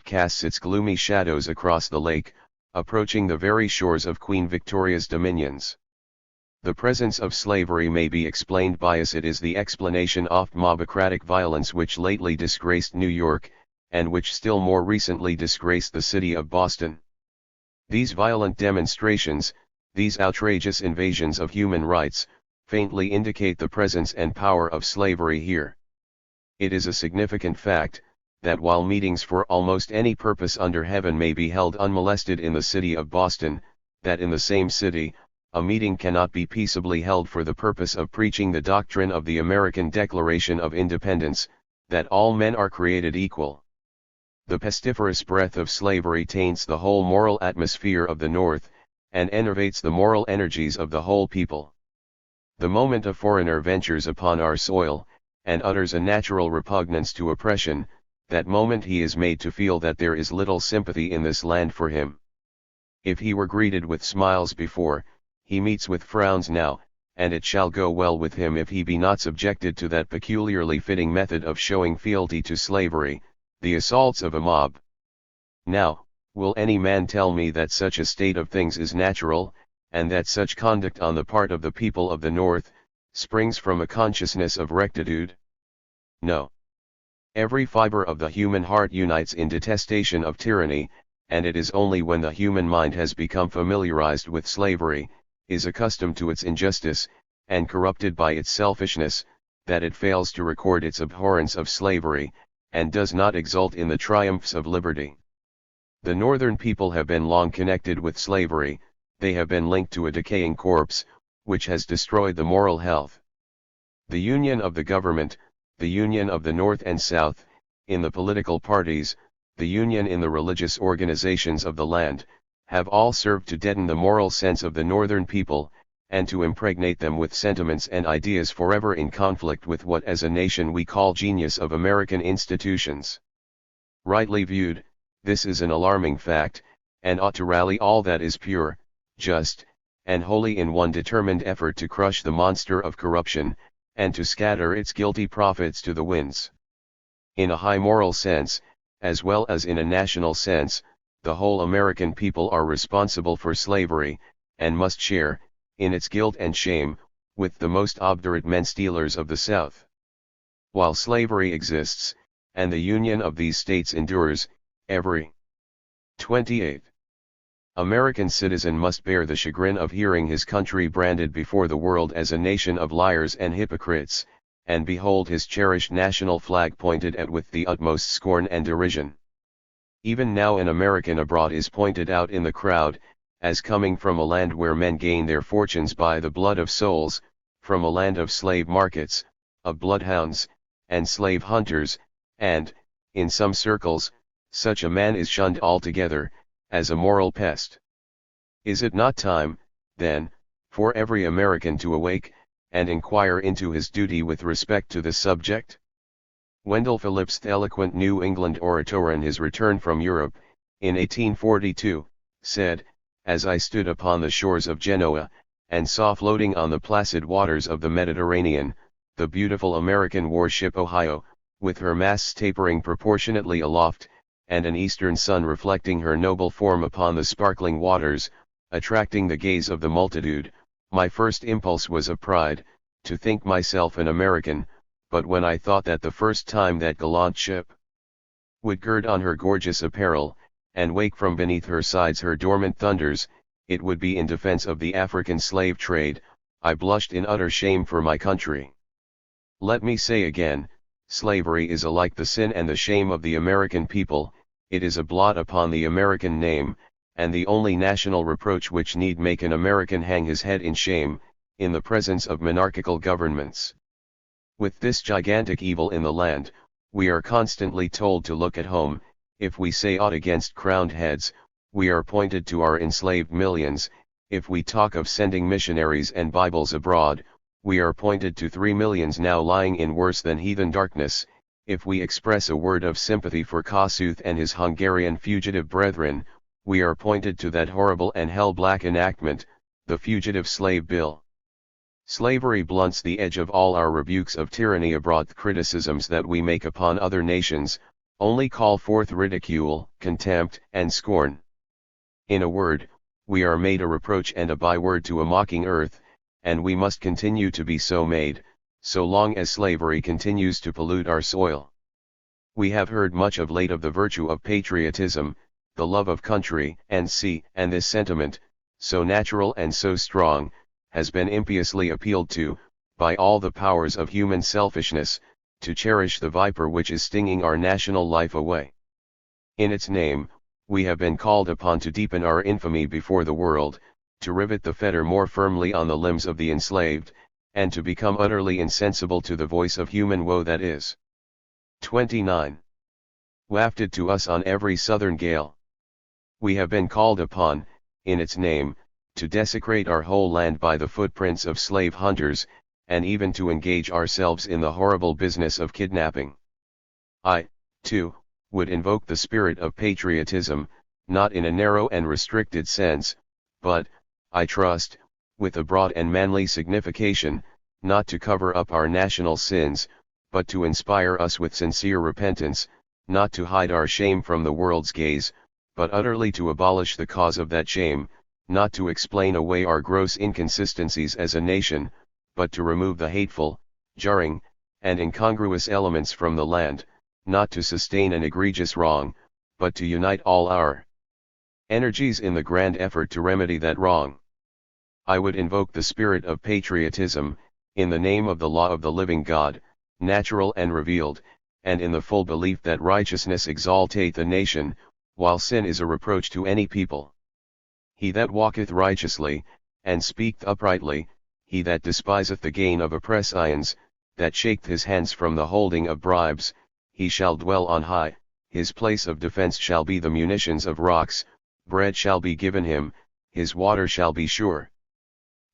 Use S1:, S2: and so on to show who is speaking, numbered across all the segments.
S1: casts its gloomy shadows across the lake, approaching the very shores of Queen Victoria's dominions. The presence of slavery may be explained by as it is the explanation of mobocratic violence which lately disgraced New York, and which still more recently disgraced the city of Boston. These violent demonstrations, these outrageous invasions of human rights, faintly indicate the presence and power of slavery here. It is a significant fact, that while meetings for almost any purpose under heaven may be held unmolested in the city of Boston, that in the same city, a meeting cannot be peaceably held for the purpose of preaching the doctrine of the American Declaration of Independence, that all men are created equal. The pestiferous breath of slavery taints the whole moral atmosphere of the North, and enervates the moral energies of the whole people. The moment a foreigner ventures upon our soil, and utters a natural repugnance to oppression, that moment he is made to feel that there is little sympathy in this land for him. If he were greeted with smiles before, he meets with frowns now, and it shall go well with him if he be not subjected to that peculiarly fitting method of showing fealty to slavery, the assaults of a mob. Now, will any man tell me that such a state of things is natural, and that such conduct on the part of the people of the North, springs from a consciousness of rectitude? No. Every fiber of the human heart unites in detestation of tyranny, and it is only when the human mind has become familiarized with slavery, is accustomed to its injustice, and corrupted by its selfishness, that it fails to record its abhorrence of slavery, and does not exult in the triumphs of liberty. The Northern people have been long connected with slavery, they have been linked to a decaying corpse, which has destroyed the moral health. The union of the government, the union of the North and South, in the political parties, the union in the religious organizations of the land, have all served to deaden the moral sense of the Northern people, and to impregnate them with sentiments and ideas forever in conflict with what as a nation we call genius of American institutions. Rightly viewed, this is an alarming fact, and ought to rally all that is pure, just, and holy in one determined effort to crush the monster of corruption, and to scatter its guilty profits to the winds. In a high moral sense, as well as in a national sense, the whole American people are responsible for slavery, and must share, in its guilt and shame, with the most obdurate men-stealers of the South. While slavery exists, and the union of these states endures, every 28 American citizen must bear the chagrin of hearing his country branded before the world as a nation of liars and hypocrites, and behold his cherished national flag pointed at with the utmost scorn and derision. Even now an American abroad is pointed out in the crowd, as coming from a land where men gain their fortunes by the blood of souls, from a land of slave markets, of bloodhounds, and slave hunters, and, in some circles, such a man is shunned altogether, as a moral pest. Is it not time, then, for every American to awake, and inquire into his duty with respect to this subject? Wendell Phillips, the eloquent New England orator, in his return from Europe, in 1842, said, "As I stood upon the shores of Genoa, and saw floating on the placid waters of the Mediterranean, the beautiful American warship Ohio, with her masts tapering proportionately aloft, and an eastern sun reflecting her noble form upon the sparkling waters, attracting the gaze of the multitude, my first impulse was of pride, to think myself an American, but when I thought that the first time that gallant ship would gird on her gorgeous apparel, and wake from beneath her sides her dormant thunders, it would be in defense of the African slave trade, I blushed in utter shame for my country." Let me say again, slavery is alike the sin and the shame of the American people, it is a blot upon the American name, and the only national reproach which need make an American hang his head in shame, in the presence of monarchical governments. With this gigantic evil in the land, we are constantly told to look at home. If we say aught against crowned heads, we are pointed to our enslaved millions. If we talk of sending missionaries and Bibles abroad, we are pointed to 3 millions now lying in worse than heathen darkness. If we express a word of sympathy for Kossuth and his Hungarian fugitive brethren, we are pointed to that horrible and hell-black enactment, the Fugitive Slave Bill. Slavery blunts the edge of all our rebukes of tyranny abroad, criticisms that we make upon other nations, only call forth ridicule, contempt, and scorn. In a word, we are made a reproach and a byword to a mocking earth, and we must continue to be so made, so long as slavery continues to pollute our soil. We have heard much of late of the virtue of patriotism, the love of country and sea, and this sentiment, so natural and so strong, has been impiously appealed to, by all the powers of human selfishness, to cherish the viper which is stinging our national life away. In its name, we have been called upon to deepen our infamy before the world, to rivet the fetter more firmly on the limbs of the enslaved, and to become utterly insensible to the voice of human woe that is 29. Wafted to us on every southern gale. We have been called upon, in its name, to desecrate our whole land by the footprints of slave hunters, and even to engage ourselves in the horrible business of kidnapping. I, too, would invoke the spirit of patriotism, not in a narrow and restricted sense, but, I trust, with a broad and manly signification, not to cover up our national sins, but to inspire us with sincere repentance, not to hide our shame from the world's gaze, but utterly to abolish the cause of that shame, not to explain away our gross inconsistencies as a nation, but to remove the hateful, jarring, and incongruous elements from the land, not to sustain an egregious wrong, but to unite all our energies in the grand effort to remedy that wrong. I would invoke the spirit of patriotism, in the name of the law of the living God, natural and revealed, and in the full belief that righteousness exalteth a nation, while sin is a reproach to any people. He that walketh righteously, and speaketh uprightly, he that despiseth the gain of oppressions, that shaketh his hands from the holding of bribes, he shall dwell on high, his place of defense shall be the munitions of rocks, bread shall be given him, his water shall be sure.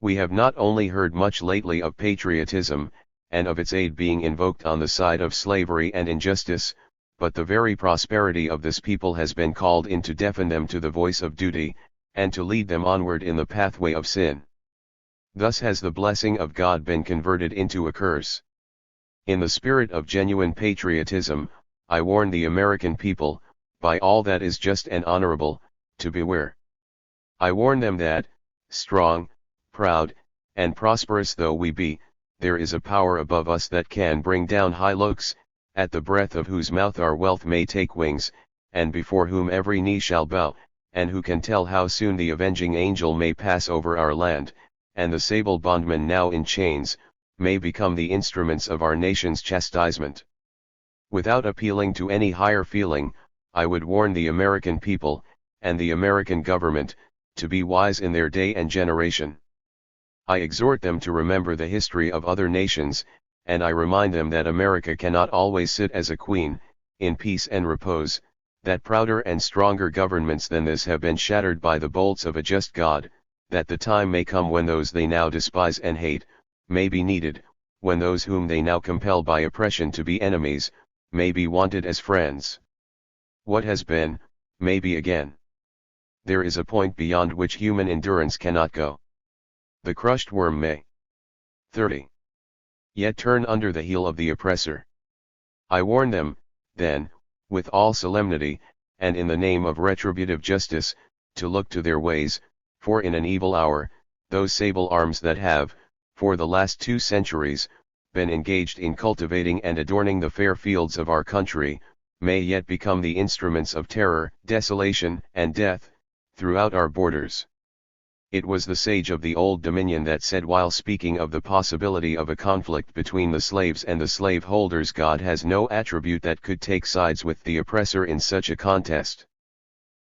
S1: We have not only heard much lately of patriotism, and of its aid being invoked on the side of slavery and injustice, but the very prosperity of this people has been called in to deafen them to the voice of duty, and to lead them onward in the pathway of sin. Thus has the blessing of God been converted into a curse. In the spirit of genuine patriotism, I warn the American people, by all that is just and honorable, to beware. I warn them that, strong, proud, and prosperous though we be, there is a power above us that can bring down high looks, at the breath of whose mouth our wealth may take wings, and before whom every knee shall bow, and who can tell how soon the avenging angel may pass over our land, and the sable bondmen now in chains, may become the instruments of our nation's chastisement. Without appealing to any higher feeling, I would warn the American people, and the American government, to be wise in their day and generation. I exhort them to remember the history of other nations, and I remind them that America cannot always sit as a queen, in peace and repose, that prouder and stronger governments than this have been shattered by the bolts of a just God, that the time may come when those they now despise and hate, may be needed, when those whom they now compel by oppression to be enemies, may be wanted as friends. What has been, may be again. There is a point beyond which human endurance cannot go. The crushed worm may 30. Yet turn under the heel of the oppressor. I warn them, then, with all solemnity, and in the name of retributive justice, to look to their ways, for in an evil hour, those sable arms that have, for the last 2 centuries, been engaged in cultivating and adorning the fair fields of our country, may yet become the instruments of terror, desolation, and death, throughout our borders. It was the sage of the Old Dominion that said while speaking of the possibility of a conflict between the slaves and the slaveholders, God has no attribute that could take sides with the oppressor in such a contest.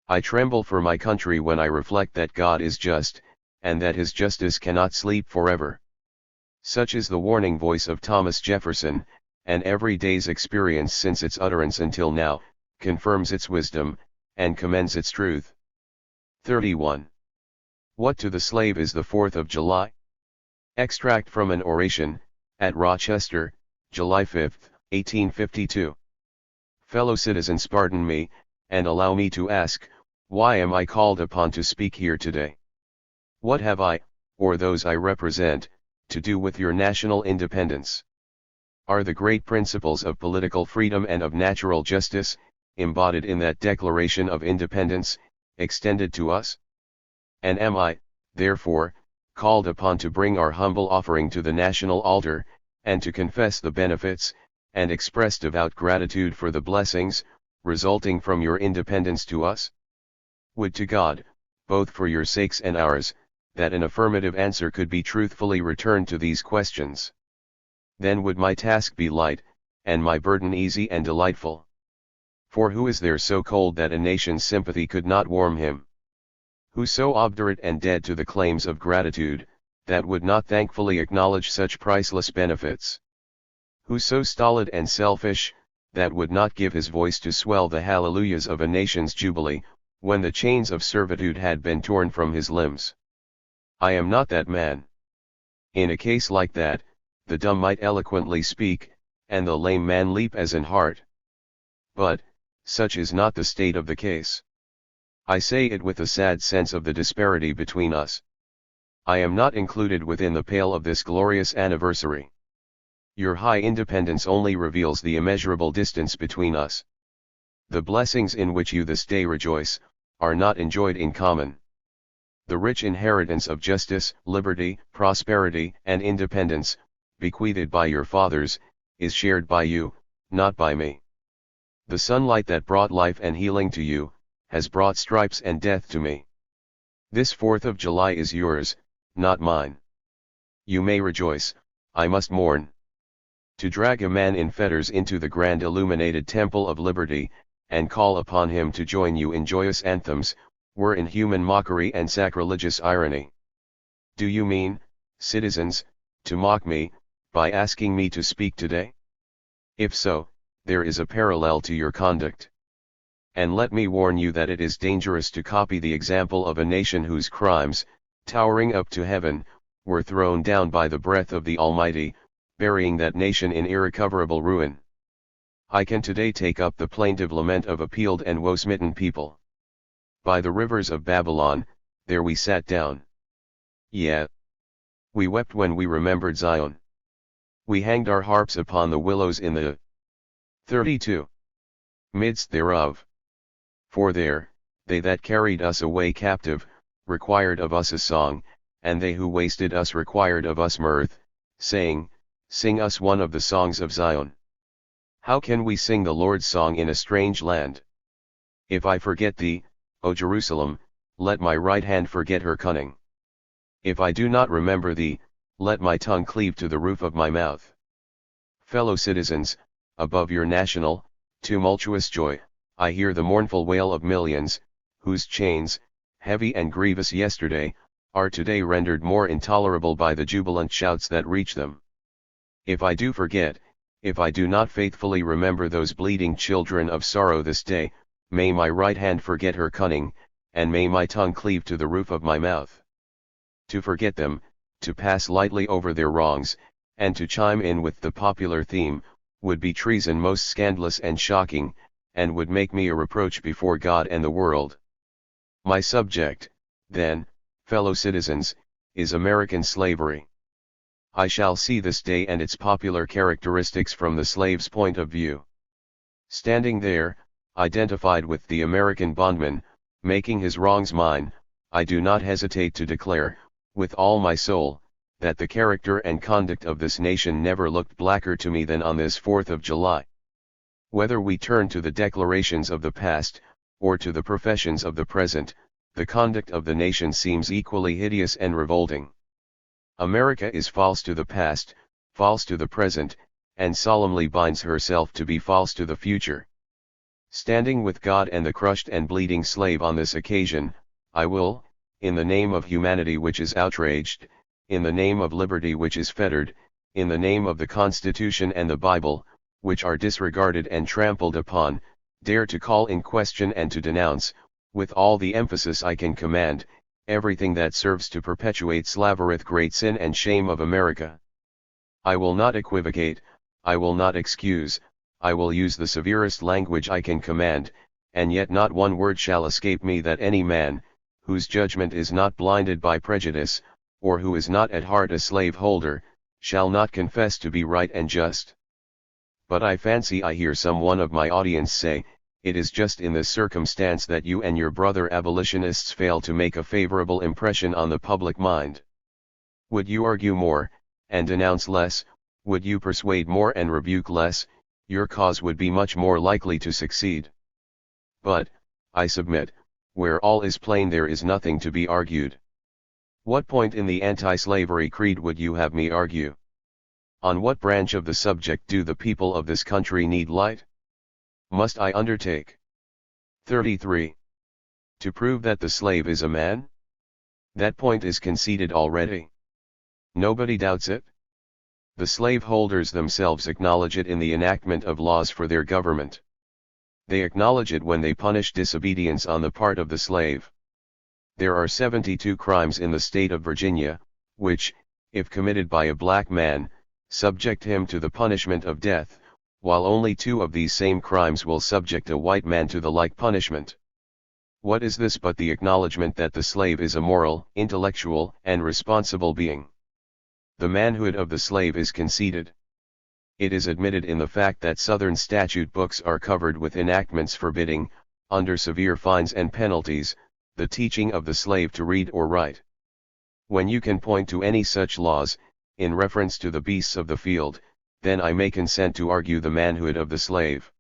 S1: I tremble for my country when I reflect that God is just, and that his justice cannot sleep forever. Such is the warning voice of Thomas Jefferson, and every day's experience since its utterance until now, confirms its wisdom, and commends its truth. 31. What to the slave is the 4th of July? Extract from an oration, at Rochester, July 5, 1852. Fellow citizens, pardon me, and allow me to ask, why am I called upon to speak here today? What have I, or those I represent, to do with your national independence? Are the great principles of political freedom and of natural justice, embodied in that Declaration of Independence, extended to us? And am I, therefore, called upon to bring our humble offering to the national altar, and to confess the benefits, and express devout gratitude for the blessings, resulting from your independence to us? Would to God, both for your sakes and ours, that an affirmative answer could be truthfully returned to these questions. Then would my task be light, and my burden easy and delightful. For who is there so cold that a nation's sympathy could not warm him? Who so obdurate and dead to the claims of gratitude, that would not thankfully acknowledge such priceless benefits? Who so stolid and selfish, that would not give his voice to swell the hallelujahs of a nation's jubilee, when the chains of servitude had been torn from his limbs? I am not that man. In a case like that, the dumb might eloquently speak, and the lame man leap as an hart. But, such is not the state of the case. I say it with a sad sense of the disparity between us. I am not included within the pale of this glorious anniversary. Your high independence only reveals the immeasurable distance between us. The blessings in which you this day rejoice, are not enjoyed in common. The rich inheritance of justice, liberty, prosperity, and independence, bequeathed by your fathers, is shared by you, not by me. The sunlight that brought life and healing to you, has brought stripes and death to me. This 4th of July is yours, not mine. You may rejoice, I must mourn. To drag a man in fetters into the grand illuminated temple of liberty, and call upon him to join you in joyous anthems, were inhuman mockery and sacrilegious irony. Do you mean, citizens, to mock me, by asking me to speak today? If so, there is a parallel to your conduct. And let me warn you that it is dangerous to copy the example of a nation whose crimes, towering up to heaven, were thrown down by the breath of the Almighty, burying that nation in irrecoverable ruin. I can today take up the plaintive lament of a peeled and woe-smitten people. By the rivers of Babylon, there we sat down. Yeah. We wept when we remembered Zion. We hanged our harps upon the willows in the 32 midst thereof. For there, they that carried us away captive, required of us a song, and they who wasted us required of us mirth, saying, Sing us one of the songs of Zion. How can we sing the Lord's song in a strange land? If I forget thee, O Jerusalem, let my right hand forget her cunning. If I do not remember thee, let my tongue cleave to the roof of my mouth. Fellow citizens, above your national, tumultuous joy, I hear the mournful wail of millions, whose chains, heavy and grievous yesterday, are today rendered more intolerable by the jubilant shouts that reach them. If I do forget, if I do not faithfully remember those bleeding children of sorrow this day, may my right hand forget her cunning, and may my tongue cleave to the roof of my mouth. To forget them, to pass lightly over their wrongs, and to chime in with the popular theme, would be treason most scandalous and shocking, and would make me a reproach before God and the world. My subject, then, fellow citizens, is American slavery. I shall see this day and its popular characteristics from the slave's point of view. Standing there, identified with the American bondman, making his wrongs mine, I do not hesitate to declare, with all my soul, that the character and conduct of this nation never looked blacker to me than on this 4th of July. Whether we turn to the declarations of the past, or to the professions of the present, the conduct of the nation seems equally hideous and revolting. America is false to the past, false to the present, and solemnly binds herself to be false to the future. Standing with God and the crushed and bleeding slave on this occasion, I will, in the name of humanity which is outraged, in the name of liberty which is fettered, in the name of the Constitution and the Bible, which are disregarded and trampled upon, dare to call in question and to denounce, with all the emphasis I can command, everything that serves to perpetuate slavereth great sin and shame of America. I will not equivocate, I will not excuse, I will use the severest language I can command, and yet not one word shall escape me that any man, whose judgment is not blinded by prejudice, or who is not at heart a slave holder, shall not confess to be right and just. But I fancy I hear some one of my audience say, it is just in this circumstance that you and your brother abolitionists fail to make a favorable impression on the public mind. Would you argue more, and denounce less, would you persuade more and rebuke less, your cause would be much more likely to succeed. But, I submit, where all is plain there is nothing to be argued. What point in the anti-slavery creed would you have me argue? On what branch of the subject do the people of this country need light? Must I undertake? 33. To prove that the slave is a man? That point is conceded already. Nobody doubts it. The slaveholders themselves acknowledge it in the enactment of laws for their government. They acknowledge it when they punish disobedience on the part of the slave. There are 72 crimes in the state of Virginia, which, if committed by a black man, subject him to the punishment of death, while only 2 of these same crimes will subject a white man to the like punishment. What is this but the acknowledgement that the slave is a moral, intellectual, and responsible being? The manhood of the slave is conceded. It is admitted in the fact that Southern statute books are covered with enactments forbidding, under severe fines and penalties, the teaching of the slave to read or write. When you can point to any such laws, in reference to the beasts of the field, then I may consent to argue the manhood of the slave.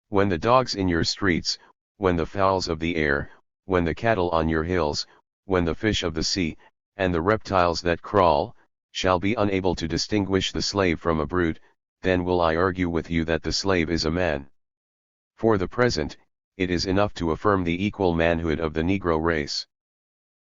S1: When the dogs in your streets, when the fowls of the air, when the cattle on your hills, when the fish of the sea, and the reptiles that crawl, shall be unable to distinguish the slave from a brute, then will I argue with you that the slave is a man. For the present, it is enough to affirm the equal manhood of the Negro race.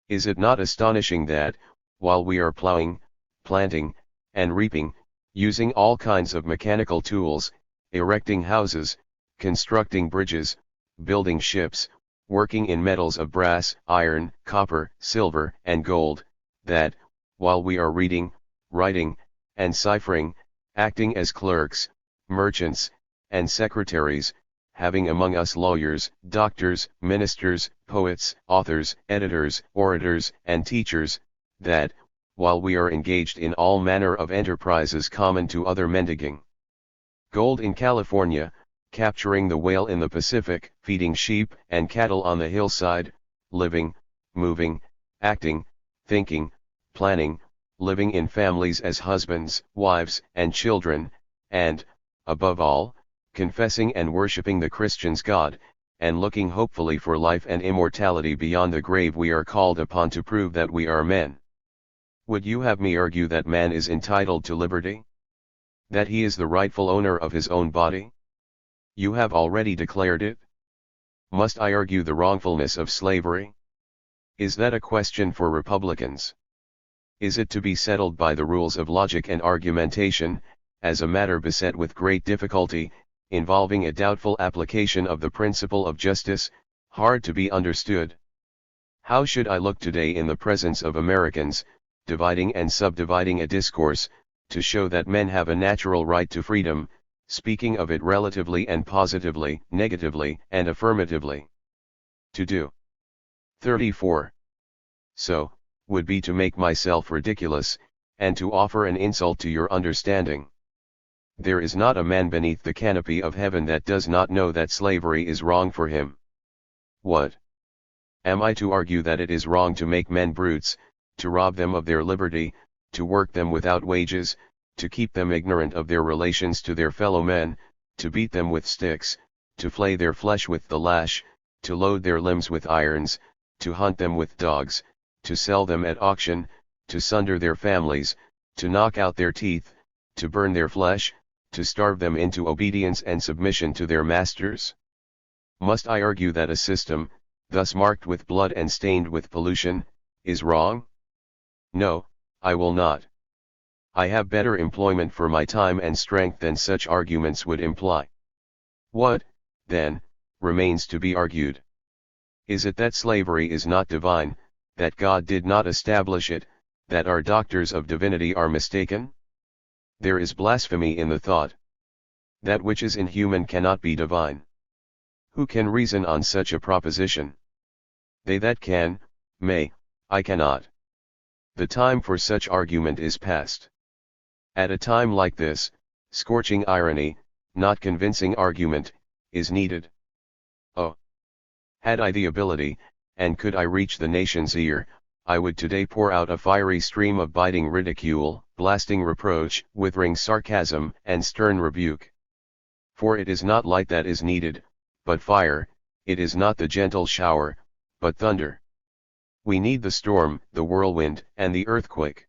S1: Is it not astonishing that, while we are plowing, planting, and reaping, using all kinds of mechanical tools, erecting houses, constructing bridges, building ships, working in metals of brass, iron, copper, silver, and gold, that, while we are reading, writing, and ciphering, acting as clerks, merchants, and secretaries, having among us lawyers, doctors, ministers, poets, authors, editors, orators, and teachers, that, while we are engaged in all manner of enterprises common to other men, digging gold in California, capturing the whale in the Pacific, feeding sheep and cattle on the hillside, living, moving, acting, thinking, planning, living in families as husbands, wives, and children, and, above all, confessing and worshipping the Christian's God, and looking hopefully for life and immortality beyond the grave, we are called upon to prove that we are men. Would you have me argue that man is entitled to liberty? That he is the rightful owner of his own body? You have already declared it. Must I argue the wrongfulness of slavery? Is that a question for Republicans? Is it to be settled by the rules of logic and argumentation, as a matter beset with great difficulty, involving a doubtful application of the principle of justice, hard to be understood? How should I look today in the presence of Americans, dividing and subdividing a discourse, to show that men have a natural right to freedom, speaking of it relatively and positively, negatively and affirmatively? To do 34. So, would be to make myself ridiculous, and to offer an insult to your understanding. There is not a man beneath the canopy of heaven that does not know that slavery is wrong for him. What? Am I to argue that it is wrong to make men brutes, to rob them of their liberty, to work them without wages, to keep them ignorant of their relations to their fellow men, to beat them with sticks, to flay their flesh with the lash, to load their limbs with irons, to hunt them with dogs, to sell them at auction, to sunder their families, to knock out their teeth, to burn their flesh, to starve them into obedience and submission to their masters? Must I argue that a system, thus marked with blood and stained with pollution, is wrong? No, I will not. I have better employment for my time and strength than such arguments would imply. What, then, remains to be argued? Is it that slavery is not divine, that God did not establish it, that our doctors of divinity are mistaken? There is blasphemy in the thought. That which is inhuman cannot be divine. Who can reason on such a proposition? They that can, may, I cannot. The time for such argument is past. At a time like this, scorching irony, not convincing argument, is needed. Had I the ability, and could I reach the nation's ear, I would today pour out a fiery stream of biting ridicule, blasting reproach, withering sarcasm, and stern rebuke. For it is not light that is needed, but fire; it is not the gentle shower, but thunder. We need the storm, the whirlwind, and the earthquake.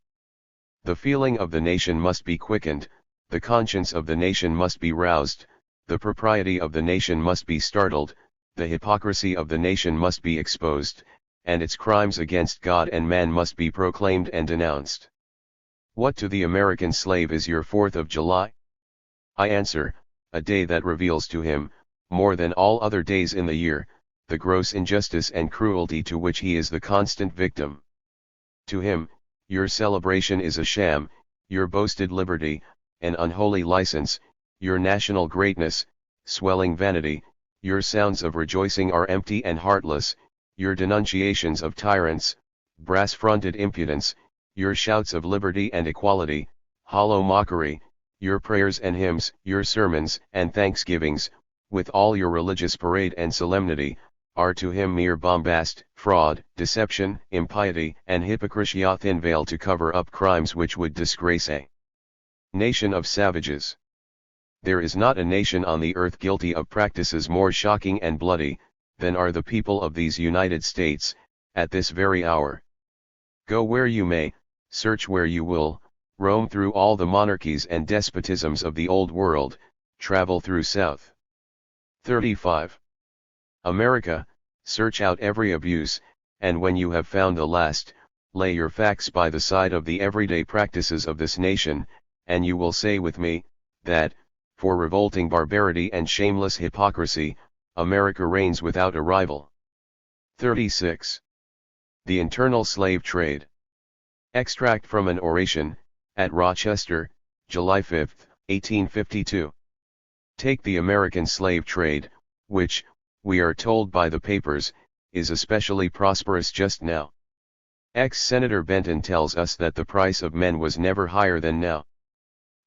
S1: The feeling of the nation must be quickened, the conscience of the nation must be roused, the propriety of the nation must be startled, the hypocrisy of the nation must be exposed, and its crimes against God and man must be proclaimed and denounced. What to the American slave is your 4th of July? I answer, a day that reveals to him, more than all other days in the year, the gross injustice and cruelty to which he is the constant victim. To him, your celebration is a sham, your boasted liberty, an unholy license, your national greatness, swelling vanity, your sounds of rejoicing are empty and heartless, your denunciations of tyrants, brass-fronted impudence, your shouts of liberty and equality, hollow mockery, your prayers and hymns, your sermons and thanksgivings, with all your religious parade and solemnity, are to him mere bombast, fraud, deception, impiety, and hypocrisy, a thin veil to cover up crimes which would disgrace a nation of savages. There is not a nation on the earth guilty of practices more shocking and bloody, than are the people of these United States, at this very hour. Go where you may, search where you will, roam through all the monarchies and despotisms of the old world, travel through South 35. America, search out every abuse, and when you have found the last, lay your facts by the side of the everyday practices of this nation, and you will say with me, that, for revolting barbarity and shameless hypocrisy, America reigns without a rival. 36. The Internal Slave Trade. Extract from an oration, at Rochester, July 5, 1852. Take the American slave trade, which, we are told by the papers, is especially prosperous just now. Ex-Senator Benton tells us that the price of men was never higher than now.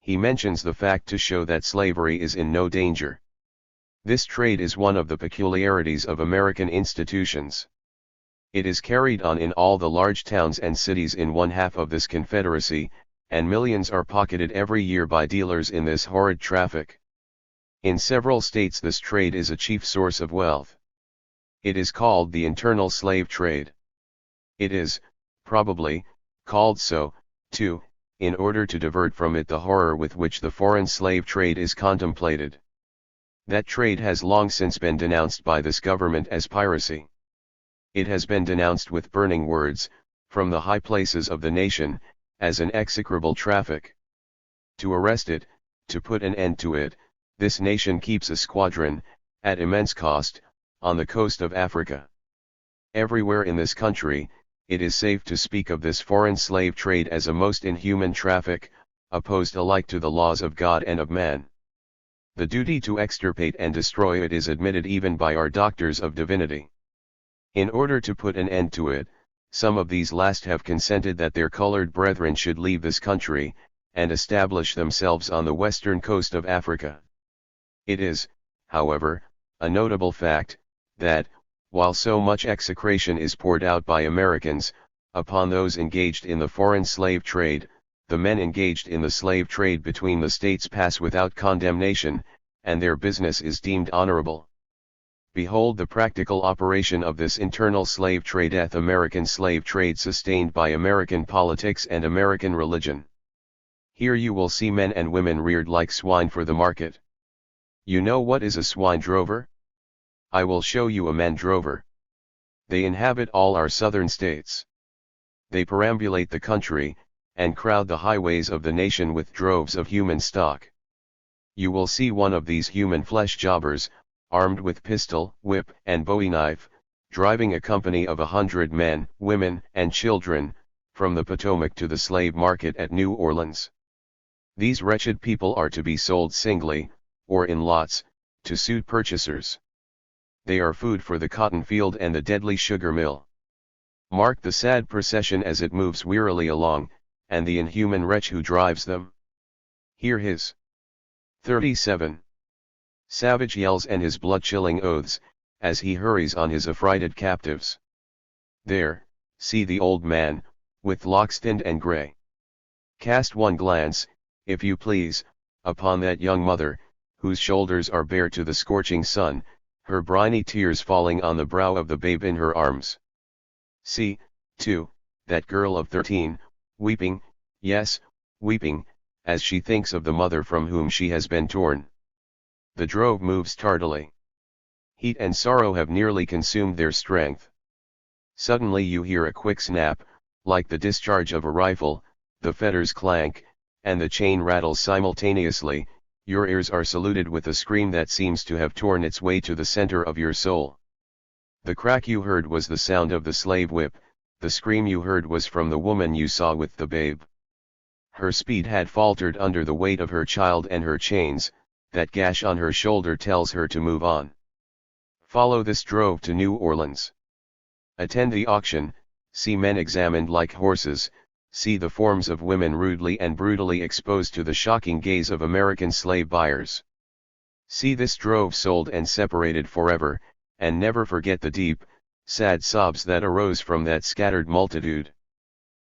S1: He mentions the fact to show that slavery is in no danger. This trade is one of the peculiarities of American institutions. It is carried on in all the large towns and cities in one half of this confederacy, and millions are pocketed every year by dealers in this horrid traffic. In several states this trade is a chief source of wealth. It is called the internal slave trade. It is, probably, called so, too, in order to divert from it the horror with which the foreign slave trade is contemplated. That trade has long since been denounced by this government as piracy. It has been denounced with burning words, from the high places of the nation, as an execrable traffic. To arrest it, to put an end to it, this nation keeps a squadron, at immense cost, on the coast of Africa. Everywhere in this country, it is safe to speak of this foreign slave trade as a most inhuman traffic, opposed alike to the laws of God and of man. The duty to extirpate and destroy it is admitted even by our doctors of divinity. In order to put an end to it, some of these last have consented that their colored brethren should leave this country, and establish themselves on the western coast of Africa. It is, however, a notable fact, that, while so much execration is poured out by Americans, upon those engaged in the foreign slave trade, the men engaged in the slave trade between the states pass without condemnation, and their business is deemed honorable. Behold the practical operation of this internal slave trade, American slave trade sustained by American politics and American religion. Here you will see men and women reared like swine for the market. You know what is a swine drover? I will show you a man drover. They inhabit all our southern states. They perambulate the country, and crowd the highways of the nation with droves of human stock. You will see one of these human flesh jobbers, armed with pistol, whip, and bowie knife, driving a company of 100 men, women, and children, from the Potomac to the slave market at New Orleans. These wretched people are to be sold singly, or in lots, to suit purchasers. They are food for the cotton field and the deadly sugar mill. Mark the sad procession as it moves wearily along, and the inhuman wretch who drives them. Hear his 37 savage yells and his blood-chilling oaths, as he hurries on his affrighted captives. There, see the old man, with locks thinned and grey. Cast one glance, if you please, upon that young mother, whose shoulders are bare to the scorching sun, her briny tears falling on the brow of the babe in her arms. See, too, that girl of 13, weeping, yes, weeping, as she thinks of the mother from whom she has been torn. The drove moves tardily. Heat and sorrow have nearly consumed their strength. Suddenly you hear a quick snap, like the discharge of a rifle, the fetters clank, and the chain rattles simultaneously. Your ears are saluted with a scream that seems to have torn its way to the center of your soul. The crack you heard was the sound of the slave whip, the scream you heard was from the woman you saw with the babe. Her speed had faltered under the weight of her child and her chains, that gash on her shoulder tells her to move on. Follow this drove to New Orleans. Attend the auction, see men examined like horses, see the forms of women rudely and brutally exposed to the shocking gaze of American slave buyers. See this drove sold and separated forever, and never forget the deep, sad sobs that arose from that scattered multitude.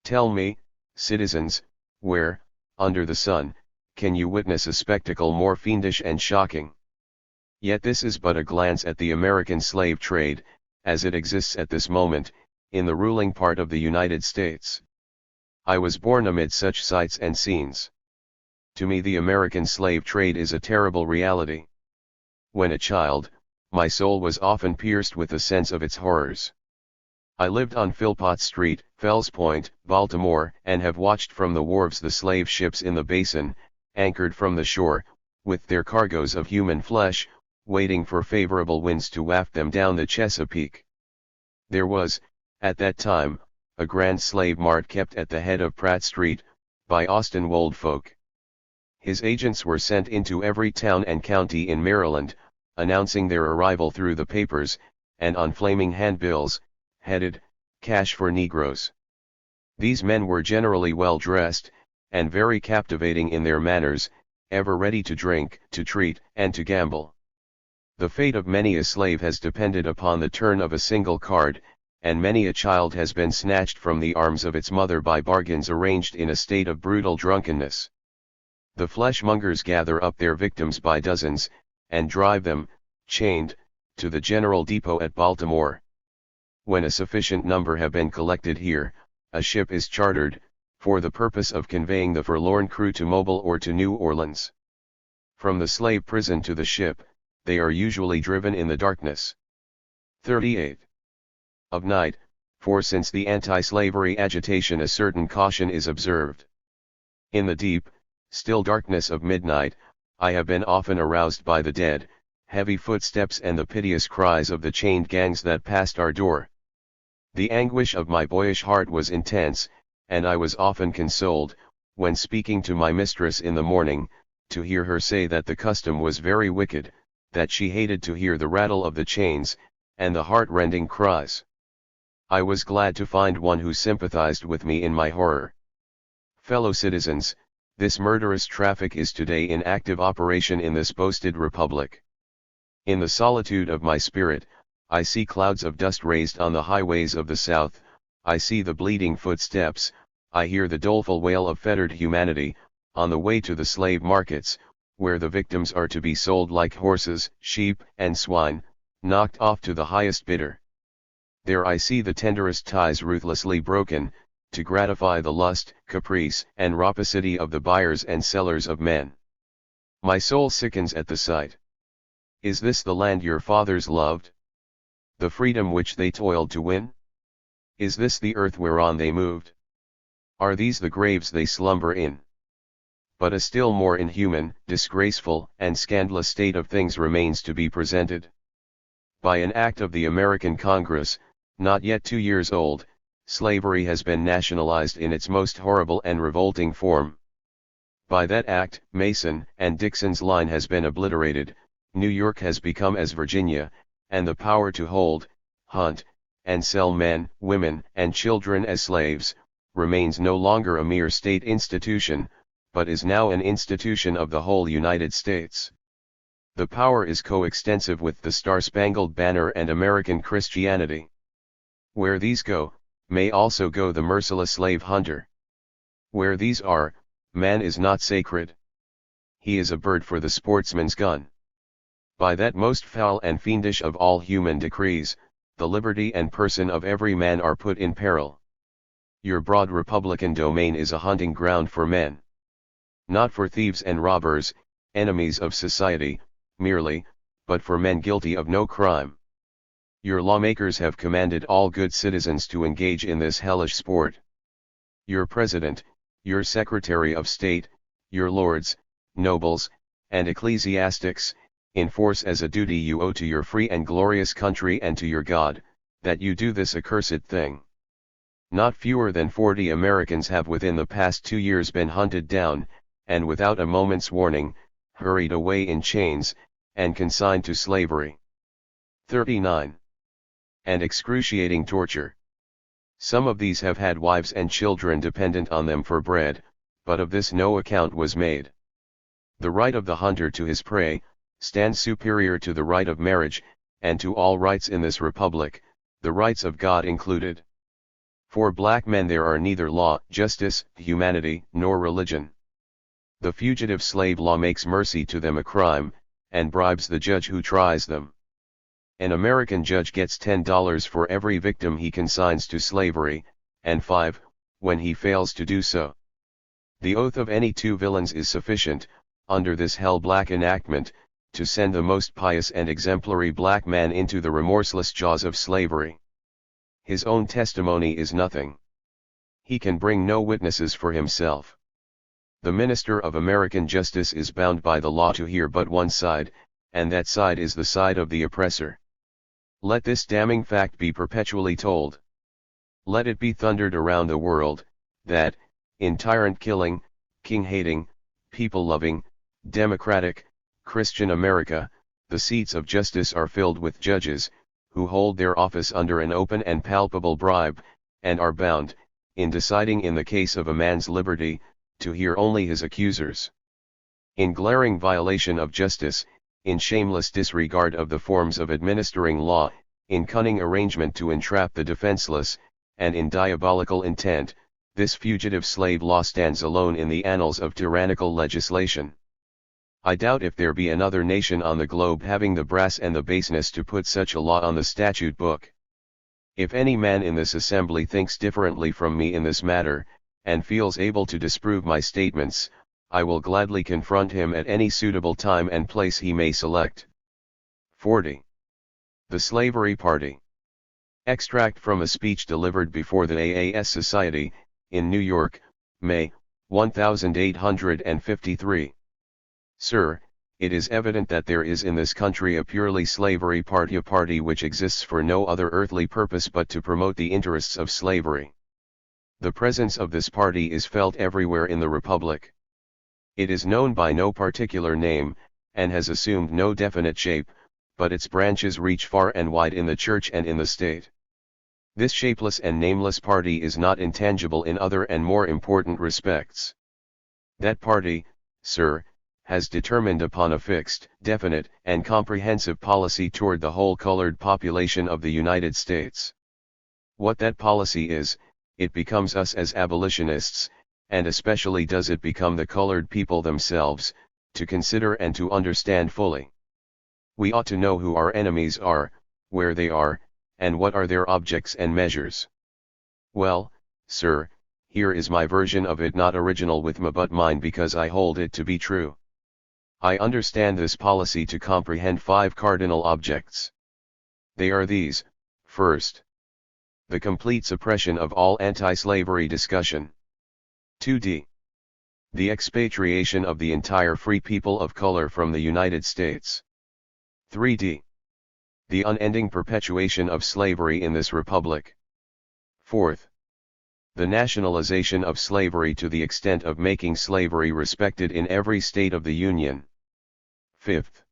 S1: Tell me, citizens, where, under the sun, can you witness a spectacle more fiendish and shocking? Yet this is but a glance at the American slave trade, as it exists at this moment, in the ruling part of the United States. I was born amid such sights and scenes. To me the American slave trade is a terrible reality. When a child, my soul was often pierced with a sense of its horrors. I lived on Philpott Street, Fells Point, Baltimore, and have watched from the wharves the slave ships in the basin, anchored from the shore, with their cargoes of human flesh, waiting for favorable winds to waft them down the Chesapeake. There was, at that time, a grand slave mart kept at the head of Pratt Street, by Austin Woldfolk. His agents were sent into every town and county in Maryland, announcing their arrival through the papers, and on flaming handbills, headed, "Cash for Negroes." These men were generally well dressed, and very captivating in their manners, ever ready to drink, to treat, and to gamble. The fate of many a slave has depended upon the turn of a single card, and many a child has been snatched from the arms of its mother by bargains arranged in a state of brutal drunkenness. The fleshmongers gather up their victims by dozens, and drive them, chained, to the General Depot at Baltimore. When a sufficient number have been collected here, a ship is chartered, for the purpose of conveying the forlorn crew to Mobile or to New Orleans. From the slave prison to the ship, they are usually driven in the darkness. 38. Of night, for since the anti-slavery agitation a certain caution is observed. In the deep, still darkness of midnight, I have been often aroused by the dead, heavy footsteps and the piteous cries of the chained gangs that passed our door. The anguish of my boyish heart was intense, and I was often consoled, when speaking to my mistress in the morning, to hear her say that the custom was very wicked, that she hated to hear the rattle of the chains, and the heart-rending cries. I was glad to find one who sympathized with me in my horror. Fellow citizens, this murderous traffic is today in active operation in this boasted republic. In the solitude of my spirit, I see clouds of dust raised on the highways of the South, I see the bleeding footsteps, I hear the doleful wail of fettered humanity, on the way to the slave markets, where the victims are to be sold like horses, sheep, and swine, knocked off to the highest bidder. There I see the tenderest ties ruthlessly broken, to gratify the lust, caprice, and rapacity of the buyers and sellers of men. My soul sickens at the sight. Is this the land your fathers loved? The freedom which they toiled to win? Is this the earth whereon they moved? Are these the graves they slumber in? But a still more inhuman, disgraceful, and scandalous state of things remains to be presented. By an act of the American Congress, not yet 2 years old, slavery has been nationalized in its most horrible and revolting form. By that act, Mason and Dixon's line has been obliterated, New York has become as Virginia, and the power to hold, hunt, and sell men, women, and children as slaves, remains no longer a mere state institution, but is now an institution of the whole United States. The power is coextensive with the Star-Spangled Banner and American Christianity. Where these go, may also go the merciless slave hunter. Where these are, man is not sacred. He is a bird for the sportsman's gun. By that most foul and fiendish of all human decrees, the liberty and person of every man are put in peril. Your broad republican domain is a hunting ground for men. Not for thieves and robbers, enemies of society, merely, but for men guilty of no crime. Your lawmakers have commanded all good citizens to engage in this hellish sport. Your president, your secretary of state, your lords, nobles, and ecclesiastics, enforce as a duty you owe to your free and glorious country and to your God, that you do this accursed thing. Not fewer than 40 Americans have within the past 2 years been hunted down, and without a moment's warning, hurried away in chains, and consigned to slavery. 39. And excruciating torture. Some of these have had wives and children dependent on them for bread, but of this no account was made. The right of the hunter to his prey stands superior to the right of marriage, and to all rights in this republic, the rights of God included. For black men there are neither law, justice, humanity, nor religion. The fugitive slave law makes mercy to them a crime, and bribes the judge who tries them. An American judge gets $10 for every victim he consigns to slavery, and 5, when he fails to do so. The oath of any 2 villains is sufficient, under this hell-black enactment, to send the most pious and exemplary black man into the remorseless jaws of slavery. His own testimony is nothing. He can bring no witnesses for himself. The minister of American justice is bound by the law to hear but one side, and that side is the side of the oppressor. Let this damning fact be perpetually told. Let it be thundered around the world, that, in tyrant-killing, king-hating, people-loving, democratic, Christian America, the seats of justice are filled with judges, who hold their office under an open and palpable bribe, and are bound, in deciding in the case of a man's liberty, to hear only his accusers. In glaring violation of justice, in shameless disregard of the forms of administering law, in cunning arrangement to entrap the defenseless, and in diabolical intent, this fugitive slave law stands alone in the annals of tyrannical legislation. I doubt if there be another nation on the globe having the brass and the baseness to put such a law on the statute book. If any man in this assembly thinks differently from me in this matter, and feels able to disprove my statements, I will gladly confront him at any suitable time and place he may select. 40. The Slavery Party. Extract from a speech delivered before the AAS Society, in New York, May, 1853. Sir, it is evident that there is in this country a purely slavery party, a party which exists for no other earthly purpose but to promote the interests of slavery. The presence of this party is felt everywhere in the Republic. It is known by no particular name, and has assumed no definite shape, but its branches reach far and wide in the Church and in the State. This shapeless and nameless party is not intangible in other and more important respects. That party, sir, has determined upon a fixed, definite, and comprehensive policy toward the whole colored population of the United States. What that policy is, it becomes us as abolitionists, and especially does it become the colored people themselves, to consider and to understand fully. We ought to know who our enemies are, where they are, and what are their objects and measures. Well, sir, here is my version of it, not original with me but mine because I hold it to be true. I understand this policy to comprehend 5 cardinal objects. They are these: first, the complete suppression of all anti-slavery discussion. 2d. The expatriation of the entire free people of color from the United States. 3d. The unending perpetuation of slavery in this republic. 4th. The nationalization of slavery to the extent of making slavery respected in every state of the Union. 5th.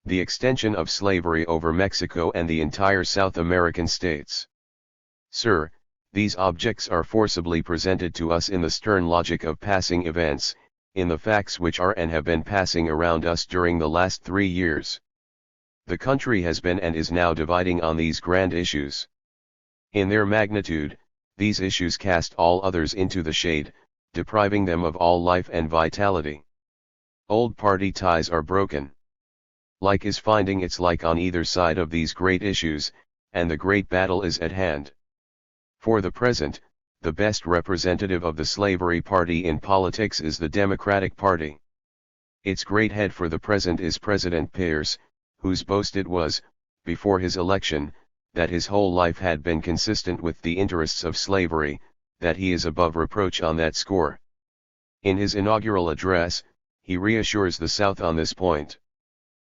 S1: The extension of slavery over Mexico and the entire South American states. Sir, these objects are forcibly presented to us in the stern logic of passing events, in the facts which are and have been passing around us during the last 3 years. The country has been and is now dividing on these grand issues. In their magnitude, these issues cast all others into the shade, depriving them of all life and vitality. Old party ties are broken. Like is finding its like on either side of these great issues, and the great battle is at hand. For the present, the best representative of the slavery party in politics is the Democratic Party. Its great head for the present is President Pierce, whose boast it was, before his election, that his whole life had been consistent with the interests of slavery, that he is above reproach on that score. In his inaugural address, he reassures the South on this point.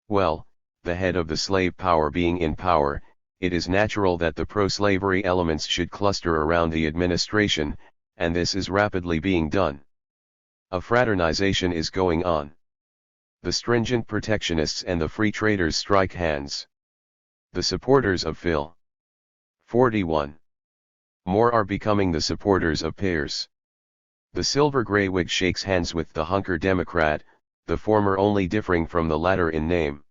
S1: Well, the head of the slave power being in power, it is natural that the pro-slavery elements should cluster around the administration, and this is rapidly being done. A fraternization is going on. The stringent protectionists and the free traders strike hands. The supporters of Phil. 41. More are becoming the supporters of Pierce. The silver grey Whig shakes hands with the hunker Democrat, the former only differing from the latter in name.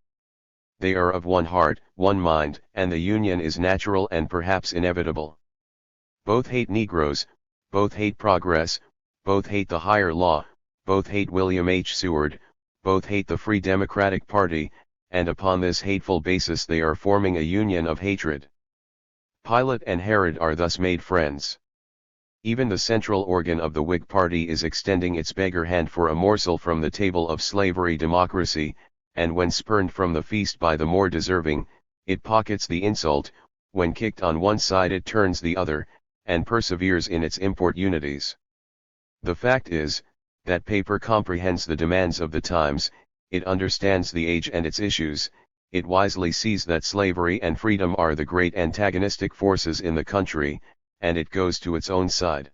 S1: They are of one heart, one mind, and the union is natural and perhaps inevitable. Both hate Negroes, both hate progress, both hate the higher law, both hate William H. Seward, both hate the Free Democratic Party, and upon this hateful basis they are forming a union of hatred. Pilate and Herod are thus made friends. Even the central organ of the Whig Party is extending its beggar hand for a morsel from the table of slavery democracy, and when spurned from the feast by the more deserving, it pockets the insult, when kicked on one side it turns the other, and perseveres in its import unities. The fact is, that paper comprehends the demands of the times, it understands the age and its issues, it wisely sees that slavery and freedom are the great antagonistic forces in the country, and it goes to its own side.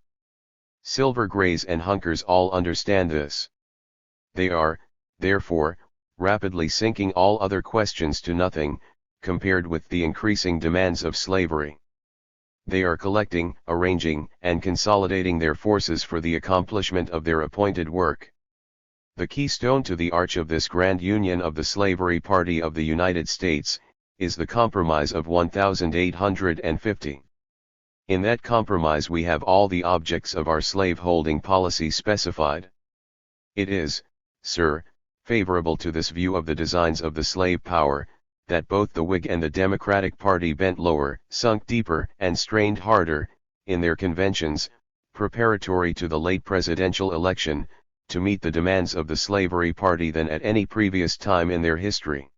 S1: Silver Greys and hunkers all understand this. They are, therefore, rapidly sinking all other questions to nothing, compared with the increasing demands of slavery. They are collecting, arranging, and consolidating their forces for the accomplishment of their appointed work. The keystone to the arch of this grand union of the slavery party of the United States, is the Compromise of 1850. In that compromise we have all the objects of our slave-holding policy specified. It is, sir, favorable to this view of the designs of the slave power, that both the Whig and the Democratic Party bent lower, sunk deeper, and strained harder, in their conventions, preparatory to the late presidential election, to meet the demands of the slavery party than at any previous time in their history.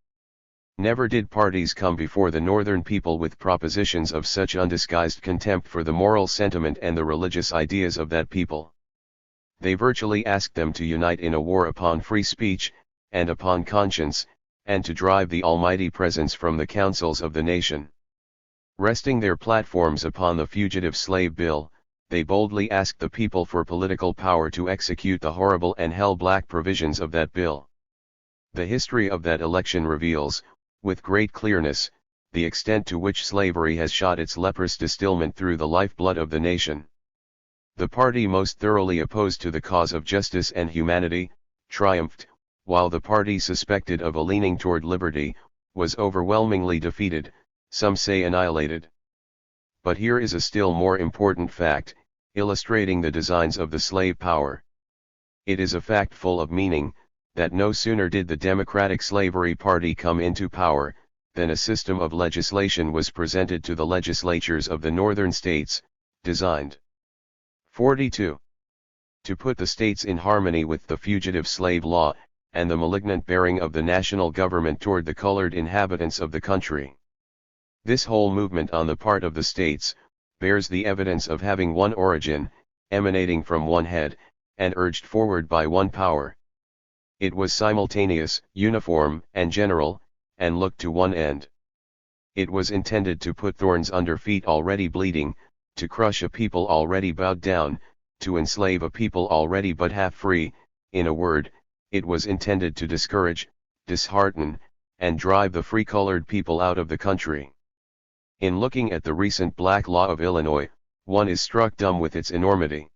S1: Never did parties come before the Northern people with propositions of such undisguised contempt for the moral sentiment and the religious ideas of that people. They virtually asked them to unite in a war upon free speech, and upon conscience, and to drive the Almighty Presence from the councils of the nation. Resting their platforms upon the Fugitive Slave Bill, they boldly asked the people for political power to execute the horrible and hell-black provisions of that bill. The history of that election reveals, with great clearness, the extent to which slavery has shot its leprous distilment through the lifeblood of the nation. The party most thoroughly opposed to the cause of justice and humanity, triumphed, while the party suspected of a leaning toward liberty, was overwhelmingly defeated, some say annihilated. But here is a still more important fact, illustrating the designs of the slave power. It is a fact full of meaning, that no sooner did the Democratic Slavery Party come into power, than a system of legislation was presented to the legislatures of the northern states, designed 42. To put the states in harmony with the fugitive slave law, and the malignant bearing of the national government toward the colored inhabitants of the country. This whole movement on the part of the states, bears the evidence of having one origin, emanating from one head, and urged forward by one power. It was simultaneous, uniform, and general, and looked to one end. It was intended to put thorns under feet already bleeding, to crush a people already bowed down, to enslave a people already but half free, in a word, it was intended to discourage, dishearten, and drive the free-colored people out of the country. In looking at the recent black law of Illinois, one is struck dumb with its enormity.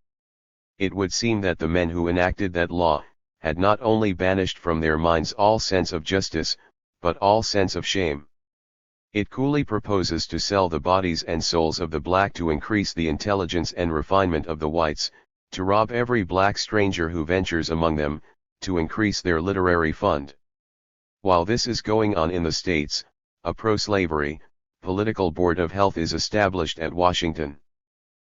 S1: It would seem that the men who enacted that law, had not only banished from their minds all sense of justice, but all sense of shame. It coolly proposes to sell the bodies and souls of the black to increase the intelligence and refinement of the whites, to rob every black stranger who ventures among them, to increase their literary fund. While this is going on in the states, a pro-slavery, political board of health is established at Washington.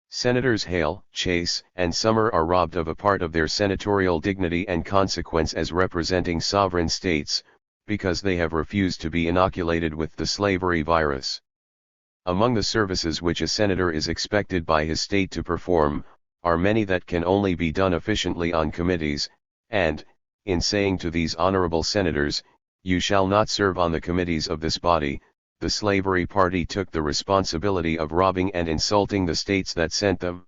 S1: Senators Hale, Chase, and Summer are robbed of a part of their senatorial dignity and consequence as representing sovereign states, because they have refused to be inoculated with the slavery virus. Among the services which a senator is expected by his state to perform, are many that can only be done efficiently on committees, and, in saying to these honorable senators, "You shall not serve on the committees of this body," the slavery party took the responsibility of robbing and insulting the states that sent them.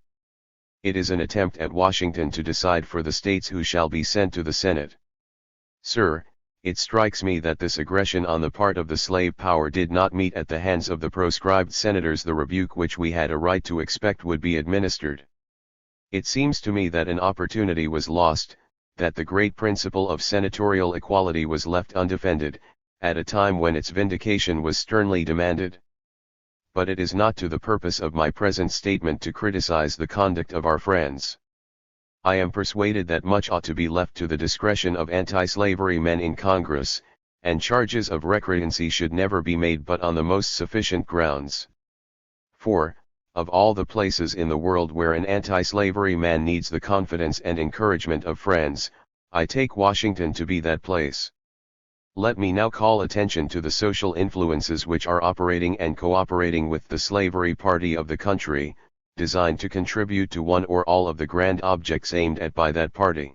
S1: It is an attempt at Washington to decide for the states who shall be sent to the Senate. Sir, it strikes me that this aggression on the part of the slave power did not meet at the hands of the proscribed senators the rebuke which we had a right to expect would be administered. It seems to me that an opportunity was lost, that the great principle of senatorial equality was left undefended, at a time when its vindication was sternly demanded. But it is not to the purpose of my present statement to criticize the conduct of our friends. I am persuaded that much ought to be left to the discretion of anti-slavery men in Congress, and charges of recreancy should never be made but on the most sufficient grounds. For, of all the places in the world where an anti-slavery man needs the confidence and encouragement of friends, I take Washington to be that place. Let me now call attention to the social influences which are operating and cooperating with the slavery party of the country, designed to contribute to one or all of the grand objects aimed at by that party.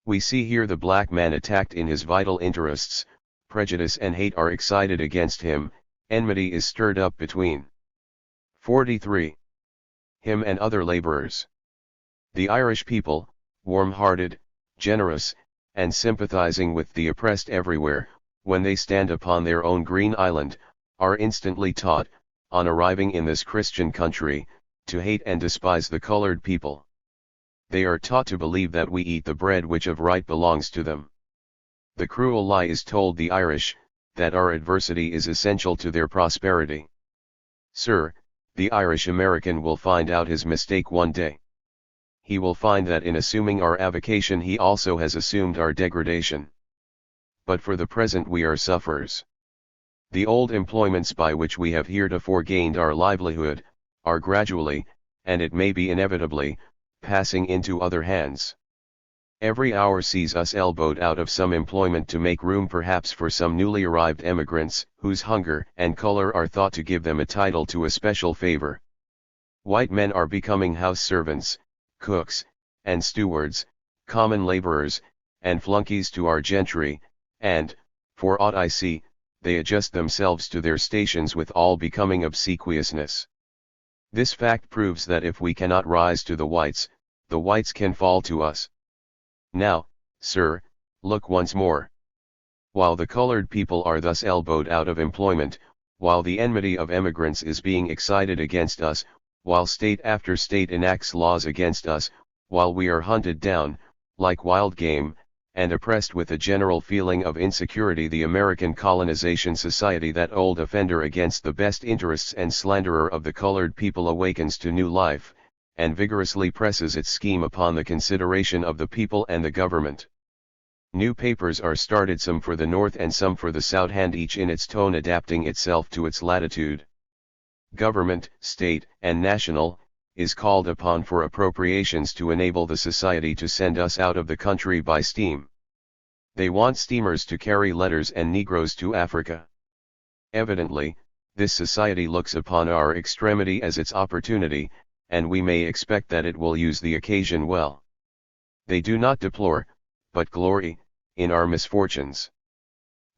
S1: We see here the black man attacked in his vital interests, prejudice and hate are excited against him, enmity is stirred up between 43. Him and other laborers. The Irish people, warm-hearted, generous, and sympathizing with the oppressed everywhere, when they stand upon their own green island, are instantly taught, on arriving in this Christian country, to hate and despise the colored people. They are taught to believe that we eat the bread which of right belongs to them. The cruel lie is told the Irish, that our adversity is essential to their prosperity. Sir, the Irish American will find out his mistake one day. He will find that in assuming our avocation he also has assumed our degradation. But for the present we are sufferers. The old employments by which we have heretofore gained our livelihood, are gradually, and it may be inevitably, passing into other hands. Every hour sees us elbowed out of some employment to make room perhaps for some newly arrived emigrants, whose hunger and color are thought to give them a title to a special favor. White men are becoming house servants, cooks, and stewards, common laborers, and flunkies to our gentry, and, for aught I see, they adjust themselves to their stations with all becoming obsequiousness. This fact proves that if we cannot rise to the whites can fall to us. Now, sir, look once more. While the colored people are thus elbowed out of employment, while the enmity of emigrants is being excited against us, while state after state enacts laws against us, while we are hunted down, like wild game, and oppressed with a general feeling of insecurity, the American Colonization Society, that old offender against the best interests and slanderer of the colored people, awakens to new life, and vigorously presses its scheme upon the consideration of the people and the government. New papers are started, some for the North and some for the South, and each in its tone adapting itself to its latitude. Government, state, and national, is called upon for appropriations to enable the society to send us out of the country by steam. They want steamers to carry letters and Negroes to Africa. Evidently, this society looks upon our extremity as its opportunity, and we may expect that it will use the occasion well. They do not deplore, but glory, in our misfortunes.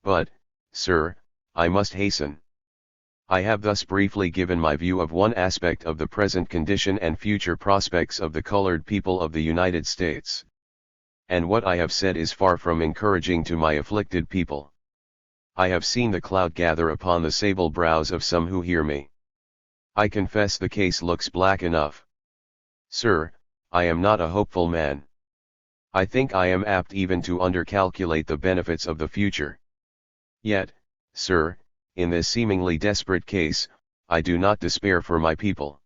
S1: But, sir, I must hasten. I have thus briefly given my view of one aspect of the present condition and future prospects of the colored people of the United States. And what I have said is far from encouraging to my afflicted people. I have seen the cloud gather upon the sable brows of some who hear me. I confess the case looks black enough. Sir, I am not a hopeful man. I think I am apt even to undercalculate the benefits of the future. Yet, sir, in this seemingly desperate case, I do not despair for my people.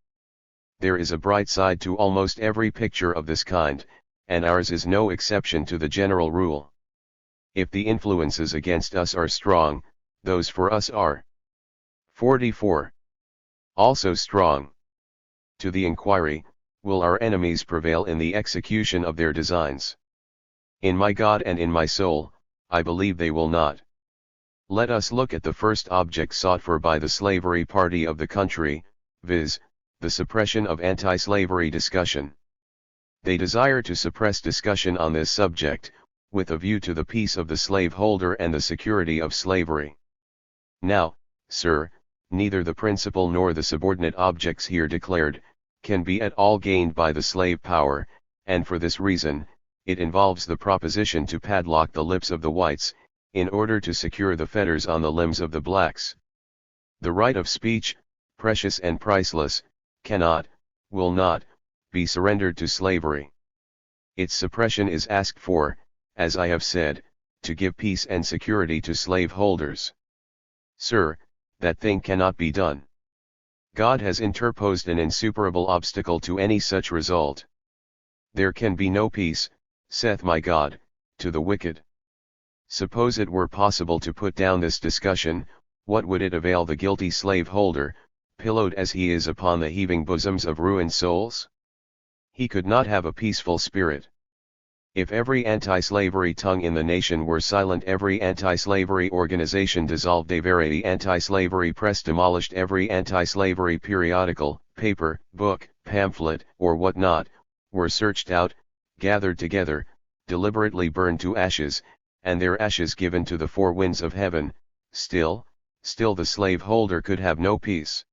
S1: There is a bright side to almost every picture of this kind, and ours is no exception to the general rule. If the influences against us are strong, those for us are 44. Also strong. To the inquiry, will our enemies prevail in the execution of their designs? In my God and in my soul, I believe they will not. Let us look at the first object sought for by the slavery party of the country, viz., the suppression of anti-slavery discussion. They desire to suppress discussion on this subject, with a view to the peace of the slaveholder and the security of slavery. Now, sir, neither the principal nor the subordinate objects here declared, can be at all gained by the slave power, and for this reason, it involves the proposition to padlock the lips of the whites, in order to secure the fetters on the limbs of the blacks. The right of speech, precious and priceless, cannot, will not, be surrendered to slavery. Its suppression is asked for, as I have said, to give peace and security to slaveholders. Sir, that thing cannot be done. God has interposed an insuperable obstacle to any such result. There can be no peace, saith my God, to the wicked. Suppose it were possible to put down this discussion, what would it avail the guilty slaveholder, pillowed as he is upon the heaving bosoms of ruined souls? He could not have a peaceful spirit. If every anti-slavery tongue in the nation were silent, every anti-slavery organization dissolved, every anti-slavery press demolished, every anti-slavery periodical, paper, book, pamphlet, or what not, were searched out, gathered together, deliberately burned to ashes, and their ashes given to the four winds of heaven, still the slaveholder could have no peace.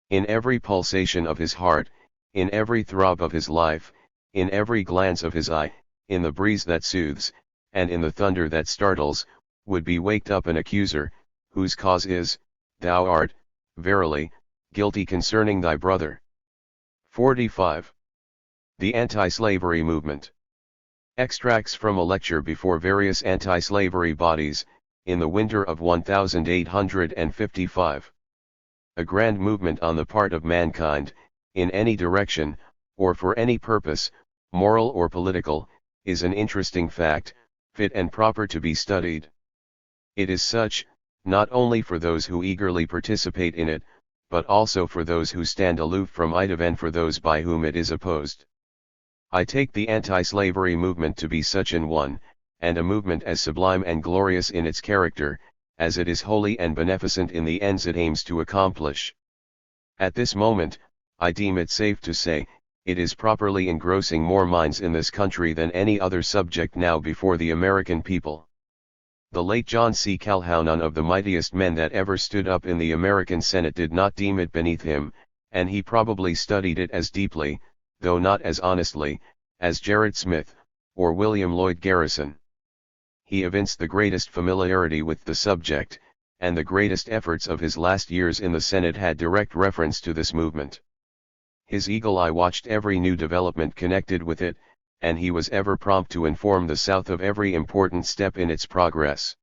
S1: In every pulsation of his heart, in every throb of his life, in every glance of his eye, in the breeze that soothes, and in the thunder that startles, would be waked up an accuser, whose cause is, thou art, verily, guilty concerning thy brother. 45. The Anti-Slavery Movement. Extracts from a lecture before various anti-slavery bodies, in the winter of 1855. A grand movement on the part of mankind, in any direction, or for any purpose, moral or political, is an interesting fact, fit and proper to be studied. It is such, not only for those who eagerly participate in it, but also for those who stand aloof from it and for those by whom it is opposed. I take the anti-slavery movement to be such an one, and a movement as sublime and glorious in its character, as it is holy and beneficent in the ends it aims to accomplish. At this moment, I deem it safe to say, it is properly engrossing more minds in this country than any other subject now before the American people. The late John C. Calhoun, one of the mightiest men that ever stood up in the American Senate, did not deem it beneath him, and he probably studied it as deeply, though not as honestly, as Gerrit Smith, or William Lloyd Garrison. He evinced the greatest familiarity with the subject, and the greatest efforts of his last years in the Senate had direct reference to this movement. His eagle eye watched every new development connected with it, and he was ever prompt to inform the South of every important step in its progress.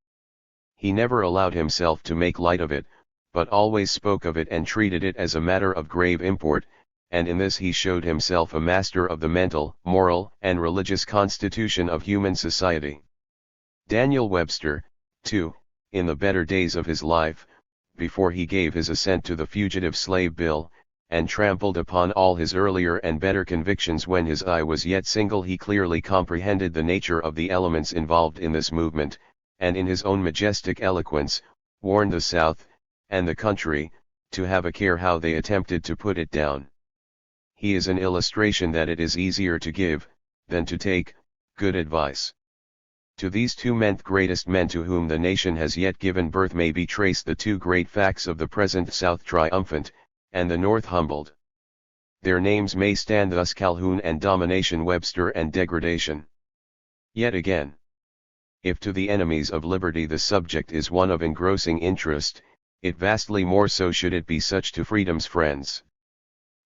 S1: He never allowed himself to make light of it, but always spoke of it and treated it as a matter of grave import, and in this he showed himself a master of the mental, moral, and religious constitution of human society. Daniel Webster, too, in the better days of his life, before he gave his assent to the Fugitive Slave Bill, and trampled upon all his earlier and better convictions when his eye was yet single, he clearly comprehended the nature of the elements involved in this movement, and in his own majestic eloquence, warned the South, and the country, to have a care how they attempted to put it down. He is an illustration that it is easier to give, than to take, good advice. To these two men, greatest men to whom the nation has yet given birth, may be traced the two great facts of the present South triumphant, and the North humbled. Their names may stand thus: Calhoun and domination, Webster and degradation. Yet again, if to the enemies of liberty the subject is one of engrossing interest, it vastly more so should it be such to freedom's friends.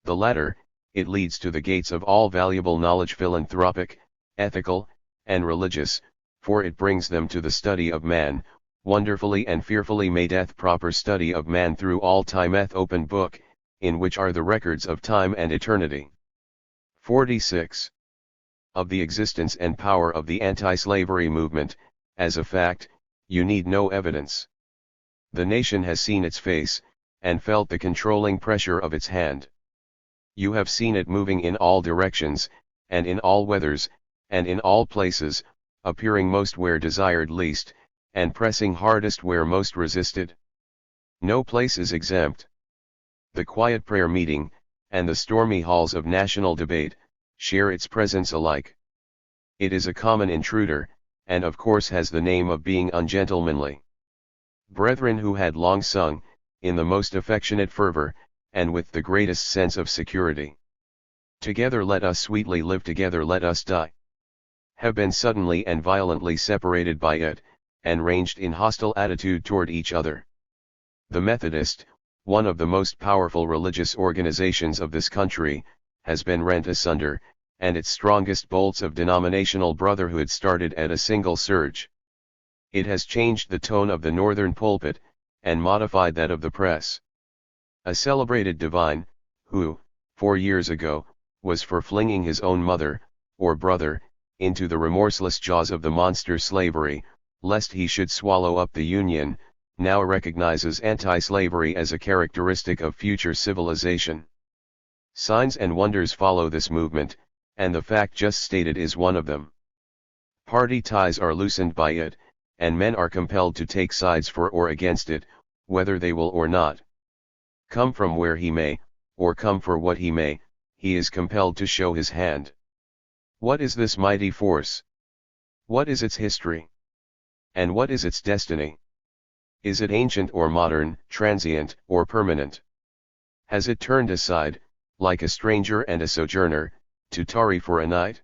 S1: The latter, it leads to the gates of all valuable knowledge, philanthropic, ethical, and religious, for it brings them to the study of man, wonderfully and fearfully madeth proper study of man through all timeth open book, in which are the records of time and eternity. 46. Of the existence and power of the anti-slavery movement, as a fact, you need no evidence. The nation has seen its face, and felt the controlling pressure of its hand. You have seen it moving in all directions, and in all weathers, and in all places, appearing most where desired least, and pressing hardest where most resisted. No place is exempt. The quiet prayer meeting, and the stormy halls of national debate, share its presence alike. It is a common intruder, and of course has the name of being ungentlemanly. Brethren who had long sung, in the most affectionate fervor, and with the greatest sense of security, "Together let us sweetly live, together let us die," have been suddenly and violently separated by it, and ranged in hostile attitude toward each other. The Methodist, one of the most powerful religious organizations of this country, has been rent asunder, and its strongest bolts of denominational brotherhood started at a single surge. It has changed the tone of the northern pulpit, and modified that of the press. A celebrated divine, who, 4 years ago, was for flinging his own mother, or brother, into the remorseless jaws of the monster slavery, lest he should swallow up the Union, now recognizes anti-slavery as a characteristic of future civilization. Signs and wonders follow this movement, and the fact just stated is one of them. Party ties are loosened by it, and men are compelled to take sides for or against it, whether they will or not. Come from where he may, or come for what he may, he is compelled to show his hand. What is this mighty force? What is its history? And what is its destiny? Is it ancient or modern, transient or permanent? Has it turned aside, like a stranger and a sojourner, to tarry for a night?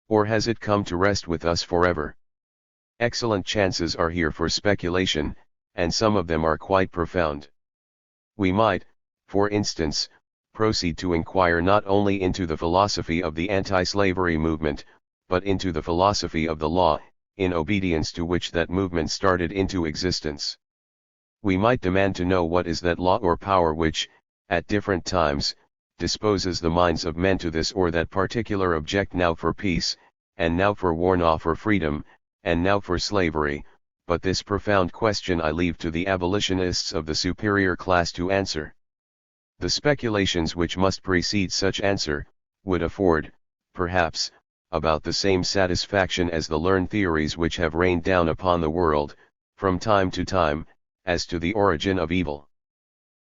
S1: Or has it come to rest with us forever? Excellent chances are here for speculation, and some of them are quite profound. We might, for instance, proceed to inquire not only into the philosophy of the anti-slavery movement, but into the philosophy of the law, in obedience to which that movement started into existence. We might demand to know what is that law or power which, at different times, disposes the minds of men to this or that particular object, now for peace, and now for war, now for freedom, and now for slavery, but this profound question I leave to the abolitionists of the superior class to answer. The speculations which must precede such answer, would afford, perhaps, about the same satisfaction as the learned theories which have rained down upon the world, from time to time, as to the origin of evil.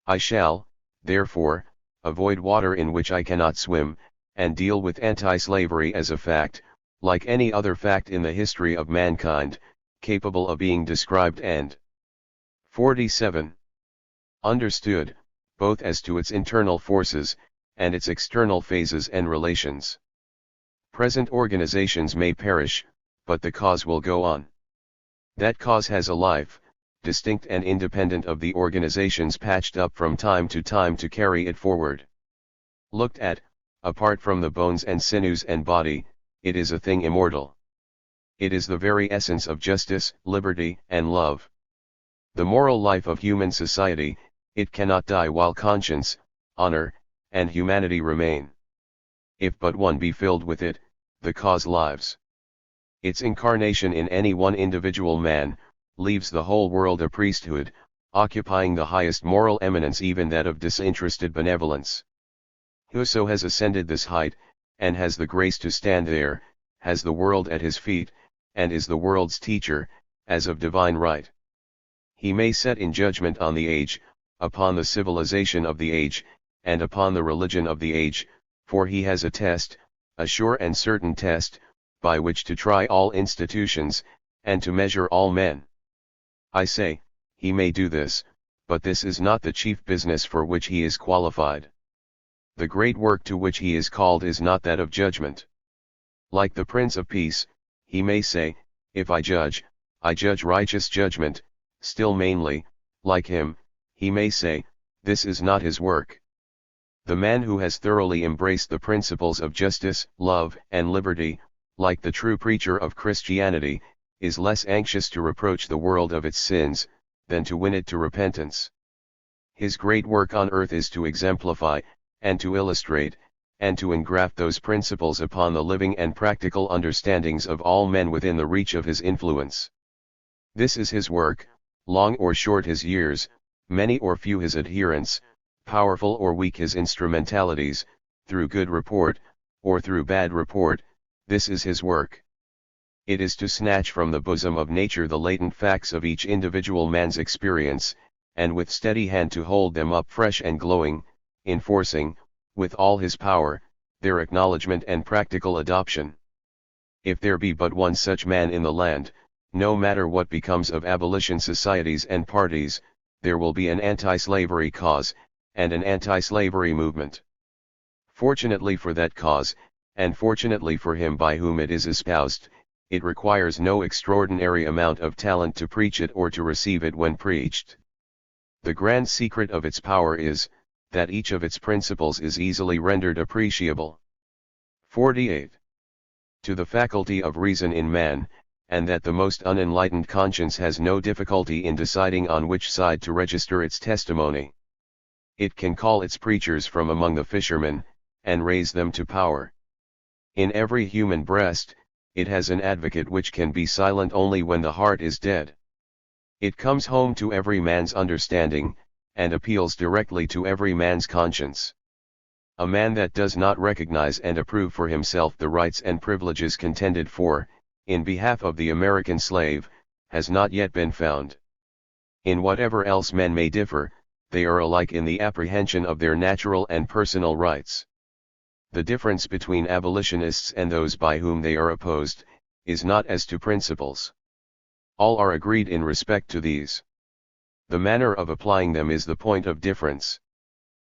S1: I shall, therefore, avoid water in which I cannot swim, and deal with anti-slavery as a fact, like any other fact in the history of mankind, capable of being described and 47. Understood, both as to its internal forces, and its external phases and relations. Present organizations may perish, but the cause will go on. That cause has a life, distinct and independent of the organizations patched up from time to time to carry it forward. Looked at, apart from the bones and sinews and body, it is a thing immortal. It is the very essence of justice, liberty, and love. The moral life of human society, it cannot die while conscience, honor, and humanity remain. If but one be filled with it, the cause lives. Its incarnation in any one individual man, leaves the whole world a priesthood, occupying the highest moral eminence, even that of disinterested benevolence. Whoso has ascended this height, and has the grace to stand there, has the world at his feet, and is the world's teacher, as of divine right. He may set in judgment on the age, upon the civilization of the age, and upon the religion of the age, for he has a test, a sure and certain test, by which to try all institutions, and to measure all men. I say, he may do this, but this is not the chief business for which he is qualified. The great work to which he is called is not that of judgment. Like the Prince of Peace, he may say, if I judge righteous judgment, still mainly, like him, he may say, this is not his work. The man who has thoroughly embraced the principles of justice, love, and liberty, like the true preacher of Christianity, is less anxious to reproach the world of its sins, than to win it to repentance. His great work on earth is to exemplify, and to illustrate, and to engraft those principles upon the living and practical understandings of all men within the reach of his influence. This is his work, long or short his years, many or few his adherents, powerful or weak his instrumentalities, through good report, or through bad report, this is his work. It is to snatch from the bosom of nature the latent facts of each individual man's experience, and with steady hand to hold them up fresh and glowing, enforcing, with all his power, their acknowledgement and practical adoption. If there be but one such man in the land, no matter what becomes of abolition societies and parties, there will be an anti-slavery cause, and an anti-slavery movement. Fortunately for that cause, and fortunately for him by whom it is espoused, it requires no extraordinary amount of talent to preach it or to receive it when preached. The grand secret of its power is, that each of its principles is easily rendered appreciable. 48. To the faculty of reason in man, and that the most unenlightened conscience has no difficulty in deciding on which side to register its testimony. It can call its preachers from among the fishermen, and raise them to power. In every human breast, it has an advocate which can be silent only when the heart is dead. It comes home to every man's understanding, and appeals directly to every man's conscience. A man that does not recognize and approve for himself the rights and privileges contended for, in behalf of the American slave, has not yet been found. In whatever else men may differ, they are alike in the apprehension of their natural and personal rights. The difference between abolitionists and those by whom they are opposed, is not as to principles. All are agreed in respect to these. The manner of applying them is the point of difference.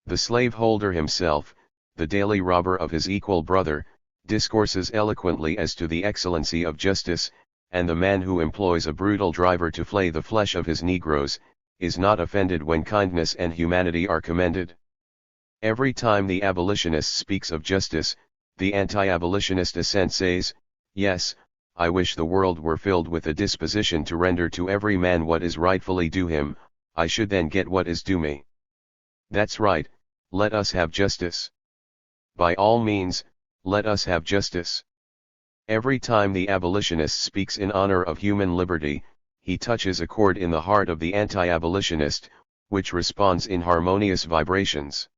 S1: The slaveholder himself, the daily robber of his equal brother, discourses eloquently as to the excellency of justice, and the man who employs a brutal driver to flay the flesh of his negroes, is not offended when kindness and humanity are commended. Every time the abolitionist speaks of justice, the anti-abolitionist assent says, "Yes, I wish the world were filled with a disposition to render to every man what is rightfully due him, I should then get what is due me." That's right, let us have justice. By all means, let us have justice. Every time the abolitionist speaks in honor of human liberty, he touches a chord in the heart of the anti-abolitionist, which responds in harmonious vibrations.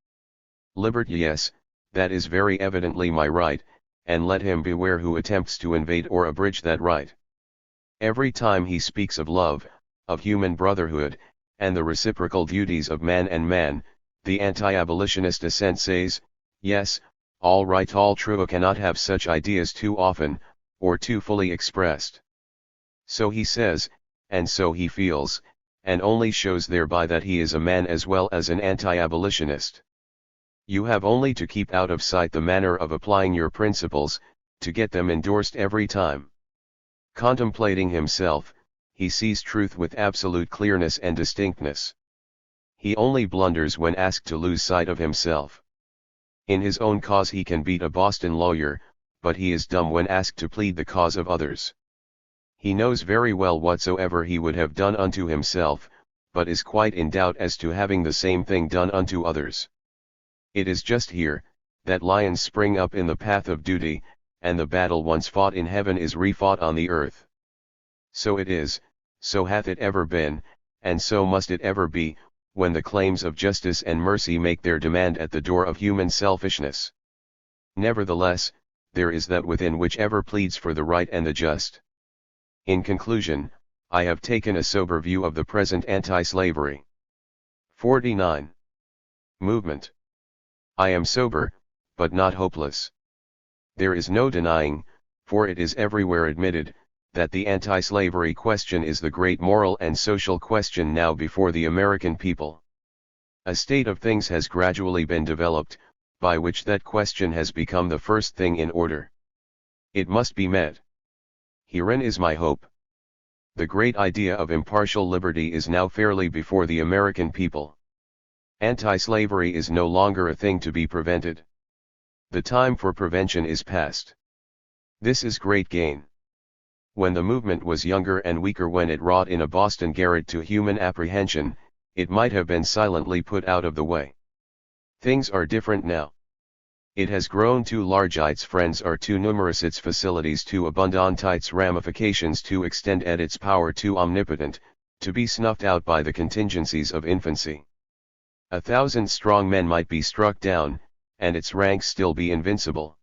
S1: Liberty, yes, that is very evidently my right, and let him beware who attempts to invade or abridge that right. Every time he speaks of love, of human brotherhood, and the reciprocal duties of man and man, the anti-abolitionist assent says, "Yes, all right, all true, cannot have such ideas too often, or too fully expressed." So he says, and so he feels, and only shows thereby that he is a man as well as an anti-abolitionist. You have only to keep out of sight the manner of applying your principles, to get them endorsed every time. Contemplating himself, he sees truth with absolute clearness and distinctness. He only blunders when asked to lose sight of himself. In his own cause he can beat a Boston lawyer, but he is dumb when asked to plead the cause of others. He knows very well whatsoever he would have done unto himself, but is quite in doubt as to having the same thing done unto others. It is just here, that lions spring up in the path of duty, and the battle once fought in heaven is refought on the earth. So it is, so hath it ever been, and so must it ever be, when the claims of justice and mercy make their demand at the door of human selfishness. Nevertheless, there is that within which ever pleads for the right and the just. In conclusion, I have taken a sober view of the present anti-slavery. 49. Movement. I am sober, but not hopeless. There is no denying, for it is everywhere admitted, that the anti-slavery question is the great moral and social question now before the American people. A state of things has gradually been developed, by which that question has become the first thing in order. It must be met. Herein is my hope. The great idea of impartial liberty is now fairly before the American people. Anti-slavery is no longer a thing to be prevented. The time for prevention is past. This is great gain. When the movement was younger and weaker, when it wrought in a Boston garret to human apprehension, it might have been silently put out of the way. Things are different now. It has grown too large, its friends are too numerous, its facilities too abundant, its ramifications too extend, and its power too omnipotent, to be snuffed out by the contingencies of infancy. 1,000 strong men might be struck down, and its ranks still be invincible.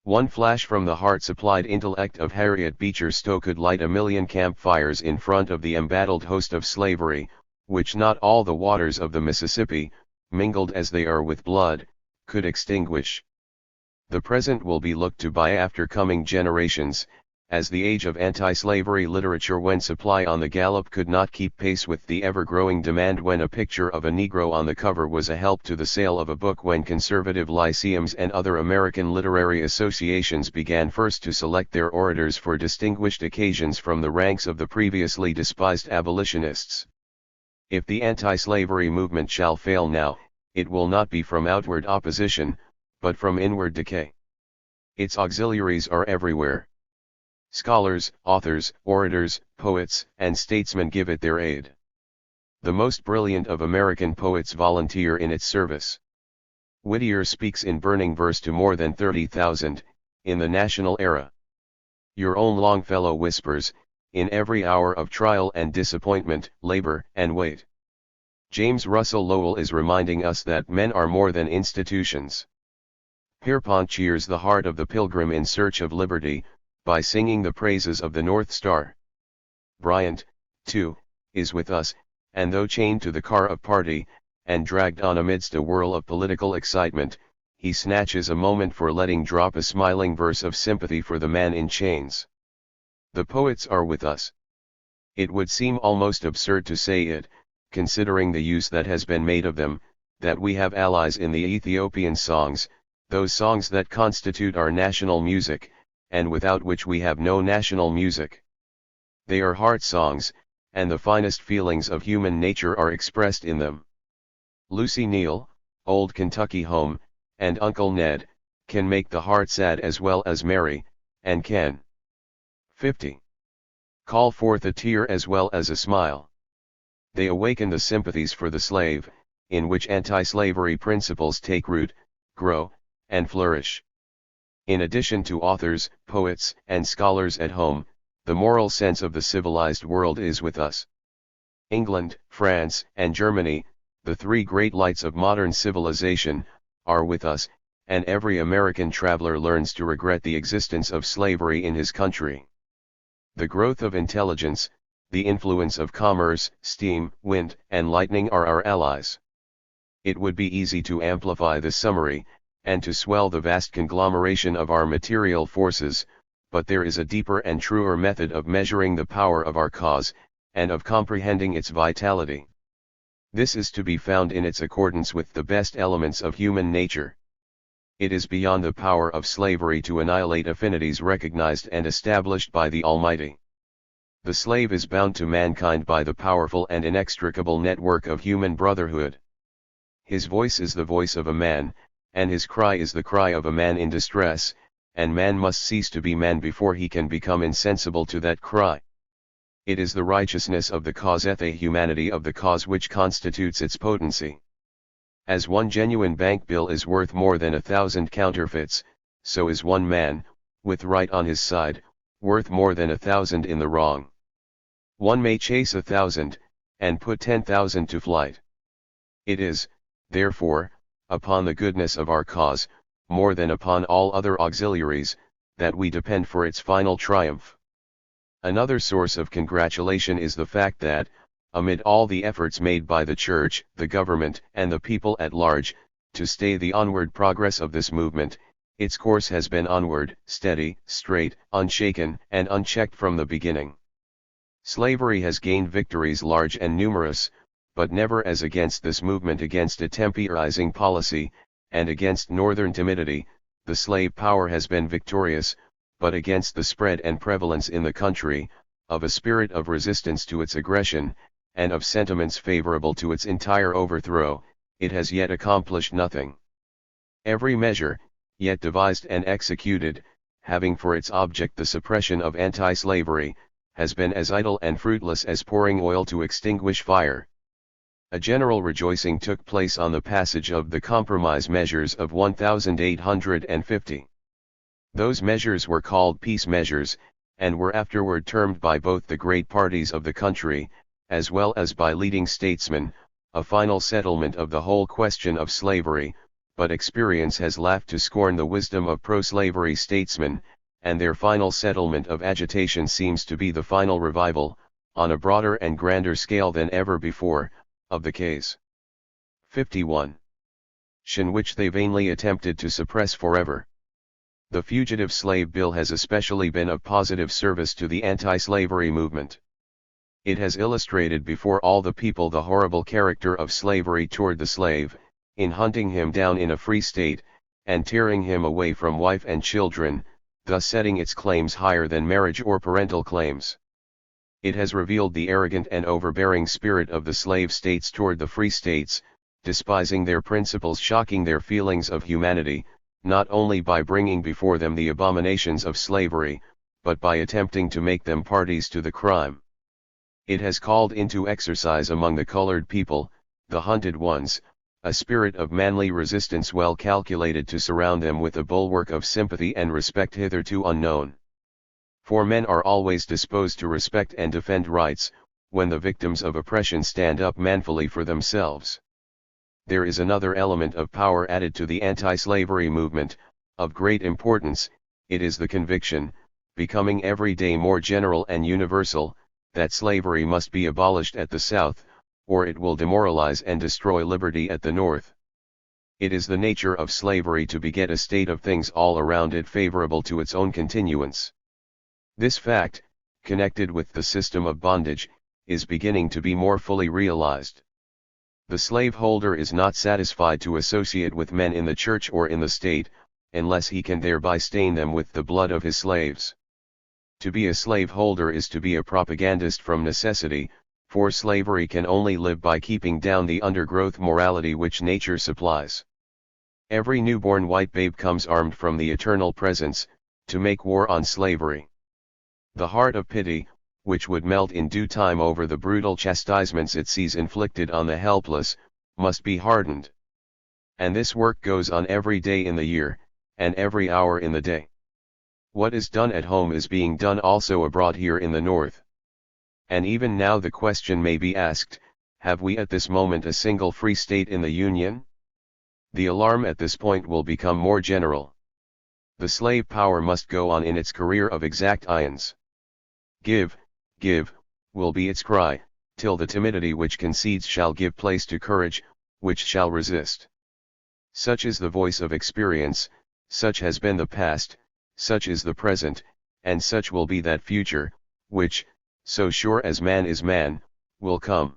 S1: One flash from the heart-supplied intellect of Harriet Beecher Stowe could light 1,000,000 campfires in front of the embattled host of slavery, which not all the waters of the Mississippi, mingled as they are with blood, could extinguish. The present will be looked to by after coming generations, as the age of anti-slavery literature, when supply on the gallop could not keep pace with the ever-growing demand, when a picture of a Negro on the cover was a help to the sale of a book, when conservative lyceums and other American literary associations began first to select their orators for distinguished occasions from the ranks of the previously despised abolitionists. If the anti-slavery movement shall fail now, it will not be from outward opposition, but from inward decay. Its auxiliaries are everywhere. Scholars, authors, orators, poets, and statesmen give it their aid. The most brilliant of American poets volunteer in its service. Whittier speaks in burning verse to more than 30,000, in the national era. Your own Longfellow whispers, in every hour of trial and disappointment, labor and wait. James Russell Lowell is reminding us that men are more than institutions. Pierpont cheers the heart of the pilgrim in search of liberty, by singing the praises of the North Star. Bryant, too, is with us, and though chained to the car of party, and dragged on amidst a whirl of political excitement, he snatches a moment for letting drop a smiling verse of sympathy for the man in chains. The poets are with us. It would seem almost absurd to say it, considering the use that has been made of them, that we have allies in the Ethiopian songs, those songs that constitute our national music, and without which we have no national music. They are heart songs, and the finest feelings of human nature are expressed in them. Lucy Neal, Old Kentucky Home, and Uncle Ned, can make the heart sad as well as merry, and can 50. Call forth a tear as well as a smile. They awaken the sympathies for the slave, in which anti-slavery principles take root, grow, and flourish. In addition to authors, poets, and scholars at home, the moral sense of the civilized world is with us. England, France, and Germany, the three great lights of modern civilization, are with us, and every American traveler learns to regret the existence of slavery in his country. The growth of intelligence, the influence of commerce, steam, wind, and lightning are our allies. It would be easy to amplify this summary, and to swell the vast conglomeration of our material forces, but there is a deeper and truer method of measuring the power of our cause, and of comprehending its vitality. This is to be found in its accordance with the best elements of human nature. It is beyond the power of slavery to annihilate affinities recognized and established by the Almighty. The slave is bound to mankind by the powerful and inextricable network of human brotherhood. His voice is the voice of a man, and his cry is the cry of a man in distress, and man must cease to be man before he can become insensible to that cry. It is the righteousness of the cause, the humanity of the cause, which constitutes its potency. As one genuine bank bill is worth more than 1,000 counterfeits, so is one man, with right on his side, worth more than 1,000 in the wrong. One may chase 1,000, and put 10,000 to flight. It is, therefore, upon the goodness of our cause, more than upon all other auxiliaries, that we depend for its final triumph. Another source of congratulation is the fact that, amid all the efforts made by the Church, the government, and the people at large, to stay the onward progress of this movement, its course has been onward, steady, straight, unshaken, and unchecked from the beginning. Slavery has gained victories large and numerous, but never as against this movement, against a temporizing policy, and against northern timidity. The slave power has been victorious, but against the spread and prevalence in the country, of a spirit of resistance to its aggression, and of sentiments favorable to its entire overthrow, it has yet accomplished nothing. Every measure, yet devised and executed, having for its object the suppression of anti-slavery, has been as idle and fruitless as pouring oil to extinguish fire. A general rejoicing took place on the passage of the compromise measures of 1850. Those measures were called peace measures, and were afterward termed by both the great parties of the country, as well as by leading statesmen, a final settlement of the whole question of slavery, but experience has laughed to scorn the wisdom of pro-slavery statesmen, and their final settlement of agitation seems to be the final revival, on a broader and grander scale than ever before, of the case. 51. Which they vainly attempted to suppress forever. The Fugitive Slave Bill has especially been of positive service to the anti-slavery movement. It has illustrated before all the people the horrible character of slavery toward the slave, in hunting him down in a free state, and tearing him away from wife and children, thus setting its claims higher than marriage or parental claims. It has revealed the arrogant and overbearing spirit of the slave states toward the free states, despising their principles, shocking their feelings of humanity, not only by bringing before them the abominations of slavery, but by attempting to make them parties to the crime. It has called into exercise among the colored people, the hunted ones, a spirit of manly resistance well calculated to surround them with a bulwark of sympathy and respect hitherto unknown. For men are always disposed to respect and defend rights, when the victims of oppression stand up manfully for themselves. There is another element of power added to the anti-slavery movement, of great importance. It is the conviction, becoming every day more general and universal, that slavery must be abolished at the South, or it will demoralize and destroy liberty at the North. It is the nature of slavery to beget a state of things all around it favorable to its own continuance. This fact, connected with the system of bondage, is beginning to be more fully realized. The slaveholder is not satisfied to associate with men in the church or in the state, unless he can thereby stain them with the blood of his slaves. To be a slaveholder is to be a propagandist from necessity, for slavery can only live by keeping down the undergrowth morality which nature supplies. Every newborn white babe comes armed from the eternal presence, to make war on slavery. The heart of pity, which would melt in due time over the brutal chastisements it sees inflicted on the helpless, must be hardened. And this work goes on every day in the year, and every hour in the day. What is done at home is being done also abroad here in the North. And even now the question may be asked, have we at this moment a single free state in the Union? The alarm at this point will become more general. The slave power must go on in its career of exact ions. Give, give, will be its cry, till the timidity which concedes shall give place to courage, which shall resist. Such is the voice of experience, such has been the past, such is the present, and such will be that future, which, so sure as man is man, will come.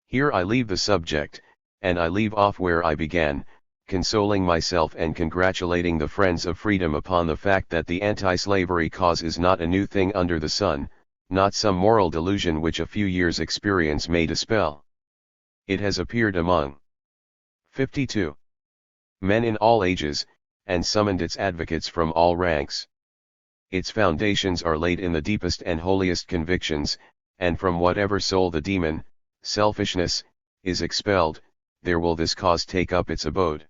S1: Here I leave the subject, and I leave off where I began, consoling myself and congratulating the friends of freedom upon the fact that the anti-slavery cause is not a new thing under the sun, not some moral delusion which a few years' experience may dispel. It has appeared among 52 men in all ages, and summoned its advocates from all ranks. Its foundations are laid in the deepest and holiest convictions, and from whatever soul the demon, selfishness, is expelled, there will this cause take up its abode.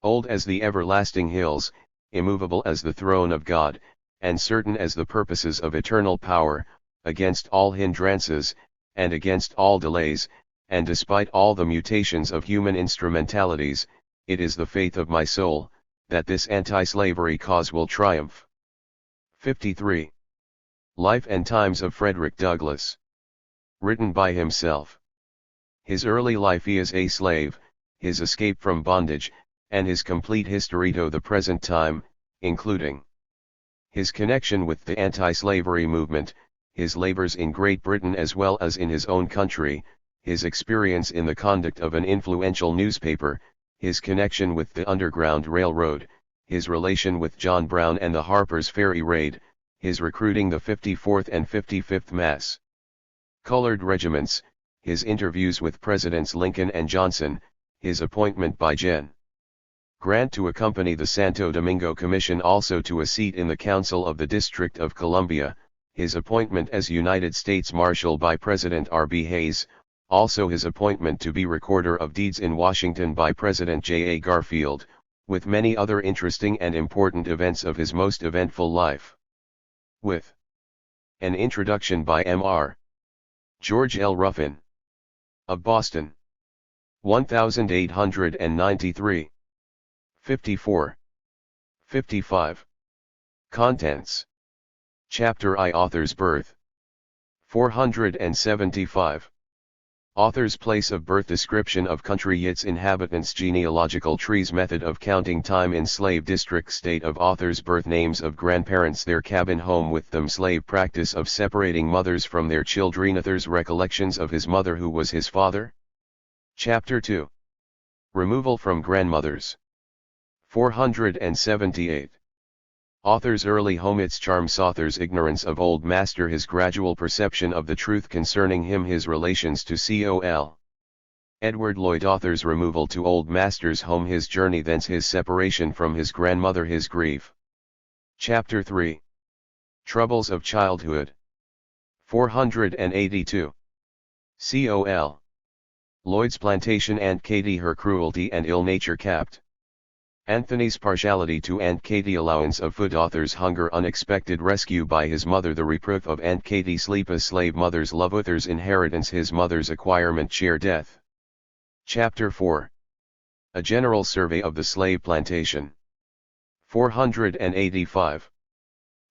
S1: Old as the everlasting hills, immovable as the throne of God, and certain as the purposes of eternal power, against all hindrances, and against all delays, and despite all the mutations of human instrumentalities, it is the faith of my soul, that this anti-slavery cause will triumph. 53. Life and Times of Frederick Douglass. Written by himself. His early life he is a slave, his escape from bondage, and his complete history to the present time, including his connection with the anti-slavery movement, his labors in Great Britain as well as in his own country, his experience in the conduct of an influential newspaper, his connection with the Underground Railroad, his relation with John Brown and the Harper's Ferry raid, his recruiting the 54th and 55th Mass. Colored regiments, his interviews with Presidents Lincoln and Johnson, his appointment by Gen. Grant to accompany the Santo Domingo Commission also to a seat in the Council of the District of Columbia, his appointment as United States Marshal by President R.B. Hayes, also his appointment to be Recorder of Deeds in Washington by President J.A. Garfield, with many other interesting and important events of his most eventful life. With an introduction by M.R. George L. Ruffin of Boston. 1893. 54. 55. Contents. Chapter I. Author's birth. 475. Author's place of birth. Description of country, its inhabitants, genealogical trees, method of counting time in slave district, state of author's birth, names of grandparents, their cabin home with them, slave practice of separating mothers from their children, author's recollections of his mother who was his father. Chapter 2. Removal from grandmothers. 478. Author's early home, its charms, author's ignorance of old master, his gradual perception of the truth concerning him, his relations to Col. Edward Lloyd, author's removal to old master's home, his journey thence, his separation from his grandmother, his grief. Chapter 3. Troubles of childhood. 482. Col. Lloyd's plantation, Aunt Katy, her cruelty and ill nature capped. Anthony's partiality to Aunt Katy, allowance of food, author's hunger, unexpected rescue by his mother, the reproof of Aunt Katy, sleep as slave, mother's love, author's inheritance, his mother's acquirement, share, death. Chapter 4. A general survey of the slave plantation. 485.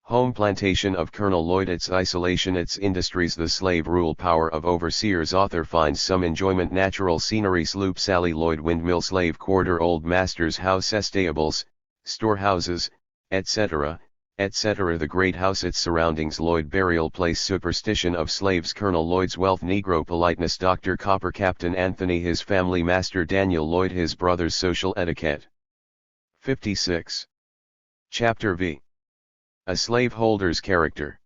S1: Home plantation of Colonel Lloyd, its isolation, its industries, the slave rule power of overseers, author finds some enjoyment, natural scenery, sloop Sally Lloyd, windmill, slave quarter, old master's house, stables, storehouses, etc., etc., the great house, its surroundings, Lloyd burial place, superstition of slaves, Colonel Lloyd's wealth, Negro politeness, Dr. Copper, Captain Anthony, his family, Master Daniel Lloyd, his brothers, social etiquette. 56. Chapter V. A slaveholder's character.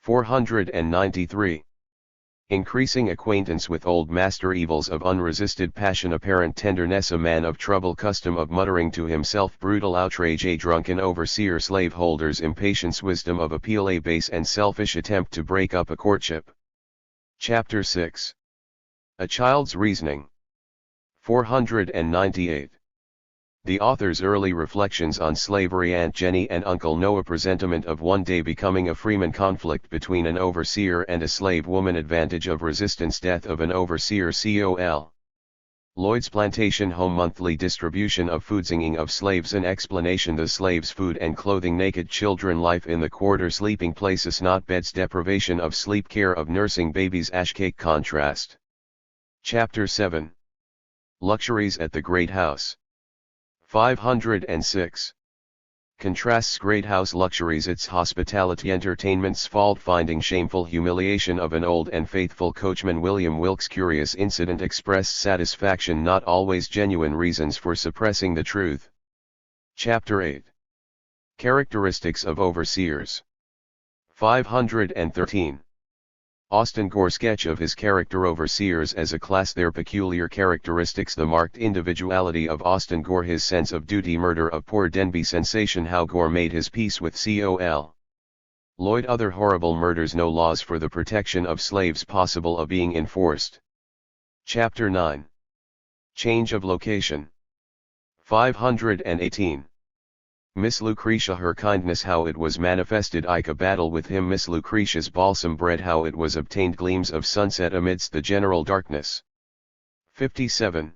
S1: 493. Increasing acquaintance with old master, evils of unresisted passion, apparent tenderness, a man of trouble, custom of muttering to himself, brutal outrage, a drunken overseer, slaveholder's impatience, wisdom of appeal, a base and selfish attempt to break up a courtship. Chapter 6. A child's reasoning. 498. The author's early reflections on slavery, Aunt Jenny and Uncle Noah, presentiment of one day becoming a freeman, conflict between an overseer and a slave woman, advantage of resistance, death of an overseer, Col. Lloyd's plantation home, monthly distribution of food, singing of slaves, an explanation, the slaves' food and clothing, naked children, life in the quarter, sleeping places, not beds, deprivation of sleep, care of nursing babies, ashcake, contrast. Chapter 7. Luxuries at the Great House. 506. Contrasts great house luxuries, its hospitality, entertainments, fault finding, shameful humiliation of an old and faithful coachman, William Wilkes, curious incident, expressed satisfaction, not always genuine reasons for suppressing the truth. Chapter 8. Characteristics of overseers. 513. Austin Gore sketch of his character, overseers as a class, their peculiar characteristics, the marked individuality of Austin Gore, his sense of duty, murder of poor Denby, sensation, how Gore made his peace with Col. Lloyd, other horrible murders, no laws for the protection of slaves possible of being enforced. Chapter 9. Change of location. 518. Miss Lucretia, her kindness, how it was manifested, Ike, a battle with him, Miss Lucretia's balsam bread, how it was obtained, gleams of sunset amidst the general darkness. 57.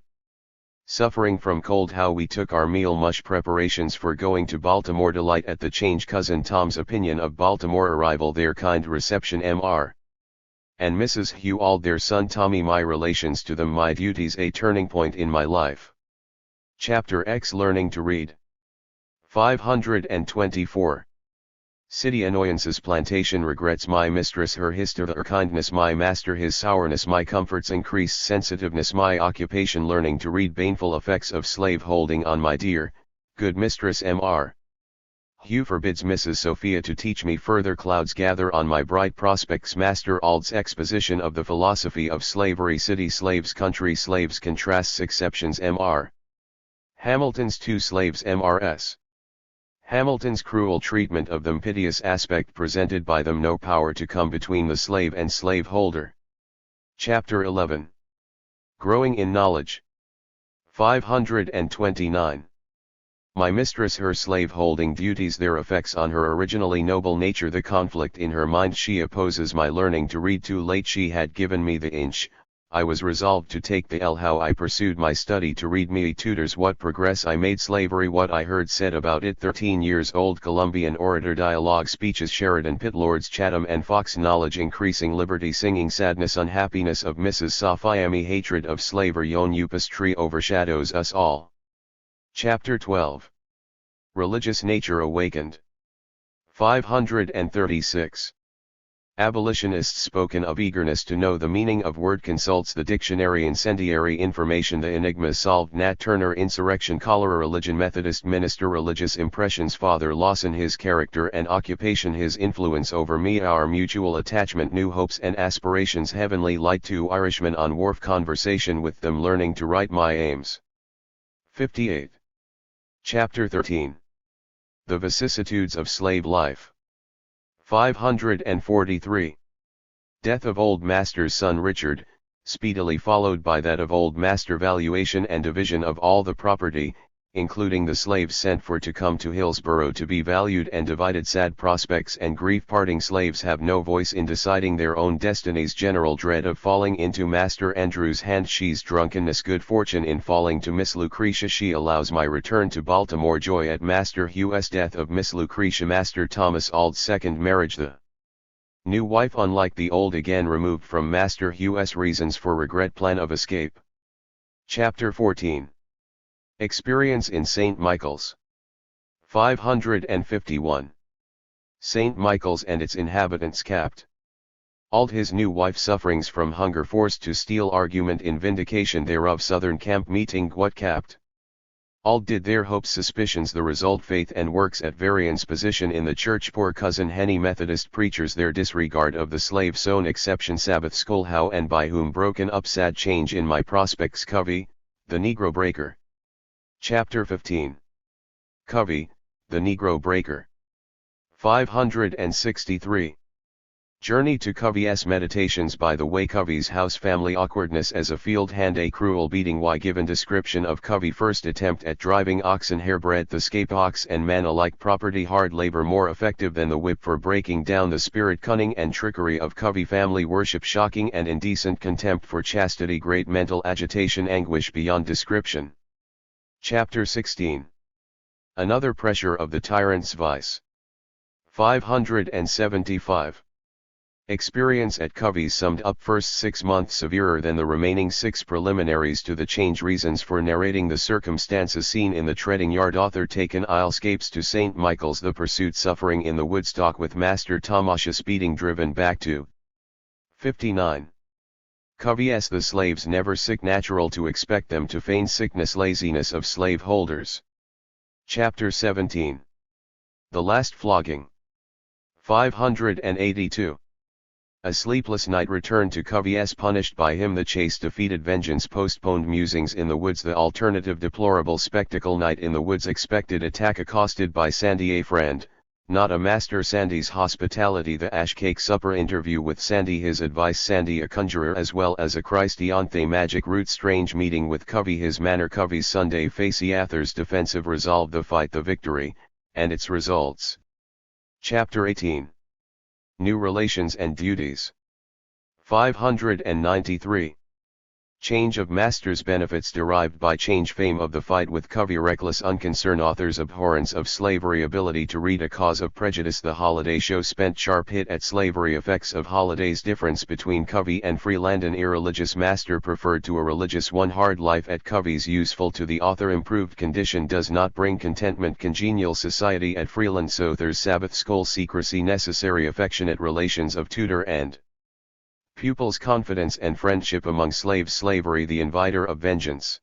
S1: Suffering from cold, how we took our meal, mush preparations for going to Baltimore, delight at the change, cousin Tom's opinion of Baltimore, arrival there, kind reception, Mr. and Mrs. Hugh, their son Tommy, my relations to them, my duties, a turning point in my life. Chapter X, learning to read. 524. City annoyances, plantation regrets, my mistress, her history, her kindness, my master, his sourness, my comforts, increased sensitiveness, my occupation, learning to read, baneful effects of slave holding on my dear, good mistress, Mr. Hugh forbids Mrs. Sophia to teach me further, clouds gather on my bright prospects, Master Ald's exposition of the philosophy of slavery, city slaves, country slaves, contrasts, exceptions, Mr. Hamilton's two slaves Mrs. Hamilton's cruel treatment of them, piteous aspect presented by them, no power to come between the slave and slaveholder. Chapter 11. Growing in Knowledge. 529. My mistress, her slave-holding duties, their effects on her originally noble nature, the conflict in her mind, she opposes my learning to read. Too late she had given me the inch, I was resolved to take the L. How I pursued my study to read me tutors, what progress I made, slavery, what I heard said about it. 13 years old, Columbian orator, dialogue, speeches, Sheridan, Pitt, Lords Chatham and Fox, knowledge increasing, liberty singing, sadness, unhappiness of Mrs. Sophiami, hatred of slavery, yon upas tree overshadows us all. Chapter 12. Religious nature awakened. 536. Abolitionists spoken of eagerness to know the meaning of word, consults the dictionary, incendiary information, the enigmas solved, Nat Turner, insurrection, cholera, religion, Methodist minister, religious impressions, Father Lawson, his character and occupation, his influence over me, our mutual attachment, new hopes and aspirations, heavenly light, two Irishmen on wharf, conversation with them, learning to write, my aims. 58. Chapter 13. The vicissitudes of slave life. 543. Death of Old Master's son Richard, speedily followed by that of Old Master, valuation and division of all the property, including the slaves sent for to come to Hillsborough to be valued and divided, sad prospects and grief, parting, slaves have no voice in deciding their own destinies, general dread of falling into Master Andrew's hand, she's drunkenness, good fortune in falling to Miss Lucretia, she allows my return to Baltimore, joy at Master Hugh's death of Miss Lucretia, Master Thomas Auld's second marriage, the new wife unlike the old, again removed from Master Hugh's, reasons for regret, plan of escape. Chapter 14. Experience in St. Michael's. 551. St. Michael's and its inhabitants capped. Auld, his new wife, sufferings from hunger, forced to steal, argument in vindication thereof, Southern camp meeting, what capped. Auld did, their hopes, suspicions, the result, faith and works at variance, position in the church, poor cousin Henny, Methodist preachers, their disregard of the slave sown exception, Sabbath school, how and by whom broken up, sad change in my prospects, Covey, the Negro breaker. Chapter 15. Covey, the Negro breaker. 563. Journey to Covey's meditations by the way, Covey's house, family, awkwardness as a field hand, a cruel beating, why, given description of Covey, first attempt at driving oxen, hairbreadth, the scape, ox and man alike, property, hard labor, more effective than the whip for breaking down the spirit, cunning and trickery of Covey, family worship, shocking and indecent, contempt for chastity, great mental agitation, anguish beyond description. Chapter 16. Another pressure of the tyrant's vice. 575. Experience at Covey's summed up, first 6 months severer than the remaining 6 preliminaries to the change, reasons for narrating the circumstances seen in the treading yard, author taken Ilescapes to St. Michael's, the pursuit, suffering in the Woodstock with Master Tamasha, speeding, driven back to 59. Covey's the slaves never sick, natural to expect them to feign sickness, laziness of slave holders. Chapter 17. The last flogging. 582. A sleepless night returned to Covey's, punished by him, the chase defeated, vengeance postponed, musings in the woods, the alternative, deplorable spectacle, night in the woods, expected attack, accosted by Sandy, a friend, not a master, Sandy's hospitality, the ash cake supper, interview with Sandy, his advice, Sandy a conjurer as well as a Christianthe, magic root, strange meeting with Covey, his manner, Covey's Sunday face, Arthur's defensive resolve, the fight, the victory, and its results. Chapter 18. New relations and duties. 593. Change of masters, benefits derived by change, fame of the fight with Covey, reckless unconcern, author's abhorrence of slavery, ability to read, a cause of prejudice, the holiday show, spent sharp hit at slavery, effects of holidays, difference between Covey and Freeland, an irreligious master preferred to a religious one, hard life at Covey's useful to the author, improved condition does not bring contentment, congenial society at Freeland, Souther's Sabbath school, secrecy necessary, affectionate relations of tutor and pupils, confidence and friendship among slaves, slavery the inviter of vengeance.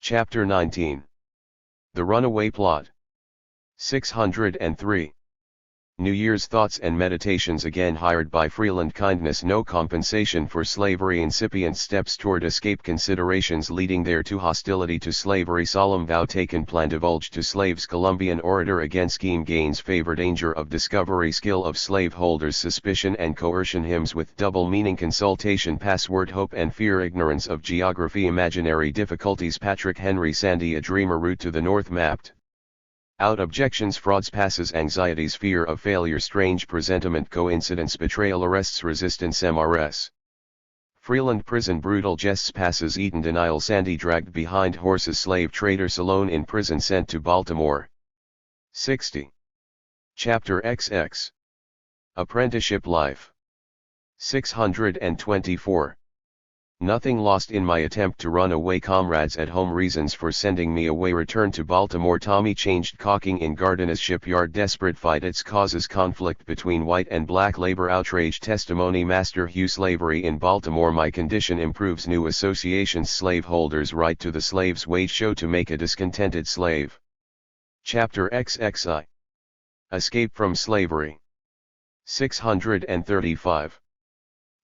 S1: Chapter 19. The runaway plot. 603. New Year's thoughts and meditations again hired by Freeland. Kindness, no compensation for slavery. Incipient steps toward escape. Considerations leading there to. Hostility to slavery. Solemn vow taken. Plan divulged to slaves. Columbian orator against scheme. Gains favor. Danger of discovery. Skill of slaveholders. Suspicion and coercion. Hymns with double meaning. Consultation. Password. Hope and fear. Ignorance of geography. Imaginary difficulties. Patrick Henry. Sandy, a dreamer. Route to the north mapped out. Objections, frauds, passes, anxieties, fear of failure, strange presentiment, coincidence, betrayal, arrests, resistance, MRS. Freeland, prison, brutal jests, passes, eaten, denial, Sandy, dragged behind horses, slave trader, Salone in prison, sent to Baltimore. 60. Chapter XX. Apprenticeship life. 624. Nothing lost in my attempt to run away. Comrades at home, reasons for sending me away. Return to Baltimore. Tommy changed. Caulking in Gardena's shipyard. Desperate fight. Its causes. Conflict between white and black labor. Outrage. Testimony. Master Hugh. Slavery in Baltimore. My condition improves. New associations. Slaveholders' right to the slave's wage. Show to make a discontented slave. Chapter XXI. Escape from slavery. 635.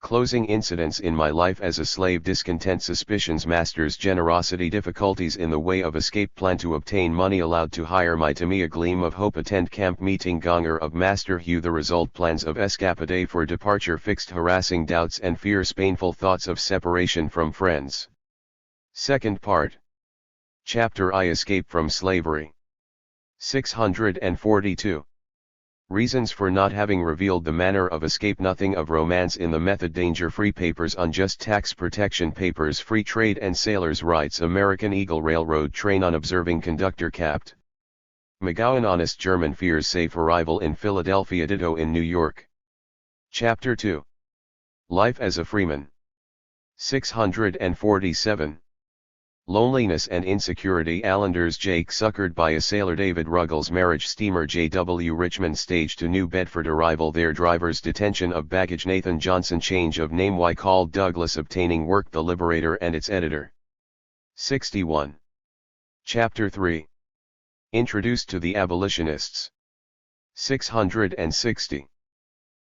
S1: Closing incidents in my life as a slave. Discontent, suspicions, master's generosity, difficulties in the way of escape. Plan to obtain money, allowed to hire my to me. A gleam of hope. Attend camp meeting. Gonger of Master Hugh. The result. Plans of escapade for departure. Fixed, harassing doubts and fears. Painful thoughts of separation from friends. Second part. Chapter I. Escape from slavery. 642. Reasons for not having revealed the manner of escape. Nothing of romance in the method. Danger-free papers. Unjust tax protection papers. Free trade and sailors' rights. American Eagle Railroad train. Unobserving conductor. Capt. McGowan. Honest German fears. Safe arrival in Philadelphia. Ditto in New York. Chapter 2. Life as a freeman. 647. Loneliness and insecurity. Islanders. Jake succored by a sailor. David Ruggles. Marriage. Steamer J.W. Richmond stage to New Bedford. Arrival there. Drivers. Detention of baggage. Nathan Johnson. Change of name. Why called Douglas. Obtaining work. The Liberator and its editor. 61. Chapter 3. Introduced to the abolitionists. 660.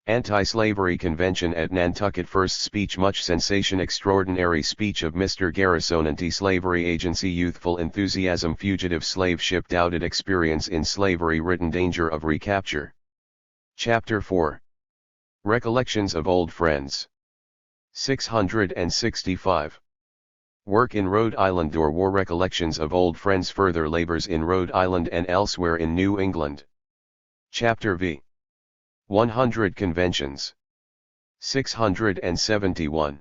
S1: Anti-Slavery Convention at Nantucket. First speech. Much sensation. Extraordinary speech of Mr. Garrison. Anti-Slavery Agency. Youthful enthusiasm. Fugitive slave ship. Doubted experience in slavery. Written. Danger of recapture. Chapter 4. Recollections of old friends. 665. Work in Rhode Island or war. Recollections of old friends. Further labors in Rhode Island and elsewhere in New England. Chapter V. 100 Conventions. 671.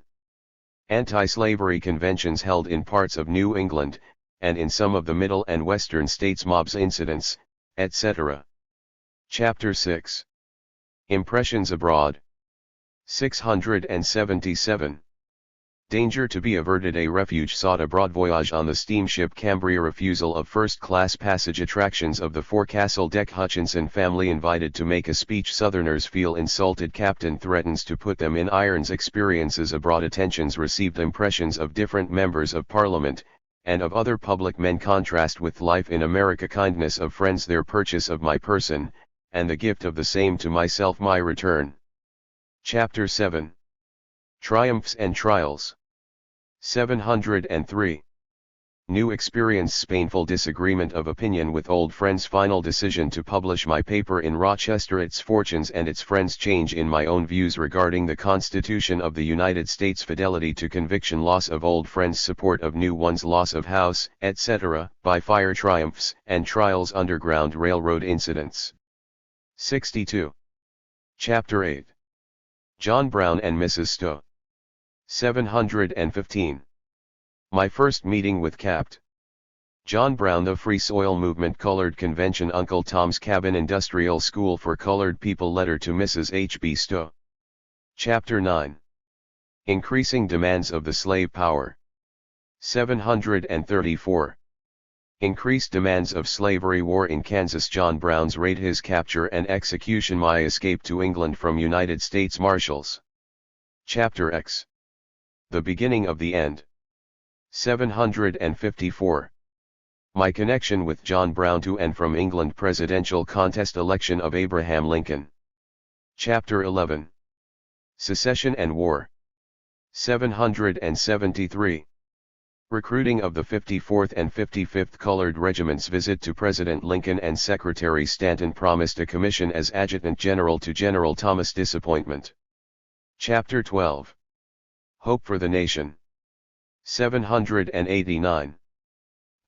S1: Anti-slavery conventions held in parts of New England, and in some of the middle and western states. Mobs, incidents, etc. Chapter 6. Impressions abroad. 677. Danger to be averted. A refuge sought abroad. Voyage on the steamship Cambria. Refusal of first-class passage. Attractions of the forecastle deck. Hutchinson family invited to make a speech. Southerners feel insulted. Captain threatens to put them in irons. Experiences abroad. Attentions received. Impressions of different members of Parliament, and of other public men. Contrast with life in America. Kindness of friends. Their purchase of my person, and the gift of the same to myself. My return. Chapter 7. Triumphs and Trials. 703. New experience. Painful disagreement of opinion with old friends. Final decision to publish my paper in Rochester. Its fortunes and its friends. Change in my own views regarding the Constitution of the United States. Fidelity to conviction. Loss of old friends. Support of new ones. Loss of house, etc. by fire. Triumphs and trials. Underground Railroad incidents. 62. Chapter 8. John Brown and Mrs. Stowe. 715. My first meeting with Capt. John Brown. The Free Soil Movement. Colored Convention. Uncle Tom's Cabin. Industrial School for Colored People. Letter to Mrs. H.B. Stowe. Chapter 9. Increasing Demands of the Slave Power. 734. Increased Demands of Slavery. War in Kansas. John Brown's raid. His capture and execution. My escape to England from United States Marshals. Chapter X. The Beginning of the End. 754. My connection with John Brown to and from England. Presidential contest. Election of Abraham Lincoln. Chapter 11. Secession and War. 773. Recruiting of the 54th and 55th Colored Regiments. Visit to President Lincoln and Secretary Stanton promised a commission as Adjutant General to General Thomas. Disappointment. Chapter 12. Hope for the Nation. 789.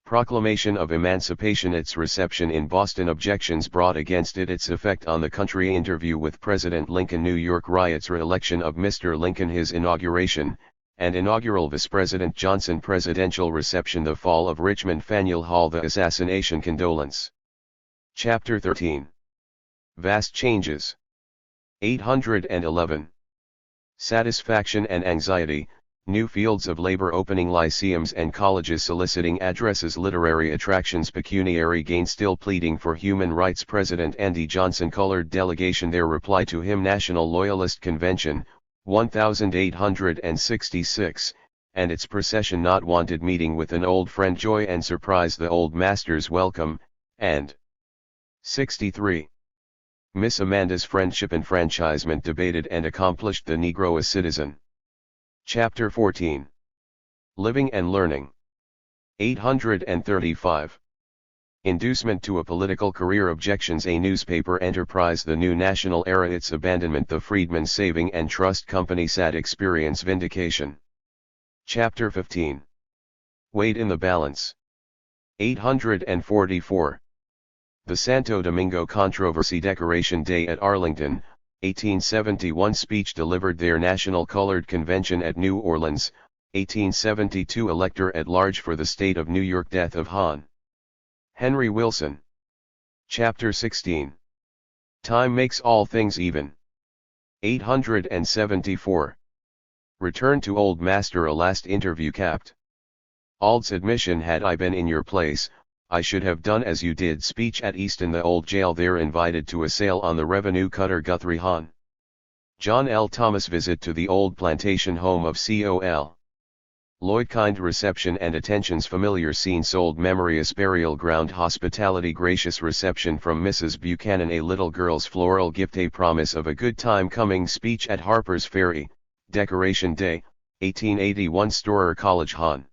S1: Proclamation of Emancipation. Its reception in Boston. Objections brought against it. Its effect on the country. Interview with President Lincoln. New York riots. Re-election of Mr. Lincoln. His inauguration, and inaugural Vice President Johnson. Presidential reception. The fall of Richmond. Faneuil Hall. The assassination. Condolence. Chapter 13. Vast changes. 811. Satisfaction and anxiety. New fields of labor. Opening lyceums and colleges. Soliciting addresses. Literary attractions. Pecuniary gain. Still pleading for human rights. President Andy Johnson. Colored delegation. Their reply to him. National Loyalist Convention, 1866, and its procession. Not wanted. Meeting with an old friend. Joy and surprise. The old master's welcome, and 63. Miss Amanda's friendship. Enfranchisement debated and accomplished. The Negro a citizen. Chapter 14. Living and Learning. 835. Inducement to a political career. Objections. A newspaper enterprise. The New National Era. Its abandonment. The Freedmen's Saving and Trust Company. Sad experience. Vindication. Chapter 15. Weight in the balance. 844. The Santo Domingo Controversy. Decoration Day at Arlington, 1871. Speech delivered there. National Colored Convention at New Orleans, 1872. Elector at large for the state of New York. Death of Hon. Henry Wilson. Chapter 16. Time makes all things even. 874. Return to old master. A last interview. Capt. Ald's admission. Had I been in your place, I should have done as you did. Speech at Easton. The old jail. There invited to a sail on the revenue cutter Guthrie. Hon. John L. Thomas. Visit to the old plantation home of Col. Lloyd. Kind reception and attentions. Familiar scenes. Old memories. Burial ground. Hospitality. Gracious reception from Mrs. Buchanan. A little girl's floral gift. A promise of a good time coming. Speech at Harper's Ferry, Decoration Day, 1881. Storer College. Hon.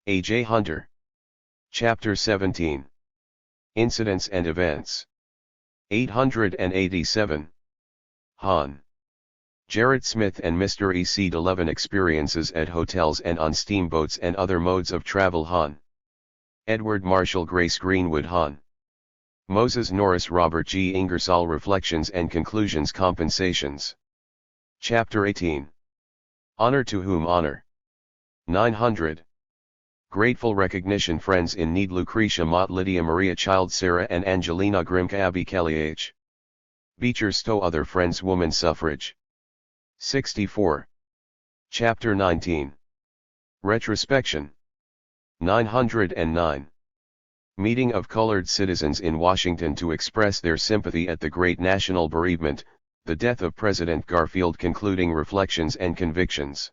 S1: A. J. Hunter. Chapter 17. Incidents and Events. 887. Hon. Gerrit Smith and Mr. E. C. 11. Experiences at hotels and on steamboats and other modes of travel. Hon. Edward Marshall. Grace Greenwood. Hon. Moses Norris. Robert G. Ingersoll. Reflections and Conclusions. Compensations. Chapter 18. Honor to whom honor. 900. Grateful recognition. Friends in need. Lucretia Mott. Lydia Maria Child. Sarah and Angelina Grimke. Abby Kelly. H. Beecher Stowe. Other friends. Woman suffrage. 64. Chapter 19. Retrospection. 909. Meeting of colored citizens in Washington to express their sympathy at the great national bereavement, the death of President Garfield. Concluding reflections and convictions.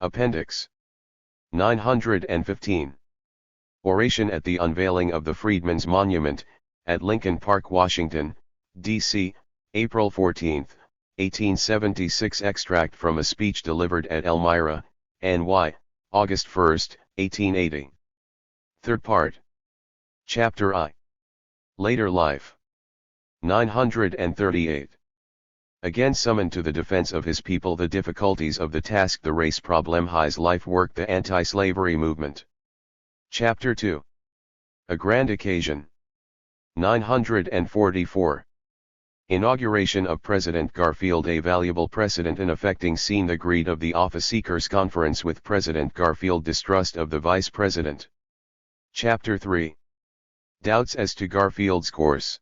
S1: Appendix. 915. Oration at the unveiling of the Freedmen's Monument, at Lincoln Park, Washington, D.C., April 14, 1876. Extract from a speech delivered at Elmira, N.Y., August 1, 1880. Third part. Chapter I. Later Life. 938. Again summoned to the defense of his people. The difficulties of the task. The race problem. His life work. The anti-slavery movement. Chapter 2. A grand occasion. 944. Inauguration of President Garfield. A valuable precedent in affecting scene. The greed of the office seekers. Conference with President Garfield. Distrust of the Vice President. Chapter 3. Doubts as to Garfield's course.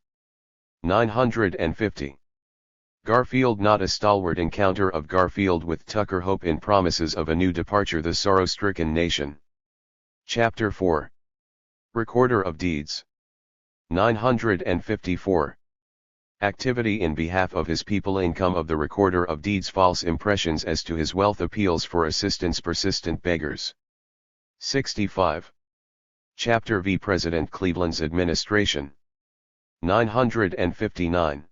S1: 950. Garfield not a stalwart. Encounter of Garfield with Tucker. Hope in promises of a new departure. The sorrow-stricken nation. Chapter 4. Recorder of Deeds. 954. Activity in behalf of his people. Income of the Recorder of Deeds. False impressions as to his wealth. Appeals for assistance. Persistent beggars. 65. Chapter V. President Cleveland's administration. 959.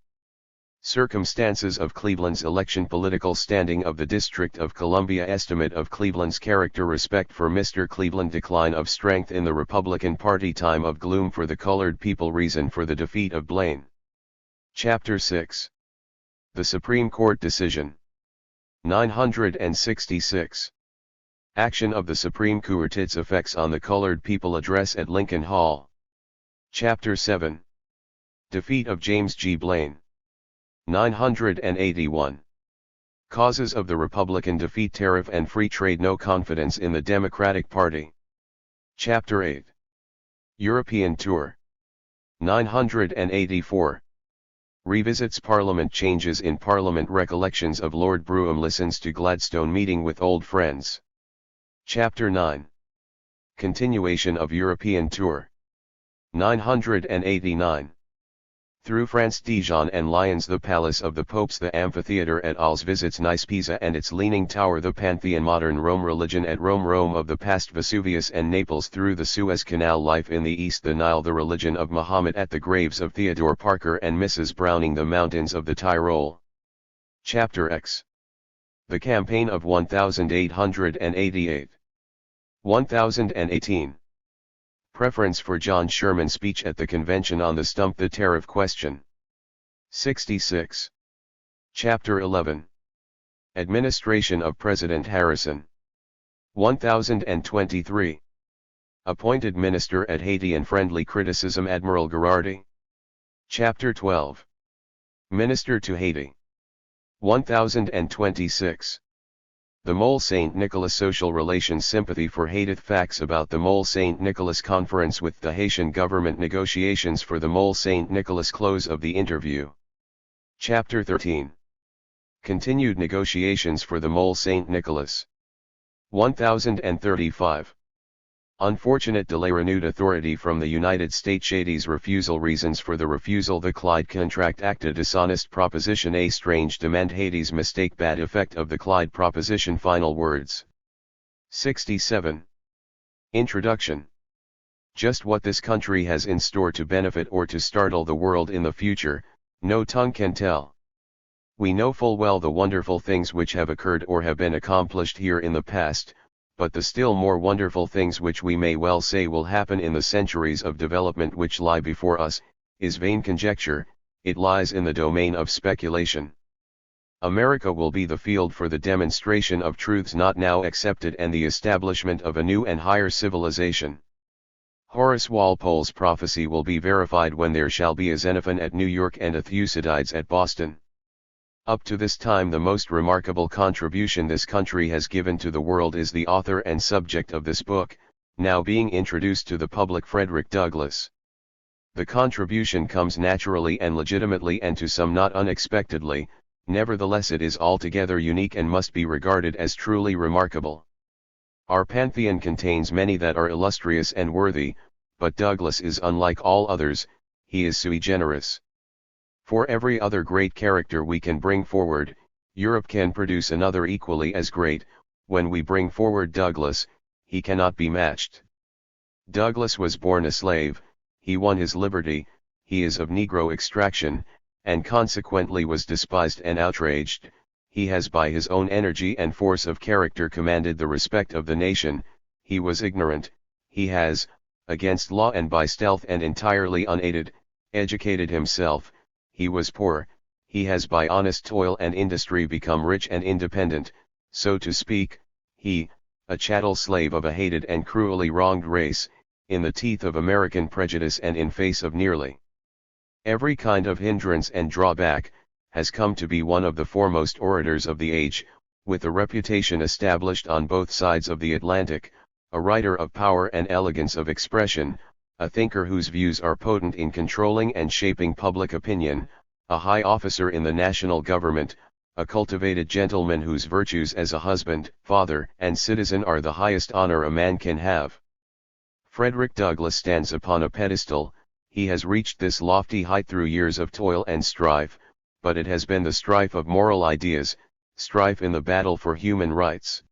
S1: Circumstances of Cleveland's election. Political standing of the District of Columbia. Estimate of Cleveland's character. Respect for Mr. Cleveland. Decline of strength in the Republican Party. Time of gloom for the colored people. Reason for the defeat of Blaine. Chapter 6. The Supreme Court Decision. 966. Action of the Supreme Court. Its effects on the colored people. Address at Lincoln Hall. Chapter 7. Defeat of James G. Blaine. 981. Causes of the Republican defeat. Tariff and free trade. No confidence in the Democratic Party. Chapter 8. European Tour. 984. Revisits Parliament. Changes in Parliament. Recollections of Lord Brougham. Listens to Gladstone. Meeting with old friends. Chapter 9. Continuation of European Tour. 989. Through France. Dijon and Lyons. The Palace of the Popes. The Amphitheatre at Arles. Visits Nice. Pisa and its Leaning Tower. The Pantheon. Modern Rome. Religion at Rome. Rome of the past. Vesuvius and Naples. Through the Suez Canal. Life in the East. The Nile. The religion of Muhammad. At the graves of Theodore Parker and Mrs. Browning. The mountains of the Tyrol. Chapter X. The Campaign of 1888. 1018. Preference for John Sherman's speech at the convention on the Stump the Tariff Question. 66. Chapter 11. Administration of President Harrison. 1023. Appointed Minister at Haiti and friendly criticism. Admiral Gherardi. Chapter 12. Minister to Haiti. 1026. The Mole St. Nicholas. Social relations. Sympathy for Haiti. Facts about the Mole St. Nicholas. Conference with the Haitian government. Negotiations for the Mole St. Nicholas. Close of the interview. Chapter 13. Continued negotiations for the Mole St. Nicholas. 1035. Unfortunate delay. Renewed authority from the United States. Shady's refusal. Reasons for the refusal. The Clyde Contract Act. A dishonest proposition. A strange demand. Haiti's mistake. Bad effect of the Clyde proposition. Final words. 67. Introduction. Just what this country has in store to benefit or to startle the world in the future, no tongue can tell. We know full well the wonderful things which have occurred or have been accomplished here in the past, but the still more wonderful things which we may well say will happen in the centuries of development which lie before us, is vain conjecture. It lies in the domain of speculation. America will be the field for the demonstration of truths not now accepted and the establishment of a new and higher civilization. Horace Walpole's prophecy will be verified when there shall be a Xenophon at New York and a Thucydides at Boston. Up to this time the most remarkable contribution this country has given to the world is the author and subject of this book, now being introduced to the public, Frederick Douglass. The contribution comes naturally and legitimately and to some not unexpectedly, nevertheless it is altogether unique and must be regarded as truly remarkable. Our pantheon contains many that are illustrious and worthy, but Douglass is unlike all others. He is sui generis. For every other great character we can bring forward, Europe can produce another equally as great. When we bring forward Douglass, he cannot be matched. Douglass was born a slave, he won his liberty, he is of Negro extraction, and consequently was despised and outraged. He has by his own energy and force of character commanded the respect of the nation. He was ignorant, he has, against law and by stealth and entirely unaided, educated himself. He was poor, he has by honest toil and industry become rich and independent, so to speak. He, a chattel slave of a hated and cruelly wronged race, in the teeth of American prejudice and in face of nearly every kind of hindrance and drawback, has come to be one of the foremost orators of the age, with a reputation established on both sides of the Atlantic, a writer of power and elegance of expression, a thinker whose views are potent in controlling and shaping public opinion, a high officer in the national government, a cultivated gentleman whose virtues as a husband, father, and citizen are the highest honor a man can have. Frederick Douglass stands upon a pedestal. He has reached this lofty height through years of toil and strife, but it has been the strife of moral ideas, strife in the battle for human rights.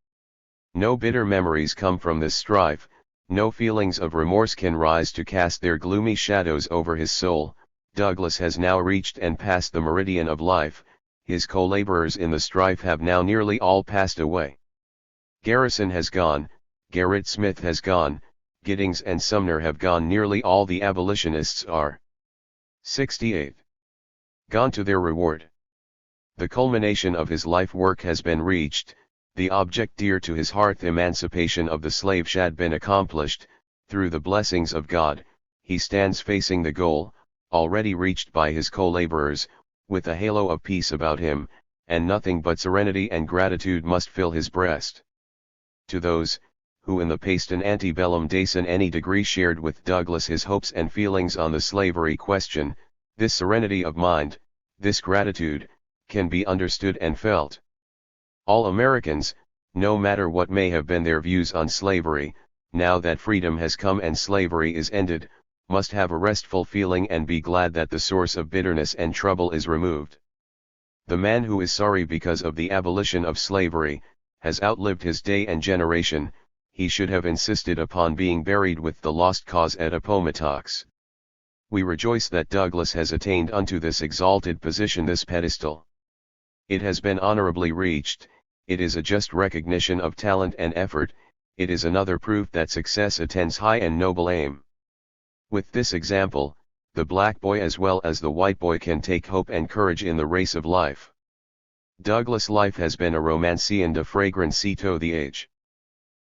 S1: No bitter memories come from this strife, no feelings of remorse can rise to cast their gloomy shadows over his soul. Douglas has now reached and passed the meridian of life, his co-laborers in the strife have now nearly all passed away. Garrison has gone, Gerrit Smith has gone, Giddings and Sumner have gone, nearly all the abolitionists are 68. Gone to their reward. The culmination of his life work has been reached, the object dear to his heart, the emancipation of the slave, had been accomplished, through the blessings of God. He stands facing the goal, already reached by his co-laborers, with a halo of peace about him, and nothing but serenity and gratitude must fill his breast. To those, who in the past and antebellum days in any degree shared with Douglas his hopes and feelings on the slavery question, this serenity of mind, this gratitude, can be understood and felt. All Americans, no matter what may have been their views on slavery, now that freedom has come and slavery is ended, must have a restful feeling and be glad that the source of bitterness and trouble is removed. The man who is sorry because of the abolition of slavery, has outlived his day and generation. He should have insisted upon being buried with the lost cause at Appomattox. We rejoice that Douglas has attained unto this exalted position, this pedestal. It has been honorably reached, it is a just recognition of talent and effort, it is another proof that success attends high and noble aim. With this example, the black boy as well as the white boy can take hope and courage in the race of life. Douglas' life has been a romance and a fragrancy to the age.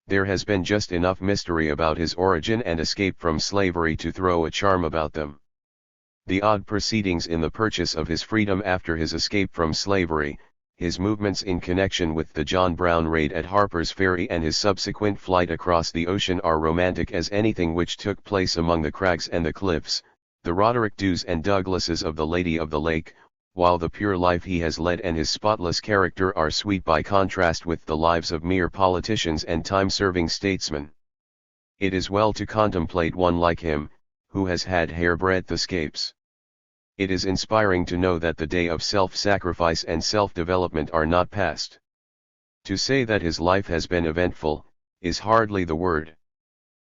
S1: There has been just enough mystery about his origin and escape from slavery to throw a charm about them. The odd proceedings in the purchase of his freedom after his escape from slavery, his movements in connection with the John Brown raid at Harper's Ferry and his subsequent flight across the ocean are romantic as anything which took place among the crags and the cliffs. The Roderick Dhu's and Douglases of the Lady of the Lake, while the pure life he has led and his spotless character are sweet by contrast with the lives of mere politicians and time-serving statesmen. It is well to contemplate one like him, who has had hairbreadth escapes. It is inspiring to know that the day of self-sacrifice and self-development are not past. To say that his life has been eventful, is hardly the word.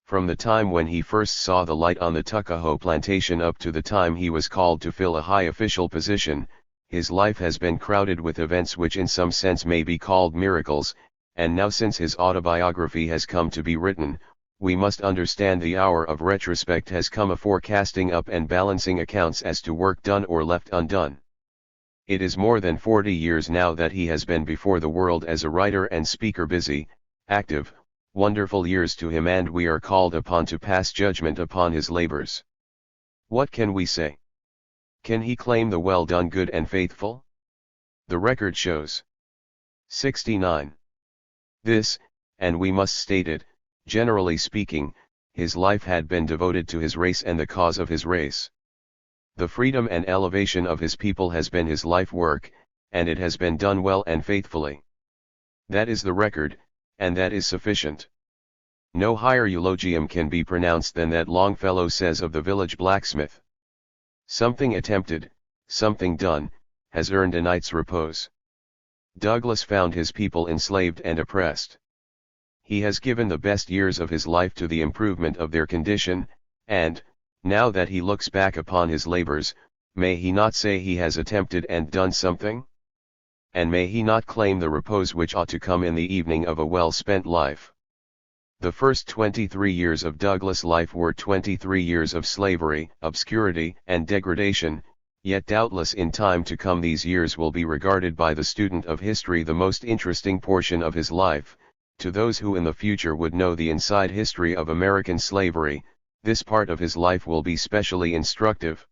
S1: From the time when he first saw the light on the Tuckahoe plantation up to the time he was called to fill a high official position, his life has been crowded with events which in some sense may be called miracles, and now since his autobiography has come to be written, we must understand the hour of retrospect has come, a forecasting up and balancing accounts as to work done or left undone. It is more than 40 years now that he has been before the world as a writer and speaker, busy, active, wonderful years to him, and we are called upon to pass judgment upon his labors. What can we say? Can he claim the well done, good and faithful? The record shows 69. This, and we must state it, generally speaking, his life had been devoted to his race and the cause of his race. The freedom and elevation of his people has been his life work, and it has been done well and faithfully. That is the record, and that is sufficient. No higher eulogium can be pronounced than that Longfellow says of the village blacksmith. Something attempted, something done, has earned a night's repose. Douglas found his people enslaved and oppressed. He has given the best years of his life to the improvement of their condition, and, now that he looks back upon his labors, may he not say he has attempted and done something? And may he not claim the repose which ought to come in the evening of a well-spent life? The first 23 years of Douglas' life were 23 years of slavery, obscurity, and degradation, yet doubtless in time to come these years will be regarded by the student of history the most interesting portion of his life. To those who in the future would know the inside history of American slavery, this part of his life will be specially instructive.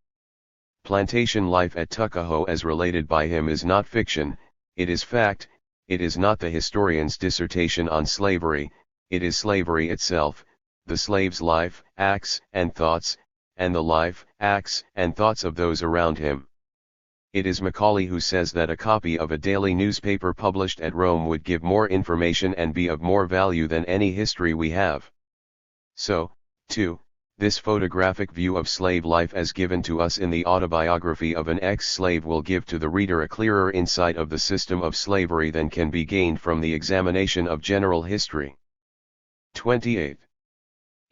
S1: Plantation life at Tuckahoe as related by him is not fiction, it is fact. It is not the historian's dissertation on slavery, it is slavery itself, the slave's life, acts, and thoughts, and the life, acts, and thoughts of those around him. It is Macaulay who says that a copy of a daily newspaper published at Rome would give more information and be of more value than any history we have. So, too, this photographic view of slave life as given to us in the autobiography of an ex-slave will give to the reader a clearer insight of the system of slavery than can be gained from the examination of general history. 28.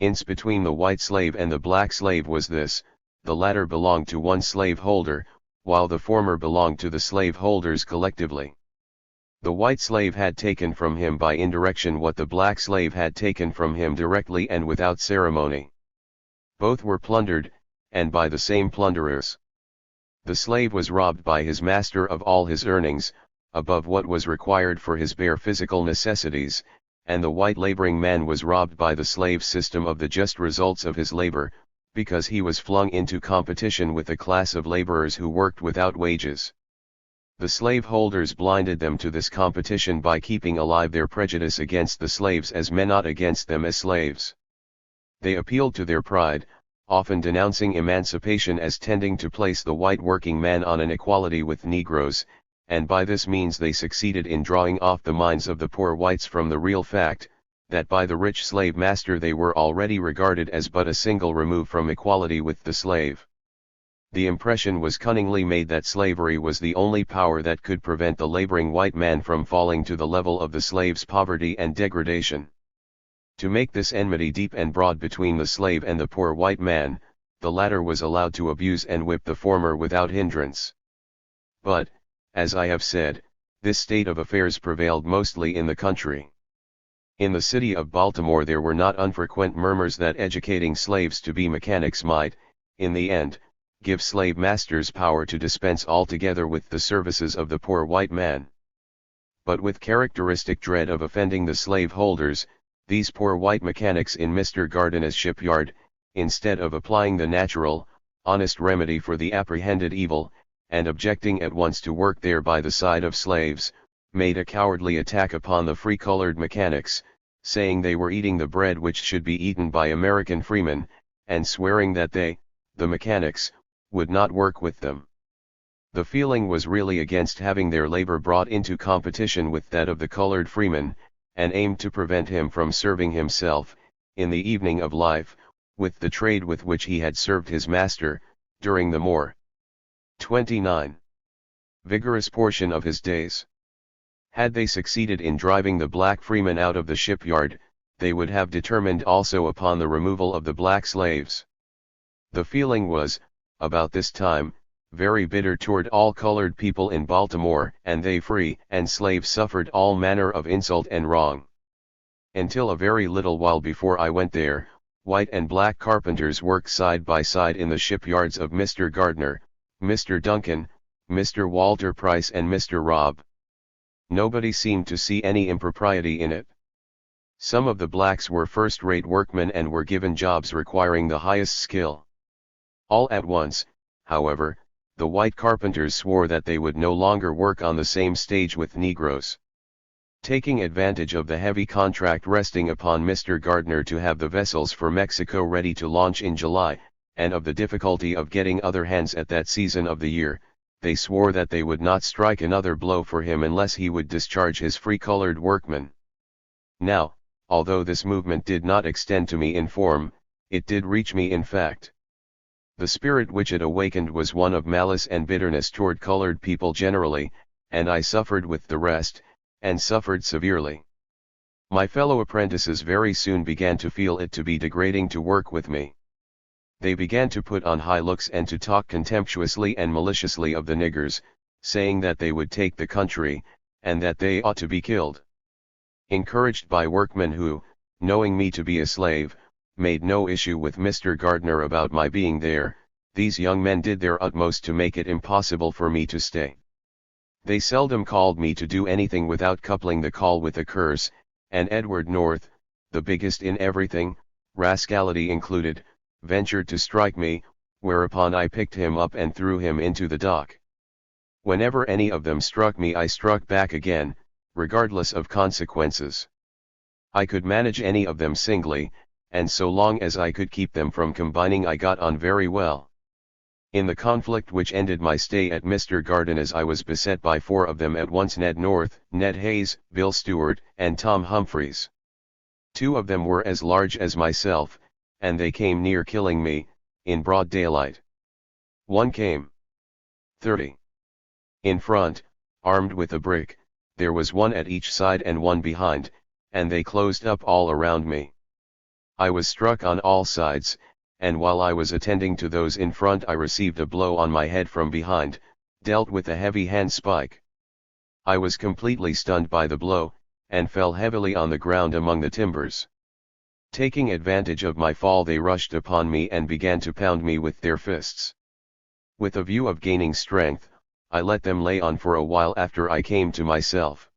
S1: Ince between the white slave and the black slave was this: the latter belonged to one slaveholder, while the former belonged to the slaveholders collectively. The white slave had taken from him by indirection what the black slave had taken from him directly and without ceremony. Both were plundered, and by the same plunderers. The slave was robbed by his master of all his earnings, above what was required for his bare physical necessities, and the white laboring man was robbed by the slave system of the just results of his labor, because he was flung into competition with a class of laborers who worked without wages. The slaveholders blinded them to this competition by keeping alive their prejudice against the slaves as men, not against them as slaves. They appealed to their pride, often denouncing emancipation as tending to place the white working man on an equality with Negroes, and by this means they succeeded in drawing off the minds of the poor whites from the real fact, that by the rich slave master they were already regarded as but a single remove from equality with the slave. The impression was cunningly made that slavery was the only power that could prevent the laboring white man from falling to the level of the slave's poverty and degradation. To make this enmity deep and broad between the slave and the poor white man, the latter was allowed to abuse and whip the former without hindrance. But, as I have said, this state of affairs prevailed mostly in the country. In the city of Baltimore there were not unfrequent murmurs that educating slaves to be mechanics might, in the end, give slave masters power to dispense altogether with the services of the poor white man. But with characteristic dread of offending the slaveholders, these poor white mechanics in Mr. Gardener's shipyard, instead of applying the natural, honest remedy for the apprehended evil, and objecting at once to work there by the side of slaves, made a cowardly attack upon the free-colored mechanics, saying they were eating the bread which should be eaten by American freemen, and swearing that they, the mechanics, would not work with them. The feeling was really against having their labor brought into competition with that of the colored freeman, and aimed to prevent him from serving himself, in the evening of life, with the trade with which he had served his master, during the more 29 vigorous portion of his days. Had they succeeded in driving the black freemen out of the shipyard, they would have determined also upon the removal of the black slaves. The feeling was, about this time, very bitter toward all colored people in Baltimore, and they free and slaves suffered all manner of insult and wrong. Until a very little while before I went there, white and black carpenters worked side by side in the shipyards of Mr. Gardner, Mr. Duncan, Mr. Walter Price and Mr. Robb. Nobody seemed to see any impropriety in it. Some of the blacks were first-rate workmen and were given jobs requiring the highest skill. All at once, however, the white carpenters swore that they would no longer work on the same stage with Negroes. Taking advantage of the heavy contract resting upon Mr. Gardner to have the vessels for Mexico ready to launch in July, and of the difficulty of getting other hands at that season of the year, they swore that they would not strike another blow for him unless he would discharge his free-colored workmen. Now, although this movement did not extend to me in form, it did reach me in fact. The spirit which it awakened was one of malice and bitterness toward colored people generally, and I suffered with the rest, and suffered severely. My fellow apprentices very soon began to feel it to be degrading to work with me. They began to put on high looks and to talk contemptuously and maliciously of the niggers, saying that they would take the country, and that they ought to be killed. Encouraged by workmen who, knowing me to be a slave, made no issue with Mr. Gardner about my being there, these young men did their utmost to make it impossible for me to stay. They seldom called me to do anything without coupling the call with a curse, and Edward North, the biggest in everything, rascality included, ventured to strike me, whereupon I picked him up and threw him into the dock. Whenever any of them struck me I struck back again, regardless of consequences. I could manage any of them singly, and so long as I could keep them from combining I got on very well. In the conflict which ended my stay at Mr. Gardner's I was beset by 4 of them at once: Ned North, Ned Hayes, Bill Stewart, and Tom Humphreys. 2 of them were as large as myself, and they came near killing me, in broad daylight. 1 came 30 in front, armed with a brick, there was 1 at each side and 1 behind, and they closed up all around me. I was struck on all sides, and while I was attending to those in front I received a blow on my head from behind, dealt with a heavy handspike. I was completely stunned by the blow, and fell heavily on the ground among the timbers. Taking advantage of my fall, they rushed upon me and began to pound me with their fists. With a view of gaining strength, I let them lay on for a while after I came to myself.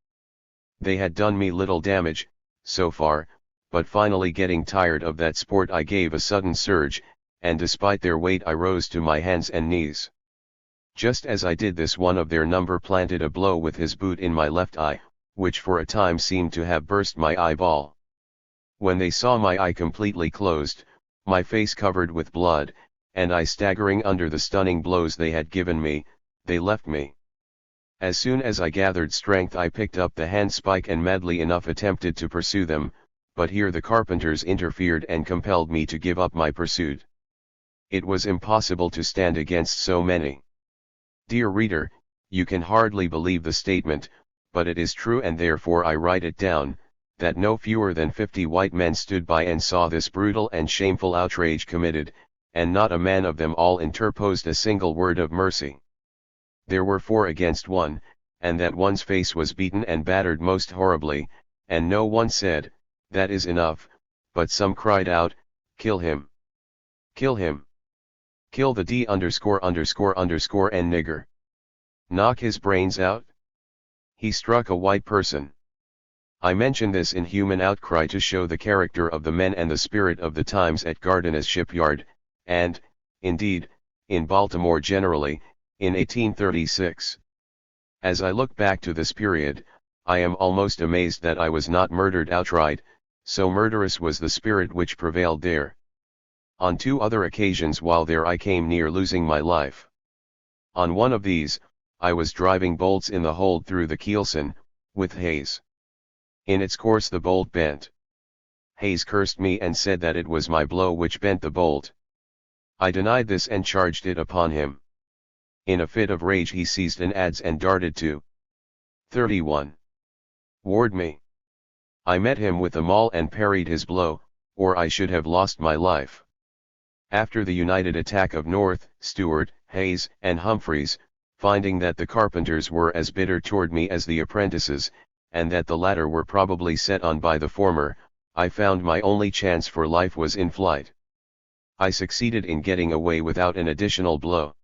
S1: They had done me little damage, so far, but finally getting tired of that sport I gave a sudden surge, and despite their weight I rose to my hands and knees. Just as I did this, one of their number planted a blow with his boot in my left eye, which for a time seemed to have burst my eyeball. When they saw my eye completely closed, my face covered with blood, and I staggering under the stunning blows they had given me, they left me. As soon as I gathered strength I picked up the handspike and madly enough attempted to pursue them, but here the carpenters interfered and compelled me to give up my pursuit. It was impossible to stand against so many. Dear reader, you can hardly believe the statement, but it is true, and therefore I write it down, that no fewer than 50 white men stood by and saw this brutal and shameful outrage committed, and not a man of them all interposed a single word of mercy. There were 4 against 1, and that one's face was beaten and battered most horribly, and no one said, "That is enough," but some cried out, "Kill him! Kill him! Kill the D_____ and nigger! Knock his brains out!" He struck a white person. I mention this inhuman outcry to show the character of the men and the spirit of the times at Gardena's shipyard, and, indeed, in Baltimore generally, in 1836. As I look back to this period, I am almost amazed that I was not murdered outright, so murderous was the spirit which prevailed there. On 2 other occasions while there I came near losing my life. On one of these, I was driving bolts in the hold through the keelson, with Hayes. In its course the bolt bent. Hayes cursed me and said that it was my blow which bent the bolt. I denied this and charged it upon him. In a fit of rage he seized an adze and darted to 31. Ward me. I met him with a maul and parried his blow, or I should have lost my life. After the united attack of North, Stewart, Hayes, and Humphreys, finding that the carpenters were as bitter toward me as the apprentices, and that the latter were probably set on by the former, I found my only chance for life was in flight. I succeeded in getting away without an additional blow.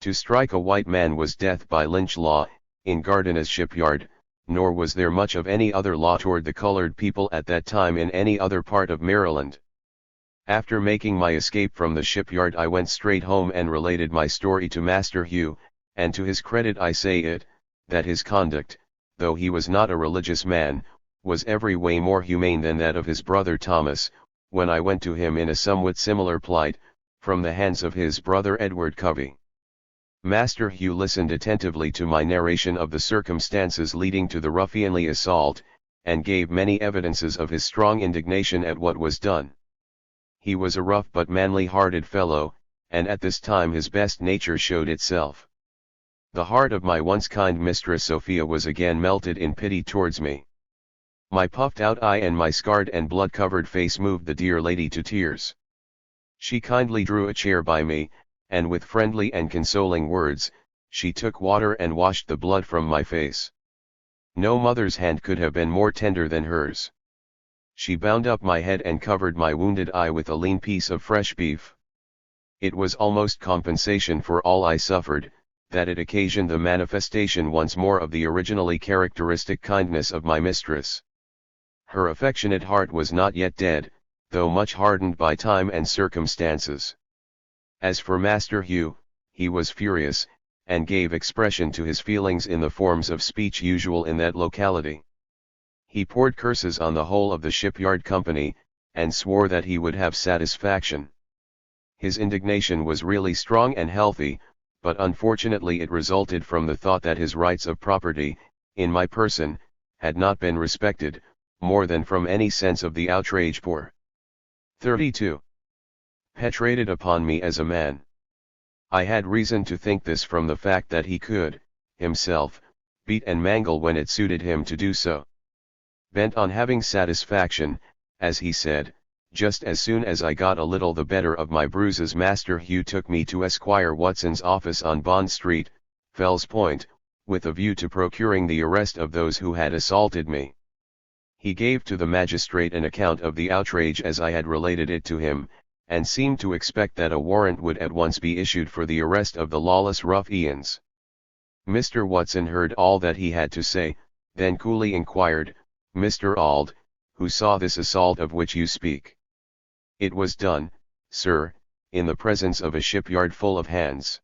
S1: To strike a white man was death by lynch law, in Gardena's shipyard, nor was there much of any other law toward the colored people at that time in any other part of Maryland. After making my escape from the shipyard I went straight home and related my story to Master Hugh, and to his credit I say it, that his conduct, though he was not a religious man, was every way more humane than that of his brother Thomas, when I went to him in a somewhat similar plight, from the hands of his brother Edward Covey. Master Hugh listened attentively to my narration of the circumstances leading to the ruffianly assault, and gave many evidences of his strong indignation at what was done. He was a rough but manly-hearted fellow, and at this time his best nature showed itself. The heart of my once kind mistress Sophia was again melted in pity towards me. My puffed-out eye and my scarred and blood-covered face moved the dear lady to tears. She kindly drew a chair by me, and with friendly and consoling words, she took water and washed the blood from my face. No mother's hand could have been more tender than hers. She bound up my head and covered my wounded eye with a lean piece of fresh beef. It was almost compensation for all I suffered, that it occasioned the manifestation once more of the originally characteristic kindness of my mistress. Her affectionate heart was not yet dead, though much hardened by time and circumstances. As for Master Hugh, he was furious, and gave expression to his feelings in the forms of speech usual in that locality. He poured curses on the whole of the shipyard company, and swore that he would have satisfaction. His indignation was really strong and healthy, but unfortunately it resulted from the thought that his rights of property, in my person, had not been respected, more than from any sense of the outrage pour 32. Petrated upon me as a man. I had reason to think this from the fact that he could, himself, beat and mangle when it suited him to do so. Bent on having satisfaction, as he said, Just as soon as I got a little the better of my bruises, Master Hugh took me to Esquire Watson's office on Bond Street, Fells Point, with a view to procuring the arrest of those who had assaulted me. He gave to the magistrate an account of the outrage as I had related it to him, and seemed to expect that a warrant would at once be issued for the arrest of the lawless ruffians. Mr. Watson heard all that he had to say, then coolly inquired, "Mr. Auld, who saw this assault of which you speak?" "It was done, sir, in the presence of a shipyard full of hands."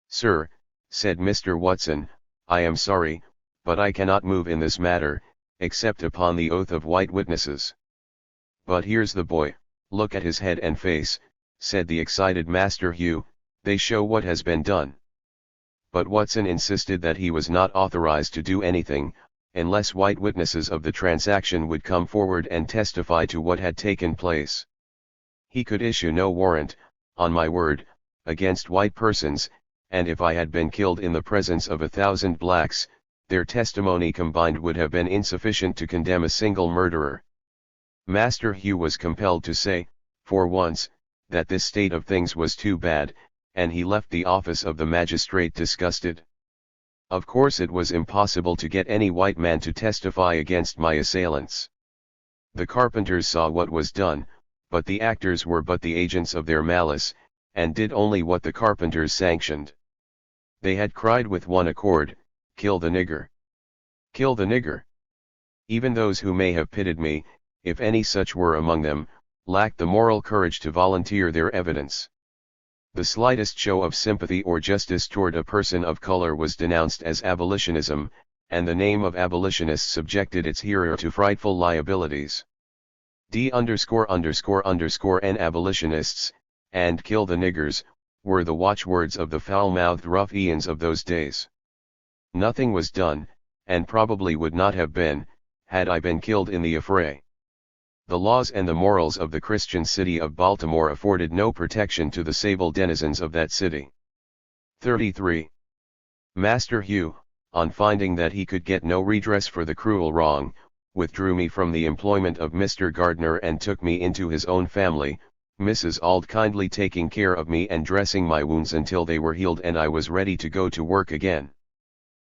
S1: "Sir," said Mr. Watson, "I am sorry, but I cannot move in this matter, except upon the oath of white witnesses." "But here's the boy, look at his head and face," said the excited Master Hugh, "they show what has been done." But Watson insisted that he was not authorized to do anything, unless white witnesses of the transaction would come forward and testify to what had taken place. He could issue no warrant, on my word, against white persons, and if I had been killed in the presence of 1,000 blacks, their testimony combined would have been insufficient to condemn a single murderer. Master Hugh was compelled to say, for once, that this state of things was too bad, and he left the office of the magistrate disgusted. Of course it was impossible to get any white man to testify against my assailants. The carpenters saw what was done, but the actors were but the agents of their malice, and did only what the carpenters sanctioned. They had cried with one accord, "Kill the nigger! Kill the nigger!" Even those who may have pitied me, if any such were among them, lacked the moral courage to volunteer their evidence. The slightest show of sympathy or justice toward a person of color was denounced as abolitionism, and the name of abolitionist subjected its hearer to frightful liabilities. D_____ and abolitionists, and kill the niggers, were the watchwords of the foul-mouthed ruffians of those days. Nothing was done, and probably would not have been, had I been killed in the affray. The laws and the morals of the Christian city of Baltimore afforded no protection to the sable denizens of that city. 33. Master Hugh, on finding that he could get no redress for the cruel wrong, withdrew me from the employment of Mr. Gardner and took me into his own family, Mrs. Auld kindly taking care of me and dressing my wounds until they were healed and I was ready to go to work again.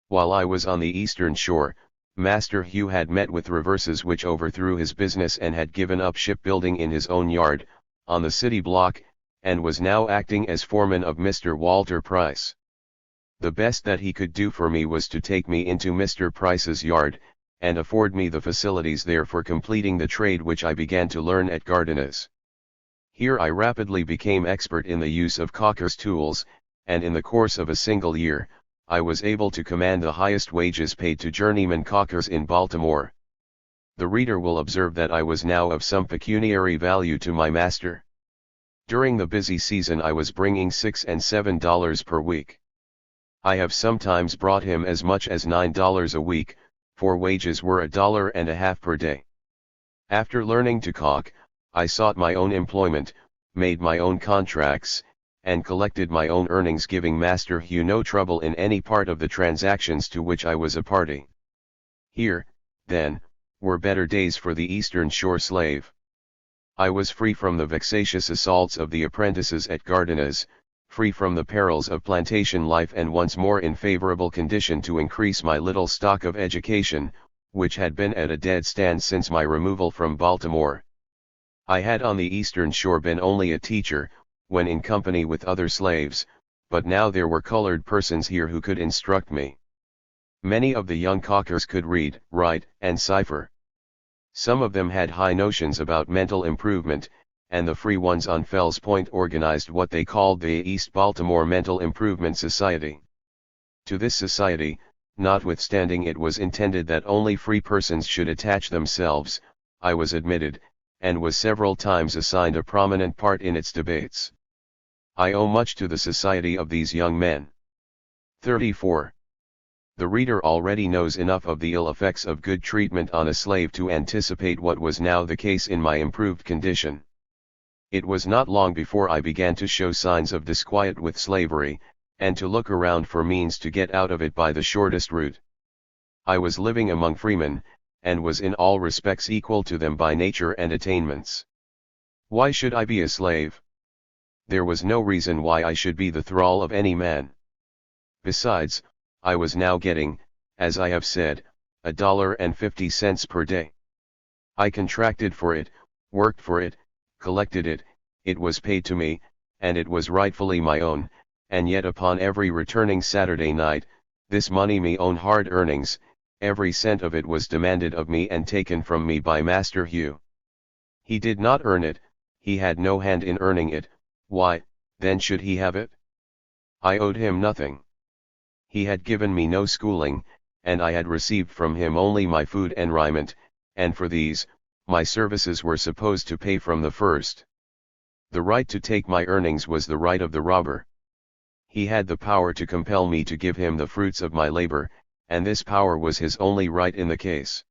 S1: While I was on the Eastern Shore, Master Hugh had met with reverses which overthrew his business and had given up shipbuilding in his own yard, on the city block, and was now acting as foreman of Mr. Walter Price. The best that he could do for me was to take me into Mr. Price's yard, and afford me the facilities there for completing the trade which I began to learn at Gardner's. Here I rapidly became expert in the use of caulker's tools, and in the course of a single year, I was able to command the highest wages paid to journeyman caulkers in Baltimore. The reader will observe that I was now of some pecuniary value to my master. During the busy season I was bringing $6 and $7 per week. I have sometimes brought him as much as $9 a week, for wages were $1.50 per day. After learning to caulk, I sought my own employment, made my own contracts, and collected my own earnings, giving Master Hugh no trouble in any part of the transactions to which I was a party. Here, then, were better days for the Eastern Shore slave. I was free from the vexatious assaults of the apprentices at Gardner's, free from the perils of plantation life, and once more in favorable condition to increase my little stock of education, which had been at a dead stand since my removal from Baltimore. I had on the Eastern Shore been only a teacher, when in company with other slaves, but now there were colored persons here who could instruct me. Many of the young caulkers could read, write, and cipher. Some of them had high notions about mental improvement, and the free ones on Fells Point organized what they called the East Baltimore Mental Improvement Society. To this society, notwithstanding it was intended that only free persons should attach themselves, I was admitted, and was several times assigned a prominent part in its debates. I owe much to the society of these young men. 34. The reader already knows enough of the ill effects of good treatment on a slave to anticipate what was now the case in my improved condition. It was not long before I began to show signs of disquiet with slavery, and to look around for means to get out of it by the shortest route. I was living among freemen, and was in all respects equal to them by nature and attainments. Why should I be a slave? There was no reason why I should be the thrall of any man. Besides, I was now getting, as I have said, $1.50 per day. I contracted for it, worked for it, collected it, it was paid to me, and it was rightfully my own, and yet upon every returning Saturday night, this money me own hard earnings, every cent of it was demanded of me and taken from me by Master Hugh. He did not earn it, he had no hand in earning it, why, then should he have it? I owed him nothing. He had given me no schooling, and I had received from him only my food and raiment, and for these, my services were supposed to pay from the first. The right to take my earnings was the right of the robber. He had the power to compel me to give him the fruits of my labor, and this power was his only right in the case.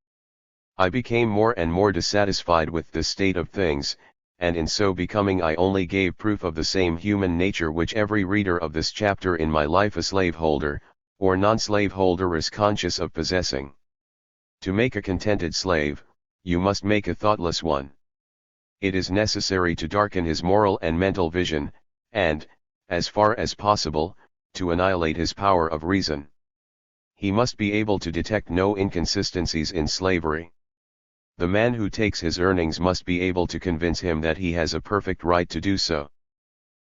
S1: I became more and more dissatisfied with this state of things, and in so becoming I only gave proof of the same human nature which every reader of this chapter in my life a slaveholder, or non-slaveholder is conscious of possessing. To make a contented slave, you must make a thoughtless one. It is necessary to darken his moral and mental vision, and, as far as possible, to annihilate his power of reason. He must be able to detect no inconsistencies in slavery. The man who takes his earnings must be able to convince him that he has a perfect right to do so.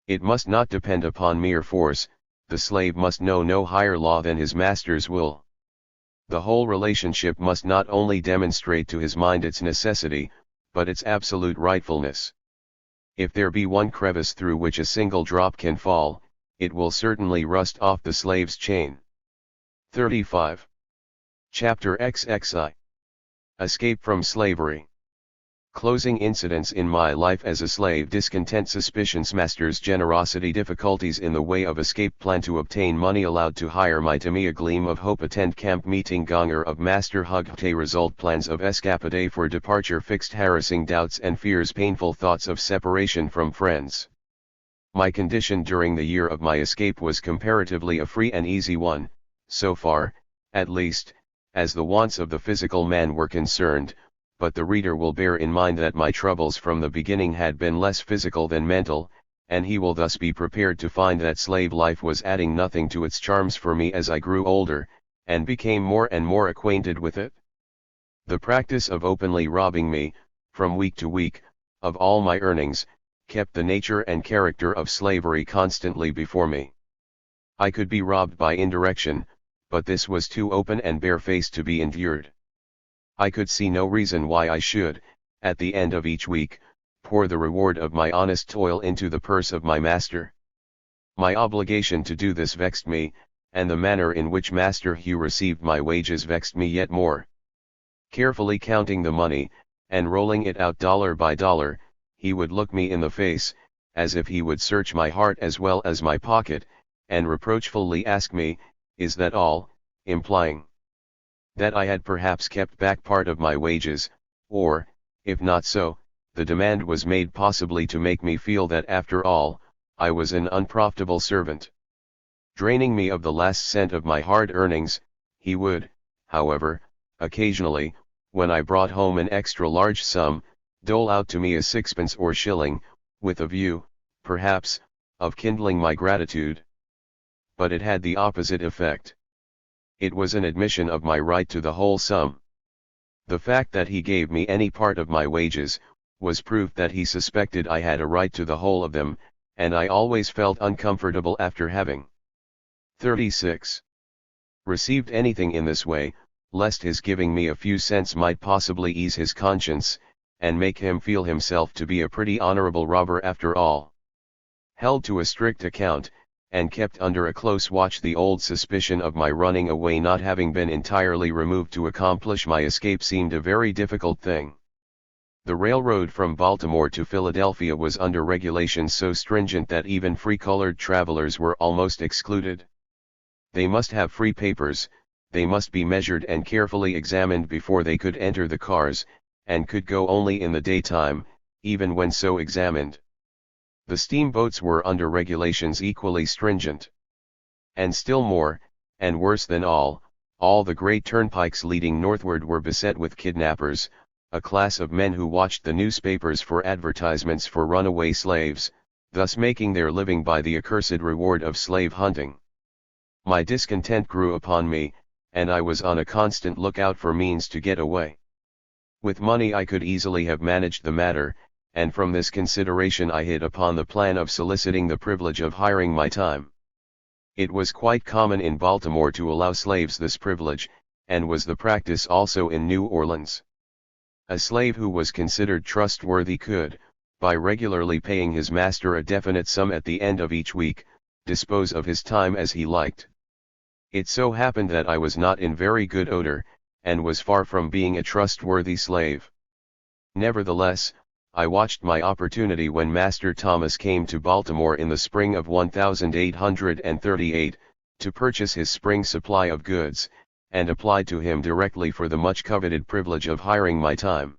S1: It must not depend upon mere force, the slave must know no higher law than his master's will. The whole relationship must not only demonstrate to his mind its necessity, but its absolute rightfulness. If there be one crevice through which a single drop can fall, it will certainly rust off the slave's chain. 35. Chapter XXI. Escape from slavery. Closing incidents in my life as a slave: discontent, suspicions, master's generosity, difficulties in the way of escape, plan to obtain money, allowed to hire my to me, a gleam of hope, attend camp meeting, gonger of master hugte, result, plans of escapade for departure, fixed harassing doubts and fears, painful thoughts of separation from friends. My condition during the year of my escape was comparatively a free and easy one, so far, at least, as the wants of the physical man were concerned, but the reader will bear in mind that my troubles from the beginning had been less physical than mental, and he will thus be prepared to find that slave life was adding nothing to its charms for me as I grew older, and became more and more acquainted with it. The practice of openly robbing me, from week to week, of all my earnings, kept the nature and character of slavery constantly before me. I could be robbed by indirection, but this was too open and barefaced to be endured. I could see no reason why I should, at the end of each week, pour the reward of my honest toil into the purse of my master. My obligation to do this vexed me, and the manner in which Master Hugh received my wages vexed me yet more. Carefully counting the money, and rolling it out dollar by dollar, he would look me in the face, as if he would search my heart as well as my pocket, and reproachfully ask me, "Is that all?" implying that I had perhaps kept back part of my wages, or, if not so, the demand was made possibly to make me feel that after all, I was an unprofitable servant. Draining me of the last cent of my hard earnings, he would, however, occasionally, when I brought home an extra large sum, dole out to me a sixpence or shilling, with a view, perhaps, of kindling my gratitude. But it had the opposite effect. It was an admission of my right to the whole sum. The fact that he gave me any part of my wages, was proof that he suspected I had a right to the whole of them, and I always felt uncomfortable after having 36. Received anything in this way, lest his giving me a few cents might possibly ease his conscience, and make him feel himself to be a pretty honorable robber after all. Held to a strict account, and kept under a close watch, the old suspicion of my running away not having been entirely removed to accomplish my escape seemed a very difficult thing. The railroad from Baltimore to Philadelphia was under regulations so stringent that even free-colored travelers were almost excluded. They must have free papers, they must be measured and carefully examined before they could enter the cars, and could go only in the daytime, even when so examined. The steamboats were under regulations equally stringent. And still more, and worse than all the great turnpikes leading northward were beset with kidnappers, a class of men who watched the newspapers for advertisements for runaway slaves, thus making their living by the accursed reward of slave hunting. My discontent grew upon me, and I was on a constant lookout for means to get away. With money I could easily have managed the matter, and from this consideration I hit upon the plan of soliciting the privilege of hiring my time. It was quite common in Baltimore to allow slaves this privilege, and was the practice also in New Orleans. A slave who was considered trustworthy could, by regularly paying his master a definite sum at the end of each week, dispose of his time as he liked. It so happened that I was not in very good odor, and was far from being a trustworthy slave. Nevertheless, I watched my opportunity when Master Thomas came to Baltimore in the spring of 1838, to purchase his spring supply of goods, and applied to him directly for the much coveted privilege of hiring my time.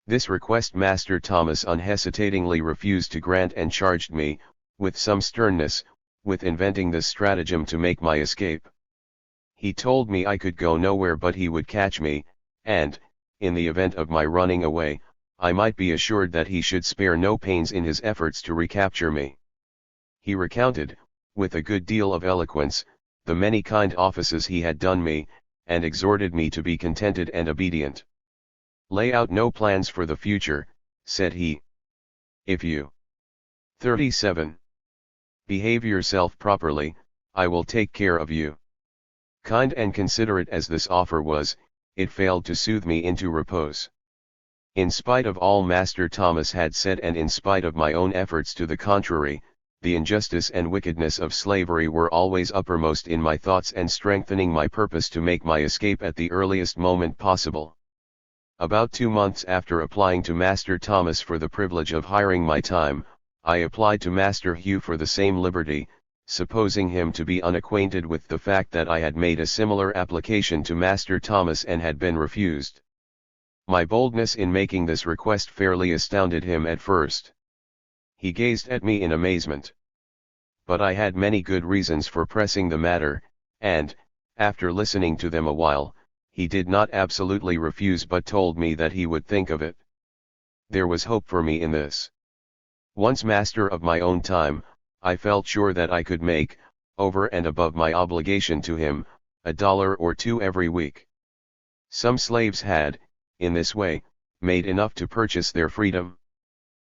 S1: This request Master Thomas unhesitatingly refused to grant, and charged me, with some sternness, with inventing this stratagem to make my escape. He told me I could go nowhere but he would catch me, and, in the event of my running away, I might be assured that he should spare no pains in his efforts to recapture me. He recounted, with a good deal of eloquence, the many kind offices he had done me, and exhorted me to be contented and obedient. "Lay out no plans for the future," said he. "If you 37. Behave yourself properly, I will take care of you." Kind and considerate as this offer was, it failed to soothe me into repose. In spite of all Master Thomas had said, and in spite of my own efforts to the contrary, the injustice and wickedness of slavery were always uppermost in my thoughts, and strengthening my purpose to make my escape at the earliest moment possible. About 2 months after applying to Master Thomas for the privilege of hiring my time, I applied to Master Hugh for the same liberty, supposing him to be unacquainted with the fact that I had made a similar application to Master Thomas and had been refused. My boldness in making this request fairly astounded him at first. He gazed at me in amazement. But I had many good reasons for pressing the matter, and, after listening to them a while, he did not absolutely refuse, but told me that he would think of it. There was hope for me in this. Once master of my own time, I felt sure that I could make, over and above my obligation to him, $1 or $2 every week. Some slaves had, in this way, made enough to purchase their freedom.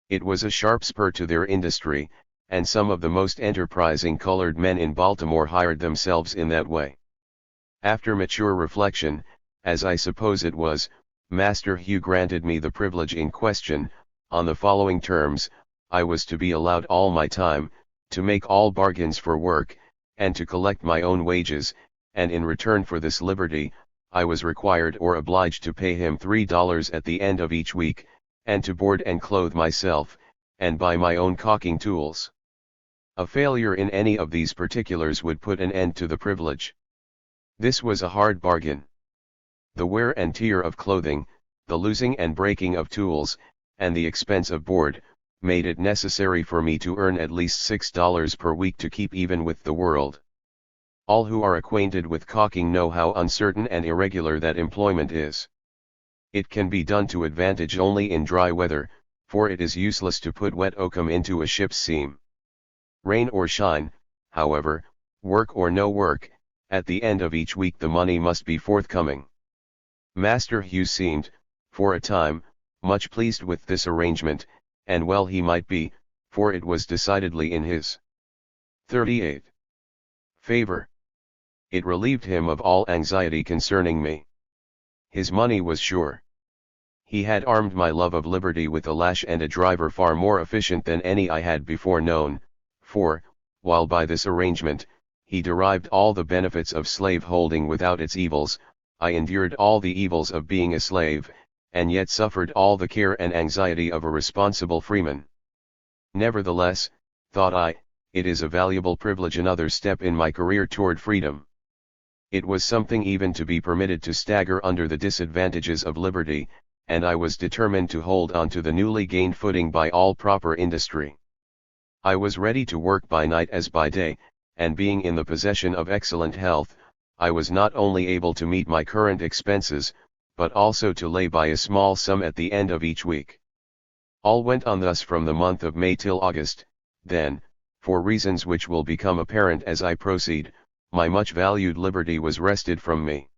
S1: It was a sharp spur to their industry, and some of the most enterprising colored men in Baltimore hired themselves in that way. After mature reflection, as I suppose it was, Master Hugh granted me the privilege in question, on the following terms: I was to be allowed all my time, to make all bargains for work, and to collect my own wages, and in return for this liberty, I was required or obliged to pay him $3 at the end of each week, and to board and clothe myself, and buy my own caulking tools. A failure in any of these particulars would put an end to the privilege. This was a hard bargain. The wear and tear of clothing, the losing and breaking of tools, and the expense of board, made it necessary for me to earn at least $6 per week to keep even with the world. All who are acquainted with caulking know how uncertain and irregular that employment is. It can be done to advantage only in dry weather, for it is useless to put wet oakum into a ship's seam. Rain or shine, however, work or no work, at the end of each week the money must be forthcoming. Master Hugh seemed, for a time, much pleased with this arrangement, and well he might be, for it was decidedly in his 38. favor. It relieved him of all anxiety concerning me. His money was sure. He had armed my love of liberty with a lash and a driver far more efficient than any I had before known, for, while by this arrangement, he derived all the benefits of slave holding without its evils, I endured all the evils of being a slave, and yet suffered all the care and anxiety of a responsible freeman. Nevertheless, thought I, it is a valuable privilege, another step in my career toward freedom. It was something even to be permitted to stagger under the disadvantages of liberty, and I was determined to hold on to the newly gained footing by all proper industry. I was ready to work by night as by day, and being in the possession of excellent health, I was not only able to meet my current expenses, but also to lay by a small sum at the end of each week. All went on thus from the month of May till August. Then, for reasons which will become apparent as I proceed, my much valued liberty was wrested from me.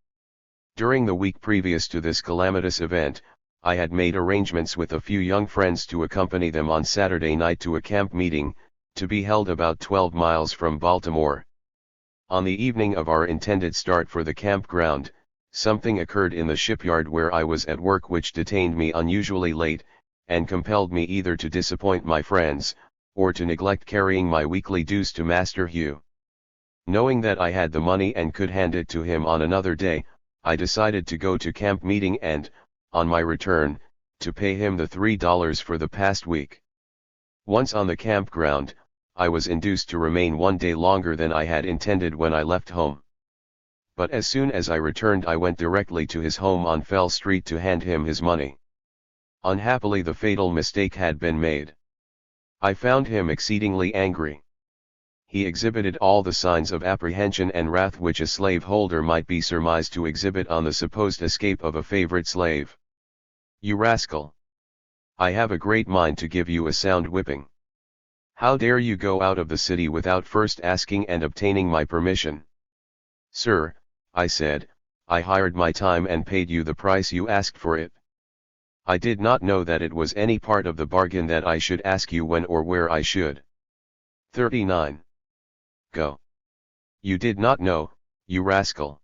S1: During the week previous to this calamitous event, I had made arrangements with a few young friends to accompany them on Saturday night to a camp meeting, to be held about 12 miles from Baltimore. On the evening of our intended start for the campground, something occurred in the shipyard where I was at work which detained me unusually late, and compelled me either to disappoint my friends, or to neglect carrying my weekly dues to Master Hugh. Knowing that I had the money and could hand it to him on another day, I decided to go to camp meeting and, on my return, to pay him the $3 for the past week. Once on the campground, I was induced to remain one day longer than I had intended when I left home. But as soon as I returned I went directly to his home on Fell Street to hand him his money. Unhappily the fatal mistake had been made. I found him exceedingly angry. He exhibited all the signs of apprehension and wrath which a slaveholder might be surmised to exhibit on the supposed escape of a favorite slave. "You rascal! I have a great mind to give you a sound whipping. How dare you go out of the city without first asking and obtaining my permission?" "Sir," I said, "I hired my time and paid you the price you asked for it. I did not know that it was any part of the bargain that I should ask you when or where I should." 39. Go. You did not know, you rascal.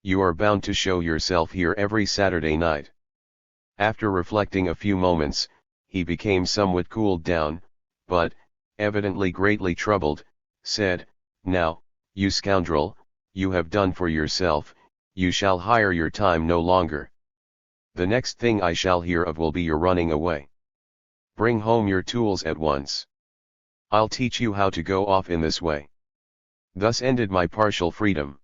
S1: You are bound to show yourself here every Saturday night. After reflecting a few moments, he became somewhat cooled down, but, evidently greatly troubled, said, "Now, you scoundrel, you have done for yourself, you shall hire your time no longer. The next thing I shall hear of will be your running away. Bring home your tools at once. I'll teach you how to go off in this way." Thus ended my partial freedom.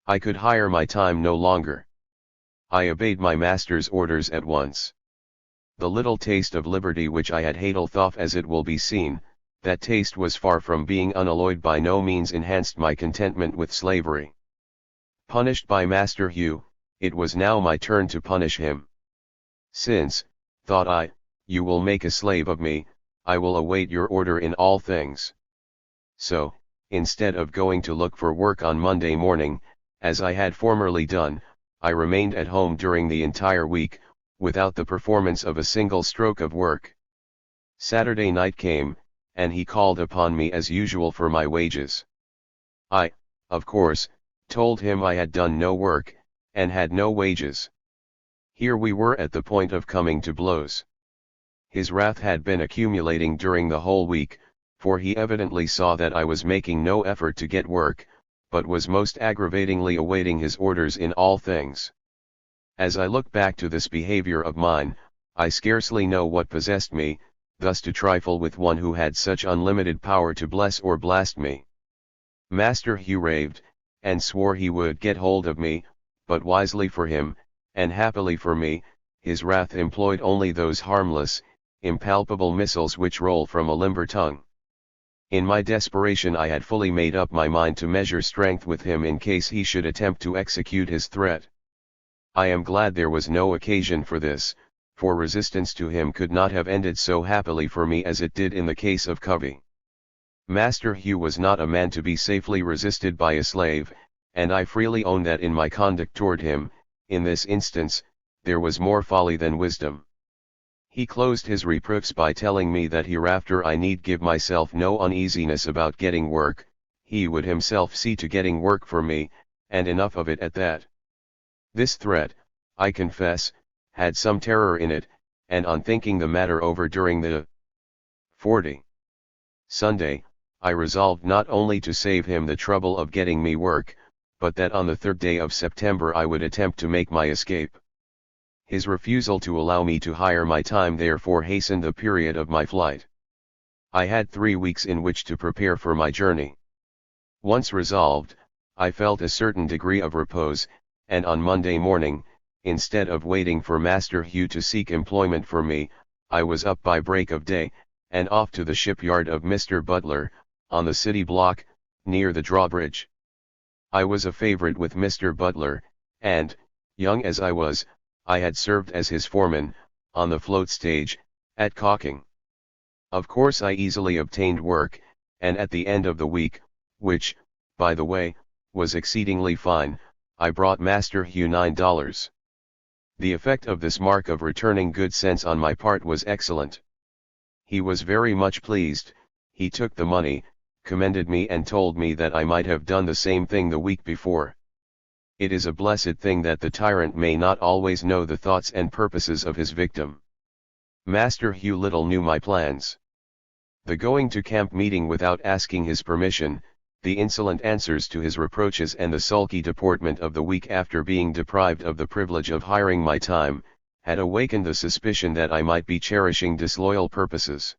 S1: I could hire my time no longer. I obeyed my master's orders at once. The little taste of liberty which I had had thought, as it will be seen, that taste was far from being unalloyed, by no means enhanced my contentment with slavery. Punished by Master Hugh, it was now my turn to punish him. "Since," thought I, "you will make a slave of me, I will await your order in all things." So, instead of going to look for work on Monday morning, as I had formerly done, I remained at home during the entire week, without the performance of a single stroke of work. Saturday night came, and he called upon me as usual for my wages. I, of course, told him I had done no work, and had no wages. Here we were at the point of coming to blows. His wrath had been accumulating during the whole week, for he evidently saw that I was making no effort to get work, but was most aggravatingly awaiting his orders in all things. As I look back to this behavior of mine, I scarcely know what possessed me, thus to trifle with one who had such unlimited power to bless or blast me. Master Hugh raved, and swore he would get hold of me, but wisely for him, and happily for me, his wrath employed only those harmless, impalpable missiles which roll from a limber tongue. In my desperation I had fully made up my mind to measure strength with him in case he should attempt to execute his threat. I am glad there was no occasion for this, for resistance to him could not have ended so happily for me as it did in the case of Covey. Master Hugh was not a man to be safely resisted by a slave, and I freely own that in my conduct toward him, in this instance, there was more folly than wisdom. He closed his reproofs by telling me that hereafter I need give myself no uneasiness about getting work, he would himself see to getting work for me, and enough of it at that. This threat, I confess, had some terror in it, and on thinking the matter over during the 40. Sunday, I resolved not only to save him the trouble of getting me work, but that on the 3rd day of September I would attempt to make my escape. His refusal to allow me to hire my time therefore hastened the period of my flight. I had 3 weeks in which to prepare for my journey. Once resolved, I felt a certain degree of repose, and on Monday morning, instead of waiting for Master Hugh to seek employment for me, I was up by break of day, and off to the shipyard of Mr. Butler, on the city block, near the drawbridge. I was a favorite with Mr. Butler, and, Young as I was, I had served as his foreman, on the float stage, at caulking. Of course I easily obtained work, and at the end of the week, which, by the way, was exceedingly fine, I brought Master Hugh $9. The effect of this mark of returning good sense on my part was excellent. He was very much pleased. He took the money, commended me and told me that I might have done the same thing the week before. It is a blessed thing that the tyrant may not always know the thoughts and purposes of his victim. Master Hugh little knew my plans. The going to camp meeting without asking his permission, the insolent answers to his reproaches and the sulky deportment of the week after being deprived of the privilege of hiring my time, had awakened the suspicion that I might be cherishing disloyal purposes.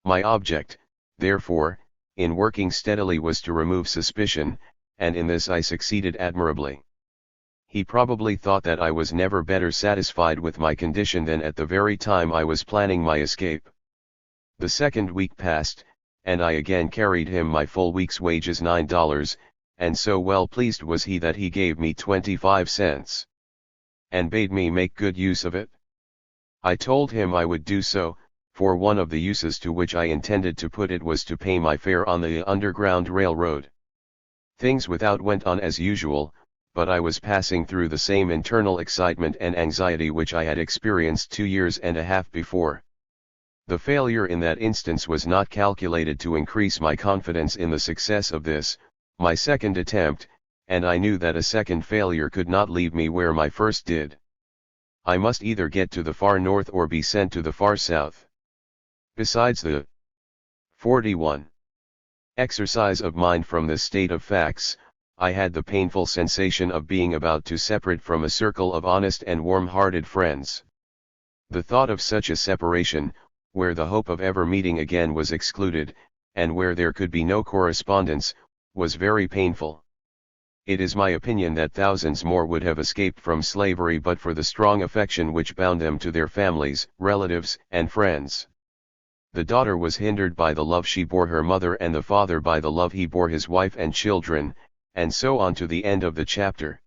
S1: My object, therefore, in working steadily was to remove suspicion, and in this I succeeded admirably. He probably thought that I was never better satisfied with my condition than at the very time I was planning my escape. The second week passed, and I again carried him my full week's wages $9, and so well pleased was he that he gave me 25 cents. And bade me make good use of it. I told him I would do so, for one of the uses to which I intended to put it was to pay my fare on the Underground Railroad. Things without went on as usual, but I was passing through the same internal excitement and anxiety which I had experienced 2 years and a half before. The failure in that instance was not calculated to increase my confidence in the success of this, my second attempt, and I knew that a second failure could not leave me where my first did. I must either get to the far north or be sent to the far south. Besides the 41. Exercise of mind from this state of facts, I had the painful sensation of being about to separate from a circle of honest and warm-hearted friends. The thought of such a separation, where the hope of ever meeting again was excluded, and where there could be no correspondence, was very painful. It is my opinion that thousands more would have escaped from slavery but for the strong affection which bound them to their families, relatives, and friends. The daughter was hindered by the love she bore her mother and the father by the love he bore his wife and children, and so on to the end of the chapter.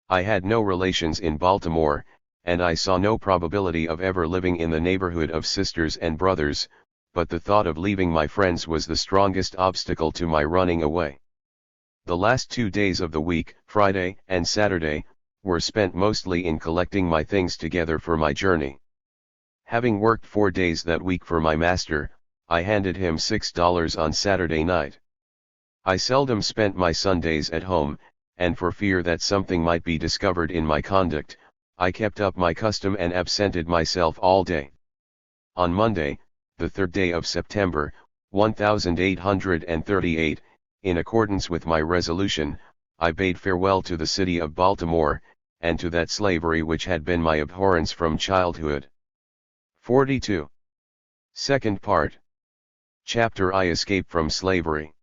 S1: I had no relations in Baltimore, and I saw no probability of ever living in the neighborhood of sisters and brothers, but the thought of leaving my friends was the strongest obstacle to my running away. The last 2 days of the week, Friday and Saturday, were spent mostly in collecting my things together for my journey. Having worked 4 days that week for my master, I handed him $6 on Saturday night. I seldom spent my Sundays at home, and for fear that something might be discovered in my conduct, I kept up my custom and absented myself all day. On Monday, the 3rd day of September, 1838, in accordance with my resolution, I bade farewell to the city of Baltimore, and to that slavery which had been my abhorrence from childhood. 42. Second part. Chapter I Escape from Slavery.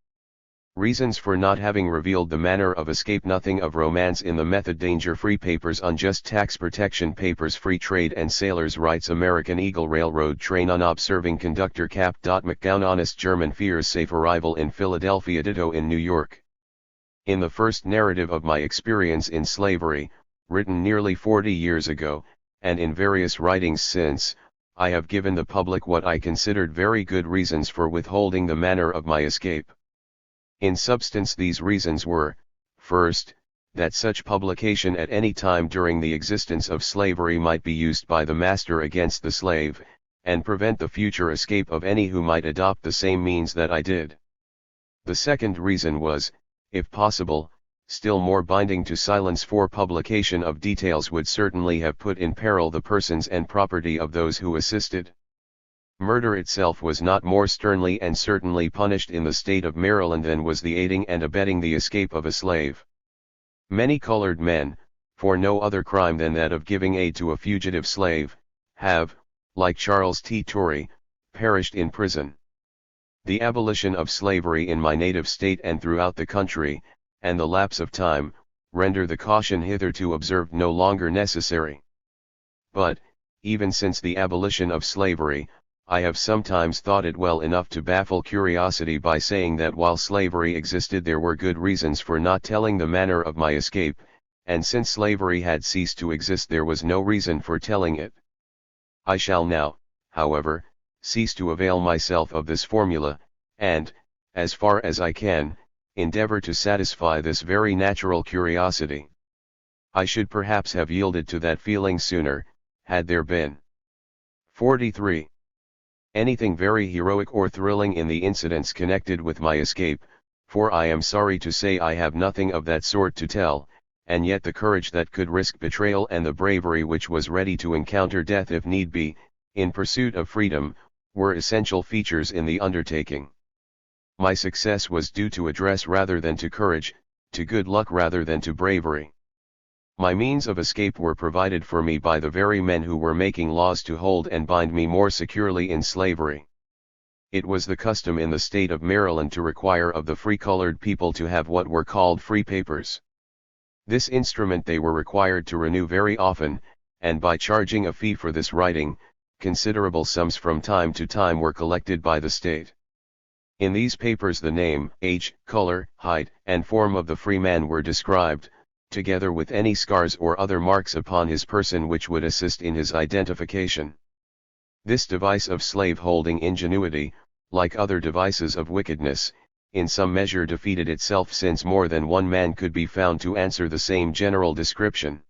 S1: Reasons for not having revealed the manner of escape. Nothing of romance in the method. Danger-free papers, unjust tax protection papers, free trade and sailors' rights. American Eagle Railroad train, unobserving conductor. Cap. McGowan, honest German fears safe arrival in Philadelphia, ditto in New York. In the first narrative of my experience in slavery, written nearly 40 years ago, and in various writings since, I have given the public what I considered very good reasons for withholding the manner of my escape. In substance these reasons were, first, that such publication at any time during the existence of slavery might be used by the master against the slave, and prevent the future escape of any who might adopt the same means that I did. The second reason was, if possible, still more binding to silence, for publication of details would certainly have put in peril the persons and property of those who assisted. Murder itself was not more sternly and certainly punished in the state of Maryland than was the aiding and abetting the escape of a slave. Many colored men, for no other crime than that of giving aid to a fugitive slave, have, like Charles T. Torrey, perished in prison. The abolition of slavery in my native state and throughout the country, and the lapse of time, render the caution hitherto observed no longer necessary. But, even since the abolition of slavery, I have sometimes thought it well enough to baffle curiosity by saying that while slavery existed there were good reasons for not telling the manner of my escape, and since slavery had ceased to exist there was no reason for telling it. I shall now, however, cease to avail myself of this formula, and, as far as I can, endeavor to satisfy this very natural curiosity. I should perhaps have yielded to that feeling sooner, had there been 43. Anything very heroic or thrilling in the incidents connected with my escape, for I am sorry to say I have nothing of that sort to tell, and yet the courage that could risk betrayal and the bravery which was ready to encounter death if need be, in pursuit of freedom, were essential features in the undertaking. My success was due to address rather than to courage, to good luck rather than to bravery. My means of escape were provided for me by the very men who were making laws to hold and bind me more securely in slavery. It was the custom in the state of Maryland to require of the free colored people to have what were called free papers. This instrument they were required to renew very often, and by charging a fee for this writing, considerable sums from time to time were collected by the state. In these papers the name, age, color, height, and form of the free man were described, together with any scars or other marks upon his person which would assist in his identification. This device of slave-holding ingenuity, like other devices of wickedness, in some measure defeated itself since more than one man could be found to answer the same general description.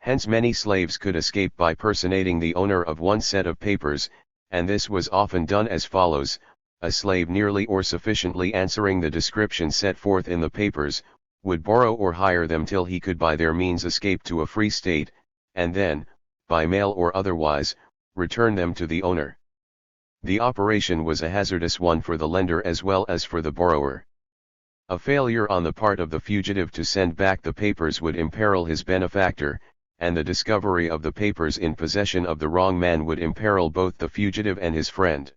S1: Hence many slaves could escape by personating the owner of one set of papers, and this was often done as follows: a slave nearly or sufficiently answering the description set forth in the papers, would borrow or hire them till he could by their means escape to a free state, and then, by mail or otherwise, return them to the owner. The operation was a hazardous one for the lender as well as for the borrower. A failure on the part of the fugitive to send back the papers would imperil his benefactor, and the discovery of the papers in possession of the wrong man would imperil both the fugitive and his friend.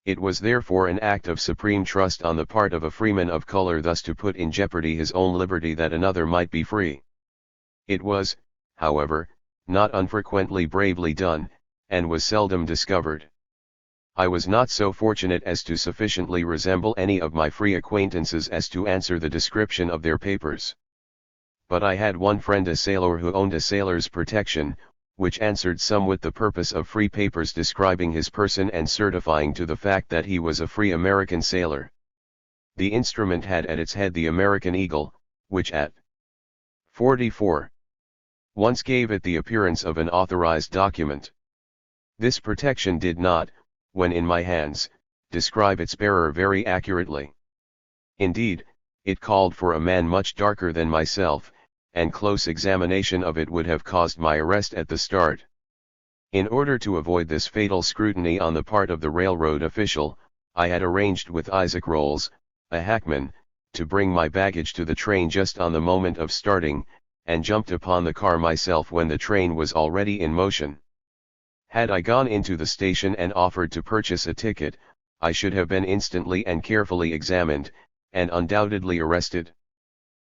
S1: It was therefore an act of supreme trust on the part of a freeman of color thus to put in jeopardy his own liberty that another might be free. It was, however, not unfrequently bravely done, and was seldom discovered. I was not so fortunate as to sufficiently resemble any of my free acquaintances as to answer the description of their papers. But I had one friend a sailor who owned a sailor's protection, which answered somewhat the purpose of free papers describing his person and certifying to the fact that he was a free American sailor. The instrument had at its head the American eagle, which at 44 once gave it the appearance of an authorized document. This protection did not, when in my hands, describe its bearer very accurately. Indeed, it called for a man much darker than myself, and close examination of it would have caused my arrest at the start. In order to avoid this fatal scrutiny on the part of the railroad official, I had arranged with Isaac Rolls, a hackman, to bring my baggage to the train just on the moment of starting, and jumped upon the car myself when the train was already in motion. Had I gone into the station and offered to purchase a ticket, I should have been instantly and carefully examined, and undoubtedly arrested.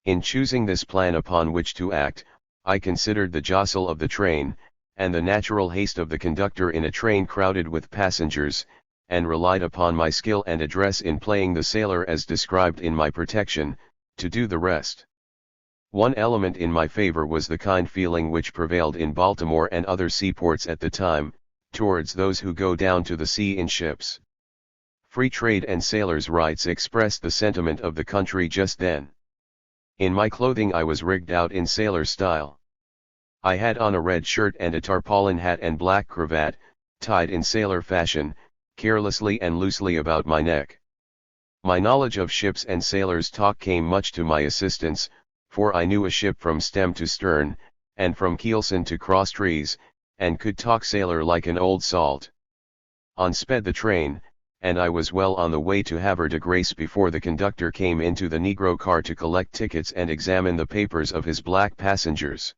S1: In choosing this plan upon which to act, I considered the jostle of the train, and the natural haste of the conductor in a train crowded with passengers, and relied upon my skill and address in playing the sailor as described in my protection, to do the rest. One element in my favor was the kind feeling which prevailed in Baltimore and other seaports at the time, towards those who go down to the sea in ships. Free trade and sailors' rights expressed the sentiment of the country just then. In my clothing I was rigged out in sailor style. I had on a red shirt and a tarpaulin hat and black cravat, tied in sailor fashion, carelessly and loosely about my neck. My knowledge of ships and sailors' talk came much to my assistance, for I knew a ship from stem to stern, and from keelson to cross trees, and could talk sailor like an old salt. On sped the train, and I was well on the way to Havre de Grace before the conductor came into the negro car to collect tickets and examine the papers of his black passengers.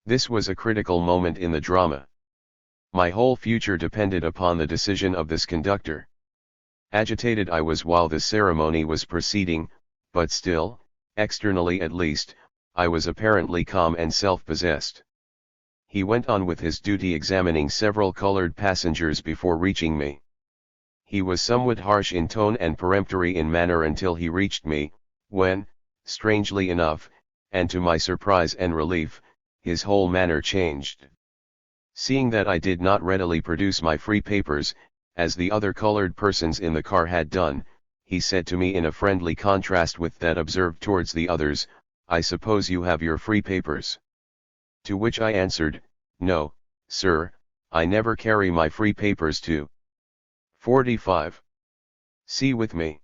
S1: This was a critical moment in the drama. My whole future depended upon the decision of this conductor. Agitated I was while the ceremony was proceeding, but still, externally at least, I was apparently calm and self-possessed. He went on with his duty examining several colored passengers before reaching me. He was somewhat harsh in tone and peremptory in manner until he reached me, when, strangely enough, and to my surprise and relief, his whole manner changed. Seeing that I did not readily produce my free papers, as the other colored persons in the car had done, he said to me in a friendly contrast with that observed towards the others, "I suppose you have your free papers?" To which I answered, "No, sir, I never carry my free papers to 45. See with me.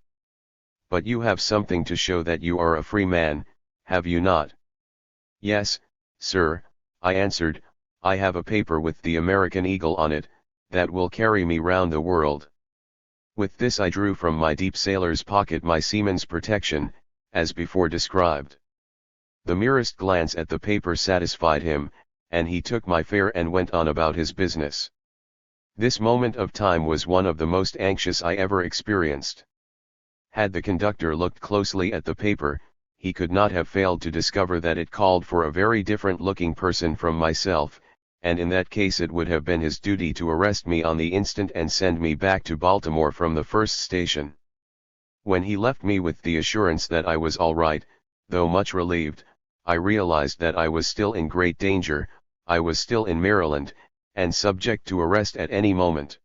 S1: But you have something to show that you are a free man, have you not?" "Yes, sir," I answered, "I have a paper with the American eagle on it, that will carry me round the world." With this I drew from my deep sailor's pocket my seaman's protection, as before described. The merest glance at the paper satisfied him, and he took my fare and went on about his business. This moment of time was one of the most anxious I ever experienced. Had the conductor looked closely at the paper, he could not have failed to discover that it called for a very different looking person from myself, and in that case it would have been his duty to arrest me on the instant and send me back to Baltimore from the first station. When he left me with the assurance that I was all right, though much relieved, I realized that I was still in great danger. I was still in Maryland, and subject to arrest at any moment.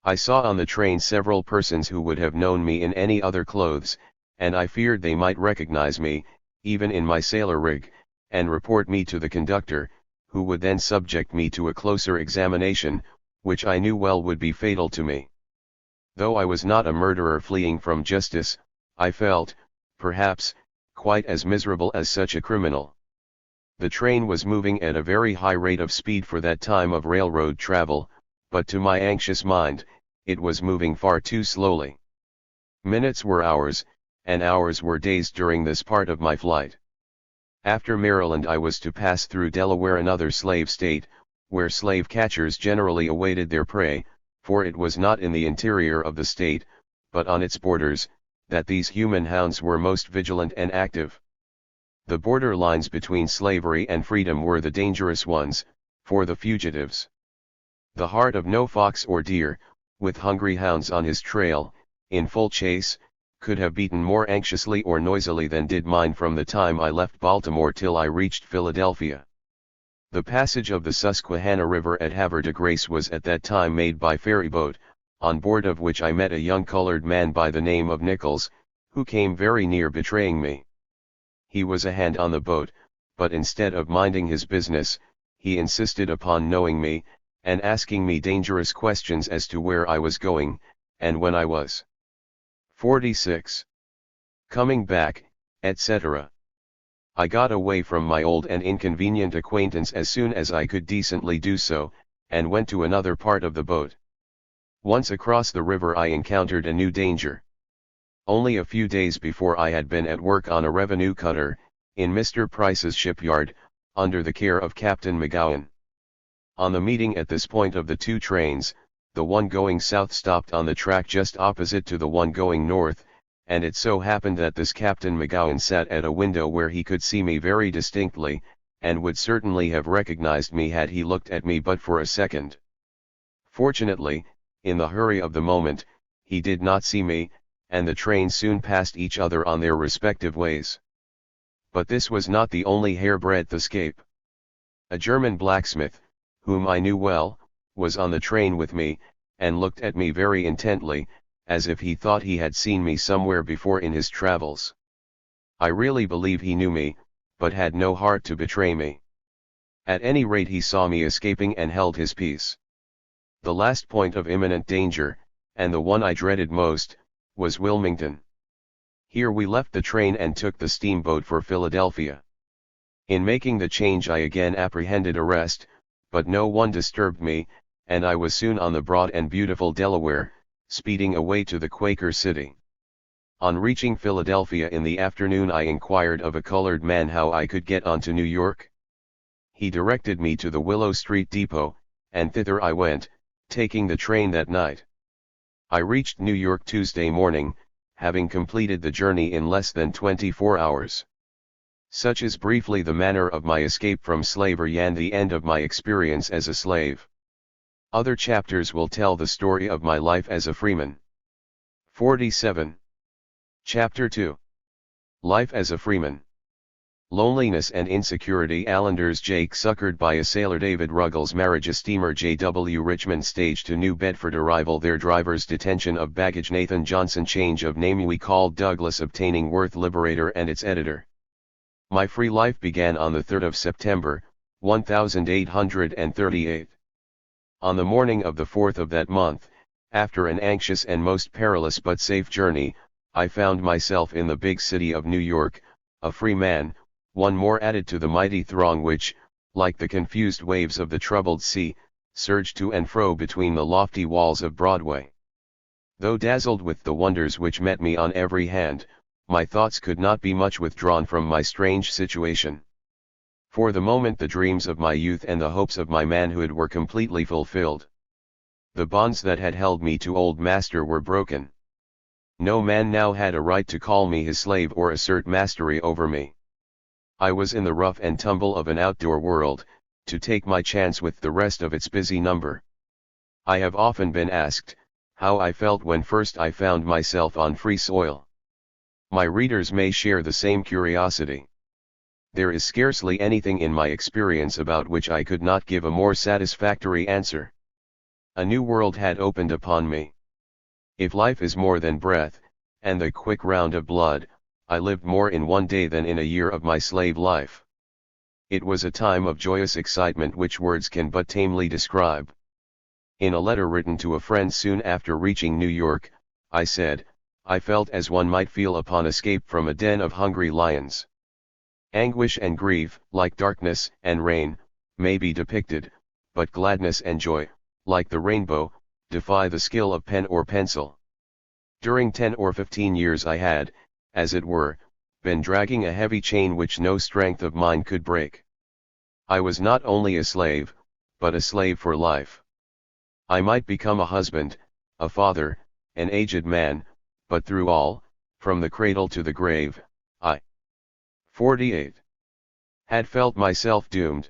S1: I saw on the train several persons who would have known me in any other clothes, and I feared they might recognize me, even in my sailor rig, and report me to the conductor, who would then subject me to a closer examination, which I knew well would be fatal to me. Though I was not a murderer fleeing from justice, I felt, perhaps, quite as miserable as such a criminal. The train was moving at a very high rate of speed for that time of railroad travel, but to my anxious mind, it was moving far too slowly. Minutes were hours, and hours were days during this part of my flight. After Maryland I was to pass through Delaware, another slave state, where slave catchers generally awaited their prey, for it was not in the interior of the state, but on its borders, that these human hounds were most vigilant and active. The border lines between slavery and freedom were the dangerous ones, for the fugitives. The heart of no fox or deer, with hungry hounds on his trail, in full chase, could have beaten more anxiously or noisily than did mine from the time I left Baltimore till I reached Philadelphia. The passage of the Susquehanna River at Havre de Grace was at that time made by ferry boat, on board of which I met a young colored man by the name of Nichols, who came very near betraying me. He was a hand on the boat, but instead of minding his business, he insisted upon knowing me, and asking me dangerous questions as to where I was going, and when I was 46. Coming back, etc. I got away from my old and inconvenient acquaintance as soon as I could decently do so, and went to another part of the boat. Once across the river I encountered a new danger. Only a few days before I had been at work on a revenue cutter, in Mr. Price's shipyard, under the care of Captain McGowan. On the meeting at this point of the two trains, the one going south stopped on the track just opposite to the one going north, and it so happened that this Captain McGowan sat at a window where he could see me very distinctly, and would certainly have recognized me had he looked at me but for a second. Fortunately, in the hurry of the moment, he did not see me, and the trains soon passed each other on their respective ways. But this was not the only hairbreadth escape. A German blacksmith, whom I knew well, was on the train with me, and looked at me very intently, as if he thought he had seen me somewhere before in his travels. I really believe he knew me, but had no heart to betray me. At any rate he saw me escaping and held his peace. The last point of imminent danger, and the one I dreaded most, was Wilmington. Here we left the train and took the steamboat for Philadelphia. In making the change I again apprehended arrest, but no one disturbed me, and I was soon on the broad and beautiful Delaware, speeding away to the Quaker City. On reaching Philadelphia in the afternoon I inquired of a colored man how I could get on to New York. He directed me to the Willow Street Depot, and thither I went, taking the train that night. I reached New York Tuesday morning, having completed the journey in less than 24 hours. Such is briefly the manner of my escape from slavery and the end of my experience as a slave. Other chapters will tell the story of my life as a freeman. 47. Chapter 2. Life as a Freeman. Loneliness and insecurity. Islanders Jake succored by a sailor David Ruggles marriage. A steamer J.W. Richmond stage to New Bedford arrival. Their driver's detention of baggage. Nathan Johnson change of name. We called Douglas obtaining Worth Liberator and its editor. My free life began on the 3rd of September, 1838. On the morning of the 4th of that month, after an anxious and most perilous but safe journey, I found myself in the big city of New York, a free man, one more added to the mighty throng which, like the confused waves of the troubled sea, surged to and fro between the lofty walls of Broadway. Though dazzled with the wonders which met me on every hand, my thoughts could not be much withdrawn from my strange situation. For the moment the dreams of my youth and the hopes of my manhood were completely fulfilled. The bonds that had held me to old master were broken. No man now had a right to call me his slave or assert mastery over me. I was in the rough and tumble of an outdoor world, to take my chance with the rest of its busy number. I have often been asked, how I felt when first I found myself on free soil. My readers may share the same curiosity. There is scarcely anything in my experience about which I could not give a more satisfactory answer. A new world had opened upon me. If life is more than breath, and the quick round of blood, I lived more in one day than in a year of my slave life. It was a time of joyous excitement which words can but tamely describe. In a letter written to a friend soon after reaching New York, I said, I felt as one might feel upon escape from a den of hungry lions. Anguish and grief, like darkness and rain, may be depicted, but gladness and joy, like the rainbow, defy the skill of pen or pencil. During 10 or 15 years I had, as it were, been dragging a heavy chain which no strength of mine could break. I was not only a slave, but a slave for life. I might become a husband, a father, an aged man, but through all, from the cradle to the grave, I, 48, had felt myself doomed.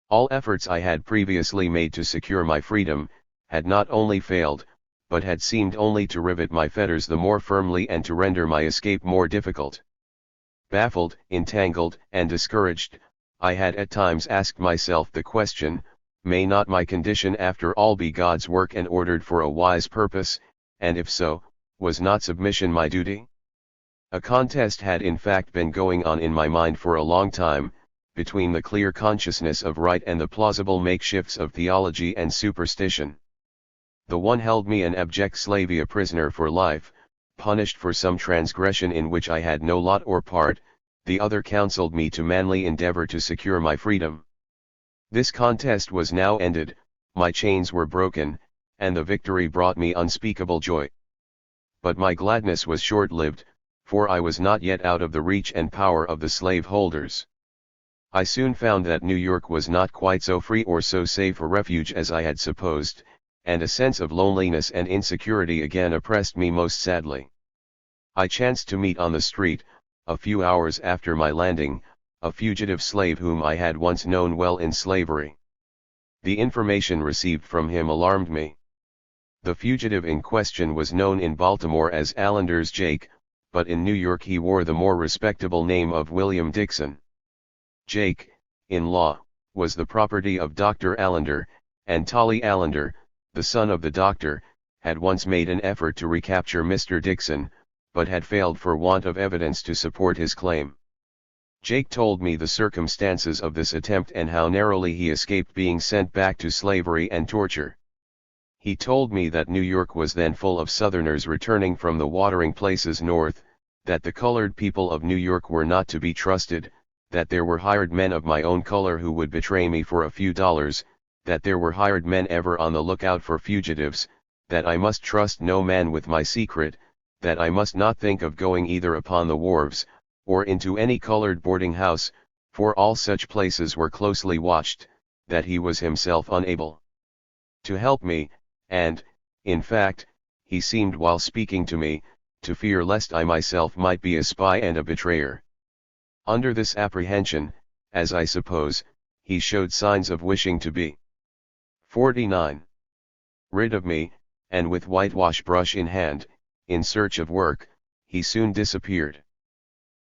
S1: All efforts I had previously made to secure my freedom, had not only failed, but had seemed only to rivet my fetters the more firmly and to render my escape more difficult. Baffled, entangled, and discouraged, I had at times asked myself the question, may not my condition after all be God's work and ordered for a wise purpose, and if so, was not submission my duty? A contest had in fact been going on in my mind for a long time, between the clear consciousness of right and the plausible makeshifts of theology and superstition. The one held me an abject slave, a prisoner for life, punished for some transgression in which I had no lot or part, the other counseled me to manly endeavor to secure my freedom. This contest was now ended, my chains were broken, and the victory brought me unspeakable joy. But my gladness was short-lived, for I was not yet out of the reach and power of the slave-holders. I soon found that New York was not quite so free or so safe a refuge as I had supposed, and a sense of loneliness and insecurity again oppressed me most sadly. I chanced to meet on the street, a few hours after my landing, a fugitive slave whom I had once known well in slavery. The information received from him alarmed me. The fugitive in question was known in Baltimore as Islanders Jake, but in New York he wore the more respectable name of William Dixon. Jake, in law, was the property of Dr. Allender, and Tolly Allender, the son of the doctor, had once made an effort to recapture Mr. Dixon, but had failed for want of evidence to support his claim. Jake told me the circumstances of this attempt and how narrowly he escaped being sent back to slavery and torture. He told me that New York was then full of Southerners returning from the watering places north, that the colored people of New York were not to be trusted, that there were hired men of my own color who would betray me for a few dollars, that there were hired men ever on the lookout for fugitives, that I must trust no man with my secret, that I must not think of going either upon the wharves, or into any colored boarding house, for all such places were closely watched, that he was himself unable to help me, and, in fact, he seemed while speaking to me, to fear lest I myself might be a spy and a betrayer. Under this apprehension, as I suppose, he showed signs of wishing to be 49. Rid of me, and with whitewash brush in hand, in search of work, he soon disappeared.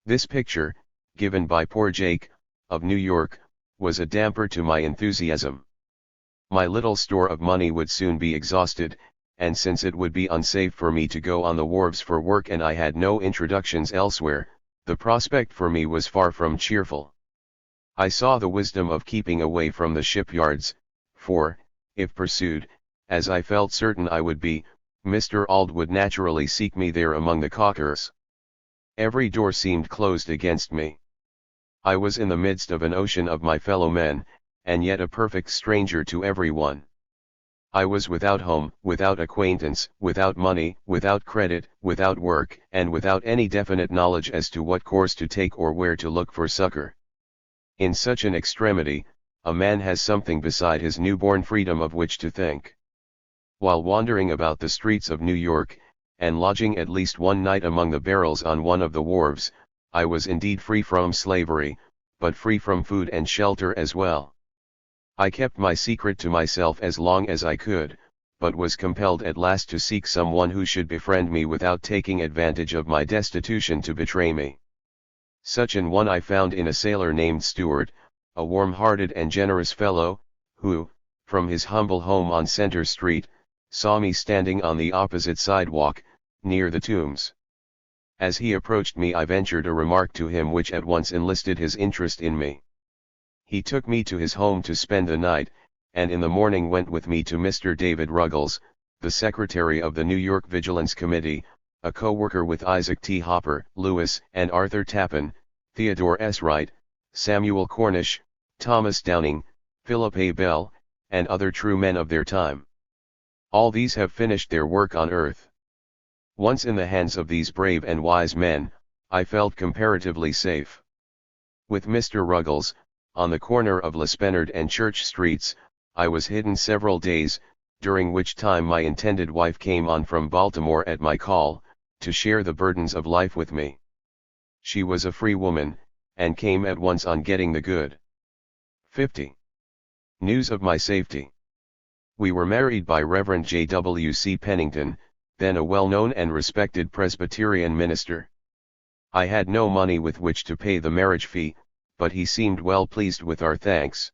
S1: This picture, given by poor Jake, of New York, was a damper to my enthusiasm. My little store of money would soon be exhausted, and since it would be unsafe for me to go on the wharves for work and I had no introductions elsewhere, the prospect for me was far from cheerful. I saw the wisdom of keeping away from the shipyards, for, if pursued, as I felt certain I would be, Mr. Auld would naturally seek me there among the caulkers. Every door seemed closed against me. I was in the midst of an ocean of my fellow men, and yet a perfect stranger to every one. I was without home, without acquaintance, without money, without credit, without work, and without any definite knowledge as to what course to take or where to look for succor. In such an extremity, a man has something beside his newborn freedom of which to think. While wandering about the streets of New York, and lodging at least one night among the barrels on one of the wharves, I was indeed free from slavery, but free from food and shelter as well. I kept my secret to myself as long as I could, but was compelled at last to seek someone who should befriend me without taking advantage of my destitution to betray me. Such an one I found in a sailor named Stewart, a warm-hearted and generous fellow, who, from his humble home on Center Street, saw me standing on the opposite sidewalk, near the Tombs. As he approached me I ventured a remark to him which at once enlisted his interest in me. He took me to his home to spend the night, and in the morning went with me to Mr. David Ruggles, the secretary of the New York Vigilance Committee, a co-worker with Isaac T. Hopper, Lewis and Arthur Tappan, Theodore S. Wright, Samuel Cornish, Thomas Downing, Philip A. Bell, and other true men of their time. All these have finished their work on earth. Once in the hands of these brave and wise men, I felt comparatively safe. With Mr. Ruggles, on the corner of L'Esplanade and Church Streets, I was hidden several days, during which time my intended wife came on from Baltimore at my call, to share the burdens of life with me. She was a free woman, and came at once on getting the good. 50. News of my safety. We were married by Reverend J. W. C. Pennington, then a well-known and respected Presbyterian minister. I had no money with which to pay the marriage fee, but he seemed well pleased with our thanks.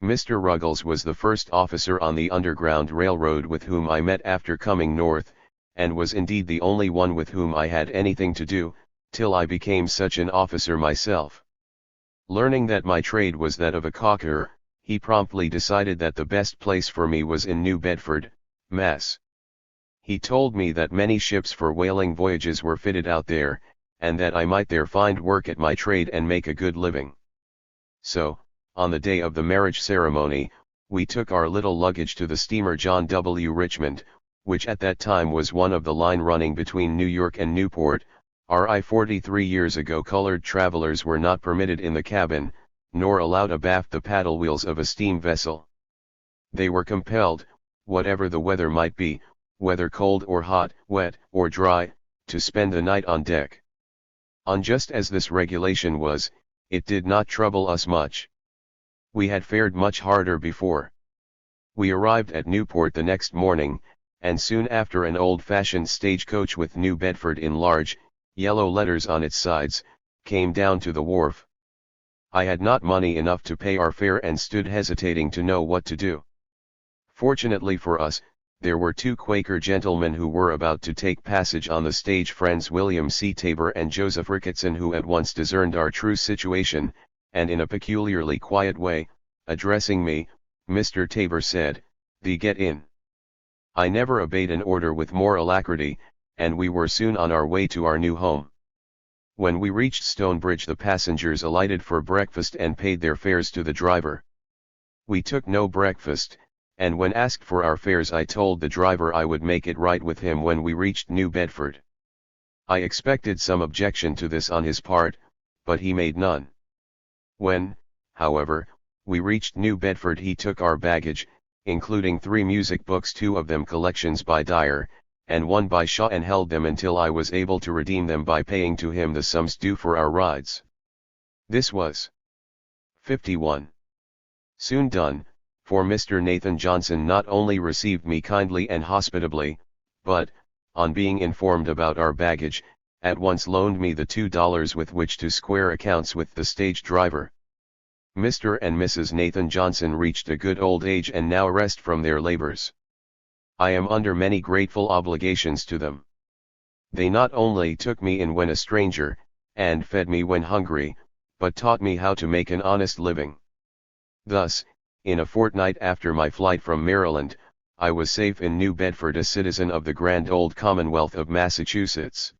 S1: Mr. Ruggles was the first officer on the Underground Railroad with whom I met after coming north, and was indeed the only one with whom I had anything to do, till I became such an officer myself. Learning that my trade was that of a caulker, he promptly decided that the best place for me was in New Bedford, Mass. He told me that many ships for whaling voyages were fitted out there, and that I might there find work at my trade and make a good living. So, on the day of the marriage ceremony, we took our little luggage to the steamer John W. Richmond, which at that time was one of the line running between New York and Newport. 43 years ago colored travelers were not permitted in the cabin, nor allowed abaft the paddle wheels of a steam vessel. They were compelled, whatever the weather might be, whether cold or hot, wet or dry, to spend the night on deck. Unjust as this regulation was, it did not trouble us much. We had fared much harder before. We arrived at Newport the next morning, and soon after an old-fashioned stagecoach with New Bedford in large, yellow letters on its sides, came down to the wharf. I had not money enough to pay our fare and stood hesitating to know what to do. Fortunately for us, there were two Quaker gentlemen who were about to take passage on the stage, friends William C. Tabor and Joseph Ricketson, who at once discerned our true situation, and in a peculiarly quiet way, addressing me, Mr. Tabor said, "Thee get in." I never obeyed an order with more alacrity, and we were soon on our way to our new home. When we reached Stonebridge the passengers alighted for breakfast and paid their fares to the driver. We took no breakfast, and when asked for our fares I told the driver I would make it right with him when we reached New Bedford. I expected some objection to this on his part, but he made none. When, however, we reached New Bedford he took our baggage, including 3 music books, 2 of them collections by Dyer, and 1 by Shaw, and held them until I was able to redeem them by paying to him the sums due for our rides. This was 51. Soon done, for Mr. Nathan Johnson not only received me kindly and hospitably, but, on being informed about our baggage, at once loaned me the $2 with which to square accounts with the stage driver. Mr. and Mrs. Nathan Johnson reached a good old age and now rest from their labors. I am under many grateful obligations to them. They not only took me in when a stranger, and fed me when hungry, but taught me how to make an honest living. Thus, in a fortnight after my flight from Maryland, I was safe in New Bedford, a citizen of the grand old Commonwealth of Massachusetts.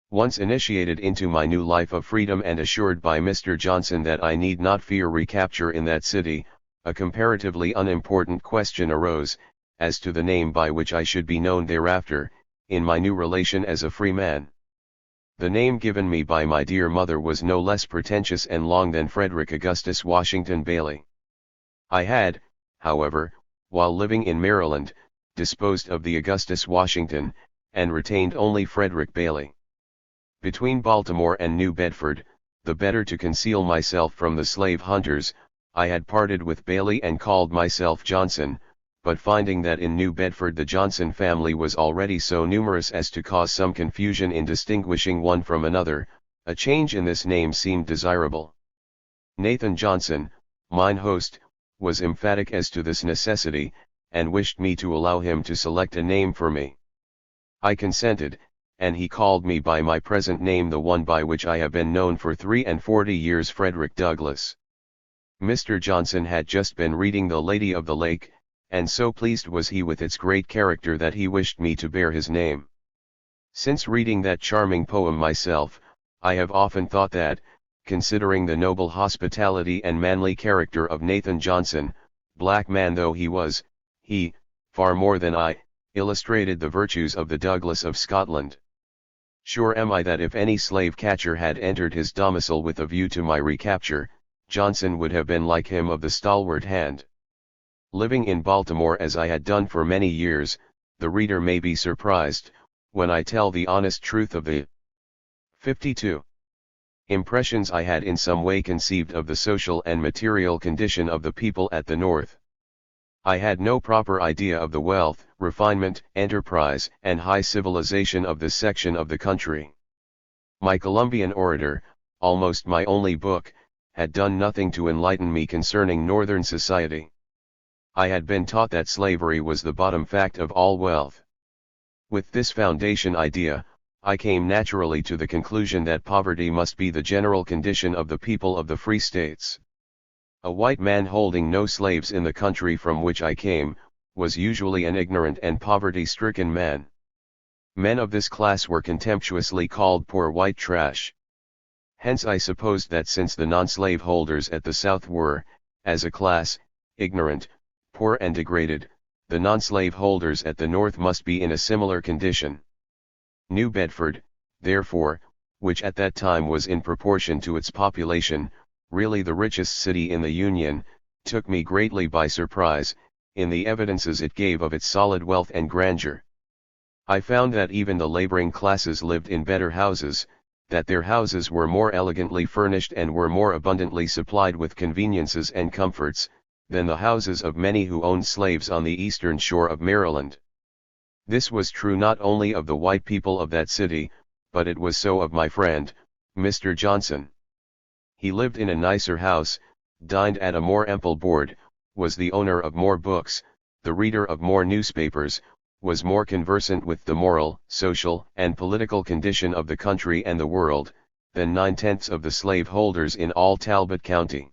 S1: Once initiated into my new life of freedom and assured by Mr. Johnson that I need not fear recapture in that city, a comparatively unimportant question arose, as to the name by which I should be known thereafter, in my new relation as a free man. The name given me by my dear mother was no less pretentious and long than Frederick Augustus Washington Bailey. I had, however, while living in Maryland, disposed of the Augustus Washington, and retained only Frederick Bailey. Between Baltimore and New Bedford, the better to conceal myself from the slave hunters, I had parted with Bailey and called myself Johnson, but finding that in New Bedford the Johnson family was already so numerous as to cause some confusion in distinguishing one from another, a change in this name seemed desirable. Nathan Johnson, mine host, was emphatic as to this necessity, and wished me to allow him to select a name for me. I consented, and he called me by my present name, the one by which I have been known for 43 years, Frederick Douglass. Mr. Johnson had just been reading The Lady of the Lake, and so pleased was he with its great character that he wished me to bear his name. Since reading that charming poem myself, I have often thought that, considering the noble hospitality and manly character of Nathan Johnson, black man though he was, he, far more than I, illustrated the virtues of the Douglas of Scotland. Sure am I that if any slave catcher had entered his domicile with a view to my recapture, Johnson would have been like him of the stalwart hand. Living in Baltimore as I had done for many years, the reader may be surprised, when I tell the honest truth of the 52 impressions I had in some way conceived of the social and material condition of the people at the North. I had no proper idea of the wealth, refinement, enterprise, and high civilization of this section of the country. My Columbian Orator, almost my only book, had done nothing to enlighten me concerning Northern society. I had been taught that slavery was the bottom fact of all wealth. With this foundation idea, I came naturally to the conclusion that poverty must be the general condition of the people of the free states. A white man holding no slaves in the country from which I came, was usually an ignorant and poverty-stricken man. Men of this class were contemptuously called poor white trash. Hence I supposed that since the non-slave holders at the South were, as a class, ignorant, poor and degraded, the non-slave holders at the North must be in a similar condition. New Bedford, therefore, which at that time was in proportion to its population, really the richest city in the Union, took me greatly by surprise, in the evidences it gave of its solid wealth and grandeur. I found that even the laboring classes lived in better houses, that their houses were more elegantly furnished and were more abundantly supplied with conveniences and comforts, than the houses of many who owned slaves on the eastern shore of Maryland. This was true not only of the white people of that city, but it was so of my friend, Mr. Johnson. He lived in a nicer house, dined at a more ample board, was the owner of more books, the reader of more newspapers, was more conversant with the moral, social, and political condition of the country and the world, than 9/10 of the slave holders in all Talbot County.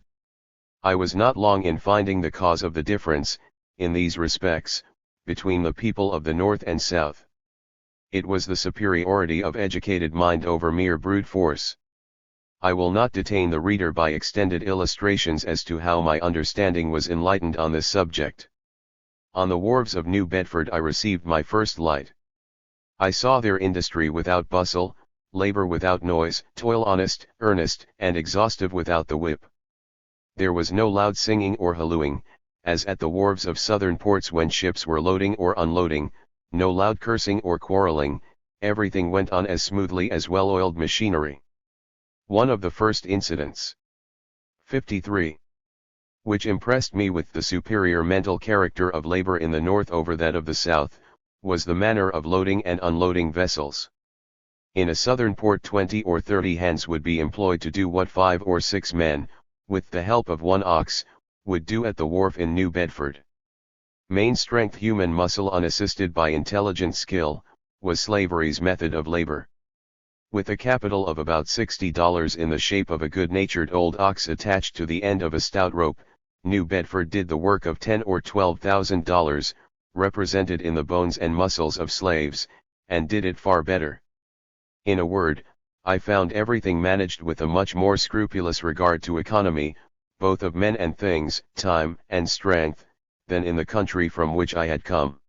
S1: I was not long in finding the cause of the difference, in these respects, between the people of the North and South. It was the superiority of educated mind over mere brute force. I will not detain the reader by extended illustrations as to how my understanding was enlightened on this subject. On the wharves of New Bedford I received my first light. I saw their industry without bustle, labor without noise, toil honest, earnest, and exhaustive without the whip. There was no loud singing or hallooing, as at the wharves of southern ports when ships were loading or unloading, no loud cursing or quarreling, everything went on as smoothly as well-oiled machinery. One of the first incidents, 53, which impressed me with the superior mental character of labor in the North over that of the South, was the manner of loading and unloading vessels. In a southern port 20 or 30 hands would be employed to do what 5 or 6 men, with the help of one ox, would do at the wharf in New Bedford. Main strength human muscle unassisted by intelligent skill, was slavery's method of labor. With a capital of about $60 in the shape of a good-natured old ox attached to the end of a stout rope, New Bedford did the work of $10,000 or $12,000, represented in the bones and muscles of slaves, and did it far better. In a word, I found everything managed with a much more scrupulous regard to economy, both of men and things, time and strength, than in the country from which I had come.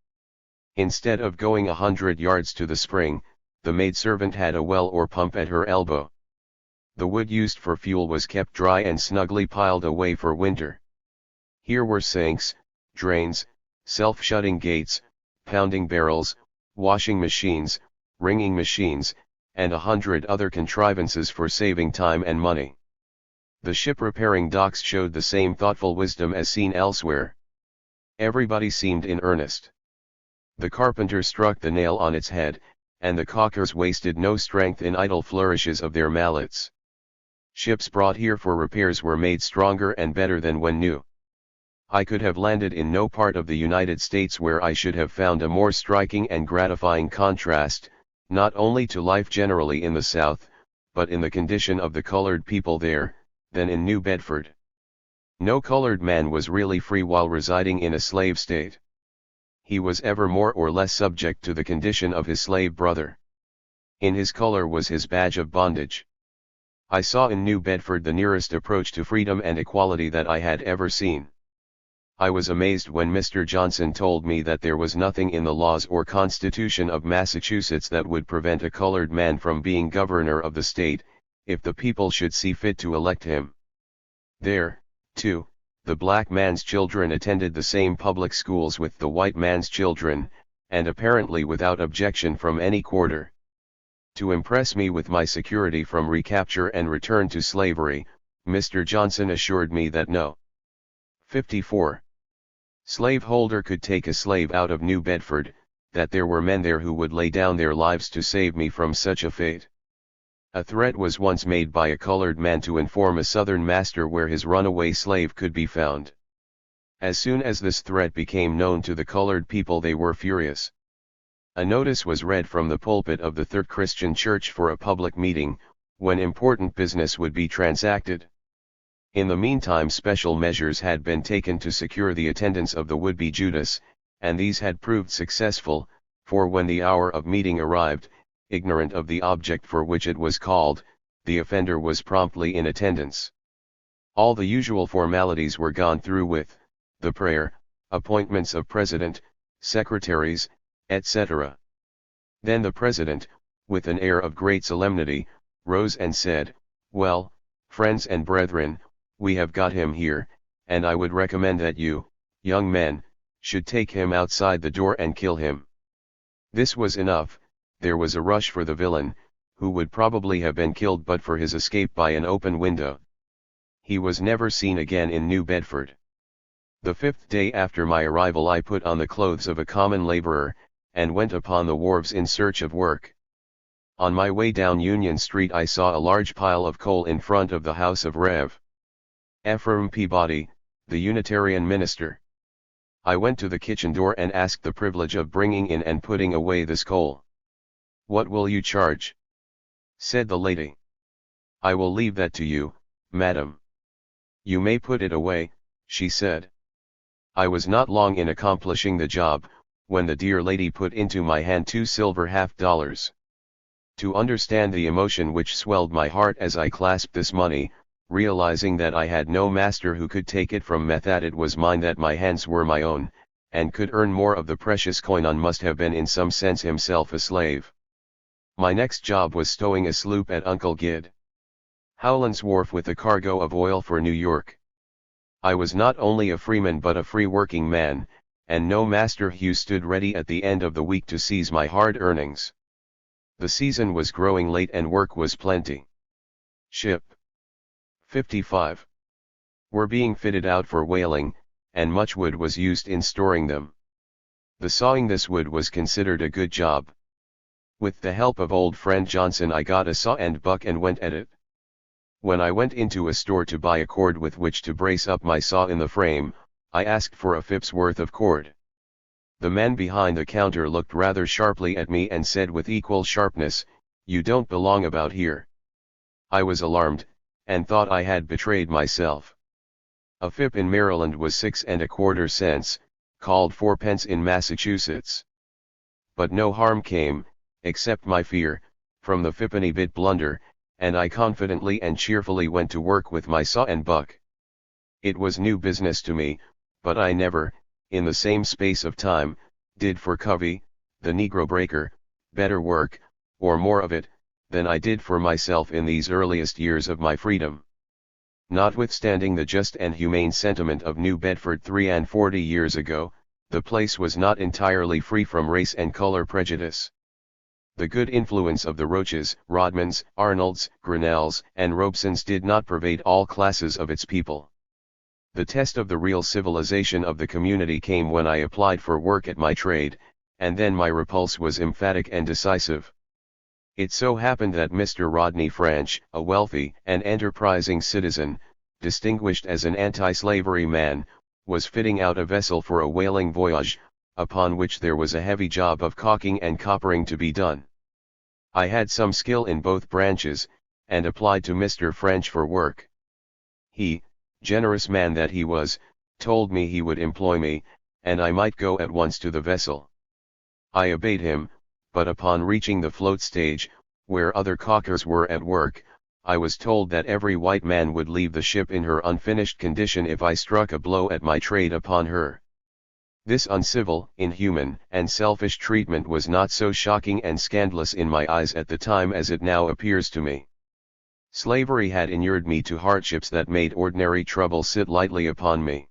S1: Instead of going 100 yards to the spring, the maidservant had a well or pump at her elbow. The wood used for fuel was kept dry and snugly piled away for winter. Here were sinks, drains, self-shutting gates, pounding barrels, washing machines, wringing machines, and 100 other contrivances for saving time and money. The ship-repairing docks showed the same thoughtful wisdom as seen elsewhere. Everybody seemed in earnest. The carpenter struck the nail on its head, and the caulkers wasted no strength in idle flourishes of their mallets. Ships brought here for repairs were made stronger and better than when new. I could have landed in no part of the United States where I should have found a more striking and gratifying contrast, not only to life generally in the South, but in the condition of the colored people there, than in New Bedford. No colored man was really free while residing in a slave state. He was ever more or less subject to the condition of his slave brother. In his color was his badge of bondage. I saw in New Bedford the nearest approach to freedom and equality that I had ever seen. I was amazed when Mr. Johnson told me that there was nothing in the laws or Constitution of Massachusetts that would prevent a colored man from being governor of the state, if the people should see fit to elect him. There, too, the black man's children attended the same public schools with the white man's children, and apparently without objection from any quarter. To impress me with my security from recapture and return to slavery, Mr. Johnson assured me that no 54 slaveholder could take a slave out of New Bedford, that there were men there who would lay down their lives to save me from such a fate. A threat was once made by a colored man to inform a Southern master where his runaway slave could be found. As soon as this threat became known to the colored people, they were furious. A notice was read from the pulpit of the Third Christian Church for a public meeting, when important business would be transacted. In the meantime, special measures had been taken to secure the attendance of the would-be Judas, and these had proved successful, for when the hour of meeting arrived, ignorant of the object for which it was called, the offender was promptly in attendance. All the usual formalities were gone through with, the prayer, appointments of president, secretaries, etc. Then the president, with an air of great solemnity, rose and said, "Well, friends and brethren, we have got him here, and I would recommend that you, young men, should take him outside the door and kill him." This was enough. There was a rush for the villain, who would probably have been killed but for his escape by an open window. He was never seen again in New Bedford. The 5th day after my arrival I put on the clothes of a common laborer, and went upon the wharves in search of work. On my way down Union Street I saw a large pile of coal in front of the house of Rev. Ephraim Peabody, the Unitarian minister. I went to the kitchen door and asked the privilege of bringing in and putting away this coal. "What will you charge?" said the lady. "I will leave that to you, madam." "You may put it away," she said. I was not long in accomplishing the job, when the dear lady put into my hand 2 silver half-dollars. To understand the emotion which swelled my heart as I clasped this money, realizing that I had no master who could take it from me, that it was mine, that my hands were my own, and could earn more of the precious coin, must have been in some sense himself a slave. My next job was stowing a sloop at Uncle Gid Howland's wharf with a cargo of oil for New York. I was not only a freeman but a free working man, and no master who stood ready at the end of the week to seize my hard earnings. The season was growing late and work was plenty. Ship 55 were being fitted out for whaling, and much wood was used in storing them. The sawing this wood was considered a good job. With the help of old friend Johnson I got a saw and buck and went at it. When I went into a store to buy a cord with which to brace up my saw in the frame, I asked for a fip's worth of cord. The man behind the counter looked rather sharply at me and said with equal sharpness, "You don't belong about here." I was alarmed, and thought I had betrayed myself. A fip in Maryland was 6¼ cents, called 4 pence in Massachusetts. But no harm came, except my fear, from the fippenny bit blunder, and I confidently and cheerfully went to work with my saw and buck. It was new business to me, but I never, in the same space of time, did for Covey, the Negro breaker, better work, or more of it, than I did for myself in these earliest years of my freedom. Notwithstanding the just and humane sentiment of New Bedford 43 years ago, the place was not entirely free from race and color prejudice. The good influence of the Roaches, Rodmans, Arnolds, Grinnells, and Robesons did not pervade all classes of its people. The test of the real civilization of the community came when I applied for work at my trade, and then my repulse was emphatic and decisive. It so happened that Mr. Rodney French, a wealthy and enterprising citizen, distinguished as an anti-slavery man, was fitting out a vessel for a whaling voyage, upon which there was a heavy job of caulking and coppering to be done. I had some skill in both branches, and applied to Mr. French for work. He, generous man that he was, told me he would employ me, and I might go at once to the vessel. I obeyed him, but upon reaching the float stage, where other caulkers were at work, I was told that every white man would leave the ship in her unfinished condition if I struck a blow at my trade upon her. This uncivil, inhuman, and selfish treatment was not so shocking and scandalous in my eyes at the time as it now appears to me. Slavery had inured me to hardships that made ordinary trouble sit lightly upon me.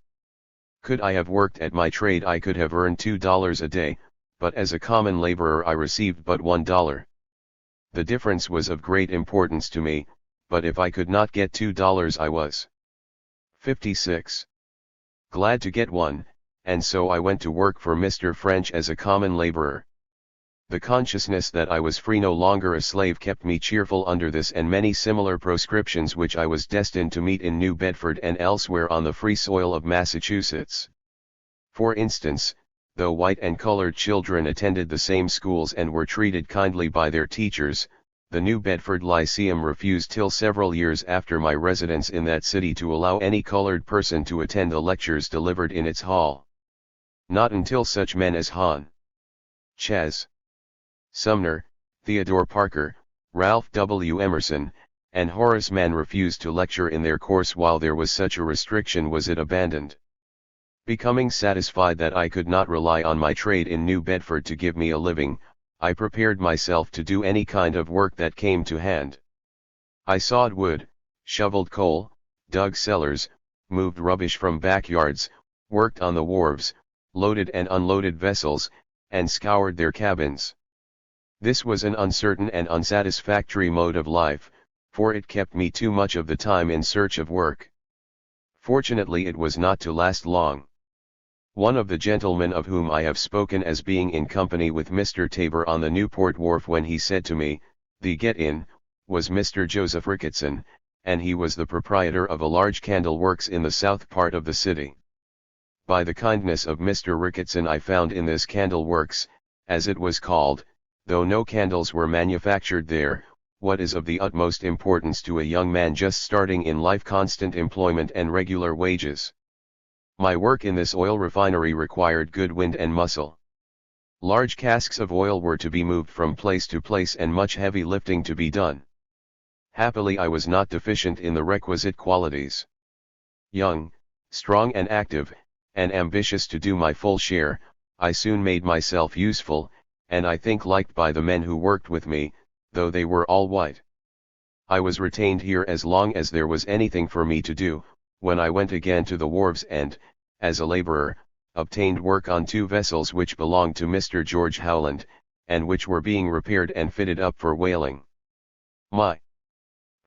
S1: Could I have worked at my trade I could have earned $2 a day, but as a common laborer I received but $1. The difference was of great importance to me, but if I could not get $2 I was 56. Glad to get one, and so I went to work for Mr. French as a common laborer. The consciousness that I was free, no longer a slave, kept me cheerful under this and many similar proscriptions which I was destined to meet in New Bedford and elsewhere on the free soil of Massachusetts. For instance, though white and colored children attended the same schools and were treated kindly by their teachers, the New Bedford Lyceum refused till several years after my residence in that city to allow any colored person to attend the lectures delivered in its hall. Not until such men as Hahn, Ches, Sumner, Theodore Parker, Ralph W. Emerson, and Horace Mann refused to lecture in their course while there was such a restriction was it abandoned. Becoming satisfied that I could not rely on my trade in New Bedford to give me a living, I prepared myself to do any kind of work that came to hand. I sawed wood, shoveled coal, dug cellars, moved rubbish from backyards, worked on the wharves, loaded and unloaded vessels, and scoured their cabins. This was an uncertain and unsatisfactory mode of life, for it kept me too much of the time in search of work. Fortunately it was not to last long. One of the gentlemen of whom I have spoken as being in company with Mr. Tabor on the Newport wharf when he said to me, "The get-in," was Mr. Joseph Ricketson, and he was the proprietor of a large candle works in the south part of the city. By the kindness of Mr. Ricketson I found in this candle works, as it was called, though no candles were manufactured there, what is of the utmost importance to a young man just starting in life: constant employment and regular wages. My work in this oil refinery required good wind and muscle. Large casks of oil were to be moved from place to place and much heavy lifting to be done. Happily I was not deficient in the requisite qualities. Young, strong and active, and ambitious to do my full share, I soon made myself useful, and I think liked by the men who worked with me, though they were all white. I was retained here as long as there was anything for me to do, when I went again to the wharves and, as a laborer, obtained work on 2 vessels which belonged to Mr. George Howland, and which were being repaired and fitted up for whaling. My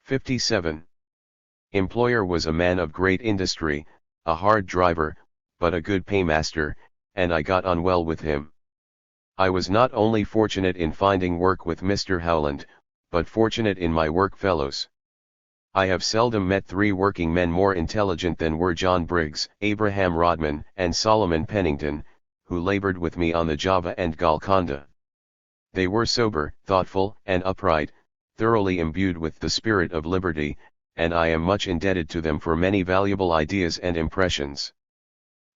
S1: 57. Employer was a man of great industry, a hard driver, but a good paymaster, and I got on well with him. I was not only fortunate in finding work with Mr. Howland, but fortunate in my work fellows. I have seldom met three working men more intelligent than were John Briggs, Abraham Rodman, and Solomon Pennington, who labored with me on the Java and Golconda. They were sober, thoughtful, and upright, thoroughly imbued with the spirit of liberty, and I am much indebted to them for many valuable ideas and impressions.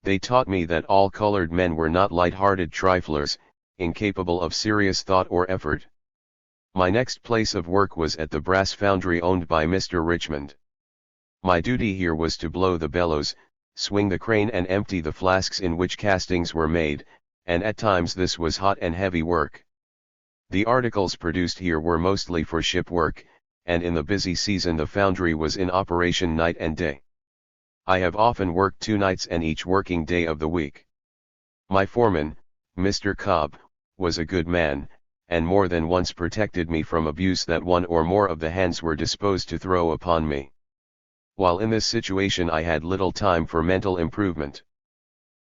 S1: They taught me that all colored men were not light-hearted triflers, incapable of serious thought or effort. My next place of work was at the brass foundry owned by Mr. Richmond. My duty here was to blow the bellows, swing the crane and empty the flasks in which castings were made, and at times this was hot and heavy work. The articles produced here were mostly for ship work, and in the busy season the foundry was in operation night and day. I have often worked 2 nights and each working day of the week. My foreman, Mr. Cobb, was a good man, and more than once protected me from abuse that one or more of the hands were disposed to throw upon me. While in this situation I had little time for mental improvement.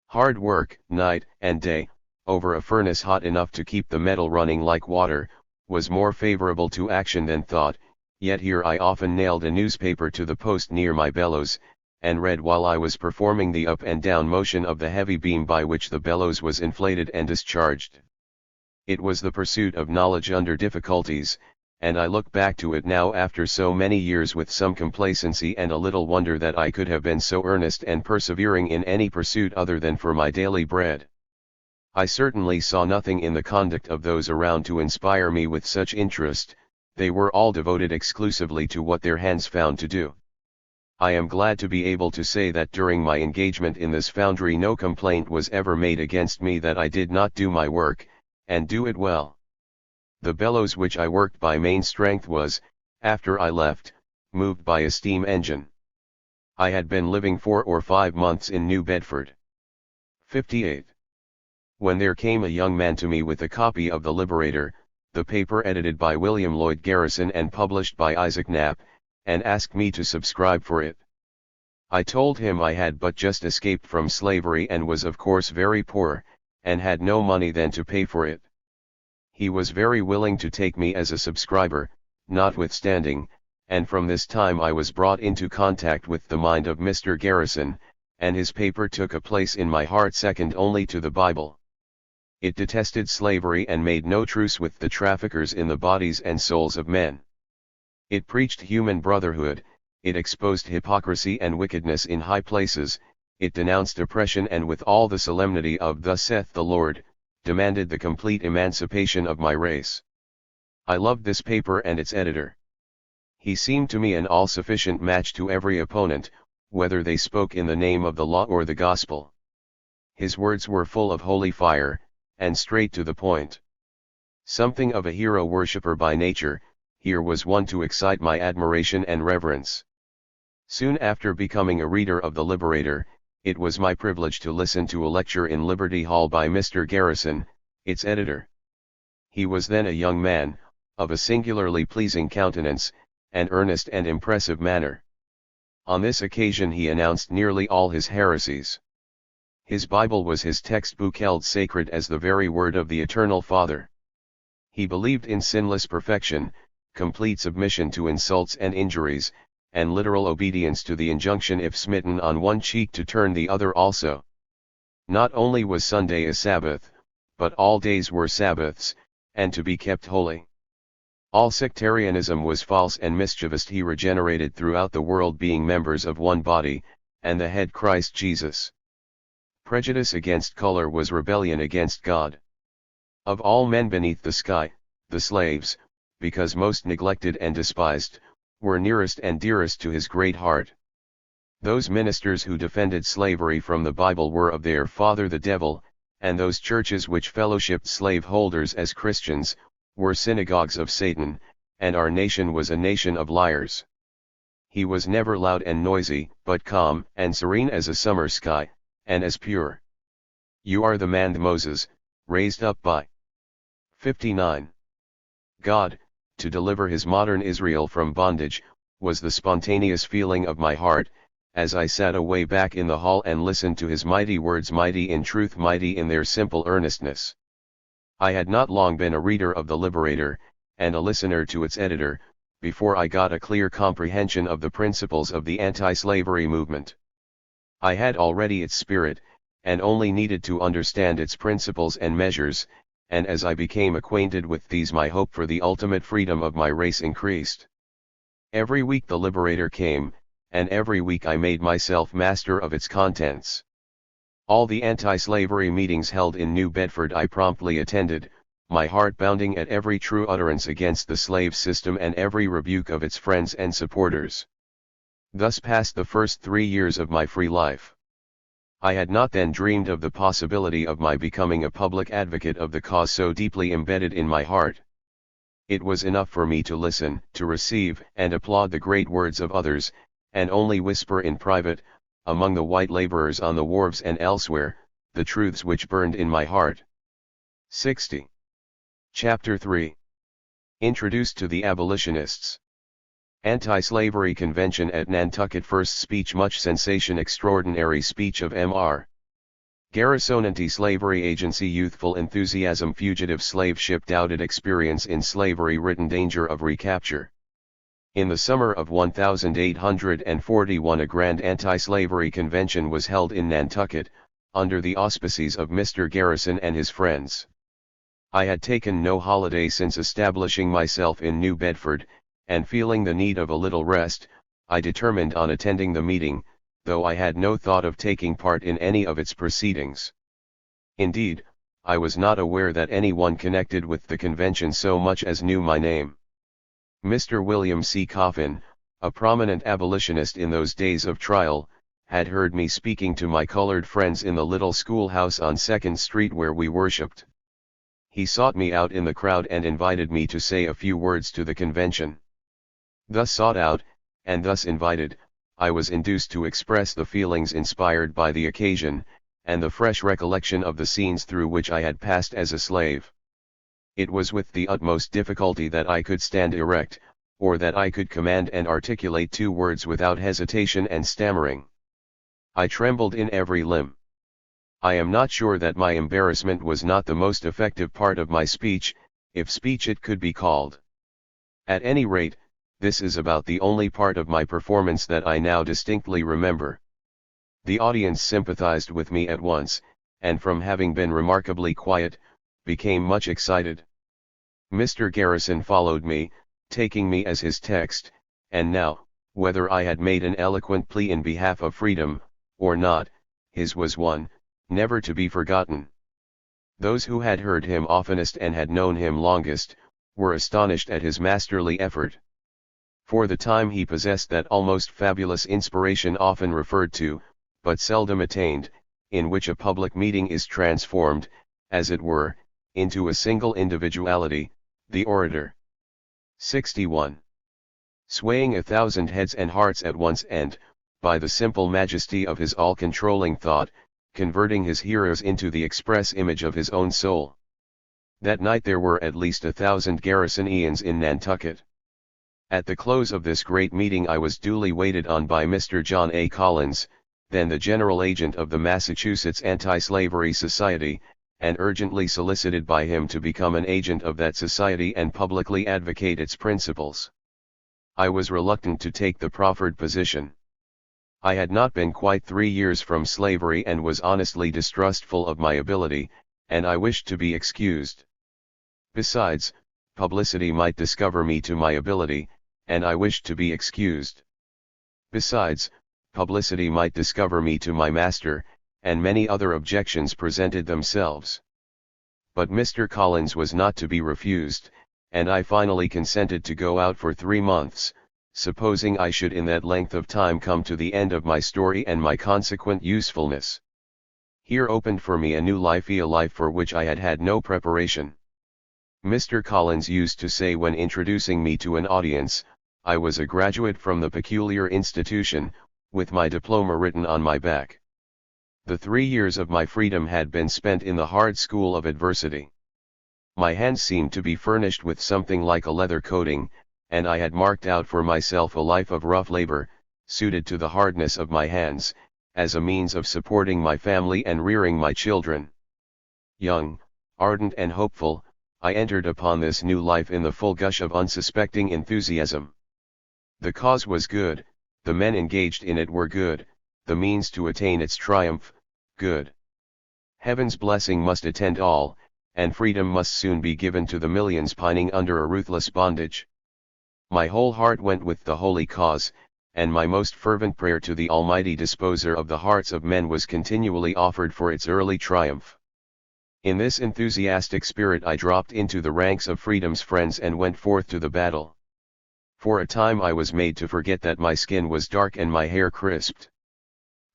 S1: Hard work, night and day, over a furnace hot enough to keep the metal running like water, was more favorable to action than thought, yet here I often nailed a newspaper to the post near my bellows, and read while I was performing the up and down motion of the heavy beam by which the bellows was inflated and discharged. It was the pursuit of knowledge under difficulties, and I look back to it now after so many years with some complacency and a little wonder that I could have been so earnest and persevering in any pursuit other than for my daily bread. I certainly saw nothing in the conduct of those around to inspire me with such interest. They were all devoted exclusively to what their hands found to do. I am glad to be able to say that during my engagement in this foundry no complaint was ever made against me that I did not do my work, and do it well. The bellows which I worked by main strength was, after I left, moved by a steam engine. I had been living 4 or 5 months in New Bedford. 58. When there came a young man to me with a copy of The Liberator, the paper edited by William Lloyd Garrison and published by Isaac Knapp, and asked me to subscribe for it. I told him I had but just escaped from slavery and was of course very poor, and had no money then to pay for it. He was very willing to take me as a subscriber, notwithstanding, and from this time I was brought into contact with the mind of Mr. Garrison, and his paper took a place in my heart second only to the Bible. It detested slavery and made no truce with the traffickers in the bodies and souls of men. It preached human brotherhood, it exposed hypocrisy and wickedness in high places, it denounced oppression and with all the solemnity of "Thus saith the Lord," demanded the complete emancipation of my race. I loved this paper and its editor. He seemed to me an all-sufficient match to every opponent, whether they spoke in the name of the law or the gospel. His words were full of holy fire, and straight to the point. Something of a hero worshipper by nature, here was one to excite my admiration and reverence. Soon after becoming a reader of The Liberator, it was my privilege to listen to a lecture in Liberty Hall by Mr. Garrison, its editor. He was then a young man, of a singularly pleasing countenance, and earnest and impressive manner. On this occasion he announced nearly all his heresies. His Bible was his textbook, held sacred as the very word of the Eternal Father. He believed in sinless perfection, complete submission to insults and injuries, and literal obedience to the injunction if smitten on one cheek to turn the other also. Not only was Sunday a Sabbath, but all days were Sabbaths, and to be kept holy. All sectarianism was false and mischievous. He regenerated throughout the world, being members of one body, and the head Christ Jesus. Prejudice against color was rebellion against God. Of all men beneath the sky, the slaves, because most neglected and despised, were nearest and dearest to his great heart. Those ministers who defended slavery from the Bible were of their father the devil, and those churches which fellowshipped slaveholders as Christians, were synagogues of Satan, and our nation was a nation of liars. He was never loud and noisy, but calm and serene as a summer sky, and as pure. You are the man Moses, raised up by 59. God, to deliver his modern Israel from bondage, was the spontaneous feeling of my heart, as I sat away back in the hall and listened to his mighty words, mighty in truth, mighty in their simple earnestness. I had not long been a reader of The Liberator, and a listener to its editor, before I got a clear comprehension of the principles of the anti-slavery movement. I had already its spirit, and only needed to understand its principles and measures, and as I became acquainted with these my hope for the ultimate freedom of my race increased. Every week The Liberator came, and every week I made myself master of its contents. All the anti-slavery meetings held in New Bedford I promptly attended, my heart bounding at every true utterance against the slave system and every rebuke of its friends and supporters. Thus passed the first 3 years of my free life. I had not then dreamed of the possibility of my becoming a public advocate of the cause so deeply embedded in my heart. It was enough for me to listen, to receive and applaud the great words of others, and only whisper in private, among the white laborers on the wharves and elsewhere, the truths which burned in my heart. 60. Chapter 3. Introduced to the Abolitionists. Anti-Slavery Convention at Nantucket. First speech. Much sensation. Extraordinary speech of M.R. Garrison. Anti-Slavery Agency. Youthful enthusiasm. Fugitive slave ship. Doubted experience in slavery. Written. Danger of recapture. In the summer of 1841 a grand anti-slavery convention was held in Nantucket, under the auspices of Mr. Garrison and his friends. I had taken no holiday since establishing myself in New Bedford, and feeling the need of a little rest, I determined on attending the meeting, though I had no thought of taking part in any of its proceedings. Indeed, I was not aware that anyone connected with the convention so much as knew my name. Mr. William C. Coffin, a prominent abolitionist in those days of trial, had heard me speaking to my colored friends in the little schoolhouse on 2nd Street where we worshipped. He sought me out in the crowd and invited me to say a few words to the convention. Thus sought out, and thus invited, I was induced to express the feelings inspired by the occasion, and the fresh recollection of the scenes through which I had passed as a slave. It was with the utmost difficulty that I could stand erect, or that I could command and articulate 2 words without hesitation and stammering. I trembled in every limb. I am not sure that my embarrassment was not the most effective part of my speech, if speech it could be called. At any rate, this is about the only part of my performance that I now distinctly remember. The audience sympathized with me at once, and from having been remarkably quiet, became much excited. Mr. Garrison followed me, taking me as his text, and now, whether I had made an eloquent plea in behalf of freedom, or not, his was one, never to be forgotten. Those who had heard him oftenest and had known him longest, were astonished at his masterly effort. For the time he possessed that almost fabulous inspiration often referred to, but seldom attained, in which a public meeting is transformed, as it were, into a single individuality, the orator. 61. Swaying 1,000 heads and hearts at once and, by the simple majesty of his all-controlling thought, converting his hearers into the express image of his own soul. That night there were at least 1,000 Garrisonians in Nantucket. At the close of this great meeting I was duly waited on by Mr. John A. Collins, then the general agent of the Massachusetts Anti-Slavery Society, and urgently solicited by him to become an agent of that society and publicly advocate its principles. I was reluctant to take the proffered position. I had not been quite 3 years from slavery and was honestly distrustful of my ability, and I wished to be excused. Besides, publicity might discover me to my ability, and I wished to be excused. Besides, publicity might discover me to my master, and many other objections presented themselves. But Mr. Collins was not to be refused, and I finally consented to go out for 3 months, supposing I should in that length of time come to the end of my story and my consequent usefulness. Here opened for me a new life, a life for which I had had no preparation. Mr. Collins used to say when introducing me to an audience, I was a graduate from the peculiar institution, with my diploma written on my back. The 3 years of my freedom had been spent in the hard school of adversity. My hands seemed to be furnished with something like a leather coating, and I had marked out for myself a life of rough labor, suited to the hardness of my hands, as a means of supporting my family and rearing my children. Young, Ardent and hopeful, I entered upon this new life in the full gush of unsuspecting enthusiasm. The cause was good, the men engaged in it were good, the means to attain its triumph, good. Heaven's blessing must attend all, and freedom must soon be given to the millions pining under a ruthless bondage. My whole heart went with the holy cause, and my most fervent prayer to the Almighty Disposer of the hearts of men was continually offered for its early triumph. In this enthusiastic spirit I dropped into the ranks of freedom's friends and went forth to the battle. For a time I was made to forget that my skin was dark and my hair crisped.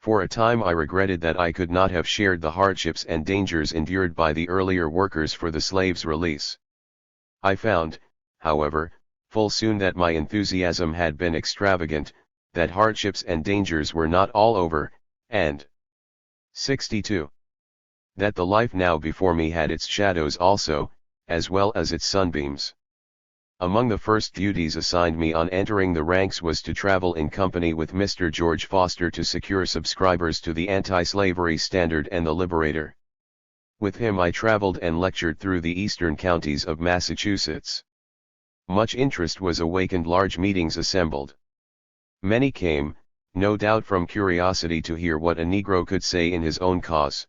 S1: For a time I regretted that I could not have shared the hardships and dangers endured by the earlier workers for the slaves' release. I found, however, full soon that my enthusiasm had been extravagant, that hardships and dangers were not all over, and 62. That the life now before me had its shadows also, as well as its sunbeams. Among the first duties assigned me on entering the ranks was to travel in company with Mr. George Foster to secure subscribers to the Anti-Slavery Standard and the Liberator. With him I traveled and lectured through the eastern counties of Massachusetts. Much interest was awakened, large meetings assembled. Many came, no doubt from curiosity to hear what a Negro could say in his own cause.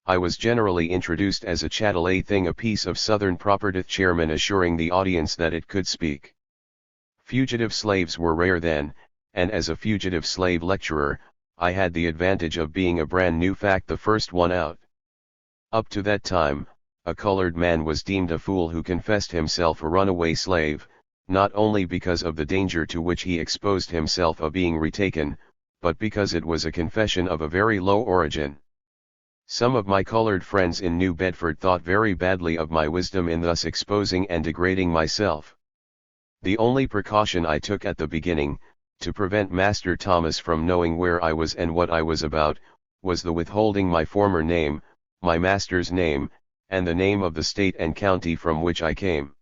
S1: I was generally introduced as a chattel, a thing, a piece of Southern property, chairman assuring the audience that it could speak. Fugitive slaves were rare then, and as a fugitive slave lecturer, I had the advantage of being a brand new fact, the first one out. Up to that time, a colored man was deemed a fool who confessed himself a runaway slave, not only because of the danger to which he exposed himself of being retaken, but because it was a confession of a very low origin. Some of my colored friends in New Bedford thought very badly of my wisdom in thus exposing and degrading myself. The only precaution I took at the beginning, to prevent Master Thomas from knowing where I was and what I was about, was the withholding my former name, my master's name, and the name of the state and county from which I came.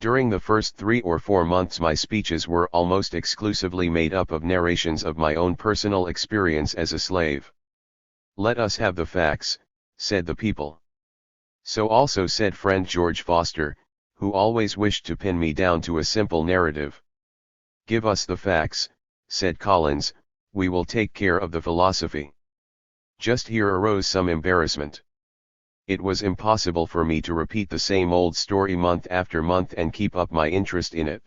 S1: During the first 3 or 4 months my speeches were almost exclusively made up of narrations of my own personal experience as a slave. "Let us have the facts," said the people. So also said friend George Foster, who always wished to pin me down to a simple narrative. "Give us the facts," said Collins, "we will take care of the philosophy." Just here arose some embarrassment. It was impossible for me to repeat the same old story month after month and keep up my interest in it.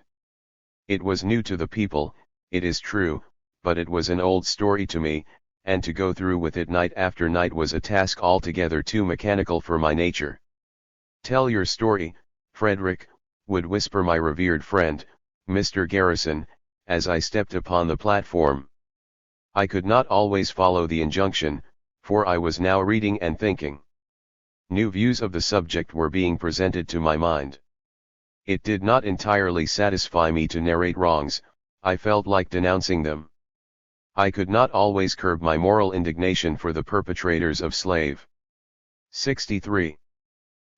S1: It was new to the people, it is true, but it was an old story to me, and to go through with it night after night was a task altogether too mechanical for my nature. "Tell your story, Frederick," would whisper my revered friend, Mr. Garrison, as I stepped upon the platform. I could not always follow the injunction, for I was now reading and thinking. New views of the subject were being presented to my mind. It did not entirely satisfy me to narrate wrongs, I felt like denouncing them. I could not always curb my moral indignation for the perpetrators of slave. 63.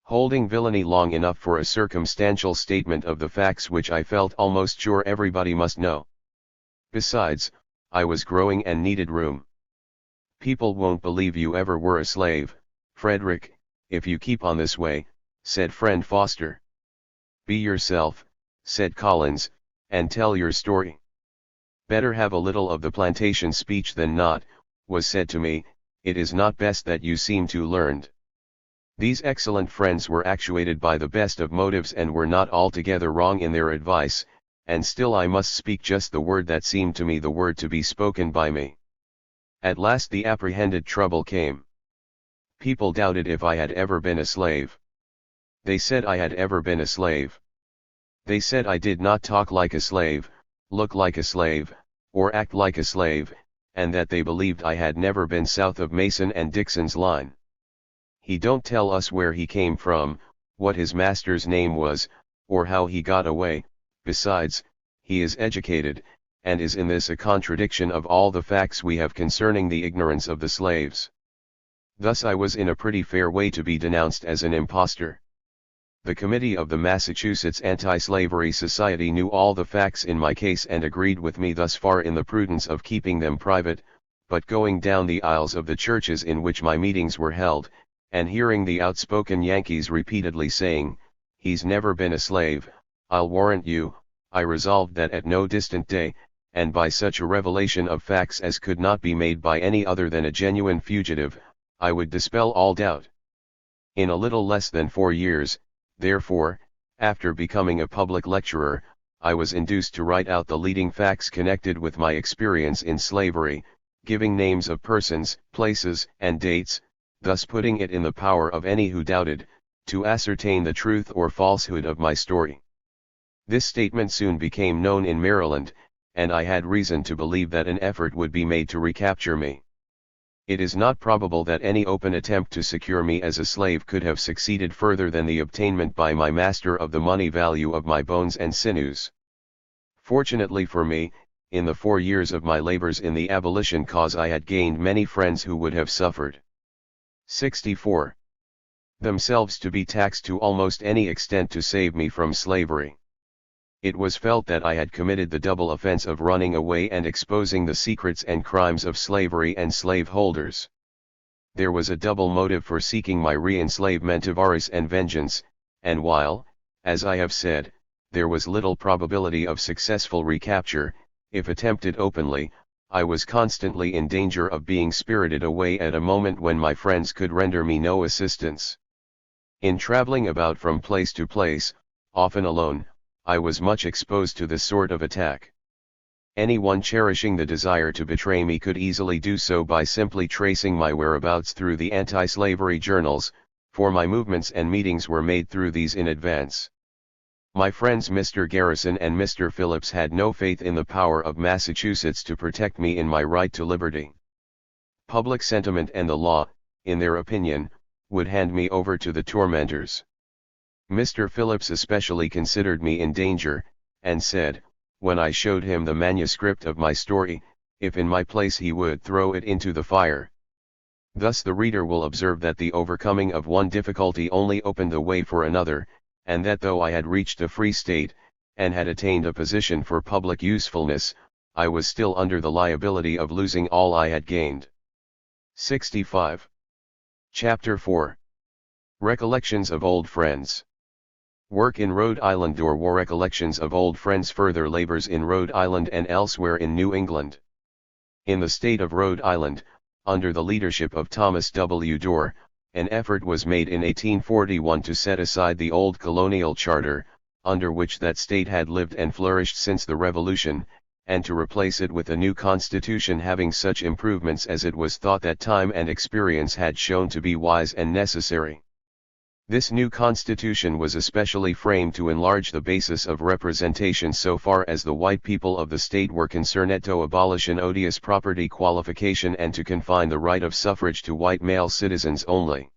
S1: Holding villainy long enough for a circumstantial statement of the facts which I felt almost sure everybody must know. Besides, I was growing and needed room. "People won't believe you ever were a slave, Frederick, if you keep on this way," said friend Foster. "Be yourself," said Collins, "and tell your story. Better have a little of the plantation speech than not," was said to me, "it is not best that you seem too learned." These excellent friends were actuated by the best of motives and were not altogether wrong in their advice, and still I must speak just the word that seemed to me the word to be spoken by me. At last the apprehended trouble came. People doubted if I had ever been a slave. They said I had ever been a slave. They said I did not talk like a slave, look like a slave, or act like a slave, and that they believed I had never been south of Mason and Dixon's line. "He don't tell us where he came from, what his master's name was, or how he got away, besides, he is educated, and is in this a contradiction of all the facts we have concerning the ignorance of the slaves." Thus I was in a pretty fair way to be denounced as an impostor. The committee of the Massachusetts Anti-Slavery Society knew all the facts in my case and agreed with me thus far in the prudence of keeping them private, but going down the aisles of the churches in which my meetings were held, and hearing the outspoken Yankees repeatedly saying, "He's never been a slave, I'll warrant you," I resolved that at no distant day, and by such a revelation of facts as could not be made by any other than a genuine fugitive, I would dispel all doubt. In a little less than 4 years, therefore, after becoming a public lecturer, I was induced to write out the leading facts connected with my experience in slavery, giving names of persons, places, and dates, thus putting it in the power of any who doubted, to ascertain the truth or falsehood of my story. This statement soon became known in Maryland, and I had reason to believe that an effort would be made to recapture me. It is not probable that any open attempt to secure me as a slave could have succeeded further than the obtainment by my master of the money value of my bones and sinews. Fortunately for me, in the 4 years of my labors in the abolition cause I had gained many friends who would have suffered 64. Themselves to be taxed to almost any extent to save me from slavery. It was felt that I had committed the double offense of running away and exposing the secrets and crimes of slavery and slaveholders. There was a double motive for seeking my re-enslavement, avarice and vengeance, and while, as I have said, there was little probability of successful recapture, if attempted openly, I was constantly in danger of being spirited away at a moment when my friends could render me no assistance. In traveling about from place to place, often alone, I was much exposed to this sort of attack. Anyone cherishing the desire to betray me could easily do so by simply tracing my whereabouts through the anti-slavery journals, for my movements and meetings were made through these in advance. My friends Mr. Garrison and Mr. Phillips had no faith in the power of Massachusetts to protect me in my right to liberty. Public sentiment and the law, in their opinion, would hand me over to the tormentors. Mr. Phillips especially considered me in danger, and said, when I showed him the manuscript of my story, if in my place he would throw it into the fire. Thus the reader will observe that the overcoming of one difficulty only opened the way for another, and that though I had reached a free state, and had attained a position for public usefulness, I was still under the liability of losing all I had gained. 65. Chapter 4. Recollections of Old Friends. Work in Rhode Island or War. Recollections of Old Friends. Further labors in Rhode Island and elsewhere in New England. In the state of Rhode Island, under the leadership of Thomas W. Dorr, an effort was made in 1841 to set aside the old colonial charter, under which that state had lived and flourished since the Revolution, and to replace it with a new constitution having such improvements as it was thought that time and experience had shown to be wise and necessary. This new constitution was especially framed to enlarge the basis of representation so far as the white people of the state were concerned, to abolish an odious property qualification and to confine the right of suffrage to white male citizens only.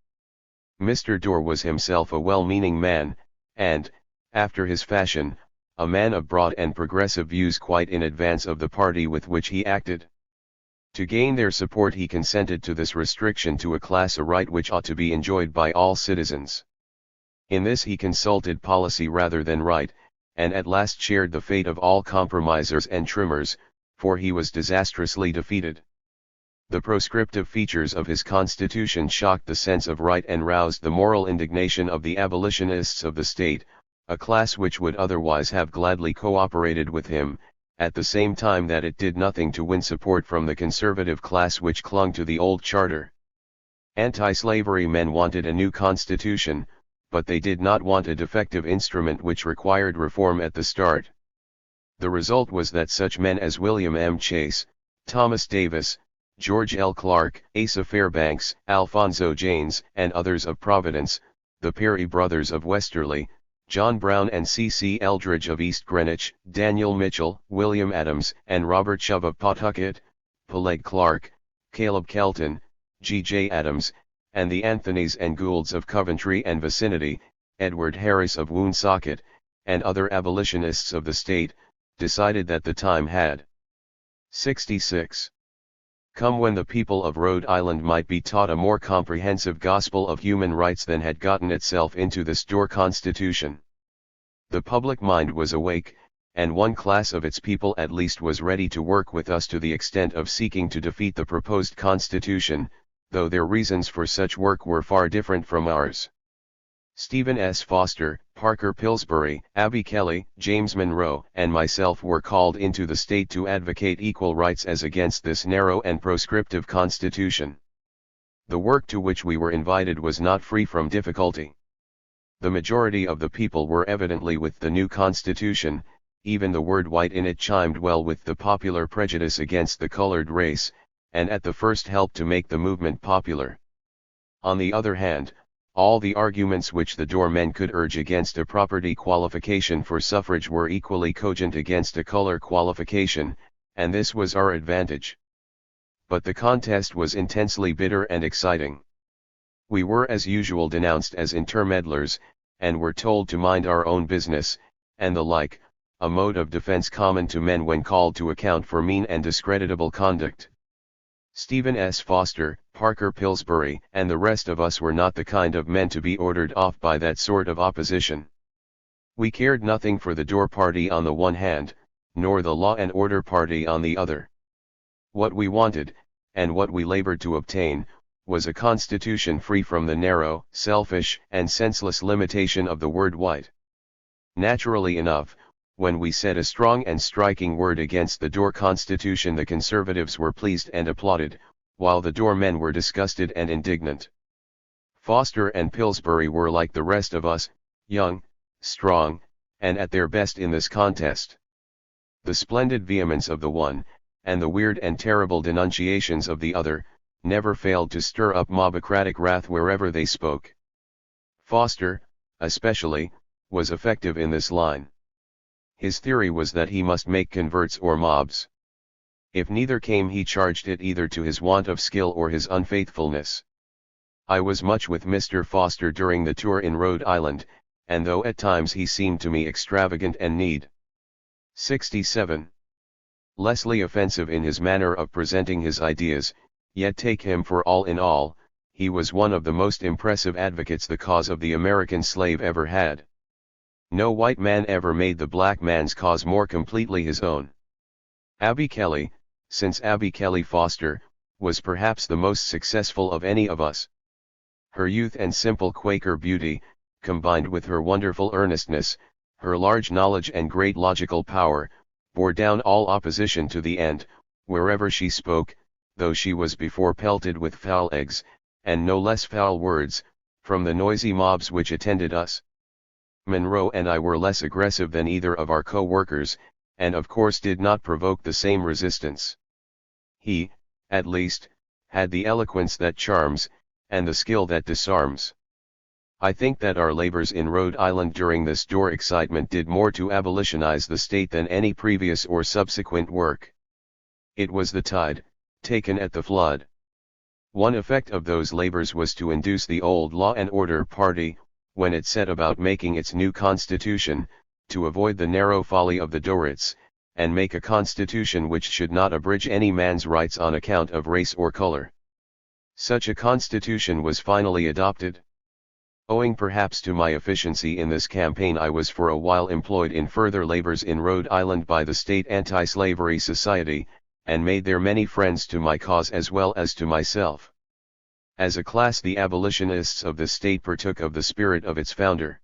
S1: Mr. Dorr was himself a well-meaning man, and, after his fashion, a man of broad and progressive views quite in advance of the party with which he acted. To gain their support he consented to this restriction to a class, a right which ought to be enjoyed by all citizens. In this he consulted policy rather than right, and at last shared the fate of all compromisers and trimmers, for he was disastrously defeated. The proscriptive features of his constitution shocked the sense of right and roused the moral indignation of the abolitionists of the state, a class which would otherwise have gladly cooperated with him, at the same time that it did nothing to win support from the conservative class which clung to the old charter. Anti-slavery men wanted a new constitution, but they did not want a defective instrument which required reform at the start. The result was that such men as William M. Chase, Thomas Davis, George L. Clark, Asa Fairbanks, Alphonso Janes, and others of Providence, the Perry brothers of Westerly, John Brown and C.C. Eldridge of East Greenwich, Daniel Mitchell, William Adams, and Robert Chubb of Pawtucket, Peleg Clark, Caleb Kelton, G.J. Adams, and the Anthonys and Goulds of Coventry and vicinity, Edward Harris of Woonsocket, and other abolitionists of the state, decided that the time had 66. Come when the people of Rhode Island might be taught a more comprehensive gospel of human rights than had gotten itself into this Dorr Constitution. The public mind was awake, and one class of its people at least was ready to work with us to the extent of seeking to defeat the proposed Constitution, though their reasons for such work were far different from ours. Stephen S. Foster, Parker Pillsbury, Abby Kelly, James Monroe, and myself were called into the state to advocate equal rights as against this narrow and proscriptive constitution. The work to which we were invited was not free from difficulty. The majority of the people were evidently with the new constitution, even the word white in it chimed well with the popular prejudice against the colored race, and at the first helped to make the movement popular. On the other hand, all the arguments which the doormen could urge against a property qualification for suffrage were equally cogent against a color qualification, and this was our advantage. But the contest was intensely bitter and exciting. We were as usual denounced as intermeddlers, and were told to mind our own business, and the like, a mode of defense common to men when called to account for mean and discreditable conduct. Stephen S. Foster, Parker Pillsbury, and the rest of us were not the kind of men to be ordered off by that sort of opposition. We cared nothing for the Door party on the one hand, nor the Law and Order party on the other. What we wanted, and what we labored to obtain, was a constitution free from the narrow, selfish, and senseless limitation of the word white. Naturally enough, when we said a strong and striking word against the Door Constitution, the conservatives were pleased and applauded, while the Door men were disgusted and indignant. Foster and Pillsbury were like the rest of us, young, strong, and at their best in this contest. The splendid vehemence of the one, and the weird and terrible denunciations of the other, never failed to stir up mobocratic wrath wherever they spoke. Foster, especially, was effective in this line. His theory was that he must make converts or mobs. If neither came, he charged it either to his want of skill or his unfaithfulness. I was much with Mr. Foster during the tour in Rhode Island, and though at times he seemed to me extravagant and neat. 67. Lessly offensive in his manner of presenting his ideas, yet take him for all in all, he was one of the most impressive advocates the cause of the American slave ever had. No white man ever made the black man's cause more completely his own. Abby Kelly, since Abby Kelly Foster, was perhaps the most successful of any of us. Her youth and simple Quaker beauty, combined with her wonderful earnestness, her large knowledge and great logical power, bore down all opposition to the end, wherever she spoke, though she was before pelted with foul eggs, and no less foul words, from the noisy mobs which attended us. Monroe and I were less aggressive than either of our co-workers, and of course did not provoke the same resistance. He, at least, had the eloquence that charms, and the skill that disarms. I think that our labors in Rhode Island during this Door excitement did more to abolitionize the state than any previous or subsequent work. It was the tide, taken at the flood. One effect of those labors was to induce the old Law and Order party, when it set about making its new constitution, to avoid the narrow folly of the Dorites, and make a constitution which should not abridge any man's rights on account of race or color. Such a constitution was finally adopted. Owing perhaps to my efficiency in this campaign, I was for a while employed in further labors in Rhode Island by the State Anti-Slavery Society, and made there many friends to my cause as well as to myself. As a class, the abolitionists of the state partook of the spirit of its founder.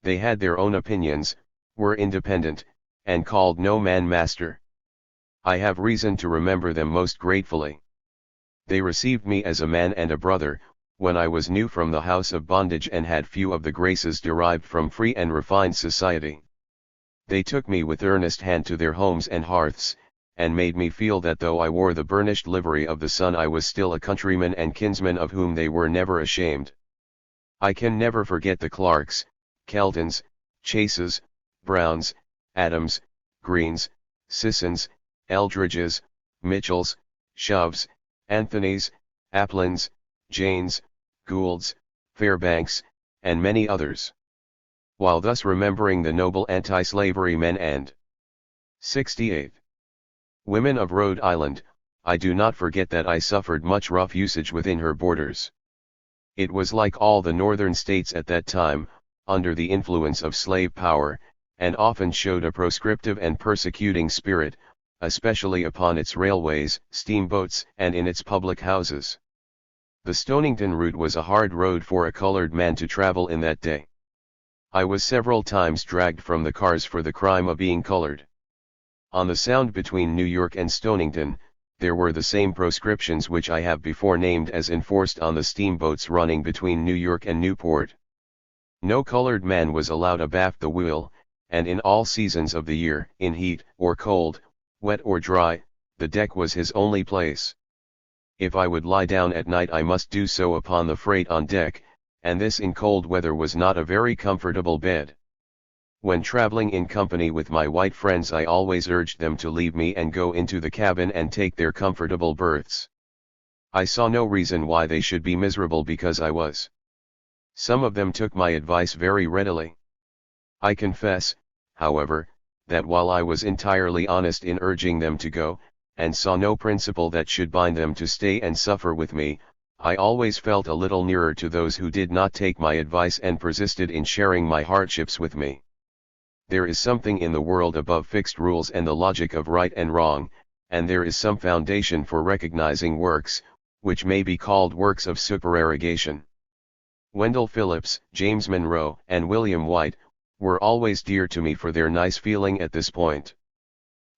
S1: They had their own opinions, were independent, and called no man master. I have reason to remember them most gratefully. They received me as a man and a brother, when I was new from the house of bondage and had few of the graces derived from free and refined society. They took me with earnest hand to their homes and hearths, and made me feel that though I wore the burnished livery of the sun, I was still a countryman and kinsman of whom they were never ashamed. I can never forget the Clarks, Keltons, Chases, Browns, Adams, Greens, Sissons, Eldridges, Mitchells, Shoves, Anthonys, Applins, Janes, Goulds, Fairbanks, and many others. While thus remembering the noble anti-slavery men and 68. Women of Rhode Island, I do not forget that I suffered much rough usage within her borders. It was like all the northern states at that time, under the influence of slave power, and often showed a proscriptive and persecuting spirit, especially upon its railways, steamboats, and in its public houses. The Stonington route was a hard road for a colored man to travel in that day. I was several times dragged from the cars for the crime of being colored. On the Sound between New York and Stonington, there were the same proscriptions which I have before named as enforced on the steamboats running between New York and Newport. No colored man was allowed abaft the wheel, and in all seasons of the year, in heat or cold, wet or dry, the deck was his only place. If I would lie down at night I must do so upon the freight on deck, and this in cold weather was not a very comfortable bed. When traveling in company with my white friends I always urged them to leave me and go into the cabin and take their comfortable berths. I saw no reason why they should be miserable because I was. Some of them took my advice very readily. I confess, however, that while I was entirely honest in urging them to go, and saw no principle that should bind them to stay and suffer with me, I always felt a little nearer to those who did not take my advice and persisted in sharing my hardships with me. There is something in the world above fixed rules and the logic of right and wrong, and there is some foundation for recognizing works, which may be called works of supererogation. Wendell Phillips, James Monroe, and William White, were always dear to me for their nice feeling at this point.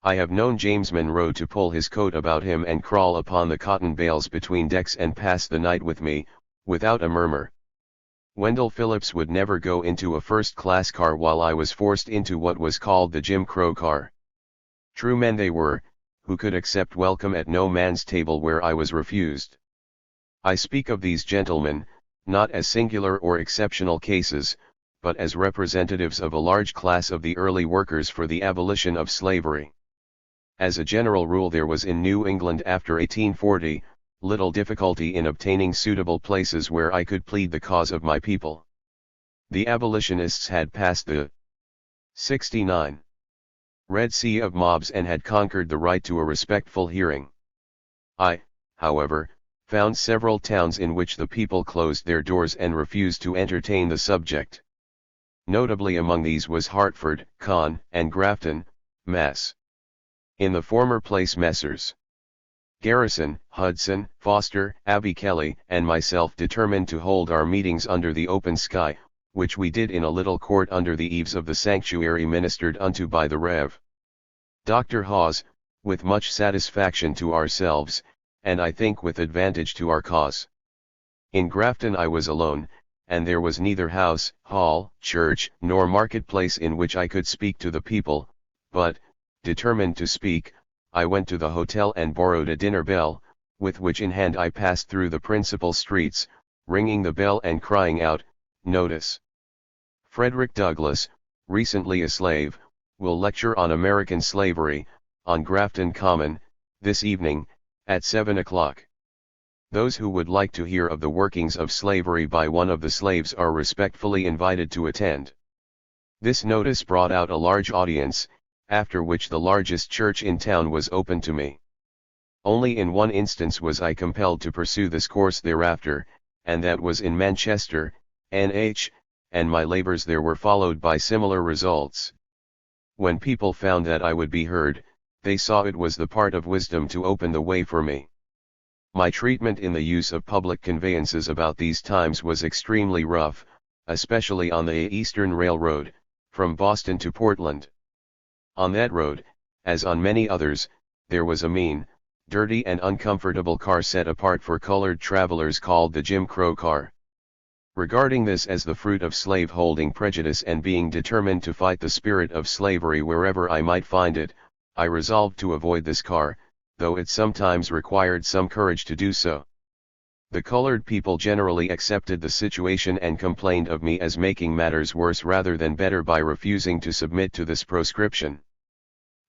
S1: I have known James Monroe to pull his coat about him and crawl upon the cotton bales between decks and pass the night with me, without a murmur. Wendell Phillips would never go into a first-class car while I was forced into what was called the Jim Crow car. True men they were, who could accept welcome at no man's table where I was refused. I speak of these gentlemen, not as singular or exceptional cases, but as representatives of a large class of the early workers for the abolition of slavery. As a general rule there was in New England after 1840, little difficulty in obtaining suitable places where I could plead the cause of my people. The abolitionists had passed the 69 Red Sea of mobs and had conquered the right to a respectful hearing. I, however, found several towns in which the people closed their doors and refused to entertain the subject. Notably among these was Hartford, Conn, and Grafton, Mass. In the former place Messrs. Garrison, Hudson, Foster, Abby Kelly, and myself determined to hold our meetings under the open sky, which we did in a little court under the eaves of the sanctuary ministered unto by the Rev. Dr. Hawes, with much satisfaction to ourselves, and I think with advantage to our cause. In Grafton I was alone, and there was neither house, hall, church, nor marketplace in which I could speak to the people, but, determined to speak, I went to the hotel and borrowed a dinner bell, with which in hand I passed through the principal streets, ringing the bell and crying out, "Notice! Frederick Douglass, recently a slave, will lecture on American slavery, on Grafton Common, this evening, at 7 o'clock. Those who would like to hear of the workings of slavery by one of the slaves are respectfully invited to attend." This notice brought out a large audience, after which the largest church in town was open to me. Only in one instance was I compelled to pursue this course thereafter, and that was in Manchester, N.H., and my labors there were followed by similar results. When people found that I would be heard, they saw it was the part of wisdom to open the way for me. My treatment in the use of public conveyances about these times was extremely rough, especially on the Eastern Railroad, from Boston to Portland. On that road, as on many others, there was a mean, dirty and uncomfortable car set apart for colored travelers called the Jim Crow car. Regarding this as the fruit of slave-holding prejudice and being determined to fight the spirit of slavery wherever I might find it, I resolved to avoid this car, though it sometimes required some courage to do so. The colored people generally accepted the situation and complained of me as making matters worse rather than better by refusing to submit to this proscription.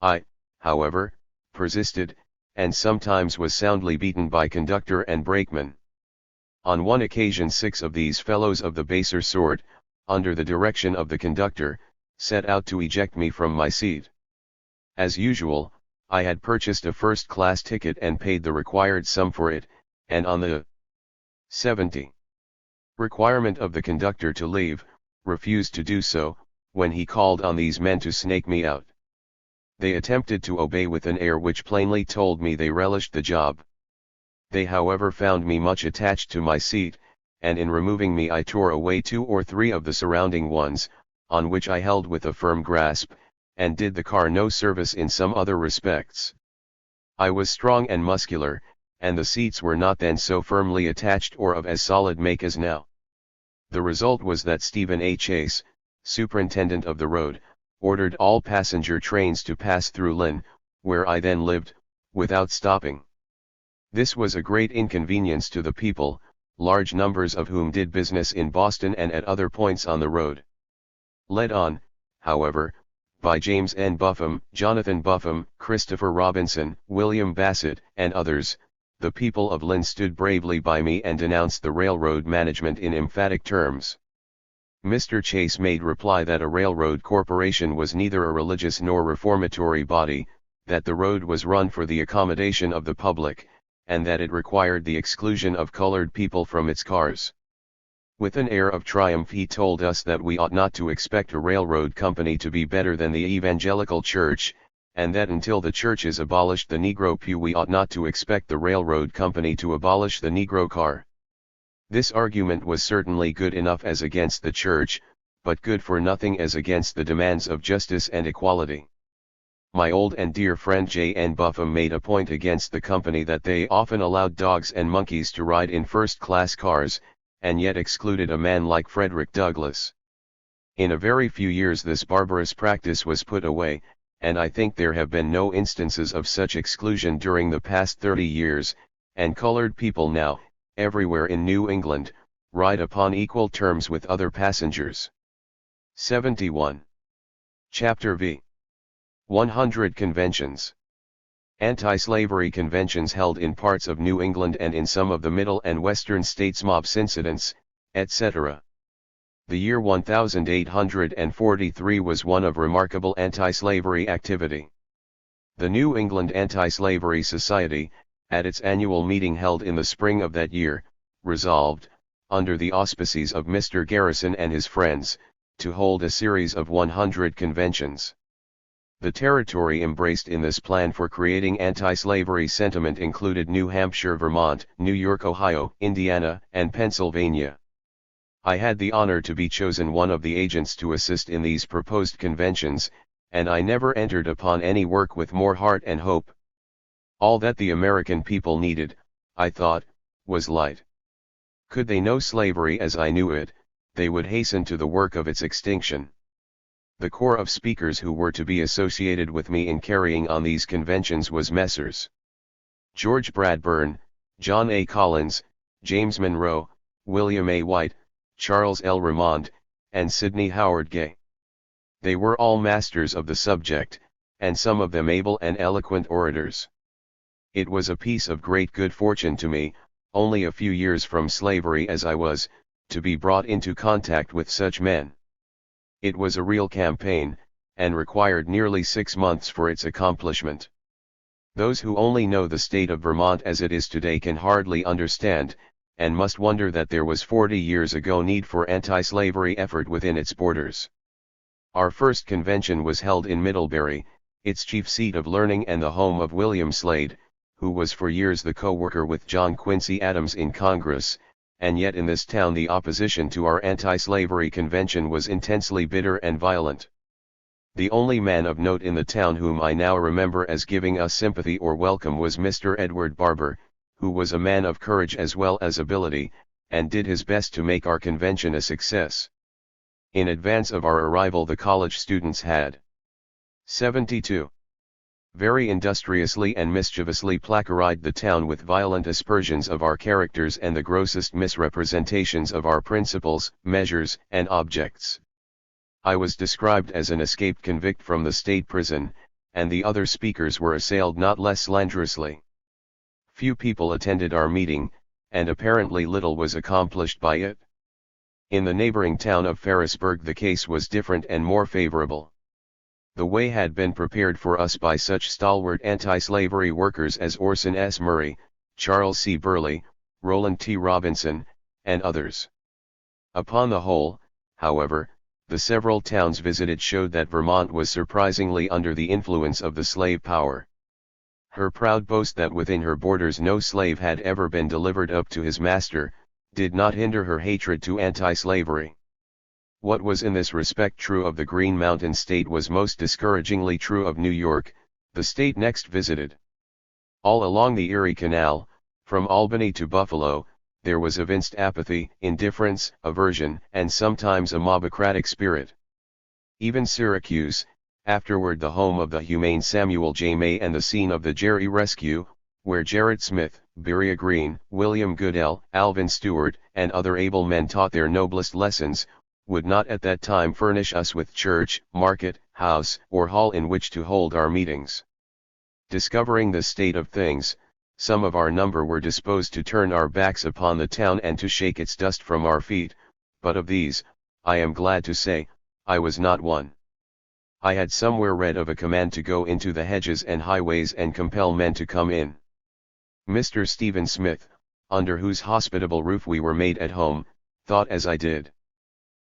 S1: I, however, persisted, and sometimes was soundly beaten by conductor and brakeman. On one occasion 6 of these fellows of the baser sort, under the direction of the conductor, set out to eject me from my seat. As usual, I had purchased a first-class ticket and paid the required sum for it, and on the 70 requirement of the conductor to leave, refused to do so, when he called on these men to snake me out. They attempted to obey with an air which plainly told me they relished the job. They however found me much attached to my seat, and in removing me I tore away 2 or 3 of the surrounding ones, on which I held with a firm grasp, and did the car no service in some other respects. I was strong and muscular, and the seats were not then so firmly attached or of as solid make as now. The result was that Stephen A. Chase, superintendent of the road, ordered all passenger trains to pass through Lynn, where I then lived, without stopping. This was a great inconvenience to the people, large numbers of whom did business in Boston and at other points on the road. Led on, however, by James N. Buffum, Jonathan Buffum, Christopher Robinson, William Bassett, and others, the people of Lynn stood bravely by me and denounced the railroad management in emphatic terms. Mr. Chase made reply that a railroad corporation was neither a religious nor reformatory body, that the road was run for the accommodation of the public, and that it required the exclusion of colored people from its cars. With an air of triumph he told us that we ought not to expect a railroad company to be better than the evangelical church, and that until the churches abolished the Negro pew we ought not to expect the railroad company to abolish the Negro car. This argument was certainly good enough as against the church, but good for nothing as against the demands of justice and equality. My old and dear friend J. N. Buffum made a point against the company that they often allowed dogs and monkeys to ride in first-class cars, and yet excluded a man like Frederick Douglass. In a very few years this barbarous practice was put away, and I think there have been no instances of such exclusion during the past 30 years, and colored people now, everywhere in New England, ride upon equal terms with other passengers. 71. Chapter V. 100 Conventions. Anti-slavery conventions held in parts of New England and in some of the Middle and Western states, mobs, incidents, etc. The year 1843 was one of remarkable anti-slavery activity. The New England Anti-Slavery Society, at its annual meeting held in the spring of that year, resolved, under the auspices of Mr. Garrison and his friends, to hold a series of 100 conventions. The territory embraced in this plan for creating anti-slavery sentiment included New Hampshire, Vermont, New York, Ohio, Indiana, and Pennsylvania. I had the honor to be chosen one of the agents to assist in these proposed conventions, and I never entered upon any work with more heart and hope. All that the American people needed, I thought, was light. Could they know slavery as I knew it, they would hasten to the work of its extinction. The corps of speakers who were to be associated with me in carrying on these conventions was Messrs. George Bradburn, John A. Collins, James Monroe, William A. White, Charles L. Remond, and Sidney Howard Gay. They were all masters of the subject, and some of them able and eloquent orators. It was a piece of great good fortune to me, only a few years from slavery as I was, to be brought into contact with such men. It was a real campaign, and required nearly 6 months for its accomplishment. Those who only know the state of Vermont as it is today can hardly understand, and must wonder that there was 40 years ago need for anti-slavery effort within its borders. Our first convention was held in Middlebury, its chief seat of learning and the home of William Slade, who was for years the co-worker with John Quincy Adams in Congress, and yet in this town the opposition to our anti-slavery convention was intensely bitter and violent. The only man of note in the town whom I now remember as giving us sympathy or welcome was Mr. Edward Barber, who was a man of courage as well as ability, and did his best to make our convention a success. In advance of our arrival the college students had 72. Very industriously and mischievously placarized the town with violent aspersions of our characters and the grossest misrepresentations of our principles, measures, and objects. I was described as an escaped convict from the state prison, and the other speakers were assailed not less slanderously. Few people attended our meeting, and apparently little was accomplished by it. In the neighboring town of Ferrisburgh the case was different and more favorable. The way had been prepared for us by such stalwart anti-slavery workers as Orson S. Murray, Charles C. Burley, Roland T. Robinson, and others. Upon the whole, however, the several towns visited showed that Vermont was surprisingly under the influence of the slave power. Her proud boast that within her borders no slave had ever been delivered up to his master, did not hinder her hatred to anti-slavery. What was in this respect true of the Green Mountain State was most discouragingly true of New York, the state next visited. All along the Erie Canal, from Albany to Buffalo, there was evinced apathy, indifference, aversion, and sometimes a mobocratic spirit. Even Syracuse, afterward the home of the humane Samuel J. May and the scene of the Jerry Rescue, where Gerrit Smith, Beriah Green, William Goodell, Alvin Stewart, and other able men taught their noblest lessons, would not at that time furnish us with church, market, house, or hall in which to hold our meetings. Discovering this state of things, some of our number were disposed to turn our backs upon the town and to shake its dust from our feet, but of these, I am glad to say, I was not one. I had somewhere read of a command to go into the hedges and highways and compel men to come in. Mr. Stephen Smith, under whose hospitable roof we were made at home, thought as I did.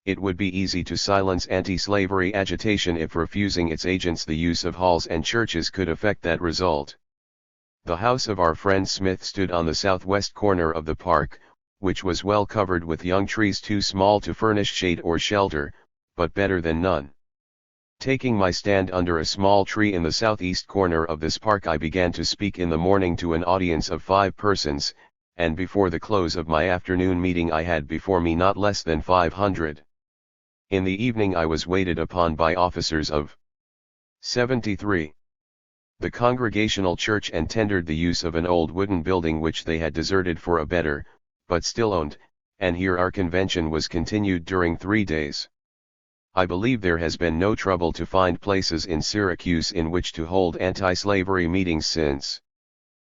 S1: It would be easy to silence anti-slavery agitation if refusing its agents the use of halls and churches could effect that result. The house of our friend Smith stood on the southwest corner of the park, which was well covered with young trees too small to furnish shade or shelter, but better than none. Taking my stand under a small tree in the southeast corner of this park, I began to speak in the morning to an audience of 5 persons, and before the close of my afternoon meeting I had before me not less than 500. In the evening I was waited upon by officers of 73. The Congregational Church and tendered the use of an old wooden building which they had deserted for a better, but still owned, and here our convention was continued during 3 days. I believe there has been no trouble to find places in Syracuse in which to hold anti-slavery meetings since.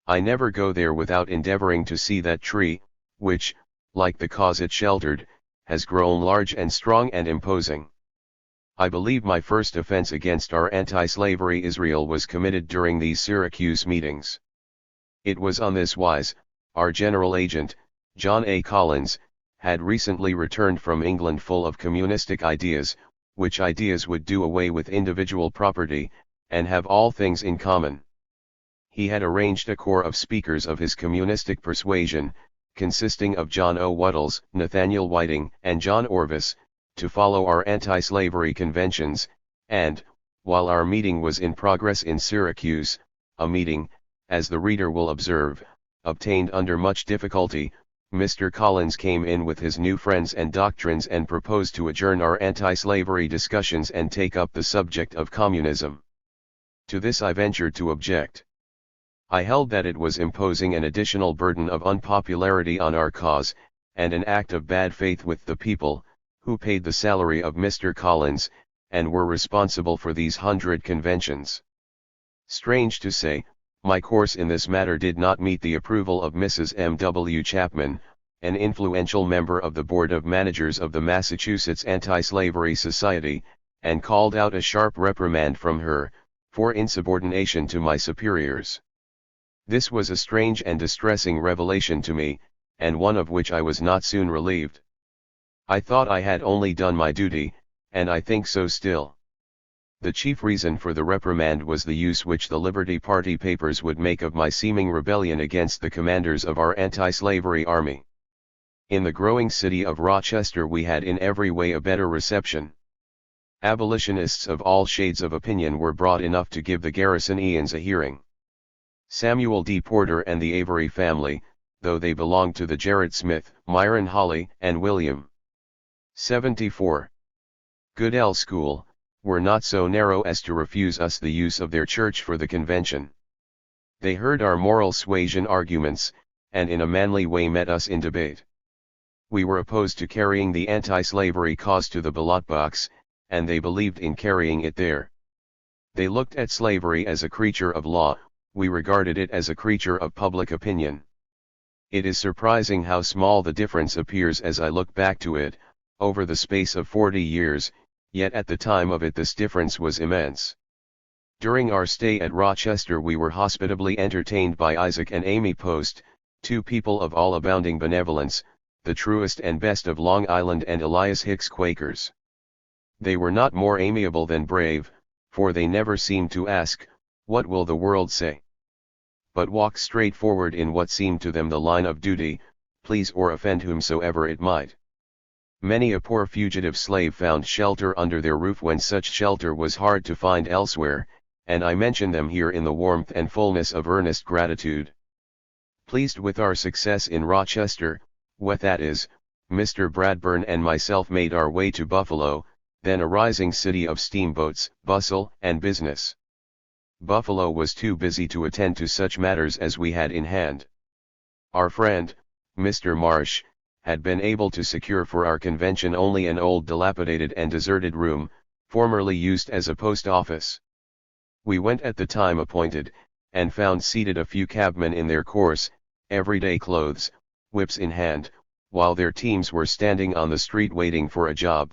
S1: I never go there without endeavoring to see that tree, which, like the cause it sheltered, has grown large and strong and imposing. I believe my first offense against our anti-slavery Israel was committed during these Syracuse meetings. It was on this wise: our general agent, John A. Collins, had recently returned from England full of communistic ideas, which ideas would do away with individual property, and have all things in common. He had arranged a corps of speakers of his communistic persuasion, consisting of John O. Wattles, Nathaniel Whiting, and John Orvis, to follow our anti-slavery conventions, and, while our meeting was in progress in Syracuse, a meeting, as the reader will observe, obtained under much difficulty, Mr. Collins came in with his new friends and doctrines and proposed to adjourn our anti-slavery discussions and take up the subject of communism. To this I ventured to object. I held that it was imposing an additional burden of unpopularity on our cause, and an act of bad faith with the people, who paid the salary of Mr. Collins, and were responsible for these 100 conventions. Strange to say, my course in this matter did not meet the approval of Mrs. M. W. Chapman, an influential member of the Board of Managers of the Massachusetts Anti-Slavery Society, and called out a sharp reprimand from her, for insubordination to my superiors. This was a strange and distressing revelation to me, and one of which I was not soon relieved. I thought I had only done my duty, and I think so still. The chief reason for the reprimand was the use which the Liberty Party papers would make of my seeming rebellion against the commanders of our anti-slavery army. In the growing city of Rochester we had in every way a better reception. Abolitionists of all shades of opinion were brought enough to give the Garrisonians a hearing. Samuel D. Porter and the Avery family, though they belonged to the Gerrit Smith, Myron Holly, and William 74. Goodell School, were not so narrow as to refuse us the use of their church for the convention. They heard our moral suasion arguments, and in a manly way met us in debate. We were opposed to carrying the anti-slavery cause to the ballot box, and they believed in carrying it there. They looked at slavery as a creature of law, we regarded it as a creature of public opinion. It is surprising how small the difference appears as I look back to it, over the space of 40 years, yet at the time of it this difference was immense. During our stay at Rochester we were hospitably entertained by Isaac and Amy Post, 2 people of all abounding benevolence, the truest and best of Long Island and Elias Hicks Quakers. They were not more amiable than brave, for they never seemed to ask, "What will the world say?" but walked straight forward in what seemed to them the line of duty, please or offend whomsoever it might. Many a poor fugitive slave found shelter under their roof when such shelter was hard to find elsewhere, and I mention them here in the warmth and fullness of earnest gratitude. Pleased with our success in Rochester, what that is, Mr. Bradburn and myself made our way to Buffalo, then a rising city of steamboats, bustle, and business. Buffalo was too busy to attend to such matters as we had in hand. Our friend, Mr. Marsh, had been able to secure for our convention only an old dilapidated and deserted room, formerly used as a post office. We went at the time appointed, and found seated a few cabmen in their coarse, everyday clothes, whips in hand, while their teams were standing on the street waiting for a job.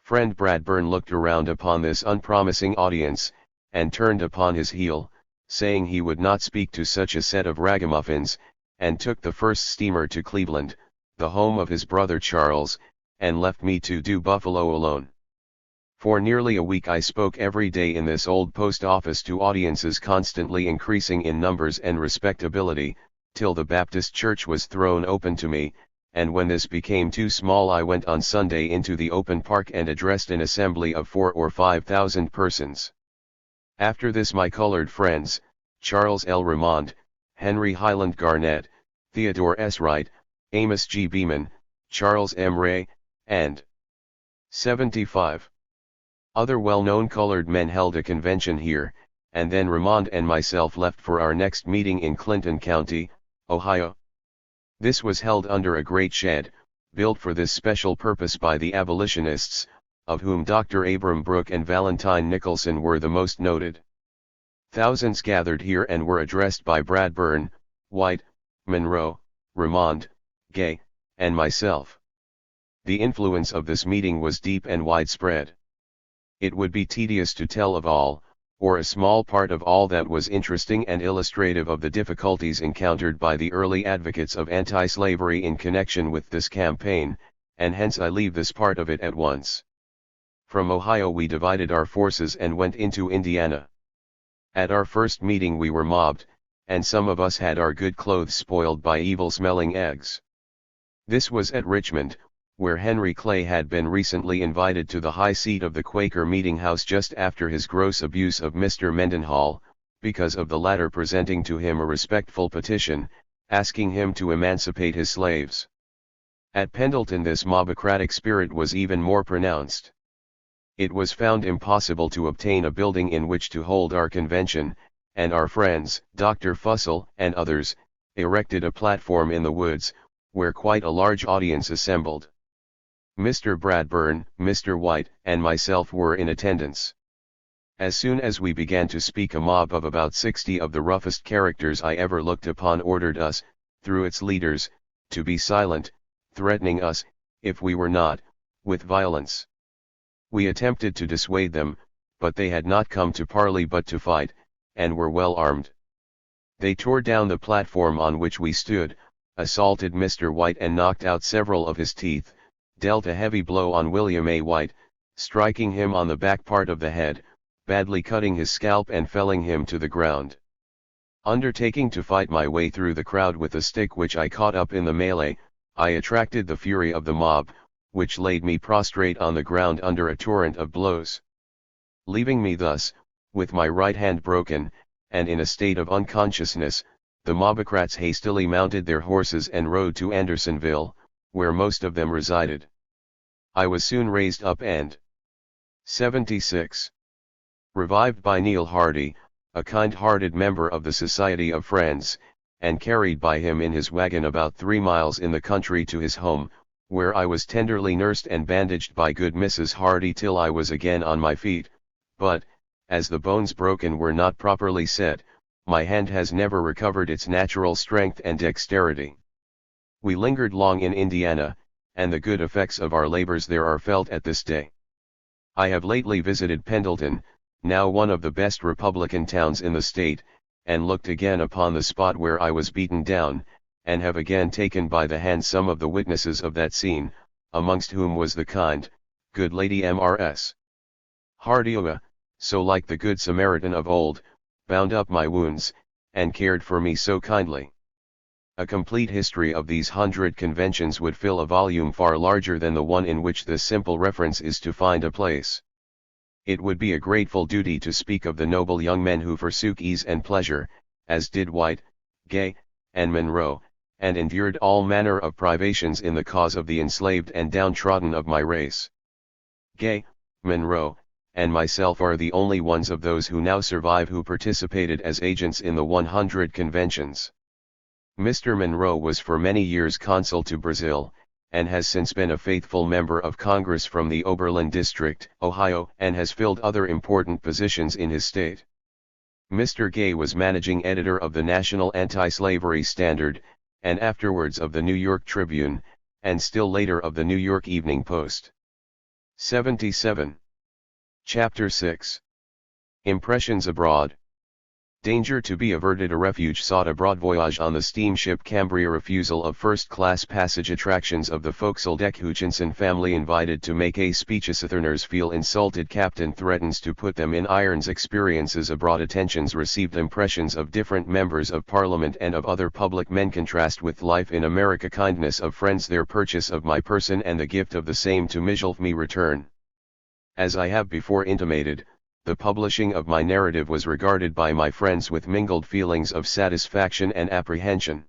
S1: Friend Bradburn looked around upon this unpromising audience, and turned upon his heel, saying he would not speak to such a set of ragamuffins, and took the first steamer to Cleveland, the home of his brother Charles, and left me to do Buffalo alone. For nearly a week I spoke every day in this old post office to audiences constantly increasing in numbers and respectability, till the Baptist church was thrown open to me, and when this became too small I went on Sunday into the open park and addressed an assembly of 4,000 or 5,000 persons. After this my colored friends, Charles L. Remond, Henry Highland Garnett, Theodore S. Wright, Amos G. Beeman, Charles M. Ray, and 75 other well-known colored men held a convention here, and then Remond and myself left for our next meeting in Clinton County, Ohio. This was held under a great shed, built for this special purpose by the abolitionists, of whom Dr. Abram Brooke and Valentine Nicholson were the most noted. Thousands gathered here and were addressed by Bradburn, White, Monroe, Remond, Gay, and myself. The influence of this meeting was deep and widespread. It would be tedious to tell of all, or a small part of all that was interesting and illustrative of the difficulties encountered by the early advocates of anti-slavery in connection with this campaign, and hence I leave this part of it at once. From Ohio we divided our forces and went into Indiana. At our first meeting we were mobbed, and some of us had our good clothes spoiled by evil-smelling eggs. This was at Richmond, where Henry Clay had been recently invited to the high seat of the Quaker meeting house just after his gross abuse of Mr. Mendenhall, because of the latter presenting to him a respectful petition, asking him to emancipate his slaves. At Pendleton this mobocratic spirit was even more pronounced. It was found impossible to obtain a building in which to hold our convention, and our friends, Dr. Fussell and others, erected a platform in the woods, where quite a large audience assembled. Mr. Bradburn, Mr. White, and myself were in attendance. As soon as we began to speak a mob of about 60 of the roughest characters I ever looked upon ordered us, through its leaders, to be silent, threatening us, if we were not, with violence. We attempted to dissuade them, but they had not come to parley but to fight, and were well armed. They tore down the platform on which we stood, assaulted Mr. White and knocked out several of his teeth, dealt a heavy blow on William A. White, striking him on the back part of the head, badly cutting his scalp and felling him to the ground. Undertaking to fight my way through the crowd with a stick which I caught up in the melee, I attracted the fury of the mob, which laid me prostrate on the ground under a torrent of blows. Leaving me thus, with my right hand broken, and in a state of unconsciousness, the mobocrats hastily mounted their horses and rode to Andersonville, where most of them resided. I was soon raised up and 76. Revived by Neil Hardy, a kind-hearted member of the Society of Friends, and carried by him in his wagon about 3 miles in the country to his home, where I was tenderly nursed and bandaged by good Mrs. Hardy till I was again on my feet, but, as the bones broken were not properly set, my hand has never recovered its natural strength and dexterity. We lingered long in Indiana, and the good effects of our labors there are felt at this day. I have lately visited Pendleton, now one of the best Republican towns in the state, and looked again upon the spot where I was beaten down, and have again taken by the hand some of the witnesses of that scene, amongst whom was the kind, good Lady M.R.S. Hardy, so like the Good Samaritan of old, bound up my wounds, and cared for me so kindly. A complete history of these 100 conventions would fill a volume far larger than the one in which this simple reference is to find a place. It would be a grateful duty to speak of the noble young men who forsook ease and pleasure, as did White, Gay, and Monroe, and endured all manner of privations in the cause of the enslaved and downtrodden of my race. Gay, Monroe, and myself are the only ones of those who now survive who participated as agents in the 100 conventions. Mr. Monroe was for many years consul to Brazil, and has since been a faithful member of Congress from the Oberlin District, Ohio, and has filled other important positions in his state. Mr. Gay was managing editor of the National Anti-Slavery Standard, and afterwards of the New York Tribune, and still later of the New York Evening Post. 77. Chapter 6. Impressions Abroad. Danger to be averted. A refuge sought abroad. Voyage on the steamship Cambria. Refusal of first-class passage. Attractions of the forecastle deck. Hutchinson family invited to make a speech. Southerners feel insulted. Captain threatens to put them in irons. Experiences abroad. Attentions received. Impressions of different members of Parliament and of other public men. Contrast with life in America. Kindness of friends. Their purchase of my person and the gift of the same to me. Return. As I have before intimated, the publishing of my narrative was regarded by my friends with mingled feelings of satisfaction and apprehension.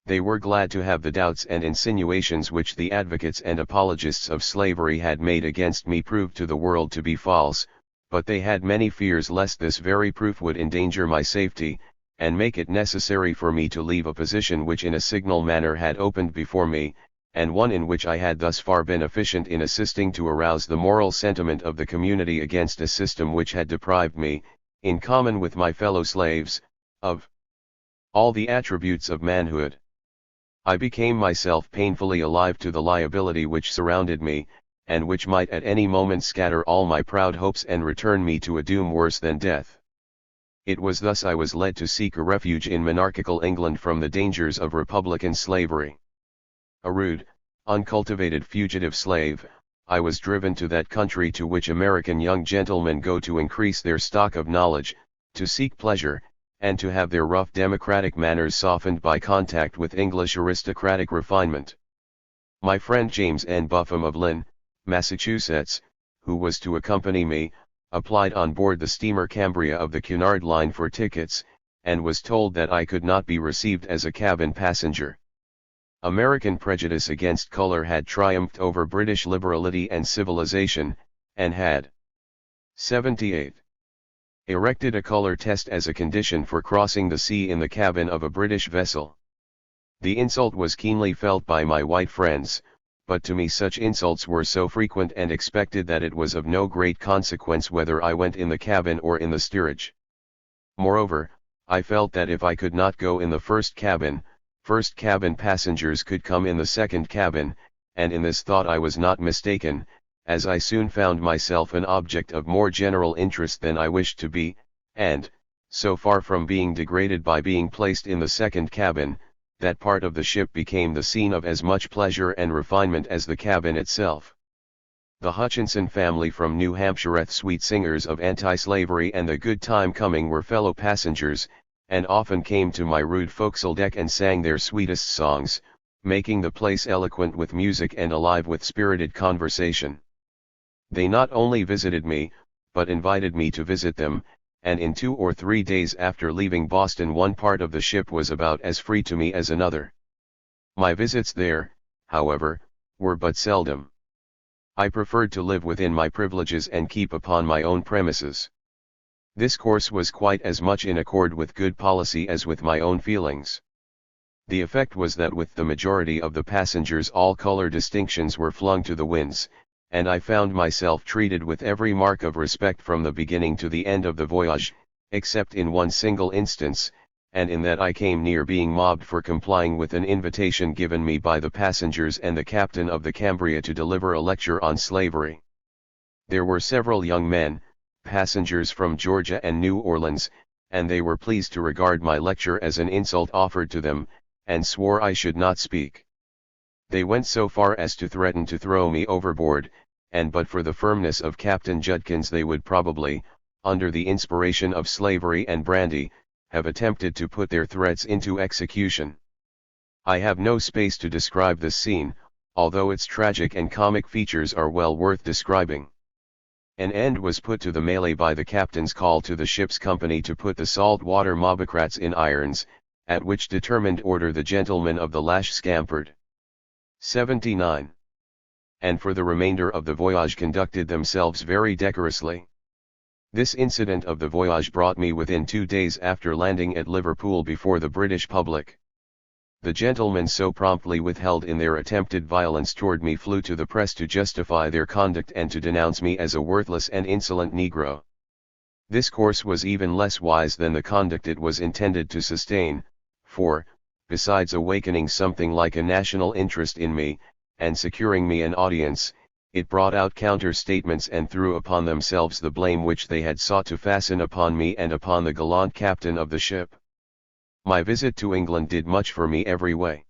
S1: They were glad to have the doubts and insinuations which the advocates and apologists of slavery had made against me proved to the world to be false, but they had many fears lest this very proof would endanger my safety, and make it necessary for me to leave a position which in a signal manner had opened before me, and one in which I had thus far been efficient in assisting to arouse the moral sentiment of the community against a system which had deprived me, in common with my fellow slaves, of all the attributes of manhood. I became myself painfully alive to the liability which surrounded me, and which might at any moment scatter all my proud hopes and return me to a doom worse than death. It was thus I was led to seek a refuge in monarchical England from the dangers of republican slavery. A rude, uncultivated fugitive slave, I was driven to that country to which American young gentlemen go to increase their stock of knowledge, to seek pleasure, and to have their rough democratic manners softened by contact with English aristocratic refinement. My friend James N. Buffum of Lynn, Massachusetts, who was to accompany me, applied on board the steamer Cambria of the Cunard Line for tickets, and was told that I could not be received as a cabin passenger. American prejudice against color had triumphed over British liberality and civilization, and had 78. Erected a color test as a condition for crossing the sea in the cabin of a British vessel. The insult was keenly felt by my white friends, but to me such insults were so frequent and expected that it was of no great consequence whether I went in the cabin or in the steerage. Moreover, I felt that if I could not go in the first cabin passengers could come in the second cabin, and in this thought I was not mistaken, as I soon found myself an object of more general interest than I wished to be, and, so far from being degraded by being placed in the second cabin, that part of the ship became the scene of as much pleasure and refinement as the cabin itself. The Hutchinson family from New Hampshire, sweet singers of anti-slavery and the good time coming, were fellow passengers, and often came to my rude forecastle deck and sang their sweetest songs, making the place eloquent with music and alive with spirited conversation. They not only visited me, but invited me to visit them, and in 2 or 3 days after leaving Boston one part of the ship was about as free to me as another. My visits there, however, were but seldom. I preferred to live within my privileges and keep upon my own premises. This course was quite as much in accord with good policy as with my own feelings. The effect was that with the majority of the passengers all color distinctions were flung to the winds, and I found myself treated with every mark of respect from the beginning to the end of the voyage, except in one single instance, and in that I came near being mobbed for complying with an invitation given me by the passengers and the captain of the Cambria to deliver a lecture on slavery. There were several young men, passengers from Georgia and New Orleans, and they were pleased to regard my lecture as an insult offered to them, and swore I should not speak. They went so far as to threaten to throw me overboard, and but for the firmness of Captain Judkins they would probably, under the inspiration of slavery and brandy, have attempted to put their threats into execution. I have no space to describe this scene, although its tragic and comic features are well worth describing. An end was put to the melee by the captain's call to the ship's company to put the saltwater mobocrats in irons, at which determined order the gentlemen of the lash scampered. 79. And for the remainder of the voyage conducted themselves very decorously. This incident of the voyage brought me within 2 days after landing at Liverpool before the British public. The gentlemen so promptly withheld in their attempted violence toward me flew to the press to justify their conduct and to denounce me as a worthless and insolent Negro. This course was even less wise than the conduct it was intended to sustain, for, besides awakening something like a national interest in me, and securing me an audience, it brought out counter-statements and threw upon themselves the blame which they had sought to fasten upon me and upon the gallant captain of the ship. My visit to England did much for me every way.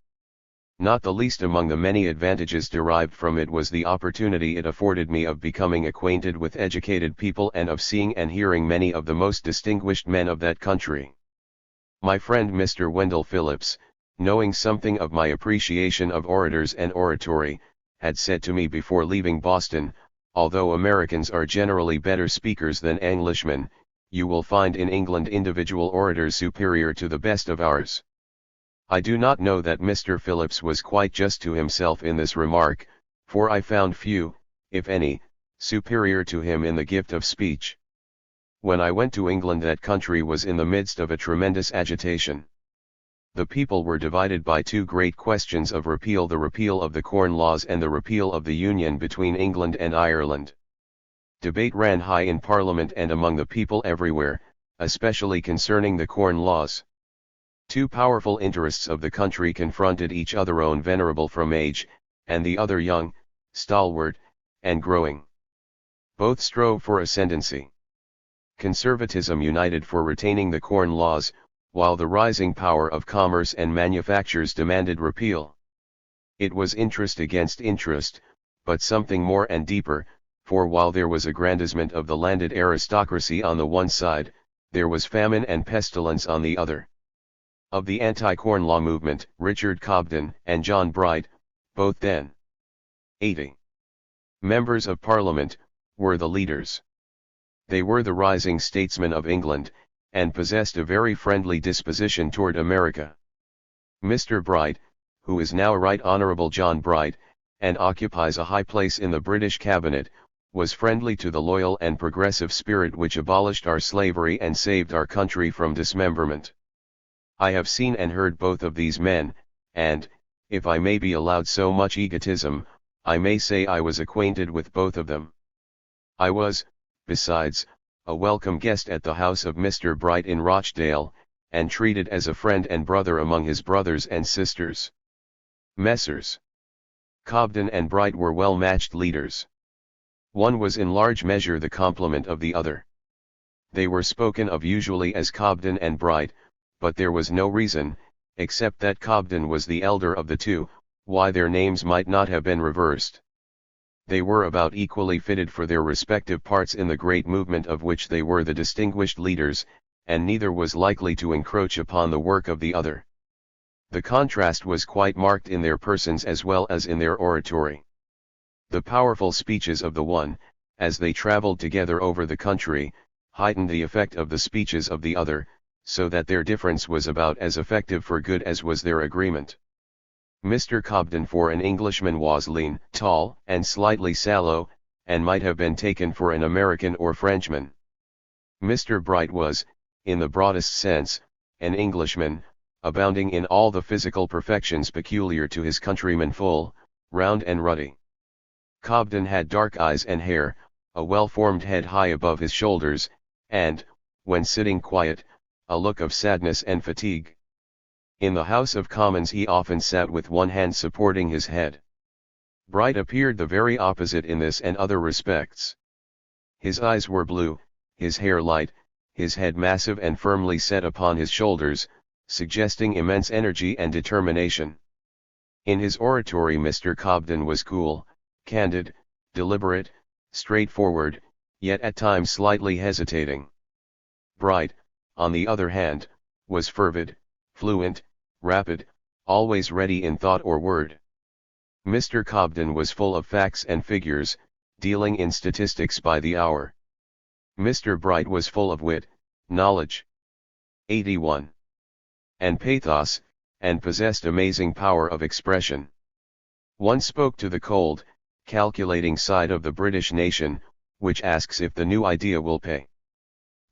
S1: Not the least among the many advantages derived from it was the opportunity it afforded me of becoming acquainted with educated people and of seeing and hearing many of the most distinguished men of that country. My friend Mr. Wendell Phillips, knowing something of my appreciation of orators and oratory, had said to me before leaving Boston, although Americans are generally better speakers than Englishmen, you will find in England individual orators superior to the best of ours. I do not know that Mr. Phillips was quite just to himself in this remark, for I found few, if any, superior to him in the gift of speech. When I went to England, that country was in the midst of a tremendous agitation. The people were divided by two great questions of repeal: the repeal of the Corn Laws and the repeal of the union between England and Ireland. Debate ran high in Parliament and among the people everywhere, especially concerning the Corn Laws. Two powerful interests of the country confronted each other, one venerable from age, and the other young, stalwart, and growing. Both strove for ascendancy. Conservatism united for retaining the Corn Laws, while the rising power of commerce and manufactures demanded repeal. It was interest against interest, but something more and deeper, for while there was aggrandizement of the landed aristocracy on the one side, there was famine and pestilence on the other. Of the anti-Corn Law movement, Richard Cobden and John Bright, both then 80 members of Parliament, were the leaders. They were the rising statesmen of England, and possessed a very friendly disposition toward America. Mr. Bright, who is now Right Honourable John Bright, and occupies a high place in the British Cabinet, was friendly to the loyal and progressive spirit which abolished our slavery and saved our country from dismemberment. I have seen and heard both of these men, and, if I may be allowed so much egotism, I may say I was acquainted with both of them. I was, besides, a welcome guest at the house of Mr. Bright in Rochdale, and treated as a friend and brother among his brothers and sisters. Messrs. Cobden and Bright were well-matched leaders. One was in large measure the complement of the other. They were spoken of usually as Cobden and Bright, but there was no reason, except that Cobden was the elder of the two, why their names might not have been reversed. They were about equally fitted for their respective parts in the great movement of which they were the distinguished leaders, and neither was likely to encroach upon the work of the other. The contrast was quite marked in their persons as well as in their oratory. The powerful speeches of the one, as they travelled together over the country, heightened the effect of the speeches of the other, so that their difference was about as effective for good as was their agreement. Mr. Cobden, for an Englishman, was lean, tall, and slightly sallow, and might have been taken for an American or Frenchman. Mr. Bright was, in the broadest sense, an Englishman, abounding in all the physical perfections peculiar to his countrymen, full, round and ruddy. Cobden had dark eyes and hair, a well-formed head high above his shoulders, and, when sitting quiet, a look of sadness and fatigue. In the House of Commons he often sat with one hand supporting his head. Bright appeared the very opposite in this and other respects. His eyes were blue, his hair light, his head massive and firmly set upon his shoulders, suggesting immense energy and determination. In his oratory Mr. Cobden was cool, candid, deliberate, straightforward, yet at times slightly hesitating. Bright, on the other hand, was fervid, fluent, rapid, always ready in thought or word. Mr. Cobden was full of facts and figures, dealing in statistics by the hour. Mr. Bright was full of wit, knowledge, 81, and pathos, and possessed amazing power of expression. One spoke to the cold, calculating side of the British nation, which asks if the new idea will pay.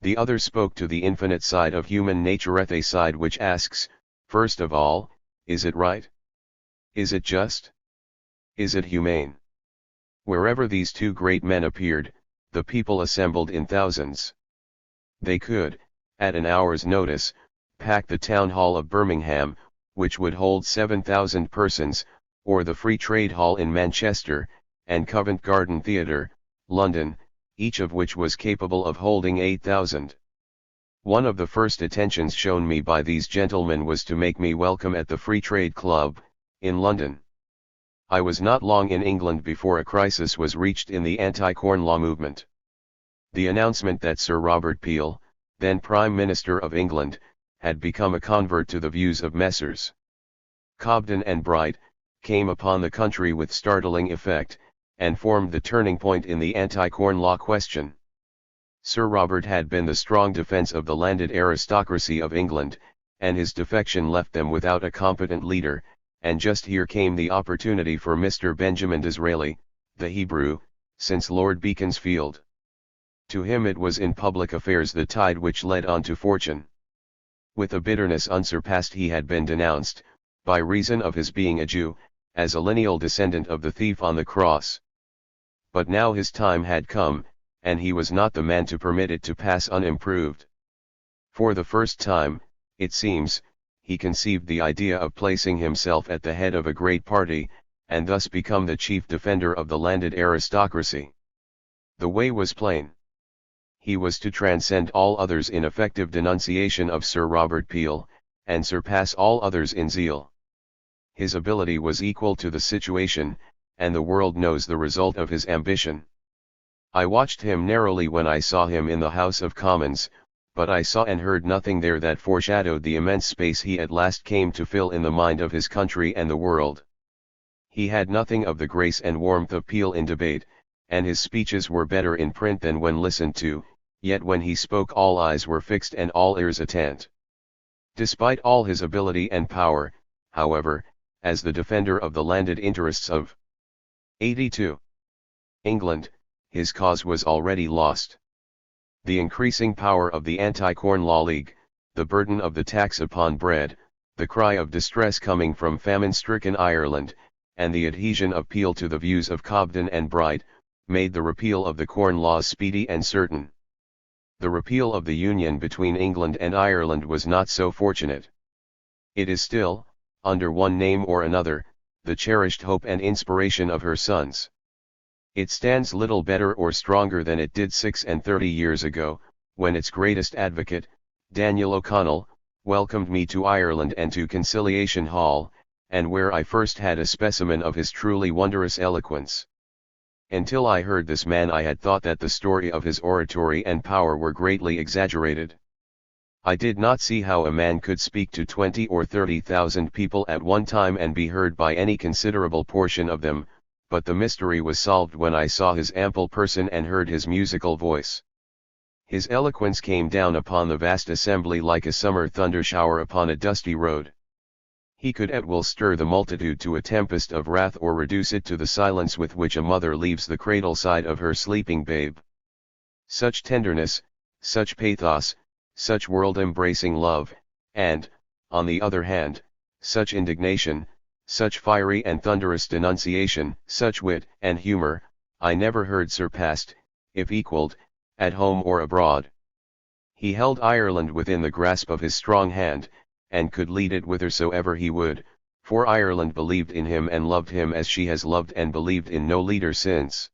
S1: The other spoke to the infinite side of human nature, a side which asks, first of all, is it right? Is it just? Is it humane? Wherever these two great men appeared, the people assembled in thousands. They could, at an hour's notice, pack the town hall of Birmingham, which would hold 7,000 persons, or the Free Trade Hall in Manchester, and Covent Garden Theatre, London, each of which was capable of holding 8,000. One of the first attentions shown me by these gentlemen was to make me welcome at the Free Trade Club, in London. I was not long in England before a crisis was reached in the anti-Corn Law movement. The announcement that Sir Robert Peel, then Prime Minister of England, had become a convert to the views of Messrs. Cobden and Bright, came upon the country with startling effect, and formed the turning point in the anti-Corn Law question. Sir Robert had been the strong defence of the landed aristocracy of England, and his defection left them without a competent leader, and just here came the opportunity for Mr. Benjamin Disraeli, the Hebrew, since Lord Beaconsfield. To him it was in public affairs the tide which led on to fortune. With a bitterness unsurpassed he had been denounced, by reason of his being a Jew, as a lineal descendant of the thief on the cross. But now his time had come, and he was not the man to permit it to pass unimproved. For the first time, it seems, he conceived the idea of placing himself at the head of a great party, and thus become the chief defender of the landed aristocracy. The way was plain. He was to transcend all others in effective denunciation of Sir Robert Peel, and surpass all others in zeal. His ability was equal to the situation, and the world knows the result of his ambition. I watched him narrowly when I saw him in the House of Commons, but I saw and heard nothing there that foreshadowed the immense space he at last came to fill in the mind of his country and the world. He had nothing of the grace and warmth of Peel in debate, and his speeches were better in print than when listened to, yet when he spoke all eyes were fixed and all ears attent. Despite all his ability and power, however, as the defender of the landed interests of 82. England, his cause was already lost. The increasing power of the Anti-Corn Law League, the burden of the tax upon bread, the cry of distress coming from famine-stricken Ireland, and the adhesion of Peel to the views of Cobden and Bright, made the repeal of the Corn Laws speedy and certain. The repeal of the union between England and Ireland was not so fortunate. It is still, under one name or another, the cherished hope and inspiration of her sons. It stands little better or stronger than it did 36 years ago, when its greatest advocate, Daniel O'Connell, welcomed me to Ireland and to Conciliation Hall, and where I first had a specimen of his truly wondrous eloquence. Until I heard this man I had thought that the story of his oratory and power were greatly exaggerated. I did not see how a man could speak to 20 or 30,000 people at one time and be heard by any considerable portion of them, but the mystery was solved when I saw his ample person and heard his musical voice. His eloquence came down upon the vast assembly like a summer thunder-shower upon a dusty road. He could at will stir the multitude to a tempest of wrath or reduce it to the silence with which a mother leaves the cradle side of her sleeping babe. Such tenderness, such pathos, such world-embracing love, and, on the other hand, such indignation, such fiery and thunderous denunciation, such wit and humor, I never heard surpassed, if equaled, at home or abroad. He held Ireland within the grasp of his strong hand, and could lead it whithersoever he would, for Ireland believed in him and loved him as she has loved and believed in no leader since.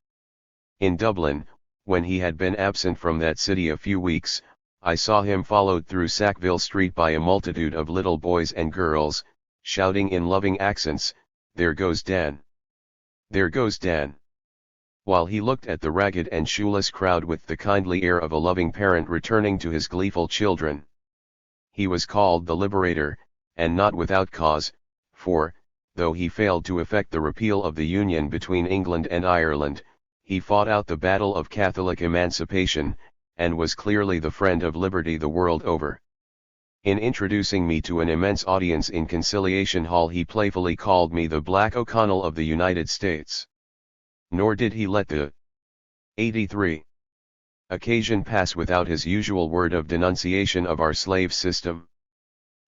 S1: In Dublin, when he had been absent from that city a few weeks, I saw him followed through Sackville Street by a multitude of little boys and girls, shouting in loving accents, "There goes Dan! There goes Dan!" While he looked at the ragged and shoeless crowd with the kindly air of a loving parent returning to his gleeful children. He was called the Liberator, and not without cause, for, though he failed to effect the repeal of the union between England and Ireland, he fought out the battle of Catholic emancipation, and was clearly the friend of liberty the world over. In introducing me to an immense audience in Conciliation Hall, he playfully called me the Black O'Connell of the United States. Nor did he let the 83 occasion pass without his usual word of denunciation of our slave system.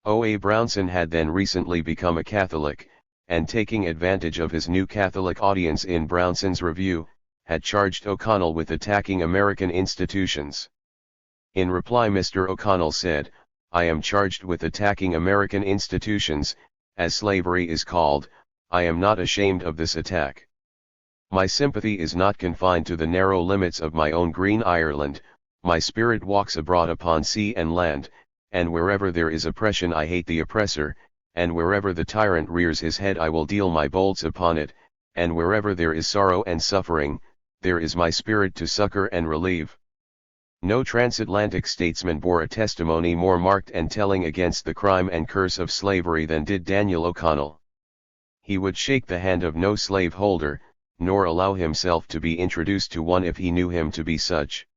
S1: O.A. Brownson had then recently become a Catholic, and taking advantage of his new Catholic audience in Brownson's review, had charged O'Connell with attacking American institutions. In reply, Mr. O'Connell said, "I am charged with attacking American institutions, as slavery is called. I am not ashamed of this attack. My sympathy is not confined to the narrow limits of my own green Ireland. My spirit walks abroad upon sea and land, and wherever there is oppression I hate the oppressor, and wherever the tyrant rears his head I will deal my bolts upon it, and wherever there is sorrow and suffering, there is my spirit to succor and relieve." No transatlantic statesman bore a testimony more marked and telling against the crime and curse of slavery than did Daniel O'Connell. He would shake the hand of no slaveholder, nor allow himself to be introduced to one if he knew him to be such.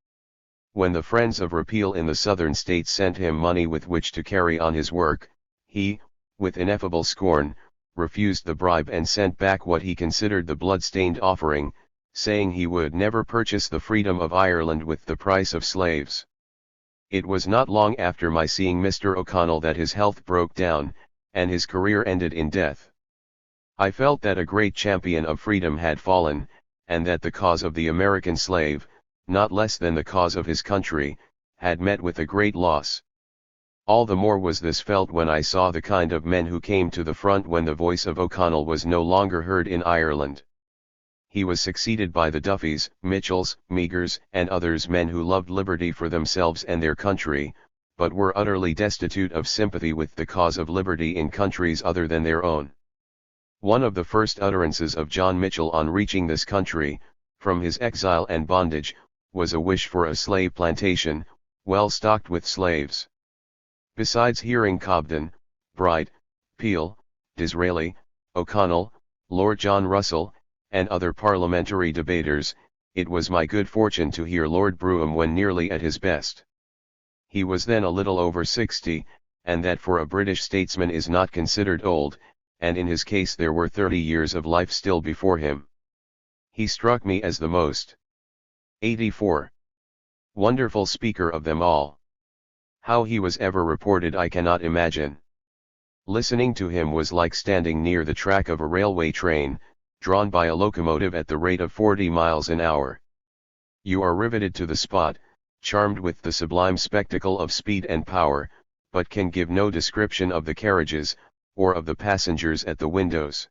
S1: When the friends of repeal in the Southern states sent him money with which to carry on his work, he, with ineffable scorn, refused the bribe and sent back what he considered the blood-stained offering, saying he would never purchase the freedom of Ireland with the price of slaves. It was not long after my seeing Mr. O'Connell that his health broke down, and his career ended in death. I felt that a great champion of freedom had fallen, and that the cause of the American slave, not less than the cause of his country, had met with a great loss. All the more was this felt when I saw the kind of men who came to the front when the voice of O'Connell was no longer heard in Ireland. He was succeeded by the Duffys, Mitchells, Meagers, and others, men who loved liberty for themselves and their country, but were utterly destitute of sympathy with the cause of liberty in countries other than their own. One of the first utterances of John Mitchell on reaching this country, from his exile and bondage, was a wish for a slave plantation, well stocked with slaves. Besides hearing Cobden, Bright, Peel, Disraeli, O'Connell, Lord John Russell, and other parliamentary debaters, it was my good fortune to hear Lord Brougham when nearly at his best. He was then a little over 60, and that for a British statesman is not considered old, and in his case there were 30 years of life still before him. He struck me as the most 84 wonderful speaker of them all. How he was ever reported I cannot imagine. Listening to him was like standing near the track of a railway train, drawn by a locomotive at the rate of 40 miles an hour. You are riveted to the spot, charmed with the sublime spectacle of speed and power, but can give no description of the carriages, or of the passengers at the windows.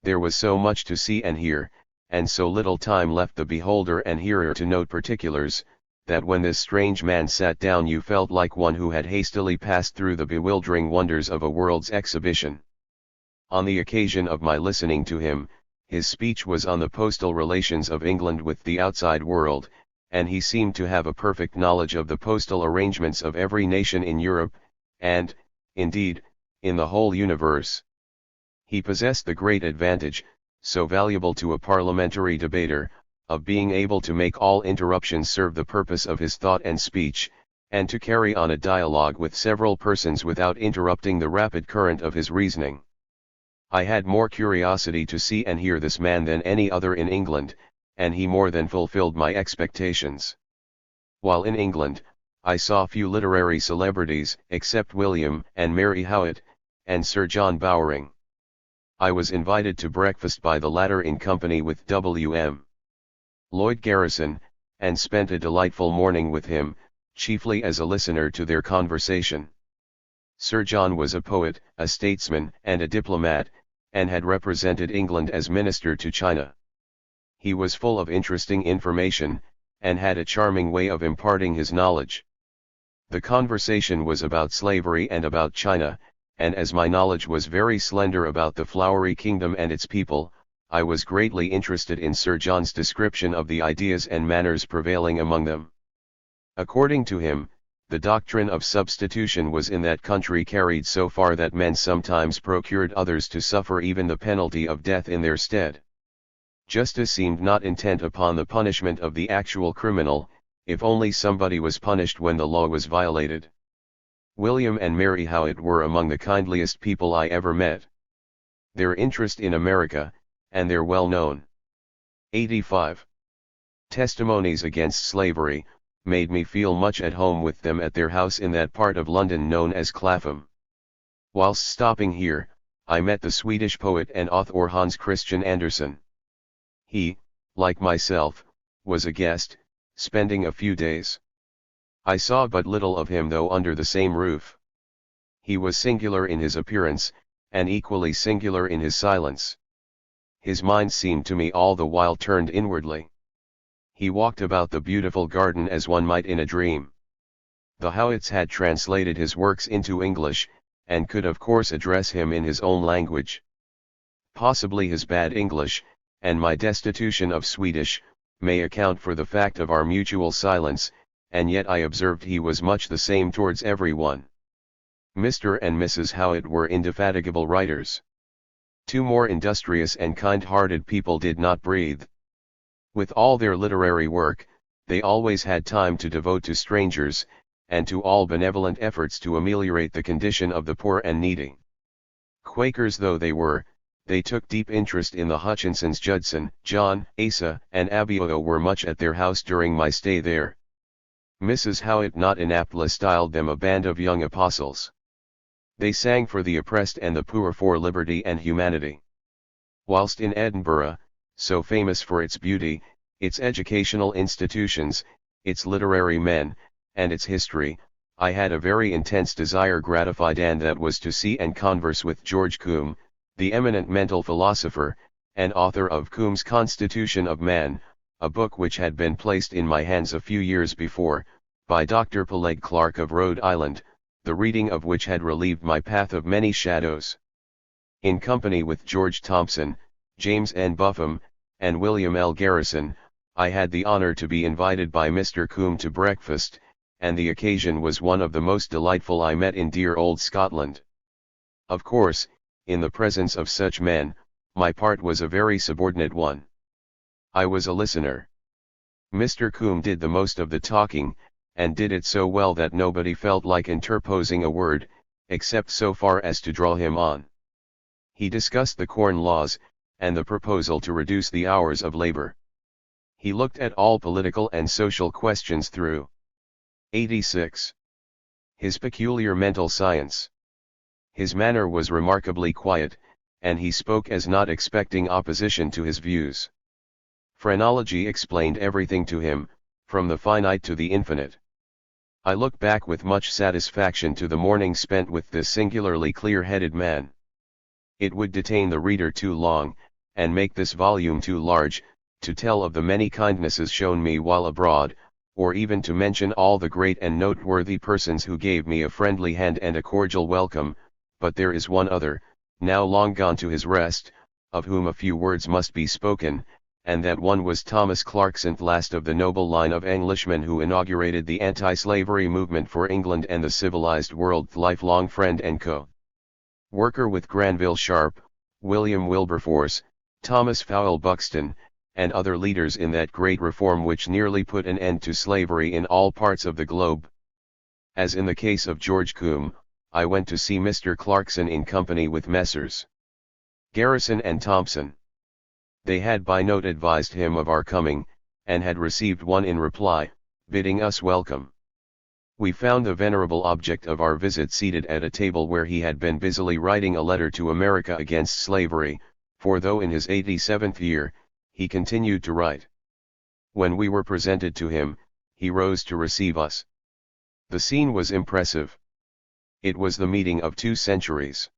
S1: There was so much to see and hear, and so little time left the beholder and hearer to note particulars, that when this strange man sat down you felt like one who had hastily passed through the bewildering wonders of a world's exhibition. On the occasion of my listening to him, his speech was on the postal relations of England with the outside world, and he seemed to have a perfect knowledge of the postal arrangements of every nation in Europe, and, indeed, in the whole universe. He possessed the great advantage, so valuable to a parliamentary debater, of being able to make all interruptions serve the purpose of his thought and speech, and to carry on a dialogue with several persons without interrupting the rapid current of his reasoning. I had more curiosity to see and hear this man than any other in England, and he more than fulfilled my expectations. While in England, I saw few literary celebrities except William and Mary Howitt, and Sir John Bowring. I was invited to breakfast by the latter in company with W.M. Lloyd Garrison, and spent a delightful morning with him, chiefly as a listener to their conversation. Sir John was a poet, a statesman, and a diplomat, and had represented England as minister to China. He was full of interesting information, and had a charming way of imparting his knowledge. The conversation was about slavery and about China, and as my knowledge was very slender about the flowery kingdom and its people, I was greatly interested in Sir John's description of the ideas and manners prevailing among them. According to him, the doctrine of substitution was in that country carried so far that men sometimes procured others to suffer even the penalty of death in their stead. Justice seemed not intent upon the punishment of the actual criminal, if only somebody was punished when the law was violated. William and Mary Howitt were among the kindliest people I ever met. Their interest in America, and their well-known 85 testimonies against slavery, made me feel much at home with them at their house in that part of London known as Clapham. Whilst stopping here, I met the Swedish poet and author Hans Christian Andersen. He, like myself, was a guest, spending a few days. I saw but little of him though under the same roof. He was singular in his appearance, and equally singular in his silence. His mind seemed to me all the while turned inwardly. He walked about the beautiful garden as one might in a dream. The Howitts had translated his works into English, and could of course address him in his own language. Possibly his bad English, and my destitution of Swedish, may account for the fact of our mutual silence, and yet I observed he was much the same towards everyone. Mr. and Mrs. Howitt were indefatigable writers. Two more industrious and kind-hearted people did not breathe. With all their literary work, they always had time to devote to strangers, and to all benevolent efforts to ameliorate the condition of the poor and needy. Quakers though they were, they took deep interest in the Hutchinsons. Judson, John, Asa, and Abioyo were much at their house during my stay there. Mrs. Howitt not inaptly styled them a band of young apostles. They sang for the oppressed and the poor, for liberty and humanity. Whilst in Edinburgh, so famous for its beauty, its educational institutions, its literary men, and its history, I had a very intense desire gratified, and that was to see and converse with George Combe, the eminent mental philosopher, and author of Combe's Constitution of Man, a book which had been placed in my hands a few years before, by Dr. Peleg Clark of Rhode Island, the reading of which had relieved my path of many shadows. In company with George Thompson, James N. Buffum, and William L. Garrison, I had the honor to be invited by Mr. Combe to breakfast, and the occasion was one of the most delightful I met in dear old Scotland. Of course, in the presence of such men, my part was a very subordinate one. I was a listener. Mr. Combe did the most of the talking, and did it so well that nobody felt like interposing a word, except so far as to draw him on. He discussed the Corn Laws, and the proposal to reduce the hours of labor. He looked at all political and social questions through 86. His peculiar mental science. His manner was remarkably quiet, and he spoke as not expecting opposition to his views. Phrenology explained everything to him, from the finite to the infinite. I look back with much satisfaction to the morning spent with this singularly clear-headed man. It would detain the reader too long, and make this volume too large, to tell of the many kindnesses shown me while abroad, or even to mention all the great and noteworthy persons who gave me a friendly hand and a cordial welcome, but there is one other, now long gone to his rest, of whom a few words must be spoken, and that one was Thomas Clarkson, last of the noble line of Englishmen who inaugurated the anti-slavery movement for England and the civilized world, lifelong friend and co-worker with Granville Sharp, William Wilberforce, Thomas Fowell Buxton, and other leaders in that great reform which nearly put an end to slavery in all parts of the globe. As in the case of George Combe, I went to see Mr. Clarkson in company with Messrs. Garrison and Thompson. They had by note advised him of our coming, and had received one in reply, bidding us welcome. We found the venerable object of our visit seated at a table where he had been busily writing a letter to America against slavery, for though in his 87th year, he continued to write. When we were presented to him, he rose to receive us. The scene was impressive. It was the meeting of two centuries.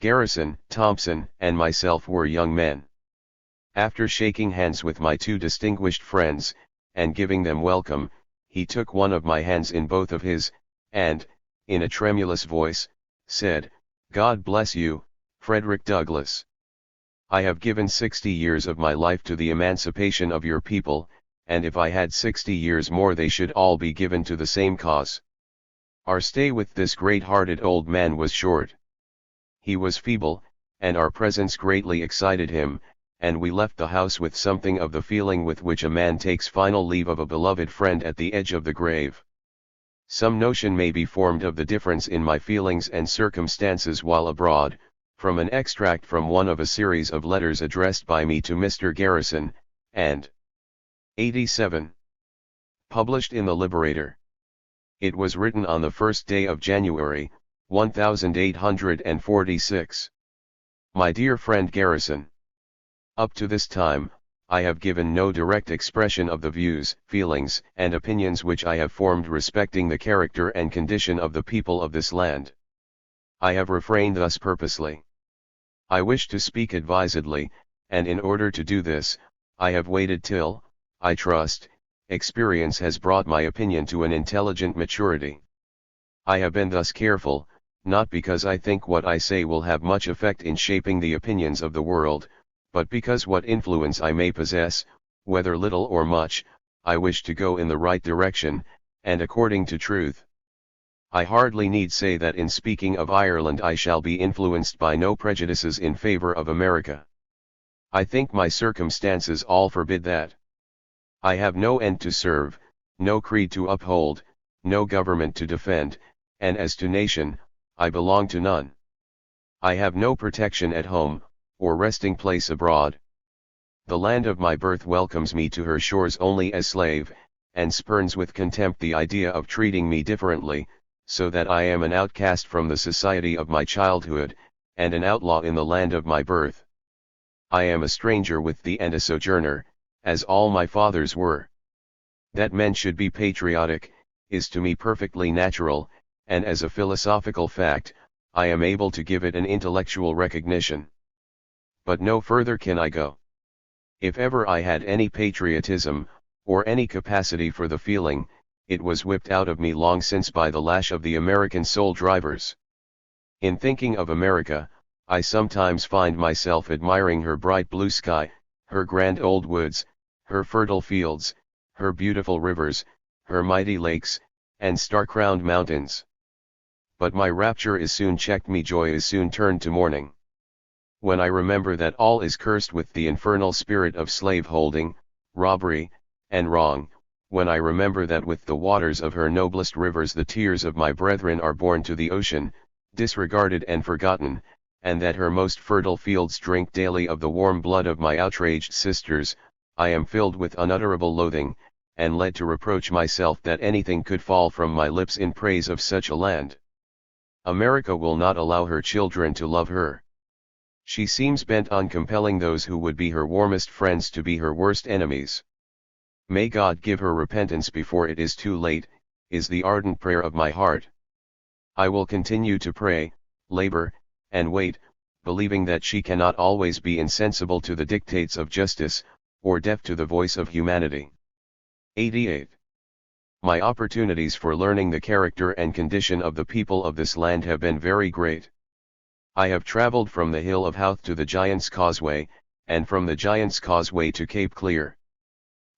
S1: Garrison, Thompson, and myself were young men. After shaking hands with my two distinguished friends, and giving them welcome, he took one of my hands in both of his, and, in a tremulous voice, said, "God bless you, Frederick Douglass. I have given 60 years of my life to the emancipation of your people, and if I had 60 years more they should all be given to the same cause." Our stay with this great-hearted old man was short. He was feeble, and our presence greatly excited him, and we left the house with something of the feeling with which a man takes final leave of a beloved friend at the edge of the grave. Some notion may be formed of the difference in my feelings and circumstances while abroad, from an extract from one of a series of letters addressed by me to Mr. Garrison, and 87. Published in the Liberator. It was written on the 1st day of January, 1846. My dear friend Garrison, up to this time, I have given no direct expression of the views, feelings, and opinions which I have formed respecting the character and condition of the people of this land. I have refrained thus purposely. I wish to speak advisedly, and in order to do this, I have waited till, I trust, experience has brought my opinion to an intelligent maturity. I have been thus careful, not because I think what I say will have much effect in shaping the opinions of the world, but because what influence I may possess, whether little or much, I wish to go in the right direction, and according to truth. I hardly need say that in speaking of Ireland I shall be influenced by no prejudices in favor of America. I think my circumstances all forbid that. I have no end to serve, no creed to uphold, no government to defend, and as to nation, I belong to none. I have no protection at home, or resting place abroad. The land of my birth welcomes me to her shores only as slave, and spurns with contempt the idea of treating me differently, so that I am an outcast from the society of my childhood, and an outlaw in the land of my birth. I am a stranger with thee and a sojourner, as all my fathers were. That men should be patriotic, is to me perfectly natural, and as a philosophical fact, I am able to give it an intellectual recognition. But no further can I go. If ever I had any patriotism, or any capacity for the feeling, it was whipped out of me long since by the lash of the American soul drivers. In thinking of America, I sometimes find myself admiring her bright blue sky, her grand old woods, her fertile fields, her beautiful rivers, her mighty lakes, and star-crowned mountains. But my rapture is soon checked, me joy is soon turned to mourning. When I remember that all is cursed with the infernal spirit of slave-holding, robbery, and wrong, when I remember that with the waters of her noblest rivers the tears of my brethren are borne to the ocean, disregarded and forgotten, and that her most fertile fields drink daily of the warm blood of my outraged sisters, I am filled with unutterable loathing, and led to reproach myself that anything could fall from my lips in praise of such a land. America will not allow her children to love her. She seems bent on compelling those who would be her warmest friends to be her worst enemies. May God give her repentance before it is too late, is the ardent prayer of my heart. I will continue to pray, labor, and wait, believing that she cannot always be insensible to the dictates of justice, or deaf to the voice of humanity. 88. My opportunities for learning the character and condition of the people of this land have been very great. I have traveled from the Hill of Howth to the Giant's Causeway, and from the Giant's Causeway to Cape Clear.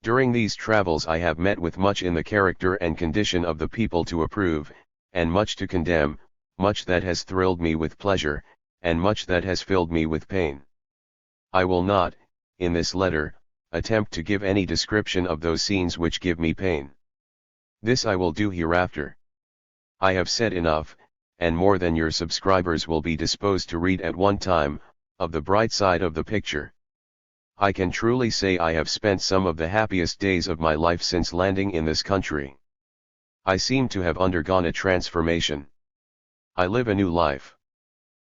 S1: During these travels I have met with much in the character and condition of the people to approve, and much to condemn, much that has thrilled me with pleasure, and much that has filled me with pain. I will not, in this letter, attempt to give any description of those scenes which give me pain. This I will do hereafter. I have said enough, and more than your subscribers will be disposed to read at one time, of the bright side of the picture. I can truly say I have spent some of the happiest days of my life since landing in this country. I seem to have undergone a transformation. I live a new life.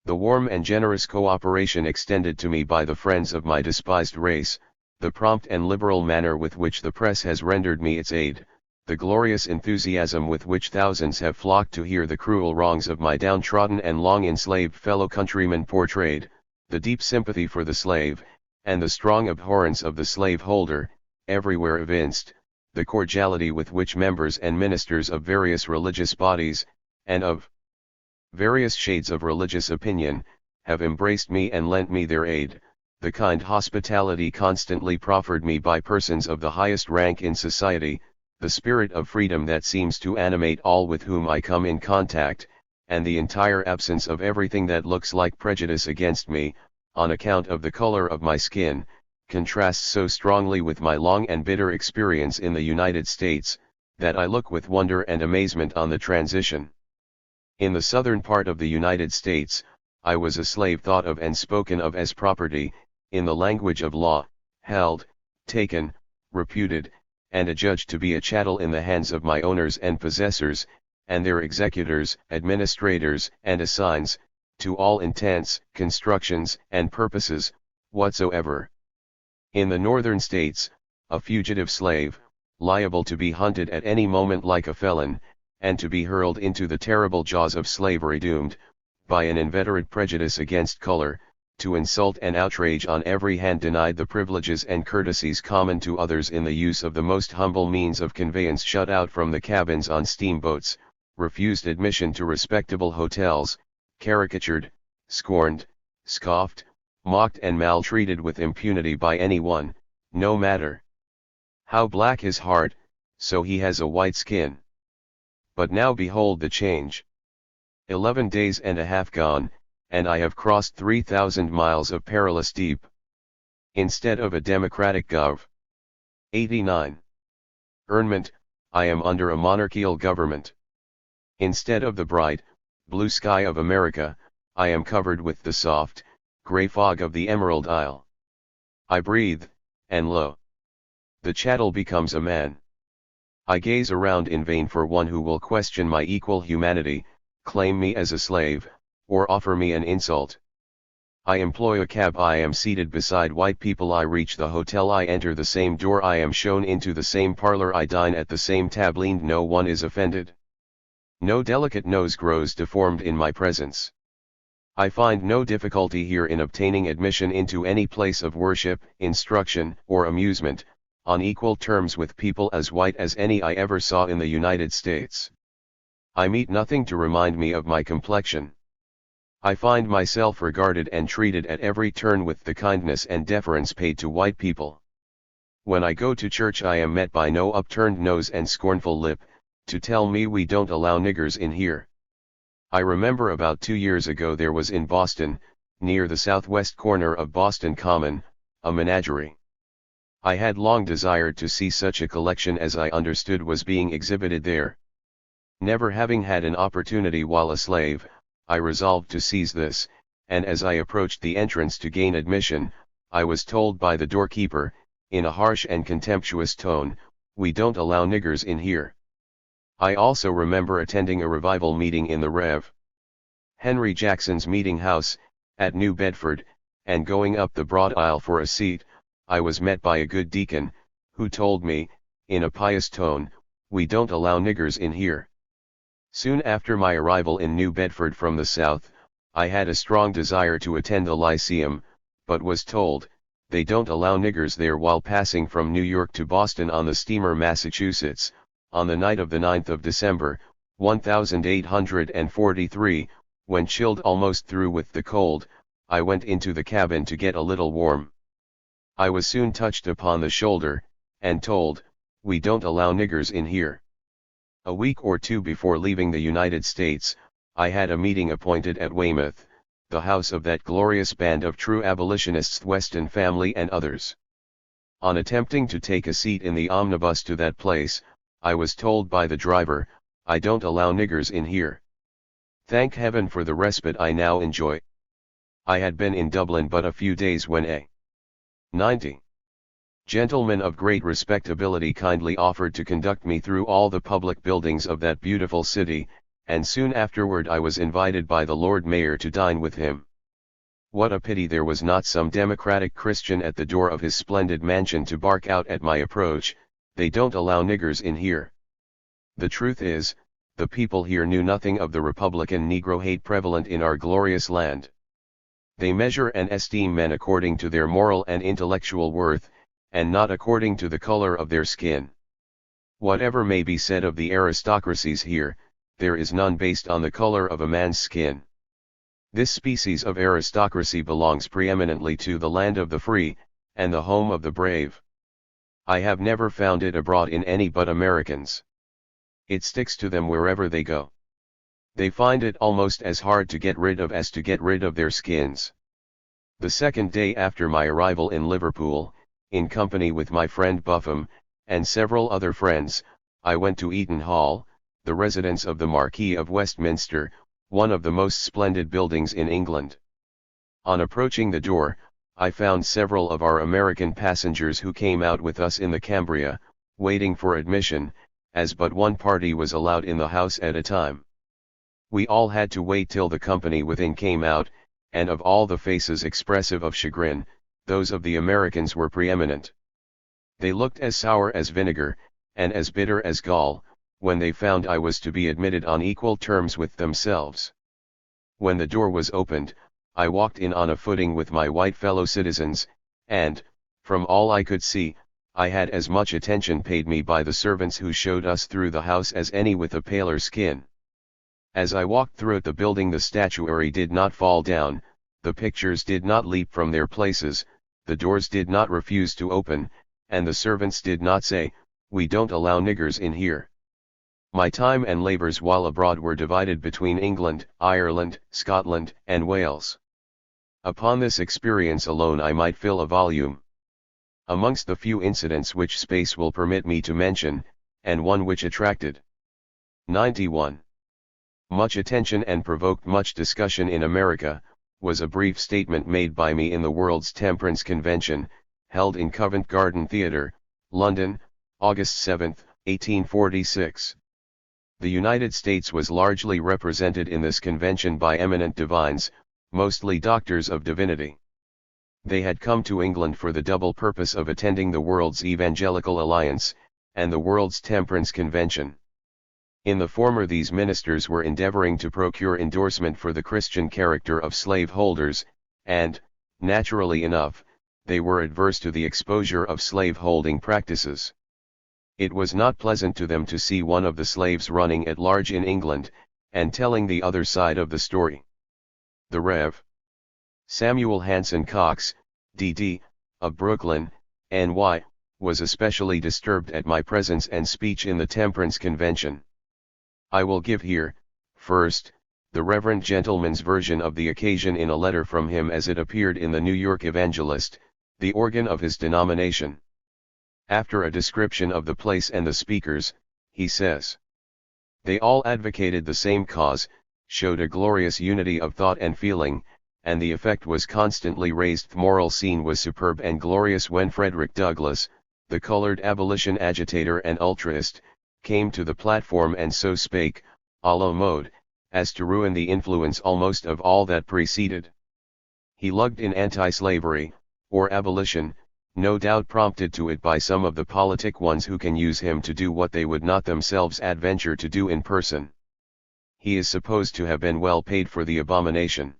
S1: The warm and generous cooperation extended to me by the friends of my despised race, the prompt and liberal manner with which the press has rendered me its aid, the glorious enthusiasm with which thousands have flocked to hear the cruel wrongs of my downtrodden and long enslaved fellow countrymen portrayed, the deep sympathy for the slave, and the strong abhorrence of the slave-holder, everywhere evinced, the cordiality with which members and ministers of various religious bodies, and of various shades of religious opinion, have embraced me and lent me their aid, the kind hospitality constantly proffered me by persons of the highest rank in society, the spirit of freedom that seems to animate all with whom I come in contact, and the entire absence of everything that looks like prejudice against me, on account of the color of my skin, contrasts so strongly with my long and bitter experience in the United States, that I look with wonder and amazement on the transition. In the southern part of the United States, I was a slave thought of and spoken of as property, in the language of law, held, taken, reputed, and adjudged to be a chattel in the hands of my owners and possessors, and their executors, administrators, and assigns, to all intents, constructions, and purposes, whatsoever. In the northern states, a fugitive slave, liable to be hunted at any moment like a felon, and to be hurled into the terrible jaws of slavery, doomed, by an inveterate prejudice against color, to insult and outrage on every hand, denied the privileges and courtesies common to others in the use of the most humble means of conveyance, shut out from the cabins on steamboats, refused admission to respectable hotels, caricatured, scorned, scoffed, mocked and maltreated with impunity by anyone, no matter how black his heart, so he has a white skin. But now behold the change. 11 days and a half gone, and I have crossed 3,000 miles of perilous deep. Instead of a democratic Gov. 89. Ernment, I am under a monarchical government. Instead of the bright, blue sky of America, I am covered with the soft, grey fog of the Emerald Isle. I breathe, and lo! The chattel becomes a man. I gaze around in vain for one who will question my equal humanity, claim me as a slave, or offer me an insult. I employ a cab, I am seated beside white people, I reach the hotel, I enter the same door, I am shown into the same parlor, I dine at the same table, no one is offended. No delicate nose grows deformed in my presence. I find no difficulty here in obtaining admission into any place of worship, instruction, or amusement, on equal terms with people as white as any I ever saw in the United States. I meet nothing to remind me of my complexion. I find myself regarded and treated at every turn with the kindness and deference paid to white people. When I go to church, I am met by no upturned nose and scornful lip, to tell me we don't allow niggers in here. I remember about 2 years ago there was in Boston, near the southwest corner of Boston Common, a menagerie. I had long desired to see such a collection as I understood was being exhibited there. Never having had an opportunity while a slave, I resolved to seize this, and as I approached the entrance to gain admission, I was told by the doorkeeper, in a harsh and contemptuous tone, "We don't allow niggers in here." I also remember attending a revival meeting in the Rev. Henry Jackson's meeting house, at New Bedford, and going up the broad aisle for a seat, I was met by a good deacon, who told me, in a pious tone, "We don't allow niggers in here." Soon after my arrival in New Bedford from the South, I had a strong desire to attend the Lyceum, but was told, "They don't allow niggers there," while passing from New York to Boston on the steamer Massachusetts, on the night of the 9th of December, 1843, when chilled almost through with the cold, I went into the cabin to get a little warm. I was soon touched upon the shoulder, and told, "We don't allow niggers in here." A week or two before leaving the United States, I had a meeting appointed at Weymouth, the house of that glorious band of true abolitionists, the Weston family and others. On attempting to take a seat in the omnibus to that place, I was told by the driver, "I don't allow niggers in here." Thank heaven for the respite I now enjoy. I had been in Dublin but a few days when a 90 gentleman of great respectability kindly offered to conduct me through all the public buildings of that beautiful city, and soon afterward I was invited by the Lord Mayor to dine with him. What a pity there was not some democratic Christian at the door of his splendid mansion to bark out at my approach, "They don't allow niggers in here." The truth is, the people here knew nothing of the Republican Negro hate prevalent in our glorious land. They measure and esteem men according to their moral and intellectual worth, and not according to the color of their skin. Whatever may be said of the aristocracies here, there is none based on the color of a man's skin. This species of aristocracy belongs preeminently to the land of the free, and the home of the brave. I have never found it abroad in any but Americans. It sticks to them wherever they go. They find it almost as hard to get rid of as to get rid of their skins. The second day after my arrival in Liverpool, in company with my friend Buffum, and several other friends, I went to Eaton Hall, the residence of the Marquis of Westminster, one of the most splendid buildings in England. On approaching the door, I found several of our American passengers who came out with us in the Cambria, waiting for admission, as but one party was allowed in the house at a time. We all had to wait till the company within came out, and of all the faces expressive of chagrin, those of the Americans were preeminent. They looked as sour as vinegar, and as bitter as gall, when they found I was to be admitted on equal terms with themselves. When the door was opened, I walked in on a footing with my white fellow citizens, and, from all I could see, I had as much attention paid me by the servants who showed us through the house as any with a paler skin. As I walked throughout the building, the statuary did not fall down, the pictures did not leap from their places, the doors did not refuse to open, and the servants did not say, "We don't allow niggers in here." My time and labors while abroad were divided between England, Ireland, Scotland, and Wales. Upon this experience alone I might fill a volume. Amongst the few incidents which space will permit me to mention, and one which attracted 91. much attention and provoked much discussion in America, was a brief statement made by me in the World's Temperance Convention, held in Covent Garden Theatre, London, August 7, 1846. The United States was largely represented in this convention by eminent divines, mostly doctors of divinity. They had come to England for the double purpose of attending the World's Evangelical Alliance, and the World's Temperance Convention. In the former, these ministers were endeavoring to procure endorsement for the Christian character of slaveholders, and, naturally enough, they were adverse to the exposure of slaveholding practices. It was not pleasant to them to see one of the slaves running at large in England, and telling the other side of the story. The Rev. Samuel Hanson Cox, D.D., of Brooklyn, N.Y., was especially disturbed at my presence and speech in the Temperance Convention. I will give here, first, the reverend gentleman's version of the occasion in a letter from him as it appeared in the New York Evangelist, the organ of his denomination. After a description of the place and the speakers, he says, "They all advocated the same cause, showed a glorious unity of thought and feeling, and the effect was constantly raised. The moral scene was superb and glorious when Frederick Douglass, the colored abolition agitator and ultraist, came to the platform and so spake, a la mode, as to ruin the influence almost of all that preceded. He lugged in anti-slavery, or abolition, no doubt prompted to it by some of the politic ones who can use him to do what they would not themselves adventure to do in person. He is supposed to have been well paid for the abomination.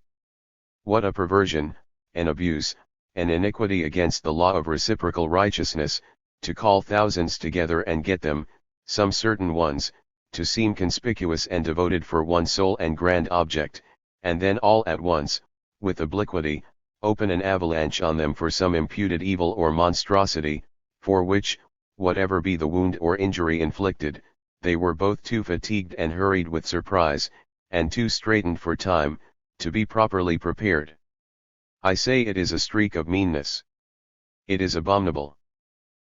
S1: What a perversion, an abuse, an iniquity against the law of reciprocal righteousness, to call thousands together and get them, some certain ones, to seem conspicuous and devoted for one sole and grand object, and then all at once, with obliquity, open an avalanche on them for some imputed evil or monstrosity, for which, whatever be the wound or injury inflicted, they were both too fatigued and hurried with surprise, and too straitened for time, to be properly prepared. I say it is a streak of meanness. It is abominable."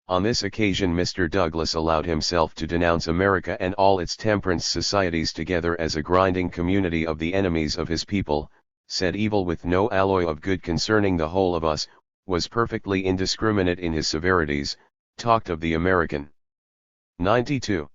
S1: On this occasion Mr. Douglass allowed himself to denounce America and all its temperance societies together as a grinding community of the enemies of his people, said evil with no alloy of good concerning the whole of us, was perfectly indiscriminate in his severities, talked of the American 92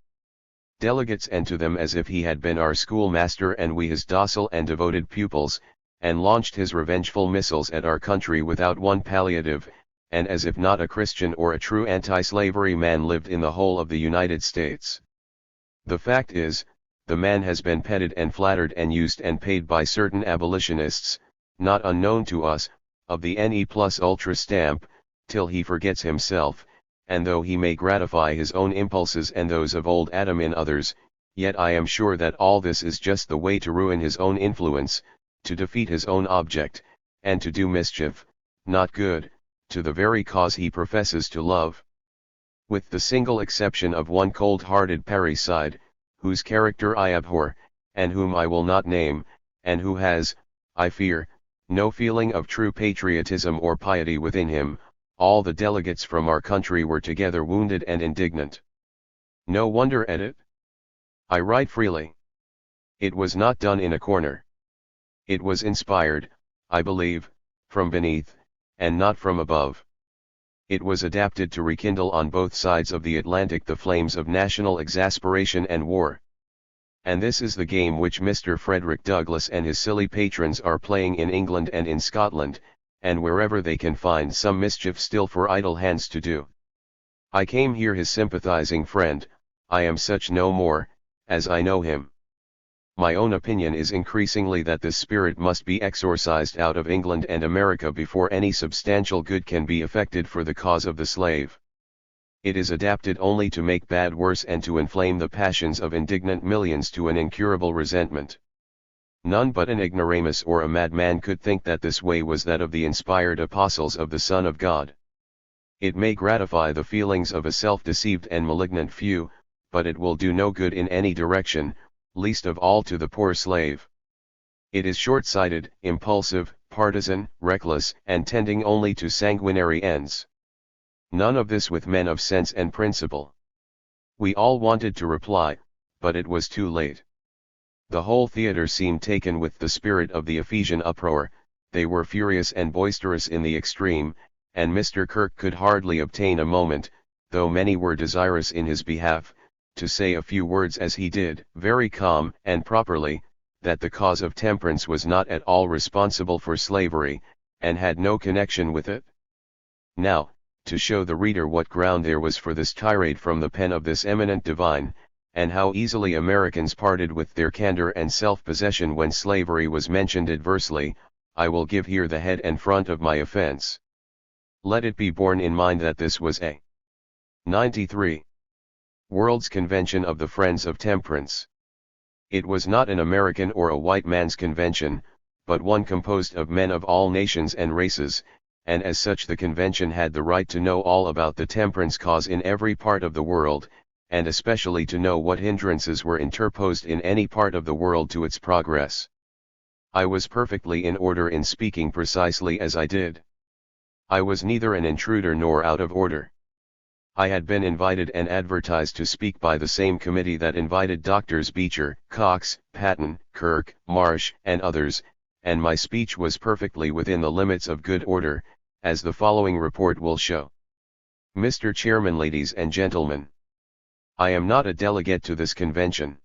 S1: delegates and to them as if he had been our schoolmaster and we his docile and devoted pupils, and launched his revengeful missiles at our country without one palliative, and as if not a Christian or a true anti-slavery man lived in the whole of the United States. The fact is, the man has been petted and flattered and used and paid by certain abolitionists, not unknown to us, of the NE plus ultra stamp, till he forgets himself, and though he may gratify his own impulses and those of old Adam in others, yet I am sure that all this is just the way to ruin his own influence, to defeat his own object, and to do mischief, not good, to the very cause he professes to love. with the single exception of one cold-hearted parricide, whose character I abhor, and whom I will not name, and who has, I fear, no feeling of true patriotism or piety within him. All the delegates from our country were together wounded and indignant. No wonder at it. I write freely. It was not done in a corner. It was inspired, I believe, from beneath, and not from above. It was adapted to rekindle on both sides of the Atlantic the flames of national exasperation and war. And this is the game which Mr. Frederick Douglass and his silly patrons are playing in England and in Scotland, and wherever they can find some mischief still for idle hands to do. I came here his sympathizing friend. I am such no more, as I know him. My own opinion is increasingly that this spirit must be exorcised out of England and America before any substantial good can be effected for the cause of the slave. It is adapted only to make bad worse and to inflame the passions of indignant millions to an incurable resentment. None but an ignoramus or a madman could think that this way was that of the inspired apostles of the Son of God. It may gratify the feelings of a self-deceived and malignant few, but it will do no good in any direction, least of all to the poor slave. It is short-sighted, impulsive, partisan, reckless, and tending only to sanguinary ends. None of this with men of sense and principle. We all wanted to reply, but it was too late. The whole theatre seemed taken with the spirit of the Ephesian uproar. They were furious and boisterous in the extreme, and Mr. Kirk could hardly obtain a moment, though many were desirous in his behalf, to say a few words as he did, very calm and properly, that the cause of temperance was not at all responsible for slavery, and had no connection with it. Now, to show the reader what ground there was for this tirade from the pen of this eminent divine, and how easily Americans parted with their candor and self-possession when slavery was mentioned adversely, I will give here the head and front of my offense. Let it be borne in mind that this was a 93. World's Convention of the Friends of Temperance. It was not an American or a white man's convention, but one composed of men of all nations and races, and as such the convention had the right to know all about the temperance cause in every part of the world, and especially to know what hindrances were interposed in any part of the world to its progress. I was perfectly in order in speaking precisely as I did. I was neither an intruder nor out of order. I had been invited and advertised to speak by the same committee that invited Doctors Beecher, Cox, Patton, Kirk, Marsh, and others, and my speech was perfectly within the limits of good order, as the following report will show. Mr. Chairman, ladies and gentlemen, I am not a delegate to this convention.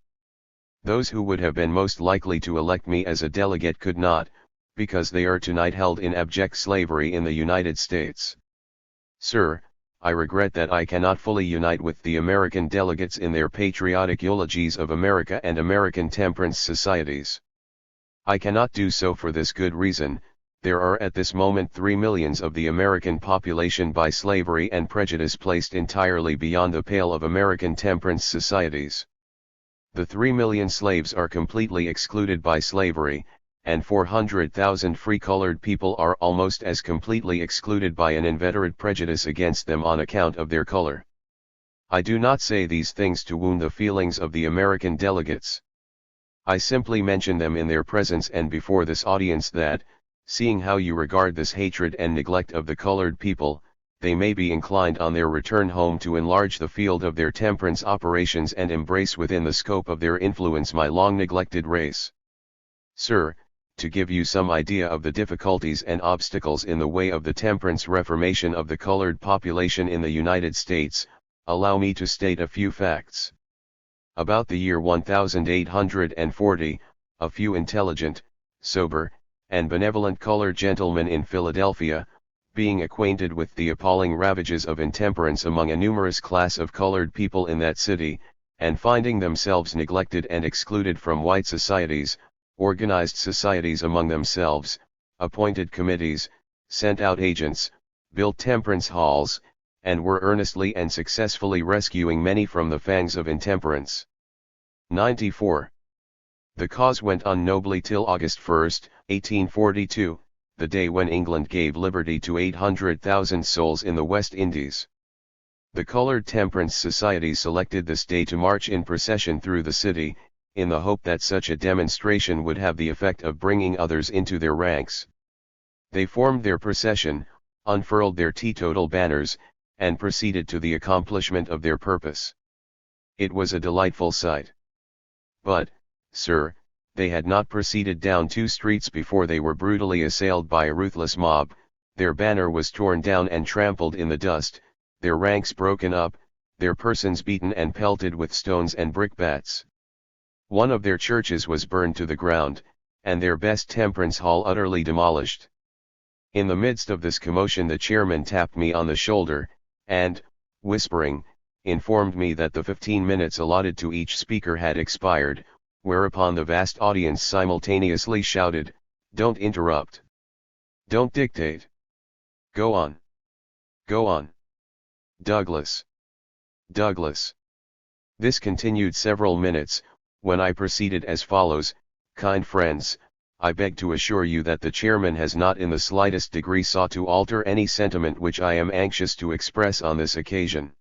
S1: Those who would have been most likely to elect me as a delegate could not, because they are tonight held in abject slavery in the United States. Sir, I regret that I cannot fully unite with the American delegates in their patriotic eulogies of America and American temperance societies. I cannot do so for this good reason: there are at this moment 3 millions of the American population by slavery and prejudice placed entirely beyond the pale of American temperance societies. The 3 million slaves are completely excluded by slavery, and 400,000 free colored people are almost as completely excluded by an inveterate prejudice against them on account of their color. I do not say these things to wound the feelings of the American delegates. I simply mention them in their presence and before this audience that, seeing how you regard this hatred and neglect of the colored people, they may be inclined on their return home to enlarge the field of their temperance operations and embrace within the scope of their influence my long neglected race. Sir, to give you some idea of the difficulties and obstacles in the way of the temperance reformation of the colored population in the United States, allow me to state a few facts. About the year 1840, a few intelligent, sober, and benevolent colored gentlemen in Philadelphia, being acquainted with the appalling ravages of intemperance among a numerous class of colored people in that city, and finding themselves neglected and excluded from white societies, organized societies among themselves, appointed committees, sent out agents, built temperance halls, and were earnestly and successfully rescuing many from the fangs of intemperance. 94. The cause went on nobly till August 1, 1842, the day when England gave liberty to 800,000 souls in the West Indies. The colored temperance society selected this day to march in procession through the city, in the hope that such a demonstration would have the effect of bringing others into their ranks. They formed their procession, unfurled their teetotal banners, and proceeded to the accomplishment of their purpose. It was a delightful sight. But, sir, they had not proceeded down 2 streets before they were brutally assailed by a ruthless mob. Their banner was torn down and trampled in the dust, their ranks broken up, their persons beaten and pelted with stones and brickbats. One of their churches was burned to the ground, and their best temperance hall utterly demolished. In the midst of this commotion the chairman tapped me on the shoulder, and, whispering, informed me that the 15 minutes allotted to each speaker had expired, whereupon the vast audience simultaneously shouted, "Don't interrupt! Don't dictate! Go on! Go on! Douglas! Douglas!" This continued several minutes, when I proceeded as follows: "Kind friends, I beg to assure you that the chairman has not in the slightest degree sought to alter any sentiment which I am anxious to express on this occasion.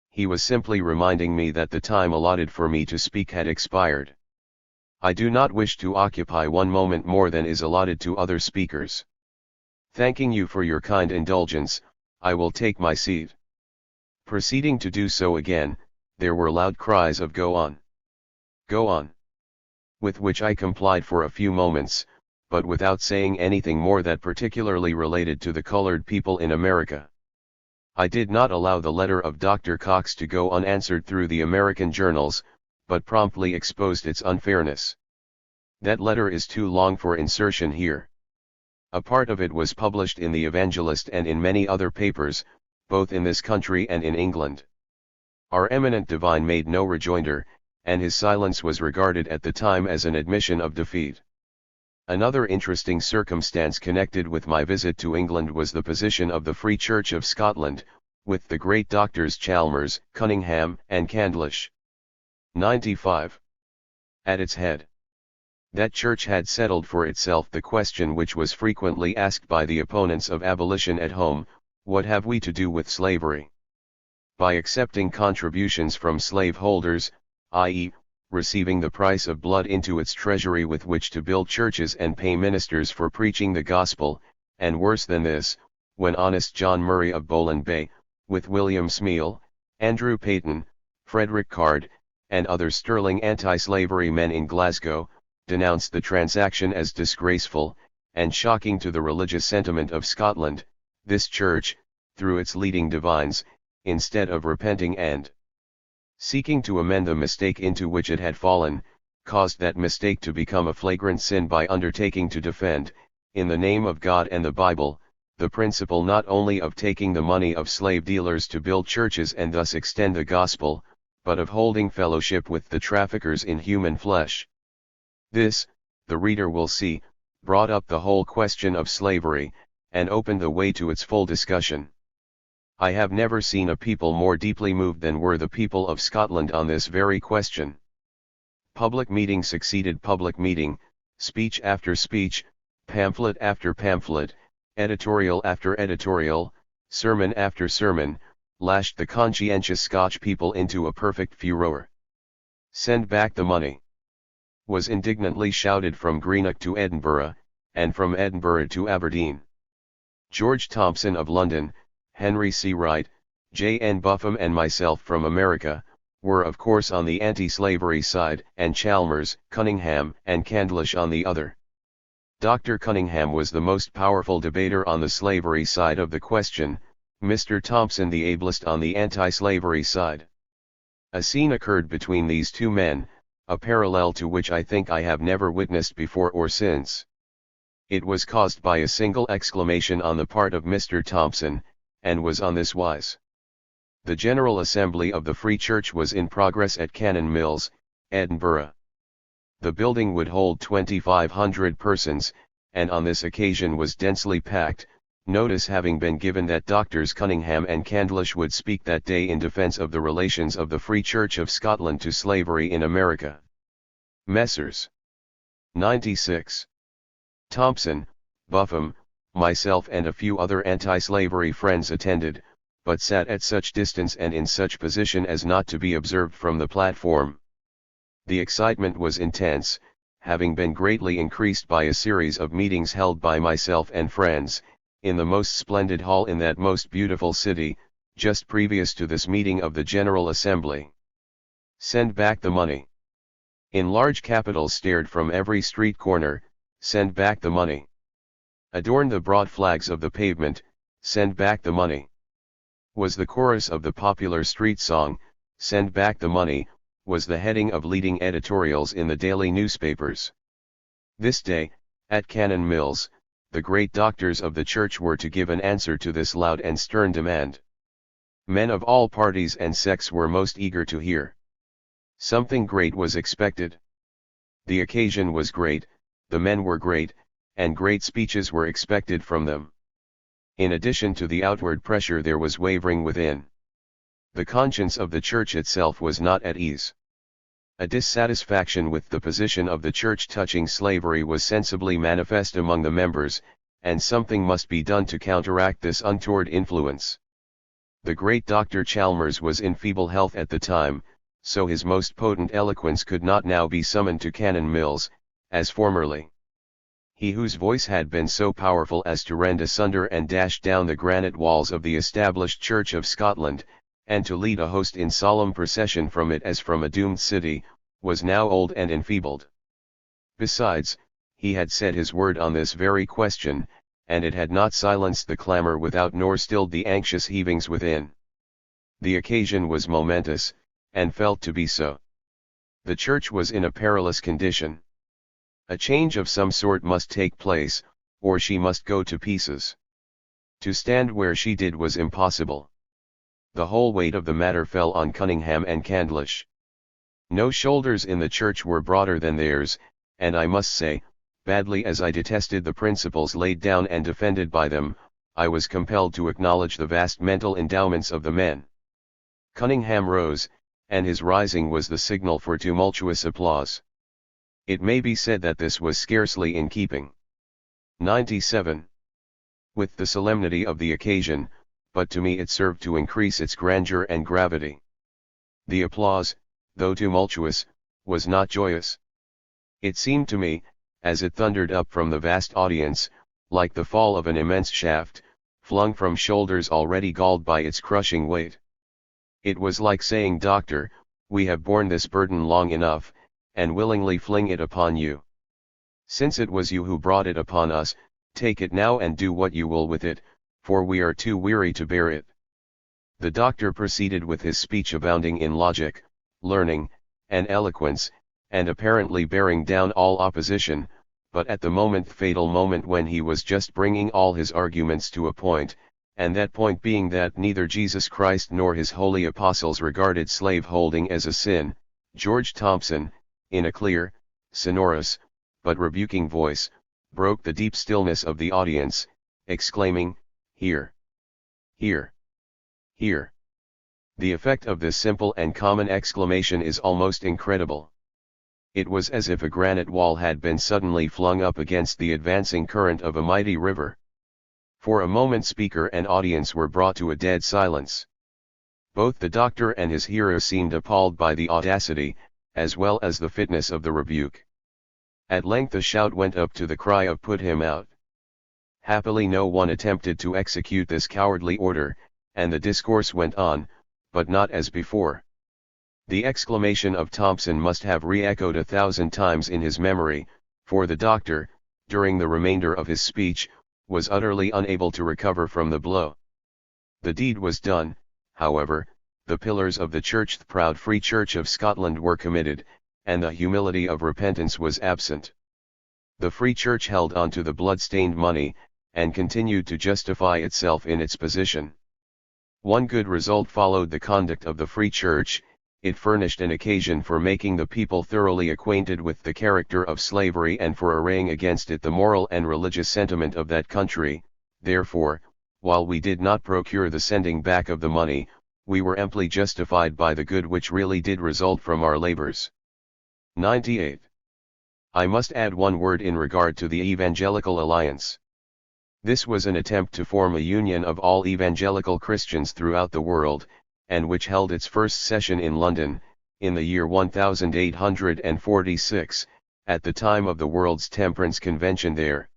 S1: He was simply reminding me that the time allotted for me to speak had expired. I do not wish to occupy one moment more than is allotted to other speakers. Thanking you for your kind indulgence, I will take my seat." Proceeding to do so again, there were loud cries of "Go on! Go on!" with which I complied for a few moments, but without saying anything more that particularly related to the colored people in America. I did not allow the letter of Dr. Cox to go unanswered through the American journals, but promptly exposed its unfairness. That letter is too long for insertion here. A part of it was published in the Evangelist and in many other papers, both in this country and in England. Our eminent divine made no rejoinder, and his silence was regarded at the time as an admission of defeat. Another interesting circumstance connected with my visit to England was the position of the Free Church of Scotland, with the great doctors Chalmers, Cunningham, and Candlish. 95. At its head. That church had settled for itself the question which was frequently asked by the opponents of abolition at home: what have we to do with slavery? By accepting contributions from slaveholders, i.e., receiving the price of blood into its treasury with which to build churches and pay ministers for preaching the gospel, and worse than this, when honest John Murray of Boland Bay, with William Smeal, Andrew Peyton, Frederick Card, and other sterling anti-slavery men in Glasgow, denounced the transaction as disgraceful, and shocking to the religious sentiment of Scotland, this church, through its leading divines, instead of repenting and seeking to amend the mistake into which it had fallen, caused that mistake to become a flagrant sin by undertaking to defend, in the name of God and the Bible, the principle not only of taking the money of slave dealers to build churches and thus extend the gospel, but of holding fellowship with the traffickers in human flesh. This, the reader will see, brought up the whole question of slavery, and opened the way to its full discussion. I have never seen a people more deeply moved than were the people of Scotland on this very question. Public meeting succeeded public meeting, speech after speech, pamphlet after pamphlet, editorial after editorial, sermon after sermon, lashed the conscientious Scotch people into a perfect furor. "Send back the money!" was indignantly shouted from Greenock to Edinburgh, and from Edinburgh to Aberdeen. George Thompson of London, Henry C. Wright, J. N. Buffum and myself from America, were of course on the anti-slavery side, and Chalmers, Cunningham, and Candlish on the other. Dr. Cunningham was the most powerful debater on the slavery side of the question, Mr. Thompson the ablest on the anti-slavery side. A scene occurred between these two men, a parallel to which I think I have never witnessed before or since. It was caused by a single exclamation on the part of Mr. Thompson, and was on this wise. The General Assembly of the Free Church was in progress at Cannon Mills, Edinburgh. The building would hold 2,500 persons, and on this occasion was densely packed, notice having been given that Doctors Cunningham and Candlish would speak that day in defense of the relations of the Free Church of Scotland to slavery in America. Messrs. 96. Thompson, Buffum, myself and a few other anti-slavery friends attended, but sat at such distance and in such position as not to be observed from the platform. The excitement was intense, having been greatly increased by a series of meetings held by myself and friends, in the most splendid hall in that most beautiful city, just previous to this meeting of the General Assembly. Send back the money. In large capitals stared from every street corner, send back the money. Adorn the broad flags of the pavement, send back the money. Was the chorus of the popular street song, send back the money, was the heading of leading editorials in the daily newspapers. This day, at Cannon Mills, the great doctors of the church were to give an answer to this loud and stern demand. Men of all parties and sects were most eager to hear. Something great was expected. The occasion was great, the men were great, and great speeches were expected from them. In addition to the outward pressure, there was wavering within. The conscience of the church itself was not at ease. A dissatisfaction with the position of the church touching slavery was sensibly manifest among the members, and something must be done to counteract this untoward influence. The great Dr. Chalmers was in feeble health at the time, so his most potent eloquence could not now be summoned to Cannon Mills, as formerly. He whose voice had been so powerful as to rend asunder and dash down the granite walls of the established Church of Scotland, and to lead a host in solemn procession from it as from a doomed city, was now old and enfeebled. Besides, he had said his word on this very question, and it had not silenced the clamor without nor stilled the anxious heavings within. The occasion was momentous, and felt to be so. The church was in a perilous condition. A change of some sort must take place, or she must go to pieces. To stand where she did was impossible. The whole weight of the matter fell on Cunningham and Candlish. No shoulders in the church were broader than theirs, and I must say, badly as I detested the principles laid down and defended by them, I was compelled to acknowledge the vast mental endowments of the men. Cunningham rose, and his rising was the signal for tumultuous applause. It may be said that this was scarcely in keeping. 97. With the solemnity of the occasion, but to me it served to increase its grandeur and gravity. The applause, though tumultuous, was not joyous. It seemed to me, as it thundered up from the vast audience, like the fall of an immense shaft, flung from shoulders already galled by its crushing weight. It was like saying, "Doctor, we have borne this burden long enough, and willingly fling it upon you. Since it was you who brought it upon us, take it now and do what you will with it, for we are too weary to bear it." The doctor proceeded with his speech abounding in logic, learning, and eloquence, and apparently bearing down all opposition, but at the fatal moment when he was just bringing all his arguments to a point, and that point being that neither Jesus Christ nor his holy apostles regarded slave-holding as a sin, George Thompson, in a clear, sonorous, but rebuking voice, broke the deep stillness of the audience, exclaiming, "Hear! Hear! Hear!" The effect of this simple and common exclamation is almost incredible. It was as if a granite wall had been suddenly flung up against the advancing current of a mighty river. For a moment speaker and audience were brought to a dead silence. Both the doctor and his hearer seemed appalled by the audacity, as well as the fitness of the rebuke. At length a shout went up to the cry of "Put him out!" Happily no one attempted to execute this cowardly order, and the discourse went on, but not as before. The exclamation of Thompson must have re-echoed 1,000 times in his memory, for the doctor, during the remainder of his speech, was utterly unable to recover from the blow. The deed was done, however, the pillars of the church, the proud Free Church of Scotland, were committed, and the humility of repentance was absent. The Free Church held on to the blood-stained money, and continued to justify itself in its position. One good result followed the conduct of the Free Church: it furnished an occasion for making the people thoroughly acquainted with the character of slavery and for arraying against it the moral and religious sentiment of that country. Therefore, while we did not procure the sending back of the money, we were amply justified by the good which really did result from our labors. 98. I must add one word in regard to the Evangelical Alliance. This was an attempt to form a union of all evangelical Christians throughout the world, and which held its first session in London, in the year 1846, at the time of the World's Temperance Convention there.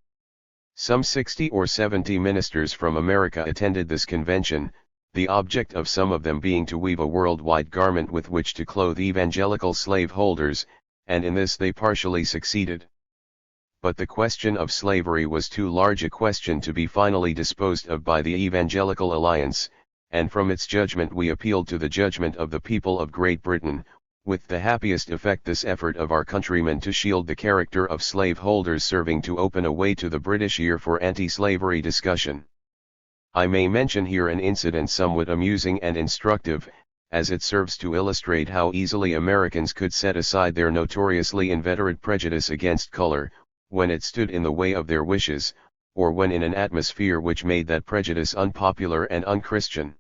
S1: Some 60 or 70 ministers from America attended this convention, the object of some of them being to weave a worldwide garment with which to clothe evangelical slaveholders, and in this they partially succeeded. But the question of slavery was too large a question to be finally disposed of by the Evangelical Alliance, and from its judgment we appealed to the judgment of the people of Great Britain, with the happiest effect this effort of our countrymen to shield the character of slaveholders serving to open a way to the British ear for anti-slavery discussion. I may mention here an incident somewhat amusing and instructive, as it serves to illustrate how easily Americans could set aside their notoriously inveterate prejudice against color, when it stood in the way of their wishes, or when in an atmosphere which made that prejudice unpopular and unchristian.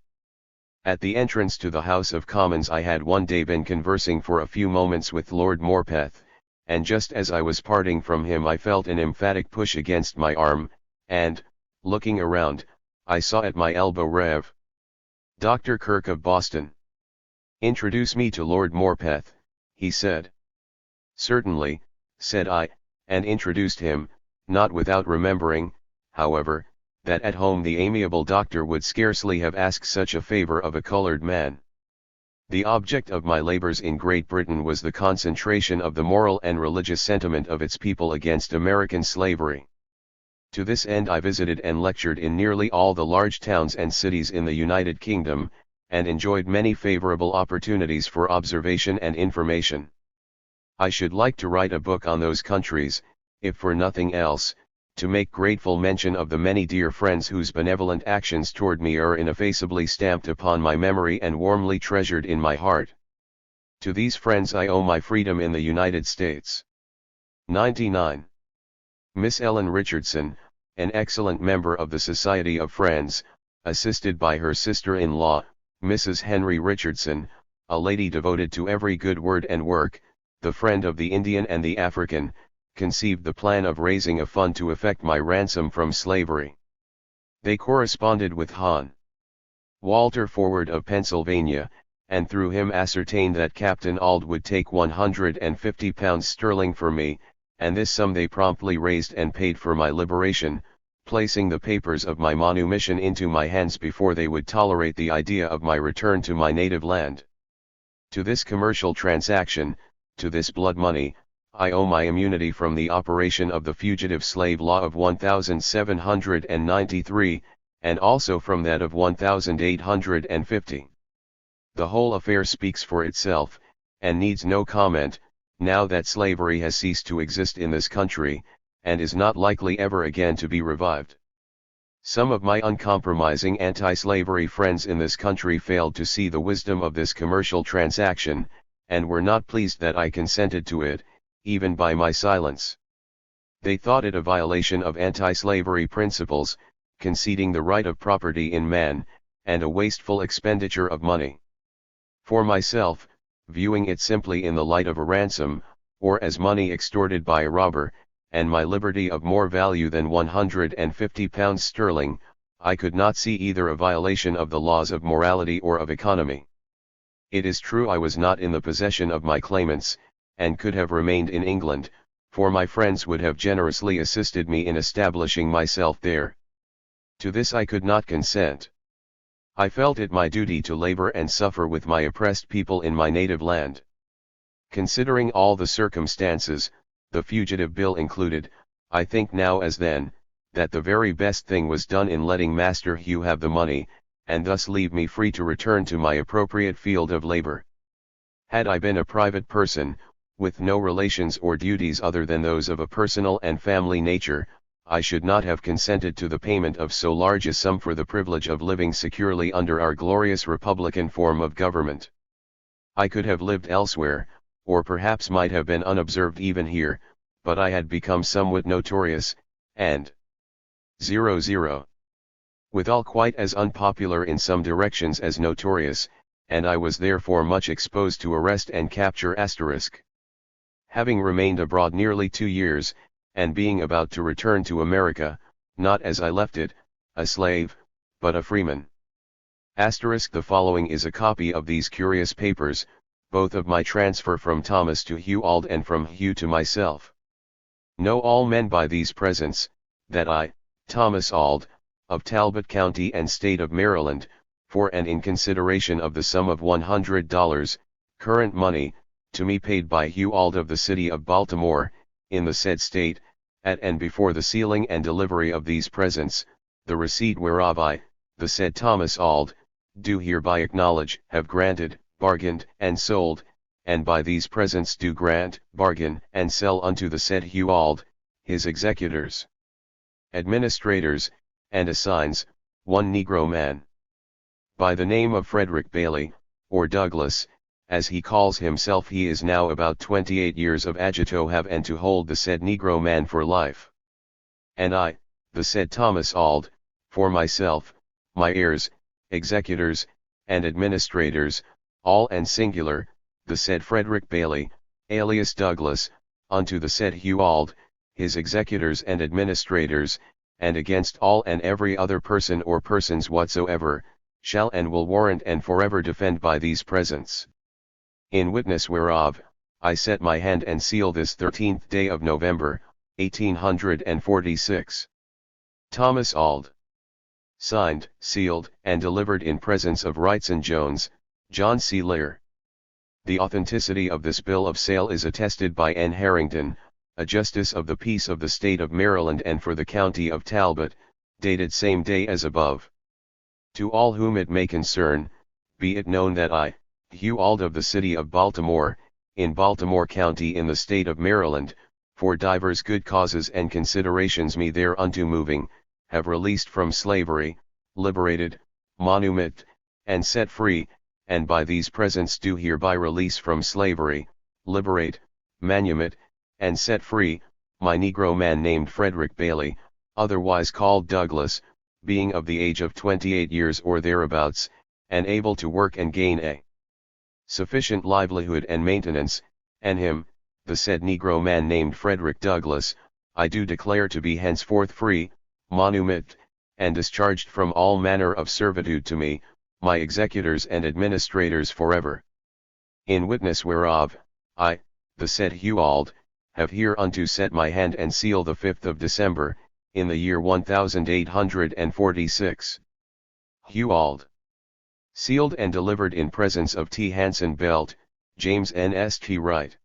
S1: At the entrance to the House of Commons I had one day been conversing for a few moments with Lord Morpeth, and just as I was parting from him I felt an emphatic push against my arm, and, looking around, I saw at my elbow Rev. Dr. Kirk of Boston. "Introduce me to Lord Morpeth," he said. "Certainly," said I, and introduced him, not without remembering, however, that at home the amiable doctor would scarcely have asked such a favor of a colored man. The object of my labors in Great Britain was the concentration of the moral and religious sentiment of its people against American slavery. To this end I visited and lectured in nearly all the large towns and cities in the United Kingdom, and enjoyed many favorable opportunities for observation and information. I should like to write a book on those countries, if for nothing else, to make grateful mention of the many dear friends whose benevolent actions toward me are ineffaceably stamped upon my memory and warmly treasured in my heart. To these friends I owe my freedom in the United States. 99. Miss Ellen Richardson, an excellent member of the Society of Friends, assisted by her sister-in-law, Mrs. Henry Richardson, a lady devoted to every good word and work, the friend of the Indian and the African, conceived the plan of raising a fund to effect my ransom from slavery. They corresponded with Hon. Walter Forward of Pennsylvania, and through him ascertained that Captain Auld would take £150 sterling for me, and this sum they promptly raised and paid for my liberation, placing the papers of my manumission into my hands before they would tolerate the idea of my return to my native land. To this commercial transaction, to this blood money, I owe my immunity from the operation of the Fugitive Slave Law of 1793, and also from that of 1850. The whole affair speaks for itself, and needs no comment, now that slavery has ceased to exist in this country, and is not likely ever again to be revived. Some of my uncompromising anti-slavery friends in this country failed to see the wisdom of this commercial transaction, and were not pleased that I consented to it, even by my silence. They thought it a violation of anti-slavery principles, conceding the right of property in man, and a wasteful expenditure of money. For myself, viewing it simply in the light of a ransom, or as money extorted by a robber, and my liberty of more value than £150 sterling, I could not see either a violation of the laws of morality or of economy. It is true I was not in the possession of my claimants, and could have remained in England, for my friends would have generously assisted me in establishing myself there. To this I could not consent. I felt it my duty to labor and suffer with my oppressed people in my native land. Considering all the circumstances, the Fugitive Bill included, I think now as then, that the very best thing was done in letting Master Hugh have the money, and thus leave me free to return to my appropriate field of labor. Had I been a private person, with no relations or duties other than those of a personal and family nature, I should not have consented to the payment of so large a sum for the privilege of living securely under our glorious republican form of government. I could have lived elsewhere, or perhaps might have been unobserved even here, but I had become somewhat notorious, and 00. Withal quite as unpopular in some directions as notorious, and I was therefore much exposed to arrest and capture *. Having remained abroad nearly 2 years, and being about to return to America, not as I left it, a slave, but a freeman. The following is a copy of these curious papers, both of my transfer from Thomas to Hugh Auld and from Hugh to myself. Know all men by these presents, that I, Thomas Auld, of Talbot County and State of Maryland, for and in consideration of the sum of $100, current money, to me paid by Hugh Auld of the city of Baltimore, in the said state, at and before the sealing and delivery of these presents, the receipt whereof I, the said Thomas Auld, do hereby acknowledge, have granted, bargained, and sold, and by these presents do grant, bargain, and sell unto the said Hugh Auld, his executors, administrators, and assigns, one Negro man, by the name of Frederick Bailey, or Douglas, as he calls himself. He is now about 28 years of age, to have and to hold the said Negro man for life. And I, the said Thomas Auld, for myself, my heirs, executors, and administrators, all and singular, the said Frederick Bailey, alias Douglas, unto the said Hugh Auld, his executors and administrators, and against all and every other person or persons whatsoever, shall and will warrant and forever defend by these presents. In witness whereof, I set my hand and seal this 13th day of November, 1846. Thomas Auld. Signed, sealed, and delivered in presence of Wrightson Jones, John C. Lear. The authenticity of this bill of sale is attested by N. Harrington, a justice of the peace of the state of Maryland and for the county of Talbot, dated same day as above. To all whom it may concern, be it known that I, Hugh Auld of the city of Baltimore, in Baltimore County in the state of Maryland, for divers good causes and considerations me thereunto moving, have released from slavery, liberated, manumit, and set free, and by these presents do hereby release from slavery, liberate, manumit, and set free, my Negro man named Frederick Bailey, otherwise called Douglas, being of the age of 28 years or thereabouts, and able to work and gain a sufficient livelihood and maintenance, and him, the said Negro man named Frederick Douglass, I do declare to be henceforth free, manumit, and discharged from all manner of servitude to me, my executors and administrators forever. In witness whereof, I, the said Hugh Auld, have hereunto set my hand and seal the 5th of December, in the year 1846. Hugh Auld. Sealed and delivered in presence of T. Hanson Belt, James N. St. Wright.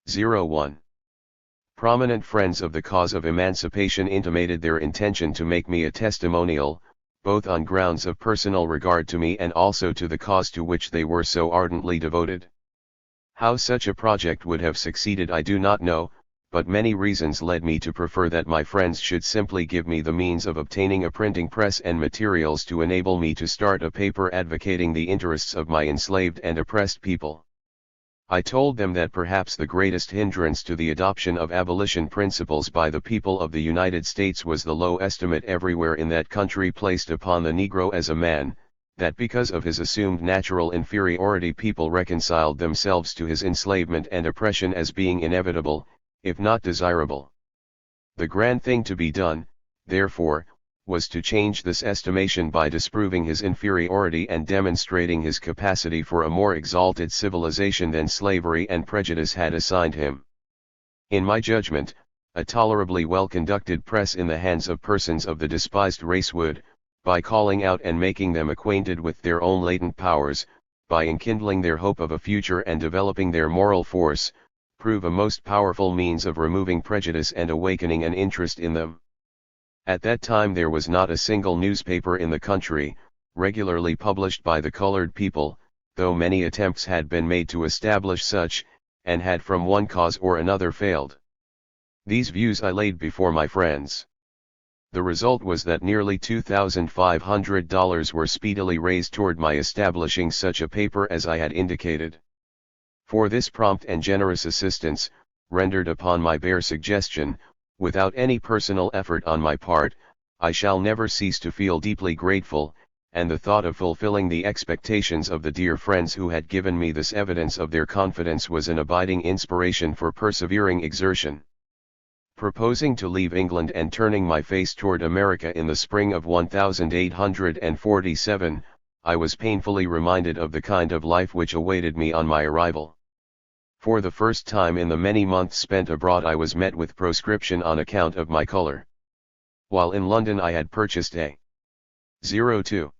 S1: 01. Prominent friends of the cause of emancipation intimated their intention to make me a testimonial, both on grounds of personal regard to me and also to the cause to which they were so ardently devoted. How such a project would have succeeded I do not know, but many reasons led me to prefer that my friends should simply give me the means of obtaining a printing press and materials to enable me to start a paper advocating the interests of my enslaved and oppressed people. I told them that perhaps the greatest hindrance to the adoption of abolition principles by the people of the United States was the low estimate everywhere in that country placed upon the Negro as a man, that because of his assumed natural inferiority people reconciled themselves to his enslavement and oppression as being inevitable, if not desirable. The grand thing to be done, therefore, was to change this estimation by disproving his inferiority and demonstrating his capacity for a more exalted civilization than slavery and prejudice had assigned him. In my judgment, a tolerably well-conducted press in the hands of persons of the despised race would, by calling out and making them acquainted with their own latent powers, by enkindling their hope of a future and developing their moral force, prove a most powerful means of removing prejudice and awakening an interest in them. At that time there was not a single newspaper in the country, regularly published by the colored people, though many attempts had been made to establish such, and had from one cause or another failed. These views I laid before my friends. The result was that nearly $2,500 were speedily raised toward my establishing such a paper as I had indicated. For this prompt and generous assistance, rendered upon my bare suggestion, without any personal effort on my part, I shall never cease to feel deeply grateful, and the thought of fulfilling the expectations of the dear friends who had given me this evidence of their confidence was an abiding inspiration for persevering exertion. Proposing to leave England and turning my face toward America in the spring of 1847, I was painfully reminded of the kind of life which awaited me on my arrival. For the first time in the many months spent abroad I was met with proscription on account of my color. While in London I had purchased a 02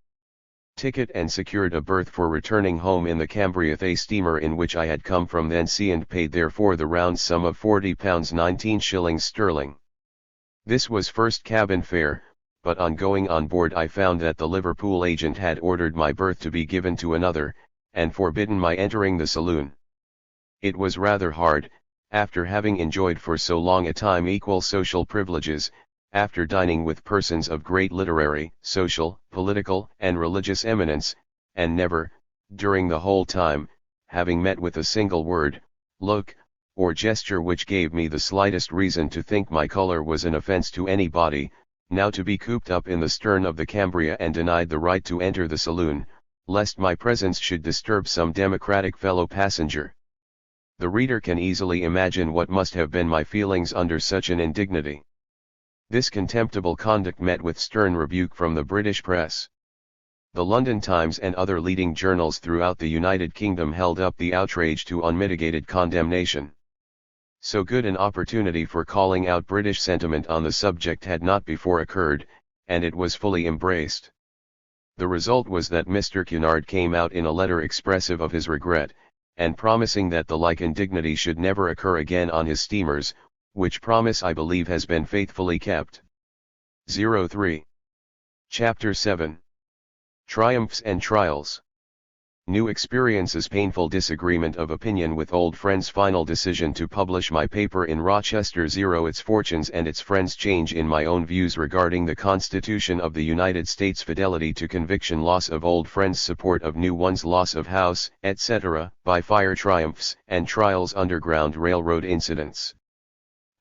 S1: ticket and secured a berth for returning home in the Cambria steamer in which I had come from thence and paid therefore the round sum of £40 19 shillings sterling. This was first cabin fare, but on going on board I found that the Liverpool agent had ordered my berth to be given to another, and forbidden my entering the saloon. It was rather hard, after having enjoyed for so long a time equal social privileges, after dining with persons of great literary, social, political, and religious eminence, and never, during the whole time, having met with a single word, look, or gesture which gave me the slightest reason to think my color was an offense to anybody, now to be cooped up in the stern of the Cambria and denied the right to enter the saloon, lest my presence should disturb some democratic fellow passenger. The reader can easily imagine what must have been my feelings under such an indignity. This contemptible conduct met with stern rebuke from the British press. The London Times and other leading journals throughout the United Kingdom held up the outrage to unmitigated condemnation. So good an opportunity for calling out British sentiment on the subject had not before occurred, and it was fully embraced. The result was that Mr. Cunard came out in a letter expressive of his regret, and promising that the like indignity should never occur again on his steamers, which promise I believe has been faithfully kept. 03. Chapter 7. Triumphs and Trials. New experiences. Painful disagreement of opinion with old friends. Final decision to publish my paper in Rochester. Its fortunes and its friends. Change in my own views regarding the Constitution of the United States. Fidelity to conviction. Loss of old friends. Support of new ones. Loss of house, etc. By fire. Triumphs and trials. Underground Railroad incidents.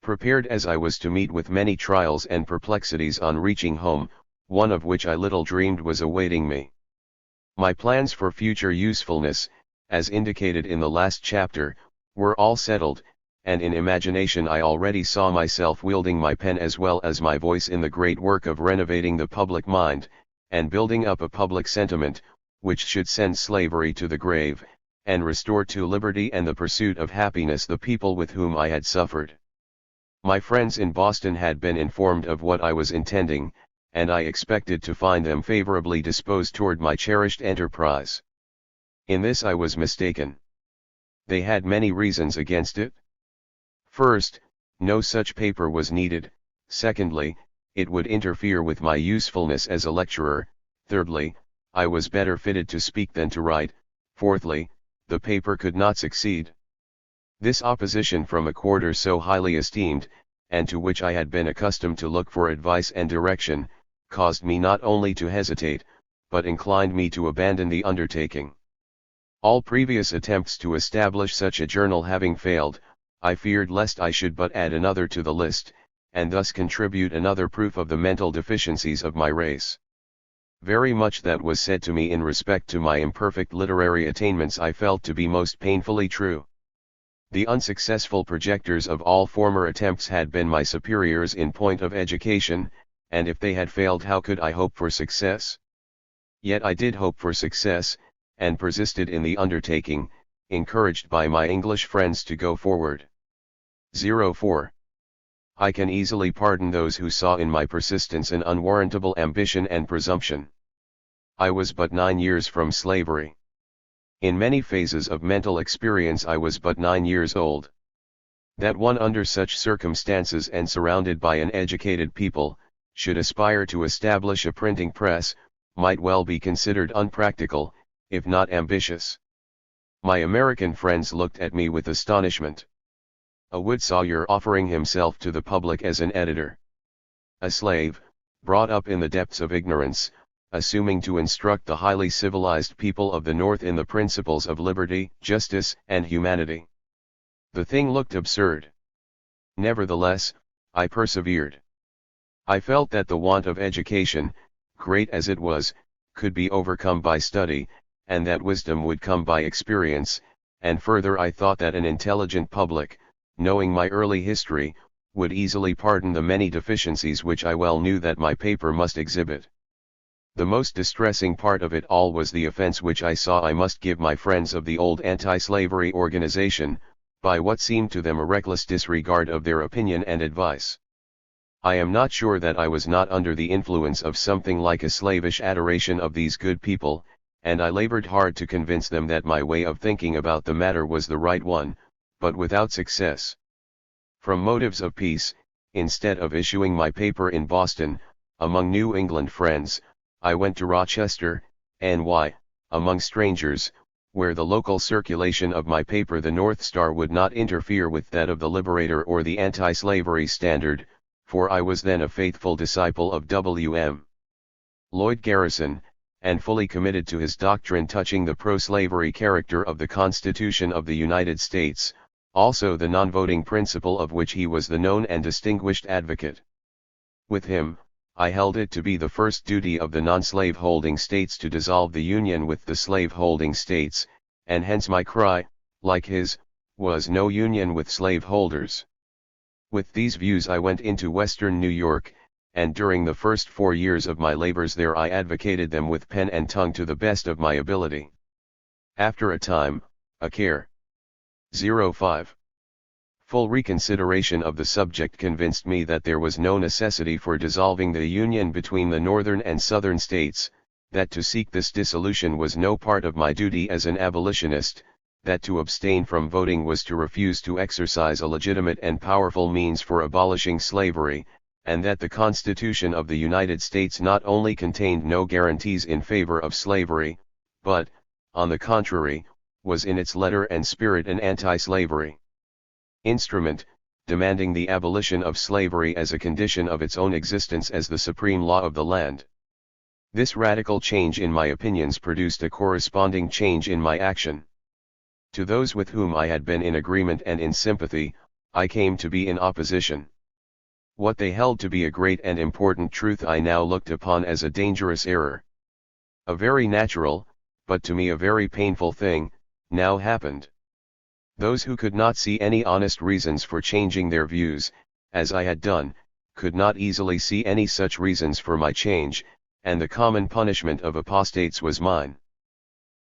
S1: Prepared as I was to meet with many trials and perplexities on reaching home, one of which I little dreamed was awaiting me. My plans for future usefulness, as indicated in the last chapter, were all settled, and in imagination I already saw myself wielding my pen as well as my voice in the great work of renovating the public mind, and building up a public sentiment, which should send slavery to the grave, and restore to liberty and the pursuit of happiness the people with whom I had suffered. My friends in Boston had been informed of what I was intending, and I expected to find them favorably disposed toward my cherished enterprise. In this I was mistaken. They had many reasons against it. First, no such paper was needed. Secondly, it would interfere with my usefulness as a lecturer. Thirdly, I was better fitted to speak than to write. Fourthly, the paper could not succeed. This opposition from a quarter so highly esteemed, and to which I had been accustomed to look for advice and direction, caused me not only to hesitate, but inclined me to abandon the undertaking. All previous attempts to establish such a journal having failed, I feared lest I should but add another to the list, and thus contribute another proof of the mental deficiencies of my race. Very much that was said to me in respect to my imperfect literary attainments I felt to be most painfully true. The unsuccessful projectors of all former attempts had been my superiors in point of education, and if they had failed how could I hope for success? Yet I did hope for success, and persisted in the undertaking, encouraged by my English friends to go forward. 04. I can easily pardon those who saw in my persistence an unwarrantable ambition and presumption. I was but 9 years from slavery. In many phases of mental experience I was but 9 years old. That one under such circumstances and surrounded by an educated people, should aspire to establish a printing press, might well be considered unpractical, if not ambitious. My American friends looked at me with astonishment. A wood sawyer offering himself to the public as an editor. A slave, brought up in the depths of ignorance, assuming to instruct the highly civilized people of the North in the principles of liberty, justice, and humanity. The thing looked absurd. Nevertheless, I persevered. I felt that the want of education, great as it was, could be overcome by study, and that wisdom would come by experience, and further I thought that an intelligent public, knowing my early history, would easily pardon the many deficiencies which I well knew that my paper must exhibit. The most distressing part of it all was the offense which I saw I must give my friends of the old anti-slavery organization, by what seemed to them a reckless disregard of their opinion and advice. I am not sure that I was not under the influence of something like a slavish adoration of these good people, and I labored hard to convince them that my way of thinking about the matter was the right one, but without success. From motives of peace, instead of issuing my paper in Boston, among New England friends, I went to Rochester, NY, among strangers, where the local circulation of my paper The North Star would not interfere with that of the Liberator or the Anti-Slavery Standard, for I was then a faithful disciple of W.M. Lloyd Garrison, and fully committed to his doctrine touching the pro-slavery character of the Constitution of the United States, also the non-voting principle of which he was the known and distinguished advocate. With him, I held it to be the first duty of the non-slave-holding states to dissolve the Union with the slave-holding states, and hence my cry, like his, was no union with slaveholders. With these views I went into Western New York, and during the first 4 years of my labors there I advocated them with pen and tongue to the best of my ability. After a time, a care. 05. Full reconsideration of the subject convinced me that there was no necessity for dissolving the Union between the Northern and Southern states, that to seek this dissolution was no part of my duty as an abolitionist, that to abstain from voting was to refuse to exercise a legitimate and powerful means for abolishing slavery, and that the Constitution of the United States not only contained no guarantees in favor of slavery, but, on the contrary, was in its letter and spirit an anti-slavery instrument, demanding the abolition of slavery as a condition of its own existence as the supreme law of the land. This radical change in my opinions produced a corresponding change in my action. To those with whom I had been in agreement and in sympathy, I came to be in opposition. What they held to be a great and important truth I now looked upon as a dangerous error. A very natural, but to me a very painful thing, now happened. Those who could not see any honest reasons for changing their views, as I had done, could not easily see any such reasons for my change, and the common punishment of apostates was mine.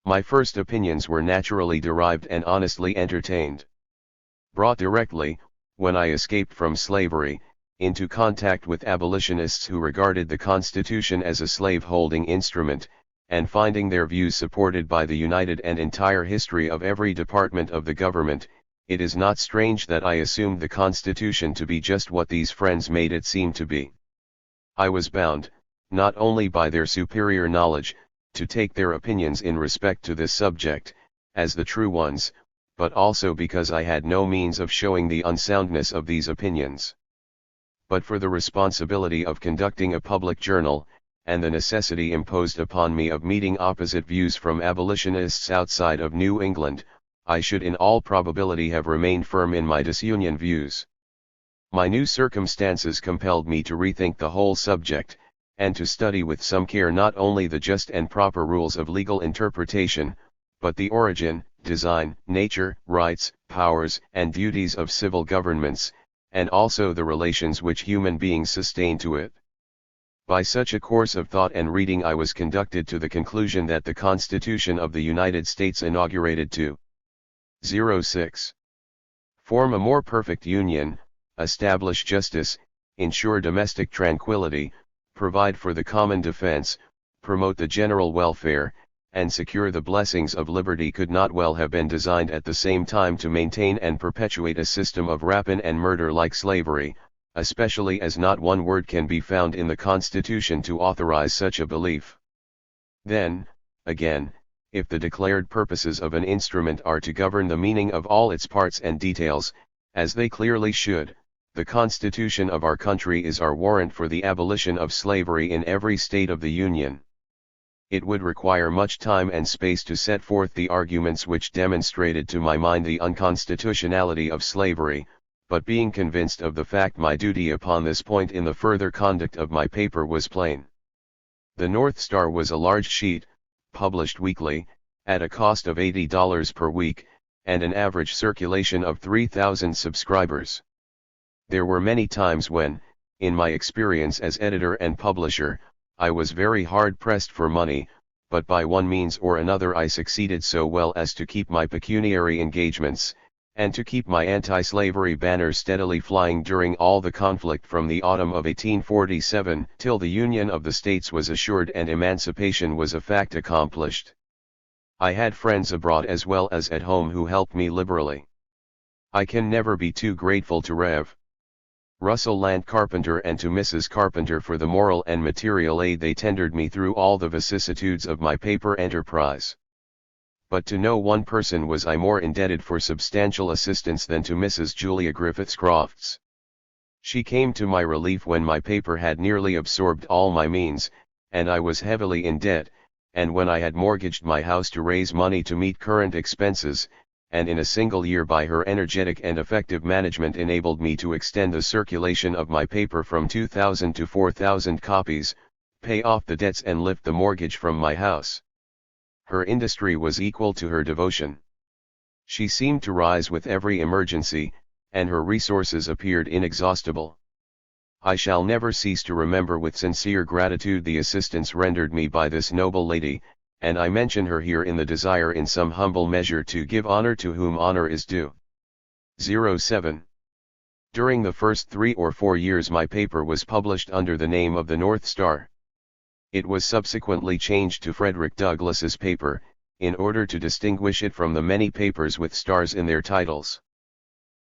S1: My first opinions were naturally derived and honestly entertained. Brought directly, when I escaped from slavery, into contact with abolitionists who regarded the Constitution as a slave-holding instrument, and finding their views supported by the united and entire history of every department of the government, it is not strange that I assumed the Constitution to be just what these friends made it seem to be. I was bound, not only by their superior knowledge, to take their opinions in respect to this subject, as the true ones, but also because I had no means of showing the unsoundness of these opinions. But for the responsibility of conducting a public journal, and the necessity imposed upon me of meeting opposite views from abolitionists outside of New England, I should in all probability have remained firm in my disunion views. My new circumstances compelled me to rethink the whole subject, and to study with some care not only the just and proper rules of legal interpretation, but the origin, design, nature, rights, powers, and duties of civil governments, and also the relations which human beings sustain to it. By such a course of thought and reading I was conducted to the conclusion that the Constitution of the United States inaugurated to 06. Form a more perfect union, establish justice, ensure domestic tranquility, provide for the common defense, promote the general welfare, and secure the blessings of liberty could not well have been designed at the same time to maintain and perpetuate a system of rapine and murder like slavery, especially as not one word can be found in the Constitution to authorize such a belief. Then, again, if the declared purposes of an instrument are to govern the meaning of all its parts and details, as they clearly should, the Constitution of our country is our warrant for the abolition of slavery in every state of the Union. It would require much time and space to set forth the arguments which demonstrated to my mind the unconstitutionality of slavery, but being convinced of the fact my duty upon this point in the further conduct of my paper was plain. The North Star was a large sheet, published weekly, at a cost of $80 per week, and an average circulation of 3,000 subscribers. There were many times when, in my experience as editor and publisher, I was very hard pressed for money, but by one means or another I succeeded so well as to keep my pecuniary engagements, and to keep my anti-slavery banner steadily flying during all the conflict from the autumn of 1847 till the Union of the States was assured and emancipation was a fact accomplished. I had friends abroad as well as at home who helped me liberally. I can never be too grateful to Rev. Russell Land Carpenter and to Mrs. Carpenter for the moral and material aid they tendered me through all the vicissitudes of my paper enterprise. But to no one person was I more indebted for substantial assistance than to Mrs. Julia Griffiths Crofts. She came to my relief when my paper had nearly absorbed all my means, and I was heavily in debt, and when I had mortgaged my house to raise money to meet current expenses, and in a single year by her energetic and effective management enabled me to extend the circulation of my paper from 2,000 to 4,000 copies, pay off the debts and lift the mortgage from my house. Her industry was equal to her devotion. She seemed to rise with every emergency, and her resources appeared inexhaustible. I shall never cease to remember with sincere gratitude the assistance rendered me by this noble lady, and I mention her here in the desire in some humble measure to give honor to whom honor is due. 07. During the first 3 or 4 years my paper was published under the name of the North Star. It was subsequently changed to Frederick Douglass's paper, in order to distinguish it from the many papers with stars in their titles.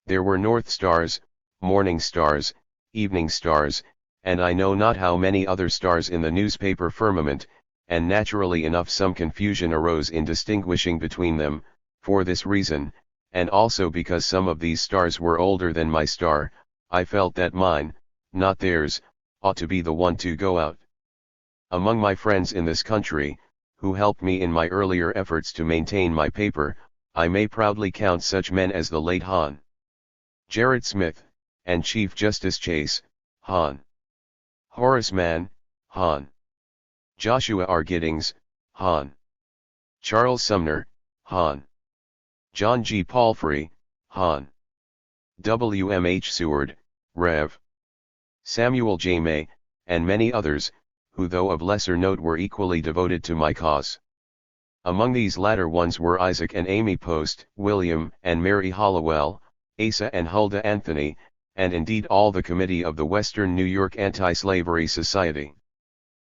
S1: There were North Stars, Morning Stars, Evening Stars, and I know not how many other stars in the newspaper firmament, and naturally enough some confusion arose in distinguishing between them. For this reason, and also because some of these stars were older than my star, I felt that mine, not theirs, ought to be the one to go out. Among my friends in this country, who helped me in my earlier efforts to maintain my paper, I may proudly count such men as the late Hon. Gerrit Smith, and Chief Justice Chase, Hon. Horace Mann, Hon. Joshua R. Giddings, Hon. Charles Sumner, Hon. John G. Palfrey, Hon. W. M. H. Seward, Rev. Samuel J. May, and many others, who though of lesser note were equally devoted to my cause. Among these latter ones were Isaac and Amy Post, William and Mary Hollowell, Asa and Huldah Anthony, and indeed all the committee of the Western New York Anti-Slavery Society.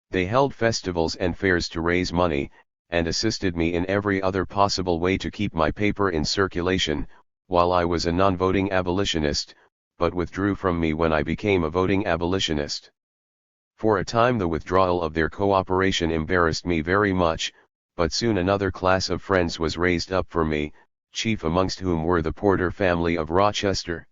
S1: They held festivals and fairs to raise money, and assisted me in every other possible way to keep my paper in circulation, while I was a non-voting abolitionist, but withdrew from me when I became a voting abolitionist. For a time the withdrawal of their cooperation embarrassed me very much, but soon another class of friends was raised up for me, chief amongst whom were the Porter family of Rochester.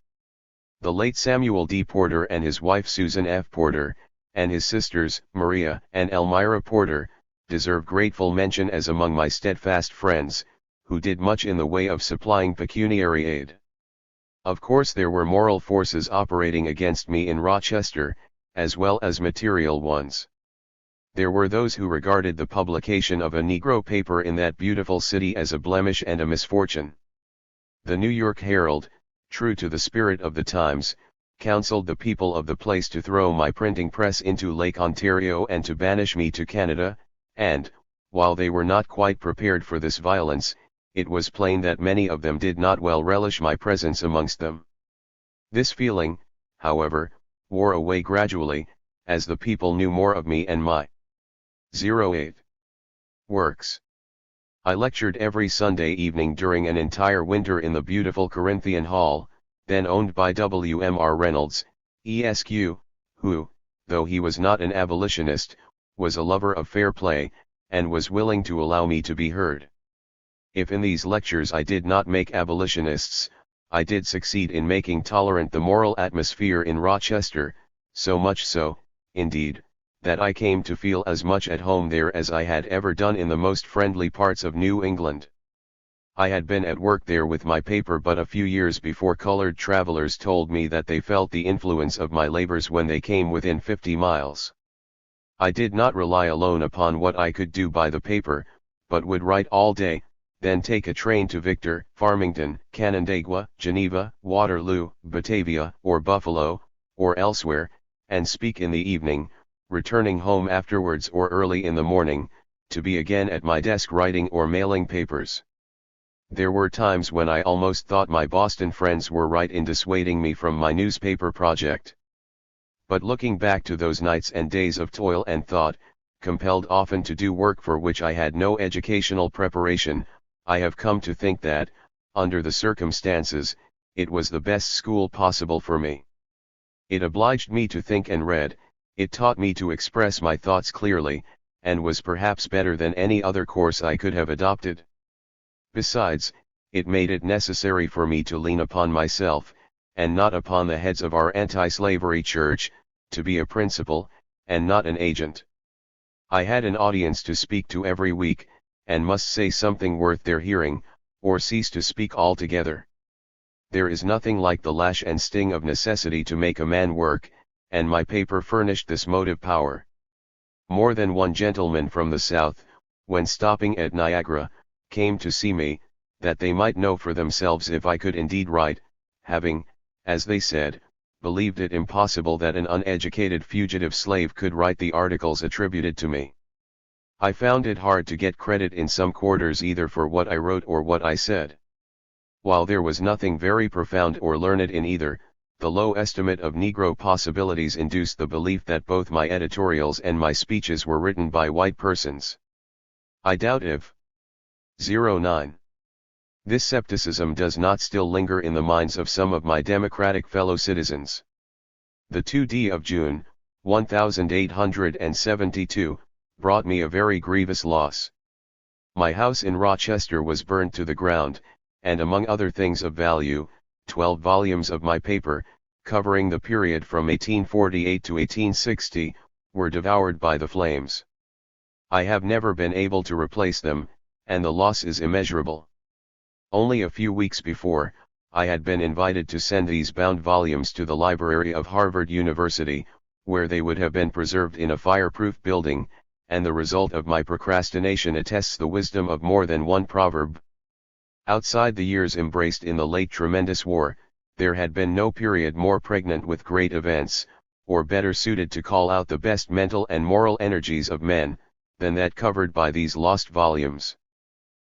S1: The late Samuel D. Porter and his wife Susan F. Porter, and his sisters, Maria and Elmira Porter, deserve grateful mention as among my steadfast friends, who did much in the way of supplying pecuniary aid. Of course there were moral forces operating against me in Rochester, as well as material ones. There were those who regarded the publication of a Negro paper in that beautiful city as a blemish and a misfortune. The New York Herald, true to the spirit of the times, counseled the people of the place to throw my printing press into Lake Ontario and to banish me to Canada, and, while they were not quite prepared for this violence, it was plain that many of them did not well relish my presence amongst them. This feeling, however, wore away gradually, as the people knew more of me and my 08 works. I lectured every Sunday evening during an entire winter in the beautiful Corinthian Hall, then owned by W. M. R. Reynolds, Esq., who, though he was not an abolitionist, was a lover of fair play, and was willing to allow me to be heard. If in these lectures I did not make abolitionists, I did succeed in making tolerant the moral atmosphere in Rochester, so much so, indeed, that I came to feel as much at home there as I had ever done in the most friendly parts of New England. I had been at work there with my paper but a few years before colored travelers told me that they felt the influence of my labors when they came within 50 miles. I did not rely alone upon what I could do by the paper, but would write all day, then take a train to Victor, Farmington, Canandaigua, Geneva, Waterloo, Batavia, or Buffalo, or elsewhere, and speak in the evening, returning home afterwards or early in the morning, to be again at my desk writing or mailing papers. There were times when I almost thought my Boston friends were right in dissuading me from my newspaper project. But looking back to those nights and days of toil and thought, compelled often to do work for which I had no educational preparation, I have come to think that, under the circumstances, it was the best school possible for me. It obliged me to think and read, it taught me to express my thoughts clearly, and was perhaps better than any other course I could have adopted. Besides, it made it necessary for me to lean upon myself, and not upon the heads of our anti-slavery church, to be a principal, and not an agent. I had an audience to speak to every week, and must say something worth their hearing, or cease to speak altogether. There is nothing like the lash and sting of necessity to make a man work, and my paper furnished this motive power. More than one gentleman from the South, when stopping at Niagara, came to see me, that they might know for themselves if I could indeed write, having, as they said, believed it impossible that an uneducated fugitive slave could write the articles attributed to me. I found it hard to get credit in some quarters either for what I wrote or what I said. While there was nothing very profound or learned in either, the low estimate of Negro possibilities induced the belief that both my editorials and my speeches were written by white persons. I doubt if 09. This skepticism does not still linger in the minds of some of my democratic fellow citizens. The 2d of June, 1872, brought me a very grievous loss. My house in Rochester was burned to the ground, and among other things of value, 12 volumes of my paper, covering the period from 1848 to 1860, were devoured by the flames. I have never been able to replace them, and the loss is immeasurable. Only a few weeks before, I had been invited to send these bound volumes to the library of Harvard University, where they would have been preserved in a fireproof building, and the result of my procrastination attests the wisdom of more than one proverb. Outside the years embraced in the late tremendous war, there had been no period more pregnant with great events, or better suited to call out the best mental and moral energies of men, than that covered by these lost volumes.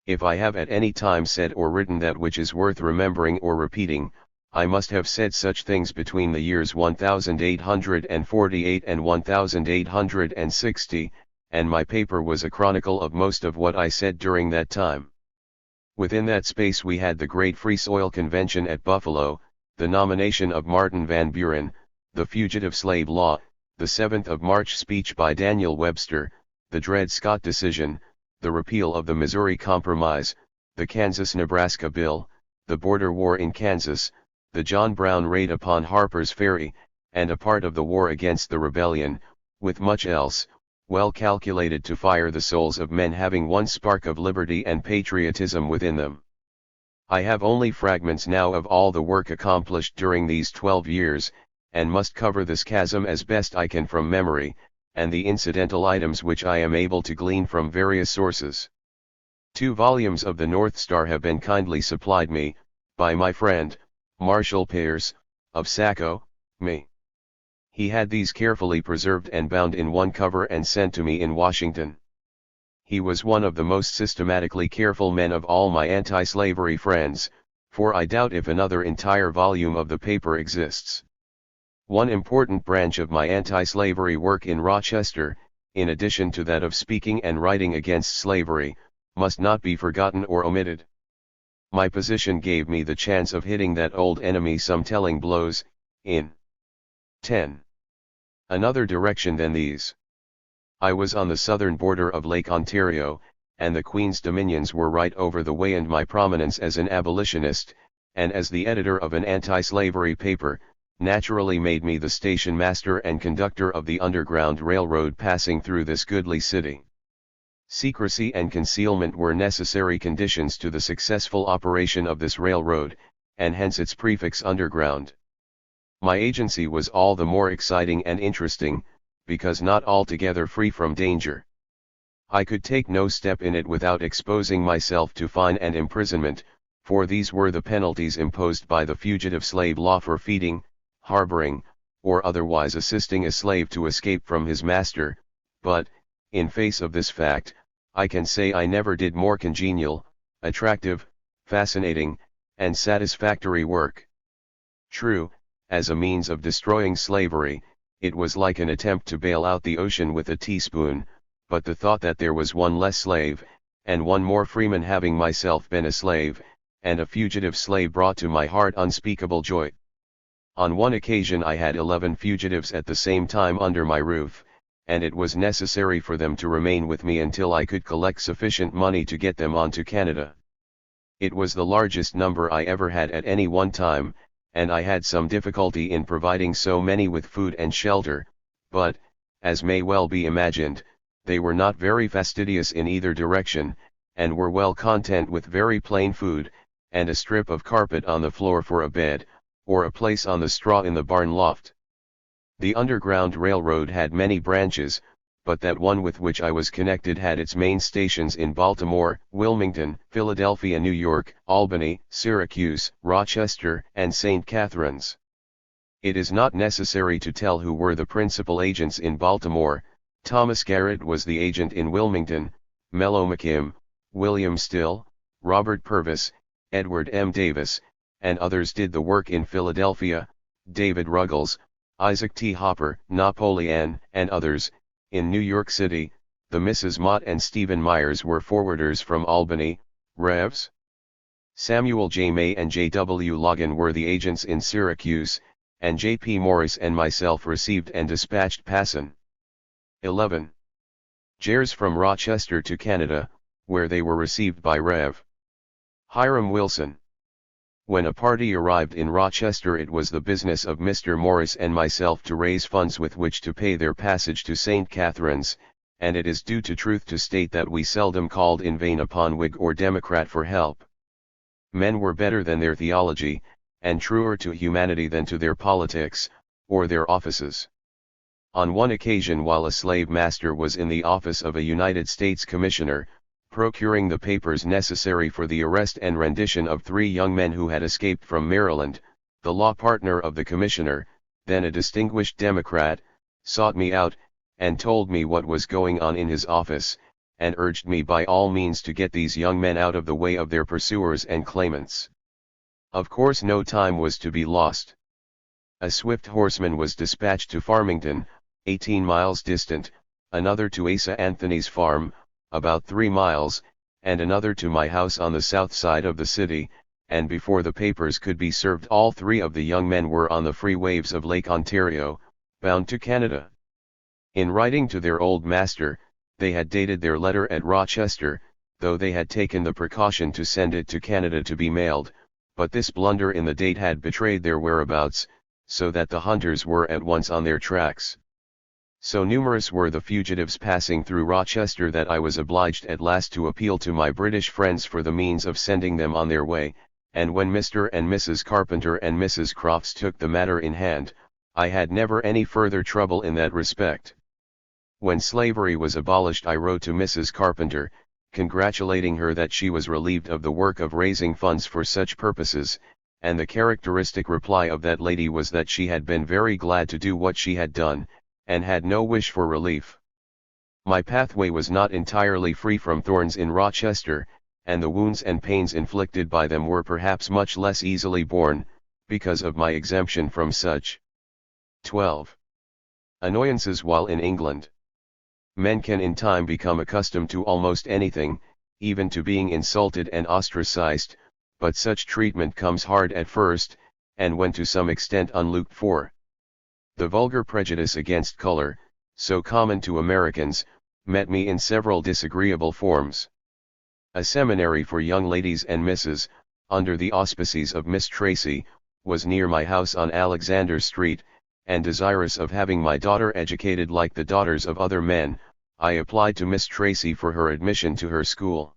S1: If I have at any time said or written that which is worth remembering or repeating, I must have said such things between the years 1848 and 1860, and my paper was a chronicle of most of what I said during that time. Within that space we had the Great Free Soil Convention at Buffalo, the nomination of Martin Van Buren, the Fugitive Slave Law, the 7th of March speech by Daniel Webster, the Dred Scott decision, the repeal of the Missouri Compromise, the Kansas-Nebraska Bill, the border war in Kansas, the John Brown raid upon Harper's Ferry, and a part of the war against the rebellion, with much else, well calculated to fire the souls of men having one spark of liberty and patriotism within them. I have only fragments now of all the work accomplished during these 12 years, and must cover this chasm as best I can from memory, and the incidental items which I am able to glean from various sources. 2 volumes of the North Star have been kindly supplied me, by my friend, Marshall Pearce, of Saco, Me. He had these carefully preserved and bound in one cover and sent to me in Washington. He was one of the most systematically careful men of all my anti-slavery friends, for I doubt if another entire volume of the paper exists. One important branch of my anti-slavery work in Rochester, in addition to that of speaking and writing against slavery, must not be forgotten or omitted. My position gave me the chance of hitting that old enemy some telling blows, in 10. Another direction than these. I was on the southern border of Lake Ontario, and the Queen's dominions were right over the way, and my prominence as an abolitionist, and as the editor of an anti-slavery paper, naturally made me the station master and conductor of the Underground Railroad passing through this goodly city. Secrecy and concealment were necessary conditions to the successful operation of this railroad, and hence its prefix Underground. My agency was all the more exciting and interesting, because not altogether free from danger. I could take no step in it without exposing myself to fine and imprisonment, for these were the penalties imposed by the fugitive slave law for feeding, harboring, or otherwise assisting a slave to escape from his master. But, in face of this fact, I can say I never did more congenial, attractive, fascinating, and satisfactory work. True, as a means of destroying slavery, it was like an attempt to bail out the ocean with a teaspoon, but the thought that there was one less slave, and one more freeman, having myself been a slave, and a fugitive slave, brought to my heart unspeakable joy. On one occasion I had 11 fugitives at the same time under my roof, and it was necessary for them to remain with me until I could collect sufficient money to get them on to Canada. It was the largest number I ever had at any one time, and I had some difficulty in providing so many with food and shelter, but, as may well be imagined, they were not very fastidious in either direction, and were well content with very plain food, and a strip of carpet on the floor for a bed, or a place on the straw in the barn loft. The Underground Railroad had many branches, but that one with which I was connected had its main stations in Baltimore, Wilmington, Philadelphia, New York, Albany, Syracuse, Rochester, and St. Catharines. It is not necessary to tell who were the principal agents in Baltimore. Thomas Garrett was the agent in Wilmington, Mello McKim, William Still, Robert Purvis, Edward M. Davis, and others did the work in Philadelphia, David Ruggles, Isaac T. Hopper, Napoleon, and others. In New York City, the Mrs. Mott and Stephen Myers were forwarders from Albany, Revs. Samuel J. May and J. W. Logan were the agents in Syracuse, and J. P. Morris and myself received and dispatched Passon. 11. Jers from Rochester to Canada, where they were received by Rev. Hiram Wilson. When a party arrived in Rochester, it was the business of Mr. Morris and myself to raise funds with which to pay their passage to St. Catharines, and it is due to truth to state that we seldom called in vain upon Whig or Democrat for help. Men were better than their theology, and truer to humanity than to their politics, or their offices. On one occasion, while a slave master was in the office of a United States Commissioner, procuring the papers necessary for the arrest and rendition of 3 young men who had escaped from Maryland, the law partner of the commissioner, then a distinguished Democrat, sought me out, and told me what was going on in his office, and urged me by all means to get these young men out of the way of their pursuers and claimants. Of course no time was to be lost. A swift horseman was dispatched to Farmington, 18 miles distant, another to Asa Anthony's farm, about 3 miles, and another to my house on the south side of the city, and before the papers could be served, all 3 of the young men were on the free waves of Lake Ontario, bound to Canada. In writing to their old master, they had dated their letter at Rochester, though they had taken the precaution to send it to Canada to be mailed, but this blunder in the date had betrayed their whereabouts, so that the hunters were at once on their tracks. So numerous were the fugitives passing through Rochester that I was obliged at last to appeal to my British friends for the means of sending them on their way, and when Mr. and Mrs. Carpenter and Mrs. Crofts took the matter in hand, I had never any further trouble in that respect. When slavery was abolished, I wrote to Mrs. Carpenter, congratulating her that she was relieved of the work of raising funds for such purposes, and the characteristic reply of that lady was that she had been very glad to do what she had done, and had no wish for relief. My pathway was not entirely free from thorns in Rochester, and the wounds and pains inflicted by them were perhaps much less easily borne, because of my exemption from such. 12. Annoyances while in England. Men can in time become accustomed to almost anything, even to being insulted and ostracized, but such treatment comes hard at first, and when to some extent unlooked for. The vulgar prejudice against color, so common to Americans, met me in several disagreeable forms. A seminary for young ladies and misses, under the auspices of Miss Tracy, was near my house on Alexander Street, and desirous of having my daughter educated like the daughters of other men, I applied to Miss Tracy for her admission to her school.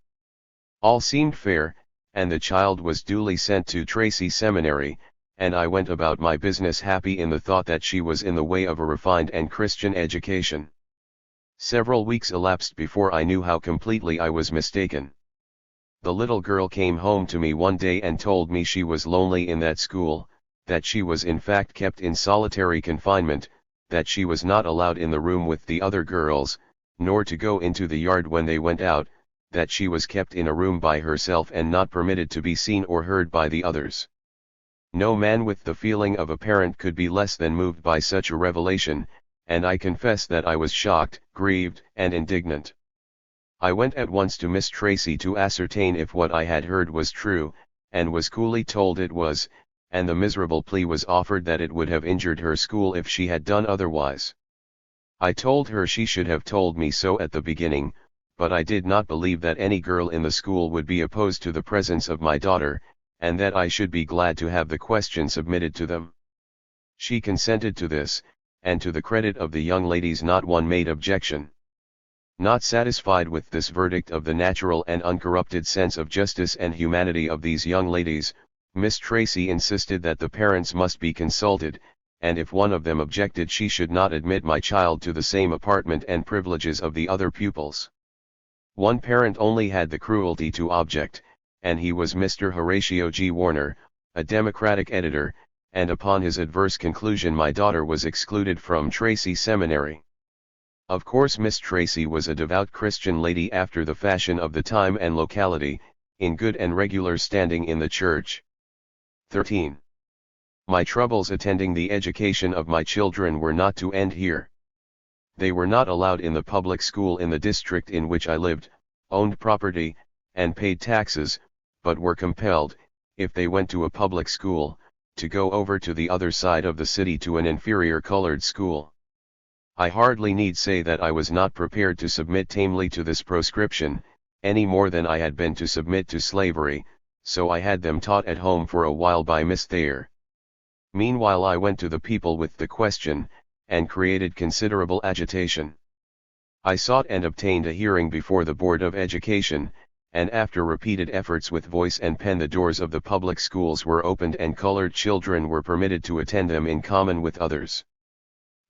S1: All seemed fair, and the child was duly sent to Tracy Seminary, and I went about my business happy in the thought that she was in the way of a refined and Christian education. Several weeks elapsed before I knew how completely I was mistaken. The little girl came home to me one day and told me she was lonely in that school, that she was in fact kept in solitary confinement, that she was not allowed in the room with the other girls, nor to go into the yard when they went out, that she was kept in a room by herself and not permitted to be seen or heard by the others. No man with the feeling of a parent could be less than moved by such a revelation, and I confess that I was shocked, grieved, and indignant. I went at once to Miss Tracy to ascertain if what I had heard was true, and was coolly told it was, and the miserable plea was offered that it would have injured her school if she had done otherwise. I told her she should have told me so at the beginning, but I did not believe that any girl in the school would be opposed to the presence of my daughter, and that I should be glad to have the question submitted to them. She consented to this, and to the credit of the young ladies not one made objection. Not satisfied with this verdict of the natural and uncorrupted sense of justice and humanity of these young ladies, Miss Tracy insisted that the parents must be consulted, and if one of them objected she should not admit my child to the same apartment and privileges of the other pupils. One parent only had the cruelty to object, and he was Mr. Horatio G. Warner, a Democratic editor, and upon his adverse conclusion my daughter was excluded from Tracy Seminary. Of course Miss Tracy was a devout Christian lady after the fashion of the time and locality, in good and regular standing in the church. 13. My troubles attending the education of my children were not to end here. They were not allowed in the public school in the district in which I lived, owned property, and paid taxes, but were compelled, if they went to a public school, to go over to the other side of the city to an inferior colored school. I hardly need say that I was not prepared to submit tamely to this proscription, any more than I had been to submit to slavery, so I had them taught at home for a while by Miss Thayer. Meanwhile I went to the people with the question, and created considerable agitation. I sought and obtained a hearing before the Board of Education, and after repeated efforts with voice and pen the doors of the public schools were opened and colored children were permitted to attend them in common with others.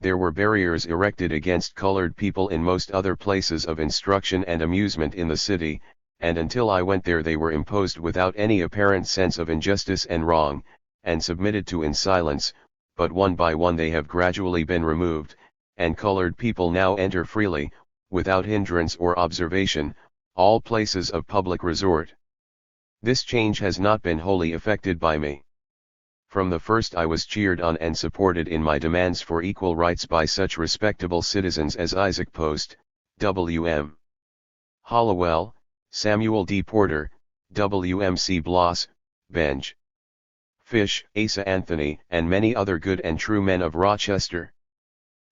S1: There were barriers erected against colored people in most other places of instruction and amusement in the city, and until I went there they were imposed without any apparent sense of injustice and wrong, and submitted to in silence, but one by one they have gradually been removed, and colored people now enter freely, without hindrance or observation, all places of public resort. This change has not been wholly effected by me. From the first I was cheered on and supported in my demands for equal rights by such respectable citizens as Isaac Post, W.M. Hollowell, Samuel D. Porter, W.M.C. Bloss, Benj. Fish, Asa Anthony, and many other good and true men of Rochester.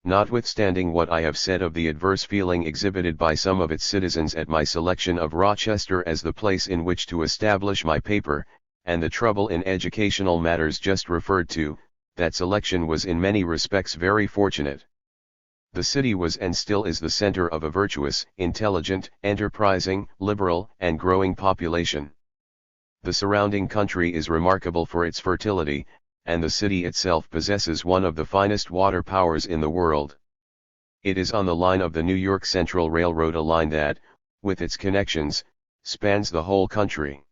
S1: Notwithstanding what I have said of the adverse feeling exhibited by some of its citizens at my selection of Rochester as the place in which to establish my paper, and the trouble in educational matters just referred to, that selection was in many respects very fortunate. The city was and still is the center of a virtuous, intelligent, enterprising, liberal, and growing population. The surrounding country is remarkable for its fertility, and the city itself possesses one of the finest water powers in the world. It is on the line of the New York Central Railroad, a line that, with its connections, spans the whole country.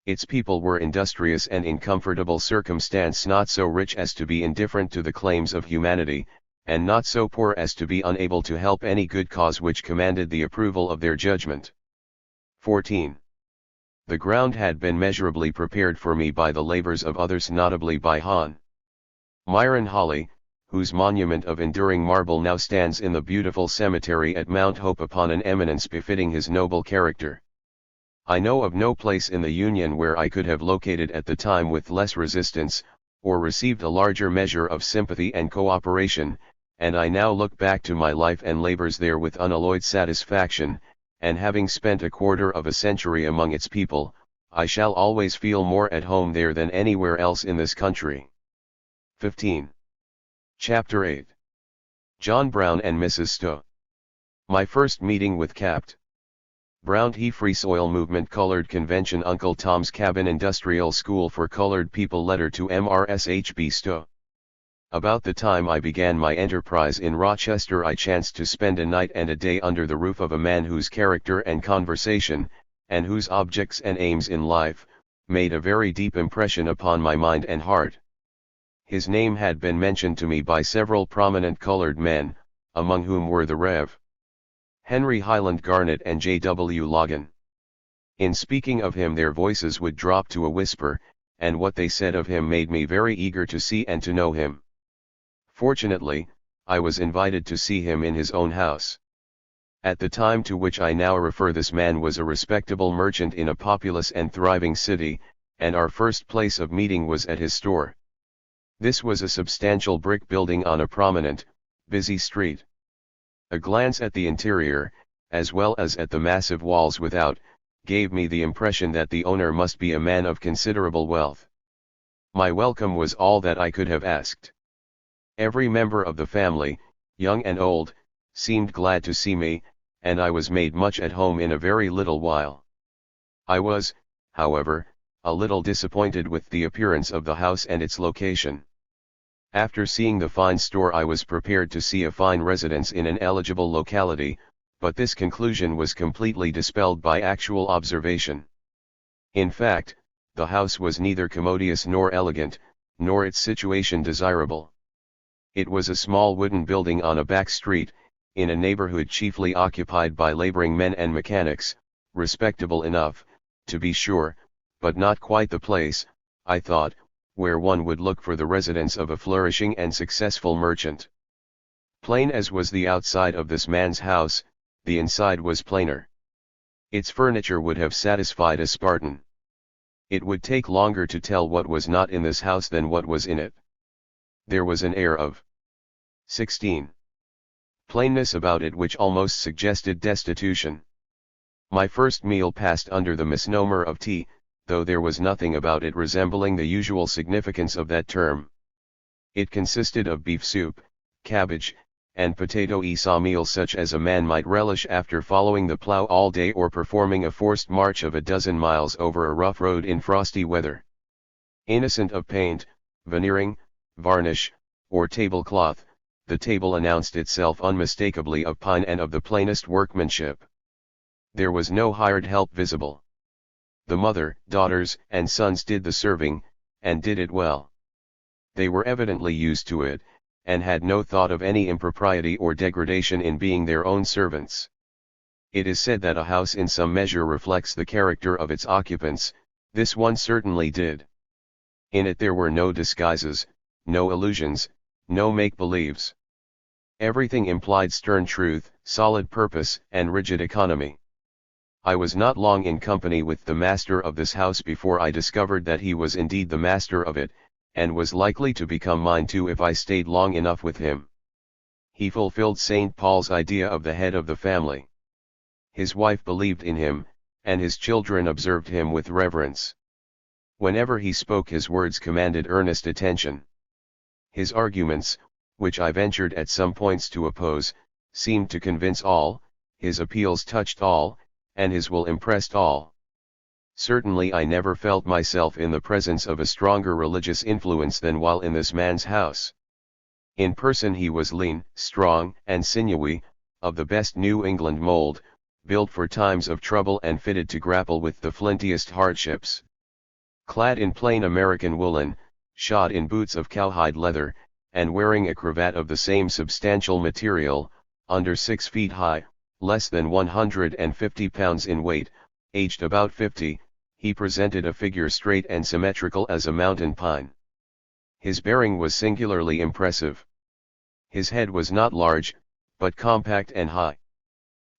S1: Its people were industrious and in comfortable circumstance, not so rich as to be indifferent to the claims of humanity, and not so poor as to be unable to help any good cause which commanded the approval of their judgment. 14. The ground had been measurably prepared for me by the labors of others, notably by Hon. Myron Holly, whose monument of enduring marble now stands in the beautiful cemetery at Mount Hope upon an eminence befitting his noble character. I know of no place in the Union where I could have located at the time with less resistance, or received a larger measure of sympathy and cooperation, and I now look back to my life and labors there with unalloyed satisfaction, and having spent a quarter of a century among its people, I shall always feel more at home there than anywhere else in this country. 15. Chapter 8. John Brown and Mrs. Stowe. My first meeting with Capt. Brown. He Free Soil Movement Colored Convention, Uncle Tom's Cabin Industrial School for Colored People. Letter to Mrs. H.B. Stowe. About the time I began my enterprise in Rochester, I chanced to spend a night and a day under the roof of a man whose character and conversation, and whose objects and aims in life, made a very deep impression upon my mind and heart. His name had been mentioned to me by several prominent colored men, among whom were the Rev. Henry Highland Garnett and J.W. Logan. In speaking of him their voices would drop to a whisper, and what they said of him made me very eager to see and to know him. Fortunately, I was invited to see him in his own house. At the time to which I now refer, this man was a respectable merchant in a populous and thriving city, and our first place of meeting was at his store. This was a substantial brick building on a prominent, busy street. A glance at the interior, as well as at the massive walls without, gave me the impression that the owner must be a man of considerable wealth. My welcome was all that I could have asked. Every member of the family, young and old, seemed glad to see me, and I was made much at home in a very little while. I was, however, a little disappointed with the appearance of the house and its location. After seeing the fine store, I was prepared to see a fine residence in an eligible locality, but this conclusion was completely dispelled by actual observation. In fact, the house was neither commodious nor elegant, nor its situation desirable. It was a small wooden building on a back street, in a neighborhood chiefly occupied by laboring men and mechanics, respectable enough, to be sure, but not quite the place, I thought, where one would look for the residence of a flourishing and successful merchant. Plain as was the outside of this man's house, the inside was plainer. Its furniture would have satisfied a Spartan. It would take longer to tell what was not in this house than what was in it. There was an air of 16. Plainness about it which almost suggested destitution. My first meal passed under the misnomer of tea, though there was nothing about it resembling the usual significance of that term. It consisted of beef soup, cabbage, and potato-esau meal such as a man might relish after following the plough all day or performing a forced march of a dozen miles over a rough road in frosty weather. Innocent of paint, veneering, varnish, or tablecloth, the table announced itself unmistakably of pine and of the plainest workmanship. There was no hired help visible. The mother, daughters, and sons did the serving, and did it well. They were evidently used to it, and had no thought of any impropriety or degradation in being their own servants. It is said that a house in some measure reflects the character of its occupants. This one certainly did. In it there were no disguises, no illusions, no make-believes. Everything implied stern truth, solid purpose, and rigid economy. I was not long in company with the master of this house before I discovered that he was indeed the master of it, and was likely to become mine too if I stayed long enough with him. He fulfilled St. Paul's idea of the head of the family. His wife believed in him, and his children observed him with reverence. Whenever he spoke, his words commanded earnest attention. His arguments, which I ventured at some points to oppose, seemed to convince all, his appeals touched all, and his will impressed all. Certainly I never felt myself in the presence of a stronger religious influence than while in this man's house. In person he was lean, strong, and sinewy, of the best New England mold, built for times of trouble and fitted to grapple with the flintiest hardships. Clad in plain American woolen, shod in boots of cowhide leather, and wearing a cravat of the same substantial material, under 6 feet high, less than 150 pounds in weight, aged about 50, he presented a figure straight and symmetrical as a mountain pine. His bearing was singularly impressive. His head was not large, but compact and high.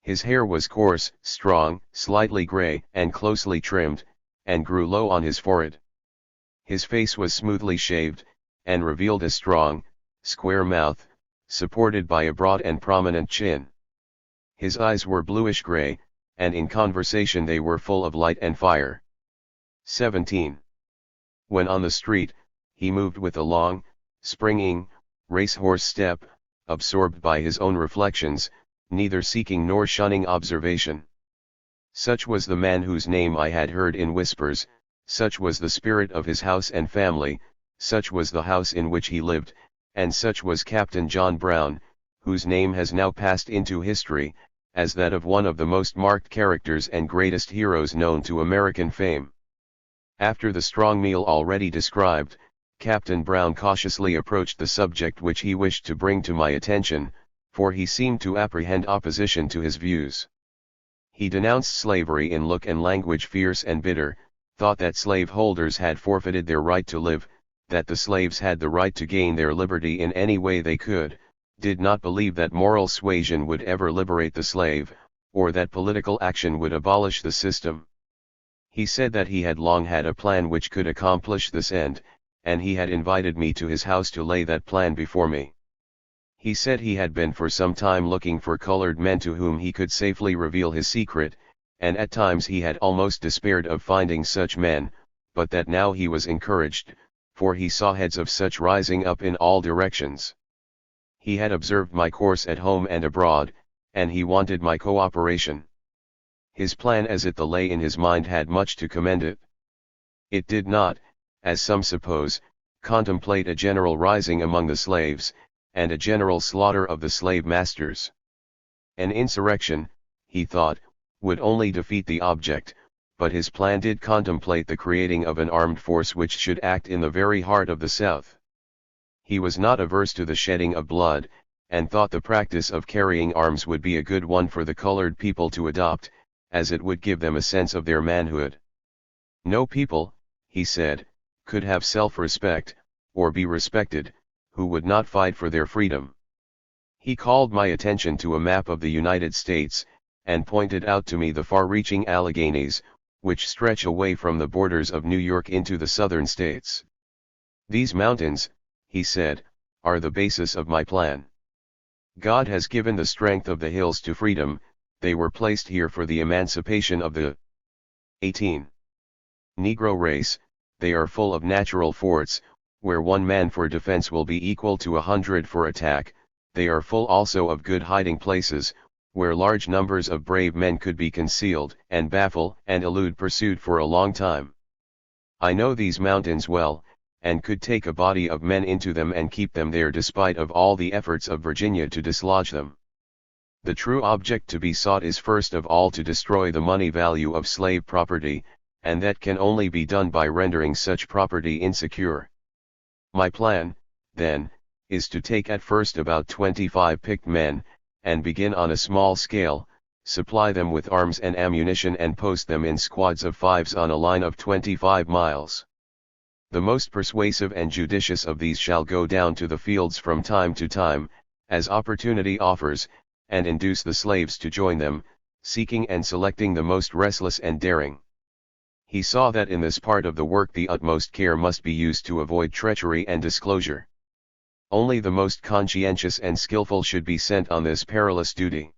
S1: His hair was coarse, strong, slightly gray, and closely trimmed, and grew low on his forehead. His face was smoothly shaved, and revealed a strong, square mouth, supported by a broad and prominent chin. His eyes were bluish-gray, and in conversation they were full of light and fire. 17. When on the street, he moved with a long, springing, racehorse step, absorbed by his own reflections, neither seeking nor shunning observation. Such was the man whose name I had heard in whispers, such was the spirit of his house and family, such was the house in which he lived, and such was Captain John Brown, whose name has now passed into history, as that of one of the most marked characters and greatest heroes known to American fame. After the strong meal already described, Captain Brown cautiously approached the subject which he wished to bring to my attention, for he seemed to apprehend opposition to his views. He denounced slavery in look and language fierce and bitter, thought that slaveholders had forfeited their right to live, that the slaves had the right to gain their liberty in any way they could, did not believe that moral suasion would ever liberate the slave, or that political action would abolish the system. He said that he had long had a plan which could accomplish this end, and he had invited me to his house to lay that plan before me. He said he had been for some time looking for colored men to whom he could safely reveal his secret, and at times he had almost despaired of finding such men, but that now he was encouraged, for he saw heads of such rising up in all directions. He had observed my course at home and abroad, and he wanted my cooperation. His plan as it lay in his mind had much to commend it. It did not, as some suppose, contemplate a general rising among the slaves, and a general slaughter of the slave masters. An insurrection, he thought, would only defeat the object, but his plan did contemplate the creating of an armed force which should act in the very heart of the South. He was not averse to the shedding of blood, and thought the practice of carrying arms would be a good one for the colored people to adopt, as it would give them a sense of their manhood. No people, he said, could have self-respect, or be respected, who would not fight for their freedom. He called my attention to a map of the United States, and pointed out to me the far-reaching Alleghanies, which stretch away from the borders of New York into the southern states. These mountains, he said, are the basis of my plan. God has given the strength of the hills to freedom, they were placed here for the emancipation of the 18. Negro race, they are full of natural forts, where one man for defense will be equal to 100 for attack, they are full also of good hiding places, where large numbers of brave men could be concealed and baffle and elude pursuit for a long time. I know these mountains well, and could take a body of men into them and keep them there despite of all the efforts of Virginia to dislodge them. The true object to be sought is first of all to destroy the money value of slave property, and that can only be done by rendering such property insecure. My plan, then, is to take at first about 25 picked men, and begin on a small scale, supply them with arms and ammunition and post them in squads of 5s on a line of 25 miles. The most persuasive and judicious of these shall go down to the fields from time to time, as opportunity offers, and induce the slaves to join them, seeking and selecting the most restless and daring. He saw that in this part of the work the utmost care must be used to avoid treachery and disclosure. Only the most conscientious and skillful should be sent on this perilous duty.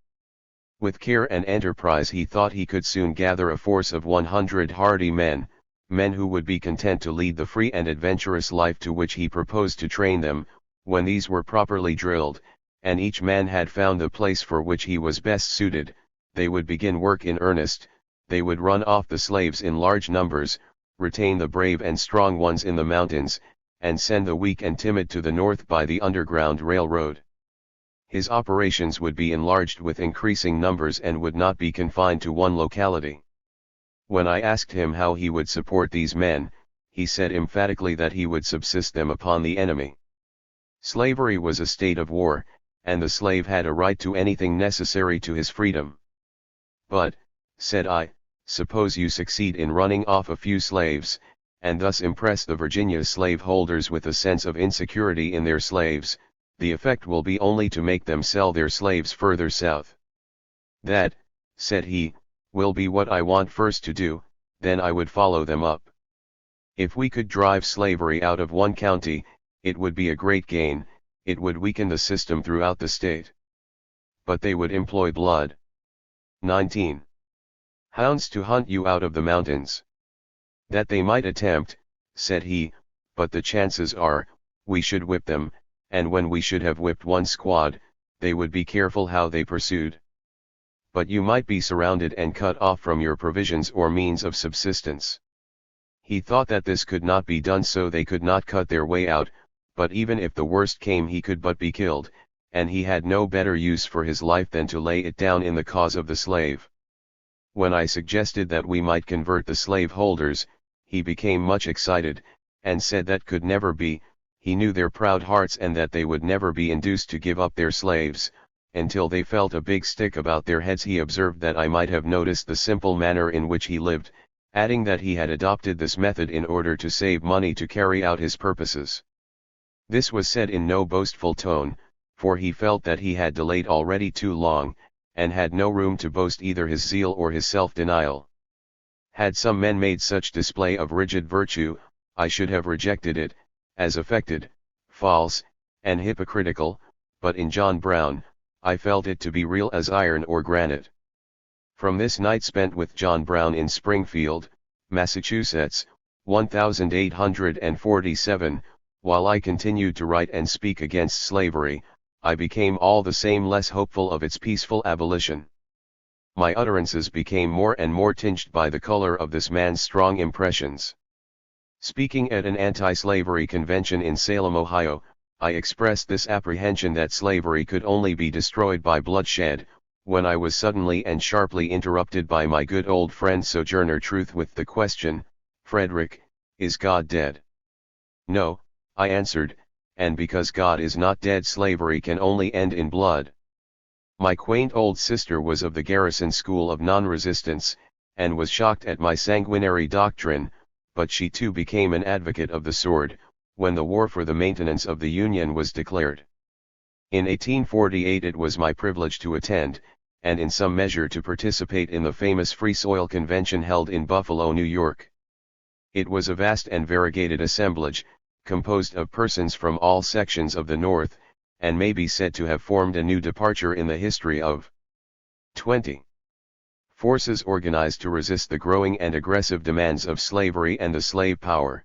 S1: With care and enterprise he thought he could soon gather a force of 100 hardy men, men who would be content to lead the free and adventurous life to which he proposed to train them. When these were properly drilled, and each man had found the place for which he was best suited, they would begin work in earnest. They would run off the slaves in large numbers, retain the brave and strong ones in the mountains, and send the weak and timid to the north by the Underground Railroad. His operations would be enlarged with increasing numbers and would not be confined to one locality. When I asked him how he would support these men, he said emphatically that he would subsist them upon the enemy. Slavery was a state of war, and the slave had a right to anything necessary to his freedom. But, said I, suppose you succeed in running off a few slaves, and thus impress the Virginia slaveholders with a sense of insecurity in their slaves, the effect will be only to make them sell their slaves further south. That, said he, will be what I want first to do, then I would follow them up. If we could drive slavery out of one county, it would be a great gain, it would weaken the system throughout the state. But they would employ blood. 19. Hounds to hunt you out of the mountains. That they might attempt, said he, but the chances are, we should whip them, and when we should have whipped one squad, they would be careful how they pursued. But you might be surrounded and cut off from your provisions or means of subsistence. He thought that this could not be done, so they could not cut their way out, but even if the worst came he could but be killed, and he had no better use for his life than to lay it down in the cause of the slave. When I suggested that we might convert the slave holders, he became much excited, and said that could never be, he knew their proud hearts and that they would never be induced to give up their slaves, until they felt a big stick about their heads. He observed that I might have noticed the simple manner in which he lived, adding that he had adopted this method in order to save money to carry out his purposes. This was said in no boastful tone, for he felt that he had delayed already too long, and had no room to boast either his zeal or his self-denial. Had some men made such display of rigid virtue, I should have rejected it, as affected, false, and hypocritical, but in John Brown, I felt it to be real as iron or granite. From this night spent with John Brown in Springfield, Massachusetts, 1847, while I continued to write and speak against slavery, I became all the same less hopeful of its peaceful abolition. My utterances became more and more tinged by the color of this man's strong impressions. Speaking at an anti-slavery convention in Salem, Ohio, I expressed this apprehension that slavery could only be destroyed by bloodshed, when I was suddenly and sharply interrupted by my good old friend Sojourner Truth with the question, "Frederick, is God dead?" "No," I answered, "and because God is not dead, slavery can only end in blood." My quaint old sister was of the Garrison School of Non-Resistance, and was shocked at my sanguinary doctrine, but she too became an advocate of the sword, when the war for the maintenance of the Union was declared. In 1848 it was my privilege to attend, and in some measure to participate in the famous Free Soil Convention held in Buffalo, New York. It was a vast and variegated assemblage, composed of persons from all sections of the North, and may be said to have formed a new departure in the history of 20 forces organized to resist the growing and aggressive demands of slavery and the slave power.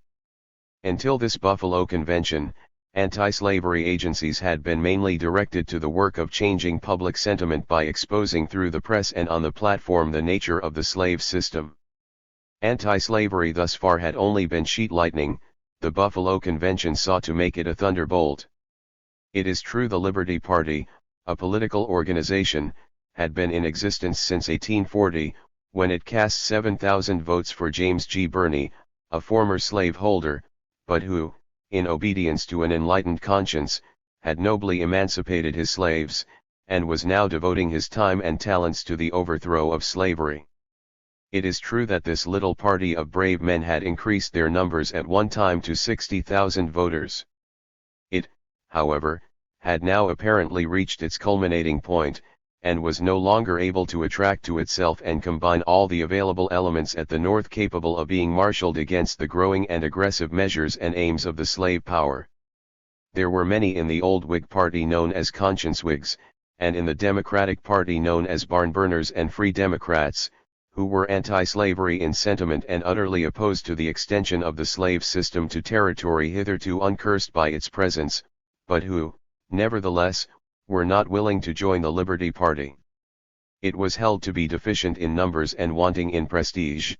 S1: Until this Buffalo Convention, anti-slavery agencies had been mainly directed to the work of changing public sentiment by exposing through the press and on the platform the nature of the slave system. Anti-slavery thus far had only been sheet lightning. The Buffalo Convention sought to make it a thunderbolt. It is true the Liberty Party, a political organization, had been in existence since 1840, when it cast 7,000 votes for James G. Birney, a former slaveholder, but who, in obedience to an enlightened conscience, had nobly emancipated his slaves, and was now devoting his time and talents to the overthrow of slavery. It is true that this little party of brave men had increased their numbers at one time to 60,000 voters. It, however, had now apparently reached its culminating point, and was no longer able to attract to itself and combine all the available elements at the North capable of being marshaled against the growing and aggressive measures and aims of the slave power. There were many in the old Whig party known as Conscience Whigs, and in the Democratic Party known as Barn Burners and Free Democrats, who were anti-slavery in sentiment and utterly opposed to the extension of the slave system to territory hitherto uncursed by its presence, but who, nevertheless, were not willing to join the Liberty Party. It was held to be deficient in numbers and wanting in prestige.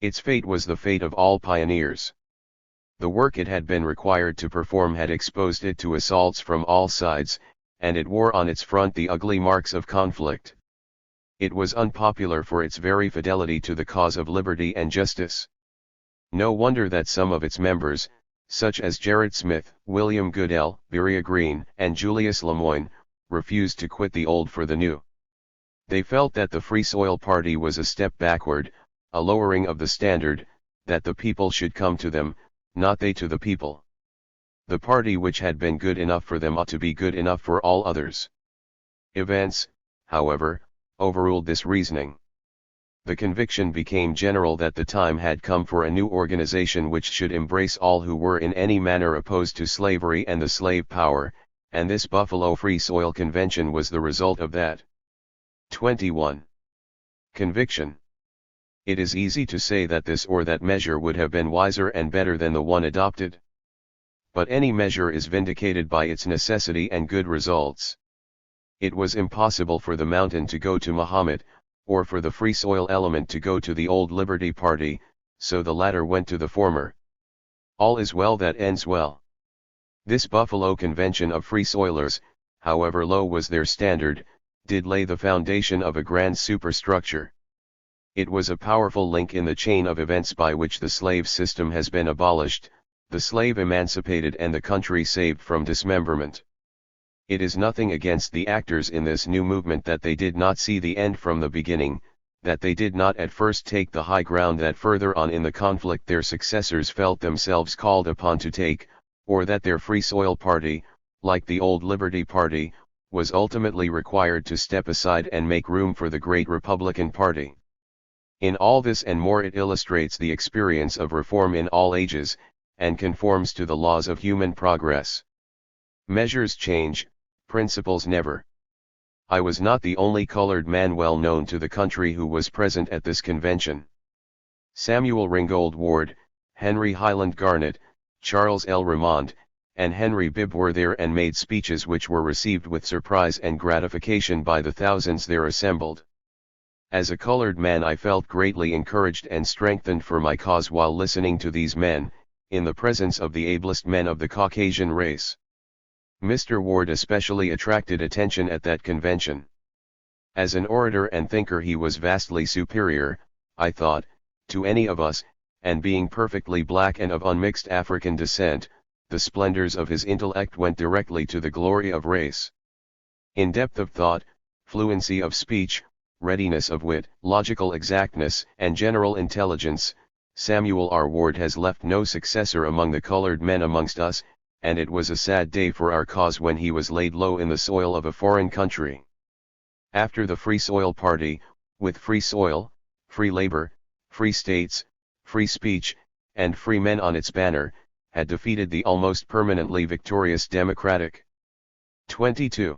S1: Its fate was the fate of all pioneers. The work it had been required to perform had exposed it to assaults from all sides, and it wore on its front the ugly marks of conflict. It was unpopular for its very fidelity to the cause of liberty and justice. No wonder that some of its members, such as Gerrit Smith, William Goodell, Berea Green, and Julius Lemoyne, refused to quit the old for the new. They felt that the Free Soil Party was a step backward, a lowering of the standard, that the people should come to them, not they to the people. The party which had been good enough for them ought to be good enough for all others. Events, however, overruled this reasoning. The conviction became general that the time had come for a new organization which should embrace all who were in any manner opposed to slavery and the slave power, and this Buffalo Free Soil Convention was the result of that. 21. Conviction. It is easy to say that this or that measure would have been wiser and better than the one adopted. But any measure is vindicated by its necessity and good results. It was impossible for the mountain to go to Muhammad, or for the Free Soil element to go to the old Liberty Party, so the latter went to the former. All is well that ends well. This Buffalo Convention of Free Soilers, however low was their standard, did lay the foundation of a grand superstructure. It was a powerful link in the chain of events by which the slave system has been abolished, the slave emancipated and the country saved from dismemberment. It is nothing against the actors in this new movement that they did not see the end from the beginning, that they did not at first take the high ground that further on in the conflict their successors felt themselves called upon to take, or that their Free Soil Party, like the old Liberty Party, was ultimately required to step aside and make room for the great Republican Party. In all this and more it illustrates the experience of reform in all ages, and conforms to the laws of human progress. Measures change, principles never. I was not the only colored man well known to the country who was present at this convention. Samuel Ringgold Ward, Henry Highland Garnett, Charles L. Remond, and Henry Bibb were there and made speeches which were received with surprise and gratification by the thousands there assembled. As a colored man I felt greatly encouraged and strengthened for my cause while listening to these men, in the presence of the ablest men of the Caucasian race. Mr. Ward especially attracted attention at that convention. As an orator and thinker he was vastly superior, I thought, to any of us, and being perfectly black and of unmixed African descent, the splendors of his intellect went directly to the glory of race. In depth of thought, fluency of speech, readiness of wit, logical exactness, and general intelligence, Samuel R. Ward has left no successor among the colored men amongst us, and it was a sad day for our cause when he was laid low in the soil of a foreign country. After the Free Soil Party, with free soil, free labor, free states, free speech, and free men on its banner, had defeated the almost permanently victorious Democratic 22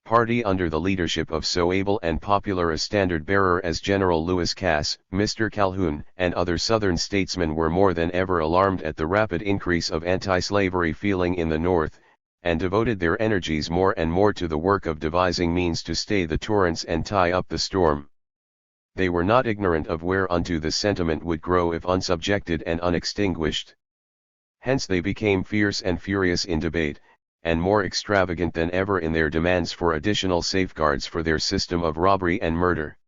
S1: Party under the leadership of so able and popular a standard-bearer as General Lewis Cass, Mr. Calhoun, and other Southern statesmen were more than ever alarmed at the rapid increase of anti-slavery feeling in the North, and devoted their energies more and more to the work of devising means to stay the torrents and tie up the storm. They were not ignorant of whereunto the sentiment would grow if unsubjected and unextinguished. Hence they became fierce and furious in debate, and more extravagant than ever in their demands for additional safeguards for their system of robbery and murder.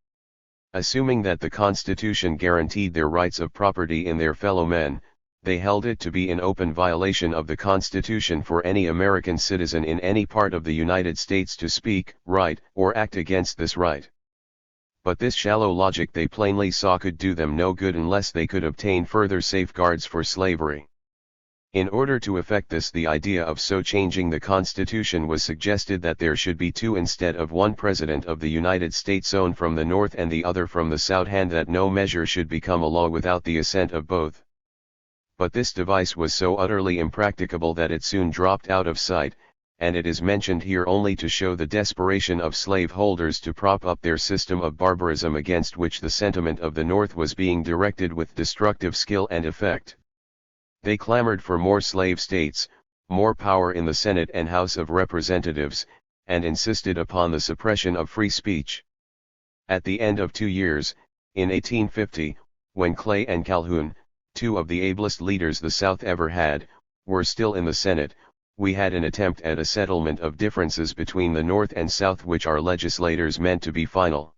S1: Assuming that the Constitution guaranteed their rights of property in their fellow men, they held it to be in open violation of the Constitution for any American citizen in any part of the United States to speak, write, or act against this right. But this shallow logic they plainly saw could do them no good unless they could obtain further safeguards for slavery. In order to effect this, the idea of so changing the Constitution was suggested that there should be two instead of one President of the United States, one from the North and the other from the South, and that no measure should become a law without the assent of both. But this device was so utterly impracticable that it soon dropped out of sight, and it is mentioned here only to show the desperation of slaveholders to prop up their system of barbarism against which the sentiment of the North was being directed with destructive skill and effect. They clamored for more slave states, more power in the Senate and House of Representatives, and insisted upon the suppression of free speech. At the end of 2 years, in 1850, when Clay and Calhoun, two of the ablest leaders the South ever had, were still in the Senate, we had an attempt at a settlement of differences between the North and South which our legislators meant to be final.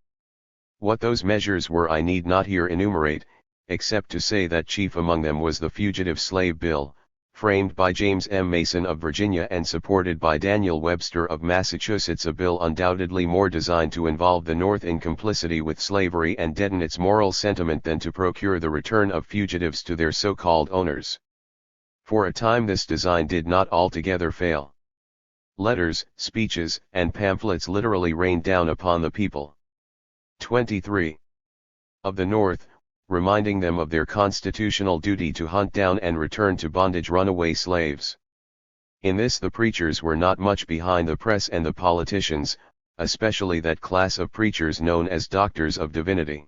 S1: What those measures were I need not here enumerate, except to say that chief among them was the Fugitive Slave Bill, framed by James M. Mason of Virginia and supported by Daniel Webster of Massachusetts, a bill undoubtedly more designed to involve the North in complicity with slavery and deaden its moral sentiment than to procure the return of fugitives to their so-called owners. For a time this design did not altogether fail. Letters, speeches, and pamphlets literally rained down upon the people. 23. Of the North, reminding them of their constitutional duty to hunt down and return to bondage runaway slaves. In this the preachers were not much behind the press and the politicians, especially that class of preachers known as doctors of divinity.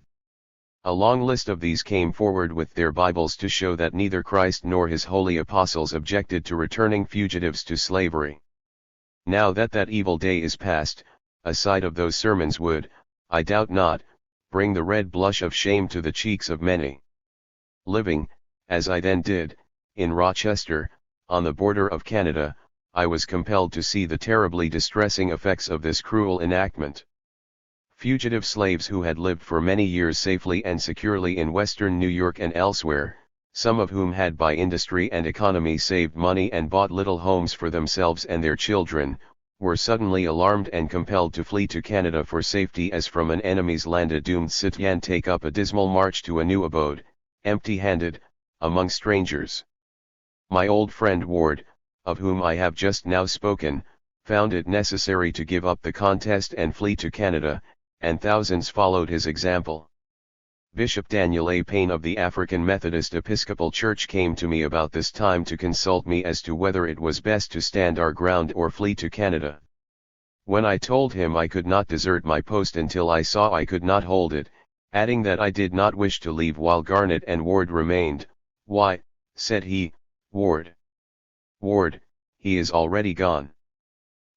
S1: A long list of these came forward with their Bibles to show that neither Christ nor his holy apostles objected to returning fugitives to slavery. Now that that evil day is past, a sight of those sermons would, I doubt not, bring the red blush of shame to the cheeks of many. Living, as I then did, in Rochester, on the border of Canada, I was compelled to see the terribly distressing effects of this cruel enactment. Fugitive slaves who had lived for many years safely and securely in western New York and elsewhere, some of whom had by industry and economy saved money and bought little homes for themselves and their children, were suddenly alarmed and compelled to flee to Canada for safety as from an enemy's land. A doomed citoyen take up a dismal march to a new abode, empty-handed, among strangers. My old friend Ward, of whom I have just now spoken, found it necessary to give up the contest and flee to Canada, and thousands followed his example. Bishop Daniel A. Payne of the African Methodist Episcopal Church came to me about this time to consult me as to whether it was best to stand our ground or flee to Canada. When I told him I could not desert my post until I saw I could not hold it, adding that I did not wish to leave while Garnett and Ward remained, "Why," said he, "Ward? Ward, he is already gone.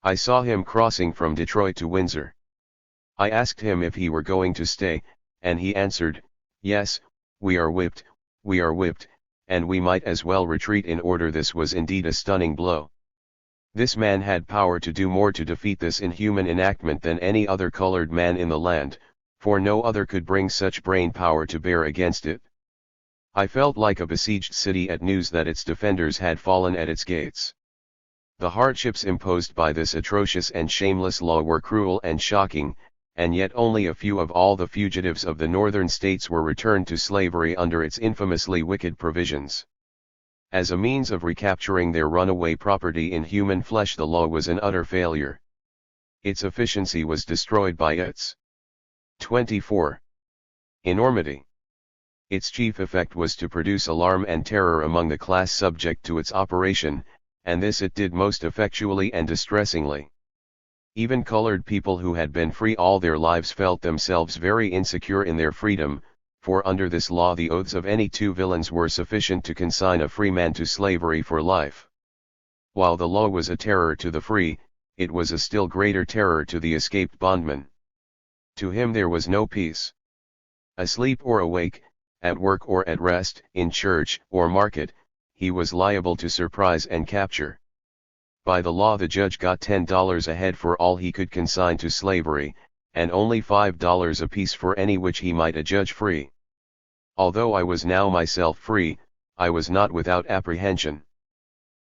S1: I saw him crossing from Detroit to Windsor." I asked him if he were going to stay, and he answered, "Yes, we are whipped, and we might as well retreat in order." This was indeed a stunning blow. This man had power to do more to defeat this inhuman enactment than any other colored man in the land, for no other could bring such brain power to bear against it. I felt like a besieged city at news that its defenders had fallen at its gates. The hardships imposed by this atrocious and shameless law were cruel and shocking, and yet only a few of all the fugitives of the northern states were returned to slavery under its infamously wicked provisions. As a means of recapturing their runaway property in human flesh, the law was an utter failure. Its efficiency was destroyed by its 24. Enormity. Its chief effect was to produce alarm and terror among the class subject to its operation, and this it did most effectually and distressingly. Even colored people who had been free all their lives felt themselves very insecure in their freedom, for under this law the oaths of any two villains were sufficient to consign a free man to slavery for life. While the law was a terror to the free, it was a still greater terror to the escaped bondman. To him there was no peace. Asleep or awake, at work or at rest, in church or market, he was liable to surprise and capture. By the law the judge got $10 a head for all he could consign to slavery, and only $5 apiece for any which he might adjudge free. Although I was now myself free, I was not without apprehension.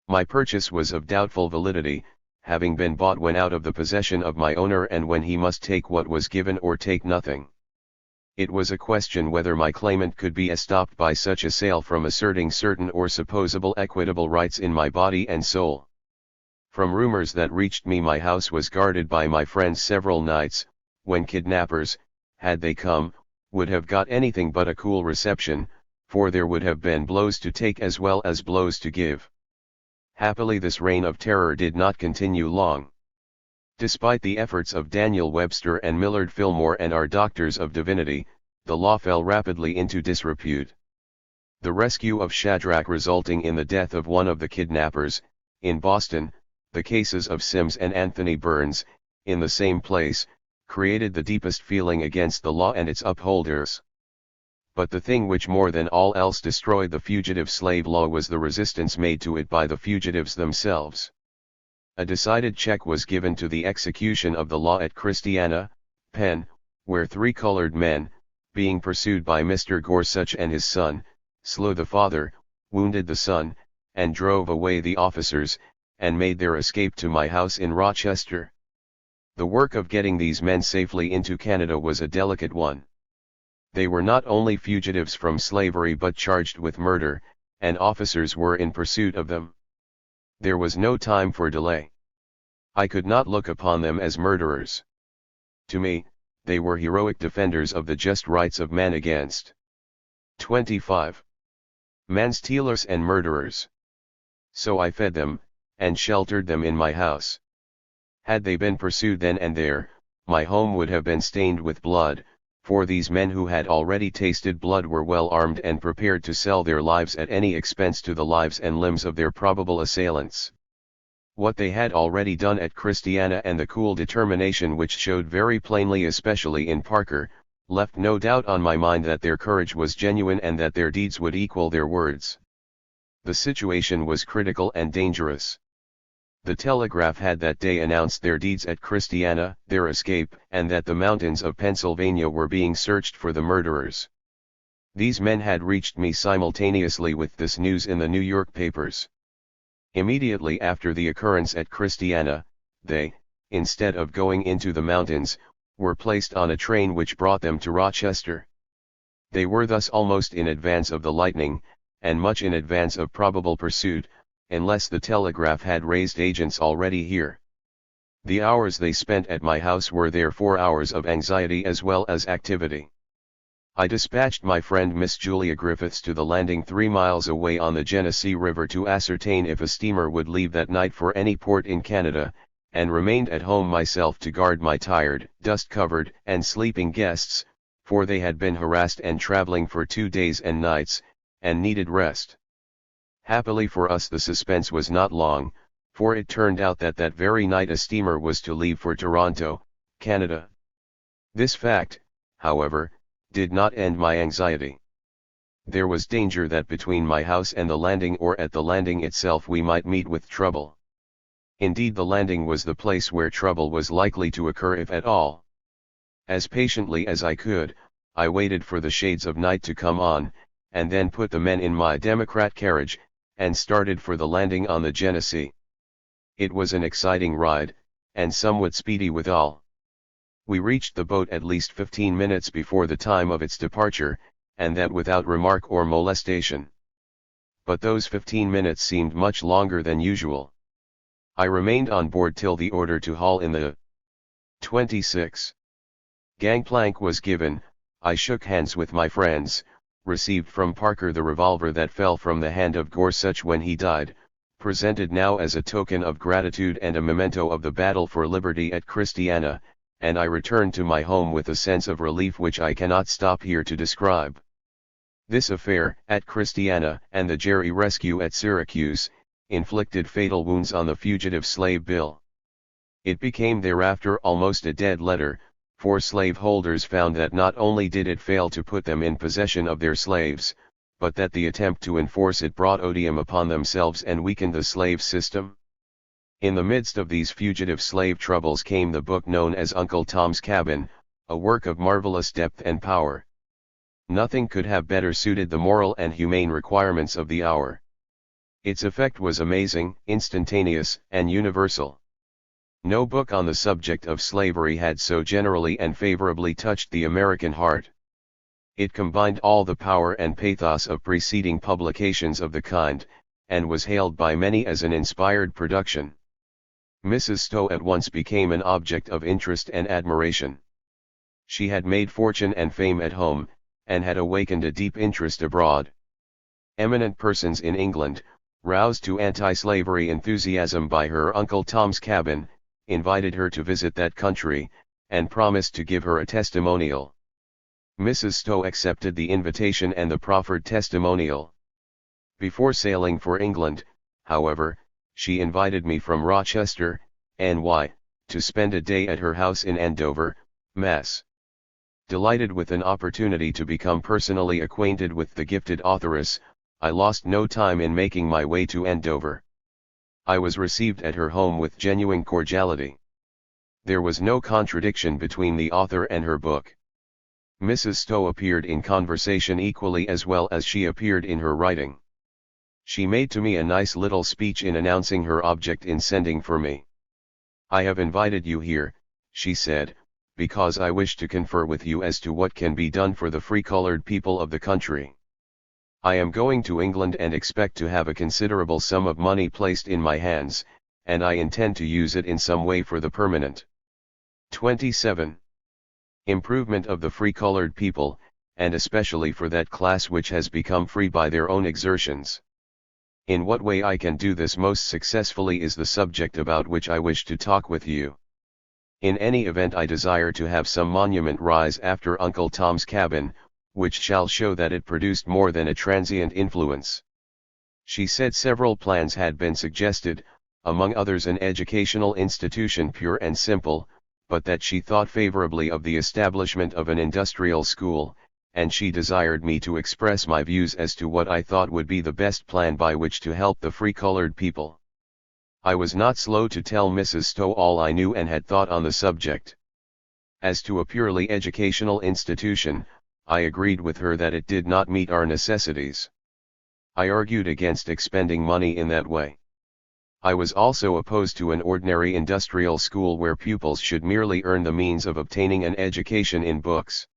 S1: My purchase was of doubtful validity, having been bought when out of the possession of my owner and when he must take what was given or take nothing. It was a question whether my claimant could be estopped by such a sale from asserting certain or supposable equitable rights in my body and soul. From rumors that reached me, my house was guarded by my friends several nights, when kidnappers, had they come, would have got anything but a cool reception, for there would have been blows to take as well as blows to give. Happily this reign of terror did not continue long. Despite the efforts of Daniel Webster and Millard Fillmore and our doctors of divinity, the law fell rapidly into disrepute. The rescue of Shadrach resulting in the death of one of the kidnappers, in Boston, the cases of Sims and Anthony Burns, in the same place, created the deepest feeling against the law and its upholders. But the thing which more than all else destroyed the fugitive slave law was the resistance made to it by the fugitives themselves. A decided check was given to the execution of the law at Christiana, Penn, where 3 colored men, being pursued by Mr. Gorsuch and his son, slew the father, wounded the son, and drove away the officers, and made their escape to my house in Rochester. The work of getting these men safely into Canada was a delicate one. They were not only fugitives from slavery but charged with murder, and officers were in pursuit of them. There was no time for delay. I could not look upon them as murderers. To me, they were heroic defenders of the just rights of man against 25 man-stealers and murderers. So I fed them, and sheltered them in my house. Had they been pursued then and there, my home would have been stained with blood, for these men who had already tasted blood were well armed and prepared to sell their lives at any expense to the lives and limbs of their probable assailants. What they had already done at Christiana and the cool determination which showed very plainly especially in Parker, left no doubt on my mind that their courage was genuine and that their deeds would equal their words. The situation was critical and dangerous. The telegraph had that day announced their deeds at Christiana, their escape, and that the mountains of Pennsylvania were being searched for the murderers. These men had reached me simultaneously with this news in the New York papers. Immediately after the occurrence at Christiana, they, instead of going into the mountains, were placed on a train which brought them to Rochester. They were thus almost in advance of the lightning, and much in advance of probable pursuit, unless the telegraph had raised agents already here. The hours they spent at my house were therefore hours of anxiety as well as activity. I dispatched my friend Miss Julia Griffiths to the landing 3 miles away on the Genesee River to ascertain if a steamer would leave that night for any port in Canada, and remained at home myself to guard my tired, dust-covered, and sleeping guests, for they had been harassed and traveling for 2 days and nights, and needed rest. Happily for us the suspense was not long, for it turned out that that very night a steamer was to leave for Toronto, Canada. This fact, however, did not end my anxiety. There was danger that between my house and the landing or at the landing itself we might meet with trouble. Indeed, the landing was the place where trouble was likely to occur if at all. As patiently as I could, I waited for the shades of night to come on, and then put the men in my Democrat carriage, and started for the landing on the Genesee. It was an exciting ride, and somewhat speedy withal. We reached the boat at least 15 minutes before the time of its departure, and that without remark or molestation. But those 15 minutes seemed much longer than usual. I remained on board till the order to haul in the 26 gangplank was given. I shook hands with my friends, received from Parker the revolver that fell from the hand of Gorsuch when he died, presented now as a token of gratitude and a memento of the battle for liberty at Christiana, and I returned to my home with a sense of relief which I cannot stop here to describe. This affair, at Christiana, and the Jerry rescue at Syracuse, inflicted fatal wounds on the fugitive slave bill. It became thereafter almost a dead letter, for slaveholders found that not only did it fail to put them in possession of their slaves, but that the attempt to enforce it brought odium upon themselves and weakened the slave system. In the midst of these fugitive slave troubles came the book known as Uncle Tom's Cabin, a work of marvelous depth and power. Nothing could have better suited the moral and humane requirements of the hour. Its effect was amazing, instantaneous, and universal. No book on the subject of slavery had so generally and favorably touched the American heart. It combined all the power and pathos of preceding publications of the kind, and was hailed by many as an inspired production. Mrs. Stowe at once became an object of interest and admiration. She had made fortune and fame at home, and had awakened a deep interest abroad. Eminent persons in England, roused to anti-slavery enthusiasm by her Uncle Tom's Cabin, invited her to visit that country, and promised to give her a testimonial. Mrs. Stowe accepted the invitation and the proffered testimonial. Before sailing for England, however, she invited me from Rochester, NY, to spend a day at her house in Andover, Mass. Delighted with an opportunity to become personally acquainted with the gifted authoress, I lost no time in making my way to Andover. I was received at her home with genuine cordiality. There was no contradiction between the author and her book. Mrs. Stowe appeared in conversation equally as well as she appeared in her writing. She made to me a nice little speech in announcing her object in sending for me. "I have invited you here," she said, "because I wish to confer with you as to what can be done for the free-colored people of the country. I am going to England and expect to have a considerable sum of money placed in my hands, and I intend to use it in some way for the permanent 27. Improvement of the free-colored people, and especially for that class which has become free by their own exertions. In what way I can do this most successfully is the subject about which I wish to talk with you. In any event, I desire to have some monument rise after Uncle Tom's Cabin, which shall show that it produced more than a transient influence." She said several plans had been suggested, among others an educational institution pure and simple, but that she thought favorably of the establishment of an industrial school, and she desired me to express my views as to what I thought would be the best plan by which to help the free colored people. I was not slow to tell Mrs. Stowe all I knew and had thought on the subject. As to a purely educational institution, I agreed with her that it did not meet our necessities. I argued against expending money in that way. I was also opposed to an ordinary industrial school where pupils should merely earn the means of obtaining an education in books.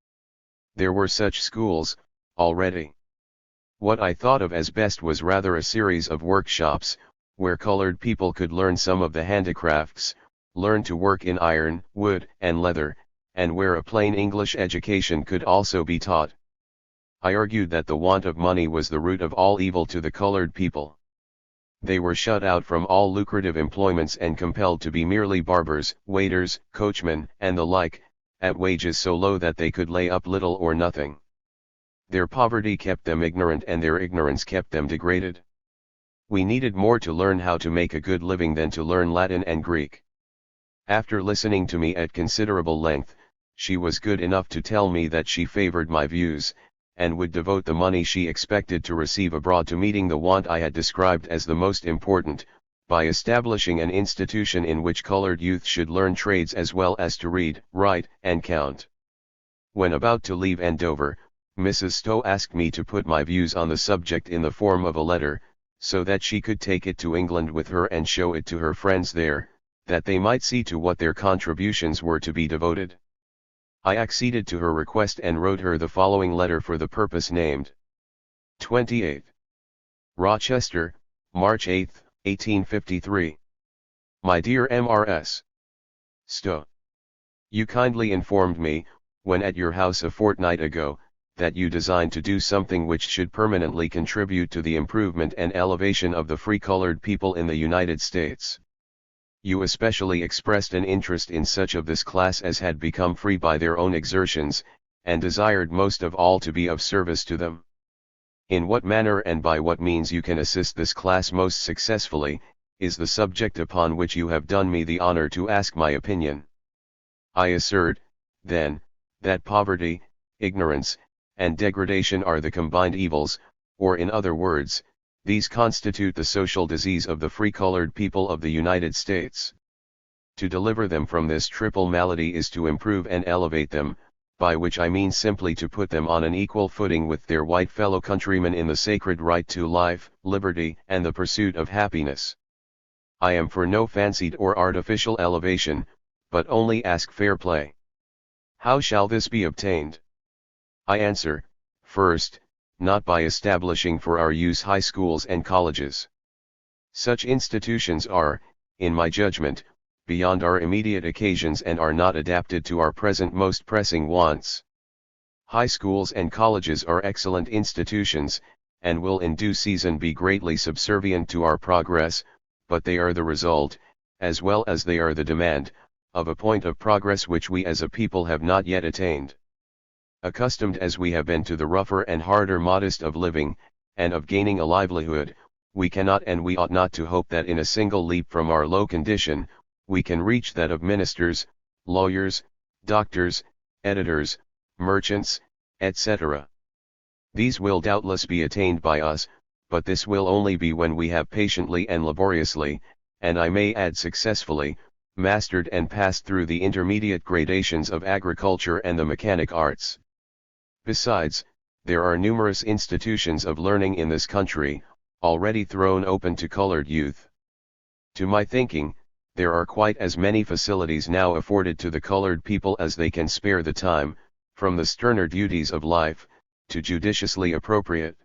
S1: There were such schools, already. What I thought of as best was rather a series of workshops, where colored people could learn some of the handicrafts, learn to work in iron, wood, and leather, and where a plain English education could also be taught. I argued that the want of money was the root of all evil to the colored people. They were shut out from all lucrative employments and compelled to be merely barbers, waiters, coachmen, and the like, at wages so low that they could lay up little or nothing. Their poverty kept them ignorant and their ignorance kept them degraded. We needed more to learn how to make a good living than to learn Latin and Greek. After listening to me at considerable length, she was good enough to tell me that she favored my views, and would devote the money she expected to receive abroad to meeting the want I had described as the most important, by establishing an institution in which colored youth should learn trades as well as to read, write, and count. When about to leave Andover, Mrs. Stowe asked me to put my views on the subject in the form of a letter, so that she could take it to England with her and show it to her friends there, that they might see to what their contributions were to be devoted. I acceded to her request and wrote her the following letter for the purpose named. 28. Rochester, March 8, 1853. My dear Mrs. Stowe. You kindly informed me, when at your house a fortnight ago, that you designed to do something which should permanently contribute to the improvement and elevation of the free colored people in the United States. You especially expressed an interest in such of this class as had become free by their own exertions, and desired most of all to be of service to them. In what manner and by what means you can assist this class most successfully, is the subject upon which you have done me the honor to ask my opinion. I assert, then, that poverty, ignorance, and degradation are the combined evils, or in other words, these constitute the social disease of the free colored people of the United States. To deliver them from this triple malady is to improve and elevate them, by which I mean simply to put them on an equal footing with their white fellow countrymen in the sacred right to life, liberty, and the pursuit of happiness. I am for no fancied or artificial elevation, but only ask fair play. How shall this be obtained? I answer, first, not by establishing for our use high schools and colleges. Such institutions are, in my judgment, beyond our immediate occasions and are not adapted to our present most pressing wants. High schools and colleges are excellent institutions, and will in due season be greatly subservient to our progress, but they are the result, as well as they are the demand, of a point of progress which we as a people have not yet attained. Accustomed as we have been to the rougher and harder modest of living, and of gaining a livelihood, we cannot and we ought not to hope that in a single leap from our low condition, we can reach that of ministers, lawyers, doctors, editors, merchants, etc. These will doubtless be attained by us, but this will only be when we have patiently and laboriously, and I may add successfully, mastered and passed through the intermediate gradations of agriculture and the mechanic arts. Besides, there are numerous institutions of learning in this country, already thrown open to colored youth. To my thinking, there are quite as many facilities now afforded to the colored people as they can spare the time, from the sterner duties of life, to judiciously appropriate.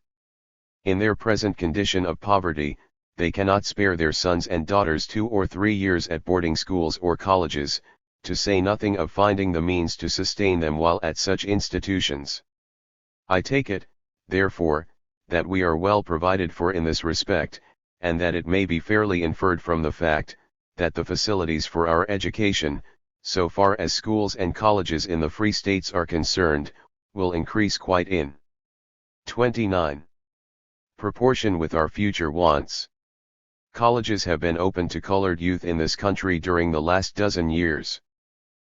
S1: In their present condition of poverty, they cannot spare their sons and daughters 2 or 3 years at boarding schools or colleges, to say nothing of finding the means to sustain them while at such institutions. I take it, therefore, that we are well provided for in this respect, and that it may be fairly inferred from the fact, that the facilities for our education, so far as schools and colleges in the free states are concerned, will increase quite in 29. proportion with our future wants. Colleges have been open to colored youth in this country during the last dozen years.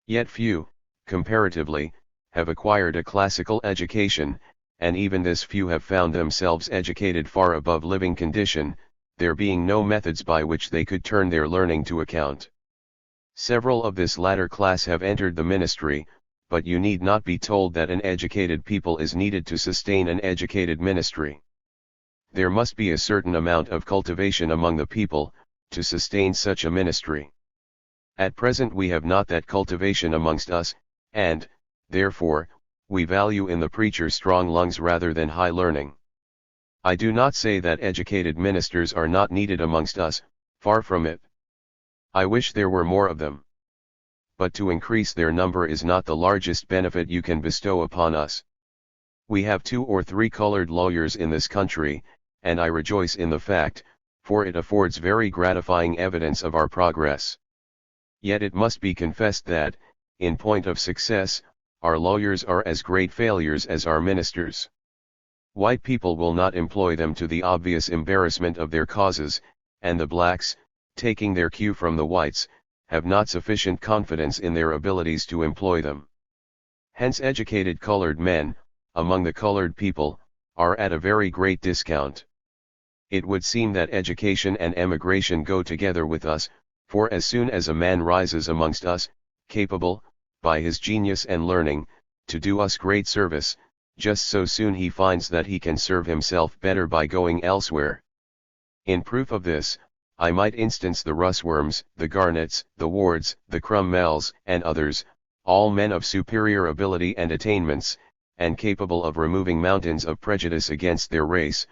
S1: Yet few, comparatively, have acquired a classical education, and even this few have found themselves educated far above living condition, there being no methods by which they could turn their learning to account. Several of this latter class have entered the ministry, but you need not be told that an educated people is needed to sustain an educated ministry. There must be a certain amount of cultivation among the people, to sustain such a ministry. At present we have not that cultivation amongst us, and, therefore, we value in the preacher strong lungs rather than high learning. I do not say that educated ministers are not needed amongst us, far from it. I wish there were more of them. But to increase their number is not the largest benefit you can bestow upon us. We have 2 or 3 colored lawyers in this country, and I rejoice in the fact, for it affords very gratifying evidence of our progress. Yet it must be confessed that, in point of success, our lawyers are as great failures as our ministers. White people will not employ them to the obvious embarrassment of their causes, and the blacks, taking their cue from the whites, have not sufficient confidence in their abilities to employ them. Hence educated colored men, among the colored people, are at a very great discount. It would seem that education and emigration go together with us, for as soon as a man rises amongst us, capable, by his genius and learning, to do us great service, just so soon he finds that he can serve himself better by going elsewhere. In proof of this, I might instance the Russworms, the Garnets, the Wards, the Cromwells, and others, all men of superior ability and attainments, and capable of removing mountains of prejudice against their race,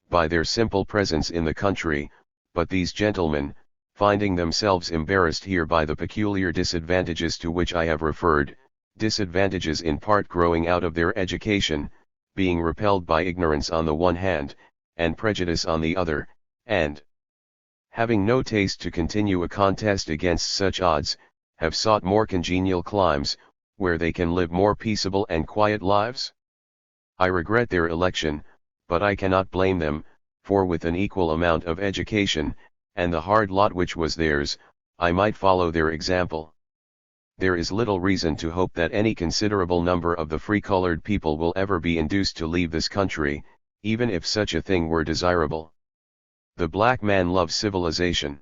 S1: by their simple presence in the country, but these gentlemen, finding themselves embarrassed here by the peculiar disadvantages to which I have referred, disadvantages in part growing out of their education, being repelled by ignorance on the one hand, and prejudice on the other, and having no taste to continue a contest against such odds, have sought more congenial climes, where they can live more peaceable and quiet lives? I regret their election, but I cannot blame them, for with an equal amount of education, and the hard lot which was theirs, I might follow their example. There is little reason to hope that any considerable number of the free-colored people will ever be induced to leave this country, even if such a thing were desirable. The black man loves civilization.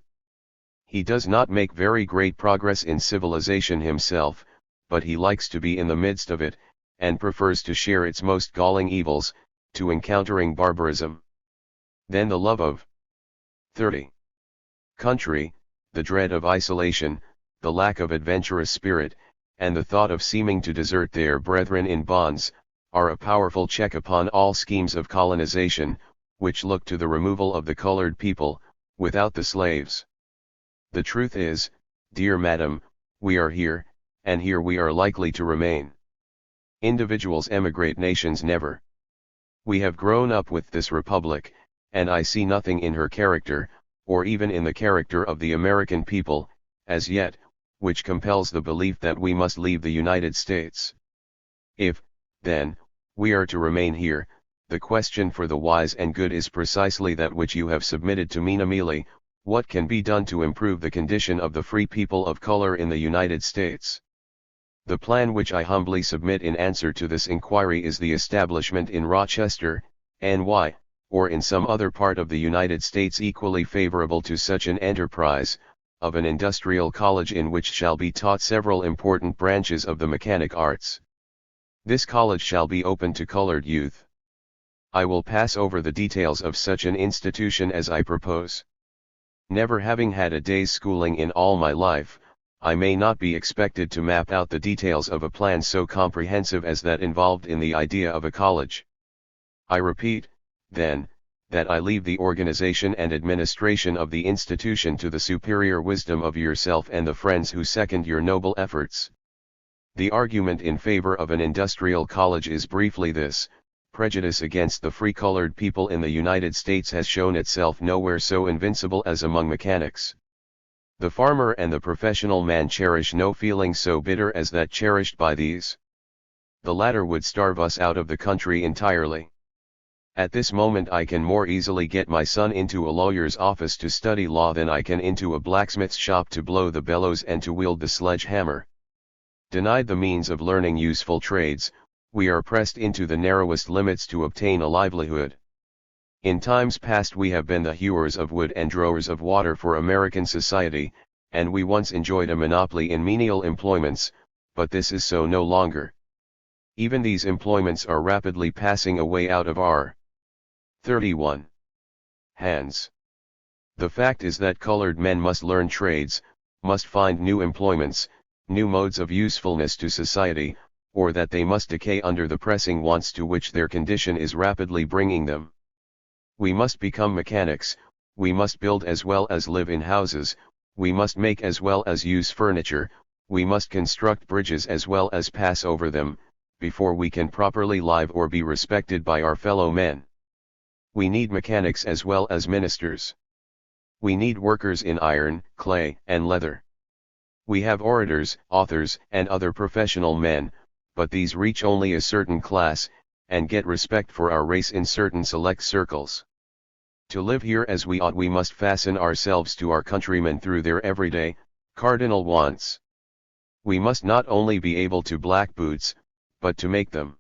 S1: He does not make very great progress in civilization himself, but he likes to be in the midst of it, and prefers to share its most galling evils, to encountering barbarism. Then the love of 30. Country, the dread of isolation, the lack of adventurous spirit, and the thought of seeming to desert their brethren in bonds, are a powerful check upon all schemes of colonization, which look to the removal of the colored people, without the slaves. The truth is, dear madam, we are here, and here we are likely to remain. Individuals emigrate, nations never. We have grown up with this republic, and I see nothing in her character, or even in the character of the American people, as yet, which compels the belief that we must leave the United States. If, then, we are to remain here, the question for the wise and good is precisely that which you have submitted to me, namely, what can be done to improve the condition of the free people of color in the United States? The plan which I humbly submit in answer to this inquiry is the establishment in Rochester, NY, or in some other part of the United States equally favorable to such an enterprise, of an industrial college in which shall be taught several important branches of the mechanic arts. This college shall be open to colored youth. I will pass over the details of such an institution as I propose. Never having had a day's schooling in all my life, I may not be expected to map out the details of a plan so comprehensive as that involved in the idea of a college. I repeat, then, that I leave the organization and administration of the institution to the superior wisdom of yourself and the friends who second your noble efforts. The argument in favor of an industrial college is briefly this: prejudice against the free-colored people in the United States has shown itself nowhere so invincible as among mechanics. The farmer and the professional man cherish no feeling so bitter as that cherished by these. The latter would starve us out of the country entirely. At this moment I can more easily get my son into a lawyer's office to study law than I can into a blacksmith's shop to blow the bellows and to wield the sledgehammer. Denied the means of learning useful trades, we are pressed into the narrowest limits to obtain a livelihood. In times past we have been the hewers of wood and drawers of water for American society, and we once enjoyed a monopoly in menial employments, but this is so no longer. Even these employments are rapidly passing away out of our 31 hands. The fact is that colored men must learn trades, must find new employments, new modes of usefulness to society, or that they must decay under the pressing wants to which their condition is rapidly bringing them. We must become mechanics, we must build as well as live in houses, we must make as well as use furniture, we must construct bridges as well as pass over them, before we can properly live or be respected by our fellow men. We need mechanics as well as ministers. We need workers in iron, clay, and leather. We have orators, authors, and other professional men, but these reach only a certain class, and get respect for our race in certain select circles. To live here as we ought we must fasten ourselves to our countrymen through their everyday, cardinal wants. We must not only be able to black boots, but to make them.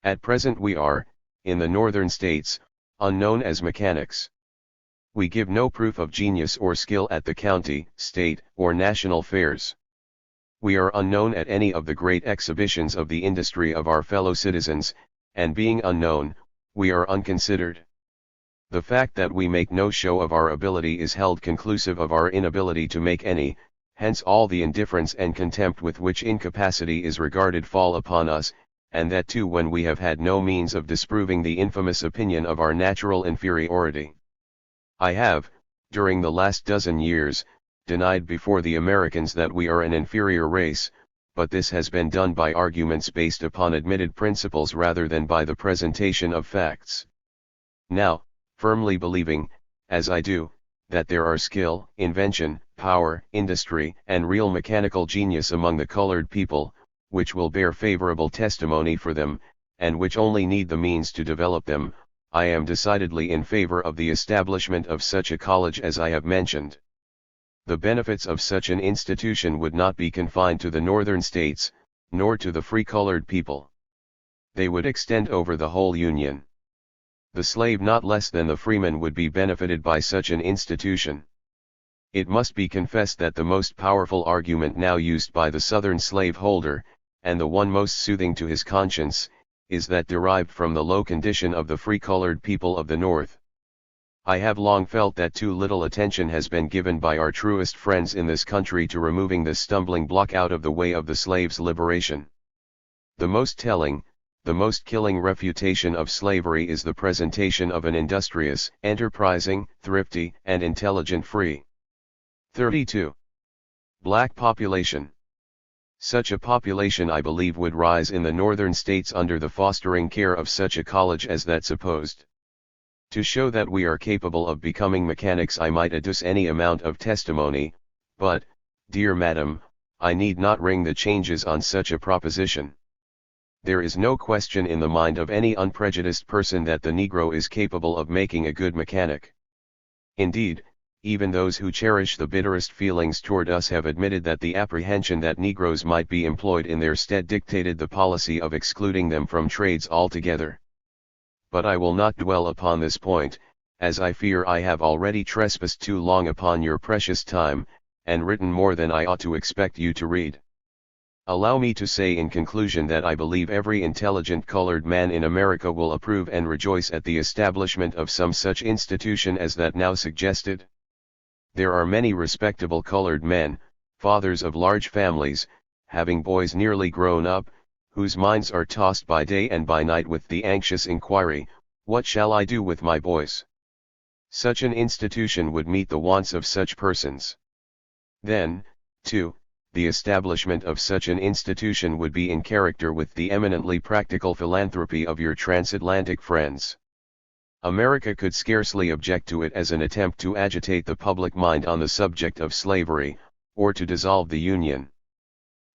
S1: At present we are, in the northern states, unknown as mechanics. We give no proof of genius or skill at the county, state, or national fairs. We are unknown at any of the great exhibitions of the industry of our fellow citizens, and being unknown, we are unconsidered. The fact that we make no show of our ability is held conclusive of our inability to make any, hence all the indifference and contempt with which incapacity is regarded fall upon us, and that too when we have had no means of disproving the infamous opinion of our natural inferiority. I have, during the last dozen years, denied before the Americans that we are an inferior race, but this has been done by arguments based upon admitted principles rather than by the presentation of facts. Now, firmly believing, as I do, that there are skill, invention, power, industry, and real mechanical genius among the colored people, which will bear favorable testimony for them, and which only need the means to develop them, I am decidedly in favor of the establishment of such a college as I have mentioned. The benefits of such an institution would not be confined to the northern states, nor to the free colored people. They would extend over the whole Union. The slave not less than the freeman would be benefited by such an institution. It must be confessed that the most powerful argument now used by the Southern slaveholder, and the one most soothing to his conscience, is that derived from the low condition of the free colored people of the North. I have long felt that too little attention has been given by our truest friends in this country to removing this stumbling block out of the way of the slave's liberation. The most telling, the most killing refutation of slavery is the presentation of an industrious, enterprising, thrifty, and intelligent free 32. Black population. Such a population I believe would rise in the northern states under the fostering care of such a college as that supposed. To show that we are capable of becoming mechanics I might adduce any amount of testimony, but, dear madam, I need not ring the changes on such a proposition. There is no question in the mind of any unprejudiced person that the Negro is capable of making a good mechanic. Indeed, even those who cherish the bitterest feelings toward us have admitted that the apprehension that Negroes might be employed in their stead dictated the policy of excluding them from trades altogether. But I will not dwell upon this point, as I fear I have already trespassed too long upon your precious time, and written more than I ought to expect you to read. Allow me to say in conclusion that I believe every intelligent colored man in America will approve and rejoice at the establishment of some such institution as that now suggested. There are many respectable colored men, fathers of large families, having boys nearly grown up, whose minds are tossed by day and by night with the anxious inquiry, "What shall I do with my boys?" Such an institution would meet the wants of such persons. Then, too, the establishment of such an institution would be in character with the eminently practical philanthropy of your transatlantic friends. America could scarcely object to it as an attempt to agitate the public mind on the subject of slavery, or to dissolve the Union.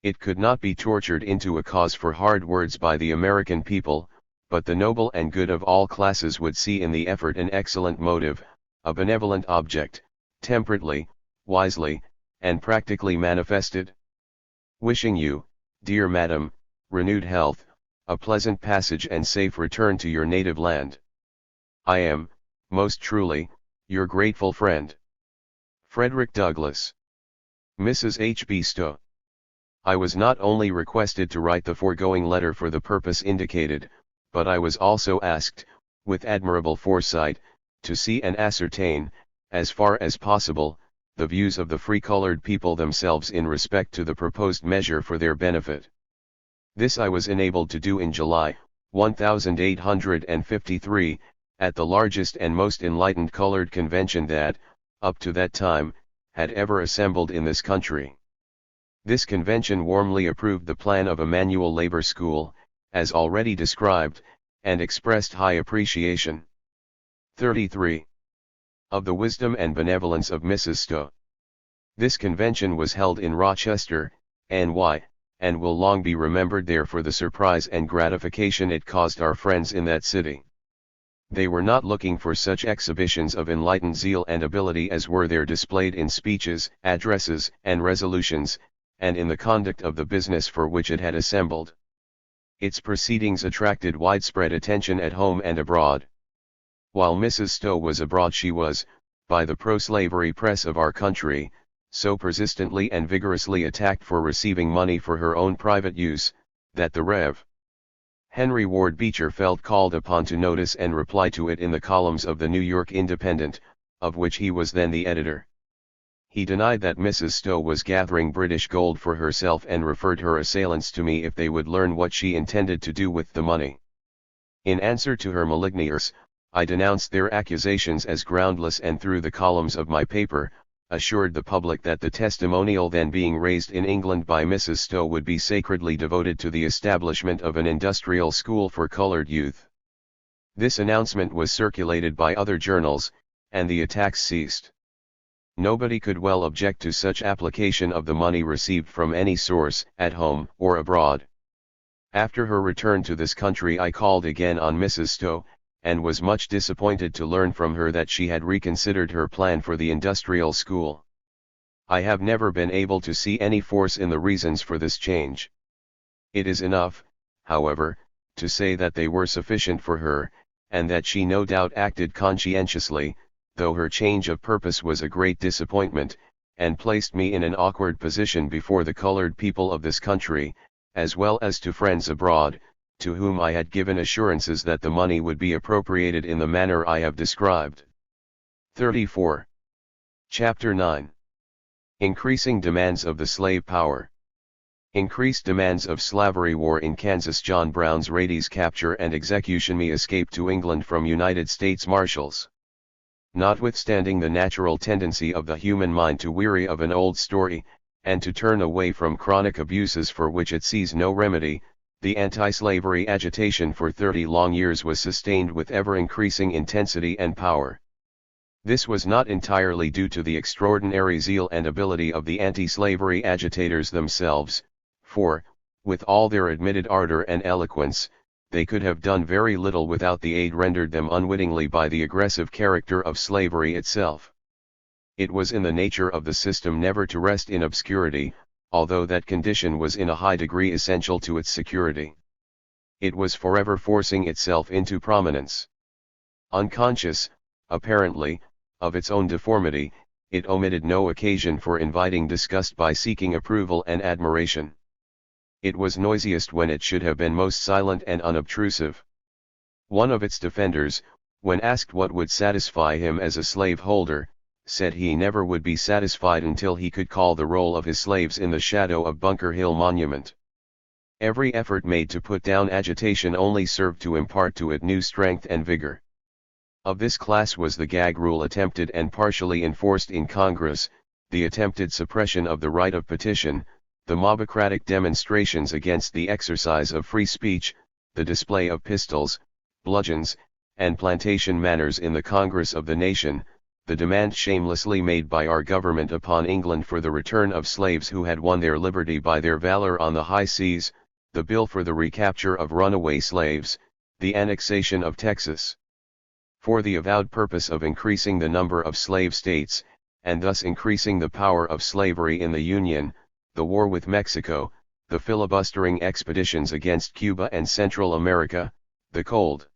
S1: It could not be tortured into a cause for hard words by the American people, but the noble and good of all classes would see in the effort an excellent motive, a benevolent object, temperately, wisely, and practically manifested. Wishing you, Dear Madam, renewed health, a pleasant passage and safe return to your native land. I am, most truly, your grateful friend, Frederick Douglass. Mrs. H. B. Stowe. I was not only requested to write the foregoing letter for the purpose indicated, but I was also asked, with admirable foresight, to see and ascertain, as far as possible, the views of the free-colored people themselves in respect to the proposed measure for their benefit. This I was enabled to do in July, 1853, at the largest and most enlightened colored convention that, up to that time, had ever assembled in this country. This convention warmly approved the plan of a manual labor school, as already described, and expressed high appreciation. 33. Of the wisdom and benevolence of Mrs. Stowe. This convention was held in Rochester, NY, and will long be remembered there for the surprise and gratification it caused our friends in that city. They were not looking for such exhibitions of enlightened zeal and ability as were there displayed in speeches, addresses, and resolutions, and in the conduct of the business for which it had assembled. Its proceedings attracted widespread attention at home and abroad. While Mrs. Stowe was abroad she was, by the pro-slavery press of our country, so persistently and vigorously attacked for receiving money for her own private use, that the Rev. Henry Ward Beecher felt called upon to notice and reply to it in the columns of the New York Independent, of which he was then the editor. He denied that Mrs. Stowe was gathering British gold for herself and referred her assailants to me if they would learn what she intended to do with the money. In answer to her maligners, I denounced their accusations as groundless and through the columns of my paper, assured the public that the testimonial then being raised in England by Mrs. Stowe would be sacredly devoted to the establishment of an industrial school for colored youth. This announcement was circulated by other journals, and the attacks ceased. Nobody could well object to such application of the money received from any source, at home or abroad. After her return to this country I called again on Mrs. Stowe, and was much disappointed to learn from her that she had reconsidered her plan for the industrial school. I have never been able to see any force in the reasons for this change. It is enough, however, to say that they were sufficient for her, and that she no doubt acted conscientiously, though her change of purpose was a great disappointment, and placed me in an awkward position before the colored people of this country, as well as to friends abroad, to whom I had given assurances that the money would be appropriated in the manner I have described. 34. Chapter 9. Increasing demands of the slave power. Increased demands of slavery. War in Kansas. John Brown's Rady's capture and execution. Me escape to England from United States Marshals. Notwithstanding the natural tendency of the human mind to weary of an old story, and to turn away from chronic abuses for which it sees no remedy, the anti-slavery agitation for 30 long years was sustained with ever-increasing intensity and power. This was not entirely due to the extraordinary zeal and ability of the anti-slavery agitators themselves, for, with all their admitted ardor and eloquence, they could have done very little without the aid rendered them unwittingly by the aggressive character of slavery itself. It was in the nature of the system never to rest in obscurity, although that condition was in a high degree essential to its security. It was forever forcing itself into prominence. Unconscious, apparently, of its own deformity, it omitted no occasion for inviting disgust by seeking approval and admiration. It was noisiest when it should have been most silent and unobtrusive. One of its defenders, when asked what would satisfy him as a slave-holder, said he never would be satisfied until he could call the roll of his slaves in the shadow of Bunker Hill Monument. Every effort made to put down agitation only served to impart to it new strength and vigor. Of this class was the gag rule attempted and partially enforced in Congress, the attempted suppression of the right of petition, the mobocratic demonstrations against the exercise of free speech, the display of pistols, bludgeons, and plantation manners in the Congress of the nation, the demand shamelessly made by our government upon England for the return of slaves who had won their liberty by their valor on the high seas, the bill for the recapture of runaway slaves, the annexation of Texas. For the avowed purpose of increasing the number of slave states, and thus increasing the power of slavery in the Union, the war with Mexico, the filibustering expeditions against Cuba and Central America, the cold.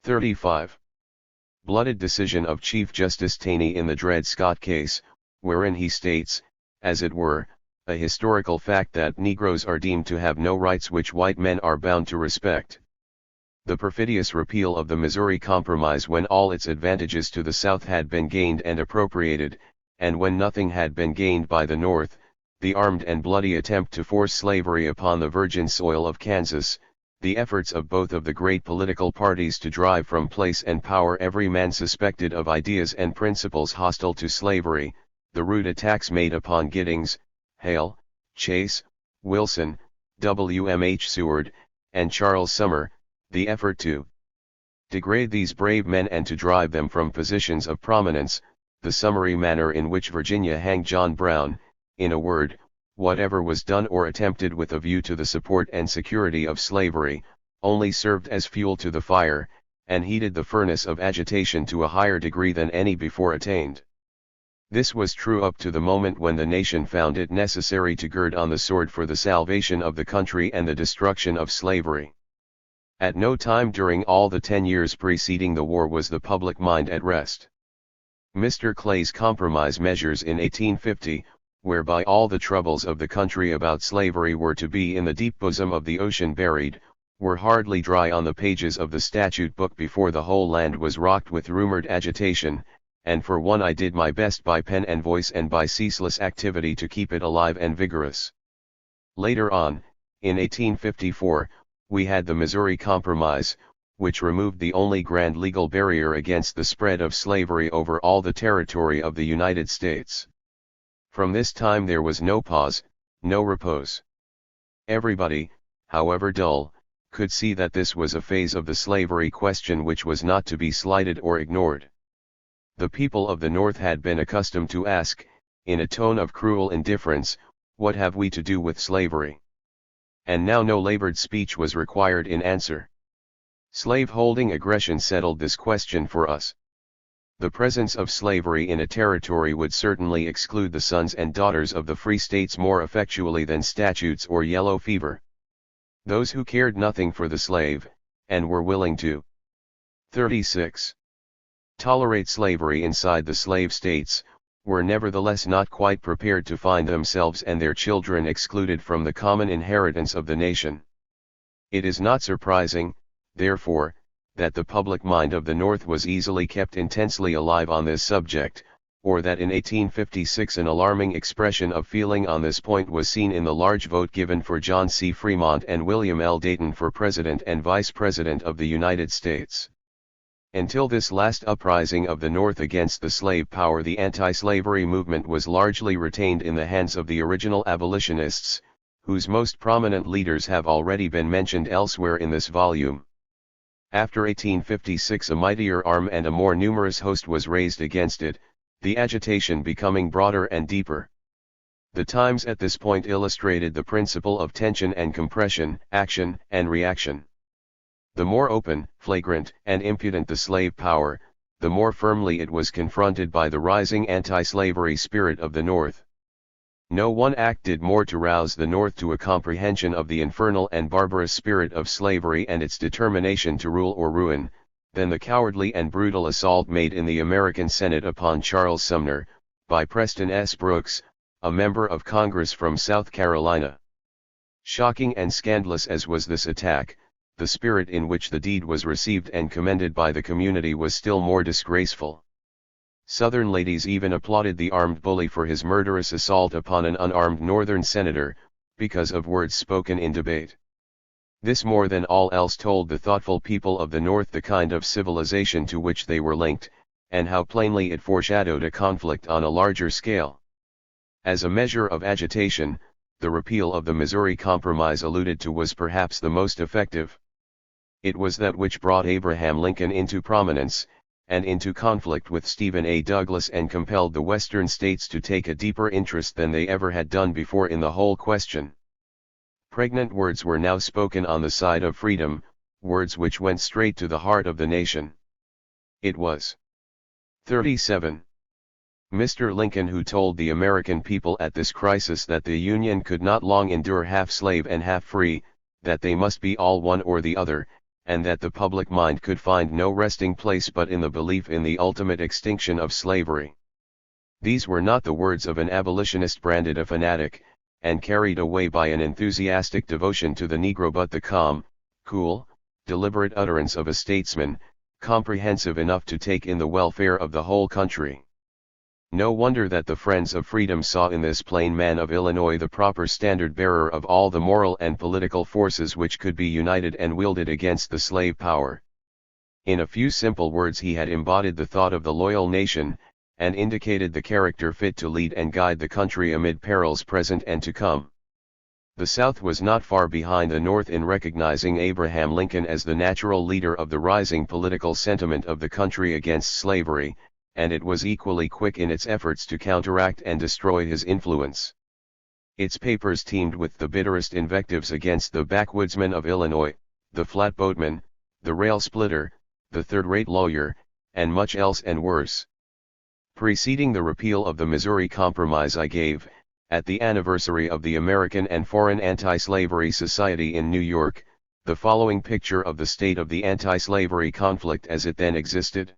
S1: 35. Blooded decision of Chief Justice Taney in the Dred Scott case, wherein he states, as it were, a historical fact that Negroes are deemed to have no rights which white men are bound to respect. The perfidious repeal of the Missouri Compromise when all its advantages to the South had been gained and appropriated, and when nothing had been gained by the North, the armed and bloody attempt to force slavery upon the virgin soil of Kansas, the efforts of both of the great political parties to drive from place and power every man suspected of ideas and principles hostile to slavery, the rude attacks made upon Giddings, Hale, Chase, Wilson, W.M.H. Seward, and Charles Sumner, the effort to degrade these brave men and to drive them from positions of prominence, the summary manner in which Virginia hanged John Brown, in a word, whatever was done or attempted with a view to the support and security of slavery, only served as fuel to the fire, and heated the furnace of agitation to a higher degree than any before attained. This was true up to the moment when the nation found it necessary to gird on the sword for the salvation of the country and the destruction of slavery. At no time during all the 10 years preceding the war was the public mind at rest. Mr. Clay's compromise measures in 1850, whereby all the troubles of the country about slavery were to be in the deep bosom of the ocean buried, were hardly dry on the pages of the statute book before the whole land was rocked with rumored agitation, and for one I did my best by pen and voice and by ceaseless activity to keep it alive and vigorous. Later on, in 1854, we had the Missouri Compromise, which removed the only grand legal barrier against the spread of slavery over all the territory of the United States. From this time there was no pause, no repose. Everybody, however dull, could see that this was a phase of the slavery question which was not to be slighted or ignored. The people of the North had been accustomed to ask, in a tone of cruel indifference, "What have we to do with slavery?" And now no labored speech was required in answer. Slave-holding aggression settled this question for us. The presence of slavery in a territory would certainly exclude the sons and daughters of the free states more effectually than statutes or yellow fever. Those who cared nothing for the slave, and were willing to 36. Tolerate slavery inside the slave states, were nevertheless not quite prepared to find themselves and their children excluded from the common inheritance of the nation. It is not surprising, therefore, that the public mind of the North was easily kept intensely alive on this subject, or that in 1856 an alarming expression of feeling on this point was seen in the large vote given for John C. Fremont and William L. Dayton for President and Vice President of the United States. Until this last uprising of the North against the slave power, the anti-slavery movement was largely retained in the hands of the original abolitionists, whose most prominent leaders have already been mentioned elsewhere in this volume. After 1856 a mightier arm and a more numerous host was raised against it, the agitation becoming broader and deeper. The Times at this point illustrated the principle of tension and compression, action and reaction. The more open, flagrant, and impudent the slave power, the more firmly it was confronted by the rising anti-slavery spirit of the North. No one act did more to rouse the North to a comprehension of the infernal and barbarous spirit of slavery and its determination to rule or ruin, than the cowardly and brutal assault made in the American Senate upon Charles Sumner, by Preston S. Brooks, a member of Congress from South Carolina. Shocking and scandalous as was this attack, the spirit in which the deed was received and commended by the community was still more disgraceful. Southern ladies even applauded the armed bully for his murderous assault upon an unarmed Northern senator, because of words spoken in debate. This more than all else told the thoughtful people of the North the kind of civilization to which they were linked, and how plainly it foreshadowed a conflict on a larger scale. As a measure of agitation, the repeal of the Missouri Compromise alluded to was perhaps the most effective. It was that which brought Abraham Lincoln into prominence, and into conflict with Stephen A. Douglas, and compelled the Western states to take a deeper interest than they ever had done before in the whole question. Pregnant words were now spoken on the side of freedom, words which went straight to the heart of the nation. It was 37. Mr. Lincoln, who told the American people at this crisis that the Union could not long endure half slave and half free, that they must be all one or the other, and that the public mind could find no resting place but in the belief in the ultimate extinction of slavery. These were not the words of an abolitionist branded a fanatic, and carried away by an enthusiastic devotion to the Negro, but the calm, cool, deliberate utterance of a statesman, comprehensive enough to take in the welfare of the whole country. No wonder that the friends of freedom saw in this plain man of Illinois the proper standard-bearer of all the moral and political forces which could be united and wielded against the slave power. In a few simple words he had embodied the thought of the loyal nation, and indicated the character fit to lead and guide the country amid perils present and to come. The South was not far behind the North in recognizing Abraham Lincoln as the natural leader of the rising political sentiment of the country against slavery, and it was equally quick in its efforts to counteract and destroy his influence. Its papers teemed with the bitterest invectives against the backwoodsman of Illinois, the flatboatman, the rail splitter, the third-rate lawyer, and much else and worse. Preceding the repeal of the Missouri Compromise, I gave, at the anniversary of the American and Foreign Anti-Slavery Society in New York, the following picture of the state of the anti-slavery conflict as it then existed.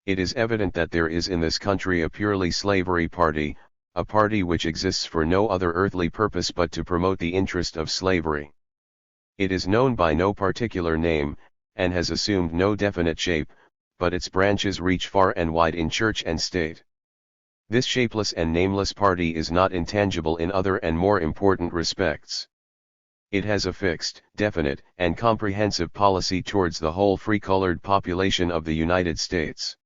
S1: It is evident that there is in this country a purely slavery party, a party which exists for no other earthly purpose but to promote the interest of slavery. It is known by no particular name, and has assumed no definite shape, but its branches reach far and wide in church and state. This shapeless and nameless party is not intangible in other and more important respects. It has a fixed, definite, and comprehensive policy towards the whole free-colored population of the United States.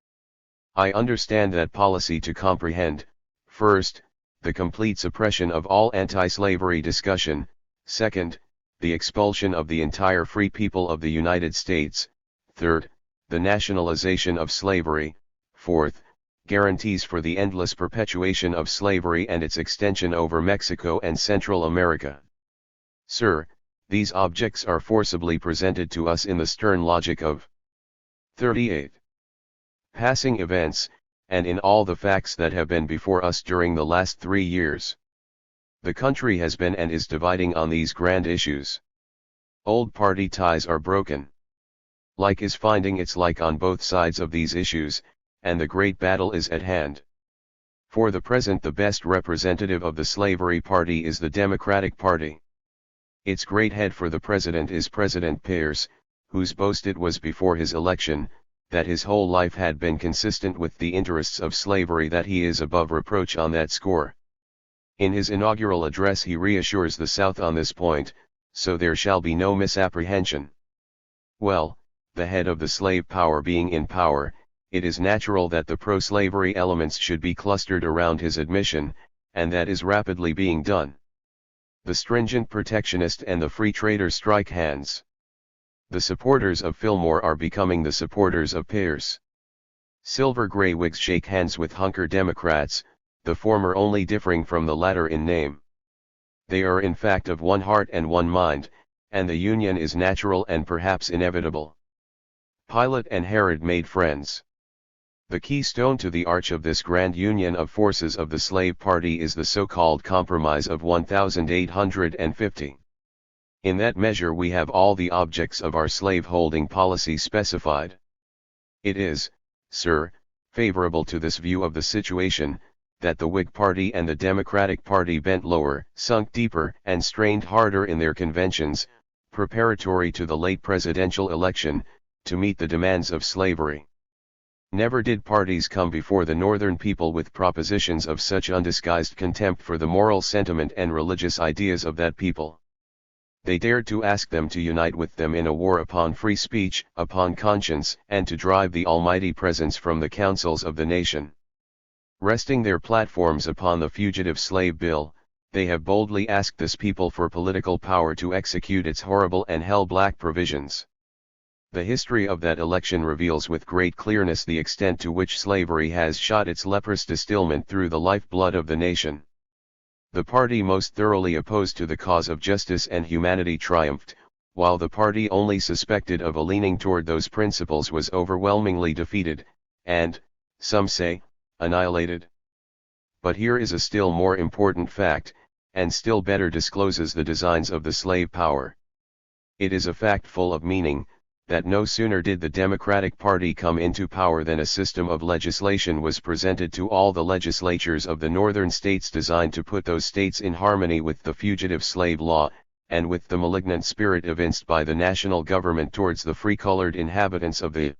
S1: I understand that policy to comprehend, first, the complete suppression of all anti-slavery discussion, second, the expulsion of the entire free people of the United States, third, the nationalization of slavery, fourth, guarantees for the endless perpetuation of slavery and its extension over Mexico and Central America. Sir, these objects are forcibly presented to us in the stern logic of 38. Passing events, and in all the facts that have been before us during the last 3 years. The country has been and is dividing on these grand issues. Old party ties are broken. Like is finding its like on both sides of these issues, and the great battle is at hand. For the present the best representative of the slavery party is the Democratic Party. Its great head for the president is President Pierce, whose boast it was before his election, that his whole life had been consistent with the interests of slavery, that he is above reproach on that score. In his inaugural address he reassures the South on this point, so there shall be no misapprehension. Well, the head of the slave power being in power, it is natural that the pro-slavery elements should be clustered around his admission, and that is rapidly being done. The stringent protectionist and the free trader strike hands. The supporters of Fillmore are becoming the supporters of Pierce. Silver gray Whigs shake hands with hunker Democrats, the former only differing from the latter in name. They are in fact of one heart and one mind, and the union is natural and perhaps inevitable. Pilate and Herod made friends. The keystone to the arch of this grand union of forces of the slave party is the so-called Compromise of 1850. In that measure we have all the objects of our slave-holding policy specified. It is, sir, favorable to this view of the situation, that the Whig party and the Democratic party bent lower, sunk deeper, and strained harder in their conventions, preparatory to the late presidential election, to meet the demands of slavery. Never did parties come before the Northern people with propositions of such undisguised contempt for the moral sentiment and religious ideas of that people. They dared to ask them to unite with them in a war upon free speech, upon conscience, and to drive the Almighty Presence from the councils of the nation. Resting their platforms upon the Fugitive Slave Bill, they have boldly asked this people for political power to execute its horrible and hell-black provisions. The history of that election reveals with great clearness the extent to which slavery has shot its leprous distilment through the lifeblood of the nation. The party most thoroughly opposed to the cause of justice and humanity triumphed, while the party only suspected of a leaning toward those principles was overwhelmingly defeated, and, some say, annihilated. But here is a still more important fact, and still better discloses the designs of the slave power. It is a fact full of meaning, that no sooner did the Democratic Party come into power than a system of legislation was presented to all the legislatures of the northern states designed to put those states in harmony with the fugitive slave law, and with the malignant spirit evinced by the national government towards the free-colored inhabitants of the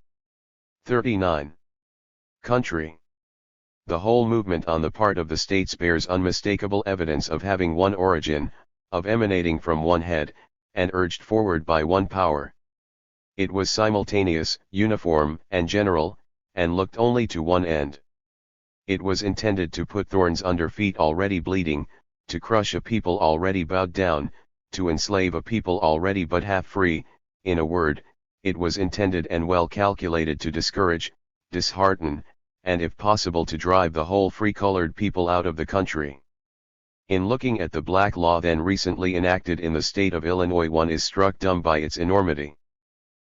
S1: 39 country. The whole movement on the part of the states bears unmistakable evidence of having one origin, of emanating from one head, and urged forward by one power. It was simultaneous, uniform, and general, and looked only to one end. It was intended to put thorns under feet already bleeding, to crush a people already bowed down, to enslave a people already but half free. In a word, it was intended and well calculated to discourage, dishearten, and if possible to drive the whole free-colored people out of the country. In looking at the black law then recently enacted in the state of Illinois, one is struck dumb by its enormity.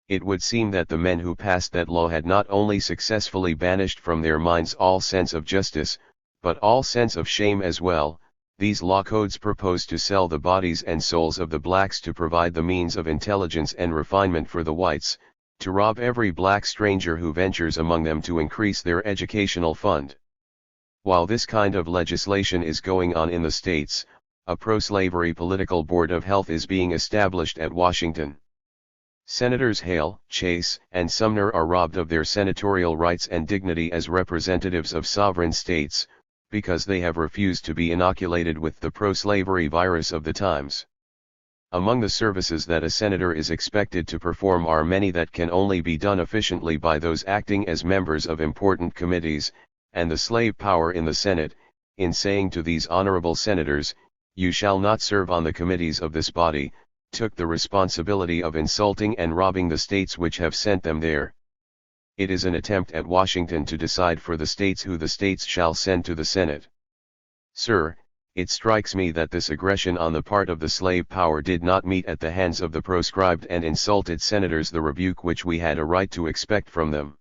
S1: It would seem that the men who passed that law had not only successfully banished from their minds all sense of justice, but all sense of shame as well. These law codes propose to sell the bodies and souls of the blacks to provide the means of intelligence and refinement for the whites, to rob every black stranger who ventures among them to increase their educational fund. While this kind of legislation is going on in the states, a pro-slavery political board of health is being established at Washington. Senators Hale, Chase, and Sumner are robbed of their senatorial rights and dignity as representatives of sovereign states, because they have refused to be inoculated with the pro-slavery virus of the times. Among the services that a senator is expected to perform are many that can only be done efficiently by those acting as members of important committees, and the slave power in the Senate, in saying to these honorable senators, "You shall not serve on the committees of this body," took the responsibility of insulting and robbing the states which have sent them there. It is an attempt at Washington to decide for the states who the states shall send to the Senate. Sir, it strikes me that this aggression on the part of the slave power did not meet at the hands of the proscribed and insulted senators the rebuke which we had a right to expect from them.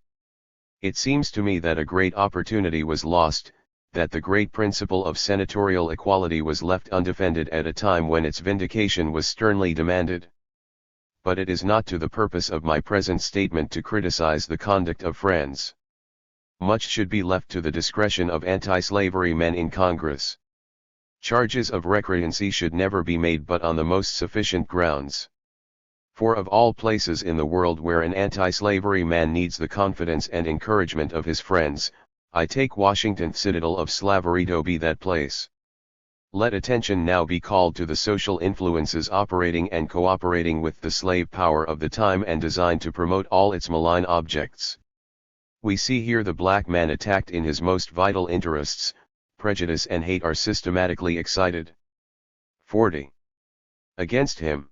S1: It seems to me that a great opportunity was lost, that the great principle of senatorial equality was left undefended at a time when its vindication was sternly demanded. But it is not to the purpose of my present statement to criticize the conduct of friends. Much should be left to the discretion of anti-slavery men in Congress. Charges of recreancy should never be made but on the most sufficient grounds. For of all places in the world where an anti-slavery man needs the confidence and encouragement of his friends, I take Washington, citadel of slavery, to be that place. Let attention now be called to the social influences operating and cooperating with the slave power of the time and designed to promote all its malign objects. We see here the black man attacked in his most vital interests. Prejudice and hate are systematically excited. 40. Against him.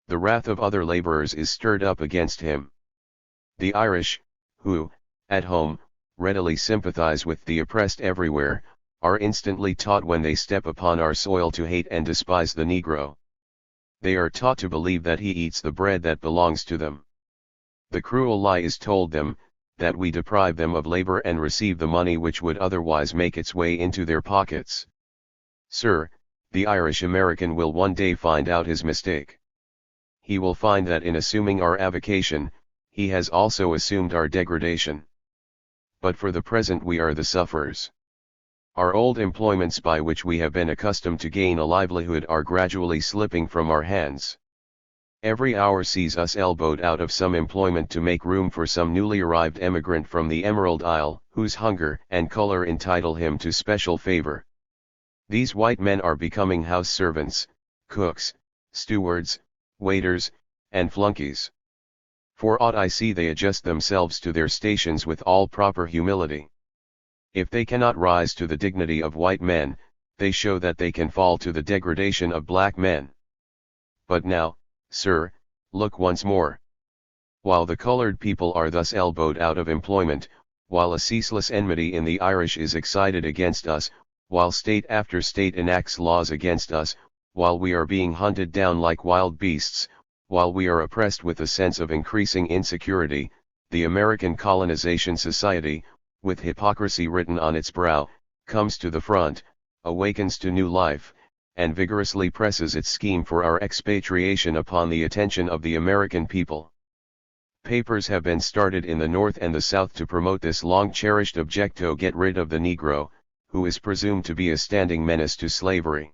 S1: The wrath of other laborers is stirred up against him. The Irish, who, at home, readily sympathize with the oppressed everywhere, are instantly taught when they step upon our soil to hate and despise the Negro. They are taught to believe that he eats the bread that belongs to them. The cruel lie is told them, that we deprive them of labor and receive the money which would otherwise make its way into their pockets. Sir, the Irish American will one day find out his mistake. He will find that in assuming our avocation, he has also assumed our degradation. But for the present we are the sufferers. Our old employments by which we have been accustomed to gain a livelihood are gradually slipping from our hands. Every hour sees us elbowed out of some employment to make room for some newly arrived emigrant from the Emerald Isle, whose hunger and color entitle him to special favor. These white men are becoming house servants, cooks, stewards, waiters, and flunkies. For aught I see, they adjust themselves to their stations with all proper humility. If they cannot rise to the dignity of white men, they show that they can fall to the degradation of black men. But now, sir, look once more. While the colored people are thus elbowed out of employment, while a ceaseless enmity in the Irish is excited against us, while state after state enacts laws against us, while we are being hunted down like wild beasts, while we are oppressed with a sense of increasing insecurity, the American Colonization Society, with hypocrisy written on its brow, comes to the front, awakens to new life, and vigorously presses its scheme for our expatriation upon the attention of the American people. Papers have been started in the North and the South to promote this long-cherished object to get rid of the Negro, who is presumed to be a standing menace to slavery.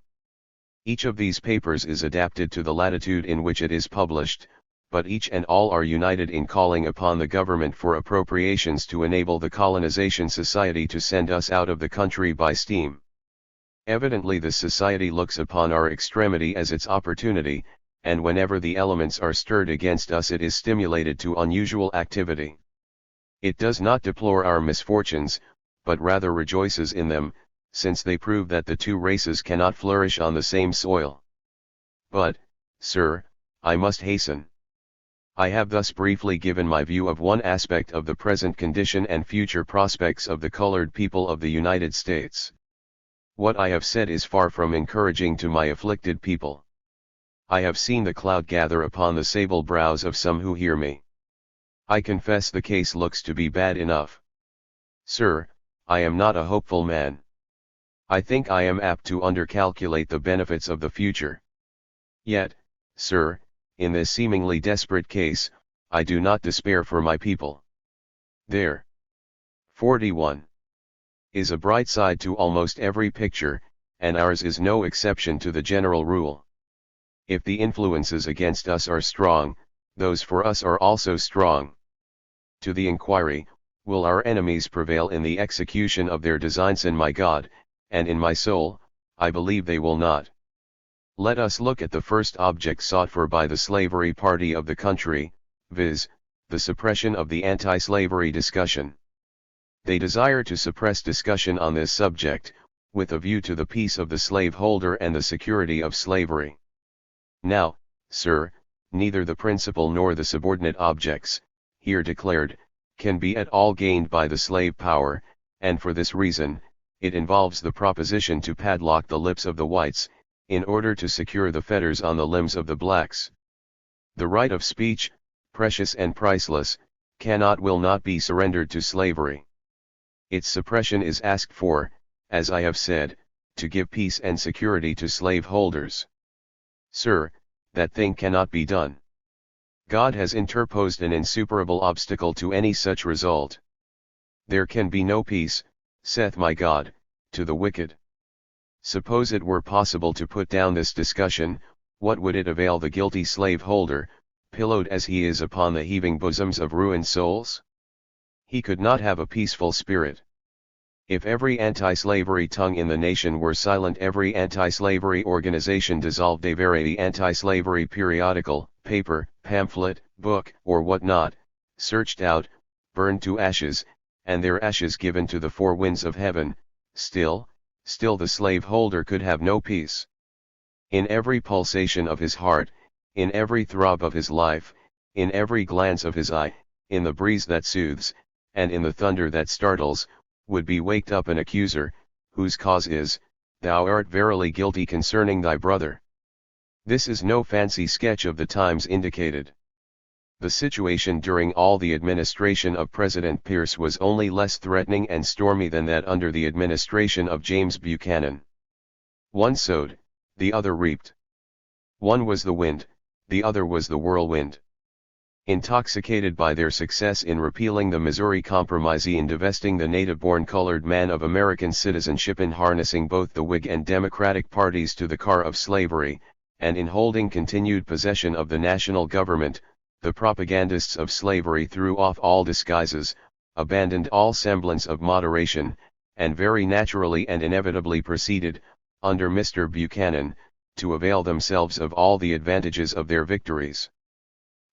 S1: Each of these papers is adapted to the latitude in which it is published, but each and all are united in calling upon the government for appropriations to enable the colonization society to send us out of the country by steam. Evidently the society looks upon our extremity as its opportunity, and whenever the elements are stirred against us it is stimulated to unusual activity. It does not deplore our misfortunes, but rather rejoices in them, since they prove that the two races cannot flourish on the same soil. But, sir, I must hasten. I have thus briefly given my view of one aspect of the present condition and future prospects of the colored people of the United States. What I have said is far from encouraging to my afflicted people. I have seen the cloud gather upon the sable brows of some who hear me. I confess the case looks to be bad enough. Sir, I am not a hopeful man. I think I am apt to undercalculate the benefits of the future. Yet, sir, in this seemingly desperate case, I do not despair for my people. There. 41. Is a bright side to almost every picture, and ours is no exception to the general rule. If the influences against us are strong, those for us are also strong. To the inquiry, will our enemies prevail in the execution of their designs in my God, and in my soul, I believe they will not. Let us look at the first object sought for by the slavery party of the country, viz., the suppression of the anti-slavery discussion. They desire to suppress discussion on this subject, with a view to the peace of the slaveholder and the security of slavery. Now, sir, neither the principal nor the subordinate objects, here declared, can be at all gained by the slave power, and for this reason, it involves the proposition to padlock the lips of the whites, in order to secure the fetters on the limbs of the blacks. The right of speech, precious and priceless, will not be surrendered to slavery. Its suppression is asked for, as I have said, to give peace and security to slaveholders. Sir, that thing cannot be done. God has interposed an insuperable obstacle to any such result. There can be no peace, saith my God, to the wicked. Suppose it were possible to put down this discussion, what would it avail the guilty slaveholder, pillowed as he is upon the heaving bosoms of ruined souls? He could not have a peaceful spirit. If every anti-slavery tongue in the nation were silent, every anti-slavery organization dissolved, a very anti-slavery periodical, paper, pamphlet, book, or what not, searched out, burned to ashes, and their ashes given to the four winds of heaven, still the slaveholder could have no peace. In every pulsation of his heart, in every throb of his life, in every glance of his eye, in the breeze that soothes, and in the thunder that startles, would be waked up an accuser, whose cause is, thou art verily guilty concerning thy brother. This is no fancy sketch of the times indicated. The situation during all the administration of President Pierce was only less threatening and stormy than that under the administration of James Buchanan. One sowed, the other reaped. One was the wind, the other was the whirlwind. Intoxicated by their success in repealing the Missouri Compromise, in divesting the native-born colored man of American citizenship, in harnessing both the Whig and Democratic parties to the car of slavery, and in holding continued possession of the national government, the propagandists of slavery threw off all disguises, abandoned all semblance of moderation, and very naturally and inevitably proceeded, under Mr. Buchanan, to avail themselves of all the advantages of their victories.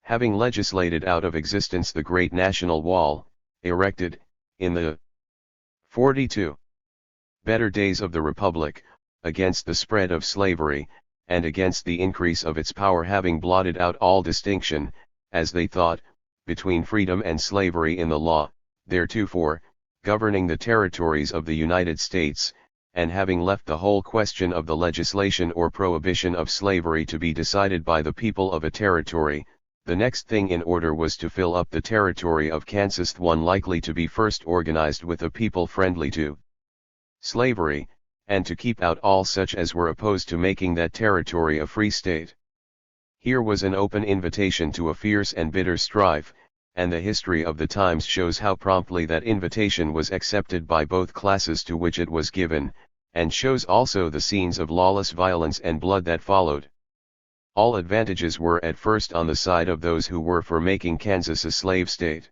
S1: Having legislated out of existence the great national wall, erected, in the 42 better days of the Republic, against the spread of slavery, and against the increase of its power, having blotted out all distinction, as they thought, between freedom and slavery in the law, theretofore, governing the territories of the United States, and having left the whole question of the legislation or prohibition of slavery to be decided by the people of a territory, the next thing in order was to fill up the territory of Kansas, one likely to be first organized with a people friendly to slavery, and to keep out all such as were opposed to making that territory a free state. Here was an open invitation to a fierce and bitter strife, and the history of the times shows how promptly that invitation was accepted by both classes to which it was given, and shows also the scenes of lawless violence and blood that followed. All advantages were at first on the side of those who were for making Kansas a slave state.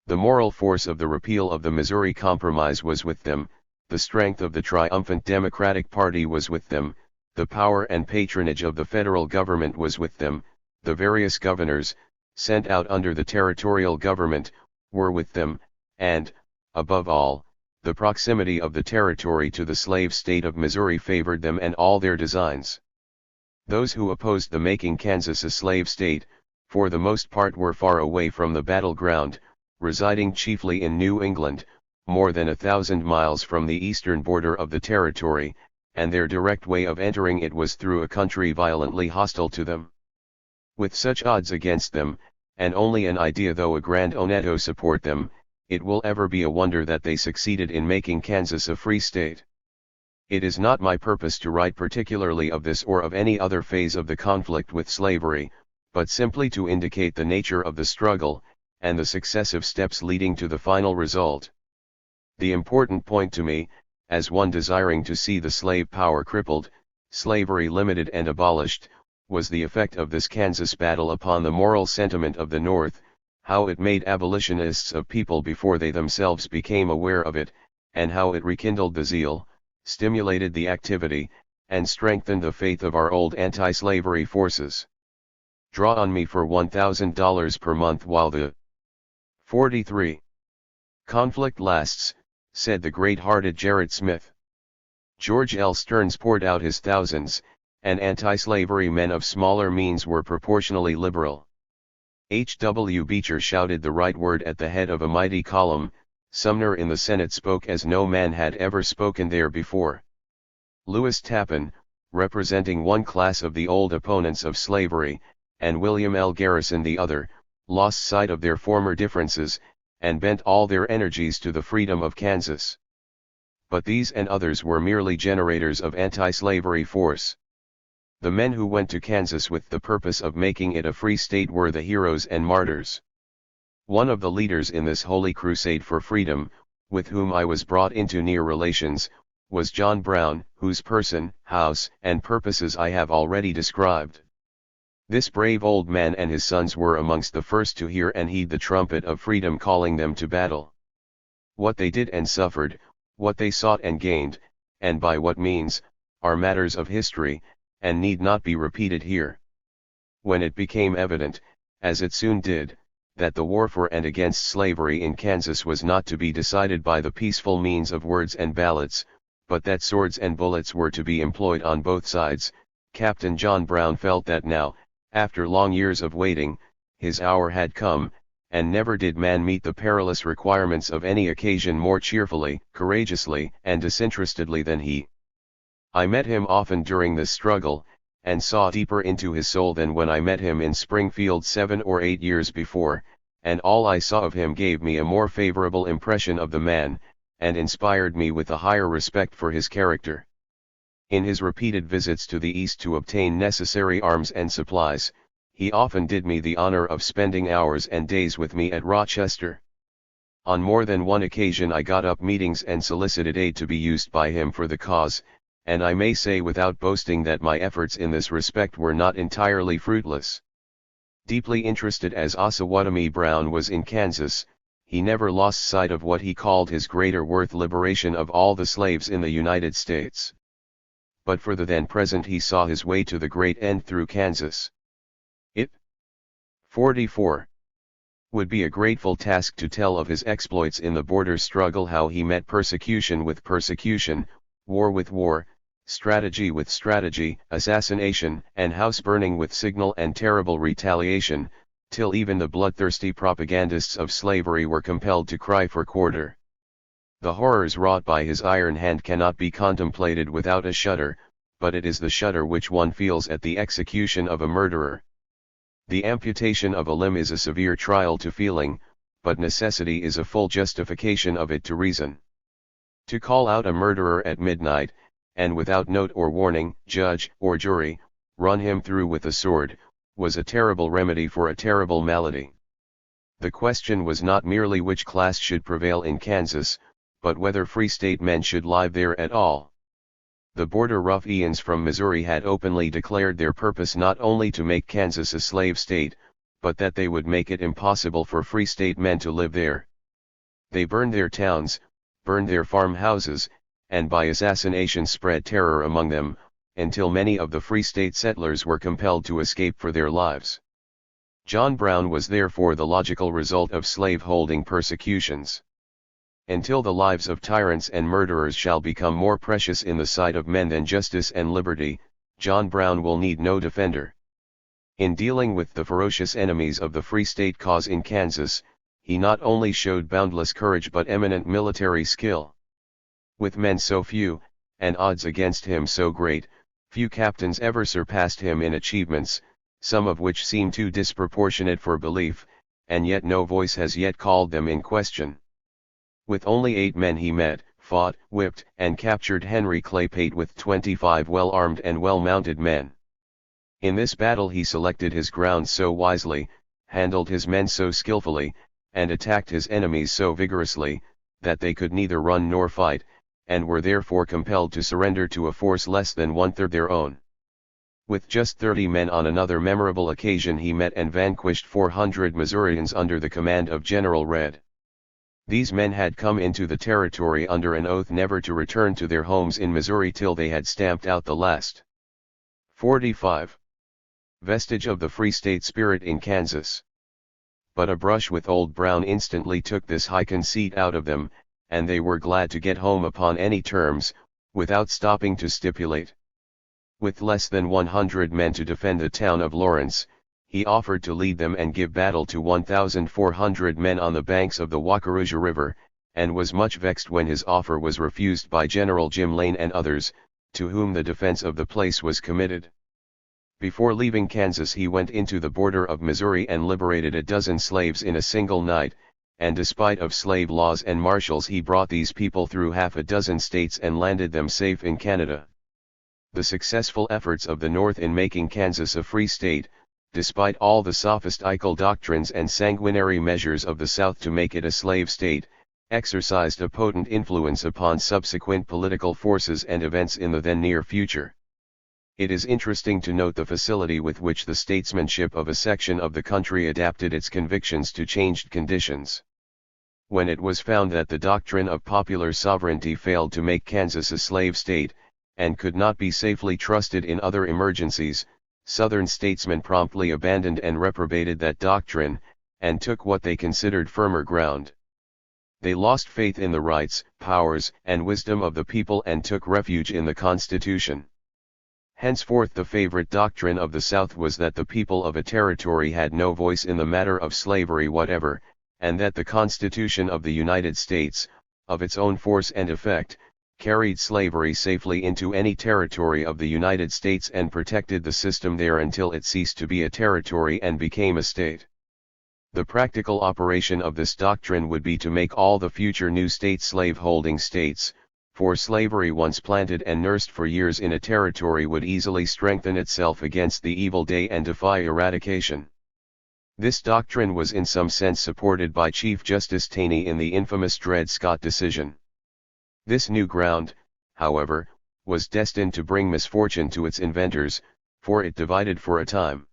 S1: The moral force of the repeal of the Missouri Compromise was with them, the strength of the triumphant Democratic Party was with them, the power and patronage of the federal government was with them, the various governors, sent out under the territorial government, were with them, and, above all, the proximity of the territory to the slave state of Missouri favored them and all their designs. Those who opposed the making Kansas a slave state, for the most part were far away from the battleground, residing chiefly in New England, more than 1,000 miles from the eastern border of the territory, and their direct way of entering it was through a country violently hostile to them. With such odds against them, and only an idea though a grand oneto support them, it will ever be a wonder that they succeeded in making Kansas a free state. It is not my purpose to write particularly of this or of any other phase of the conflict with slavery, but simply to indicate the nature of the struggle, and the successive steps leading to the final result. The important point to me, as one desiring to see the slave power crippled, slavery limited and abolished, was the effect of this Kansas battle upon the moral sentiment of the North, how it made abolitionists of people before they themselves became aware of it, and how it rekindled the zeal, stimulated the activity, and strengthened the faith of our old anti-slavery forces. Draw on me for $1,000 per month while the 43 conflict lasts, said the great-hearted Gerrit Smith. George L. Stearns poured out his thousands, and anti-slavery men of smaller means were proportionally liberal. H. W. Beecher shouted the right word at the head of a mighty column. Sumner in the Senate spoke as no man had ever spoken there before. Lewis Tappan, representing one class of the old opponents of slavery, and William L. Garrison the other, lost sight of their former differences, and bent all their energies to the freedom of Kansas. But these and others were merely generators of anti-slavery force. The men who went to Kansas with the purpose of making it a free state were the heroes and martyrs. One of the leaders in this holy crusade for freedom, with whom I was brought into near relations, was John Brown, whose person, house, and purposes I have already described. This brave old man and his sons were amongst the first to hear and heed the trumpet of freedom calling them to battle. What they did and suffered, what they sought and gained, and by what means, are matters of history, and need not be repeated here. When it became evident, as it soon did, that the war for and against slavery in Kansas was not to be decided by the peaceful means of words and ballots, but that swords and bullets were to be employed on both sides, Captain John Brown felt that now, after long years of waiting, his hour had come, and never did man meet the perilous requirements of any occasion more cheerfully, courageously, and disinterestedly than he. I met him often during this struggle, and saw deeper into his soul than when I met him in Springfield 7 or 8 years before, and all I saw of him gave me a more favorable impression of the man, and inspired me with a higher respect for his character. In his repeated visits to the East to obtain necessary arms and supplies, he often did me the honor of spending hours and days with me at Rochester. On more than one occasion I got up meetings and solicited aid to be used by him for the cause, and I may say without boasting that my efforts in this respect were not entirely fruitless. Deeply interested as Osawatomie Brown was in Kansas, he never lost sight of what he called his greater worth: liberation of all the slaves in the United States. But for the then present he saw his way to the great end through Kansas. It 44 would be a grateful task to tell of his exploits in the border struggle, how he met persecution with persecution, war with war, strategy with strategy, assassination and house burning with signal and terrible retaliation, till even the bloodthirsty propagandists of slavery were compelled to cry for quarter. The horrors wrought by his iron hand cannot be contemplated without a shudder, but it is the shudder which one feels at the execution of a murderer. The amputation of a limb is a severe trial to feeling, but necessity is a full justification of it to reason. To call out a murderer at midnight, and without note or warning, judge or jury, run him through with a sword, was a terrible remedy for a terrible malady. The question was not merely which class should prevail in Kansas, but whether Free State men should live there at all. The border ruffians from Missouri had openly declared their purpose not only to make Kansas a slave state, but that they would make it impossible for Free State men to live there. They burned their towns, burned their farmhouses, and by assassination spread terror among them, until many of the Free State settlers were compelled to escape for their lives. John Brown was therefore the logical result of slave-holding persecutions. Until the lives of tyrants and murderers shall become more precious in the sight of men than justice and liberty, John Brown will need no defender. In dealing with the ferocious enemies of the Free State cause in Kansas, he not only showed boundless courage but eminent military skill. With men so few, and odds against him so great, few captains ever surpassed him in achievements, some of which seem too disproportionate for belief, and yet no voice has yet called them in question. With only 8 men he met, fought, whipped, and captured Henry Clay Pate with 25 well-armed and well-mounted men. In this battle he selected his ground so wisely, handled his men so skillfully, and attacked his enemies so vigorously, that they could neither run nor fight, and were therefore compelled to surrender to a force less than 1/3 their own. With just 30 men on another memorable occasion he met and vanquished 400 Missourians under the command of General Red. These men had come into the territory under an oath never to return to their homes in Missouri till they had stamped out the last 45 vestige of the Free State spirit in Kansas. But a brush with Old Brown instantly took this high conceit out of them, and they were glad to get home upon any terms, without stopping to stipulate. With less than 100 men to defend the town of Lawrence, he offered to lead them and give battle to 1,400 men on the banks of the Wakarusa River, and was much vexed when his offer was refused by General Jim Lane and others, to whom the defense of the place was committed. Before leaving Kansas he went into the border of Missouri and liberated a dozen slaves in a single night, and despite of slave laws and marshals he brought these people through half a dozen states and landed them safe in Canada. The successful efforts of the North in making Kansas a free state, despite all the sophistical doctrines and sanguinary measures of the South to make it a slave state, exercised a potent influence upon subsequent political forces and events in the then near future. It is interesting to note the facility with which the statesmanship of a section of the country adapted its convictions to changed conditions. When it was found that the doctrine of popular sovereignty failed to make Kansas a slave state, and could not be safely trusted in other emergencies, Southern statesmen promptly abandoned and reprobated that doctrine, and took what they considered firmer ground. They lost faith in the rights, powers, and wisdom of the people and took refuge in the Constitution. Henceforth the favorite doctrine of the South was that the people of a territory had no voice in the matter of slavery whatever, and that the Constitution of the United States, of its own force and effect, carried slavery safely into any territory of the United States and protected the system there until it ceased to be a territory and became a state. The practical operation of this doctrine would be to make all the future new states slave-holding states, for slavery once planted and nursed for years in a territory would easily strengthen itself against the evil day and defy eradication. This doctrine was in some sense supported by Chief Justice Taney in the infamous Dred Scott decision. This new ground, however, was destined to bring misfortune to its inventors, for it divided for a time.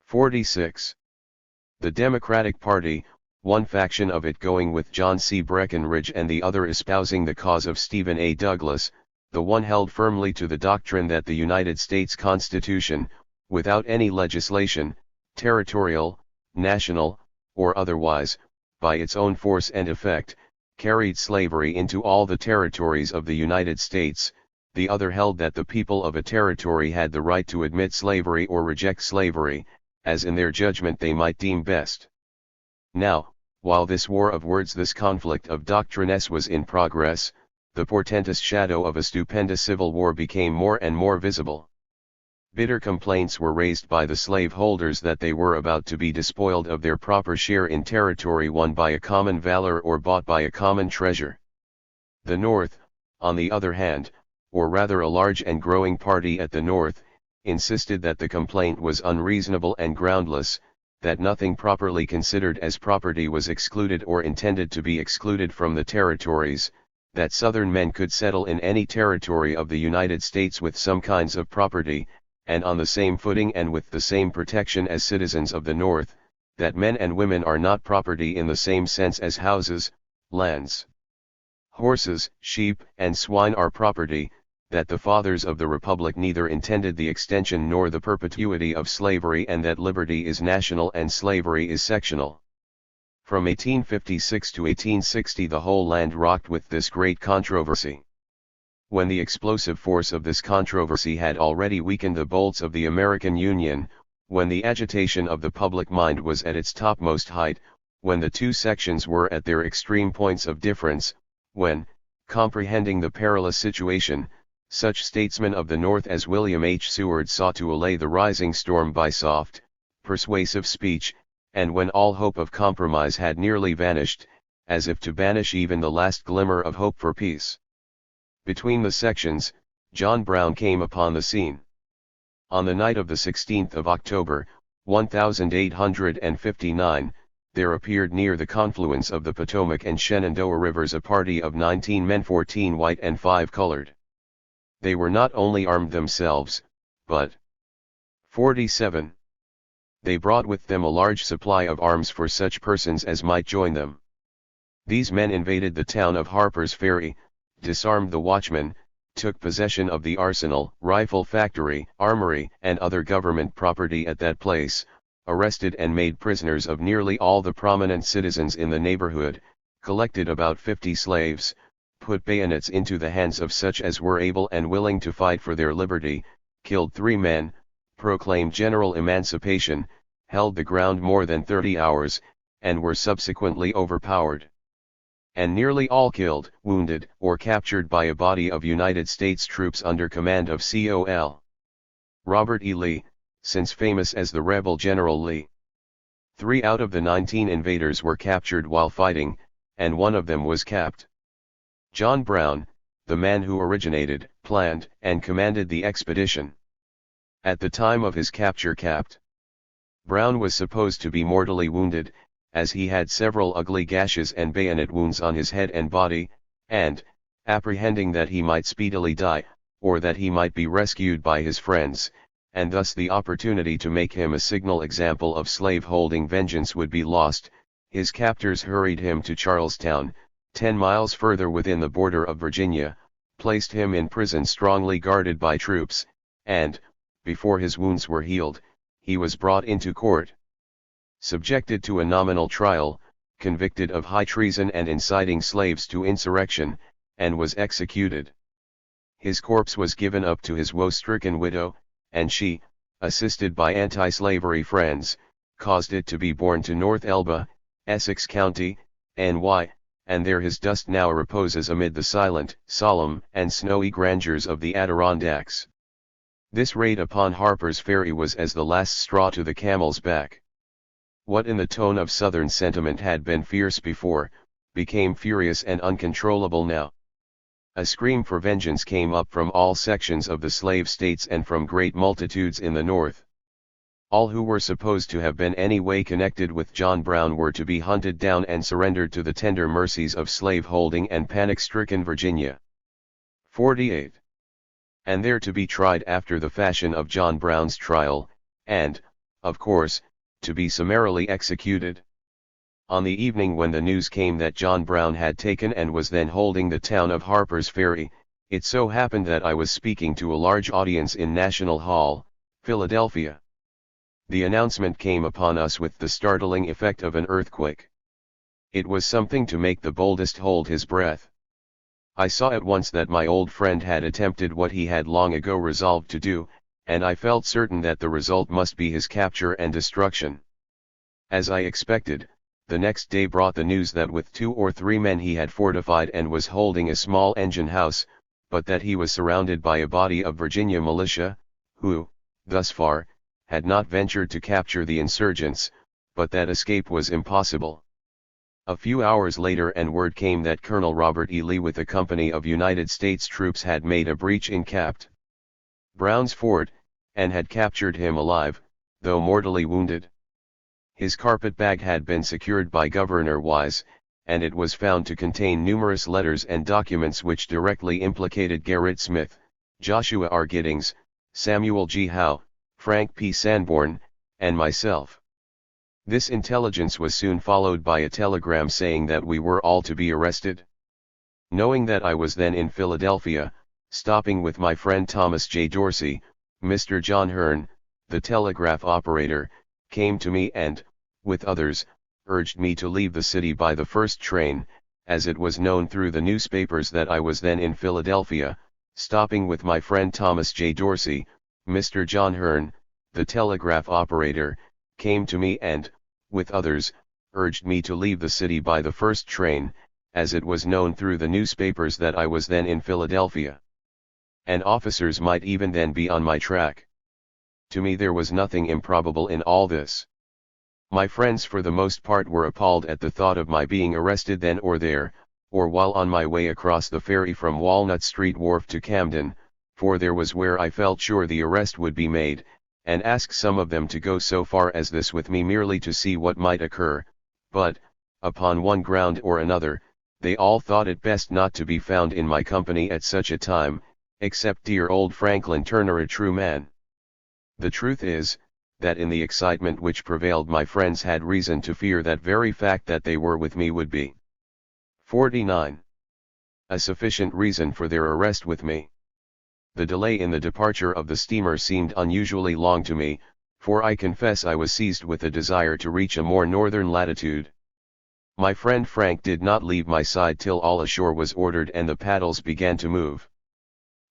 S1: 46. The Democratic Party, one faction of it going with John C. Breckinridge and the other espousing the cause of Stephen A. Douglas, the one held firmly to the doctrine that the United States Constitution, without any legislation, territorial, national, or otherwise, by its own force and effect, carried slavery into all the territories of the United States. The other held that the people of a territory had the right to admit slavery or reject slavery, as in their judgment they might deem best. Now, while this war of words, this conflict of doctrines was in progress, the portentous shadow of a stupendous civil war became more and more visible. Bitter complaints were raised by the slaveholders that they were about to be despoiled of their proper share in territory won by a common valor or bought by a common treasure. The North, on the other hand, or rather a large and growing party at the North, insisted that the complaint was unreasonable and groundless, that nothing properly considered as property was excluded or intended to be excluded from the territories, that Southern men could settle in any territory of the United States with some kinds of property, and on the same footing and with the same protection as citizens of the North, that men and women are not property in the same sense as houses, lands, horses, sheep, and swine are property, that the fathers of the Republic neither intended the extension nor the perpetuity of slavery, and that liberty is national and slavery is sectional. From 1856 to 1860 the whole land rocked with this great controversy. When the explosive force of this controversy had already weakened the bolts of the American Union, when the agitation of the public mind was at its topmost height, when the two sections were at their extreme points of difference, when, comprehending the perilous situation, such statesmen of the North as William H. Seward sought to allay the rising storm by soft, persuasive speech, and when all hope of compromise had nearly vanished, as if to banish even the last glimmer of hope for peace. Between the sections, John Brown came upon the scene. On the night of the 16th of October, 1859, there appeared near the confluence of the Potomac and Shenandoah rivers a party of 19 men, 14 white and 5 colored. They were not only armed themselves, but 47. They brought with them a large supply of arms for such persons as might join them. These men invaded the town of Harper's Ferry, disarmed the watchmen, took possession of the arsenal, rifle factory, armory, and other government property at that place, arrested and made prisoners of nearly all the prominent citizens in the neighborhood, collected about 50 slaves, put bayonets into the hands of such as were able and willing to fight for their liberty, killed 3 men, proclaimed general emancipation, held the ground more than 30 hours, and were subsequently overpowered. And nearly all killed, wounded, or captured by a body of United States troops under command of Col. Robert E. Lee, since famous as the rebel General Lee. 3 out of the 19 invaders were captured while fighting, and 1 of them was capped. John Brown, the man who originated, planned, and commanded the expedition. At the time of his capture capped, Brown was supposed to be mortally wounded, as he had several ugly gashes and bayonet wounds on his head and body, and, apprehending that he might speedily die, or that he might be rescued by his friends, and thus the opportunity to make him a signal example of slave-holding vengeance would be lost, his captors hurried him to Charlestown, 10 miles further within the border of Virginia, placed him in prison strongly guarded by troops, and, before his wounds were healed, he was brought into court. Subjected to a nominal trial, convicted of high treason and inciting slaves to insurrection, and was executed. His corpse was given up to his woe-stricken widow, and she, assisted by anti-slavery friends, caused it to be borne to North Elba, Essex County, NY, and there his dust now reposes amid the silent, solemn, and snowy grandeurs of the Adirondacks. This raid upon Harper's Ferry was as the last straw to the camel's back. What in the tone of Southern sentiment had been fierce before, became furious and uncontrollable now. A scream for vengeance came up from all sections of the slave states and from great multitudes in the North. All who were supposed to have been any way connected with John Brown were to be hunted down and surrendered to the tender mercies of slave-holding and panic-stricken Virginia. 48. And there to be tried after the fashion of John Brown's trial, and, of course, to be summarily executed. On the evening when the news came that John Brown had taken and was then holding the town of Harper's Ferry, it so happened that I was speaking to a large audience in National Hall, Philadelphia. The announcement came upon us with the startling effect of an earthquake. It was something to make the boldest hold his breath. I saw at once that my old friend had attempted what he had long ago resolved to do, and I felt certain that the result must be his capture and destruction. As I expected, the next day brought the news that with 2 or 3 men he had fortified and was holding a small engine house, but that he was surrounded by a body of Virginia militia, who, thus far, had not ventured to capture the insurgents, but that escape was impossible. A few hours later and word came that Colonel Robert E. Lee with a company of United States troops had made a breach in Capt. Brown's fort, and had captured him alive, though mortally wounded. His carpet-bag had been secured by Governor Wise, and it was found to contain numerous letters and documents which directly implicated Gerrit Smith, Joshua R. Giddings, Samuel G. Howe, Frank P. Sanborn, and myself. This intelligence was soon followed by a telegram saying that we were all to be arrested. Knowing that I was then in Philadelphia, stopping with my friend Thomas J. Dorsey, Mr. John Hearn, the telegraph operator, came to me and, with others, urged me to leave the city by the first train, as it was known through the newspapers that I was then in Philadelphia. Stopping with my friend Thomas J. Dorsey, Mr. John Hearn, the telegraph operator, came to me and, with others, urged me to leave the city by the first train, as it was known through the newspapers that I was then in Philadelphia. And officers might even then be on my track. To me there was nothing improbable in all this. My friends for the most part were appalled at the thought of my being arrested then or there, or while on my way across the ferry from Walnut Street Wharf to Camden, for there was where I felt sure the arrest would be made, and asked some of them to go so far as this with me merely to see what might occur, but, upon one ground or another, they all thought it best not to be found in my company at such a time, except dear old Franklin Turner, a true man. The truth is, that in the excitement which prevailed my friends had reason to fear that very fact that they were with me would be 49. A sufficient reason for their arrest with me. The delay in the departure of the steamer seemed unusually long to me, for I confess I was seized with a desire to reach a more northern latitude. My friend Frank did not leave my side till all ashore was ordered and the paddles began to move.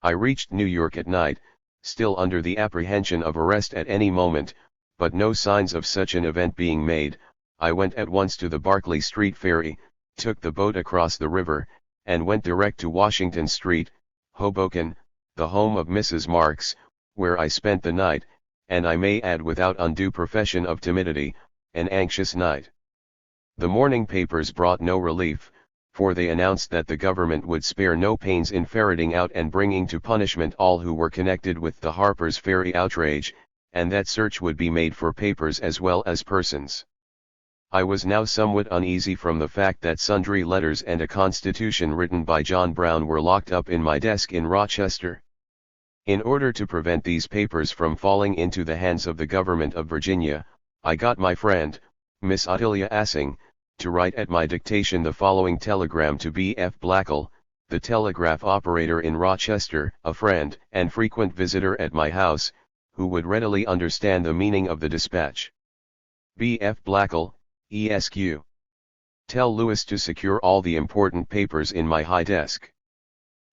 S1: I reached New York at night, still under the apprehension of arrest at any moment, but no signs of such an event being made. I went at once to the Barclay Street ferry, took the boat across the river, and went direct to Washington Street, Hoboken, the home of Mrs. Marks, where I spent the night, and I may add without undue profession of timidity, an anxious night. The morning papers brought no relief, for they announced that the government would spare no pains in ferreting out and bringing to punishment all who were connected with the Harper's Ferry outrage, and that search would be made for papers as well as persons. I was now somewhat uneasy from the fact that sundry letters and a constitution written by John Brown were locked up in my desk in Rochester. In order to prevent these papers from falling into the hands of the government of Virginia, I got my friend, Miss Ottilia Assing, to write at my dictation the following telegram to B.F. Blackall, the telegraph operator in Rochester, a friend and frequent visitor at my house, who would readily understand the meaning of the dispatch. B.F. Blackall, Esq. Tell Lewis to secure all the important papers in my high desk.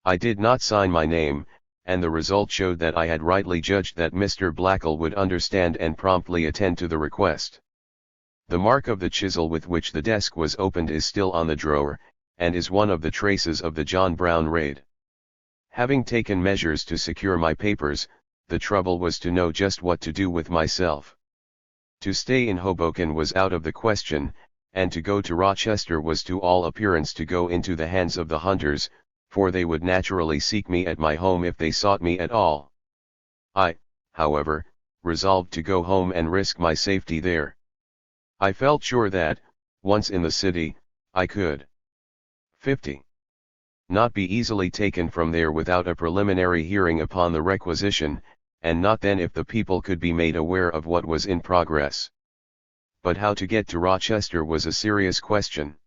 S1: I did not sign my name, and the result showed that I had rightly judged that Mr. Blackall would understand and promptly attend to the request. The mark of the chisel with which the desk was opened is still on the drawer, and is one of the traces of the John Brown raid. Having taken measures to secure my papers, the trouble was to know just what to do with myself. To stay in Hoboken was out of the question, and to go to Rochester was to all appearance to go into the hands of the hunters, for they would naturally seek me at my home if they sought me at all. I, however, resolved to go home and risk my safety there. I felt sure that, once in the city, I could 50. Not be easily taken from there without a preliminary hearing upon the requisition, and not then if the people could be made aware of what was in progress. But how to get to Rochester was a serious question.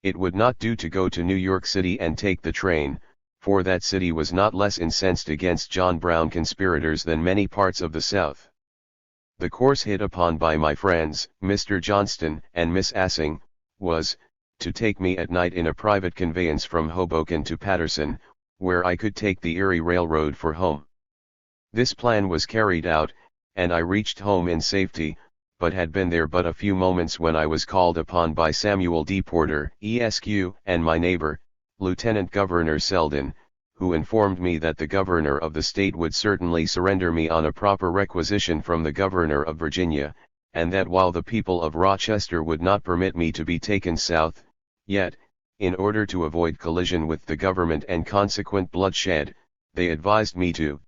S1: It would not do to go to New York City and take the train, for that city was not less incensed against John Brown conspirators than many parts of the South. The course hit upon by my friends, Mr. Johnston and Miss Assing, was, to take me at night in a private conveyance from Hoboken to Paterson, where I could take the Erie Railroad for home. This plan was carried out, and I reached home in safety, but had been there but a few moments when I was called upon by Samuel D. Porter, Esq., and my neighbor, Lieutenant Governor Selden, who informed me that the governor of the state would certainly surrender me on a proper requisition from the governor of Virginia, and that while the people of Rochester would not permit me to be taken south, yet, in order to avoid collision with the government and consequent bloodshed, they advised me to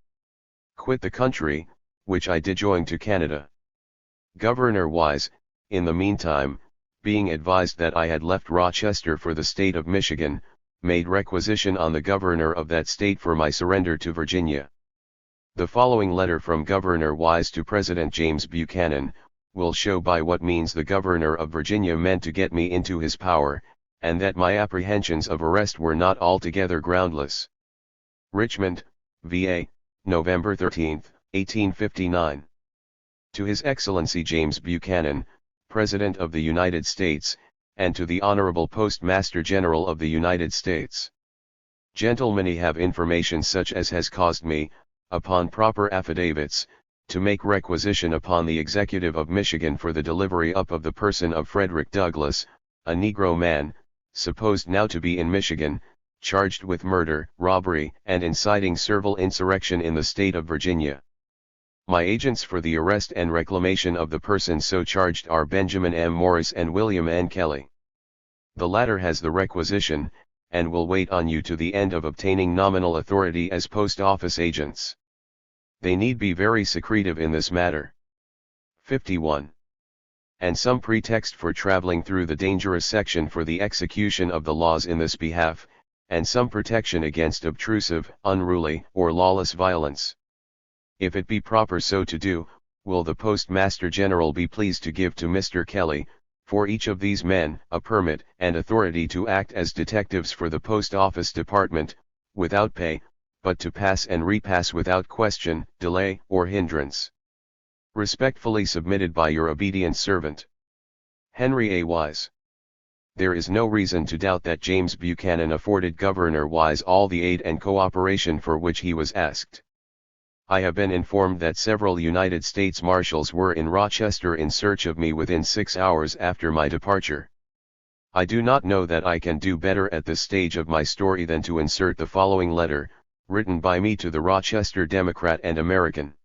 S1: quit the country, which I did join to Canada. Governor Wise, in the meantime, being advised that I had left Rochester for the state of Michigan, made requisition on the governor of that state for my surrender to Virginia. The following letter from Governor Wise to President James Buchanan, will show by what means the governor of Virginia meant to get me into his power, and that my apprehensions of arrest were not altogether groundless. Richmond, VA, November 13, 1859. To His Excellency James Buchanan, President of the United States, and to the Honorable Postmaster General of the United States. Gentlemen, I have information such as has caused me, upon proper affidavits, to make requisition upon the Executive of Michigan for the delivery up of the person of Frederick Douglass, a Negro man, supposed now to be in Michigan, charged with murder, robbery, and inciting servile insurrection in the state of Virginia. My agents for the arrest and reclamation of the person so charged are Benjamin M. Morris and William N. Kelly. The latter has the requisition, and will wait on you to the end of obtaining nominal authority as post office agents. They need be very secretive in this matter. 51. And some pretext for traveling through the dangerous section for the execution of the laws in this behalf, and some protection against obtrusive, unruly, or lawless violence. If it be proper so to do, will the Postmaster General be pleased to give to Mr. Kelly, for each of these men, a permit and authority to act as detectives for the Post Office Department, without pay, but to pass and repass without question, delay, or hindrance. Respectfully submitted by your obedient servant, Henry A. Wise. There is no reason to doubt that James Buchanan afforded Governor Wise all the aid and cooperation for which he was asked. I have been informed that several United States Marshals were in Rochester in search of me within 6 hours after my departure. I do not know that I can do better at this stage of my story than to insert the following letter, written by me to the Rochester Democrat and American.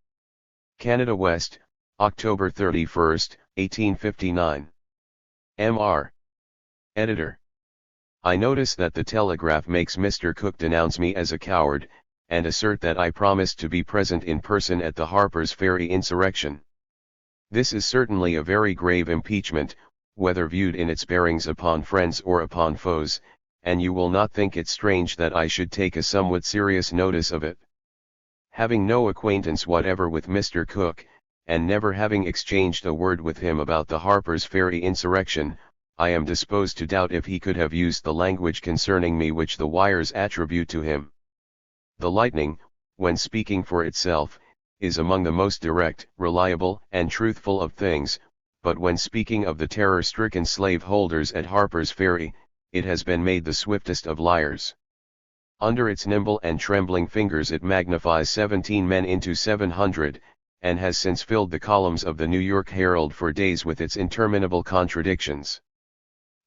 S1: Canada West, October 31, 1859. M.R. Editor. I notice that the Telegraph makes Mr. Cook denounce me as a coward, and assert that I promised to be present in person at the Harper's Ferry insurrection. This is certainly a very grave impeachment, whether viewed in its bearings upon friends or upon foes, and you will not think it strange that I should take a somewhat serious notice of it. Having no acquaintance whatever with Mr. Cook, and never having exchanged a word with him about the Harper's Ferry insurrection, I am disposed to doubt if he could have used the language concerning me which the wires attribute to him. The Lightning, when speaking for itself, is among the most direct, reliable, and truthful of things, but when speaking of the terror-stricken slave-holders at Harper's Ferry, it has been made the swiftest of liars. Under its nimble and trembling fingers it magnifies 17 men into 700, and has since filled the columns of the New York Herald for days with its interminable contradictions.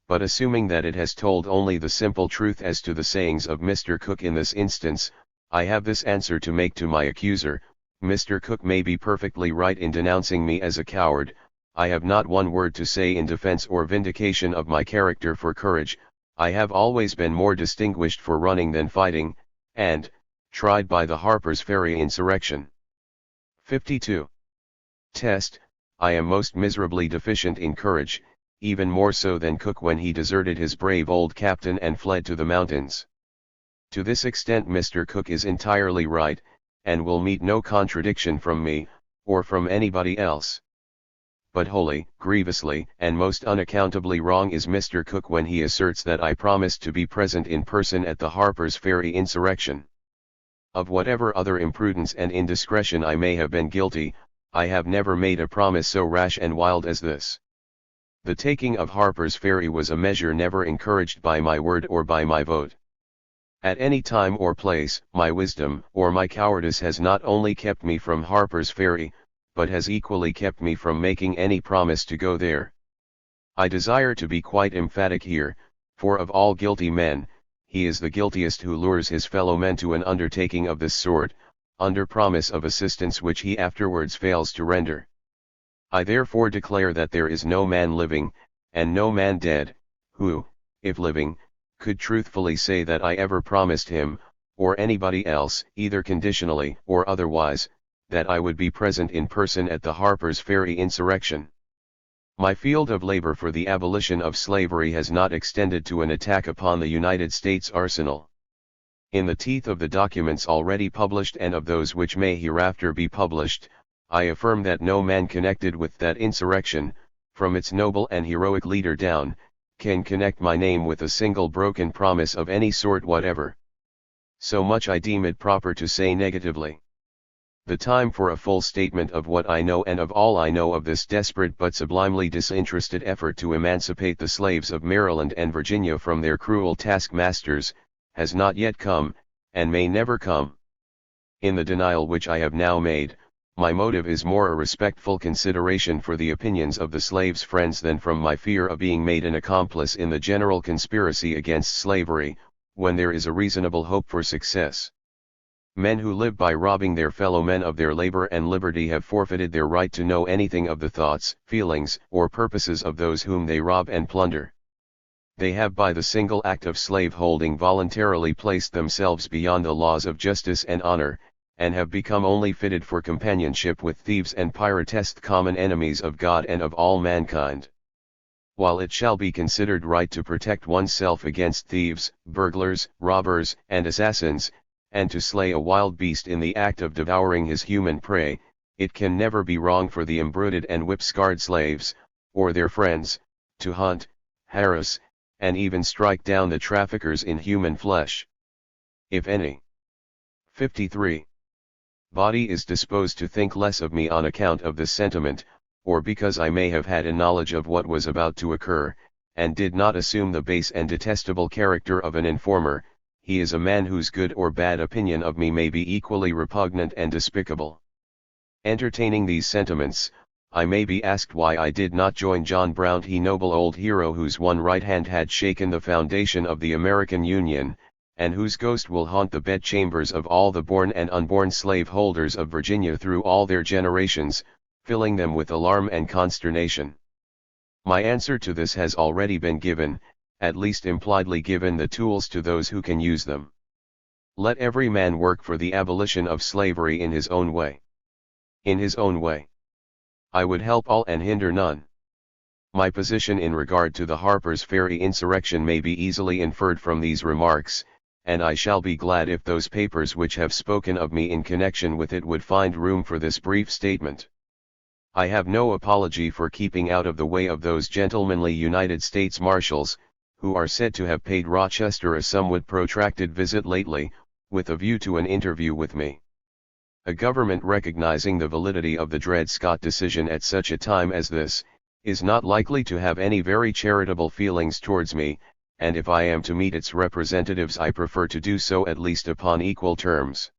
S1: But assuming that it has told only the simple truth as to the sayings of Mr. Cook in this instance, I have this answer to make to my accuser: Mr. Cook may be perfectly right in denouncing me as a coward. I have not one word to say in defense or vindication of my character for courage. I have always been more distinguished for running than fighting, and tried by the Harper's Ferry insurrection. 52. Test: I am most miserably deficient in courage, even more so than Cook when he deserted his brave old captain and fled to the mountains. To this extent Mr. Cook is entirely right, and will meet no contradiction from me, or from anybody else. But wholly, grievously, and most unaccountably wrong is Mr. Cook when he asserts that I promised to be present in person at the Harper's Ferry insurrection. Of whatever other imprudence and indiscretion I may have been guilty, I have never made a promise so rash and wild as this. The taking of Harper's Ferry was a measure never encouraged by my word or by my vote. At any time or place, my wisdom or my cowardice has not only kept me from Harper's Ferry, but has equally kept me from making any promise to go there. I desire to be quite emphatic here, for of all guilty men, he is the guiltiest who lures his fellow men to an undertaking of this sort, under promise of assistance which he afterwards fails to render. I therefore declare that there is no man living, and no man dead, who, if living, could truthfully say that I ever promised him, or anybody else, either conditionally or otherwise, that I would be present in person at the Harper's Ferry insurrection. My field of labor for the abolition of slavery has not extended to an attack upon the United States arsenal. In the teeth of the documents already published and of those which may hereafter be published, I affirm that no man connected with that insurrection, from its noble and heroic leader down, can connect my name with a single broken promise of any sort whatever. So much I deem it proper to say negatively. The time for a full statement of what I know and of all I know of this desperate but sublimely disinterested effort to emancipate the slaves of Maryland and Virginia from their cruel taskmasters, has not yet come, and may never come. In the denial which I have now made, my motive is more a respectful consideration for the opinions of the slaves' friends than from my fear of being made an accomplice in the general conspiracy against slavery, when there is a reasonable hope for success. Men who live by robbing their fellow men of their labor and liberty have forfeited their right to know anything of the thoughts, feelings, or purposes of those whom they rob and plunder. They have by the single act of slave-holding voluntarily placed themselves beyond the laws of justice and honor, and have become only fitted for companionship with thieves and pirates, common enemies of God and of all mankind. While it shall be considered right to protect oneself against thieves, burglars, robbers, and assassins, and to slay a wild beast in the act of devouring his human prey, it can never be wrong for the embruted and whip-scarred slaves, or their friends, to hunt, harass, and even strike down the traffickers in human flesh. If any 53. Body is disposed to think less of me on account of this sentiment, or because I may have had a knowledge of what was about to occur, and did not assume the base and detestable character of an informer, he is a man whose good or bad opinion of me may be equally repugnant and despicable. Entertaining these sentiments, I may be asked why I did not join John Brown, he noble old hero whose one right hand had shaken the foundation of the American Union, and whose ghost will haunt the bedchambers of all the born and unborn slave holders of Virginia through all their generations, filling them with alarm and consternation. My answer to this has already been given, at least impliedly given the tools to those who can use them. Let every man work for the abolition of slavery in his own way. In his own way. I would help all and hinder none. My position in regard to the Harper's Ferry insurrection may be easily inferred from these remarks, and I shall be glad if those papers which have spoken of me in connection with it would find room for this brief statement. I have no apology for keeping out of the way of those gentlemanly United States Marshals, who are said to have paid Rochester a somewhat protracted visit lately, with a view to an interview with me. A government recognizing the validity of the Dred Scott decision at such a time as this, is not likely to have any very charitable feelings towards me, and if I am to meet its representatives I prefer to do so at least upon equal terms.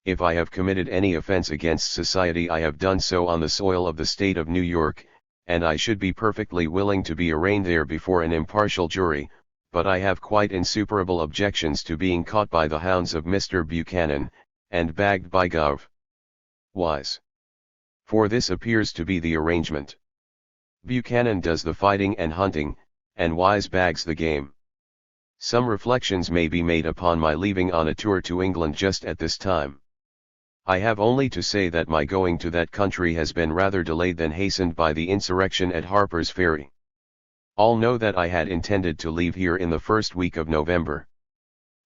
S1: If I have committed any offense against society I have done so on the soil of the state of New York, and I should be perfectly willing to be arraigned there before an impartial jury, but I have quite insuperable objections to being caught by the hounds of Mr. Buchanan, and bagged by Gov. Wise. For this appears to be the arrangement. Buchanan does the fighting and hunting, and Wise bags the game. Some reflections may be made upon my leaving on a tour to England just at this time. I have only to say that my going to that country has been rather delayed than hastened by the insurrection at Harper's Ferry. All know that I had intended to leave here in the first week of November.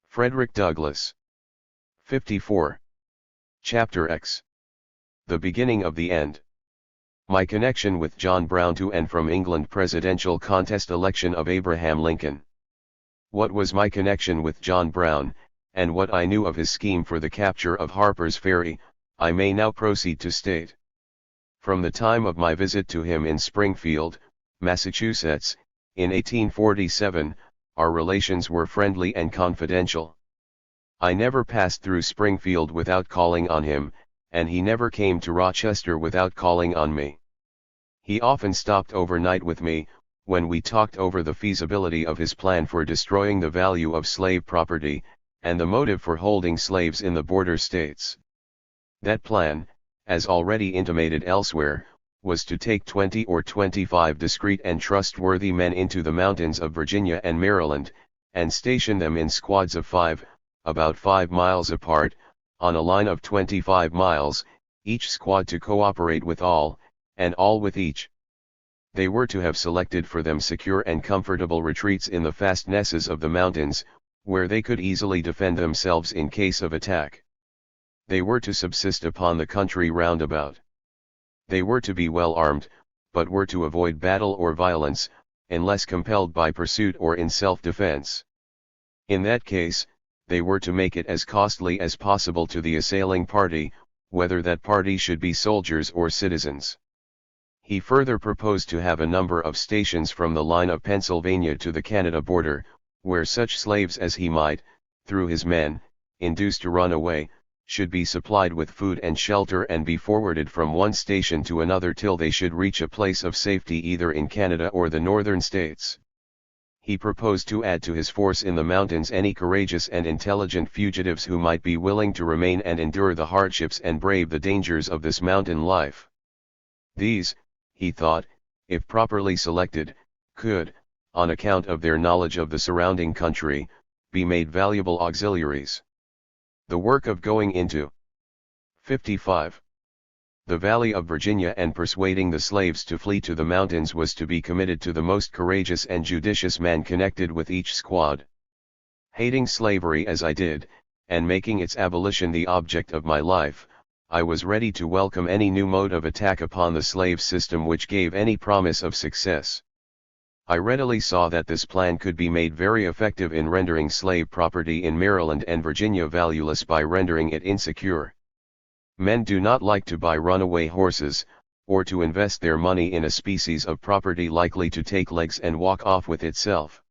S1: Frederick Douglass. 54. Chapter X. The beginning of the end. My connection with John Brown to and from England presidential contest election of Abraham Lincoln. What was my connection with John Brown, and what I knew of his scheme for the capture of Harper's Ferry, I may now proceed to state. From the time of my visit to him in Springfield, Massachusetts, in 1847, our relations were friendly and confidential. I never passed through Springfield without calling on him, and he never came to Rochester without calling on me. He often stopped overnight with me, when we talked over the feasibility of his plan for destroying the value of slave property, and the motive for holding slaves in the border states. That plan, as already intimated elsewhere, was to take 20 or 25 discreet and trustworthy men into the mountains of Virginia and Maryland, and station them in squads of 5, about 5 miles apart, on a line of 25 miles, each squad to cooperate with all, and all with each. They were to have selected for them secure and comfortable retreats in the fastnesses of the mountains, where they could easily defend themselves in case of attack. They were to subsist upon the country round about. They were to be well armed, but were to avoid battle or violence, unless compelled by pursuit or in self-defense. In that case, they were to make it as costly as possible to the assailing party, whether that party should be soldiers or citizens. He further proposed to have a number of stations from the line of Pennsylvania to the Canada border, where such slaves as he might, through his men, induce to run away, should be supplied with food and shelter and be forwarded from one station to another till they should reach a place of safety either in Canada or the northern states. He proposed to add to his force in the mountains any courageous and intelligent fugitives who might be willing to remain and endure the hardships and brave the dangers of this mountain life. These, he thought, if properly selected, could, on account of their knowledge of the surrounding country, be made valuable auxiliaries. The work of going into 55. The Valley of Virginia and persuading the slaves to flee to the mountains was to be committed to the most courageous and judicious man connected with each squad. Hating slavery as I did, and making its abolition the object of my life, I was ready to welcome any new mode of attack upon the slave system which gave any promise of success. I readily saw that this plan could be made very effective in rendering slave property in Maryland and Virginia valueless by rendering it insecure. Men do not like to buy runaway horses, or to invest their money in a species of property likely to take legs and walk off with itself.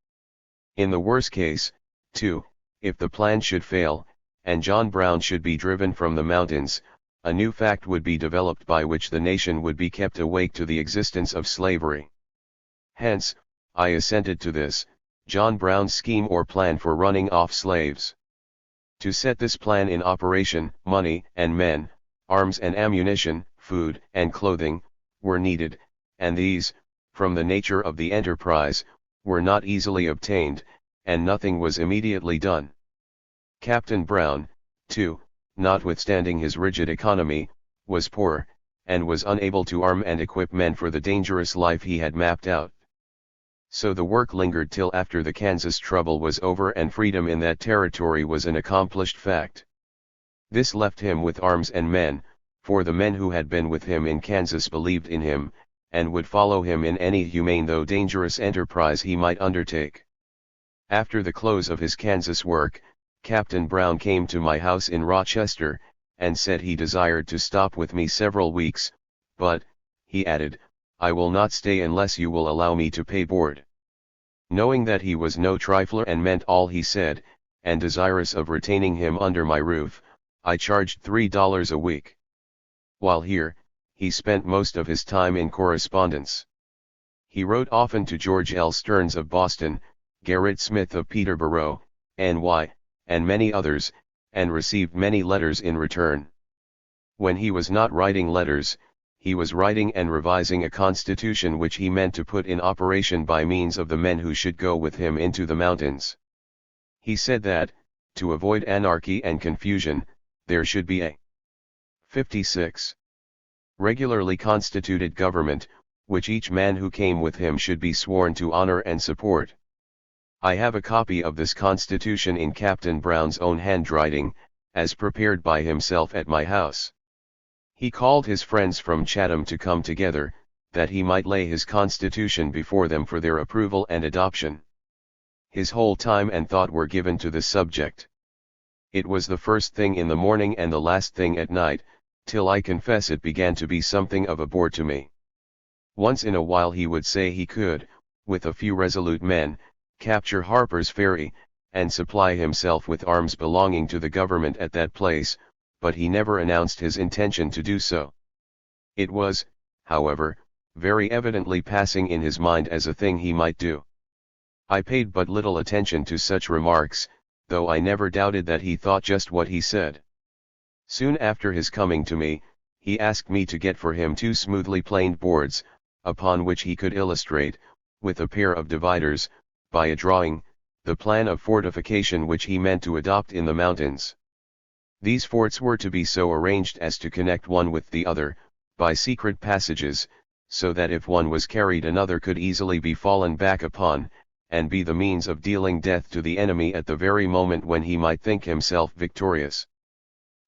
S1: In the worst case, too, if the plan should fail, and John Brown should be driven from the mountains, a new fact would be developed by which the nation would be kept awake to the existence of slavery. Hence, I assented to this, John Brown's scheme or plan for running off slaves. To set this plan in operation, money and men, arms and ammunition, food and clothing, were needed, and these, from the nature of the enterprise, were not easily obtained, and nothing was immediately done. Captain Brown, too, notwithstanding his rigid economy, was poor, and was unable to arm and equip men for the dangerous life he had mapped out. So the work lingered till after the Kansas trouble was over and freedom in that territory was an accomplished fact. This left him with arms and men, for the men who had been with him in Kansas believed in him, and would follow him in any humane though dangerous enterprise he might undertake. After the close of his Kansas work, Captain Brown came to my house in Rochester, and said he desired to stop with me several weeks, but, he added, I will not stay unless you will allow me to pay board. Knowing that he was no trifler and meant all he said, and desirous of retaining him under my roof, I charged $3 a week. While here, he spent most of his time in correspondence. He wrote often to George L. Stearns of Boston, Gerrit Smith of Peterborough, N.Y., and many others, and received many letters in return. When he was not writing letters, he was writing and revising a constitution which he meant to put in operation by means of the men who should go with him into the mountains. He said that, to avoid anarchy and confusion, there should be a 56. Regularly constituted government, which each man who came with him should be sworn to honor and support. I have a copy of this constitution in Captain Brown's own handwriting, as prepared by himself at my house. He called his friends from Chatham to come together, that he might lay his constitution before them for their approval and adoption. His whole time and thought were given to this subject. It was the first thing in the morning and the last thing at night, till I confess it began to be something of a bore to me. Once in a while he would say he could, with a few resolute men, capture Harper's Ferry, and supply himself with arms belonging to the government at that place, but he never announced his intention to do so. It was, however, very evidently passing in his mind as a thing he might do. I paid but little attention to such remarks, though I never doubted that he thought just what he said. Soon after his coming to me, he asked me to get for him 2 smoothly planed boards, upon which he could illustrate, with a pair of dividers, by a drawing, the plan of fortification which he meant to adopt in the mountains. These forts were to be so arranged as to connect one with the other, by secret passages, so that if one was carried another could easily be fallen back upon, and be the means of dealing death to the enemy at the very moment when he might think himself victorious.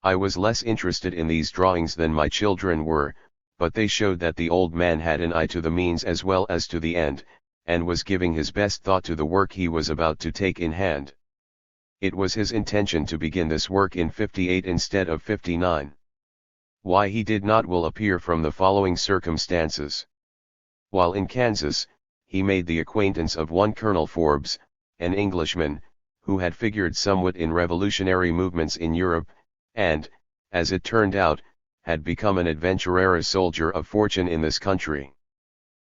S1: I was less interested in these drawings than my children were, but they showed that the old man had an eye to the means as well as to the end, and was giving his best thought to the work he was about to take in hand. It was his intention to begin this work in 58 instead of 59. Why he did not will appear from the following circumstances. While in Kansas, he made the acquaintance of one Colonel Forbes, an Englishman, who had figured somewhat in revolutionary movements in Europe, and, as it turned out, had become an adventurera soldier of fortune in this country.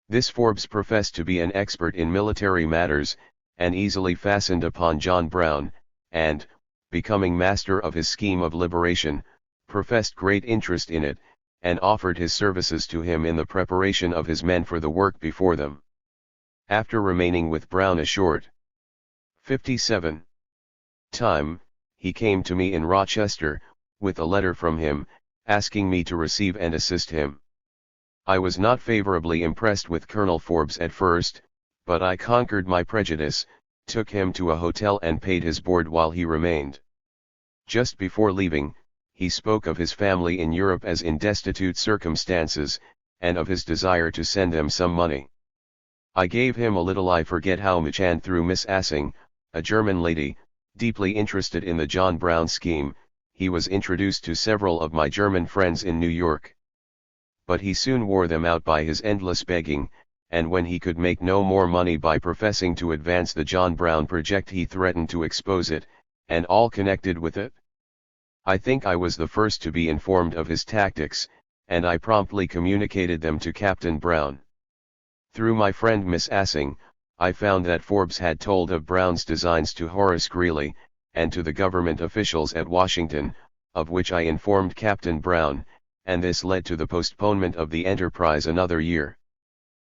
S1: This Forbes professed to be an expert in military matters, and easily fastened upon John Brown, and, becoming master of his scheme of liberation, professed great interest in it, and offered his services to him in the preparation of his men for the work before them. After remaining with Brown a short 57 time, he came to me in Rochester, with a letter from him, asking me to receive and assist him. I was not favorably impressed with Colonel Forbes at first, but I conquered my prejudice, took him to a hotel and paid his board while he remained. Just before leaving, he spoke of his family in Europe as in destitute circumstances, and of his desire to send them some money. I gave him a little I forget how much, and through Miss Assing, a German lady, deeply interested in the John Brown scheme, he was introduced to several of my German friends in New York. But he soon wore them out by his endless begging, and when he could make no more money by professing to advance the John Brown project, he threatened to expose it, and all connected with it. I think I was the first to be informed of his tactics, and I promptly communicated them to Captain Brown. Through my friend Miss Assing, I found that Forbes had told of Brown's designs to Horace Greeley, and to the government officials at Washington, of which I informed Captain Brown, and this led to the postponement of the enterprise another year.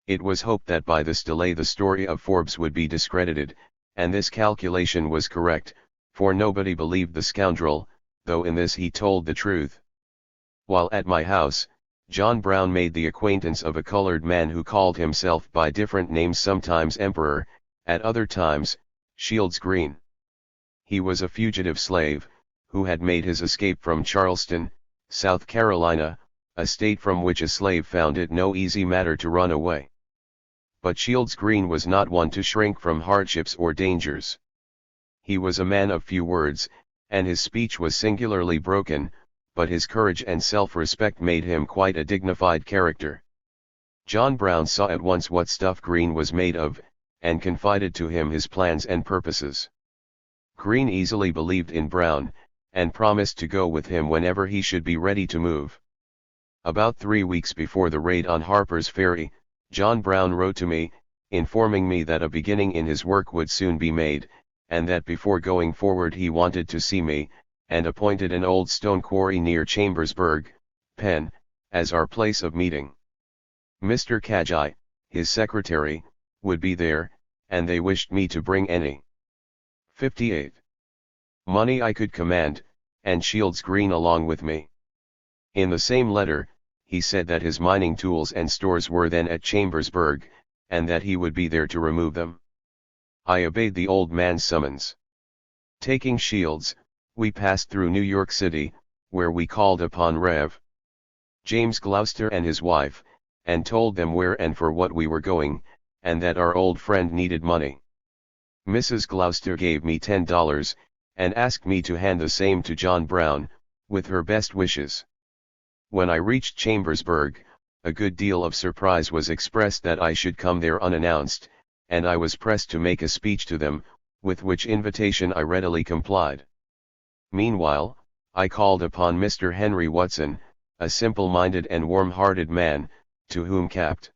S1: It was hoped that by this delay the story of Forbes would be discredited, and this calculation was correct, for nobody believed the scoundrel, though in this he told the truth. While at my house, John Brown made the acquaintance of a colored man who called himself by different names, sometimes Emperor, at other times, Shields Green. He was a fugitive slave, who had made his escape from Charleston, South Carolina, a state from which a slave found it no easy matter to run away. But Shields Green was not one to shrink from hardships or dangers. He was a man of few words, and his speech was singularly broken, but his courage and self-respect made him quite a dignified character. John Brown saw at once what stuff Green was made of, and confided to him his plans and purposes. Green easily believed in Brown, and promised to go with him whenever he should be ready to move. About 3 weeks before the raid on Harper's Ferry, John Brown wrote to me, informing me that a beginning in his work would soon be made, and that before going forward he wanted to see me, and appointed an old stone quarry near Chambersburg, Penn, as our place of meeting. Mr. Kagi, his secretary, would be there, and they wished me to bring any 58 money I could command, and Shields Green along with me. In the same letter, he said that his mining tools and stores were then at Chambersburg, and that he would be there to remove them. I obeyed the old man's summons. Taking Shields, we passed through New York City, where we called upon Rev. James Gloucester and his wife, and told them where and for what we were going, and that our old friend needed money. Mrs. Gloucester gave me $10, and asked me to hand the same to John Brown, with her best wishes. When I reached Chambersburg, a good deal of surprise was expressed that I should come there unannounced, and I was pressed to make a speech to them, with which invitation I readily complied. Meanwhile, I called upon Mr. Henry Watson, a simple-minded and warm-hearted man, to whom Capt.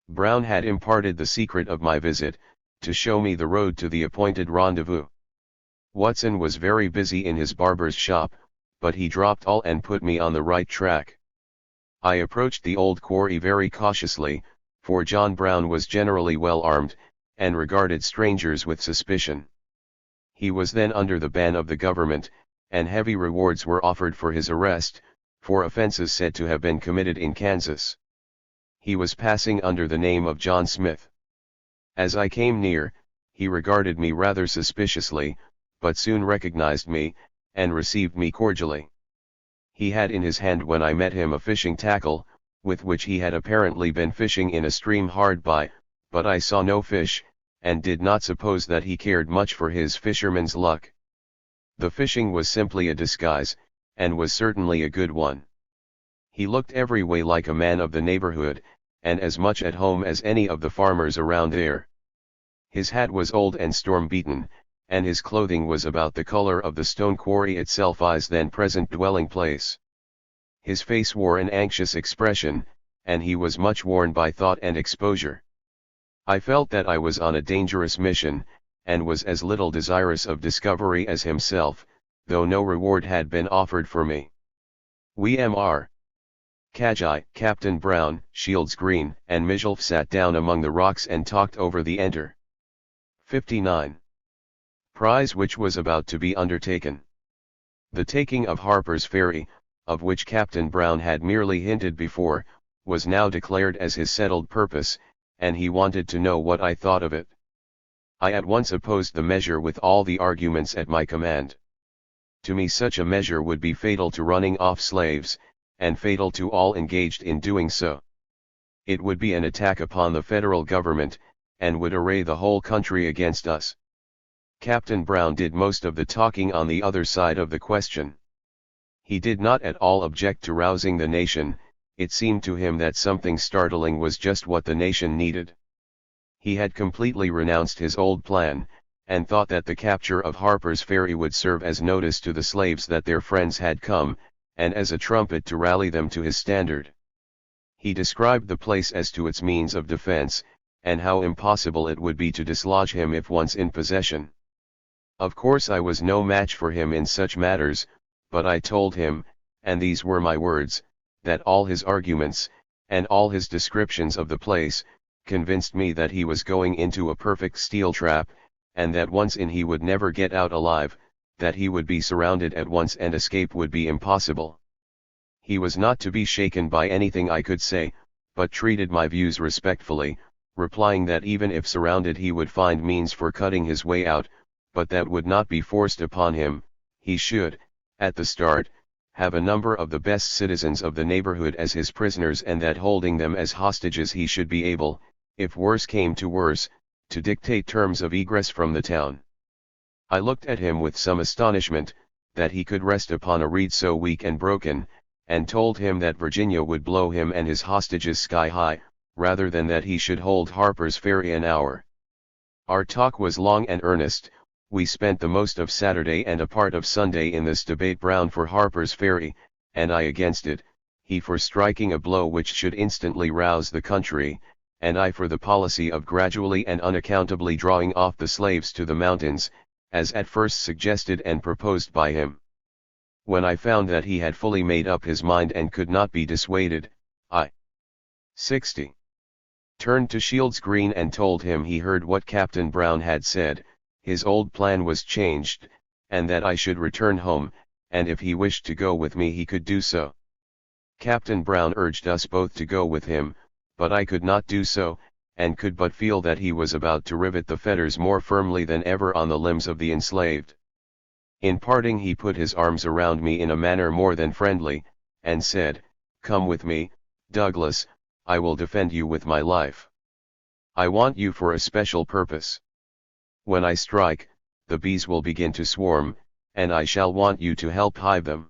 S1: Brown had imparted the secret of my visit, to show me the road to the appointed rendezvous. Watson was very busy in his barber's shop, but he dropped all and put me on the right track. I approached the old quarry very cautiously, for John Brown was generally well armed, and regarded strangers with suspicion. He was then under the ban of the government, and heavy rewards were offered for his arrest, for offenses said to have been committed in Kansas. He was passing under the name of John Smith. As I came near, he regarded me rather suspiciously, but soon recognized me, and received me cordially. He had in his hand when I met him a fishing tackle, with which he had apparently been fishing in a stream hard by, but I saw no fish, and did not suppose that he cared much for his fisherman's luck. The fishing was simply a disguise, and was certainly a good one. He looked every way like a man of the neighborhood, and as much at home as any of the farmers around there. His hat was old and storm-beaten, and his clothing was about the color of the stone quarry itself, his then present dwelling place. His face wore an anxious expression, and he was much worn by thought and exposure. I felt that I was on a dangerous mission, and was as little desirous of discovery as himself, though no reward had been offered for me. We Mr. Kagi, Captain Brown, Shields Green, and Mijolf sat down among the rocks and talked over the enter. 59. Prize which was about to be undertaken. The taking of Harper's Ferry, of which Captain Brown had merely hinted before, was now declared as his settled purpose, and he wanted to know what I thought of it. I at once opposed the measure with all the arguments at my command. To me such a measure would be fatal to running off slaves, and fatal to all engaged in doing so. It would be an attack upon the federal government, and would array the whole country against us. Captain Brown did most of the talking on the other side of the question. He did not at all object to rousing the nation. It seemed to him that something startling was just what the nation needed. He had completely renounced his old plan, and thought that the capture of Harper's Ferry would serve as notice to the slaves that their friends had come, and as a trumpet to rally them to his standard. He described the place as to its means of defense, and how impossible it would be to dislodge him if once in possession. Of course I was no match for him in such matters, but I told him, and these were my words, that all his arguments, and all his descriptions of the place, convinced me that he was going into a perfect steel trap, and that once in he would never get out alive, that he would be surrounded at once and escape would be impossible. He was not to be shaken by anything I could say, but treated my views respectfully, replying that even if surrounded he would find means for cutting his way out, but that would not be forced upon him. He should, at the start, have a number of the best citizens of the neighborhood as his prisoners, and that holding them as hostages he should be able, if worse came to worse, to dictate terms of egress from the town. I looked at him with some astonishment, that he could rest upon a reed so weak and broken, and told him that Virginia would blow him and his hostages sky high, rather than that he should hold Harper's Ferry an hour. Our talk was long and earnest. We spent the most of Saturday and a part of Sunday in this debate, Brown for Harper's Ferry, and I against it, he for striking a blow which should instantly rouse the country, and I for the policy of gradually and unaccountably drawing off the slaves to the mountains, as at first suggested and proposed by him. When I found that he had fully made up his mind and could not be dissuaded, I 60. Turned to Shields Green and told him he heard what Captain Brown had said. His old plan was changed, and that I should return home, and if he wished to go with me he could do so. Captain Brown urged us both to go with him, but I could not do so, and could but feel that he was about to rivet the fetters more firmly than ever on the limbs of the enslaved. In parting he put his arms around me in a manner more than friendly, and said, "Come with me, Douglas, I will defend you with my life. I want you for a special purpose. When I strike, the bees will begin to swarm, and I shall want you to help hive them."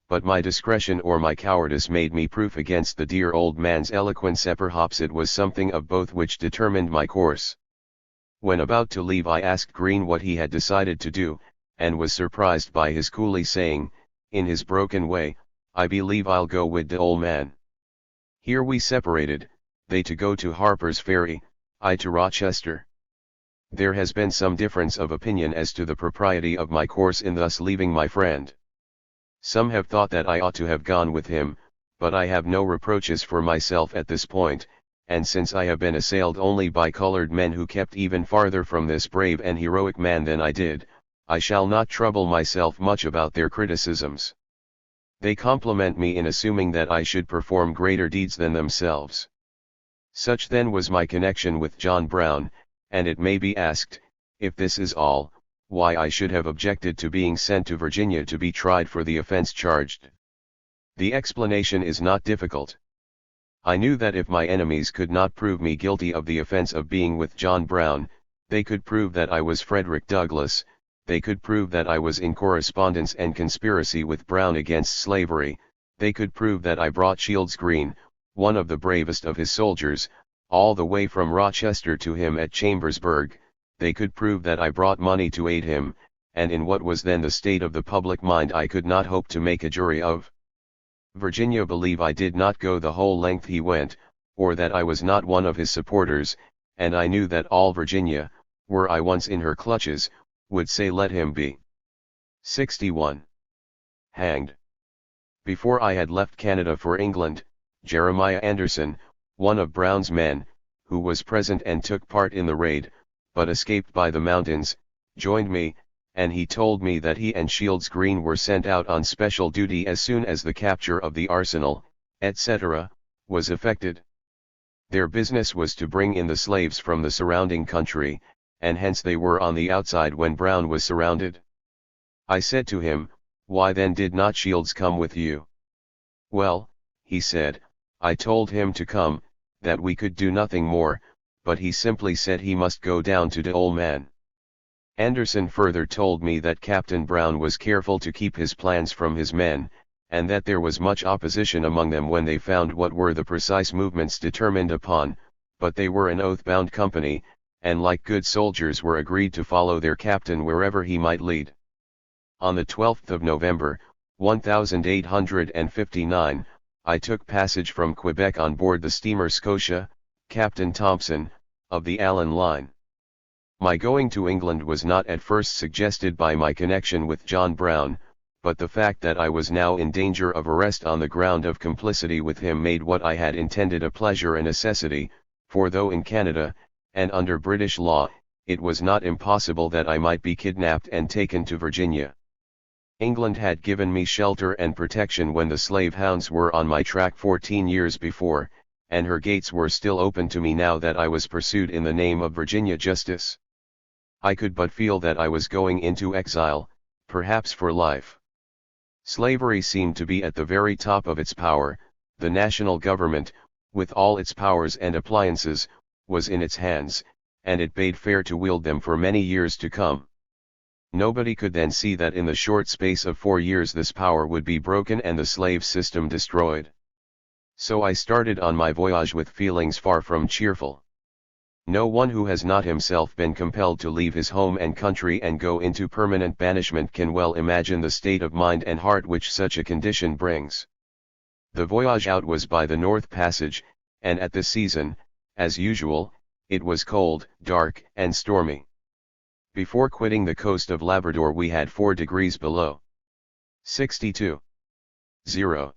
S1: But my discretion or my cowardice made me proof against the dear old man's eloquence. Perhaps it was something of both which determined my course. When about to leave I asked Green what he had decided to do, and was surprised by his coolly saying, in his broken way, "I believe I'll go with de old man." Here we separated, they to go to Harper's Ferry, I to Rochester. There has been some difference of opinion as to the propriety of my course in thus leaving my friend. Some have thought that I ought to have gone with him, but I have no reproaches for myself at this point, and since I have been assailed only by colored men who kept even farther from this brave and heroic man than I did, I shall not trouble myself much about their criticisms. They compliment me in assuming that I should perform greater deeds than themselves. Such then was my connection with John Brown, and it may be asked, if this is all, why I should have objected to being sent to Virginia to be tried for the offense charged. The explanation is not difficult. I knew that if my enemies could not prove me guilty of the offense of being with John Brown, they could prove that I was Frederick Douglass, they could prove that I was in correspondence and conspiracy with Brown against slavery, they could prove that I brought Shields Green, one of the bravest of his soldiers, all the way from Rochester to him at Chambersburg, they could prove that I brought money to aid him, and in what was then the state of the public mind I could not hope to make a jury of Virginia believe I did not go the whole length he went, or that I was not one of his supporters, and I knew that all Virginia, were I once in her clutches, would say let him be. 61. Hanged. Before I had left Canada for England, Jeremiah Anderson, one of Brown's men, who was present and took part in the raid, but escaped by the mountains, joined me, and he told me that he and Shields Green were sent out on special duty as soon as the capture of the arsenal, etc., was effected. Their business was to bring in the slaves from the surrounding country, and hence they were on the outside when Brown was surrounded. I said to him, "Why then did not Shields come with you?" "Well," he said, "I told him to come, that we could do nothing more, but he simply said he must go down to the old man." Anderson further told me that Captain Brown was careful to keep his plans from his men, and that there was much opposition among them when they found what were the precise movements determined upon, but they were an oath-bound company, and like good soldiers were agreed to follow their captain wherever he might lead. On the 12th of November, 1859, I took passage from Quebec on board the steamer Scotia, Captain Thompson, of the Allen Line. My going to England was not at first suggested by my connection with John Brown, but the fact that I was now in danger of arrest on the ground of complicity with him made what I had intended a pleasure a necessity, for though in Canada, and under British law, it was not impossible that I might be kidnapped and taken to Virginia. England had given me shelter and protection when the slave hounds were on my track 14 years before, and her gates were still open to me now that I was pursued in the name of Virginia justice. I could but feel that I was going into exile, perhaps for life. Slavery seemed to be at the very top of its power, the national government, with all its powers and appliances, was in its hands, and it bade fair to wield them for many years to come. Nobody could then see that in the short space of 4 years this power would be broken and the slave system destroyed. So I started on my voyage with feelings far from cheerful. No one who has not himself been compelled to leave his home and country and go into permanent banishment can well imagine the state of mind and heart which such a condition brings. The voyage out was by the North Passage, and at this season, as usual, it was cold, dark, and stormy. Before quitting the coast of Labrador we had 4 degrees below 62. 0.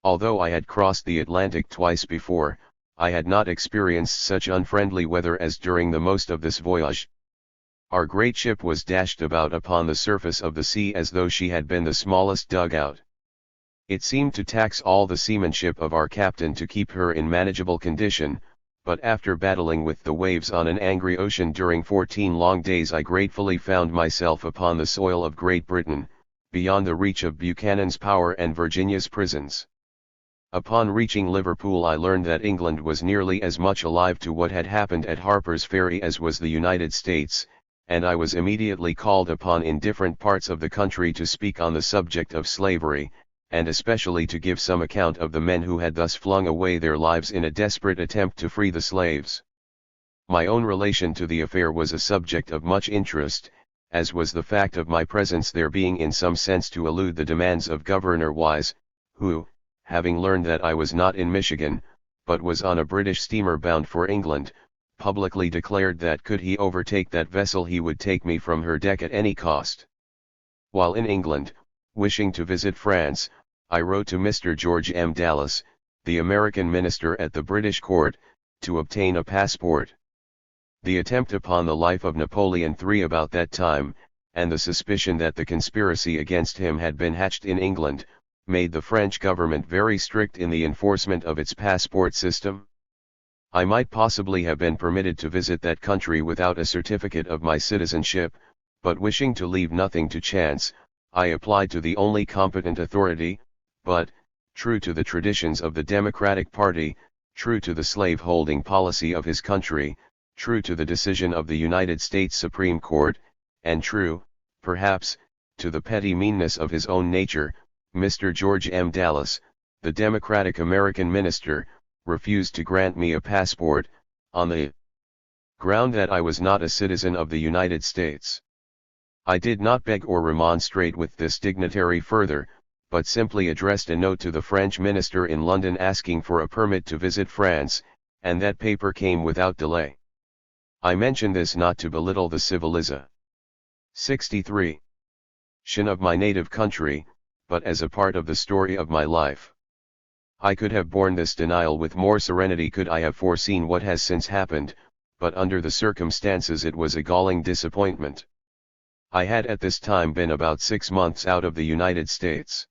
S1: Although I had crossed the Atlantic twice before, I had not experienced such unfriendly weather as during the most of this voyage. Our great ship was dashed about upon the surface of the sea as though she had been the smallest dugout. It seemed to tax all the seamanship of our captain to keep her in manageable condition, but after battling with the waves on an angry ocean during 14 long days I gratefully found myself upon the soil of Great Britain, beyond the reach of Buchanan's power and Virginia's prisons. Upon reaching Liverpool I learned that England was nearly as much alive to what had happened at Harper's Ferry as was the United States, and I was immediately called upon in different parts of the country to speak on the subject of slavery, and especially to give some account of the men who had thus flung away their lives in a desperate attempt to free the slaves. My own relation to the affair was a subject of much interest, as was the fact of my presence there being in some sense to elude the demands of Governor Wise, who, having learned that I was not in Michigan, but was on a British steamer bound for England, publicly declared that could he overtake that vessel he would take me from her deck at any cost. While in England, wishing to visit France, I wrote to Mr. George M. Dallas, the American minister at the British court, to obtain a passport. The attempt upon the life of Napoleon III about that time, and the suspicion that the conspiracy against him had been hatched in England, made the French government very strict in the enforcement of its passport system. I might possibly have been permitted to visit that country without a certificate of my citizenship, but wishing to leave nothing to chance, I applied to the only competent authority, but, true to the traditions of the Democratic Party, true to the slave-holding policy of his country, true to the decision of the United States Supreme Court, and true, perhaps, to the petty meanness of his own nature, Mr. George M. Dallas, the Democratic American minister, refused to grant me a passport, on the ground that I was not a citizen of the United States. I did not beg or remonstrate with this dignitary further, but simply addressed a note to the French minister in London asking for a permit to visit France, and that paper came without delay. I mention this not to belittle the civilization 63 of my native country, but as a part of the story of my life. I could have borne this denial with more serenity could I have foreseen what has since happened, but under the circumstances it was a galling disappointment. I had at this time been about 6 months out of the United States.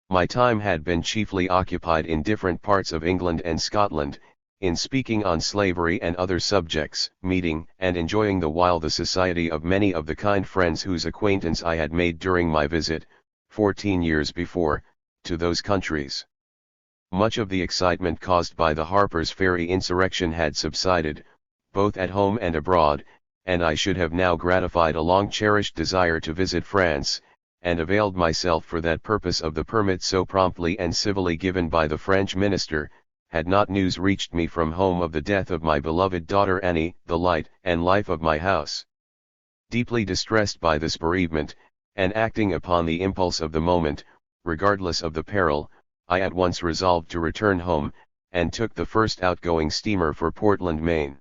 S1: My time had been chiefly occupied in different parts of England and Scotland, in speaking on slavery and other subjects, meeting and enjoying the while the society of many of the kind friends whose acquaintance I had made during my visit, 14 years before, to those countries. Much of the excitement caused by the Harper's Ferry insurrection had subsided, both at home and abroad, and I should have now gratified a long-cherished desire to visit France, and availed myself for that purpose of the permit so promptly and civilly given by the French minister, had not news reached me from home of the death of my beloved daughter Annie, the light and life of my house. Deeply distressed by this bereavement, and acting upon the impulse of the moment, regardless of the peril, I at once resolved to return home, and took the first outgoing steamer for Portland, Maine.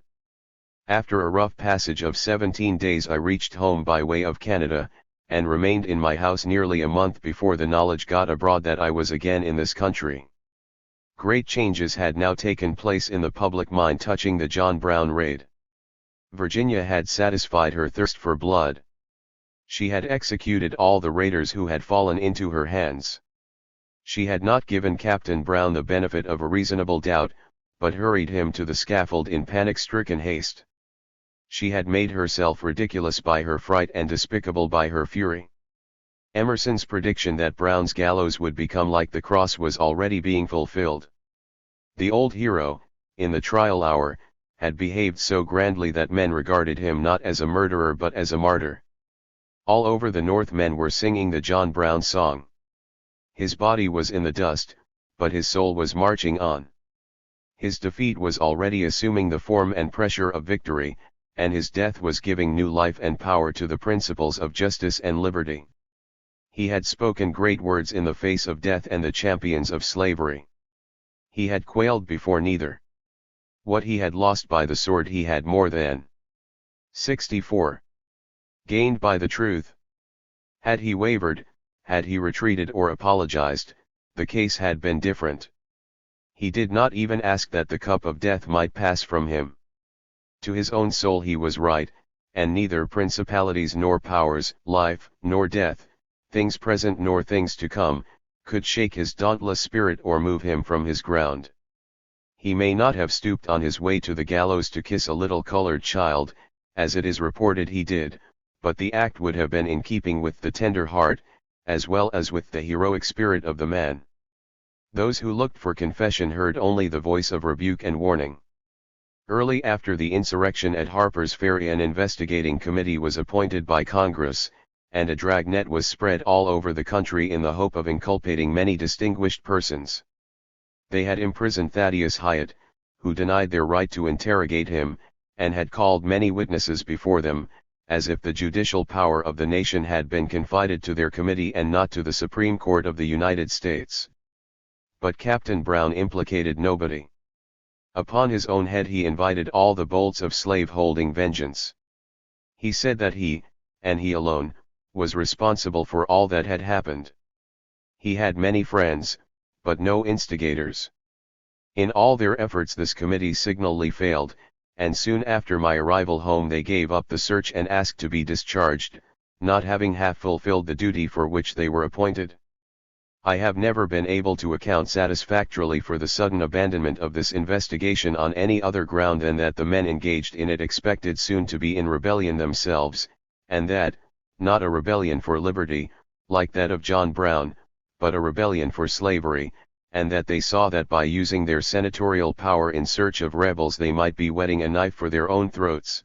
S1: After a rough passage of 17 days I reached home by way of Canada, and remained in my house nearly a month before the knowledge got abroad that I was again in this country. Great changes had now taken place in the public mind touching the John Brown raid. Virginia had satisfied her thirst for blood. She had executed all the raiders who had fallen into her hands. She had not given Captain Brown the benefit of a reasonable doubt, but hurried him to the scaffold in panic-stricken haste. She had made herself ridiculous by her fright and despicable by her fury. Emerson's prediction that Brown's gallows would become like the cross was already being fulfilled. The old hero, in the trial hour, had behaved so grandly that men regarded him not as a murderer but as a martyr. All over the North men were singing the John Brown song. His body was in the dust, but his soul was marching on. His defeat was already assuming the form and pressure of victory, and his death was giving new life and power to the principles of justice and liberty. He had spoken great words in the face of death and the champions of slavery. He had quailed before neither. What he had lost by the sword he had more than 64. Gained by the truth. Had he wavered, had he retreated or apologized, the case had been different. He did not even ask that the cup of death might pass from him. To his own soul he was right, and neither principalities nor powers, life nor death, things present nor things to come, could shake his dauntless spirit or move him from his ground. He may not have stooped on his way to the gallows to kiss a little colored child, as it is reported he did, but the act would have been in keeping with the tender heart, as well as with the heroic spirit of the man. Those who looked for confession heard only the voice of rebuke and warning. Early after the insurrection at Harper's Ferry an investigating committee was appointed by Congress, and a dragnet was spread all over the country in the hope of inculpating many distinguished persons. They had imprisoned Thaddeus Hyatt, who denied their right to interrogate him, and had called many witnesses before them, as if the judicial power of the nation had been confided to their committee and not to the Supreme Court of the United States. But Captain Brown implicated nobody. Upon his own head he invited all the bolts of slave-holding vengeance. He said that he, and he alone, was responsible for all that had happened. He had many friends, but no instigators. In all their efforts this committee signally failed, and soon after my arrival home they gave up the search and asked to be discharged, not having half fulfilled the duty for which they were appointed. I have never been able to account satisfactorily for the sudden abandonment of this investigation on any other ground than that the men engaged in it expected soon to be in rebellion themselves, and that, not a rebellion for liberty, like that of John Brown, but a rebellion for slavery, and that they saw that by using their senatorial power in search of rebels they might be whetting a knife for their own throats.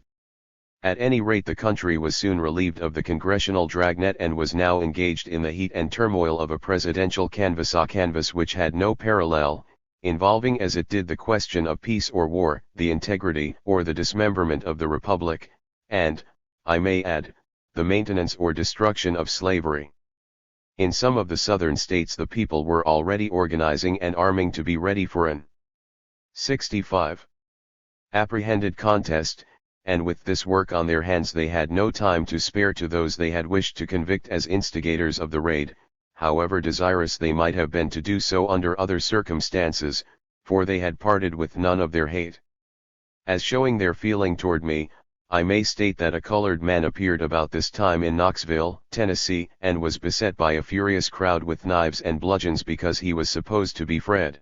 S1: At any rate the country was soon relieved of the congressional dragnet and was now engaged in the heat and turmoil of a presidential canvass, a canvass which had no parallel, involving as it did the question of peace or war, the integrity or the dismemberment of the republic, and, I may add, the maintenance or destruction of slavery. In some of the southern states the people were already organizing and arming to be ready for an 65 apprehended contest, and with this work on their hands they had no time to spare to those they had wished to convict as instigators of the raid, however desirous they might have been to do so under other circumstances, for they had parted with none of their hate. As showing their feeling toward me, I may state that a colored man appeared about this time in Knoxville, Tennessee, and was beset by a furious crowd with knives and bludgeons because he was supposed to be Fred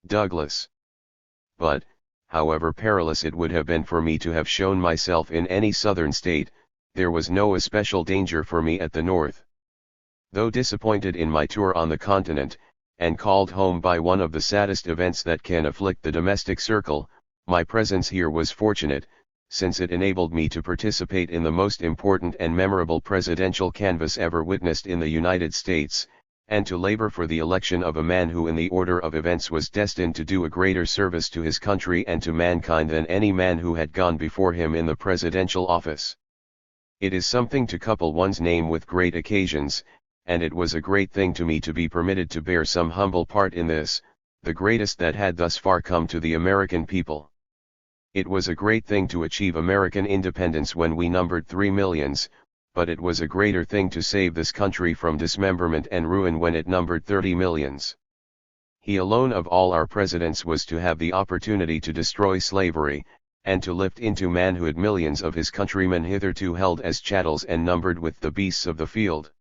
S1: Douglass. But, however perilous it would have been for me to have shown myself in any southern state, there was no especial danger for me at the North. Though disappointed in my tour on the continent, and called home by one of the saddest events that can afflict the domestic circle, my presence here was fortunate, since it enabled me to participate in the most important and memorable presidential canvass ever witnessed in the United States, and to labor for the election of a man who in the order of events was destined to do a greater service to his country and to mankind than any man who had gone before him in the presidential office. It is something to couple one's name with great occasions, and it was a great thing to me to be permitted to bear some humble part in this, the greatest that had thus far come to the American people. It was a great thing to achieve American independence when we numbered 3 millions, but it was a greater thing to save this country from dismemberment and ruin when it numbered 30 millions. He alone of all our presidents was to have the opportunity to destroy slavery, and to lift into manhood millions of his countrymen hitherto held as chattels and numbered with the beasts of the field.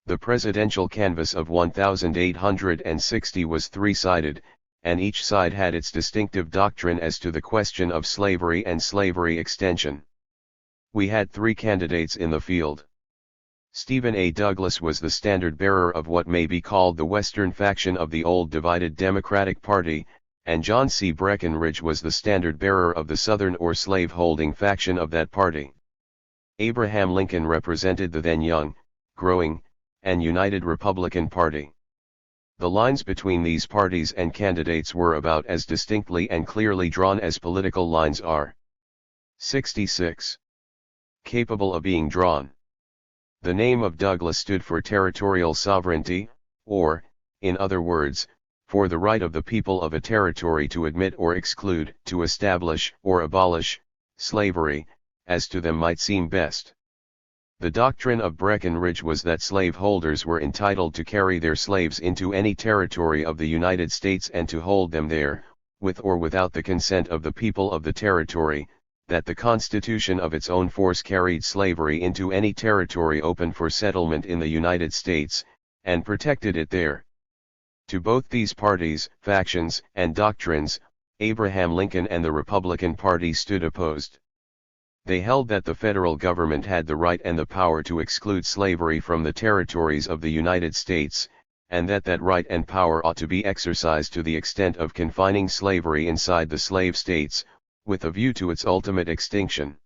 S1: The presidential canvass of 1860 was three-sided, and each side had its distinctive doctrine as to the question of slavery and slavery extension. We had 3 candidates in the field. Stephen A. Douglas was the standard-bearer of what may be called the Western faction of the old divided Democratic Party, and John C. Breckinridge was the standard-bearer of the Southern or slave-holding faction of that party. Abraham Lincoln represented the then young, growing, and united Republican Party. The lines between these parties and candidates were about as distinctly and clearly drawn as political lines are. 66. Capable of being drawn. The name of Douglas stood for territorial sovereignty, or, in other words, for the right of the people of a territory to admit or exclude, to establish or abolish, slavery, as to them might seem best. The doctrine of Breckinridge was that slaveholders were entitled to carry their slaves into any territory of the United States and to hold them there, with or without the consent of the people of the territory, that the Constitution of its own force carried slavery into any territory open for settlement in the United States, and protected it there. To both these parties, factions, and doctrines, Abraham Lincoln and the Republican Party stood opposed. They held that the federal government had the right and the power to exclude slavery from the territories of the United States, and that that right and power ought to be exercised to the extent of confining slavery inside the slave states, with a view to its ultimate extinction.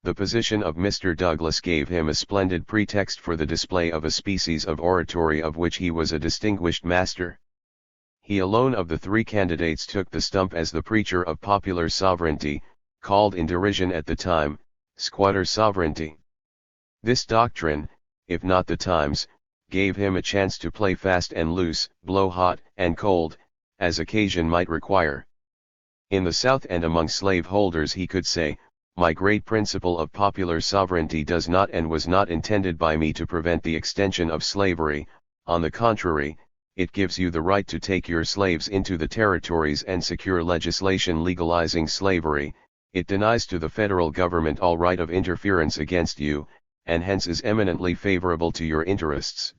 S1: The position of Mr. Douglas gave him a splendid pretext for the display of a species of oratory of which he was a distinguished master. He alone of the 3 candidates took the stump as the preacher of popular sovereignty, called in derision at the time, squatter sovereignty. This doctrine, if not the times, gave him a chance to play fast and loose, blow hot and cold, as occasion might require. In the South and among slaveholders he could say, "My great principle of popular sovereignty does not and was not intended by me to prevent the extension of slavery, On the contrary, it gives you the right to take your slaves into the territories and secure legislation legalizing slavery. It denies to the federal government all right of interference against you, and hence is eminently favorable to your interests.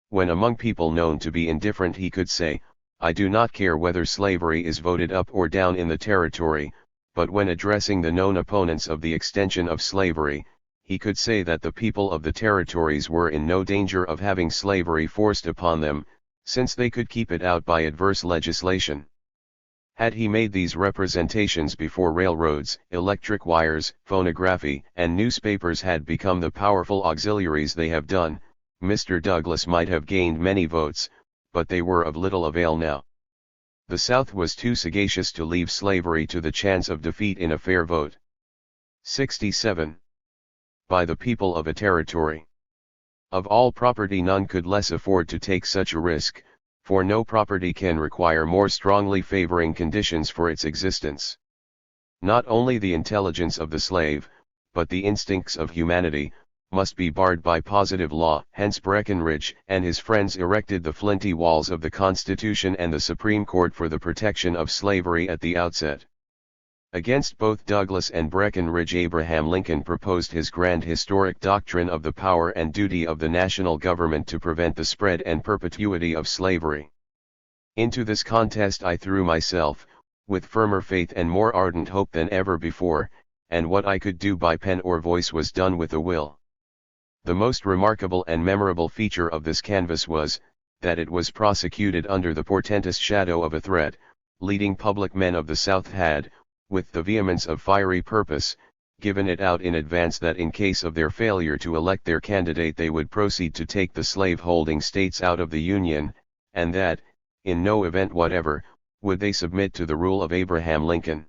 S1: When among people known to be indifferent he could say, I do not care whether slavery is voted up or down in the territory, but when addressing the known opponents of the extension of slavery, he could say that the people of the territories were in no danger of having slavery forced upon them, since they could keep it out by adverse legislation. Had he made these representations before railroads, electric wires, phonography, and newspapers had become the powerful auxiliaries they have done, Mr. Douglas might have gained many votes, but they were of little avail now. The South was too sagacious to leave slavery to the chance of defeat in a fair vote. 67. By the people of a territory. Of all property none could less afford to take such a risk, for no property can require more strongly favoring conditions for its existence. Not only the intelligence of the slave, but the instincts of humanity, must be barred by positive law. Hence Breckinridge and his friends erected the flinty walls of the Constitution and the Supreme Court for the protection of slavery at the outset. Against both Douglas and Breckinridge Abraham Lincoln proposed his grand historic doctrine of the power and duty of the national government to prevent the spread and perpetuity of slavery. Into this contest I threw myself, with firmer faith and more ardent hope than ever before, and what I could do by pen or voice was done with a will. The most remarkable and memorable feature of this canvass was, that it was prosecuted under the portentous shadow of a threat. Leading public men of the South had, with the vehemence of fiery purpose, given it out in advance that in case of their failure to elect their candidate they would proceed to take the slave-holding states out of the Union, and that, in no event whatever, would they submit to the rule of Abraham Lincoln.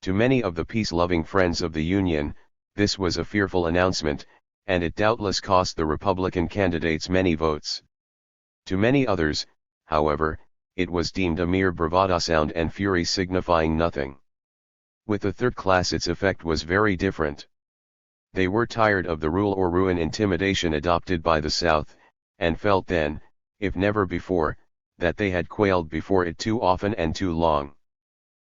S1: To many of the peace-loving friends of the Union, this was a fearful announcement, and it doubtless cost the Republican candidates many votes. To many others, however, it was deemed a mere bravado, sound and fury signifying nothing. With the third class its effect was very different. They were tired of the rule or ruin intimidation adopted by the South, and felt then, if never before, that they had quailed before it too often and too long.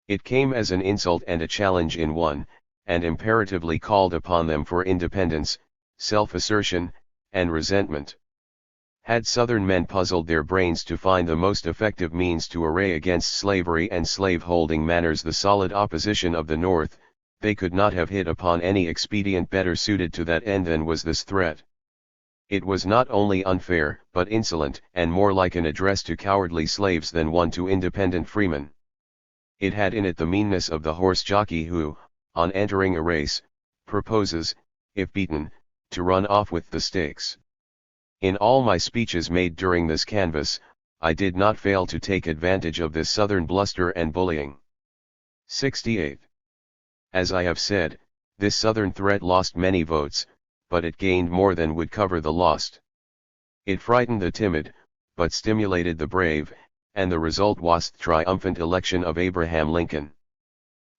S1: It came as an insult and a challenge in one, and imperatively called upon them for independence, self-assertion, and resentment. Had Southern men puzzled their brains to find the most effective means to array against slavery and slave-holding manners the solid opposition of the North, they could not have hit upon any expedient better suited to that end than was this threat. It was not only unfair, but insolent, and more like an address to cowardly slaves than one to independent freemen. It had in it the meanness of the horse jockey who, on entering a race, proposes, if beaten, to run off with the stakes. In all my speeches made during this canvass, I did not fail to take advantage of this Southern bluster and bullying. 68. As I have said, this Southern threat lost many votes, but it gained more than would cover the lost. It frightened the timid, but stimulated the brave, and the result was the triumphant election of Abraham Lincoln.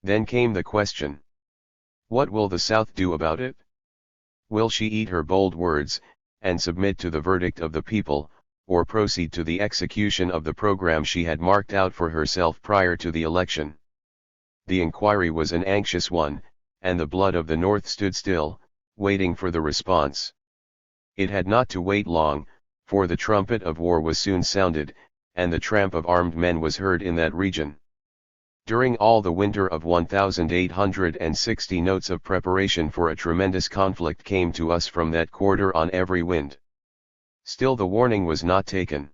S1: Then came the question: what will the South do about it? Will she eat her bold words, and submit to the verdict of the people, or proceed to the execution of the program she had marked out for herself prior to the election? The inquiry was an anxious one, and the blood of the North stood still, waiting for the response. It had not to wait long, for the trumpet of war was soon sounded, and the tramp of armed men was heard in that region. During all the winter of 1860 notes of preparation for a tremendous conflict came to us from that quarter on every wind. Still the warning was not taken.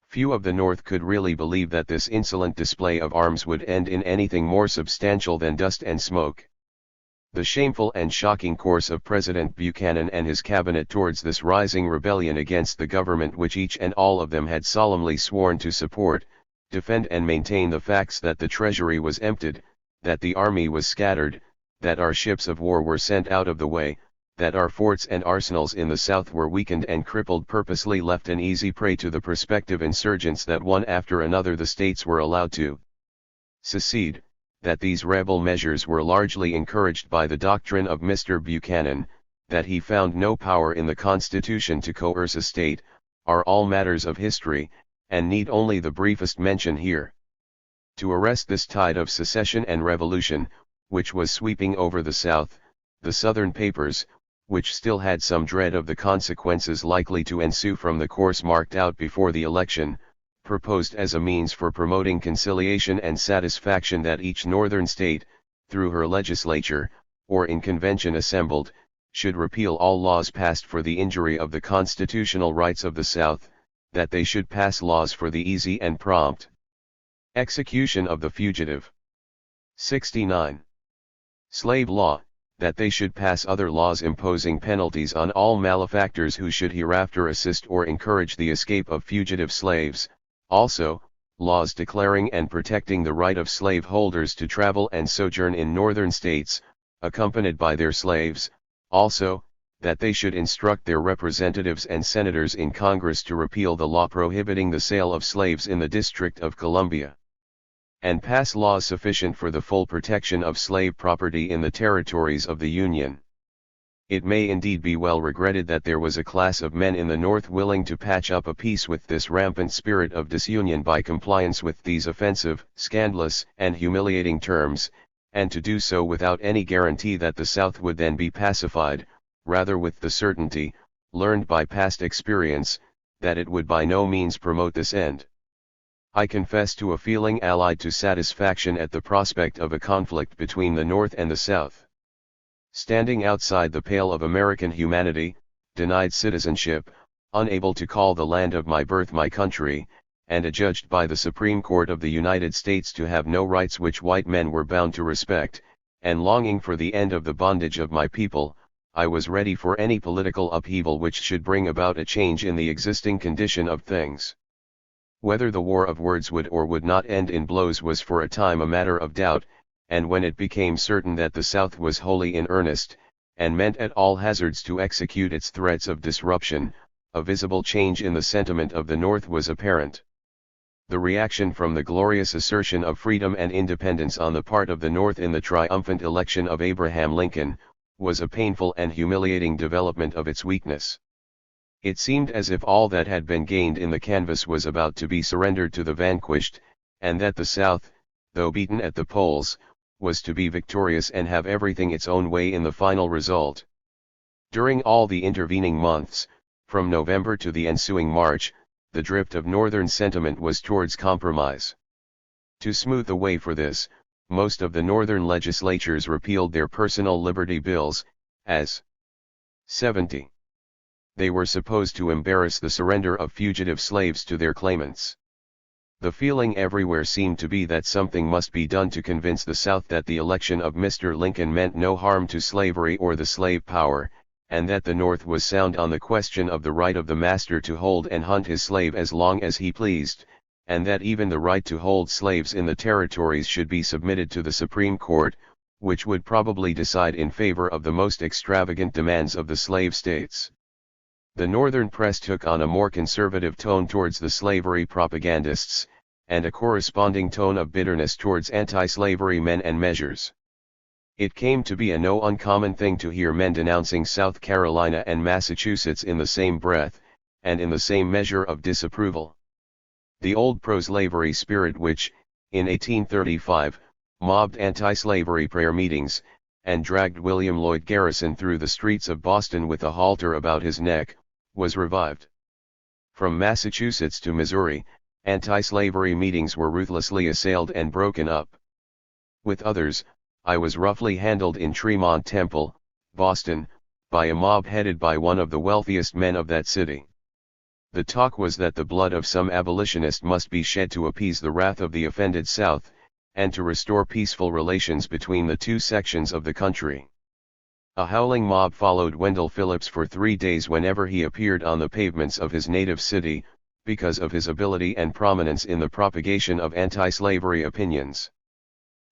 S1: Few of the North could really believe that this insolent display of arms would end in anything more substantial than dust and smoke. The shameful and shocking course of President Buchanan and his cabinet towards this rising rebellion against the government which each and all of them had solemnly sworn to support, defend and maintain the facts that the treasury was emptied, that the army was scattered, that our ships of war were sent out of the way, that our forts and arsenals in the South were weakened and crippled, purposely left an easy prey to the prospective insurgents, that one after another the states were allowed to secede, that these rebel measures were largely encouraged by the doctrine of Mr. Buchanan, that he found no power in the Constitution to coerce a state, are all matters of history, and need only the briefest mention here. To arrest this tide of secession and revolution, which was sweeping over the South, the Southern papers, which still had some dread of the consequences likely to ensue from the course marked out before the election, proposed as a means for promoting conciliation and satisfaction that each Northern state, through her legislature, or in convention assembled, should repeal all laws passed for the injury of the constitutional rights of the South, that they should pass laws for the easy and prompt execution of the fugitive. 69. Slave law, that they should pass other laws imposing penalties on all malefactors who should hereafter assist or encourage the escape of fugitive slaves, also, laws declaring and protecting the right of slave holders to travel and sojourn in Northern states, accompanied by their slaves, also, that they should instruct their representatives and senators in Congress to repeal the law prohibiting the sale of slaves in the District of Columbia, and pass laws sufficient for the full protection of slave property in the territories of the Union. It may indeed be well regretted that there was a class of men in the North willing to patch up a peace with this rampant spirit of disunion by compliance with these offensive, scandalous, and humiliating terms, and to do so without any guarantee that the South would then be pacified, rather with the certainty, learned by past experience, that it would by no means promote this end. I confess to a feeling allied to satisfaction at the prospect of a conflict between the North and the South. Standing outside the pale of American humanity, denied citizenship, unable to call the land of my birth my country, and adjudged by the Supreme Court of the United States to have no rights which white men were bound to respect, and longing for the end of the bondage of my people, I was ready for any political upheaval which should bring about a change in the existing condition of things. Whether the war of words would or would not end in blows was for a time a matter of doubt, and when it became certain that the South was wholly in earnest, and meant at all hazards to execute its threats of disruption, a visible change in the sentiment of the North was apparent. The reaction from the glorious assertion of freedom and independence on the part of the North in the triumphant election of Abraham Lincoln, was a painful and humiliating development of its weakness. It seemed as if all that had been gained in the canvass was about to be surrendered to the vanquished, and that the South, though beaten at the polls, was to be victorious and have everything its own way in the final result. During all the intervening months, from November to the ensuing March, the drift of Northern sentiment was towards compromise. To smooth the way for this, most of the Northern legislatures repealed their personal liberty bills, as 70. They were supposed to embarrass the surrender of fugitive slaves to their claimants. The feeling everywhere seemed to be that something must be done to convince the South that the election of Mr. Lincoln meant no harm to slavery or the slave power, and that the North was sound on the question of the right of the master to hold and hunt his slave as long as he pleased, and that even the right to hold slaves in the territories should be submitted to the Supreme Court, which would probably decide in favor of the most extravagant demands of the slave states. The Northern press took on a more conservative tone towards the slavery propagandists, and a corresponding tone of bitterness towards anti-slavery men and measures. It came to be a no uncommon thing to hear men denouncing South Carolina and Massachusetts in the same breath, and in the same measure of disapproval. The old pro-slavery spirit which, in 1835, mobbed anti-slavery prayer meetings, and dragged William Lloyd Garrison through the streets of Boston with a halter about his neck, was revived. From Massachusetts to Missouri, anti-slavery meetings were ruthlessly assailed and broken up. With others, I was roughly handled in Tremont Temple, Boston, by a mob headed by one of the wealthiest men of that city. The talk was that the blood of some abolitionist must be shed to appease the wrath of the offended South, and to restore peaceful relations between the two sections of the country. A howling mob followed Wendell Phillips for 3 days whenever he appeared on the pavements of his native city, because of his ability and prominence in the propagation of anti-slavery opinions.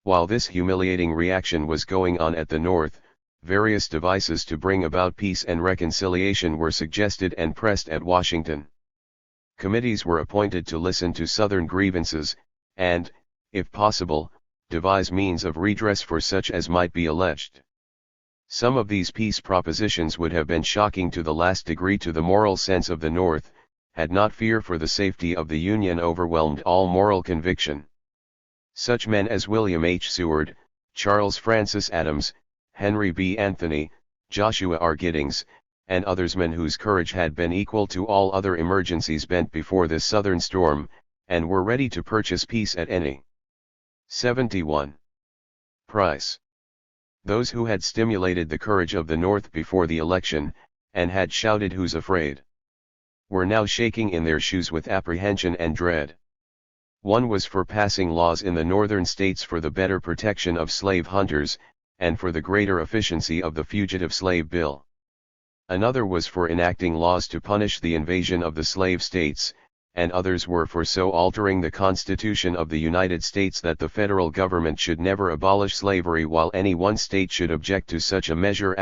S1: While this humiliating reaction was going on at the North, various devices to bring about peace and reconciliation were suggested and pressed at Washington. Committees were appointed to listen to Southern grievances, and, if possible, devise means of redress for such as might be alleged. Some of these peace propositions would have been shocking to the last degree to the moral sense of the North, had not fear for the safety of the Union overwhelmed all moral conviction. Such men as William H. Seward, Charles Francis Adams, Henry B. Anthony, Joshua R. Giddings, and others, men whose courage had been equal to all other emergencies bent before this southern storm, and were ready to purchase peace at any 71 price. Those who had stimulated the courage of the North before the election, and had shouted "Who's afraid?" were now shaking in their shoes with apprehension and dread. One was for passing laws in the northern states for the better protection of slave hunters, and for the greater efficiency of the Fugitive Slave Bill. Another was for enacting laws to punish the invasion of the slave states, and others were for so altering the Constitution of the United States that the federal government should never abolish slavery while any one state should object to such a measure.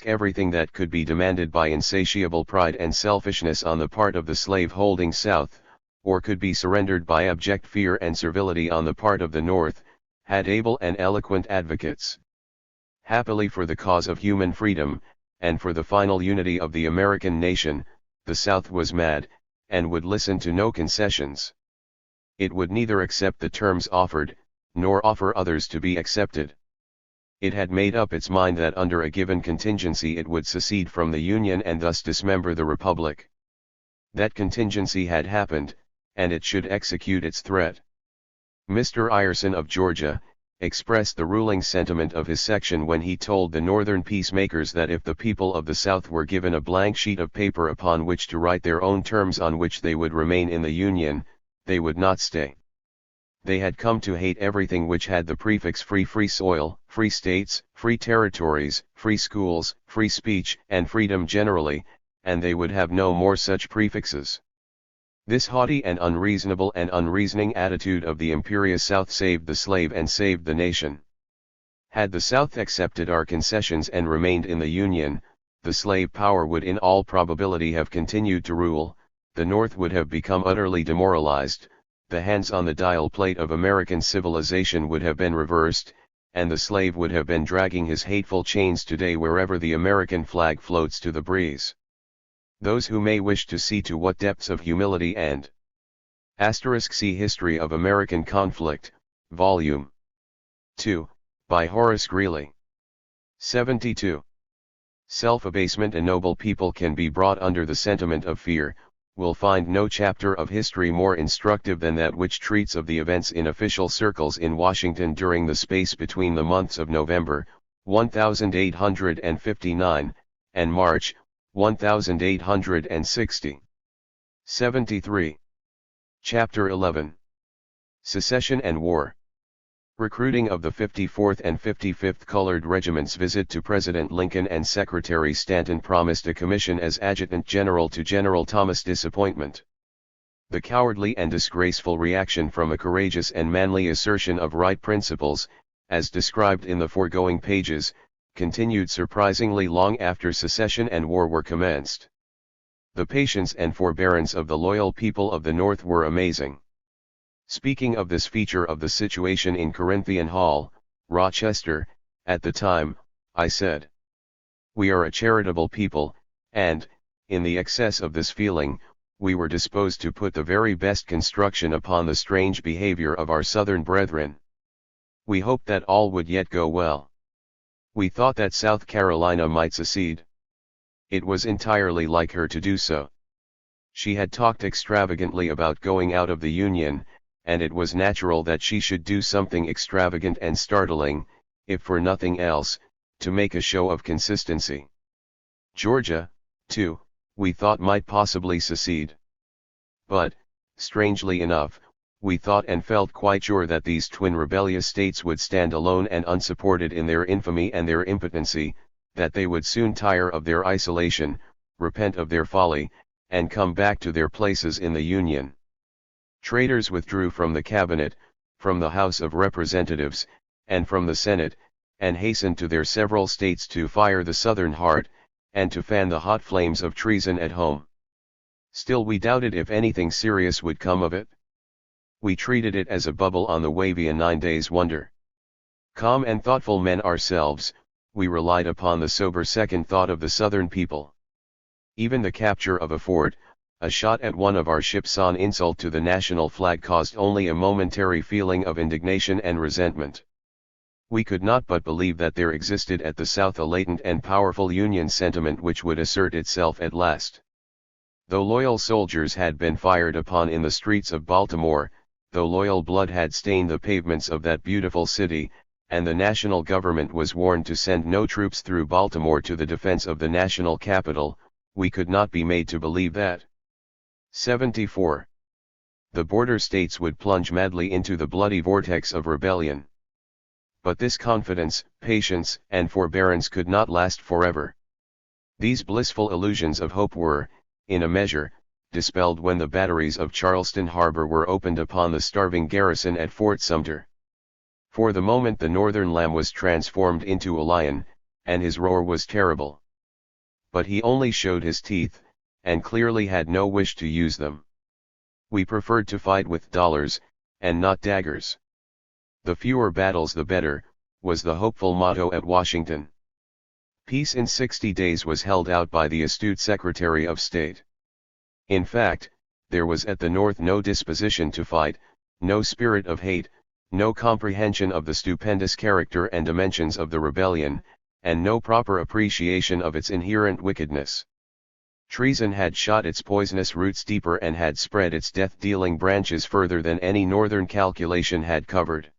S1: Everything that could be demanded by insatiable pride and selfishness on the part of the slave-holding South, or could be surrendered by abject fear and servility on the part of the North, had able and eloquent advocates. Happily for the cause of human freedom, and for the final unity of the American nation, the South was mad, and would listen to no concessions. It would neither accept the terms offered, nor offer others to be accepted. It had made up its mind that under a given contingency it would secede from the Union and thus dismember the Republic. That contingency had happened, and it should execute its threat. Mr. Ireson of Georgia expressed the ruling sentiment of his section when he told the Northern peacemakers that if the people of the South were given a blank sheet of paper upon which to write their own terms on which they would remain in the Union, they would not stay. They had come to hate everything which had the prefix free: free soil, free states, free territories, free schools, free speech, and freedom generally, and they would have no more such prefixes. This haughty and unreasonable and unreasoning attitude of the imperious South saved the slave and saved the nation. Had the South accepted our concessions and remained in the Union, the slave power would in all probability have continued to rule, the North would have become utterly demoralized, the hands on the dial plate of American civilization would have been reversed, and the slave would have been dragging his hateful chains today wherever the American flag floats to the breeze. Those who may wish to see to what depths of humility and see History of American Conflict, Volume 2, by Horace Greeley. 72. Self-abasement a noble people can be brought under the sentiment of fear, will find no chapter of history more instructive than that which treats of the events in official circles in Washington during the space between the months of November, 1859, and March, 1860. 73. Chapter 11. Secession and War. Recruiting of the 54th and 55th Colored Regiments. Visit to President Lincoln and Secretary Stanton promised a commission as Adjutant General to General Thomas. Disappointment. The cowardly and disgraceful reaction from a courageous and manly assertion of right principles, as described in the foregoing pages, continued surprisingly long after secession and war were commenced. The patience and forbearance of the loyal people of the North were amazing. Speaking of this feature of the situation in Corinthian Hall, Rochester, at the time, I said, "We are a charitable people, and, in the excess of this feeling, we were disposed to put the very best construction upon the strange behavior of our Southern brethren. We hoped that all would yet go well. We thought that South Carolina might secede. It was entirely like her to do so. She had talked extravagantly about going out of the Union, and it was natural that she should do something extravagant and startling, if for nothing else, to make a show of consistency. Georgia, too, we thought might possibly secede. But, strangely enough, we thought and felt quite sure that these twin rebellious states would stand alone and unsupported in their infamy and their impotency, that they would soon tire of their isolation, repent of their folly, and come back to their places in the Union. Traitors withdrew from the Cabinet, from the House of Representatives, and from the Senate, and hastened to their several states to fire the Southern heart, and to fan the hot flames of treason at home. Still we doubted if anything serious would come of it. We treated it as a bubble on the wavy 9 days' wonder. Calm and thoughtful men ourselves, we relied upon the sober second thought of the Southern people. Even the capture of a fort, A shot at one of our ships on insult to the national flag caused only a momentary feeling of indignation and resentment. We could not but believe that there existed at the South a latent and powerful Union sentiment which would assert itself at last. Though loyal soldiers had been fired upon in the streets of Baltimore, though loyal blood had stained the pavements of that beautiful city, and the national government was warned to send no troops through Baltimore to the defense of the national capital, we could not be made to believe that 74. The border states would plunge madly into the bloody vortex of rebellion. But this confidence, patience, and forbearance could not last forever. These blissful illusions of hope were, in a measure, dispelled when the batteries of Charleston Harbor were opened upon the starving garrison at Fort Sumter. For the moment the northern lamb was transformed into a lion, and his roar was terrible. But he only showed his teeth, and clearly had no wish to use them. We preferred to fight with dollars, and not daggers. The fewer battles the better, was the hopeful motto at Washington. Peace in 60 days was held out by the astute Secretary of State. In fact, there was at the North no disposition to fight, no spirit of hate, no comprehension of the stupendous character and dimensions of the rebellion, and no proper appreciation of its inherent wickedness. Treason had shot its poisonous roots deeper and had spread its death-dealing branches further than any northern calculation had covered.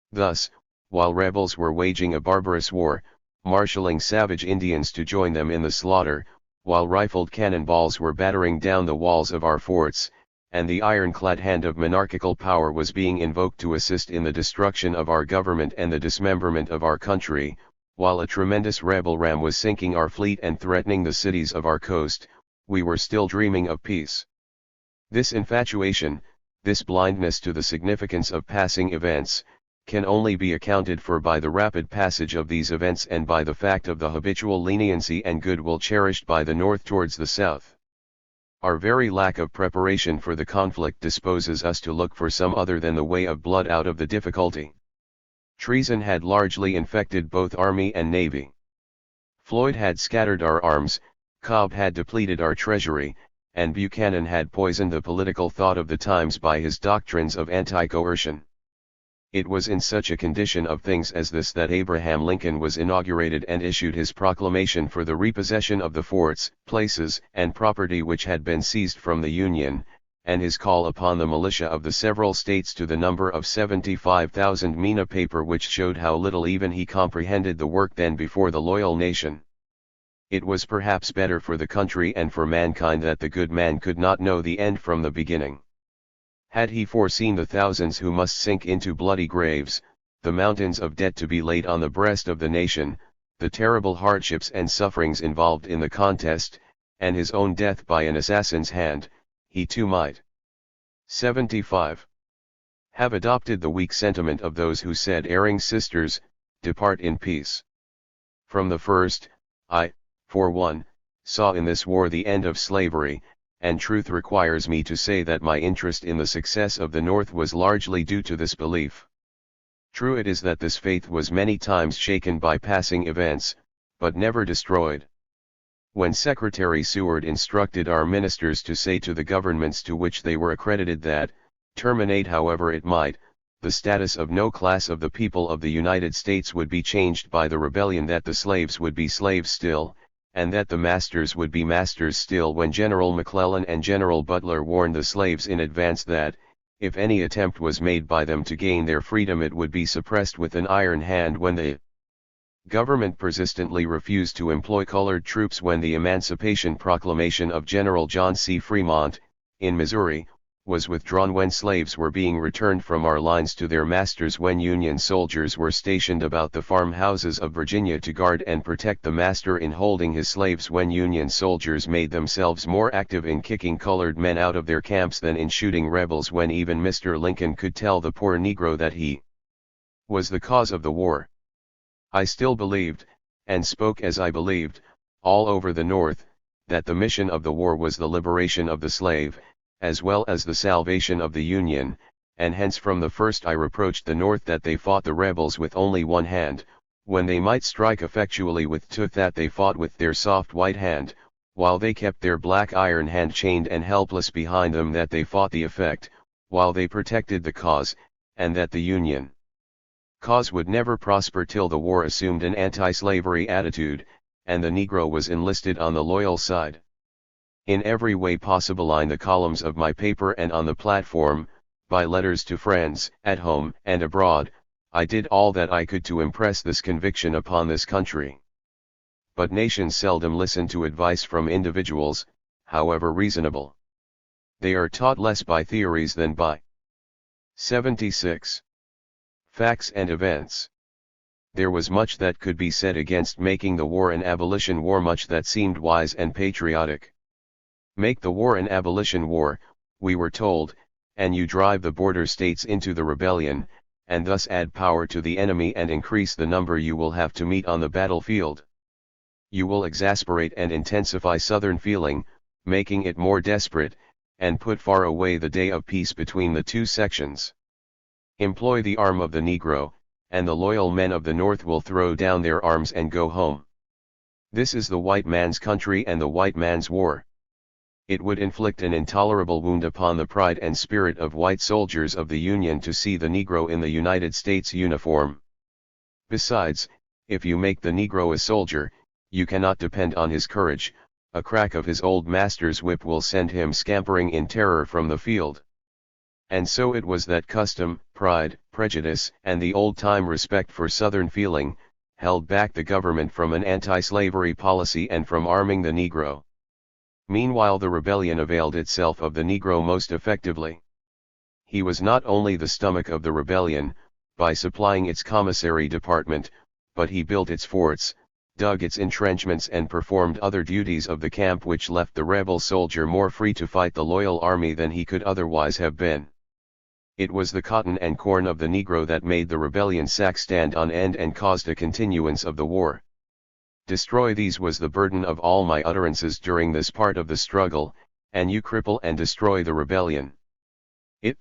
S1: Thus, while rebels were waging a barbarous war, marshalling savage Indians to join them in the slaughter, while rifled cannonballs were battering down the walls of our forts, and the ironclad hand of monarchical power was being invoked to assist in the destruction of our government and the dismemberment of our country, while a tremendous rebel ram was sinking our fleet and threatening the cities of our coast, we were still dreaming of peace. This infatuation, this blindness to the significance of passing events, can only be accounted for by the rapid passage of these events and by the fact of the habitual leniency and goodwill cherished by the North towards the South. Our very lack of preparation for the conflict disposes us to look for some other than the way of blood out of the difficulty. Treason had largely infected both Army and Navy. Floyd had scattered our arms, Cobb had depleted our treasury, and Buchanan had poisoned the political thought of the times by his doctrines of anti-coercion. It was in such a condition of things as this that Abraham Lincoln was inaugurated and issued his proclamation for the repossession of the forts, places, and property which had been seized from the Union, and his call upon the militia of the several states to the number of 75,000 men, a paper which showed how little even he comprehended the work then before the loyal nation. It was perhaps better for the country and for mankind that the good man could not know the end from the beginning. Had he foreseen the thousands who must sink into bloody graves, the mountains of debt to be laid on the breast of the nation, the terrible hardships and sufferings involved in the contest, and his own death by an assassin's hand, he too might 75. Have adopted the weak sentiment of those who said, erring sisters, depart in peace. From the first, I, for one, saw in this war the end of slavery, and truth requires me to say that my interest in the success of the North was largely due to this belief. True it is that this faith was many times shaken by passing events, but never destroyed. When Secretary Seward instructed our ministers to say to the governments to which they were accredited that, terminate however it might, the status of no class of the people of the United States would be changed by the rebellion, that the slaves would be slaves still, and that the masters would be masters still, when General McClellan and General Butler warned the slaves in advance that, if any attempt was made by them to gain their freedom, it would be suppressed with an iron hand, when the government persistently refused to employ colored troops, when the Emancipation Proclamation of General John C. Fremont, in Missouri, was withdrawn, when slaves were being returned from our lines to their masters, when Union soldiers were stationed about the farmhouses of Virginia to guard and protect the master in holding his slaves, when Union soldiers made themselves more active in kicking colored men out of their camps than in shooting rebels, when even Mr. Lincoln could tell the poor Negro that he was the cause of the war. I still believed, and spoke as I believed, all over the North, that the mission of the war was the liberation of the slave, as well as the salvation of the Union, and hence from the first I reproached the North that they fought the rebels with only one hand, when they might strike effectually with tooth, that they fought with their soft white hand, while they kept their black iron hand chained and helpless behind them, that they fought the effect, while they protected the cause, and that the Union cause would never prosper till the war assumed an anti-slavery attitude, and the Negro was enlisted on the loyal side. In every way possible in the columns of my paper and on the platform, by letters to friends, at home and abroad, I did all that I could to impress this conviction upon this country. But nations seldom listen to advice from individuals, however reasonable. They are taught less by theories than by 76. Facts and events. There was much that could be said against making the war an abolition war, much that seemed wise and patriotic. Make the war an abolition war, we were told, and you drive the border states into the rebellion, and thus add power to the enemy and increase the number you will have to meet on the battlefield. You will exasperate and intensify Southern feeling, making it more desperate, and put far away the day of peace between the two sections. Employ the arm of the Negro, and the loyal men of the North will throw down their arms and go home. This is the white man's country and the white man's war. It would inflict an intolerable wound upon the pride and spirit of white soldiers of the Union to see the Negro in the United States uniform. Besides, if you make the Negro a soldier, you cannot depend on his courage. A crack of his old master's whip will send him scampering in terror from the field. And so it was that custom, pride, prejudice, and the old-time respect for Southern feeling, held back the government from an anti-slavery policy and from arming the Negro. Meanwhile the rebellion availed itself of the Negro most effectively. He was not only the stomach of the rebellion, by supplying its commissary department, but he built its forts, dug its entrenchments and performed other duties of the camp which left the rebel soldier more free to fight the loyal army than he could otherwise have been. It was the cotton and corn of the Negro that made the rebellion sack stand on end and caused a continuance of the war. Destroy these was the burden of all my utterances during this part of the struggle, and you cripple and destroy the rebellion. It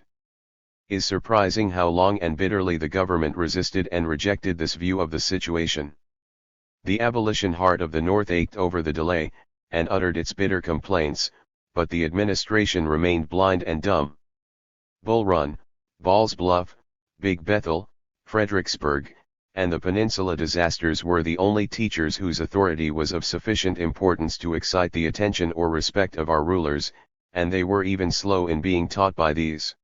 S1: is surprising how long and bitterly the government resisted and rejected this view of the situation. The abolition heart of the North ached over the delay, and uttered its bitter complaints, but the administration remained blind and dumb. Bull Run, Ball's Bluff, Big Bethel, Fredericksburg, and the Peninsula disasters were the only teachers whose authority was of sufficient importance to excite the attention or respect of our rulers, and they were even slow in being taught by these.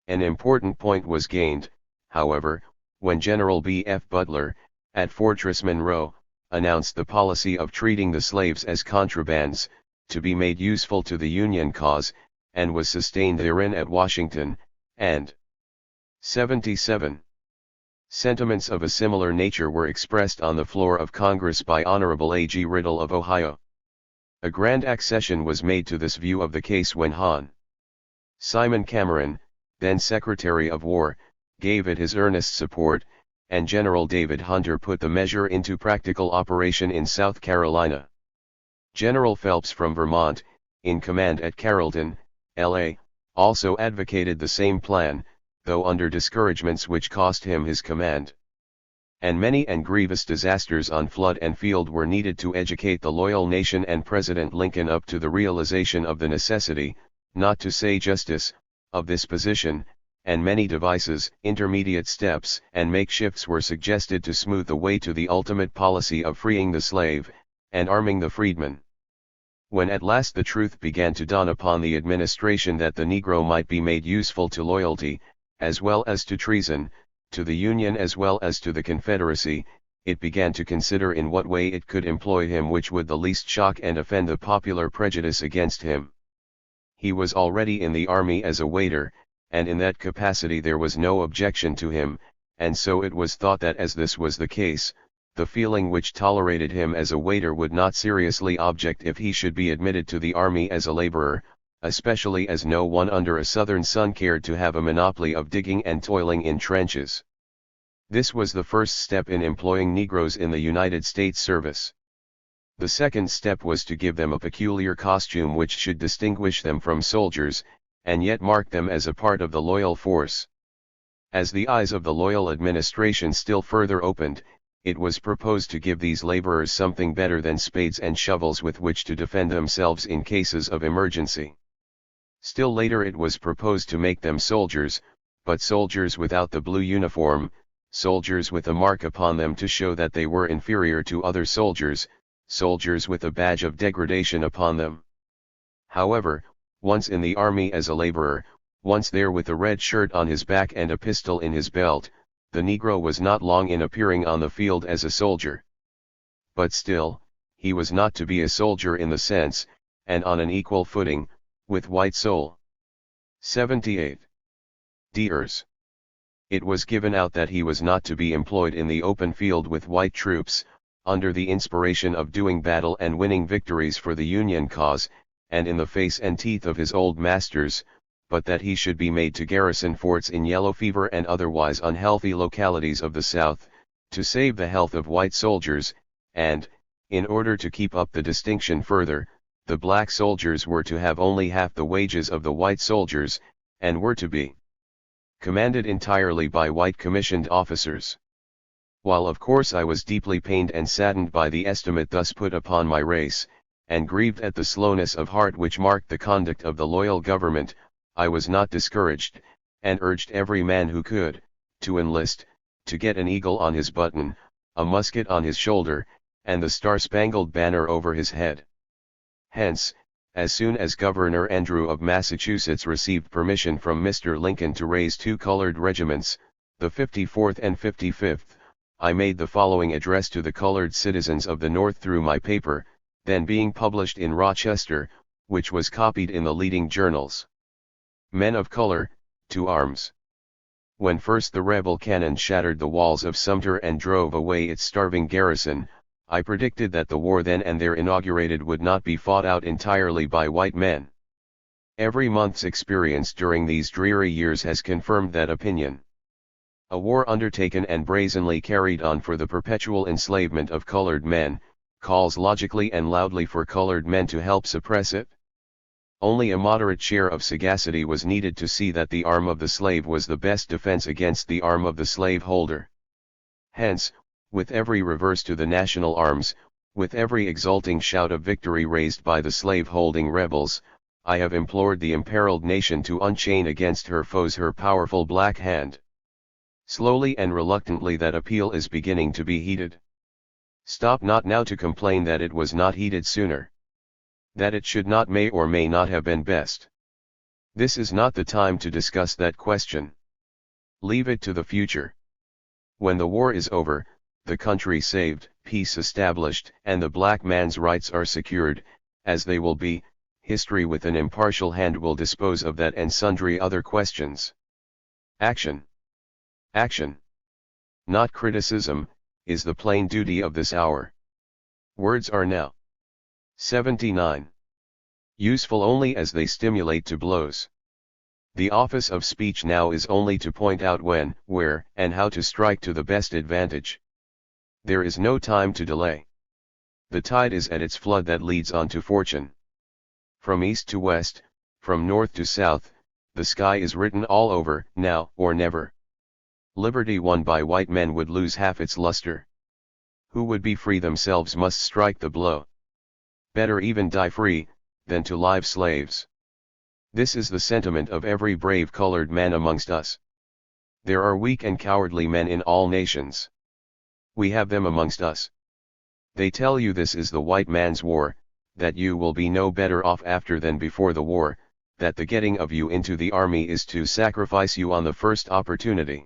S1: An important point was gained, however, when General B. F. Butler, at Fortress Monroe, announced the policy of treating the slaves as contrabands, to be made useful to the Union cause, and was sustained therein at Washington, and 77. Sentiments of a similar nature were expressed on the floor of Congress by Hon. A. G. Riddle of Ohio. A grand accession was made to this view of the case when Hon. Simon Cameron, then Secretary of War, gave it his earnest support, and General David Hunter put the measure into practical operation in South Carolina. General Phelps from Vermont, in command at Carrollton, L.A., also advocated the same plan, though under discouragements which cost him his command. And many and grievous disasters on flood and field were needed to educate the loyal nation and President Lincoln up to the realization of the necessity, not to say justice, of this position, and many devices, intermediate steps, and makeshifts were suggested to smooth the way to the ultimate policy of freeing the slave, and arming the freedman. When at last the truth began to dawn upon the administration that the Negro might be made useful to loyalty, as well as to treason, to the Union as well as to the Confederacy, it began to consider in what way it could employ him which would the least shock and offend the popular prejudice against him. He was already in the army as a waiter, and in that capacity there was no objection to him, and so it was thought that as this was the case, the feeling which tolerated him as a waiter would not seriously object if he should be admitted to the army as a laborer, especially as no one under a Southern sun cared to have a monopoly of digging and toiling in trenches. This was the first step in employing Negroes in the United States service. The second step was to give them a peculiar costume which should distinguish them from soldiers, and yet mark them as a part of the loyal force. As the eyes of the loyal administration still further opened, it was proposed to give these laborers something better than spades and shovels with which to defend themselves in cases of emergency. Still later it was proposed to make them soldiers, but soldiers without the blue uniform, soldiers with a mark upon them to show that they were inferior to other soldiers, soldiers with a badge of degradation upon them. However, once in the army as a laborer, once there with a red shirt on his back and a pistol in his belt, the Negro was not long in appearing on the field as a soldier. But still, he was not to be a soldier in the sense, and on an equal footing, with white soul. 78. Drs. It was given out that he was not to be employed in the open field with white troops, under the inspiration of doing battle and winning victories for the Union cause, and in the face and teeth of his old masters, but that he should be made to garrison forts in yellow fever and otherwise unhealthy localities of the South, to save the health of white soldiers, and, in order to keep up the distinction further, the black soldiers were to have only half the wages of the white soldiers, and were to be commanded entirely by white commissioned officers. While of course I was deeply pained and saddened by the estimate thus put upon my race, and grieved at the slowness of heart which marked the conduct of the loyal government, I was not discouraged, and urged every man who could, to enlist, to get an eagle on his button, a musket on his shoulder, and the star-spangled banner over his head. Hence, as soon as Governor Andrew of Massachusetts received permission from Mr. Lincoln to raise 2 colored regiments, the 54th and 55th, I made the following address to the colored citizens of the North through my paper, then being published in Rochester, which was copied in the leading journals. Men of color, to arms. When first the rebel cannon shattered the walls of Sumter and drove away its starving garrison, I predicted that the war then and there inaugurated would not be fought out entirely by white men. Every month's experience during these dreary years has confirmed that opinion. A war undertaken and brazenly carried on for the perpetual enslavement of colored men, calls logically and loudly for colored men to help suppress it. Only a moderate share of sagacity was needed to see that the arm of the slave was the best defense against the arm of the slave holder. Hence, with every reverse to the national arms, with every exulting shout of victory raised by the slave-holding rebels, I have implored the imperiled nation to unchain against her foes her powerful black hand. Slowly and reluctantly that appeal is beginning to be heeded. Stop not now to complain that it was not heeded sooner. That it should not may or may not have been best. This is not the time to discuss that question. Leave it to the future. When the war is over, the country saved, peace established, and the black man's rights are secured, as they will be, history with an impartial hand will dispose of that and sundry other questions. Action. Action. Not criticism, is the plain duty of this hour. Words are now 79. Useful only as they stimulate to blows. The office of speech now is only to point out when, where, and how to strike to the best advantage. There is no time to delay. The tide is at its flood that leads on to fortune. From east to west, from north to south, the sky is written all over, now or never. Liberty won by white men would lose half its luster. Who would be free themselves must strike the blow. Better even die free, than to live slaves. This is the sentiment of every brave colored man amongst us. There are weak and cowardly men in all nations. We have them amongst us. They tell you this is the white man's war, that you will be no better off after than before the war, that the getting of you into the army is to sacrifice you on the first opportunity.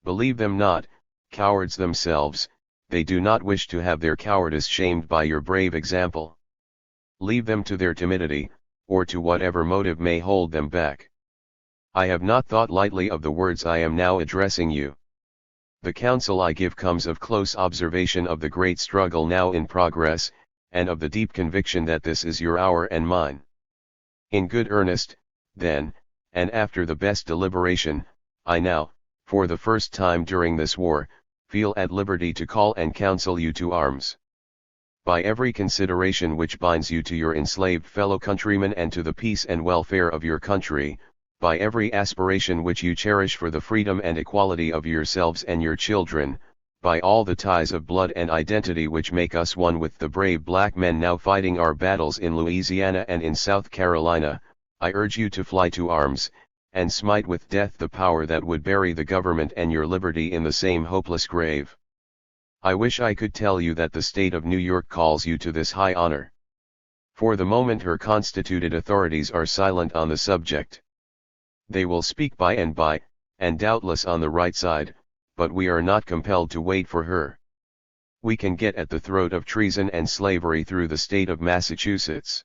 S1: Believe them not, cowards themselves, they do not wish to have their cowardice shamed by your brave example. Leave them to their timidity, or to whatever motive may hold them back. I have not thought lightly of the words I am now addressing you. The counsel I give comes of close observation of the great struggle now in progress, and of the deep conviction that this is your hour and mine. In good earnest, then, and after the best deliberation, I now, for the first time during this war, feel at liberty to call and counsel you to arms. By every consideration which binds you to your enslaved fellow countrymen and to the peace and welfare of your country, by every aspiration which you cherish for the freedom and equality of yourselves and your children, by all the ties of blood and identity which make us one with the brave black men now fighting our battles in Louisiana and in South Carolina, I urge you to fly to arms, and smite with death the power that would bury the government and your liberty in the same hopeless grave. I wish I could tell you that the state of New York calls you to this high honor. For the moment her constituted authorities are silent on the subject. They will speak by, and doubtless on the right side, but we are not compelled to wait for her. We can get at the throat of treason and slavery through the state of Massachusetts.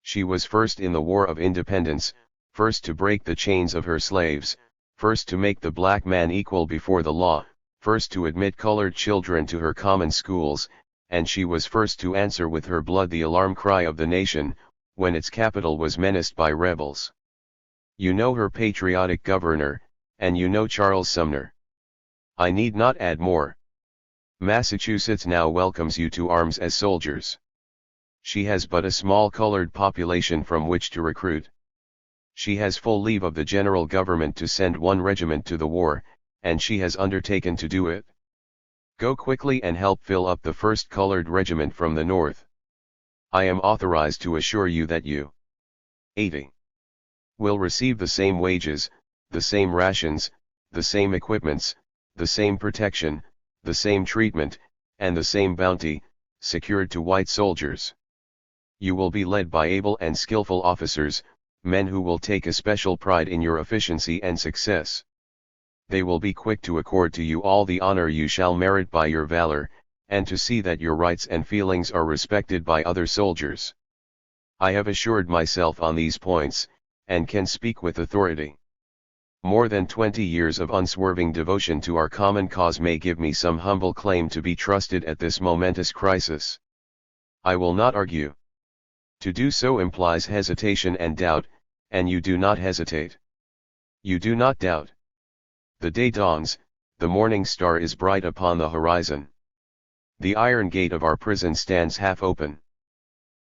S1: She was first in the War of Independence, first to break the chains of her slaves, first to make the black man equal before the law, first to admit colored children to her common schools, and she was first to answer with her blood the alarm cry of the nation, when its capital was menaced by rebels. You know her patriotic governor, and you know Charles Sumner. I need not add more. Massachusetts now welcomes you to arms as soldiers. She has but a small colored population from which to recruit. She has full leave of the general government to send one regiment to the war, and she has undertaken to do it. Go quickly and help fill up the first colored regiment from the north. I am authorized to assure you that you 80 will receive the same wages, the same rations, the same equipments, the same protection, the same treatment, and the same bounty, secured to white soldiers. You will be led by able and skillful officers, men who will take especial pride in your efficiency and success. They will be quick to accord to you all the honor you shall merit by your valor, and to see that your rights and feelings are respected by other soldiers. I have assured myself on these points, and can speak with authority. More than 20 years of unswerving devotion to our common cause may give me some humble claim to be trusted at this momentous crisis. I will not argue. To do so implies hesitation and doubt, and you do not hesitate. You do not doubt. The day dawns, the morning star is bright upon the horizon. The iron gate of our prison stands half open.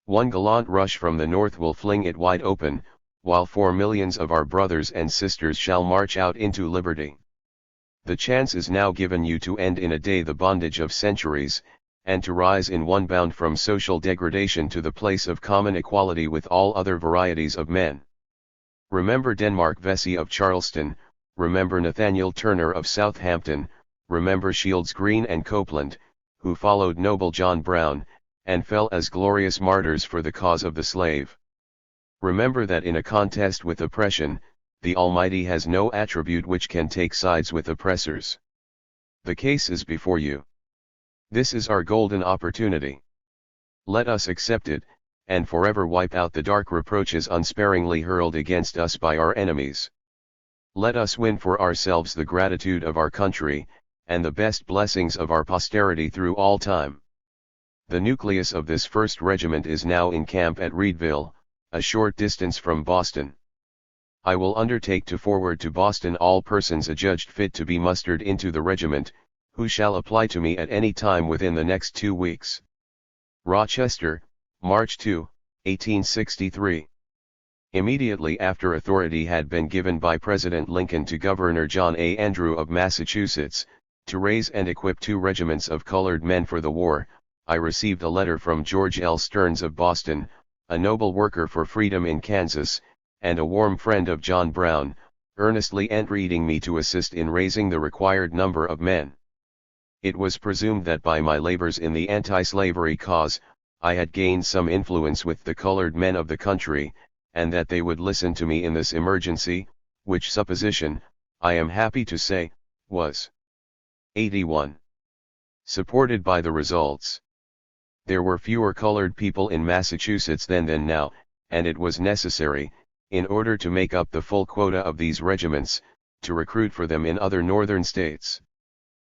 S1: One gallant rush from the north will fling it wide open, while 4 millions of our brothers and sisters shall march out into liberty. The chance is now given you to end in a day the bondage of centuries, and to rise in one bound from social degradation to the place of common equality with all other varieties of men. Remember Denmark Vesey of Charleston, remember Nathaniel Turner of Southampton, remember Shields Green and Copeland, who followed noble John Brown, and fell as glorious martyrs for the cause of the slave. Remember that in a contest with oppression, the Almighty has no attribute which can take sides with oppressors. The case is before you. This is our golden opportunity. Let us accept it, and forever wipe out the dark reproaches unsparingly hurled against us by our enemies. Let us win for ourselves the gratitude of our country, and the best blessings of our posterity through all time. The nucleus of this first regiment is now in camp at Reedville, a short distance from Boston. I will undertake to forward to Boston all persons adjudged fit to be mustered into the regiment, who shall apply to me at any time within the next 2 weeks. Rochester, March 2, 1863. Immediately after authority had been given by President Lincoln to Governor John A. Andrew of Massachusetts, to raise and equip 2 regiments of colored men for the war, I received a letter from George L. Stearns of Boston, a noble worker for freedom in Kansas, and a warm friend of John Brown, earnestly entreating me to assist in raising the required number of men. It was presumed that by my labors in the anti-slavery cause, I had gained some influence with the colored men of the country, and that they would listen to me in this emergency, which supposition, I am happy to say, was 81. Supported by the results. There were fewer colored people in Massachusetts then than now, and it was necessary, in order to make up the full quota of these regiments, to recruit for them in other northern states.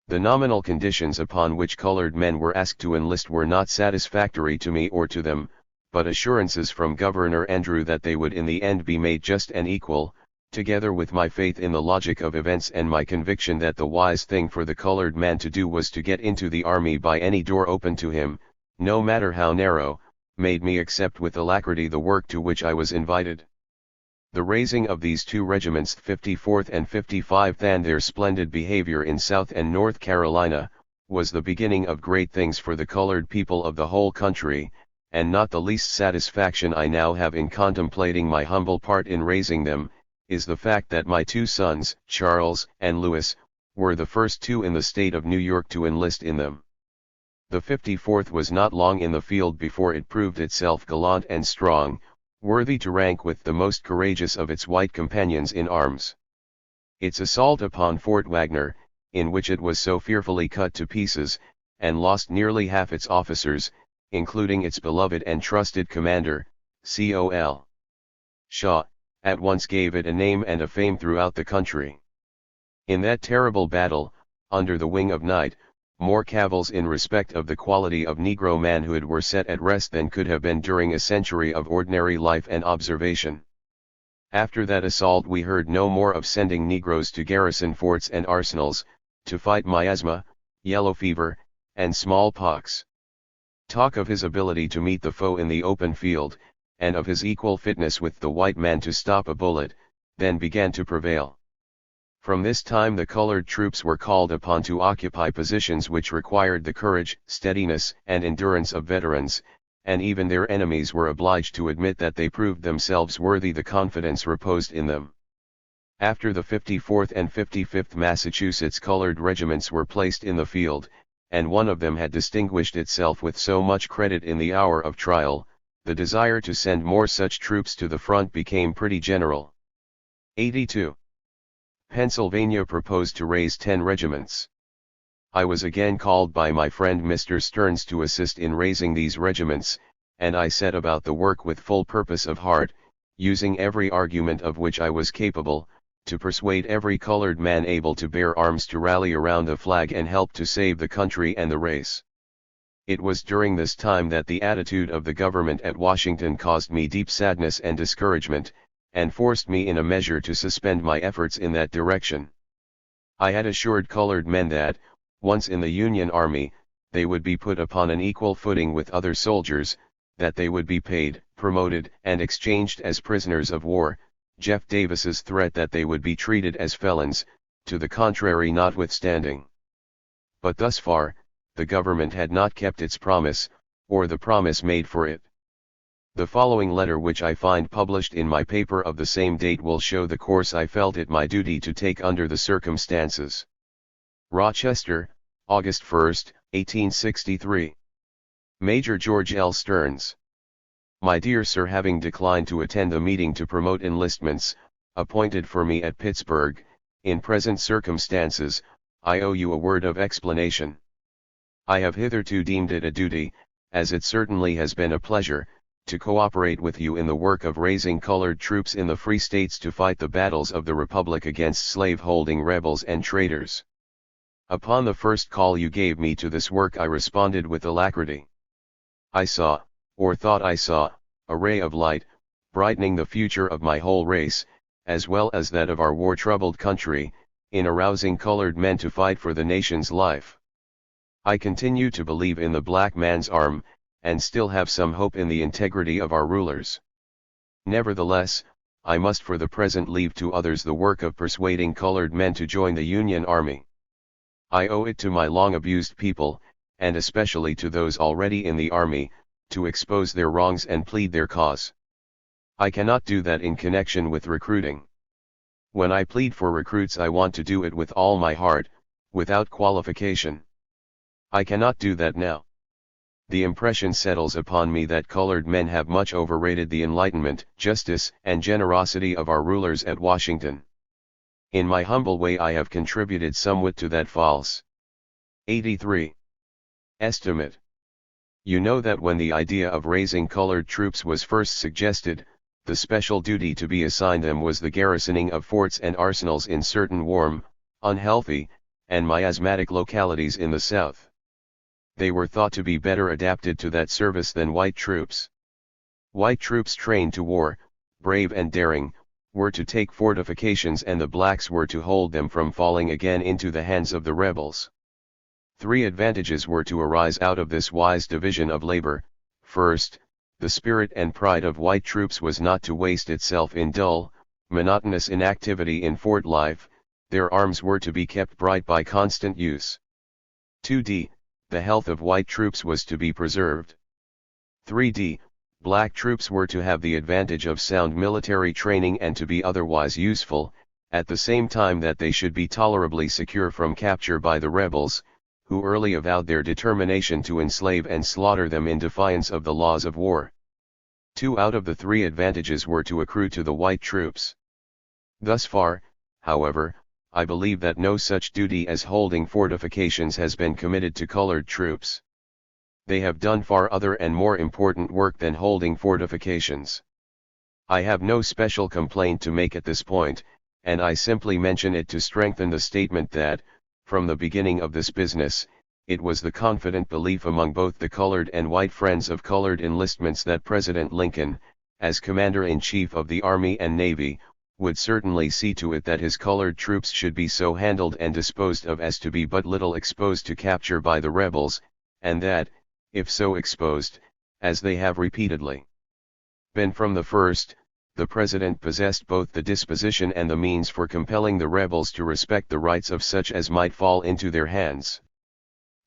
S1: The nominal conditions upon which colored men were asked to enlist were not satisfactory to me or to them, but assurances from Governor Andrew that they would in the end be made just and equal, together with my faith in the logic of events and my conviction that the wise thing for the colored man to do was to get into the army by any door open to him, no matter how narrow, made me accept with alacrity the work to which I was invited. The raising of these 2 regiments, 54th and 55th, and their splendid behavior in South and North Carolina, was the beginning of great things for the colored people of the whole country, and not the least satisfaction I now have in contemplating my humble part in raising them, is the fact that my two sons, Charles and Louis, were the first two in the state of New York to enlist in them. The 54th was not long in the field before it proved itself gallant and strong, worthy to rank with the most courageous of its white companions in arms. Its assault upon Fort Wagner, in which it was so fearfully cut to pieces, and lost nearly half its officers, including its beloved and trusted commander, Col. Shaw, at once gave it a name and a fame throughout the country. In that terrible battle, under the wing of night, more cavils in respect of the quality of Negro manhood were set at rest than could have been during a century of ordinary life and observation. After that assault we heard no more of sending Negroes to garrison forts and arsenals, to fight miasma, yellow fever, and smallpox. Talk of his ability to meet the foe in the open field, and of his equal fitness with the white man to stop a bullet, then began to prevail. From this time the colored troops were called upon to occupy positions which required the courage, steadiness, and endurance of veterans, and even their enemies were obliged to admit that they proved themselves worthy the confidence reposed in them. After the 54th and 55th Massachusetts colored regiments were placed in the field, and one of them had distinguished itself with so much credit in the hour of trial, the desire to send more such troops to the front became pretty general. 82. Pennsylvania proposed to raise 10 regiments. I was again called by my friend Mr. Stearns to assist in raising these regiments, and I set about the work with full purpose of heart, using every argument of which I was capable, to persuade every colored man able to bear arms to rally around the flag and help to save the country and the race. It was during this time that the attitude of the government at Washington caused me deep sadness and discouragement, and forced me in a measure to suspend my efforts in that direction. I had assured colored men that, once in the Union Army, they would be put upon an equal footing with other soldiers, that they would be paid, promoted, and exchanged as prisoners of war, Jeff Davis's threat that they would be treated as felons, to the contrary notwithstanding. But thus far, the government had not kept its promise, or the promise made for it. The following letter which I find published in my paper of the same date will show the course I felt it my duty to take under the circumstances. Rochester, August 1, 1863. Major George L. Stearns. My dear Sir, having declined to attend the meeting to promote enlistments, appointed for me at Pittsburgh, in present circumstances, I owe you a word of explanation. I have hitherto deemed it a duty, as it certainly has been a pleasure, to cooperate with you in the work of raising colored troops in the free states to fight the battles of the Republic against slave-holding rebels and traitors. Upon the first call you gave me to this work I responded with alacrity. I saw, or thought I saw, a ray of light, brightening the future of my whole race, as well as that of our war-troubled country, in arousing colored men to fight for the nation's life. I continue to believe in the black man's arm, and still have some hope in the integrity of our rulers. Nevertheless, I must for the present leave to others the work of persuading colored men to join the Union Army. I owe it to my long abused people, and especially to those already in the army, to expose their wrongs and plead their cause. I cannot do that in connection with recruiting. When I plead for recruits I want to do it with all my heart, without qualification. I cannot do that now. The impression settles upon me that colored men have much overrated the enlightenment, justice, and generosity of our rulers at Washington. In my humble way I have contributed somewhat to that false 83. Estimate. You know that when the idea of raising colored troops was first suggested, the special duty to be assigned them was the garrisoning of forts and arsenals in certain warm, unhealthy, and miasmatic localities in the South. They were thought to be better adapted to that service than white troops. White troops trained to war, brave and daring, were to take fortifications and the blacks were to hold them from falling again into the hands of the rebels. 3 advantages were to arise out of this wise division of labor. First, the spirit and pride of white troops was not to waste itself in dull, monotonous inactivity in fort life, their arms were to be kept bright by constant use. 2d. The health of white troops was to be preserved. 3d. Black troops were to have the advantage of sound military training and to be otherwise useful, at the same time that they should be tolerably secure from capture by the rebels, who early avowed their determination to enslave and slaughter them in defiance of the laws of war. 2 out of the 3 advantages were to accrue to the white troops. Thus far, however, I believe that no such duty as holding fortifications has been committed to colored troops. They have done far other and more important work than holding fortifications. I have no special complaint to make at this point, and I simply mention it to strengthen the statement that, from the beginning of this business, it was the confident belief among both the colored and white friends of colored enlistments that President Lincoln, as Commander-in-Chief of the Army and Navy, would certainly see to it that his colored troops should be so handled and disposed of as to be but little exposed to capture by the rebels, and that, if so exposed, as they have repeatedly been from the first, the President possessed both the disposition and the means for compelling the rebels to respect the rights of such as might fall into their hands.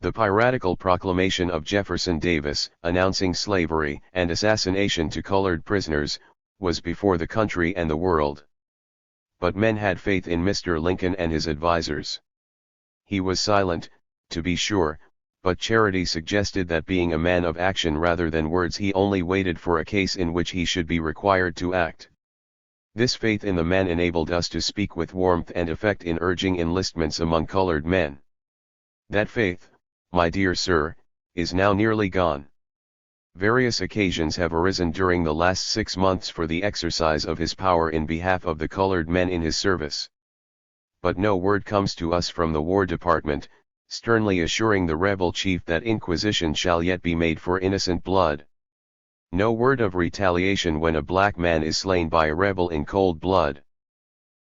S1: The piratical proclamation of Jefferson Davis, announcing slavery and assassination to colored prisoners, was before the country and the world. But men had faith in Mr. Lincoln and his advisers. He was silent, to be sure, but charity suggested that being a man of action rather than words, he only waited for a case in which he should be required to act. This faith in the man enabled us to speak with warmth and effect in urging enlistments among colored men. That faith, my dear sir, is now nearly gone. Various occasions have arisen during the last 6 months for the exercise of his power in behalf of the colored men in his service. But no word comes to us from the War Department, sternly assuring the rebel chief that inquisition shall yet be made for innocent blood. No word of retaliation when a black man is slain by a rebel in cold blood.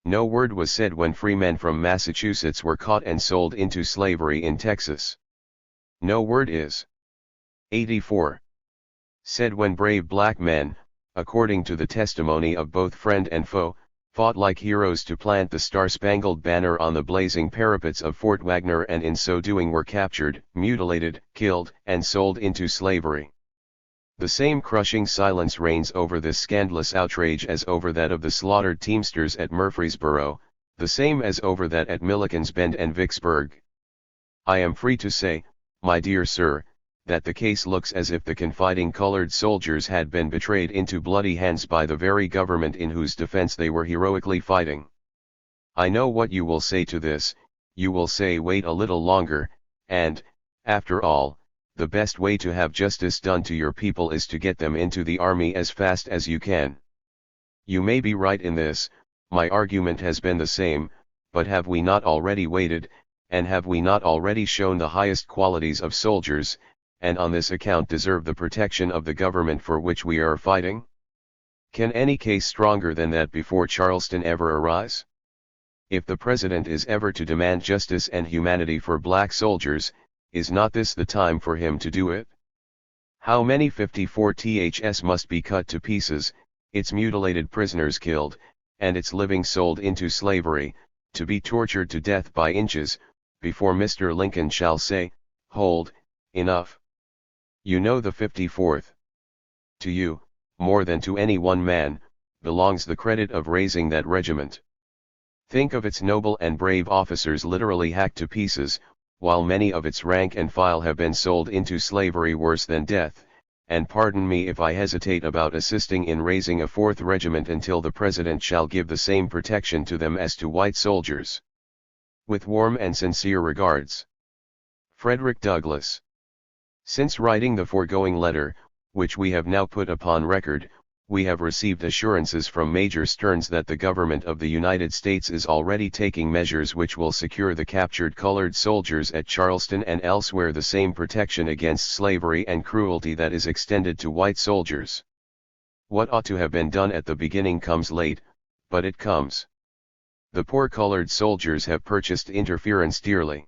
S1: No word was said when free men from Massachusetts were caught and sold into slavery in Texas. No word is 84. Said when brave black men, according to the testimony of both friend and foe, fought like heroes to plant the Star-Spangled Banner on the blazing parapets of Fort Wagner, and in so doing were captured, mutilated, killed, and sold into slavery. The same crushing silence reigns over this scandalous outrage as over that of the slaughtered teamsters at Murfreesboro, the same as over that at Milliken's Bend and Vicksburg. I am free to say, my dear sir, that the case looks as if the confiding colored soldiers had been betrayed into bloody hands by the very government in whose defense they were heroically fighting. I know what you will say to this. You will say, wait a little longer, and, after all, the best way to have justice done to your people is to get them into the army as fast as you can. You may be right in this. My argument has been the same, but have we not already waited, and have we not already shown the highest qualities of soldiers, and on this account deserve the protection of the government for which we are fighting? Can any case stronger than that before Charleston ever arise? If the President is ever to demand justice and humanity for black soldiers, is not this the time for him to do it? How many 54ths must be cut to pieces, its mutilated prisoners killed, and its living sold into slavery, to be tortured to death by inches, before Mr. Lincoln shall say, hold, enough. You know the 54th. To you, more than to any one man, belongs the credit of raising that regiment. Think of its noble and brave officers literally hacked to pieces, while many of its rank and file have been sold into slavery worse than death, and pardon me if I hesitate about assisting in raising a 4th regiment until the President shall give the same protection to them as to white soldiers. With warm and sincere regards, Frederick Douglass. Since writing the foregoing letter, which we have now put upon record, we have received assurances from Major Stearns that the government of the United States is already taking measures which will secure the captured colored soldiers at Charleston and elsewhere the same protection against slavery and cruelty that is extended to white soldiers. What ought to have been done at the beginning comes late, but it comes. The poor colored soldiers have purchased interference dearly.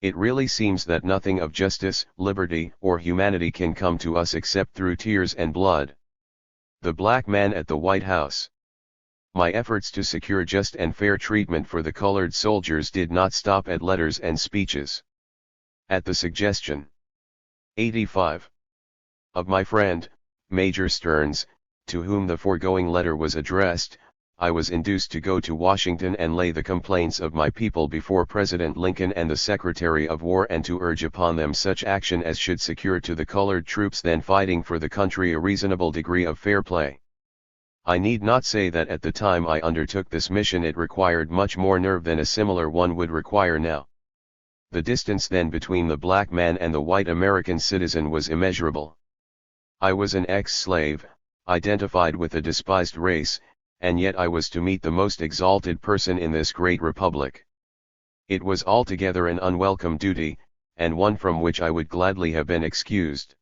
S1: It really seems that nothing of justice, liberty, or humanity can come to us except through tears and blood. The black man at the White House. My efforts to secure just and fair treatment for the colored soldiers did not stop at letters and speeches. At the suggestion 85 of my friend, Major Stearns, to whom the foregoing letter was addressed, I was induced to go to Washington and lay the complaints of my people before President Lincoln and the Secretary of War, and to urge upon them such action as should secure to the colored troops then fighting for the country a reasonable degree of fair play. I need not say that at the time I undertook this mission it required much more nerve than a similar one would require now. The distance then between the black man and the white American citizen was immeasurable. I was an ex-slave, identified with a despised race, and yet I was to meet the most exalted person in this great republic. It was altogether an unwelcome duty, and one from which I would gladly have been excused.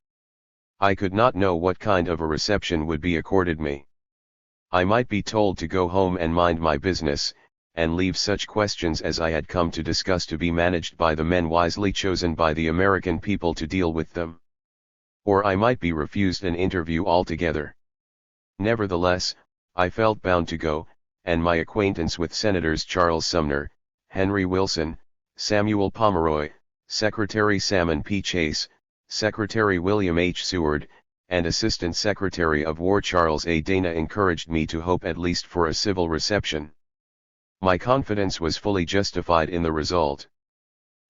S1: I could not know what kind of a reception would be accorded me. I might be told to go home and mind my business, and leave such questions as I had come to discuss to be managed by the men wisely chosen by the American people to deal with them. Or I might be refused an interview altogether. Nevertheless, I felt bound to go, and my acquaintance with Senators Charles Sumner, Henry Wilson, Samuel Pomeroy, Secretary Salmon P. Chase, Secretary William H. Seward, and Assistant Secretary of War Charles A. Dana encouraged me to hope at least for a civil reception. My confidence was fully justified in the result.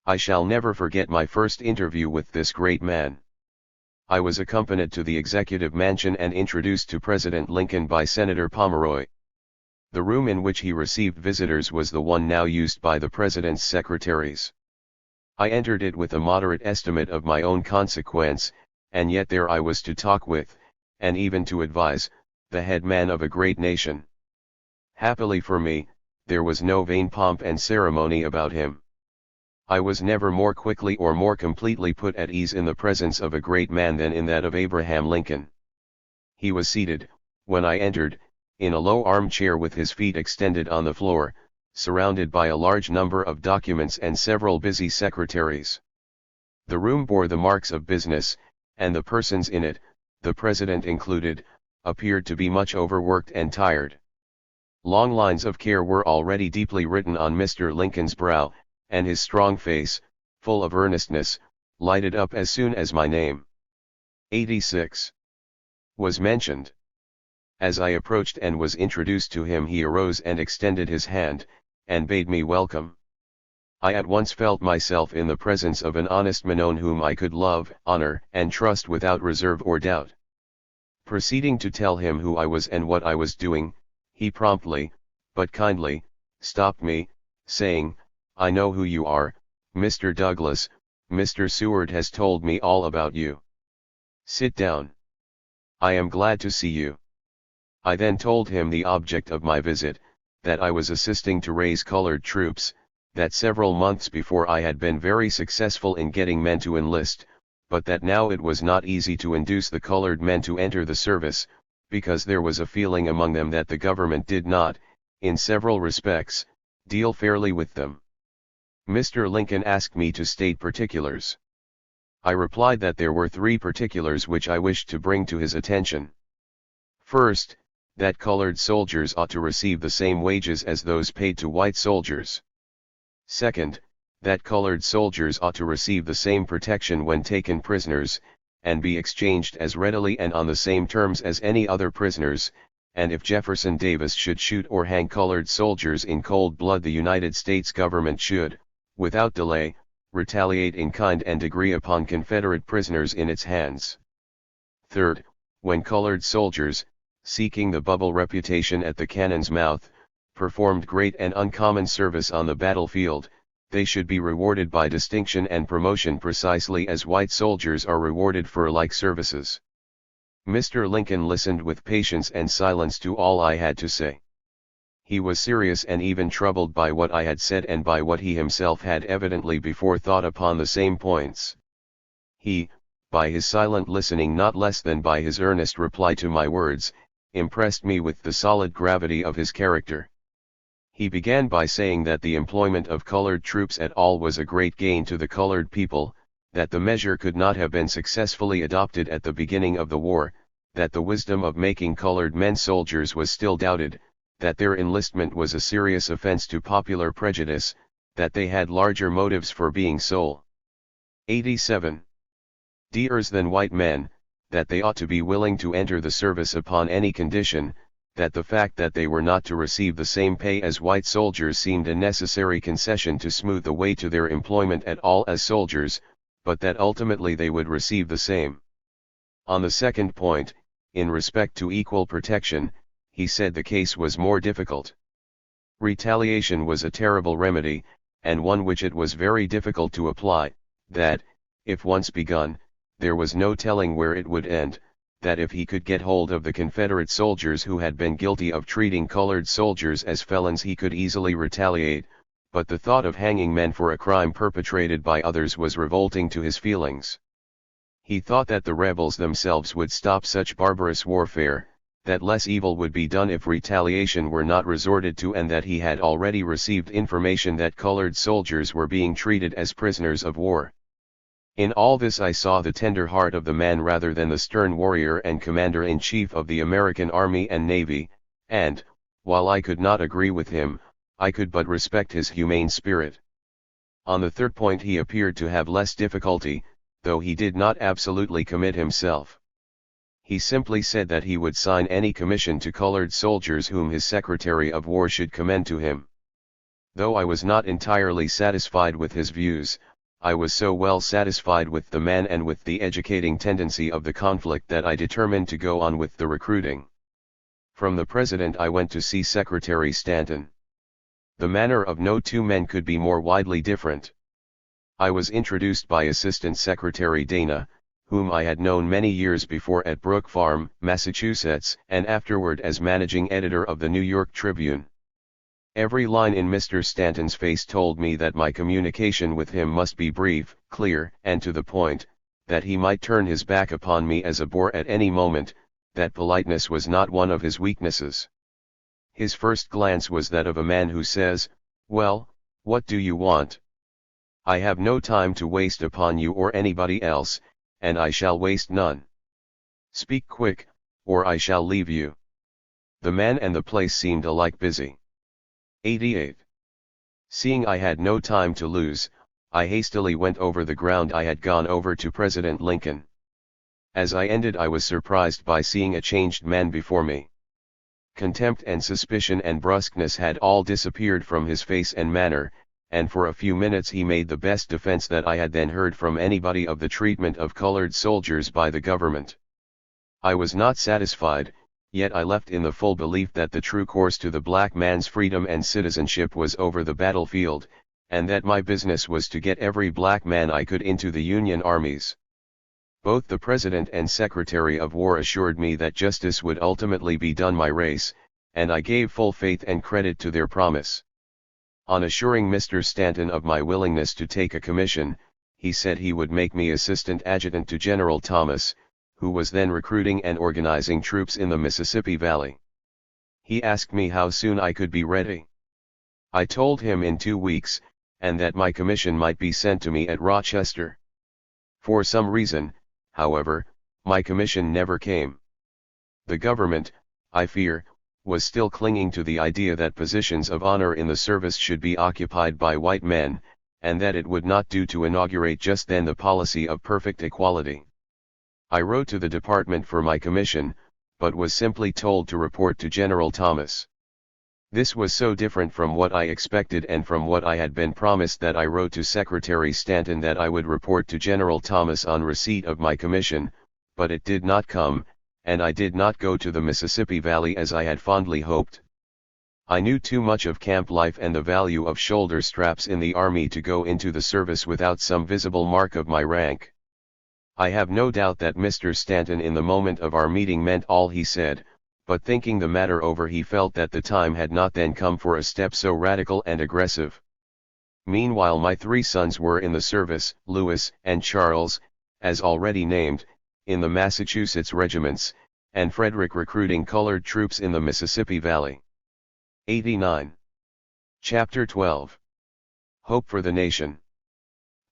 S1: I shall never forget my first interview with this great man. I was accompanied to the Executive Mansion and introduced to President Lincoln by Senator Pomeroy. The room in which he received visitors was the one now used by the President's secretaries. I entered it with a moderate estimate of my own consequence, and yet there I was to talk with, and even to advise, the head man of a great nation. Happily for me, there was no vain pomp and ceremony about him. I was never more quickly or more completely put at ease in the presence of a great man than in that of Abraham Lincoln. He was seated, when I entered, in a low armchair with his feet extended on the floor, surrounded by a large number of documents and several busy secretaries. The room bore the marks of business, and the persons in it, the President included, appeared to be much overworked and tired. Long lines of care were already deeply written on Mr. Lincoln's brow, and his strong face, full of earnestness, lighted up as soon as my name, 86, was mentioned. As I approached and was introduced to him, he arose and extended his hand, and bade me welcome. I at once felt myself in the presence of an honest man on whom I could love, honor, and trust without reserve or doubt. Proceeding to tell him who I was and what I was doing, he promptly, but kindly, stopped me, saying, "I know who you are, Mr. Douglas. Mr. Seward has told me all about you. Sit down. I am glad to see you." I then told him the object of my visit, that I was assisting to raise colored troops, that several months before I had been very successful in getting men to enlist, but that now it was not easy to induce the colored men to enter the service, because there was a feeling among them that the government did not, in several respects, deal fairly with them. Mr. Lincoln asked me to state particulars. I replied that there were 3 particulars which I wished to bring to his attention. First, that colored soldiers ought to receive the same wages as those paid to white soldiers. Second, that colored soldiers ought to receive the same protection when taken prisoners, and be exchanged as readily and on the same terms as any other prisoners, and if Jefferson Davis should shoot or hang colored soldiers in cold blood, the United States government should, without delay, retaliate in kind and degree upon Confederate prisoners in its hands. Third, when colored soldiers, seeking the bubble reputation at the cannon's mouth, performed great and uncommon service on the battlefield, they should be rewarded by distinction and promotion precisely as white soldiers are rewarded for like services. Mr. Lincoln listened with patience and silence to all I had to say. He was serious and even troubled by what I had said and by what he himself had evidently before thought upon the same points. He, by his silent listening not less than by his earnest reply to my words, impressed me with the solid gravity of his character. He began by saying that the employment of colored troops at all was a great gain to the colored people, that the measure could not have been successfully adopted at the beginning of the war, that the wisdom of making colored men soldiers was still doubted, that their enlistment was a serious offense to popular prejudice, that they had larger motives for being so. 87. Deers than white men, that they ought to be willing to enter the service upon any condition, that the fact that they were not to receive the same pay as white soldiers seemed a necessary concession to smooth the way to their employment at all as soldiers, but that ultimately they would receive the same. On the second point, in respect to equal protection, he said the case was more difficult. Retaliation was a terrible remedy, and one which it was very difficult to apply, that, if once begun, there was no telling where it would end, that if he could get hold of the Confederate soldiers who had been guilty of treating colored soldiers as felons he could easily retaliate, but the thought of hanging men for a crime perpetrated by others was revolting to his feelings. He thought that the rebels themselves would stop such barbarous warfare, that less evil would be done if retaliation were not resorted to, and that he had already received information that colored soldiers were being treated as prisoners of war. In all this I saw the tender heart of the man rather than the stern warrior and commander-in-chief of the American Army and Navy, and, while I could not agree with him, I could but respect his humane spirit. On the third point he appeared to have less difficulty, though he did not absolutely commit himself. He simply said that he would sign any commission to colored soldiers whom his Secretary of War should commend to him. Though I was not entirely satisfied with his views, I was so well satisfied with the man and with the educating tendency of the conflict that I determined to go on with the recruiting. From the President I went to see Secretary Stanton. The manner of no two men could be more widely different. I was introduced by Assistant Secretary Dana, whom I had known many years before at Brook Farm, Massachusetts, and afterward as managing editor of the New York Tribune. Every line in Mr. Stanton's face told me that my communication with him must be brief, clear, and to the point, that he might turn his back upon me as a bore at any moment, that politeness was not one of his weaknesses. His first glance was that of a man who says, "Well, what do you want? I have no time to waste upon you or anybody else, and I shall waste none. Speak quick, or I shall leave you." The man and the place seemed alike busy. 88. Seeing I had no time to lose, I hastily went over the ground I had gone over to President Lincoln. As I ended I was surprised by seeing a changed man before me. Contempt and suspicion and brusqueness had all disappeared from his face and manner, and for a few minutes he made the best defense that I had then heard from anybody of the treatment of colored soldiers by the government. I was not satisfied, yet I left in the full belief that the true course to the black man's freedom and citizenship was over the battlefield, and that my business was to get every black man I could into the Union armies. Both the President and Secretary of War assured me that justice would ultimately be done my race, and I gave full faith and credit to their promise. On assuring Mr. Stanton of my willingness to take a commission, he said he would make me assistant adjutant to General Thomas, who was then recruiting and organizing troops in the Mississippi Valley. He asked me how soon I could be ready. I told him in 2 weeks, and that my commission might be sent to me at Rochester. For some reason, however, my commission never came. The government, I fear, was still clinging to the idea that positions of honor in the service should be occupied by white men, and that it would not do to inaugurate just then the policy of perfect equality. I wrote to the department for my commission, but was simply told to report to General Thomas. This was so different from what I expected and from what I had been promised that I wrote to Secretary Stanton that I would report to General Thomas on receipt of my commission, but it did not come, and I did not go to the Mississippi Valley as I had fondly hoped. I knew too much of camp life and the value of shoulder straps in the army to go into the service without some visible mark of my rank. I have no doubt that Mr. Stanton in the moment of our meeting meant all he said, but thinking the matter over he felt that the time had not then come for a step so radical and aggressive. Meanwhile my 3 sons were in the service, Louis and Charles, as already named, in the Massachusetts regiments, and Frederick recruiting colored troops in the Mississippi Valley. 89. Chapter 12. Hope for the Nation.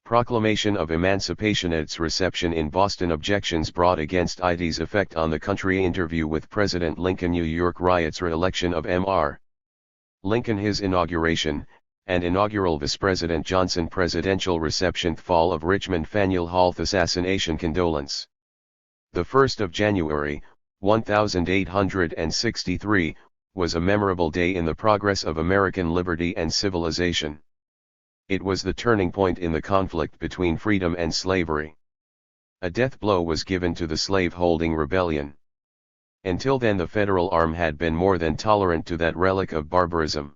S1: Proclamation of Emancipation. Its reception in Boston. Objections brought against ID's effect on the country. Interview with President Lincoln. New York riots. Re-election of Mr. Lincoln. His inauguration, and inaugural Vice President Johnson presidential reception fall of Richmond Faneuil Hall assassination condolence. The 1st of January, 1863, was a memorable day in the progress of American liberty and civilization. It was the turning point in the conflict between freedom and slavery. A death blow was given to the slave-holding rebellion. Until then the federal arm had been more than tolerant to that relic of barbarism.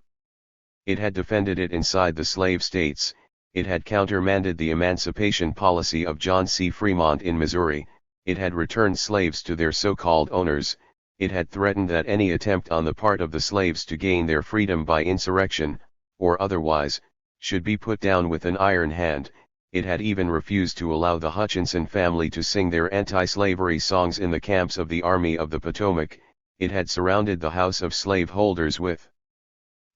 S1: It had defended it inside the slave states, it had countermanded the emancipation policy of John C. Fremont in Missouri, it had returned slaves to their so-called owners, it had threatened that any attempt on the part of the slaves to gain their freedom by insurrection, or otherwise, should be put down with an iron hand. It had even refused to allow the Hutchinson family to sing their anti-slavery songs in the camps of the Army of the Potomac. It had surrounded the house of slaveholders with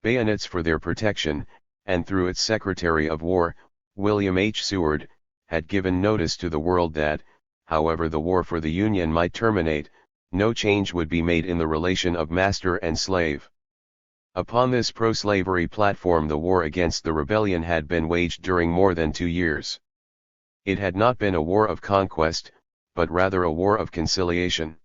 S1: bayonets for their protection, and through its Secretary of War, William H. Seward, had given notice to the world that, however the war for the Union might terminate, no change would be made in the relation of master and slave. Upon this pro-slavery platform the war against the rebellion had been waged during more than 2 years. It had not been a war of conquest, but rather a war of conciliation.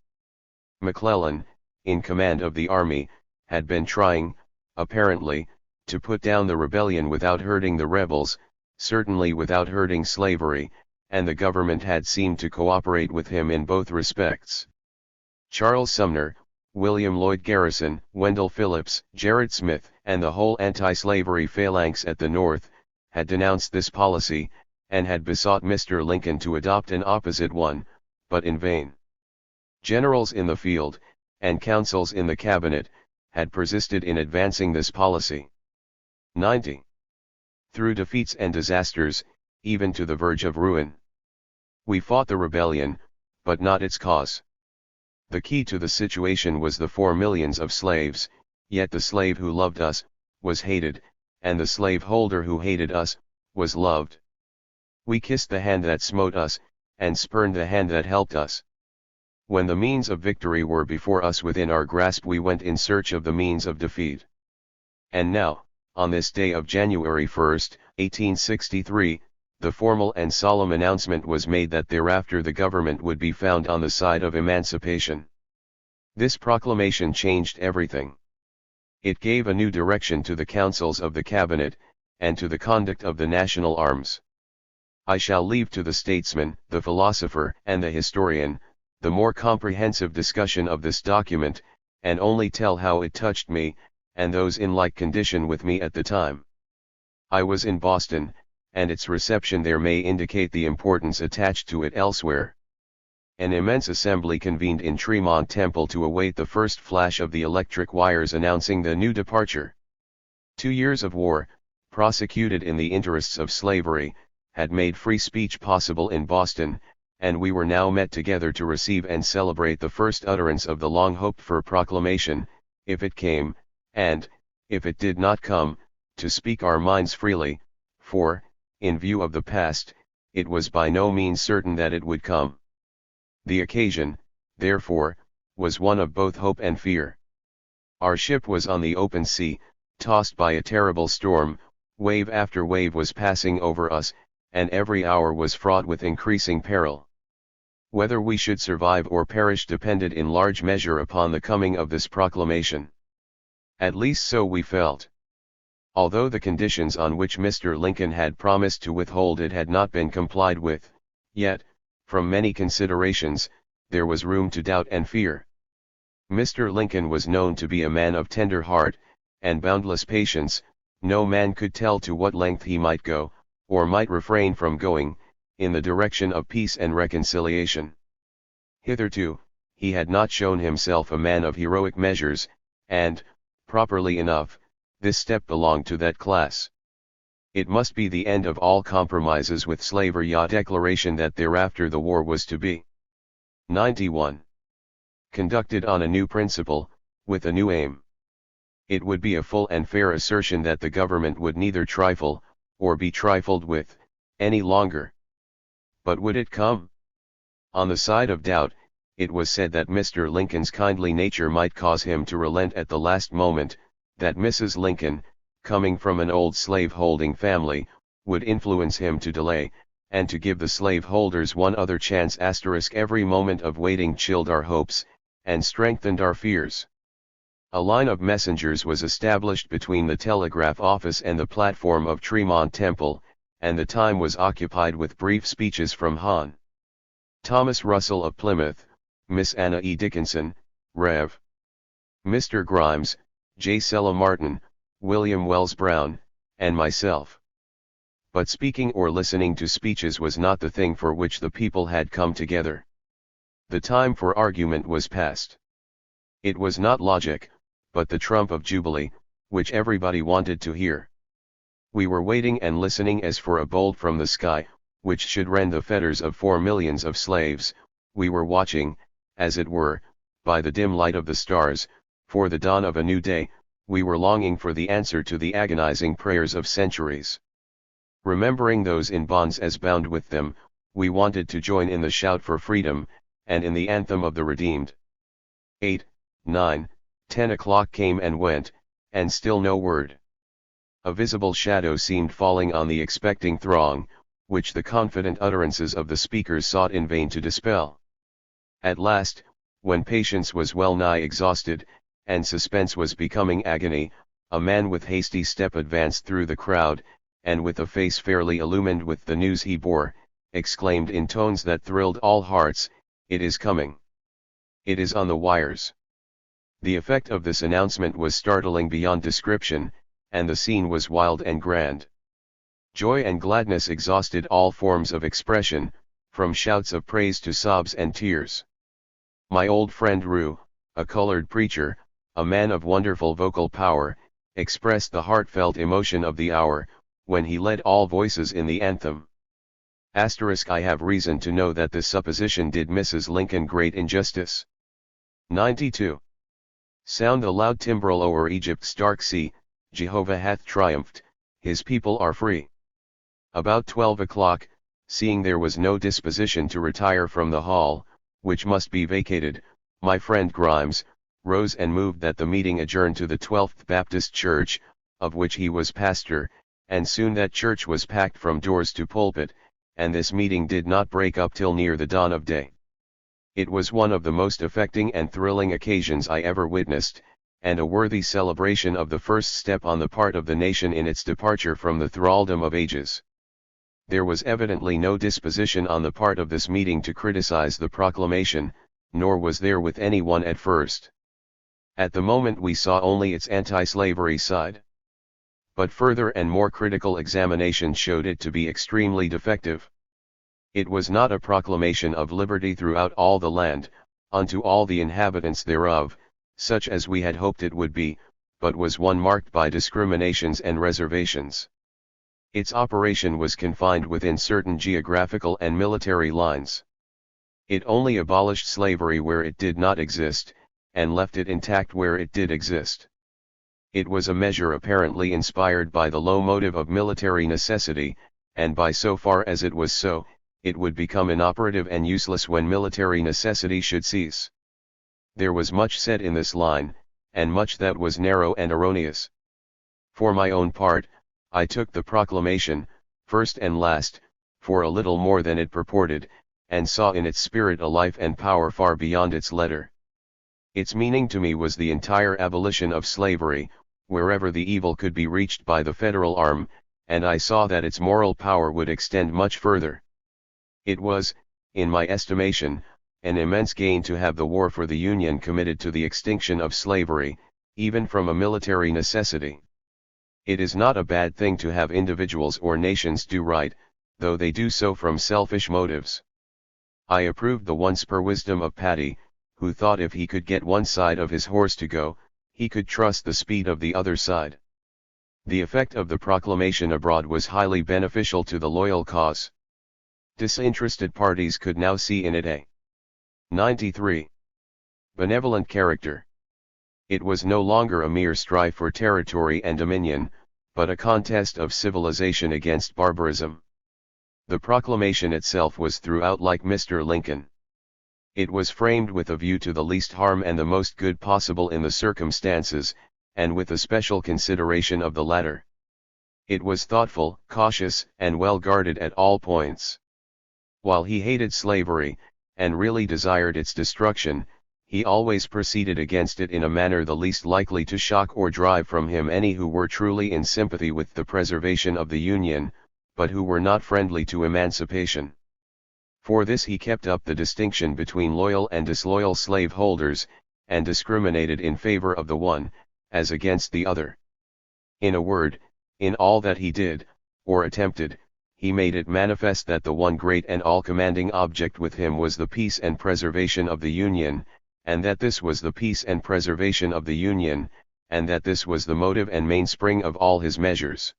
S1: McClellan, in command of the army, had been trying, apparently, to put down the rebellion without hurting the rebels, certainly without hurting slavery, and the government had seemed to cooperate with him in both respects. Charles Sumner, William Lloyd Garrison, Wendell Phillips, Gerrit Smith, and the whole anti-slavery phalanx at the North, had denounced this policy, and had besought Mr. Lincoln to adopt an opposite one, but in vain. Generals in the field, and councils in the cabinet, had persisted in advancing this policy. 90. Through defeats and disasters, even to the verge of ruin. We fought the rebellion, but not its cause. The key to the situation was the 4 millions of slaves, yet the slave who loved us, was hated, and the slaveholder who hated us, was loved. We kissed the hand that smote us, and spurned the hand that helped us. When the means of victory were before us within our grasp we went in search of the means of defeat. And now, on this day of January 1, 1863, the formal and solemn announcement was made that thereafter the government would be found on the side of emancipation. This proclamation changed everything. It gave a new direction to the councils of the cabinet, and to the conduct of the national arms. I shall leave to the statesman, the philosopher, and the historian, the more comprehensive discussion of this document, and only tell how it touched me, and those in like condition with me at the time. I was in Boston, and its reception there may indicate the importance attached to it elsewhere. An immense assembly convened in Tremont Temple to await the first flash of the electric wires announcing the new departure. 2 years of war, prosecuted in the interests of slavery, had made free speech possible in Boston, and we were now met together to receive and celebrate the first utterance of the long-hoped-for proclamation, if it came, and, if it did not come, to speak our minds freely, for, in view of the past, it was by no means certain that it would come. The occasion, therefore, was one of both hope and fear. Our ship was on the open sea, tossed by a terrible storm, wave after wave was passing over us, and every hour was fraught with increasing peril. Whether we should survive or perish depended in large measure upon the coming of this proclamation. At least so we felt. Although the conditions on which Mr. Lincoln had promised to withhold it had not been complied with, yet, from many considerations, there was room to doubt and fear. Mr. Lincoln was known to be a man of tender heart, and boundless patience. No man could tell to what length he might go, or might refrain from going, in the direction of peace and reconciliation. Hitherto, he had not shown himself a man of heroic measures, and, properly enough, this step belonged to that class. It must be the end of all compromises with slavery, a declaration that thereafter the war was to be 91. Conducted on a new principle, with a new aim. It would be a full and fair assertion that the government would neither trifle, or be trifled with, any longer. But would it come? On the side of doubt, it was said that Mr. Lincoln's kindly nature might cause him to relent at the last moment, that Mrs. Lincoln, coming from an old slave-holding family, would influence him to delay, and to give the slaveholders one other chance. Every moment of waiting chilled our hopes, and strengthened our fears. A line of messengers was established between the telegraph office and the platform of Tremont Temple, and the time was occupied with brief speeches from Hon. Thomas Russell of Plymouth, Miss Anna E. Dickinson, Rev. Mr. Grimes, J. Sella Martin, William Wells Brown, and myself. But speaking or listening to speeches was not the thing for which the people had come together. The time for argument was past. It was not logic, but the trump of Jubilee, which everybody wanted to hear. We were waiting and listening as for a bolt from the sky, which should rend the fetters of 4 millions of slaves. We were watching, as it were, by the dim light of the stars, for the dawn of a new day. We were longing for the answer to the agonizing prayers of centuries. Remembering those in bonds as bound with them, we wanted to join in the shout for freedom, and in the anthem of the redeemed. 8, 9, 10 o'clock came and went, and still no word. A visible shadow seemed falling on the expecting throng, which the confident utterances of the speakers sought in vain to dispel. At last, when patience was well nigh exhausted, and suspense was becoming agony, a man with hasty step advanced through the crowd, and with a face fairly illumined with the news he bore, exclaimed in tones that thrilled all hearts, "It is coming! It is on the wires!" The effect of this announcement was startling beyond description, and the scene was wild and grand. Joy and gladness exhausted all forms of expression, from shouts of praise to sobs and tears. My old friend Rue, a colored preacher, a man of wonderful vocal power, expressed the heartfelt emotion of the hour, when he led all voices in the anthem. I have reason to know that this supposition did Mrs. Lincoln great injustice. 92. Sound the loud timbrel o'er Egypt's dark sea, Jehovah hath triumphed, his people are free. About 12 o'clock, seeing there was no disposition to retire from the hall, which must be vacated, my friend Grimes rose and moved that the meeting adjourn to the 12th Baptist Church, of which he was pastor, and soon that church was packed from doors to pulpit, and this meeting did not break up till near the dawn of day. It was one of the most affecting and thrilling occasions I ever witnessed, and a worthy celebration of the first step on the part of the nation in its departure from the thraldom of ages. There was evidently no disposition on the part of this meeting to criticize the proclamation, nor was there with anyone at first. At the moment we saw only its anti-slavery side. But further and more critical examination showed it to be extremely defective. It was not a proclamation of liberty throughout all the land, unto all the inhabitants thereof, such as we had hoped it would be, but was one marked by discriminations and reservations. Its operation was confined within certain geographical and military lines. It only abolished slavery where it did not exist, and left it intact where it did exist. It was a measure apparently inspired by the low motive of military necessity, and by so far as it was so, it would become inoperative and useless when military necessity should cease. There was much said in this line, and much that was narrow and erroneous. For my own part, I took the proclamation, first and last, for a little more than it purported, and saw in its spirit a life and power far beyond its letter. Its meaning to me was the entire abolition of slavery, wherever the evil could be reached by the federal arm, and I saw that its moral power would extend much further. It was, in my estimation, an immense gain to have the war for the Union committed to the extinction of slavery, even from a military necessity. It is not a bad thing to have individuals or nations do right, though they do so from selfish motives. I approved the once-per wisdom of Paddy, who thought if he could get one side of his horse to go, he could trust the speed of the other side. The effect of the proclamation abroad was highly beneficial to the loyal cause. Disinterested parties could now see in it a 93. Benevolent character. It was no longer a mere strife for territory and dominion, but a contest of civilization against barbarism. The proclamation itself was throughout like Mr. Lincoln. It was framed with a view to the least harm and the most good possible in the circumstances, and with a special consideration of the latter. It was thoughtful, cautious, and well guarded at all points. While he hated slavery, and really desired its destruction, he always proceeded against it in a manner the least likely to shock or drive from him any who were truly in sympathy with the preservation of the Union, but who were not friendly to emancipation. For this he kept up the distinction between loyal and disloyal slaveholders, and discriminated in favor of the one, as against the other. In a word, in all that he did, or attempted, he made it manifest that the one great and all-commanding object with him was the peace and preservation of the Union, and that this was the peace and preservation of the Union, and that this was the motive and mainspring of all his measures.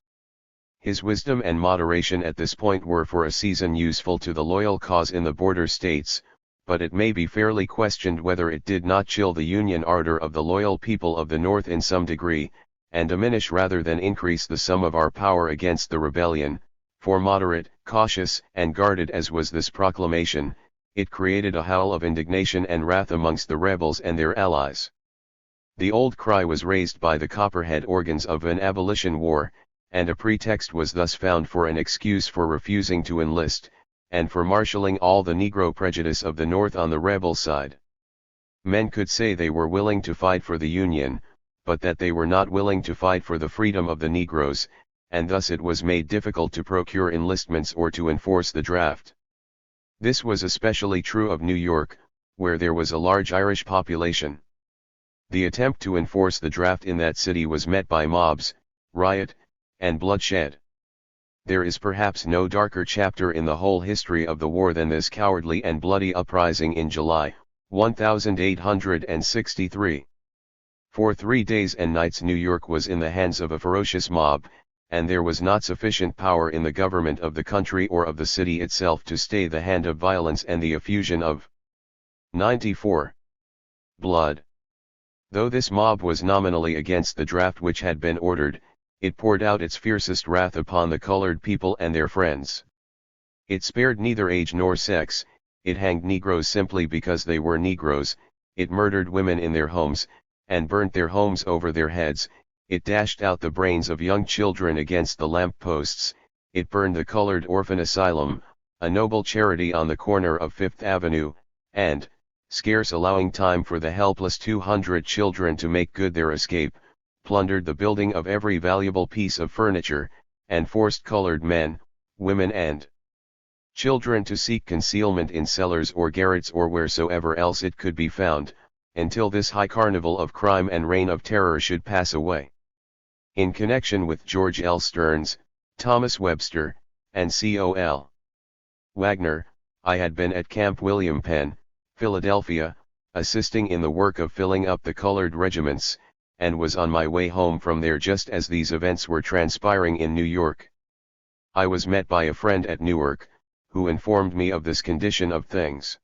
S1: His wisdom and moderation at this point were for a season useful to the loyal cause in the border states, but it may be fairly questioned whether it did not chill the Union ardor of the loyal people of the North in some degree, and diminish rather than increase the sum of our power against the rebellion, for moderate, cautious, and guarded as was this proclamation, it created a howl of indignation and wrath amongst the rebels and their allies. The old cry was raised by the copperhead organs of an abolition war, and a pretext was thus found for an excuse for refusing to enlist, and for marshalling all the Negro prejudice of the North on the rebel side. Men could say they were willing to fight for the Union, but that they were not willing to fight for the freedom of the Negroes, and thus it was made difficult to procure enlistments or to enforce the draft. This was especially true of New York, where there was a large Irish population. The attempt to enforce the draft in that city was met by mobs, riot, and bloodshed. There is perhaps no darker chapter in the whole history of the war than this cowardly and bloody uprising in July, 1863. For 3 days and nights New York was in the hands of a ferocious mob, and there was not sufficient power in the government of the country or of the city itself to stay the hand of violence and the effusion of 94. Blood. Though this mob was nominally against the draft which had been ordered, it poured out its fiercest wrath upon the colored people and their friends. It spared neither age nor sex, it hanged Negroes simply because they were Negroes, it murdered women in their homes, and burnt their homes over their heads, it dashed out the brains of young children against the lamp posts, it burned the colored orphan asylum, a noble charity on the corner of Fifth Avenue, and, scarce allowing time for the helpless 200 children to make good their escape, plundered the building of every valuable piece of furniture, and forced colored men, women and children to seek concealment in cellars or garrets or wheresoever else it could be found, until this high carnival of crime and reign of terror should pass away. In connection with George L. Stearns, Thomas Webster, and Col. Wagner, I had been at Camp William Penn, Philadelphia, assisting in the work of filling up the colored regiments, and was on my way home from there just as these events were transpiring in New York. I was met by a friend at Newark, who informed me of this condition of things.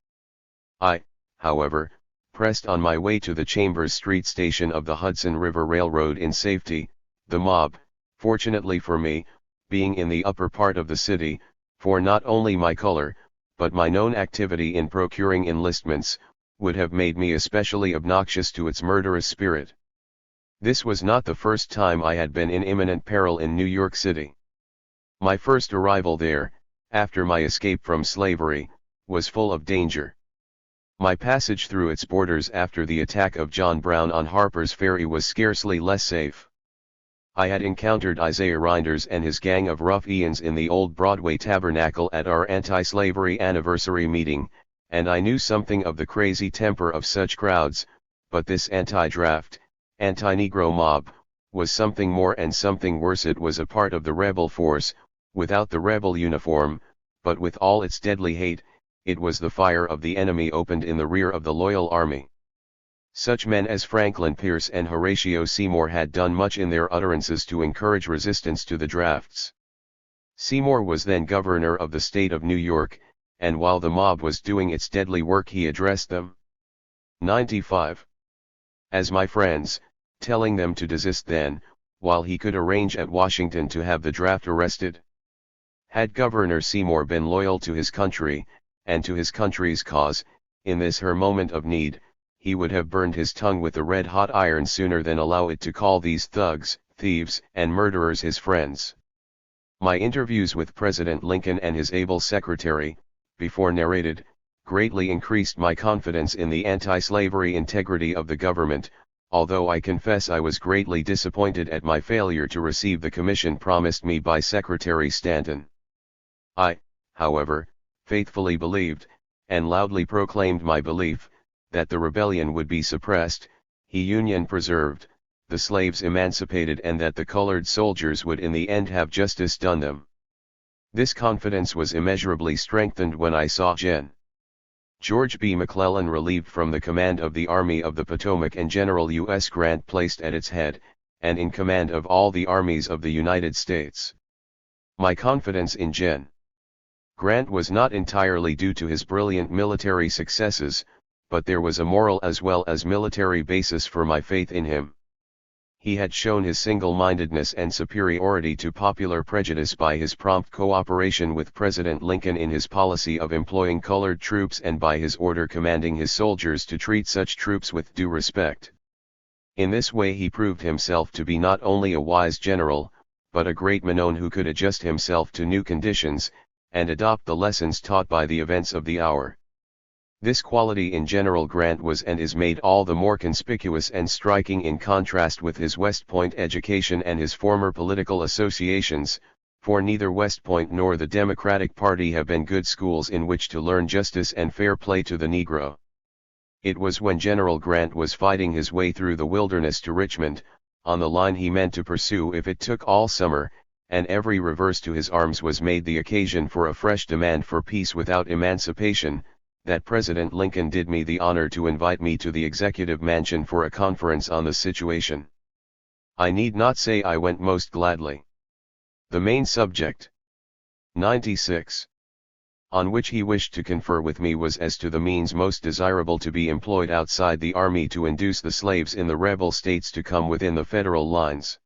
S1: I, however, pressed on my way to the Chambers Street station of the Hudson River Railroad in safety, the mob, fortunately for me, being in the upper part of the city, for not only my color, but my known activity in procuring enlistments, would have made me especially obnoxious to its murderous spirit. This was not the first time I had been in imminent peril in New York City. My first arrival there, after my escape from slavery, was full of danger. My passage through its borders after the attack of John Brown on Harper's Ferry was scarcely less safe. I had encountered Isaiah Rynders and his gang of ruffians in the old Broadway Tabernacle at our anti-slavery anniversary meeting, and I knew something of the crazy temper of such crowds, but this anti-draft, anti-Negro mob, was something more and something worse. It was a part of the rebel force, without the rebel uniform, but with all its deadly hate, it was the fire of the enemy opened in the rear of the loyal army. Such men as Franklin Pierce and Horatio Seymour had done much in their utterances to encourage resistance to the drafts. Seymour was then governor of the state of New York, and while the mob was doing its deadly work he addressed them. 95. As my friends, telling them to desist then, while he could arrange at Washington to have the draft arrested. Had Governor Seymour been loyal to his country, and to his country's cause, in this her moment of need, he would have burned his tongue with a red-hot iron sooner than allow it to call these thugs, thieves, and murderers his friends. My interviews with President Lincoln and his able secretary, before narrated, greatly increased my confidence in the anti-slavery integrity of the government, although I confess I was greatly disappointed at my failure to receive the commission promised me by Secretary Stanton. I, however, faithfully believed, and loudly proclaimed my belief, that the rebellion would be suppressed, the Union preserved, the slaves emancipated, and that the colored soldiers would in the end have justice done them. This confidence was immeasurably strengthened when I saw Gen. George B. McClellan relieved from the command of the Army of the Potomac and General U.S. Grant placed at its head, and in command of all the armies of the United States. My confidence in Gen. Grant was not entirely due to his brilliant military successes, but there was a moral as well as military basis for my faith in him. He had shown his single-mindedness and superiority to popular prejudice by his prompt cooperation with President Lincoln in his policy of employing colored troops and by his order commanding his soldiers to treat such troops with due respect. In this way he proved himself to be not only a wise general, but a great man who could adjust himself to new conditions, and adopt the lessons taught by the events of the hour. This quality in General Grant was and is made all the more conspicuous and striking in contrast with his West Point education and his former political associations, for neither West Point nor the Democratic Party have been good schools in which to learn justice and fair play to the Negro. It was when General Grant was fighting his way through the wilderness to Richmond, on the line he meant to pursue if it took all summer, and every reverse to his arms was made the occasion for a fresh demand for peace without emancipation, that President Lincoln did me the honor to invite me to the Executive Mansion for a conference on the situation. I need not say I went most gladly. The main subject, 96, on which he wished to confer with me was as to the means most desirable to be employed outside the army to induce the slaves in the rebel states to come within the federal lines.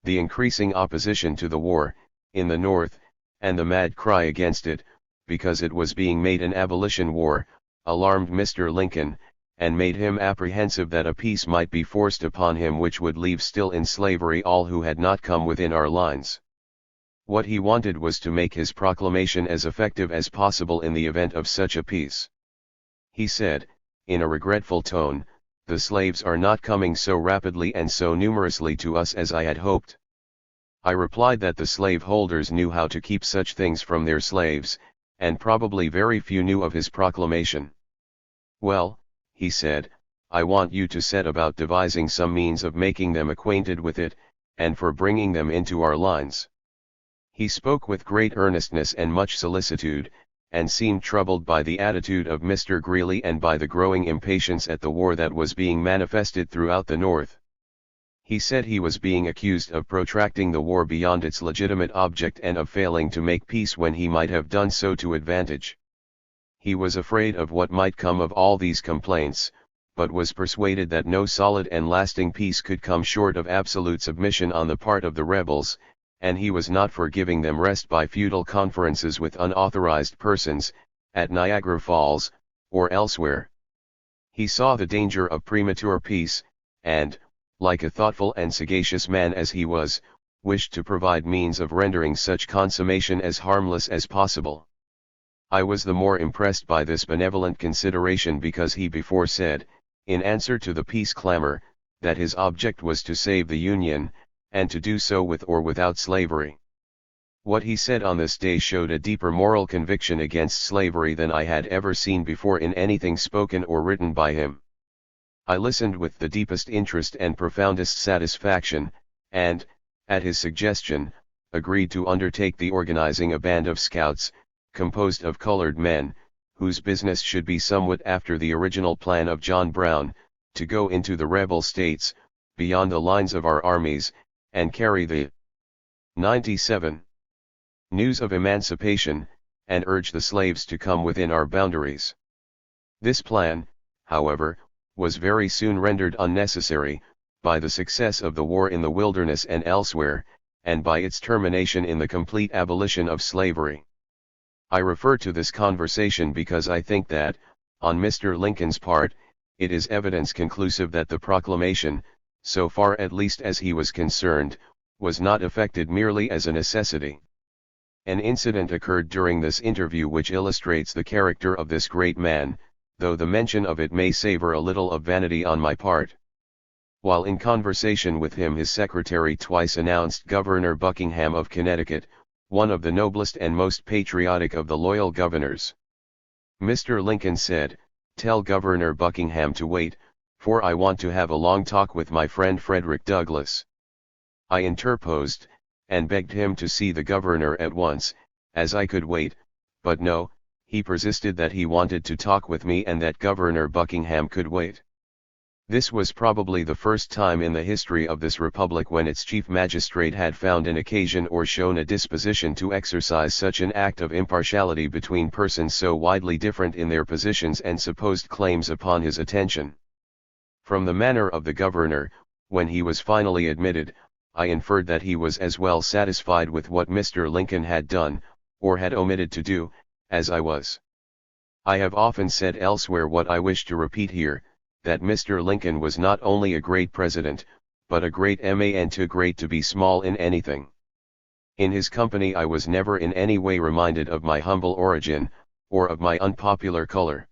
S1: The increasing opposition to the war, in the North, and the mad cry against it, because it was being made an abolition war, alarmed Mr. Lincoln, and made him apprehensive that a peace might be forced upon him which would leave still in slavery all who had not come within our lines. What he wanted was to make his proclamation as effective as possible in the event of such a peace. He said, in a regretful tone, "The slaves are not coming so rapidly and so numerously to us as I had hoped." I replied that the slave holders knew how to keep such things from their slaves, and probably very few knew of his proclamation. "Well," he said, "I want you to set about devising some means of making them acquainted with it, and for bringing them into our lines." He spoke with great earnestness and much solicitude, and seemed troubled by the attitude of Mr. Greeley and by the growing impatience at the war that was being manifested throughout the North. He said he was being accused of protracting the war beyond its legitimate object and of failing to make peace when he might have done so to advantage. He was afraid of what might come of all these complaints, but was persuaded that no solid and lasting peace could come short of absolute submission on the part of the rebels, and he was not for giving them rest by futile conferences with unauthorized persons, at Niagara Falls, or elsewhere. He saw the danger of premature peace, and, like a thoughtful and sagacious man as he was, wished to provide means of rendering such consummation as harmless as possible. I was the more impressed by this benevolent consideration because he before said, in answer to the peace clamor, that his object was to save the Union, and to do so with or without slavery. What he said on this day showed a deeper moral conviction against slavery than I had ever seen before in anything spoken or written by him. I listened with the deepest interest and profoundest satisfaction, and, at his suggestion, agreed to undertake the organizing a band of scouts, composed of colored men, whose business should be somewhat after the original plan of John Brown, to go into the rebel states, beyond the lines of our armies, and carry the 97 news of emancipation, and urge the slaves to come within our boundaries. This plan, however, was very soon rendered unnecessary, by the success of the war in the wilderness and elsewhere, and by its termination in the complete abolition of slavery. I refer to this conversation because I think that, on Mr. Lincoln's part, it is evidence conclusive that the proclamation, so far at least as he was concerned, was not effected merely as a necessity. An incident occurred during this interview which illustrates the character of this great man, though the mention of it may savor a little of vanity on my part. While in conversation with him, his secretary twice announced Governor Buckingham of Connecticut, one of the noblest and most patriotic of the loyal governors. Mr. Lincoln said, "Tell Governor Buckingham to wait, for I want to have a long talk with my friend Frederick Douglass." I interposed, and begged him to see the governor at once, as I could wait, but no, he persisted that he wanted to talk with me and that Governor Buckingham could wait. This was probably the first time in the history of this republic when its chief magistrate had found an occasion or shown a disposition to exercise such an act of impartiality between persons so widely different in their positions and supposed claims upon his attention. From the manner of the governor, when he was finally admitted, I inferred that he was as well satisfied with what Mr. Lincoln had done, or had omitted to do, as I was. I have often said elsewhere what I wish to repeat here, that Mr. Lincoln was not only a great president, but a great man and too great to be small in anything. In his company I was never in any way reminded of my humble origin, or of my unpopular color.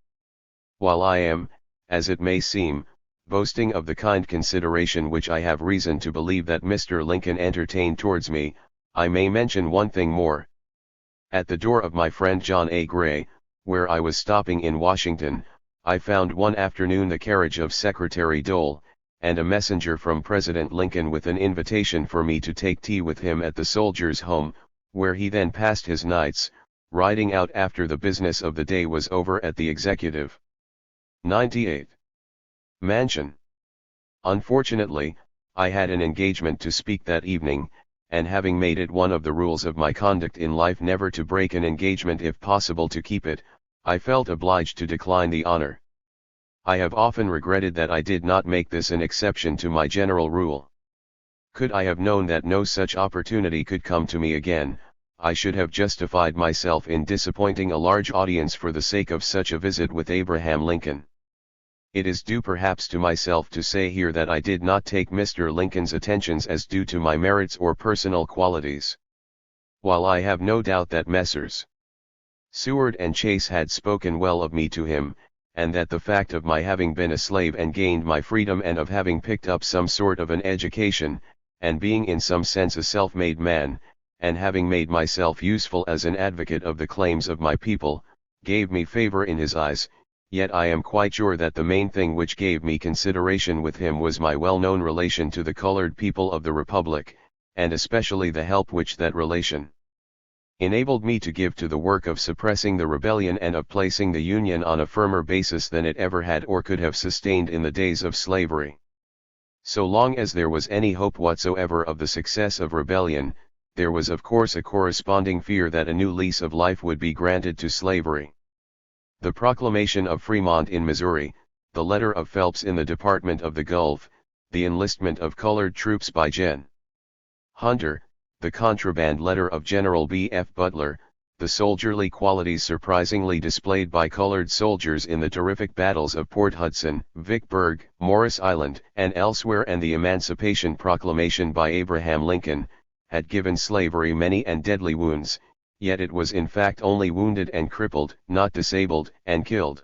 S1: While I am, as it may seem, boasting of the kind consideration which I have reason to believe that Mr. Lincoln entertained towards me, I may mention one thing more. At the door of my friend John A. Gray, where I was stopping in Washington, I found one afternoon the carriage of Secretary Dole, and a messenger from President Lincoln with an invitation for me to take tea with him at the Soldiers' Home, where he then passed his nights, riding out after the business of the day was over at the Executive 98th Mansion. Unfortunately, I had an engagement to speak that evening, and having made it one of the rules of my conduct in life never to break an engagement if possible to keep it, I felt obliged to decline the honor. I have often regretted that I did not make this an exception to my general rule. Could I have known that no such opportunity could come to me again, I should have justified myself in disappointing a large audience for the sake of such a visit with Abraham Lincoln. It is due perhaps to myself to say here that I did not take Mr. Lincoln's attentions as due to my merits or personal qualities. While I have no doubt that Messrs. Seward and Chase had spoken well of me to him, and that the fact of my having been a slave and gained my freedom and of having picked up some sort of an education, and being in some sense a self-made man, and having made myself useful as an advocate of the claims of my people, gave me favor in his eyes, yet I am quite sure that the main thing which gave me consideration with him was my well-known relation to the colored people of the Republic, and especially the help which that relation enabled me to give to the work of suppressing the rebellion and of placing the Union on a firmer basis than it ever had or could have sustained in the days of slavery. So long as there was any hope whatsoever of the success of rebellion, there was of course a corresponding fear that a new lease of life would be granted to slavery. The proclamation of Fremont in Missouri, the letter of Phelps in the Department of the Gulf, the enlistment of colored troops by Gen. Hunter, the contraband letter of General B. F. Butler, the soldierly qualities surprisingly displayed by colored soldiers in the terrific battles of Port Hudson, Vicksburg, Morris Island, and elsewhere, and the Emancipation Proclamation by Abraham Lincoln, had given slavery many and deadly wounds, yet it was in fact only wounded and crippled, not disabled and killed.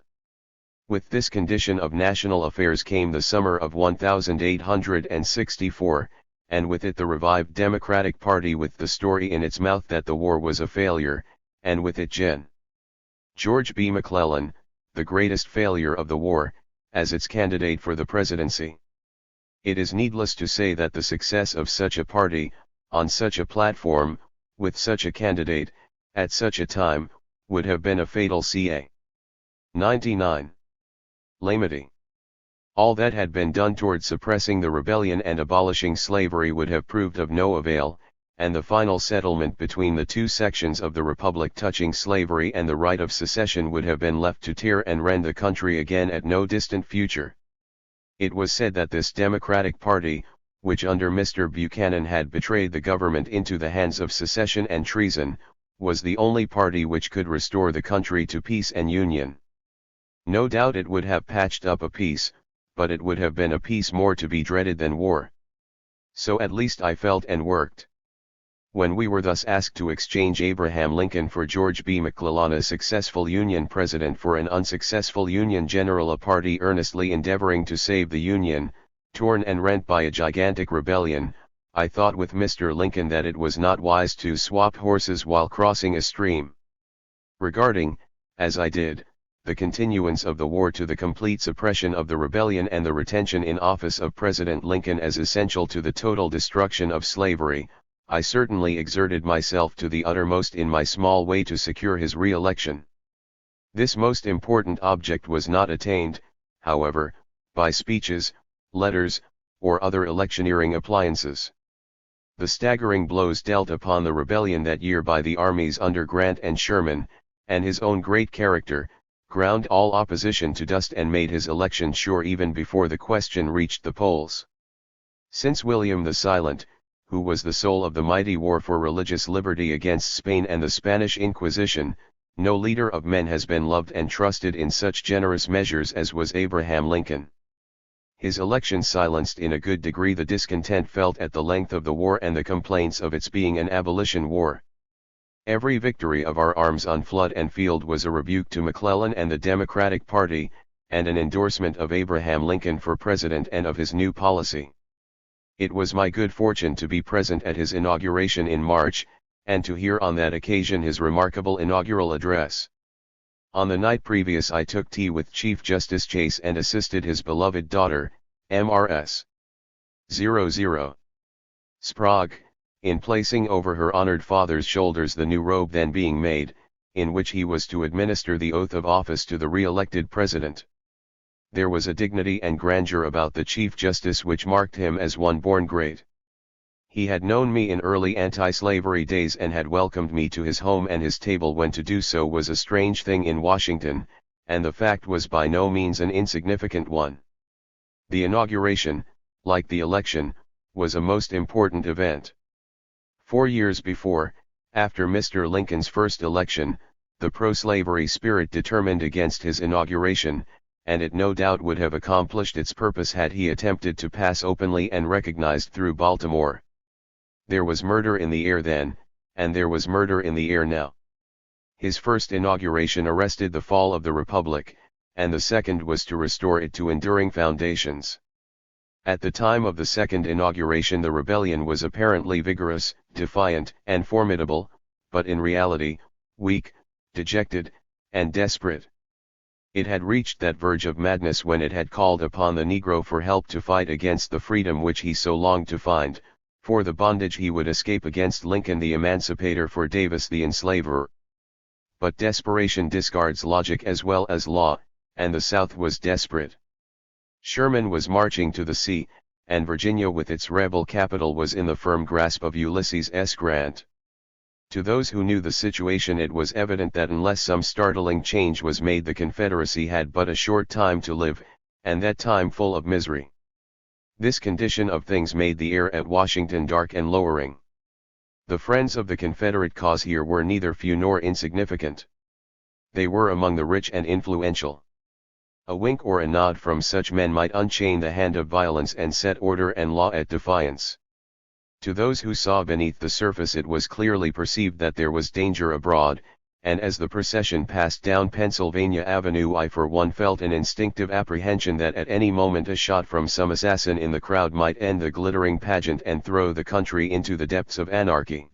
S1: With this condition of national affairs came the summer of 1864, and with it the revived Democratic Party with the story in its mouth that the war was a failure, and with it George B. McClellan, the greatest failure of the war, as its candidate for the presidency. It is needless to say that the success of such a party, on such a platform, with such a candidate, at such a time, would have been a fatal ca. 99. Calamity. All that had been done toward suppressing the rebellion and abolishing slavery would have proved of no avail, and the final settlement between the two sections of the Republic touching slavery and the right of secession would have been left to tear and rend the country again at no distant future. It was said that this Democratic Party, which under Mr. Buchanan had betrayed the government into the hands of secession and treason, was the only party which could restore the country to peace and union. No doubt it would have patched up a peace, but it would have been a peace more to be dreaded than war. So at least I felt and worked. When we were thus asked to exchange Abraham Lincoln for George B. McClellan, a successful Union president for an unsuccessful Union general, a party earnestly endeavoring to save the Union, torn and rent by a gigantic rebellion, I thought with Mr. Lincoln that it was not wise to swap horses while crossing a stream. Regarding, as I did, the continuance of the war to the complete suppression of the rebellion and the retention in office of President Lincoln as essential to the total destruction of slavery, I certainly exerted myself to the uttermost in my small way to secure his re-election. This most important object was not attained, however, by speeches, letters, or other electioneering appliances. The staggering blows dealt upon the rebellion that year by the armies under Grant and Sherman, and his own great character, ground all opposition to dust and made his election sure even before the question reached the polls. Since William the Silent, who was the soul of the mighty war for religious liberty against Spain and the Spanish Inquisition, no leader of men has been loved and trusted in such generous measures as was Abraham Lincoln. His election silenced in a good degree the discontent felt at the length of the war and the complaints of its being an abolition war. Every victory of our arms on flood and field was a rebuke to McClellan and the Democratic Party, and an endorsement of Abraham Lincoln for president and of his new policy. It was my good fortune to be present at his inauguration in March, and to hear on that occasion his remarkable inaugural address. On the night previous I took tea with Chief Justice Chase and assisted his beloved daughter, Mrs. 00. Sprague, in placing over her honored father's shoulders the new robe then being made, in which he was to administer the oath of office to the re-elected president. There was a dignity and grandeur about the Chief Justice which marked him as one born great. He had known me in early anti-slavery days and had welcomed me to his home and his table when to do so was a strange thing in Washington, and the fact was by no means an insignificant one. The inauguration, like the election, was a most important event. 4 years before, after Mr. Lincoln's first election, the pro-slavery spirit determined against his inauguration, and it no doubt would have accomplished its purpose had he attempted to pass openly and recognized through Baltimore. There was murder in the air then, and there was murder in the air now. His first inauguration arrested the fall of the Republic, and the second was to restore it to enduring foundations. At the time of the second inauguration the rebellion was apparently vigorous, defiant, and formidable, but in reality, weak, dejected, and desperate. It had reached that verge of madness when it had called upon the Negro for help to fight against the freedom which he so longed to find, for the bondage he would escape against Lincoln the emancipator, for Davis the enslaver. But desperation discards logic as well as law, and the South was desperate. Sherman was marching to the sea, and Virginia with its rebel capital was in the firm grasp of Ulysses S. Grant. To those who knew the situation it was evident that unless some startling change was made the Confederacy had but a short time to live, and that time full of misery. This condition of things made the air at Washington dark and lowering. The friends of the Confederate cause here were neither few nor insignificant. They were among the rich and influential. A wink or a nod from such men might unchain the hand of violence and set order and law at defiance. To those who saw beneath the surface it was clearly perceived that there was danger abroad, and as the procession passed down Pennsylvania Avenue I for one felt an instinctive apprehension that at any moment a shot from some assassin in the crowd might end the glittering pageant and throw the country into the depths of anarchy.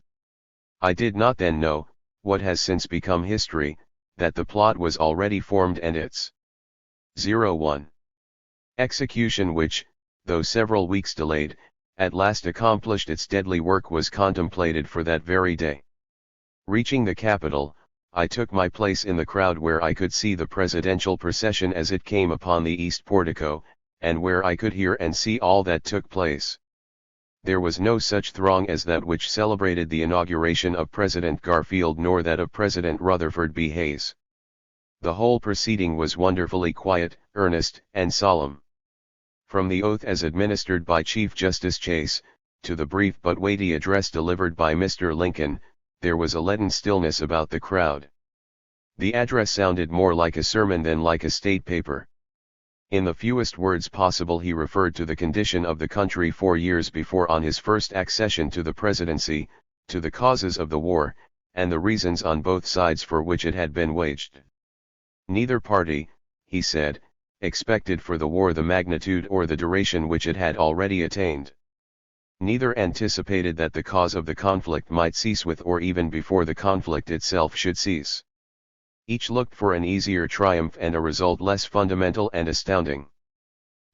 S1: I did not then know, what has since become history, that the plot was already formed and its 01 execution, which, though several weeks delayed, at last accomplished its deadly work, was contemplated for that very day. Reaching the Capitol, I took my place in the crowd where I could see the presidential procession as it came upon the east portico, and where I could hear and see all that took place. There was no such throng as that which celebrated the inauguration of President Garfield nor that of President Rutherford B. Hayes. The whole proceeding was wonderfully quiet, earnest, and solemn. From the oath as administered by Chief Justice Chase, to the brief but weighty address delivered by Mr. Lincoln, there was a leaden stillness about the crowd. The address sounded more like a sermon than like a state paper. In the fewest words possible he referred to the condition of the country 4 years before on his first accession to the presidency, to the causes of the war, and the reasons on both sides for which it had been waged. Neither party, he said, expected for the war the magnitude or the duration which it had already attained. Neither anticipated that the cause of the conflict might cease with or even before the conflict itself should cease. Each looked for an easier triumph and a result less fundamental and astounding.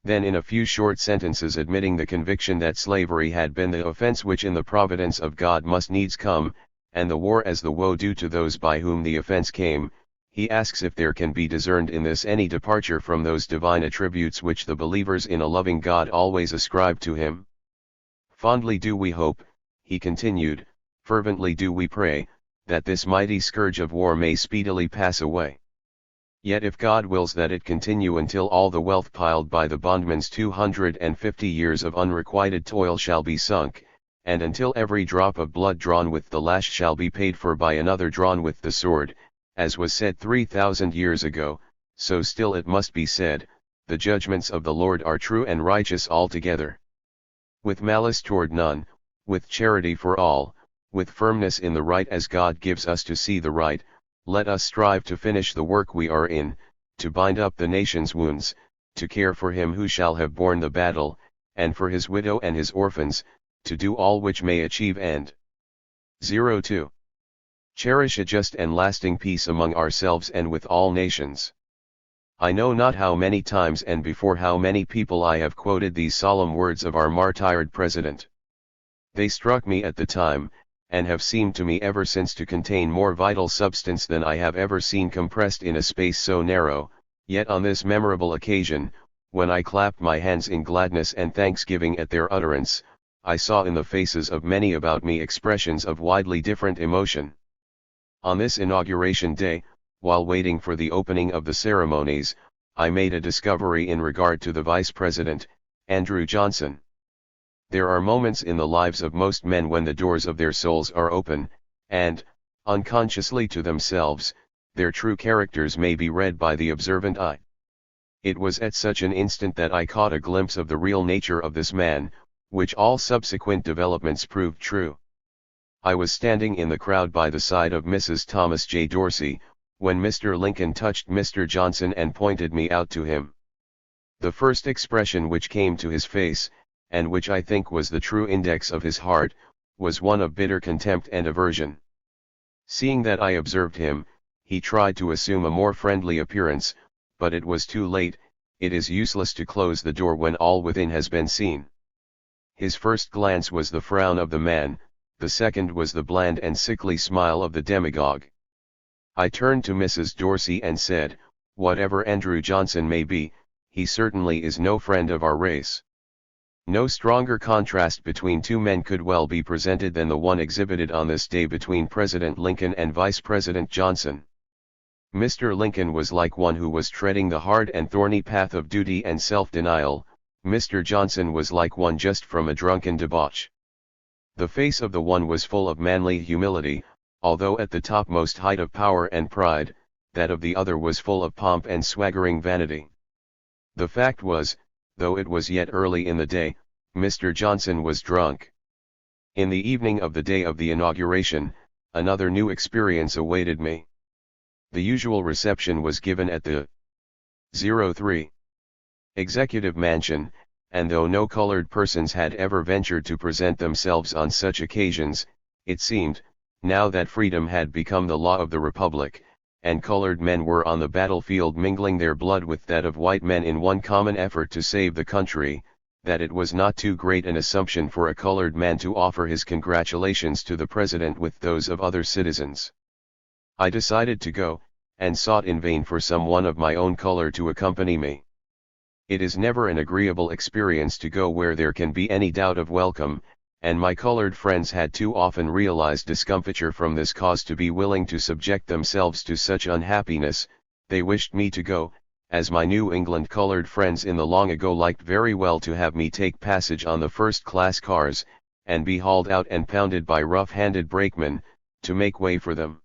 S1: Then in a few short sentences admitting the conviction that slavery had been the offense which in the providence of God must needs come, and the war as the woe due to those by whom the offense came, he asks if there can be discerned in this any departure from those divine attributes which the believers in a loving God always ascribe to him. Fondly do we hope, he continued, fervently do we pray, that this mighty scourge of war may speedily pass away. Yet if God wills that it continue until all the wealth piled by the bondman's 250 years of unrequited toil shall be sunk, and until every drop of blood drawn with the lash shall be paid for by another drawn with the sword, as was said 3,000 years ago, so still it must be said, the judgments of the Lord are true and righteous altogether. With malice toward none, with charity for all, with firmness in the right as God gives us to see the right, let us strive to finish the work we are in, to bind up the nation's wounds, to care for him who shall have borne the battle, and for his widow and his orphans, to do all which may achieve end. 02. Cherish a just and lasting peace among ourselves and with all nations. I know not how many times and before how many people I have quoted these solemn words of our martyred president. They struck me at the time, and have seemed to me ever since to contain more vital substance than I have ever seen compressed in a space so narrow, yet on this memorable occasion, when I clapped my hands in gladness and thanksgiving at their utterance, I saw in the faces of many about me expressions of widely different emotion. On this inauguration day, while waiting for the opening of the ceremonies, I made a discovery in regard to the Vice President, Andrew Johnson. There are moments in the lives of most men when the doors of their souls are open, and, unconsciously to themselves, their true characters may be read by the observant eye. It was at such an instant that I caught a glimpse of the real nature of this man, which all subsequent developments proved true. I was standing in the crowd by the side of Mrs. Thomas J. Dorsey, when Mr. Lincoln touched Mr. Johnson and pointed me out to him. The first expression which came to his face, and which I think was the true index of his heart, was one of bitter contempt and aversion. Seeing that I observed him, he tried to assume a more friendly appearance, but it was too late. It is useless to close the door when all within has been seen. His first glance was the frown of the man, the second was the bland and sickly smile of the demagogue. I turned to Mrs. Dorsey and said, "Whatever Andrew Johnson may be, he certainly is no friend of our race." No stronger contrast between two men could well be presented than the one exhibited on this day between President Lincoln and Vice President Johnson. Mr. Lincoln was like one who was treading the hard and thorny path of duty and self-denial. Mr. Johnson was like one just from a drunken debauch. The face of the one was full of manly humility, although at the topmost height of power and pride, that of the other was full of pomp and swaggering vanity. The fact was, though it was yet early in the day, Mr. Johnson was drunk. In the evening of the day of the inauguration, another new experience awaited me. The usual reception was given at the 03 Executive Mansion, and though no colored persons had ever ventured to present themselves on such occasions, it seemed, now that freedom had become the law of the Republic, and colored men were on the battlefield mingling their blood with that of white men in one common effort to save the country, that it was not too great an assumption for a colored man to offer his congratulations to the President with those of other citizens. I decided to go, and sought in vain for some one of my own color to accompany me. It is never an agreeable experience to go where there can be any doubt of welcome, and my colored friends had too often realized discomfiture from this cause to be willing to subject themselves to such unhappiness. They wished me to go, as my New England colored friends in the long ago liked very well to have me take passage on the first-class cars, and be hauled out and pounded by rough-handed brakemen, to make way for them.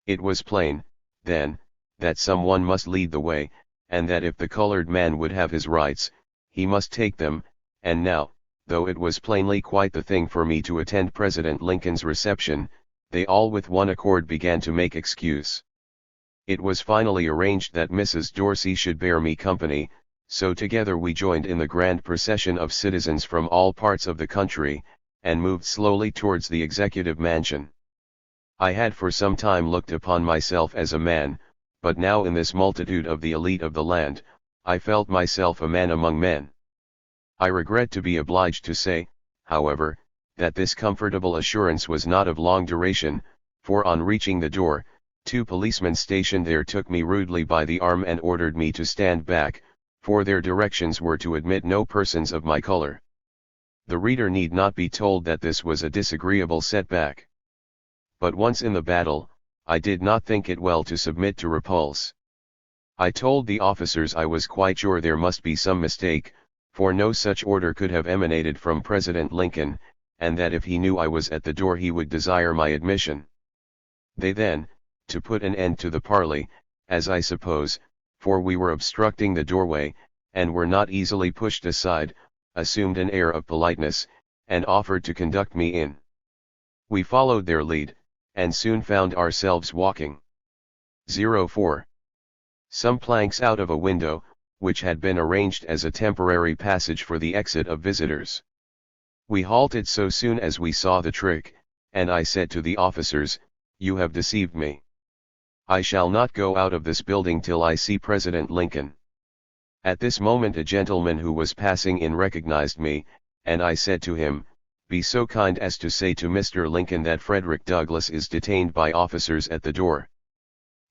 S1: It was plain, then, that someone must lead the way, and that if the colored man would have his rights, he must take them, and now, though it was plainly quite the thing for me to attend President Lincoln's reception, they all with one accord began to make excuse. It was finally arranged that Mrs. Dorsey should bear me company, so together we joined in the grand procession of citizens from all parts of the country, and moved slowly towards the executive mansion. I had for some time looked upon myself as a man, but now in this multitude of the elite of the land, I felt myself a man among men. I regret to be obliged to say, however, that this comfortable assurance was not of long duration, for on reaching the door, 2 policemen stationed there took me rudely by the arm and ordered me to stand back, for their directions were to admit no persons of my color. The reader need not be told that this was a disagreeable setback. But once in the battle, I did not think it well to submit to repulse. I told the officers I was quite sure there must be some mistake, for no such order could have emanated from President Lincoln, and that if he knew I was at the door he would desire my admission. They then, to put an end to the parley, as I suppose, for we were obstructing the doorway, and were not easily pushed aside, assumed an air of politeness, and offered to conduct me in. We followed their lead, and soon found ourselves walking 04. Some planks out of a window, which had been arranged as a temporary passage for the exit of visitors. We halted so soon as we saw the trick, and I said to the officers, "You have deceived me. I shall not go out of this building till I see President Lincoln." At this moment a gentleman who was passing in recognized me, and I said to him, "Be so kind as to say to Mr. Lincoln that Frederick Douglass is detained by officers at the door."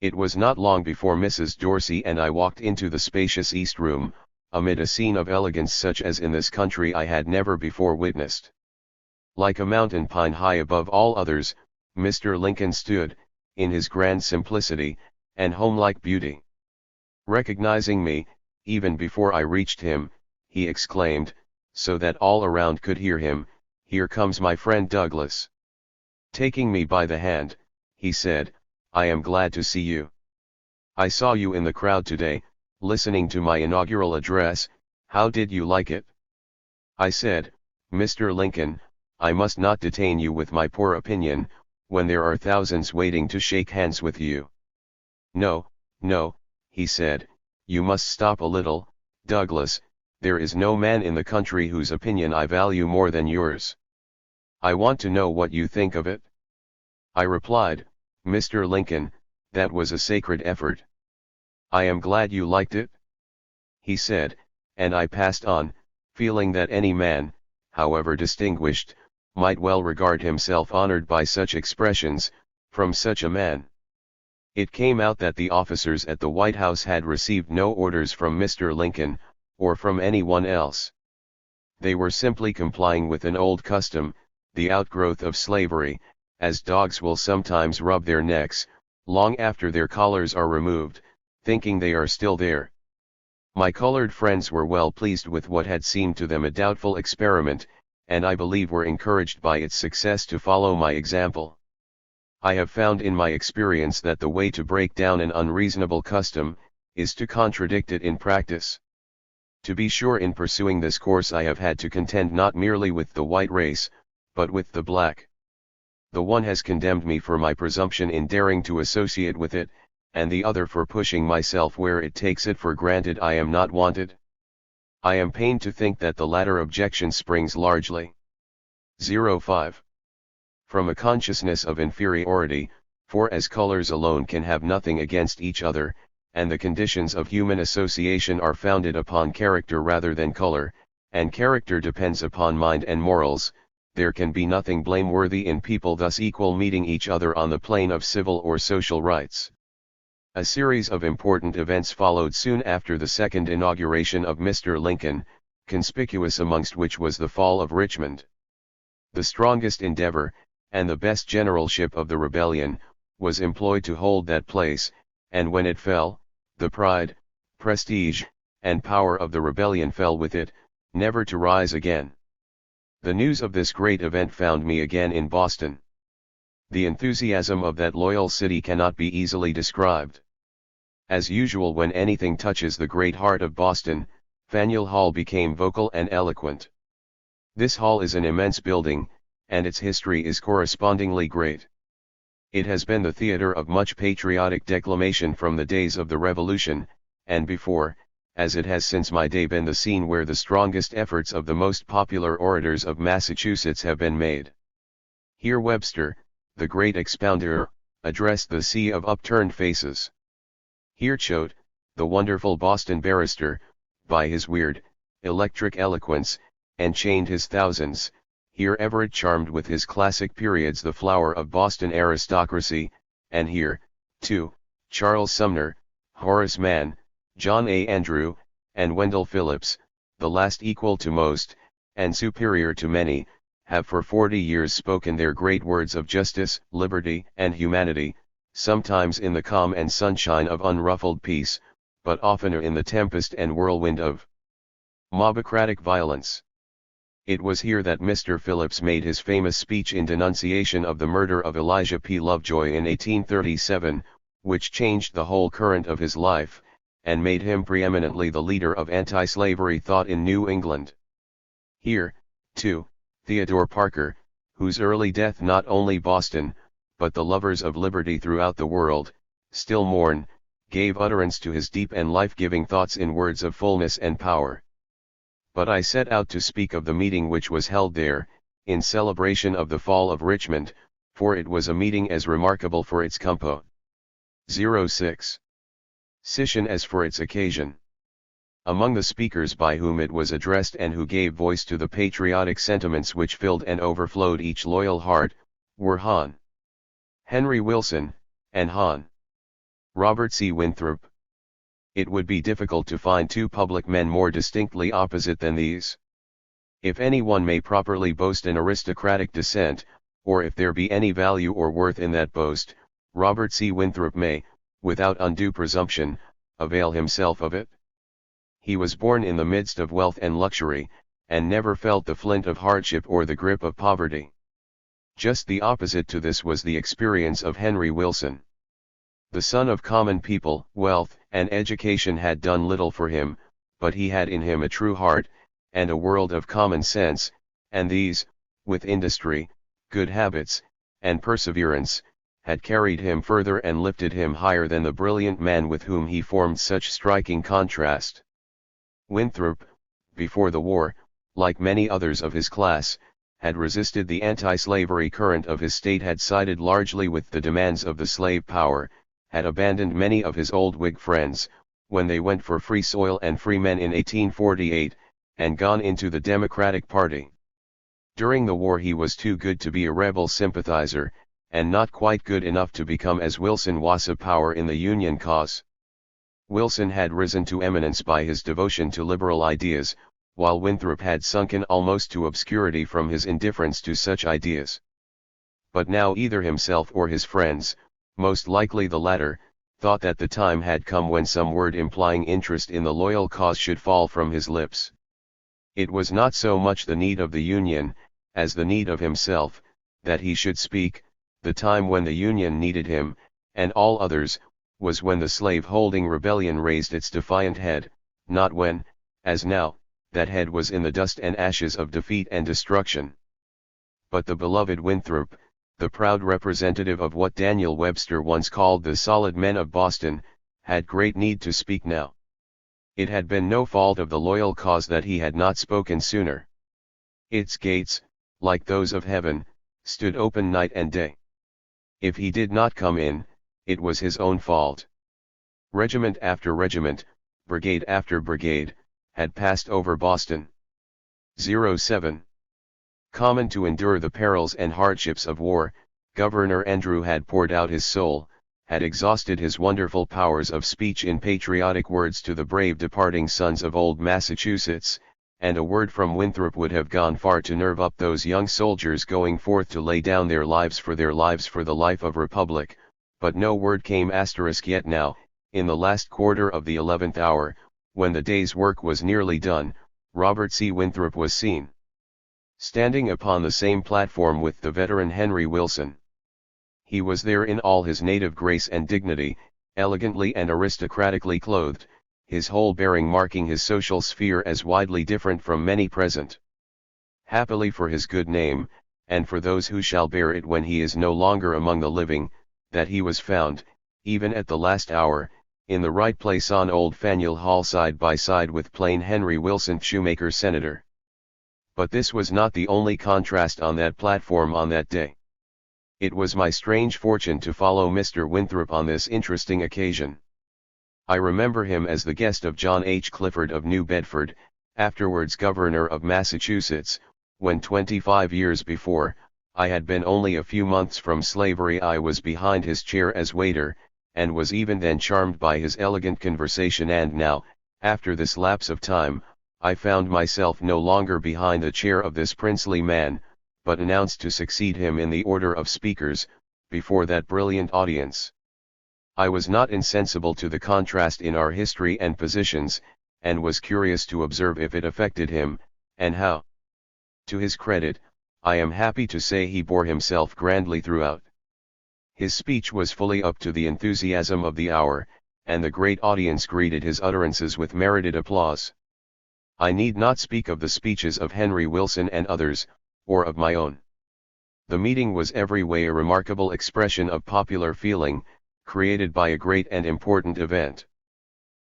S1: It was not long before Mrs. Dorsey and I walked into the spacious East Room, amid a scene of elegance such as in this country I had never before witnessed. Like a mountain pine high above all others, Mr. Lincoln stood, in his grand simplicity, and homelike beauty. Recognizing me, even before I reached him, he exclaimed, so that all around could hear him, "Here comes my friend Douglass." Taking me by the hand, he said, "I am glad to see you. I saw you in the crowd today, listening to my inaugural address. How did you like it?" I said, "Mr. Lincoln, I must not detain you with my poor opinion, when there are thousands waiting to shake hands with you." "No, no," he said, "you must stop a little, Douglass, there is no man in the country whose opinion I value more than yours. I want to know what you think of it." I replied, "Mr. Lincoln, that was a sacred effort. I am glad you liked it." He said, and I passed on, feeling that any man, however distinguished, might well regard himself honored by such expressions, from such a man. It came out that the officers at the White House had received no orders from Mr. Lincoln, or from anyone else. They were simply complying with an old custom, the outgrowth of slavery, as dogs will sometimes rub their necks, long after their collars are removed, thinking they are still there. My colored friends were well pleased with what had seemed to them a doubtful experiment, and I believe were encouraged by its success to follow my example. I have found in my experience that the way to break down an unreasonable custom, is to contradict it in practice. To be sure, in pursuing this course I have had to contend not merely with the white race, but with the black. The one has condemned me for my presumption in daring to associate with it, and the other for pushing myself where it takes it for granted I am not wanted. I am pained to think that the latter objection springs largely 05. From a consciousness of inferiority, for as colors alone can have nothing against each other, and the conditions of human association are founded upon character rather than color, and character depends upon mind and morals, there can be nothing blameworthy in people thus equal meeting each other on the plane of civil or social rights. A series of important events followed soon after the second inauguration of Mr. Lincoln, conspicuous amongst which was the fall of Richmond. The strongest endeavor, and the best generalship of the rebellion, was employed to hold that place, and when it fell, the pride, prestige, and power of the rebellion fell with it, never to rise again. The news of this great event found me again in Boston. The enthusiasm of that loyal city cannot be easily described. As usual when anything touches the great heart of Boston, Faneuil Hall became vocal and eloquent. This hall is an immense building, and its history is correspondingly great. It has been the theater of much patriotic declamation from the days of the Revolution, and before, as it has since my day been the scene where the strongest efforts of the most popular orators of Massachusetts have been made. Here Webster, the great expounder, addressed the sea of upturned faces. Here Choate, the wonderful Boston barrister, by his weird, electric eloquence, enchained his thousands. Here Everett charmed with his classic periods the flower of Boston aristocracy, and here, too, Charles Sumner, Horace Mann, John A. Andrew, and Wendell Phillips, the last equal to most, and superior to many, have for 40 years spoken their great words of justice, liberty, and humanity, sometimes in the calm and sunshine of unruffled peace, but oftener in the tempest and whirlwind of mobocratic violence. It was here that Mr. Phillips made his famous speech in denunciation of the murder of Elijah P. Lovejoy in 1837, which changed the whole current of his life, and made him preeminently the leader of anti-slavery thought in New England. Here, too, Theodore Parker, whose early death not only Boston, but the lovers of liberty throughout the world, still mourn, gave utterance to his deep and life-giving thoughts in words of fullness and power. But I set out to speak of the meeting which was held there, in celebration of the fall of Richmond, for it was a meeting as remarkable for its compo. 06. Session as for its occasion. Among the speakers by whom it was addressed and who gave voice to the patriotic sentiments which filled and overflowed each loyal heart, were Hon. Henry Wilson, and Hon. Robert C. Winthrop. It would be difficult to find two public men more distinctly opposite than these. If any one may properly boast an aristocratic descent, or if there be any value or worth in that boast, Robert C. Winthrop may, without undue presumption, avail himself of it. He was born in the midst of wealth and luxury, and never felt the flint of hardship or the grip of poverty. Just the opposite to this was the experience of Henry Wilson. The son of common people, wealth and education had done little for him, but he had in him a true heart, and a world of common sense, and these, with industry, good habits, and perseverance, had carried him further and lifted him higher than the brilliant man with whom he formed such striking contrast. Winthrop, before the war, like many others of his class, had resisted the anti-slavery current of his state, had sided largely with the demands of the slave power, had abandoned many of his old Whig friends, when they went for free soil and free men in 1848, and gone into the Democratic Party. During the war he was too good to be a rebel sympathizer, and not quite good enough to become as Wilson was a power in the Union cause. Wilson had risen to eminence by his devotion to liberal ideas, while Winthrop had sunken almost to obscurity from his indifference to such ideas. But now either himself or his friends, most likely the latter, thought that the time had come when some word implying interest in the loyal cause should fall from his lips. It was not so much the need of the Union, as the need of himself, that he should speak. The time when the Union needed him, and all others, was when the slave-holding rebellion raised its defiant head, not when, as now, that head was in the dust and ashes of defeat and destruction. But the beloved Winthrop, the proud representative of what Daniel Webster once called the solid men of Boston, had great need to speak now. It had been no fault of the loyal cause that he had not spoken sooner. Its gates, like those of heaven, stood open night and day. If he did not come in, it was his own fault. Regiment after regiment, brigade after brigade, had passed over Boston. 07. Common to endure the perils and hardships of war, Governor Andrew had poured out his soul, had exhausted his wonderful powers of speech in patriotic words to the brave departing sons of old Massachusetts, and a word from Winthrop would have gone far to nerve up those young soldiers going forth to lay down their lives for the life of Republic, but no word came yet now, in the last quarter of the 11th hour, when the day's work was nearly done, Robert C. Winthrop was seen standing upon the same platform with the veteran Henry Wilson. He was there in all his native grace and dignity, elegantly and aristocratically clothed, his whole bearing marking his social sphere as widely different from many present. Happily for his good name, and for those who shall bear it when he is no longer among the living, that he was found, even at the last hour, in the right place on Old Faneuil Hall side by side with plain Henry Wilson shoemaker senator. But this was not the only contrast on that platform on that day. It was my strange fortune to follow Mr. Winthrop on this interesting occasion. I remember him as the guest of John H. Clifford of New Bedford, afterwards governor of Massachusetts, when 25 years before, I had been only a few months from slavery. I was behind his chair as waiter, and was even then charmed by his elegant conversation, and now, after this lapse of time, I found myself no longer behind the chair of this princely man, but announced to succeed him in the order of speakers, before that brilliant audience. I was not insensible to the contrast in our history and positions, and was curious to observe if it affected him, and how. To his credit, I am happy to say he bore himself grandly throughout. His speech was fully up to the enthusiasm of the hour, and the great audience greeted his utterances with merited applause. I need not speak of the speeches of Henry Wilson and others, or of my own. The meeting was every way a remarkable expression of popular feeling, created by a great and important event.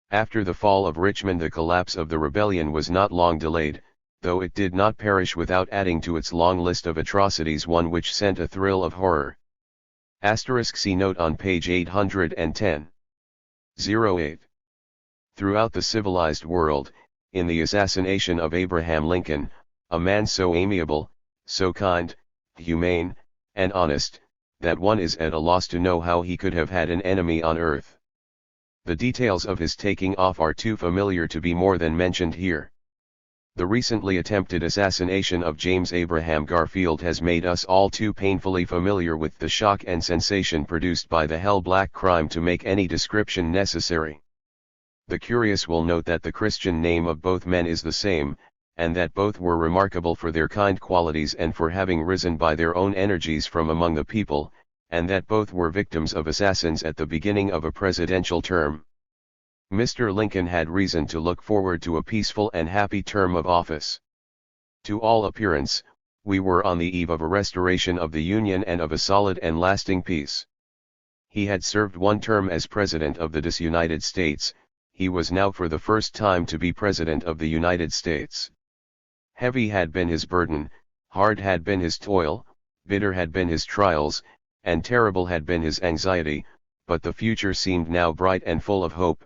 S1: After the fall of Richmond, the collapse of the rebellion was not long delayed, though it did not perish without adding to its long list of atrocities one which sent a thrill of horror. See note on page 810. 08. Throughout the civilized world, in the assassination of Abraham Lincoln, a man so amiable, so kind, humane, and honest, that one is at a loss to know how he could have had an enemy on earth. The details of his taking off are too familiar to be more than mentioned here. The recently attempted assassination of James Abraham Garfield has made us all too painfully familiar with the shock and sensation produced by the hell-black crime to make any description necessary. The curious will note that the Christian name of both men is the same, and that both were remarkable for their kind qualities and for having risen by their own energies from among the people, and that both were victims of assassins at the beginning of a presidential term. Mr. Lincoln had reason to look forward to a peaceful and happy term of office. To all appearance, we were on the eve of a restoration of the Union and of a solid and lasting peace. He had served one term as President of the United States, he was now for the first time to be President of the United States. Heavy had been his burden, hard had been his toil, bitter had been his trials, and terrible had been his anxiety, but the future seemed now bright and full of hope.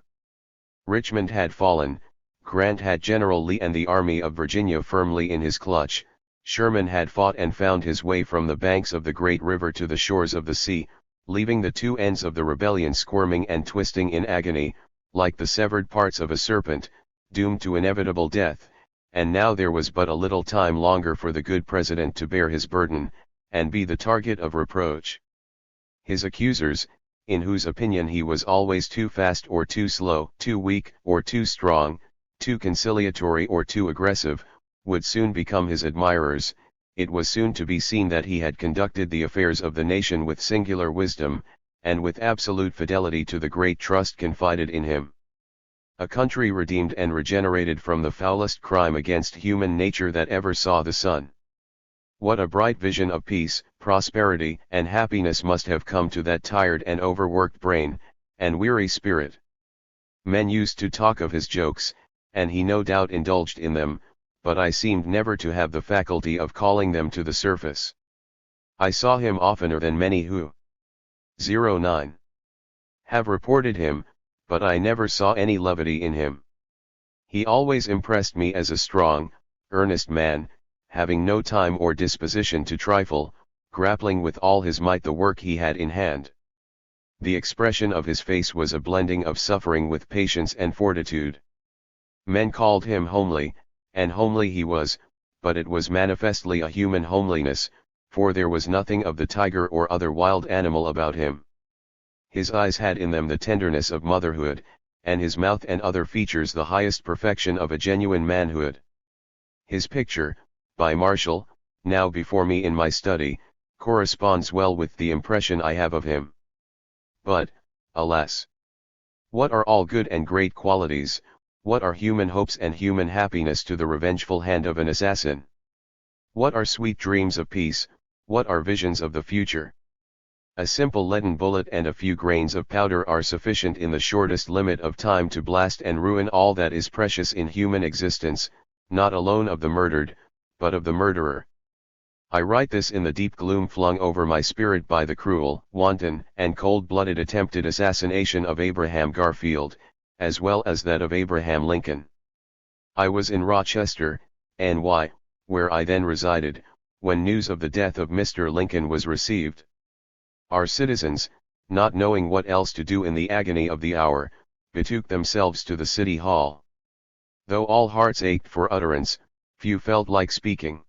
S1: Richmond had fallen, Grant had General Lee and the Army of Virginia firmly in his clutch, Sherman had fought and found his way from the banks of the great river to the shores of the sea, leaving the two ends of the rebellion squirming and twisting in agony, like the severed parts of a serpent, doomed to inevitable death, and now there was but a little time longer for the good president to bear his burden, and be the target of reproach. His accusers, in whose opinion he was always too fast or too slow, too weak or too strong, too conciliatory or too aggressive, would soon become his admirers. It was soon to be seen that he had conducted the affairs of the nation with singular wisdom, and with absolute fidelity to the great trust confided in him. A country redeemed and regenerated from the foulest crime against human nature that ever saw the sun. What a bright vision of peace, prosperity, and happiness must have come to that tired and overworked brain, and weary spirit. Men used to talk of his jokes, and he no doubt indulged in them, but I seemed never to have the faculty of calling them to the surface. I saw him oftener than many who 09 have reported him, but I never saw any levity in him. He always impressed me as a strong, earnest man, having no time or disposition to trifle, grappling with all his might the work he had in hand. The expression of his face was a blending of suffering with patience and fortitude. Men called him homely, and homely he was, but it was manifestly a human homeliness, for there was nothing of the tiger or other wild animal about him. His eyes had in them the tenderness of motherhood, and his mouth and other features the highest perfection of a genuine manhood. His picture, by Marshall, now before me in my study, corresponds well with the impression I have of him. But, alas! What are all good and great qualities, what are human hopes and human happiness to the revengeful hand of an assassin? What are sweet dreams of peace, what are visions of the future? A simple leaden bullet and a few grains of powder are sufficient in the shortest limit of time to blast and ruin all that is precious in human existence, not alone of the murdered, but of the murderer. I write this in the deep gloom flung over my spirit by the cruel, wanton, and cold-blooded attempted assassination of Abraham Garfield, as well as that of Abraham Lincoln. I was in Rochester, NY, where I then resided, when news of the death of Mr. Lincoln was received. Our citizens, not knowing what else to do in the agony of the hour, betook themselves to the city hall. Though all hearts ached for utterance, few felt like speaking.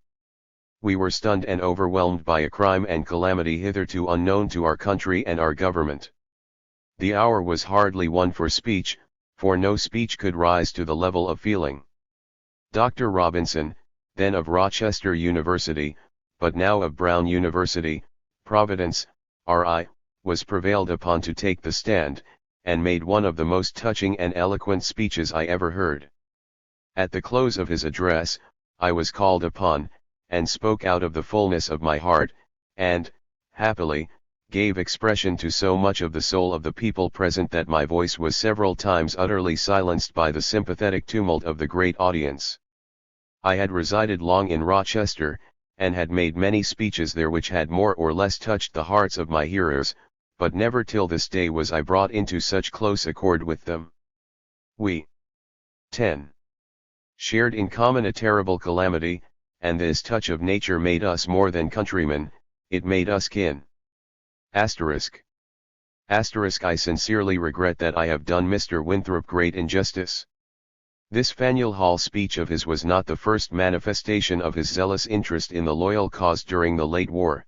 S1: We were stunned and overwhelmed by a crime and calamity hitherto unknown to our country and our government. The hour was hardly one for speech, for no speech could rise to the level of feeling. Dr. Robinson, then of Rochester University, but now of Brown University, Providence, R.I., was prevailed upon to take the stand, and made one of the most touching and eloquent speeches I ever heard. At the close of his address, I was called upon, and spoke out of the fullness of my heart, and, happily, gave expression to so much of the soul of the people present that my voice was several times utterly silenced by the sympathetic tumult of the great audience. I had resided long in Rochester, and had made many speeches there which had more or less touched the hearts of my hearers, but never till this day was I brought into such close accord with them. We 10. Shared in common a terrible calamity, and this touch of nature made us more than countrymen, it made us kin. Asterisk. I sincerely regret that I have done Mr. Winthrop great injustice. This Faneuil Hall speech of his was not the first manifestation of his zealous interest in the loyal cause during the late war.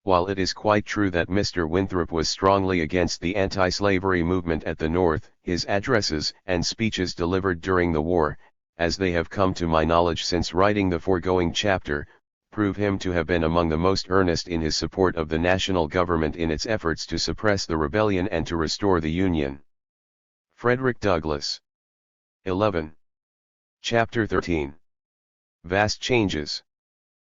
S1: While it is quite true that Mr. Winthrop was strongly against the anti-slavery movement at the North, his addresses and speeches delivered during the war, as they have come to my knowledge since writing the foregoing chapter, prove him to have been among the most earnest in his support of the national government in its efforts to suppress the rebellion and to restore the Union. Frederick Douglass. 11. Chapter 13. Vast changes.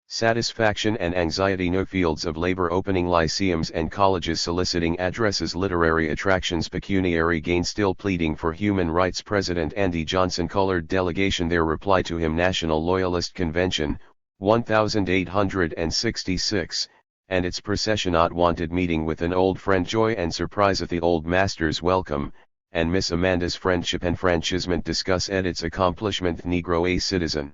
S1: Satisfaction and anxiety. No fields of labor opening, lyceums and colleges soliciting addresses, literary attractions, pecuniary gain, still pleading for human rights. President Andy Johnson colored delegation. Their reply to him. National Loyalist Convention, 1866, and its procession. Not wanted meeting with an old friend. Joy and surprise at the old master's welcome, and Miss Amanda's friendship. Enfranchisement. Discuss its accomplishment. Negro a citizen.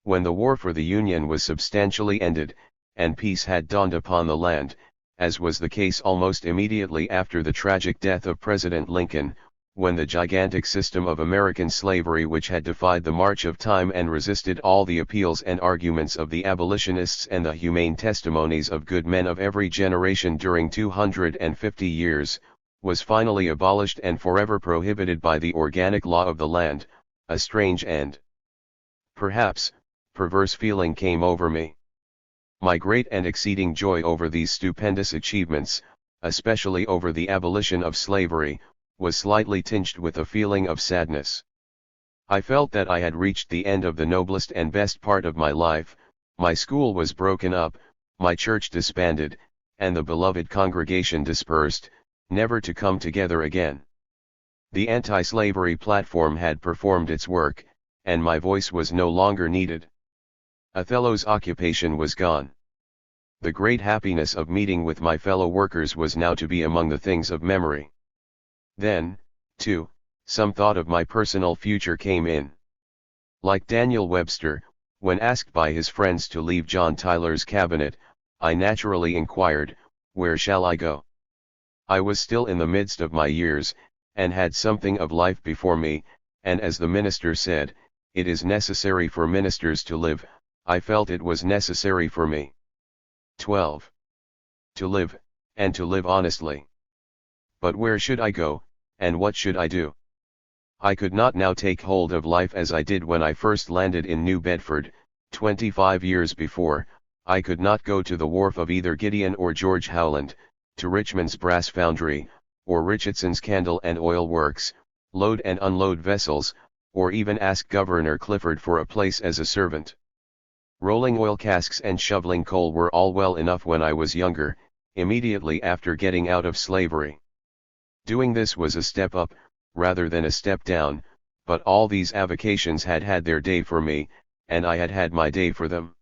S1: When the war for the Union was substantially ended, and peace had dawned upon the land, as was the case almost immediately after the tragic death of President Lincoln, when the gigantic system of American slavery, which had defied the march of time and resisted all the appeals and arguments of the abolitionists and the humane testimonies of good men of every generation during 250 years, was finally abolished and forever prohibited by the organic law of the land, a strange and, perhaps, perverse feeling came over me. My great and exceeding joy over these stupendous achievements, especially over the abolition of slavery, was slightly tinged with a feeling of sadness. I felt that I had reached the end of the noblest and best part of my life. My school was broken up, my church disbanded, and the beloved congregation dispersed, never to come together again. The anti-slavery platform had performed its work, and my voice was no longer needed. Othello's occupation was gone. The great happiness of meeting with my fellow workers was now to be among the things of memory. Then, too, some thought of my personal future came in. Like Daniel Webster, when asked by his friends to leave John Tyler's cabinet, I naturally inquired, "Where shall I go?" I was still in the midst of my years, and had something of life before me, and as the minister said, "It is necessary for ministers to live," I felt it was necessary for me. 12. To live, and to live honestly. But where should I go, and what should I do? I could not now take hold of life as I did when I first landed in New Bedford, 25 years before. I could not go to the wharf of either Gideon or George Howland, to Richmond's brass foundry, or Richardson's Candle and Oil Works, load and unload vessels, or even ask Governor Clifford for a place as a servant. Rolling oil casks and shoveling coal were all well enough when I was younger, immediately after getting out of slavery. Doing this was a step up, rather than a step down, but all these avocations had had their day for me, and I had had my day for them.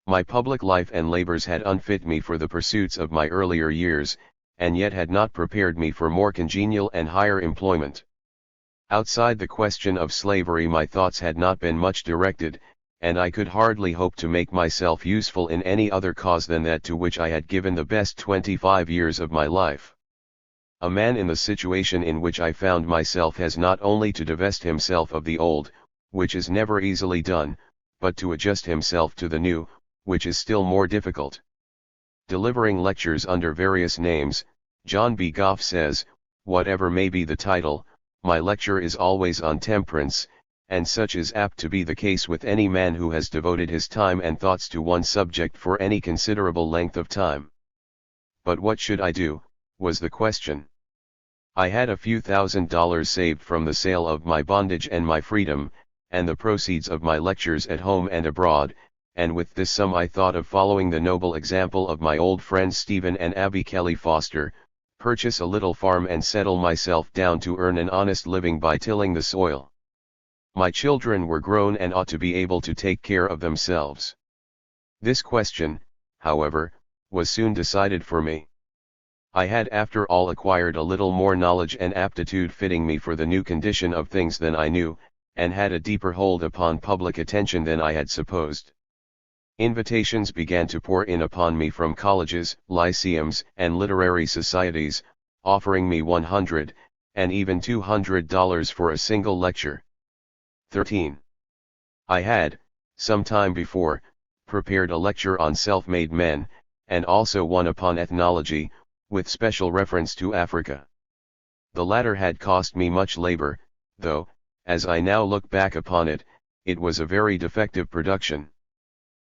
S1: My public life and labors had unfit me for the pursuits of my earlier years, and yet had not prepared me for more congenial and higher employment. Outside the question of slavery my thoughts had not been much directed, and I could hardly hope to make myself useful in any other cause than that to which I had given the best 25 years of my life. A man in the situation in which I found myself has not only to divest himself of the old, which is never easily done, but to adjust himself to the new, which is still more difficult. Delivering lectures under various names, John B. Goff says, whatever may be the title, my lecture is always on temperance, and such is apt to be the case with any man who has devoted his time and thoughts to one subject for any considerable length of time. But what should I do, was the question. I had a few $1,000s saved from the sale of my bondage and my freedom, and the proceeds of my lectures at home and abroad, and with this sum I thought of following the noble example of my old friends Stephen and Abby Kelly Foster, purchase a little farm and settle myself down to earn an honest living by tilling the soil. My children were grown and ought to be able to take care of themselves. This question, however, was soon decided for me. I had after all acquired a little more knowledge and aptitude fitting me for the new condition of things than I knew, and had a deeper hold upon public attention than I had supposed. Invitations began to pour in upon me from colleges, lyceums, and literary societies, offering me $100, and even $200 for a single lecture. 13. I had, some time before, prepared a lecture on self-made men, and also one upon ethnology, with special reference to Africa. The latter had cost me much labor, though, as I now look back upon it, it was a very defective production.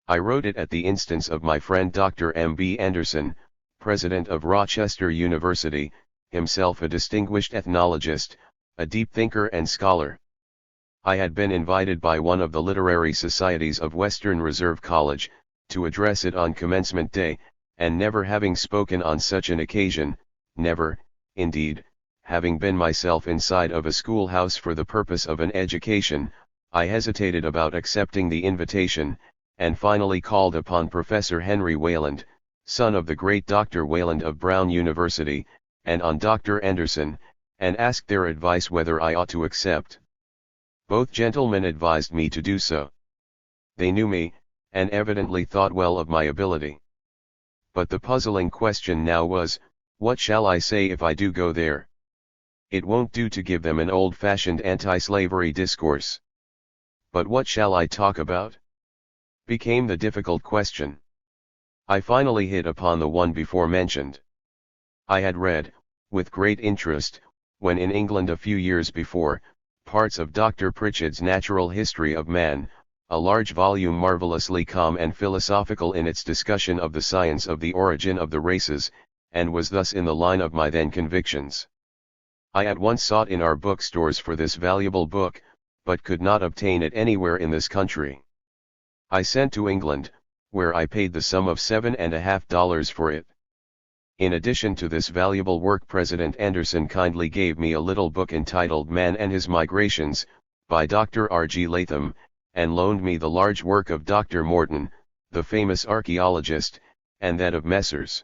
S1: I wrote it at the instance of my friend Dr. M.B. Anderson, president of Rochester University, himself a distinguished ethnologist, a deep thinker and scholar. I had been invited by one of the literary societies of Western Reserve College, to address it on commencement day, and never having spoken on such an occasion, never, indeed, having been myself inside of a schoolhouse for the purpose of an education, I hesitated about accepting the invitation, and finally called upon Professor Henry Wayland, son of the great Dr. Wayland of Brown University, and on Dr. Anderson, and asked their advice whether I ought to accept. Both gentlemen advised me to do so. They knew me, and evidently thought well of my ability. But the puzzling question now was, what shall I say if I do go there? It won't do to give them an old-fashioned anti-slavery discourse. But what shall I talk about? Became the difficult question. I finally hit upon the one before mentioned. I had read, with great interest, when in England a few years before, parts of Dr. Pritchard's Natural History of Man, a large volume marvelously calm and philosophical in its discussion of the science of the origin of the races, and was thus in the line of my then convictions. I at once sought in our bookstores for this valuable book, but could not obtain it anywhere in this country. I sent to England, where I paid the sum of $7.50 for it. In addition to this valuable work, President Anderson kindly gave me a little book entitled Man and His Migrations, by Dr. R. G. Latham, and loaned me the large work of Dr. Morton, the famous archaeologist, and that of Messrs.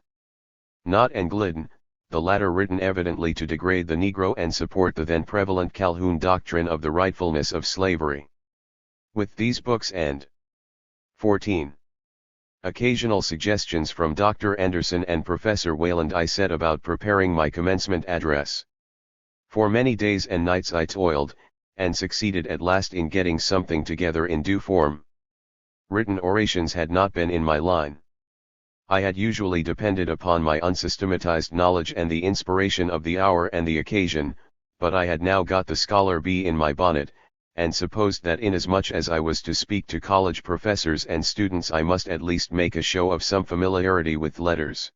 S1: Knott and Glidden, the latter written evidently to degrade the Negro and support the then prevalent Calhoun doctrine of the rightfulness of slavery. With these books and 14. Occasional suggestions from Dr. Anderson and Professor Wayland, I set about preparing my commencement address. For many days and nights I toiled, and succeeded at last in getting something together in due form. Written orations had not been in my line. I had usually depended upon my unsystematized knowledge and the inspiration of the hour and the occasion, but I had now got the scholar bee in my bonnet, and supposed that inasmuch as I was to speak to college professors and students I must at least make a show of some familiarity with letters.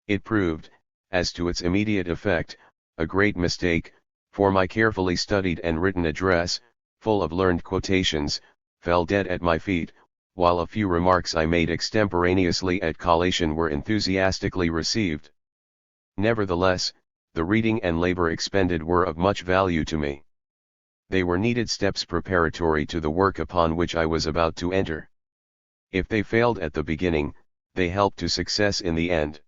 S1: It proved, As to its immediate effect, a great mistake, for my carefully studied and written address, full of learned quotations, fell dead at my feet, while a few remarks I made extemporaneously at collation were enthusiastically received. Nevertheless, the reading and labor expended were of much value to me. They were needed steps preparatory to the work upon which I was about to enter. If they failed at the beginning, they helped to success in the end.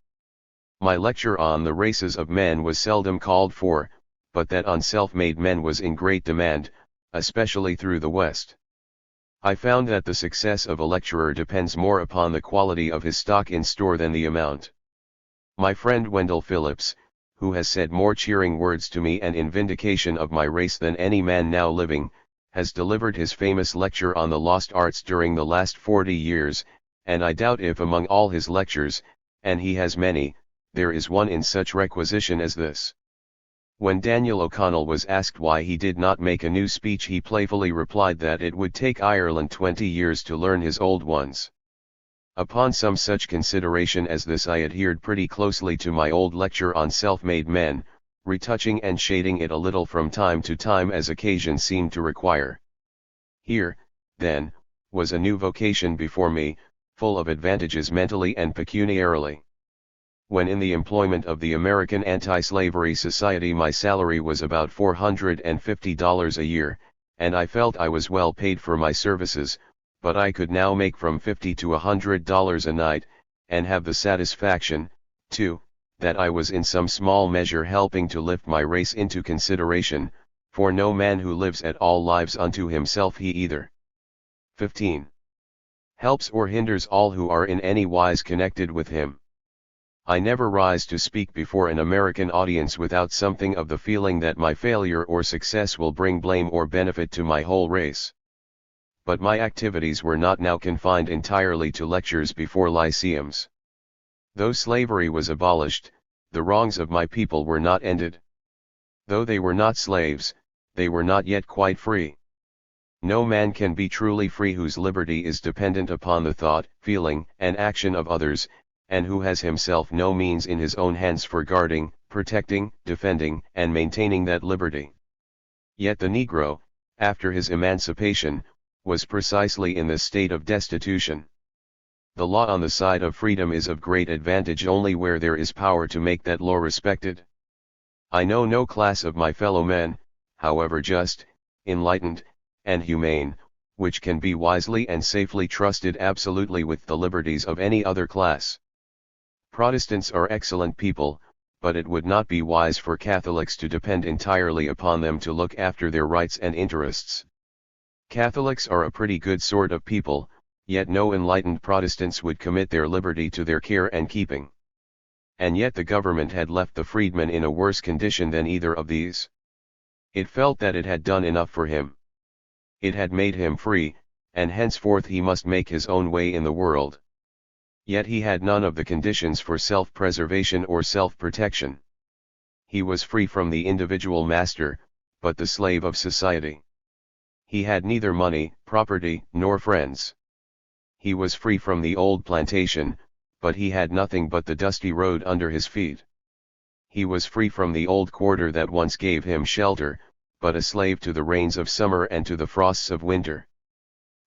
S1: My lecture on the races of men was seldom called for, but that on self-made men was in great demand, especially through the West. I found that the success of a lecturer depends more upon the quality of his stock in store than the amount. My friend Wendell Phillips, who has said more cheering words to me and in vindication of my race than any man now living, has delivered his famous lecture on the lost arts during the last 40 years, and I doubt if among all his lectures, and he has many, there is one in such requisition as this. When Daniel O'Connell was asked why he did not make a new speech, he playfully replied that it would take Ireland 20 years to learn his old ones. Upon some such consideration as this I adhered pretty closely to my old lecture on self-made men, retouching and shading it a little from time to time as occasion seemed to require. Here, then, was a new vocation before me, full of advantages mentally and pecuniarily. When in the employment of the American Anti-Slavery Society my salary was about $450 a year, and I felt I was well paid for my services, but I could now make from $50 to $100 a night, and have the satisfaction, too, that I was in some small measure helping to lift my race into consideration, for no man who lives at all lives unto himself, he either 15. Helps or hinders all who are in any wise connected with him. I never rise to speak before an American audience without something of the feeling that my failure or success will bring blame or benefit to my whole race. But my activities were not now confined entirely to lectures before lyceums. Though slavery was abolished, the wrongs of my people were not ended. Though they were not slaves, they were not yet quite free. No man can be truly free whose liberty is dependent upon the thought, feeling, and action of others, and who has himself no means in his own hands for guarding, protecting, defending, and maintaining that liberty. Yet the Negro, after his emancipation, was precisely in this state of destitution. The law on the side of freedom is of great advantage only where there is power to make that law respected. I know no class of my fellow men, however just, enlightened, and humane, which can be wisely and safely trusted absolutely with the liberties of any other class. Protestants are excellent people, but it would not be wise for Catholics to depend entirely upon them to look after their rights and interests. Catholics are a pretty good sort of people, yet no enlightened Protestants would commit their liberty to their care and keeping. And yet the government had left the freedman in a worse condition than either of these. It felt that it had done enough for him. It had made him free, and henceforth he must make his own way in the world. Yet he had none of the conditions for self-preservation or self-protection. He was free from the individual master, but the slave of society. He had neither money, property, nor friends. He was free from the old plantation, but he had nothing but the dusty road under his feet. He was free from the old quarter that once gave him shelter, but a slave to the rains of summer and to the frosts of winter.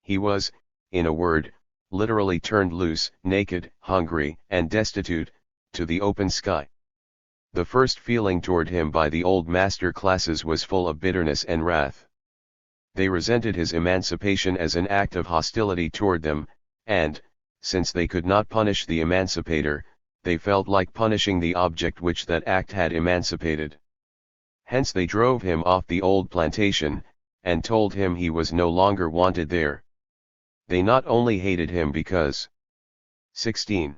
S1: He was, in a word, literally turned loose, naked, hungry, and destitute, to the open sky. The first feeling toward him by the old master classes was full of bitterness and wrath. They resented his emancipation as an act of hostility toward them, and, since they could not punish the emancipator, they felt like punishing the object which that act had emancipated. Hence they drove him off the old plantation, and told him he was no longer wanted there. They not only hated him because 16.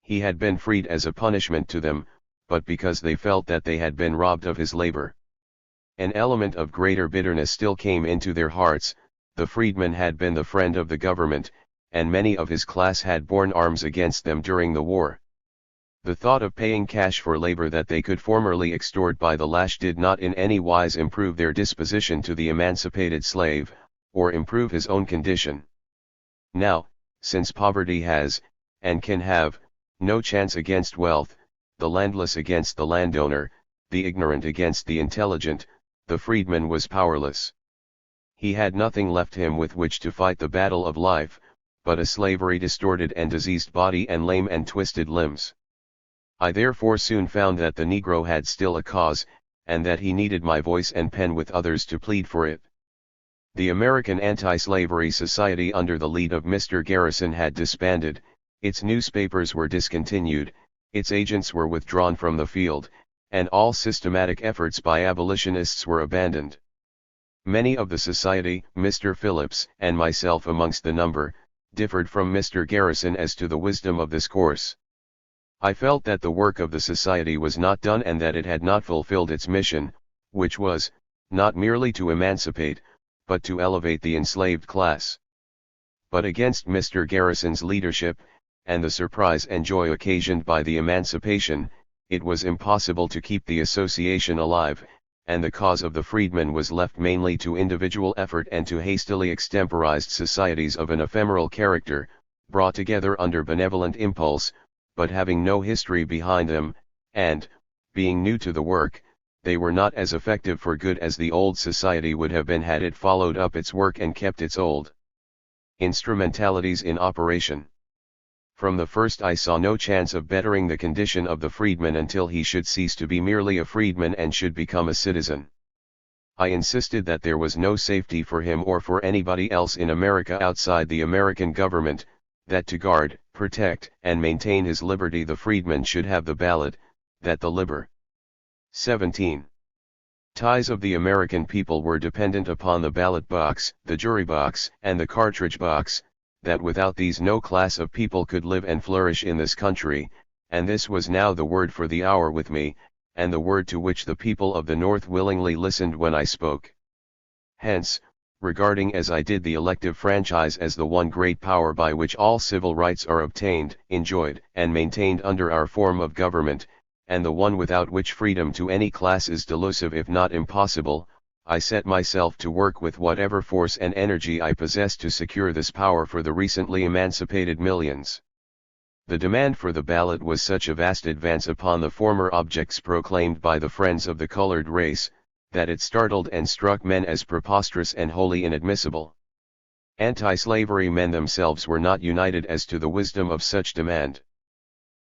S1: He had been freed as a punishment to them, but because they felt that they had been robbed of his labor. An element of greater bitterness still came into their hearts. The freedman had been the friend of the government, and many of his class had borne arms against them during the war. The thought of paying cash for labor that they could formerly extort by the lash did not in any wise improve their disposition to the emancipated slave, or improve his own condition. Now, since poverty has, and can have, no chance against wealth, the landless against the landowner, the ignorant against the intelligent, the freedman was powerless. He had nothing left him with which to fight the battle of life, but a slavery distorted and diseased body and lame and twisted limbs. I therefore soon found that the Negro had still a cause, and that he needed my voice and pen with others to plead for it. The American Anti-Slavery Society under the lead of Mr. Garrison had disbanded, its newspapers were discontinued, its agents were withdrawn from the field, and all systematic efforts by abolitionists were abandoned. Many of the society, Mr. Phillips, and myself amongst the number, differed from Mr. Garrison as to the wisdom of this course. I felt that the work of the society was not done and that it had not fulfilled its mission, which was, not merely to emancipate, but to elevate the enslaved class. But against Mr. Garrison's leadership, and the surprise and joy occasioned by the emancipation, it was impossible to keep the association alive, and the cause of the freedmen was left mainly to individual effort and to hastily extemporized societies of an ephemeral character, brought together under benevolent impulse, but having no history behind them, and, being new to the work, they were not as effective for good as the old society would have been had it followed up its work and kept its old instrumentalities in operation. From the first I saw no chance of bettering the condition of the freedman until he should cease to be merely a freedman and should become a citizen. I insisted that there was no safety for him or for anybody else in America outside the American government, that to guard, protect, and maintain his liberty the freedman should have the ballot, that the liber. 17. Ties of the American people were dependent upon the ballot box, the jury box, and the cartridge box, that without these no class of people could live and flourish in this country, and this was now the word for the hour with me, and the word to which the people of the North willingly listened when I spoke. Hence, regarding as I did the elective franchise as the one great power by which all civil rights are obtained, enjoyed, and maintained under our form of government, and the one without which freedom to any class is delusive if not impossible, I set myself to work with whatever force and energy I possessed to secure this power for the recently emancipated millions. The demand for the ballot was such a vast advance upon the former objects proclaimed by the friends of the colored race, that it startled and struck men as preposterous and wholly inadmissible. Anti-slavery men themselves were not united as to the wisdom of such demand.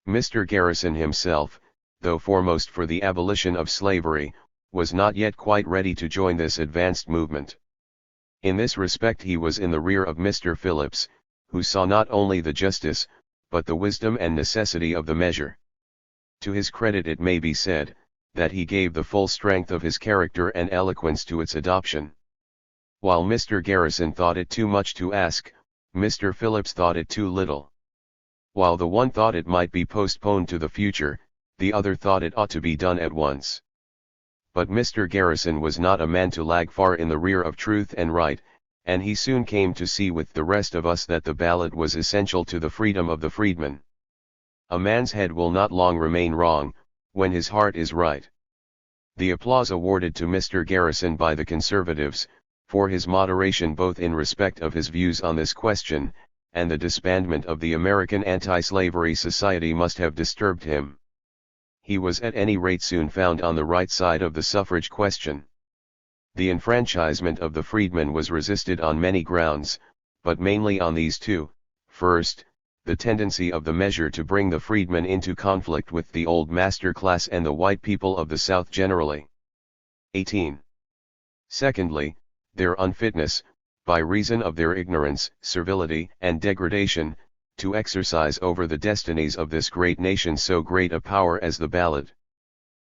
S1: Mr. Garrison himself, though foremost for the abolition of slavery, was not yet quite ready to join this advanced movement. In this respect he was in the rear of Mr. Phillips, who saw not only the justice, but the wisdom and necessity of the measure. To his credit it may be said, that he gave the full strength of his character and eloquence to its adoption. While Mr. Garrison thought it too much to ask, Mr. Phillips thought it too little. While the one thought it might be postponed to the future, the other thought it ought to be done at once. But Mr. Garrison was not a man to lag far in the rear of truth and right, and he soon came to see with the rest of us that the ballot was essential to the freedom of the freedman. A man's head will not long remain wrong, when his heart is right. The applause awarded to Mr. Garrison by the conservatives, for his moderation both in respect of his views on this question, and the disbandment of the American Anti-Slavery Society must have disturbed him. He was at any rate soon found on the right side of the suffrage question. The enfranchisement of the freedmen was resisted on many grounds, but mainly on these two: first, the tendency of the measure to bring the freedmen into conflict with the old master class and the white people of the South generally. 18. Secondly, their unfitness, by reason of their ignorance, servility, and degradation, to exercise over the destinies of this great nation so great a power as the ballot.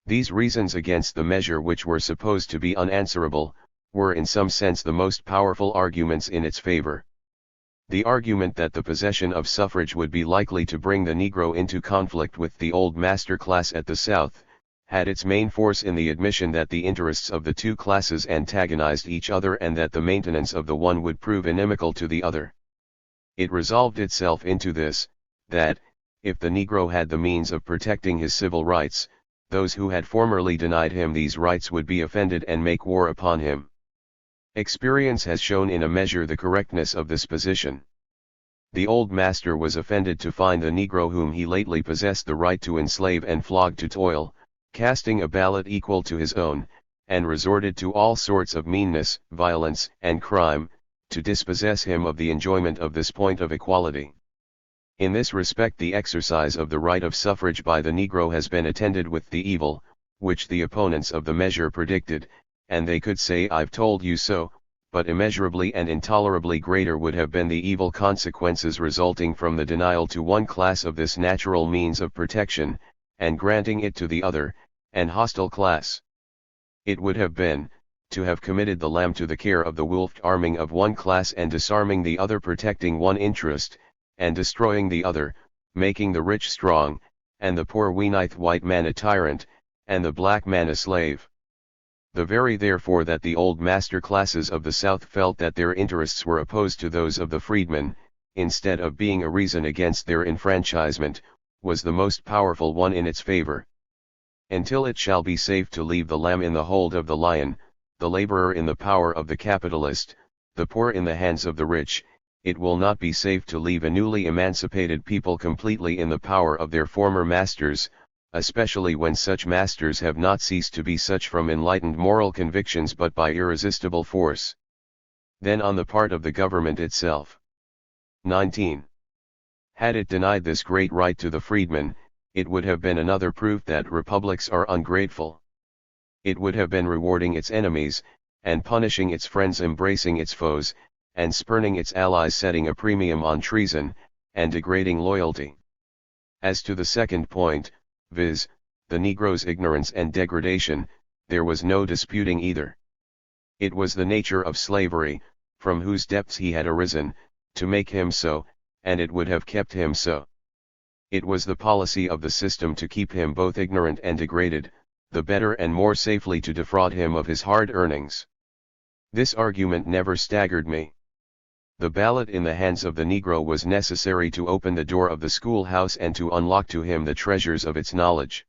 S1: These reasons against the measure, which were supposed to be unanswerable, were in some sense the most powerful arguments in its favor. The argument that the possession of suffrage would be likely to bring the Negro into conflict with the old master class at the South, had its main force in the admission that the interests of the two classes antagonized each other and that the maintenance of the one would prove inimical to the other. It resolved itself into this, that, if the Negro had the means of protecting his civil rights, those who had formerly denied him these rights would be offended and make war upon him. Experience has shown in a measure the correctness of this position. The old master was offended to find the Negro whom he lately possessed the right to enslave and flog to toil, casting a ballot equal to his own, and resorted to all sorts of meanness, violence, and crime, to dispossess him of the enjoyment of this point of equality. In this respect the exercise of the right of suffrage by the Negro has been attended with the evil, which the opponents of the measure predicted, and they could say I've told you so, but immeasurably and intolerably greater would have been the evil consequences resulting from the denial to one class of this natural means of protection, and granting it to the other, and hostile class. It would have been, to have committed the lamb to the care of the wolf, arming of one class and disarming the other, protecting one interest, and destroying the other, making the rich strong, and the poor weaneth white man a tyrant, and the black man a slave. The very therefore that the old master classes of the South felt that their interests were opposed to those of the freedmen, instead of being a reason against their enfranchisement, was the most powerful one in its favor. Until it shall be safe to leave the lamb in the hold of the lion, the laborer in the power of the capitalist, the poor in the hands of the rich, it will not be safe to leave a newly emancipated people completely in the power of their former masters, especially when such masters have not ceased to be such from enlightened moral convictions but by irresistible force. Then on the part of the government itself. 19. Had it denied this great right to the freedmen, it would have been another proof that republics are ungrateful. It would have been rewarding its enemies, and punishing its friends, embracing its foes, and spurning its allies, setting a premium on treason, and degrading loyalty. As to the second point, viz., the Negro's ignorance and degradation, there was no disputing either. It was the nature of slavery, from whose depths he had arisen, to make him so, and it would have kept him so. It was the policy of the system to keep him both ignorant and degraded, the better and more safely to defraud him of his hard earnings. This argument never staggered me. The ballot in the hands of the Negro was necessary to open the door of the schoolhouse and to unlock to him the treasures of its knowledge.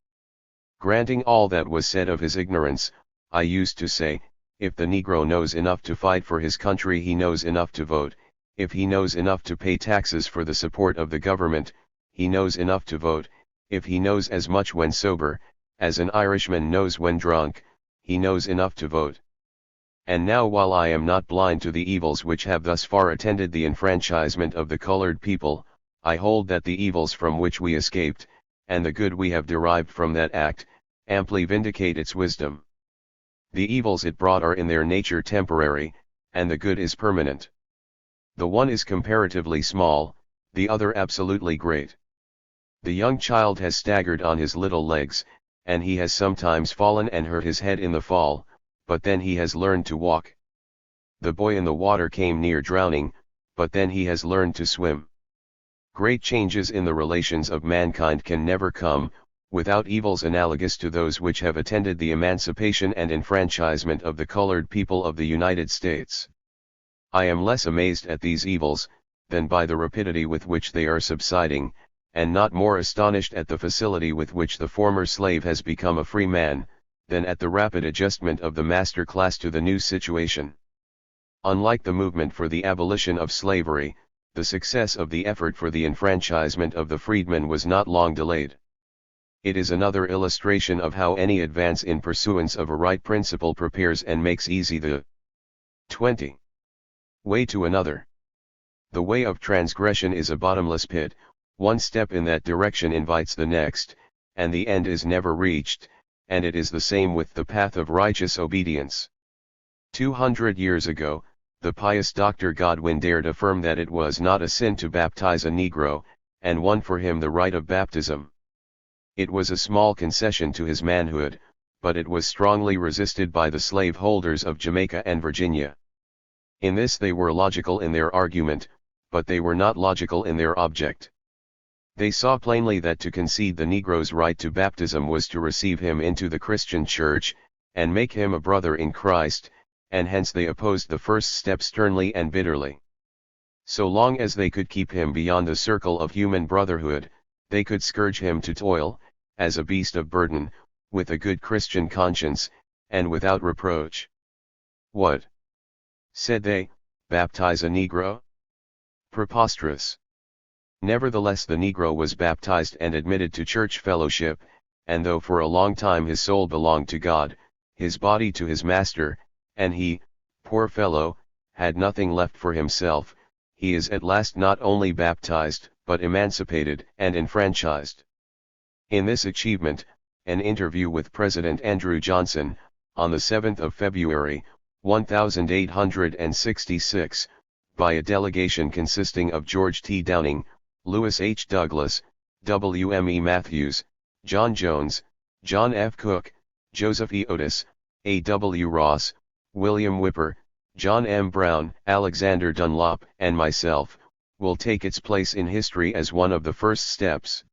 S1: Granting all that was said of his ignorance, I used to say, if the Negro knows enough to fight for his country, he knows enough to vote; if he knows enough to pay taxes for the support of the government, he knows enough to vote; if he knows as much when sober, as an Irishman knows when drunk, he knows enough to vote. And now, while I am not blind to the evils which have thus far attended the enfranchisement of the colored people, I hold that the evils from which we escaped, and the good we have derived from that act, amply vindicate its wisdom. The evils it brought are in their nature temporary, and the good is permanent. The one is comparatively small, the other absolutely great. The young child has staggered on his little legs, and he has sometimes fallen and hurt his head in the fall, but then he has learned to walk. The boy in the water came near drowning, but then he has learned to swim. Great changes in the relations of mankind can never come, without evils analogous to those which have attended the emancipation and enfranchisement of the colored people of the United States. I am less amazed at these evils, than by the rapidity with which they are subsiding, and not more astonished at the facility with which the former slave has become a free man, than at the rapid adjustment of the master class to the new situation. Unlike the movement for the abolition of slavery, the success of the effort for the enfranchisement of the freedmen was not long delayed. It is another illustration of how any advance in pursuance of a right principle prepares and makes easy the 20. way to another. The way of transgression is a bottomless pit, one step in that direction invites the next, and the end is never reached, and it is the same with the path of righteous obedience. 200 years ago, the pious Dr. Godwin dared affirm that it was not a sin to baptize a Negro, and won for him the right of baptism. It was a small concession to his manhood, but it was strongly resisted by the slave holders of Jamaica and Virginia. In this they were logical in their argument, but they were not logical in their object. They saw plainly that to concede the Negro's right to baptism was to receive him into the Christian Church, and make him a brother in Christ, and hence they opposed the first step sternly and bitterly. So long as they could keep him beyond the circle of human brotherhood, they could scourge him to toil, as a beast of burden, with a good Christian conscience, and without reproach. What? Said they, baptize a Negro? Preposterous. Nevertheless the Negro was baptized and admitted to church fellowship, and though for a long time his soul belonged to God, his body to his master, and he, poor fellow, had nothing left for himself, he is at last not only baptized, but emancipated and enfranchised. In this achievement, an interview with President Andrew Johnson, on the 7th of February, 1866, by a delegation consisting of George T. Downing, Lewis H. Douglas, W. M. E. Matthews, John Jones, John F. Cook, Joseph E. Otis, A. W. Ross, William Whipper, John M. Brown, Alexander Dunlop, and myself, will take its place in history as one of the first steps.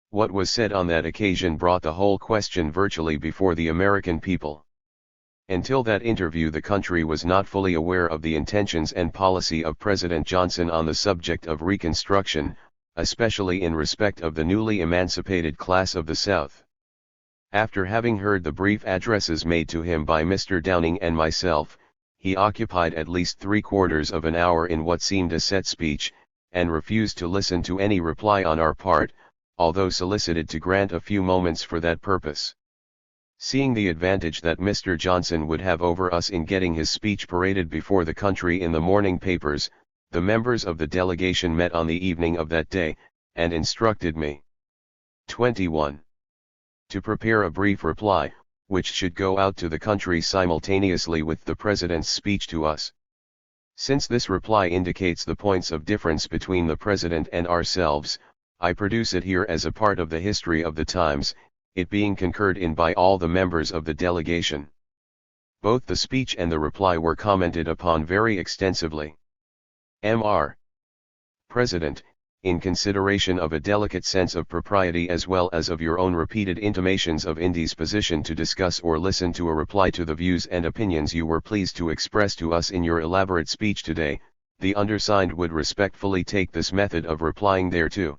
S1: What was said on that occasion brought the whole question virtually before the American people. Until that interview the country was not fully aware of the intentions and policy of President Johnson on the subject of Reconstruction, especially in respect of the newly emancipated class of the South. After having heard the brief addresses made to him by Mr. Downing and myself, he occupied at least 3/4 of an hour in what seemed a set speech, and refused to listen to any reply on our part, although solicited to grant a few moments for that purpose. Seeing the advantage that Mr. Johnson would have over us in getting his speech paraded before the country in the morning papers, the members of the delegation met on the evening of that day, and instructed me. 21. To prepare a brief reply, which should go out to the country simultaneously with the President's speech to us. Since this reply indicates the points of difference between the President and ourselves, I produce it here as a part of the history of the times, it being concurred in by all the members of the delegation. Both the speech and the reply were commented upon very extensively. Mr. President, in consideration of a delicate sense of propriety as well as of your own repeated intimations of indisposition to discuss or listen to a reply to the views and opinions you were pleased to express to us in your elaborate speech today, the undersigned would respectfully take this method of replying thereto.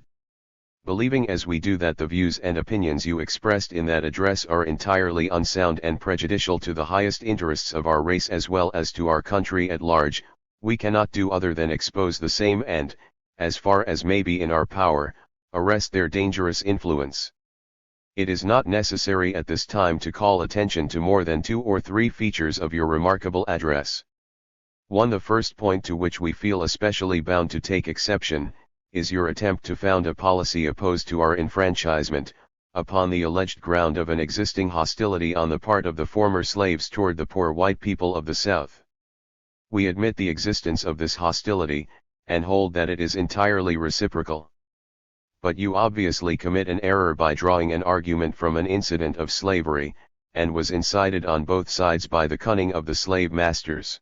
S1: Believing as we do that the views and opinions you expressed in that address are entirely unsound and prejudicial to the highest interests of our race as well as to our country at large, we cannot do other than expose the same and, as far as may be in our power, arrest their dangerous influence. It is not necessary at this time to call attention to more than 2 or 3 features of your remarkable address. 1. The first point to which we feel especially bound to take exception, is your attempt to found a policy opposed to our enfranchisement, upon the alleged ground of an existing hostility on the part of the former slaves toward the poor white people of the South. We admit the existence of this hostility, and hold that it is entirely reciprocal. But you obviously commit an error by drawing an argument from an incident of slavery, and was incited on both sides by the cunning of the slave masters.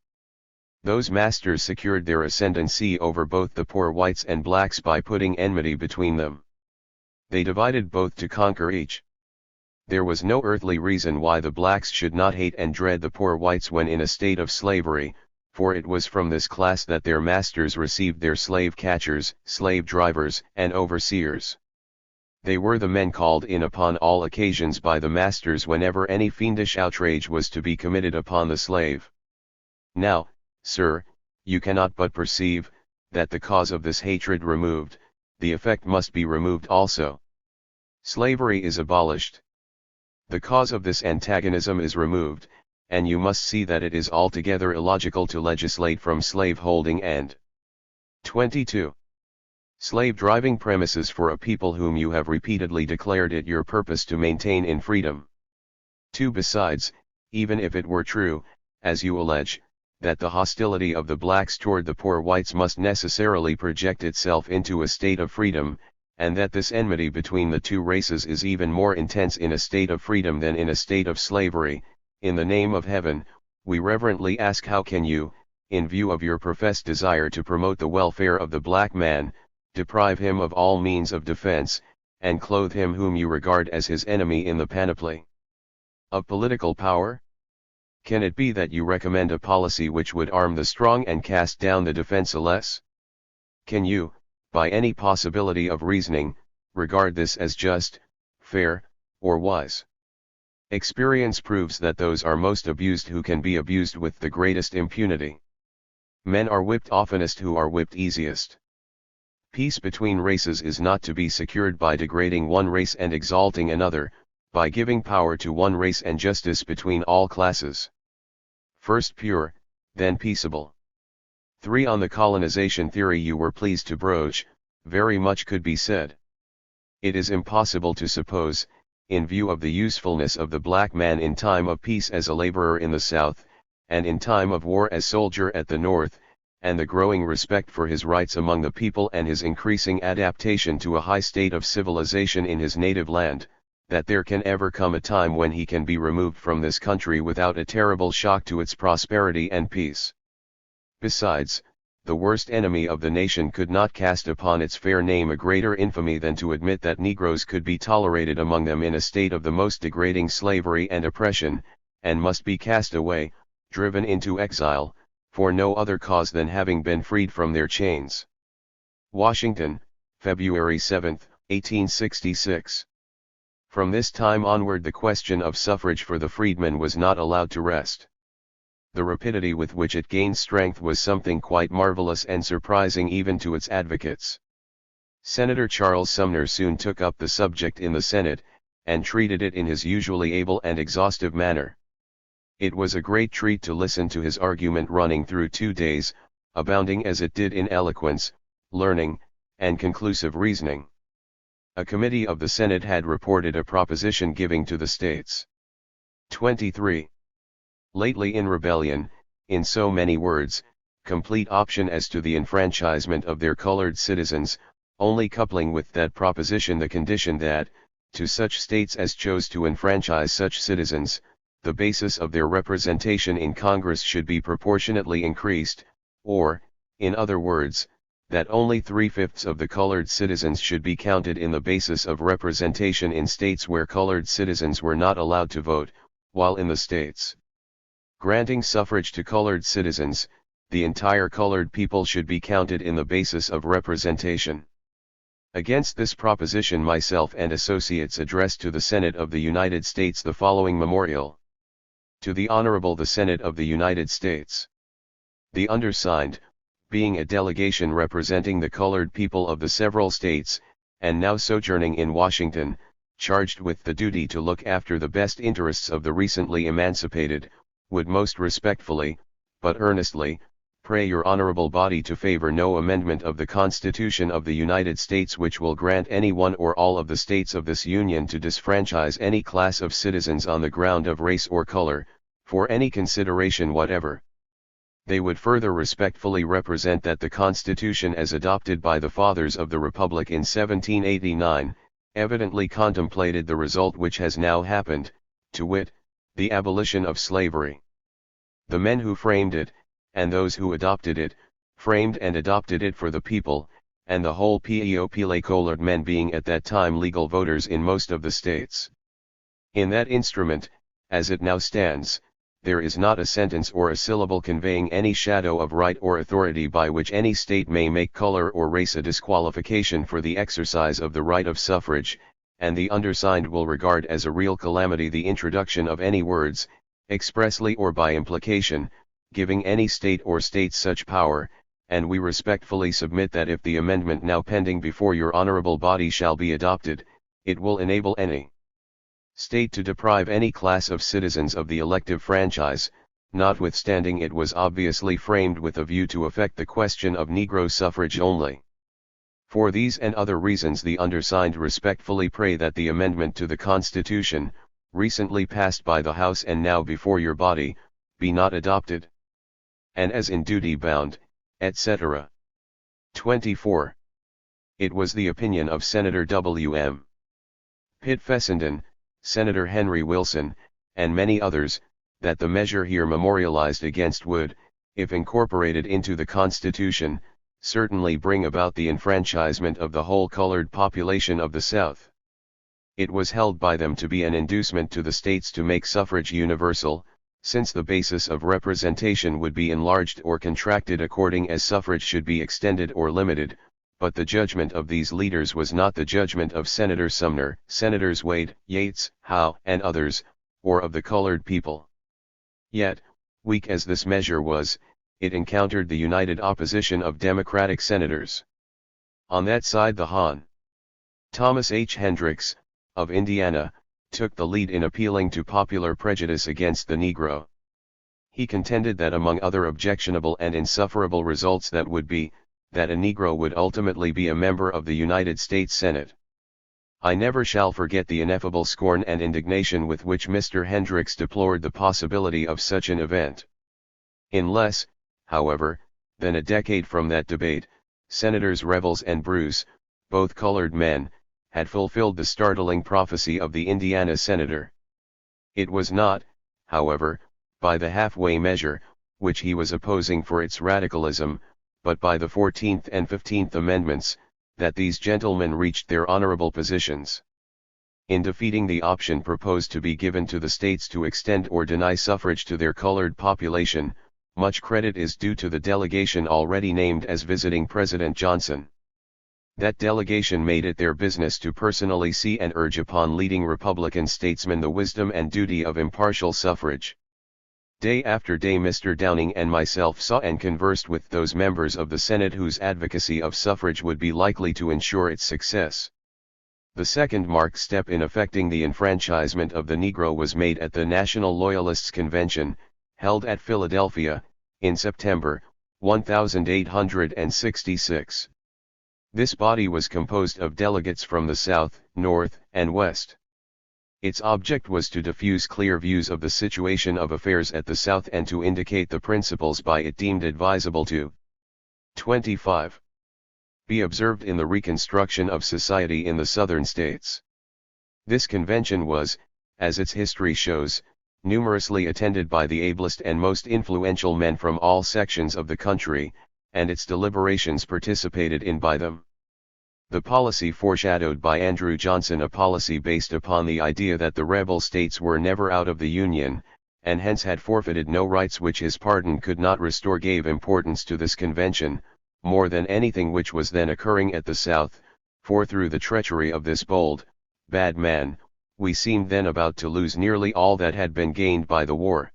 S1: Those masters secured their ascendancy over both the poor whites and blacks by putting enmity between them. They divided both to conquer each. There was no earthly reason why the blacks should not hate and dread the poor whites when in a state of slavery, for it was from this class that their masters received their slave catchers, slave drivers, and overseers. They were the men called in upon all occasions by the masters whenever any fiendish outrage was to be committed upon the slave. Now, sir, you cannot but perceive, that the cause of this hatred removed, the effect must be removed also. Slavery is abolished. The cause of this antagonism is removed, and you must see that it is altogether illogical to legislate from slave-holding and 22. Slave-driving premises for a people whom you have repeatedly declared it your purpose to maintain in freedom. 2. Besides, even if it were true, as you allege, that the hostility of the blacks toward the poor whites must necessarily project itself into a state of freedom, and that this enmity between the two races is even more intense in a state of freedom than in a state of slavery, in the name of heaven, we reverently ask how can you, in view of your professed desire to promote the welfare of the black man, deprive him of all means of defense, and clothe him whom you regard as his enemy in the panoply of political power? Can it be that you recommend a policy which would arm the strong and cast down the defenseless? Can you, by any possibility of reasoning, regard this as just, fair, or wise? Experience proves that those are most abused who can be abused with the greatest impunity. Men are whipped oftenest who are whipped easiest. Peace between races is not to be secured by degrading one race and exalting another, by giving power to one race and justice between all classes. First pure, then peaceable. 3. On the colonization theory you were pleased to broach, very much could be said. It is impossible to suppose, in view of the usefulness of the black man in time of peace as a laborer in the South, and in time of war as soldier at the North, and the growing respect for his rights among the people and his increasing adaptation to a high state of civilization in his native land, that there can ever come a time when he can be removed from this country without a terrible shock to its prosperity and peace. Besides, the worst enemy of the nation could not cast upon its fair name a greater infamy than to admit that Negroes could be tolerated among them in a state of the most degrading slavery and oppression, and must be cast away, driven into exile, for no other cause than having been freed from their chains. Washington, February 7, 1866. From this time onward the question of suffrage for the freedmen was not allowed to rest. The rapidity with which it gained strength was something quite marvelous and surprising even to its advocates. Senator Charles Sumner soon took up the subject in the Senate, and treated it in his usually able and exhaustive manner. It was a great treat to listen to his argument running through 2 days, abounding as it did in eloquence, learning, and conclusive reasoning. A committee of the Senate had reported a proposition giving to the states 23. Lately in rebellion, in so many words, complete option as to the enfranchisement of their colored citizens, only coupling with that proposition the condition that, to such states as chose to enfranchise such citizens, the basis of their representation in Congress should be proportionately increased, or, in other words, that only 3/5 of the colored citizens should be counted in the basis of representation in states where colored citizens were not allowed to vote, while in the states granting suffrage to colored citizens, the entire colored people should be counted in the basis of representation. Against this proposition myself and associates addressed to the Senate of the United States the following memorial. To the Honorable the Senate of the United States. The undersigned, being a delegation representing the colored people of the several states, and now sojourning in Washington, charged with the duty to look after the best interests of the recently emancipated, would most respectfully, but earnestly, pray your honorable body to favor no amendment of the Constitution of the United States which will grant any one or all of the states of this Union to disfranchise any class of citizens on the ground of race or color, for any consideration whatever. They would further respectfully represent that the Constitution as adopted by the Fathers of the Republic in 1789, evidently contemplated the result which has now happened, to wit, the abolition of slavery. The men who framed it, and those who adopted it, framed and adopted it for the people, and the whole people colored men being at that time legal voters in most of the states. In that instrument, as it now stands, there is not a sentence or a syllable conveying any shadow of right or authority by which any state may make color or race a disqualification for the exercise of the right of suffrage, and the undersigned will regard as a real calamity the introduction of any words, expressly or by implication, giving any state or states such power, and we respectfully submit that if the amendment now pending before your honorable body shall be adopted, it will enable any state to deprive any class of citizens of the elective franchise, notwithstanding it was obviously framed with a view to affect the question of Negro suffrage only. For these and other reasons the undersigned respectfully pray that the amendment to the Constitution, recently passed by the House and now before your body, be not adopted. And as in duty bound, etc. 24. It was the opinion of Senator W.M. Pitt Fessenden, Senator Henry Wilson, and many others, that the measure here memorialized against would, if incorporated into the Constitution, certainly bring about the enfranchisement of the whole colored population of the South. It was held by them to be an inducement to the states to make suffrage universal, since the basis of representation would be enlarged or contracted according as suffrage should be extended or limited, but the judgment of these leaders was not the judgment of Senator Sumner, Senators Wade, Yates, Howe, and others, or of the colored people. Yet, weak as this measure was, it encountered the united opposition of Democratic senators. On that side the Hon. Thomas H. Hendricks, of Indiana, took the lead in appealing to popular prejudice against the Negro. He contended that among other objectionable and insufferable results that would be, that a Negro would ultimately be a member of the United States Senate. I never shall forget the ineffable scorn and indignation with which Mr. Hendricks deplored the possibility of such an event. In less, however, than a decade from that debate, Senators Revels and Bruce, both colored men, had fulfilled the startling prophecy of the Indiana senator. It was not, however, by the halfway measure, which he was opposing for its radicalism, but by the 14th and 15th Amendments, that these gentlemen reached their honorable positions. In defeating the option proposed to be given to the states to extend or deny suffrage to their colored population, much credit is due to the delegation already named as visiting President Johnson. That delegation made it their business to personally see and urge upon leading Republican statesmen the wisdom and duty of impartial suffrage. Day after day Mr. Downing and myself saw and conversed with those members of the Senate whose advocacy of suffrage would be likely to ensure its success. The second marked step in effecting the enfranchisement of the Negro was made at the National Loyalists' Convention, held at Philadelphia, in September, 1866. This body was composed of delegates from the South, North, and West. Its object was to diffuse clear views of the situation of affairs at the South and to indicate the principles by it deemed advisable to 25. Be observed in the reconstruction of society in the Southern states. This convention was, as its history shows, numerously attended by the ablest and most influential men from all sections of the country, and its deliberations participated in by them. The policy foreshadowed by Andrew Johnson, a policy based upon the idea that the rebel states were never out of the Union, and hence had forfeited no rights which his pardon could not restore, gave importance to this convention, more than anything which was then occurring at the South, for through the treachery of this bold, bad man, we seemed then about to lose nearly all that had been gained by the war.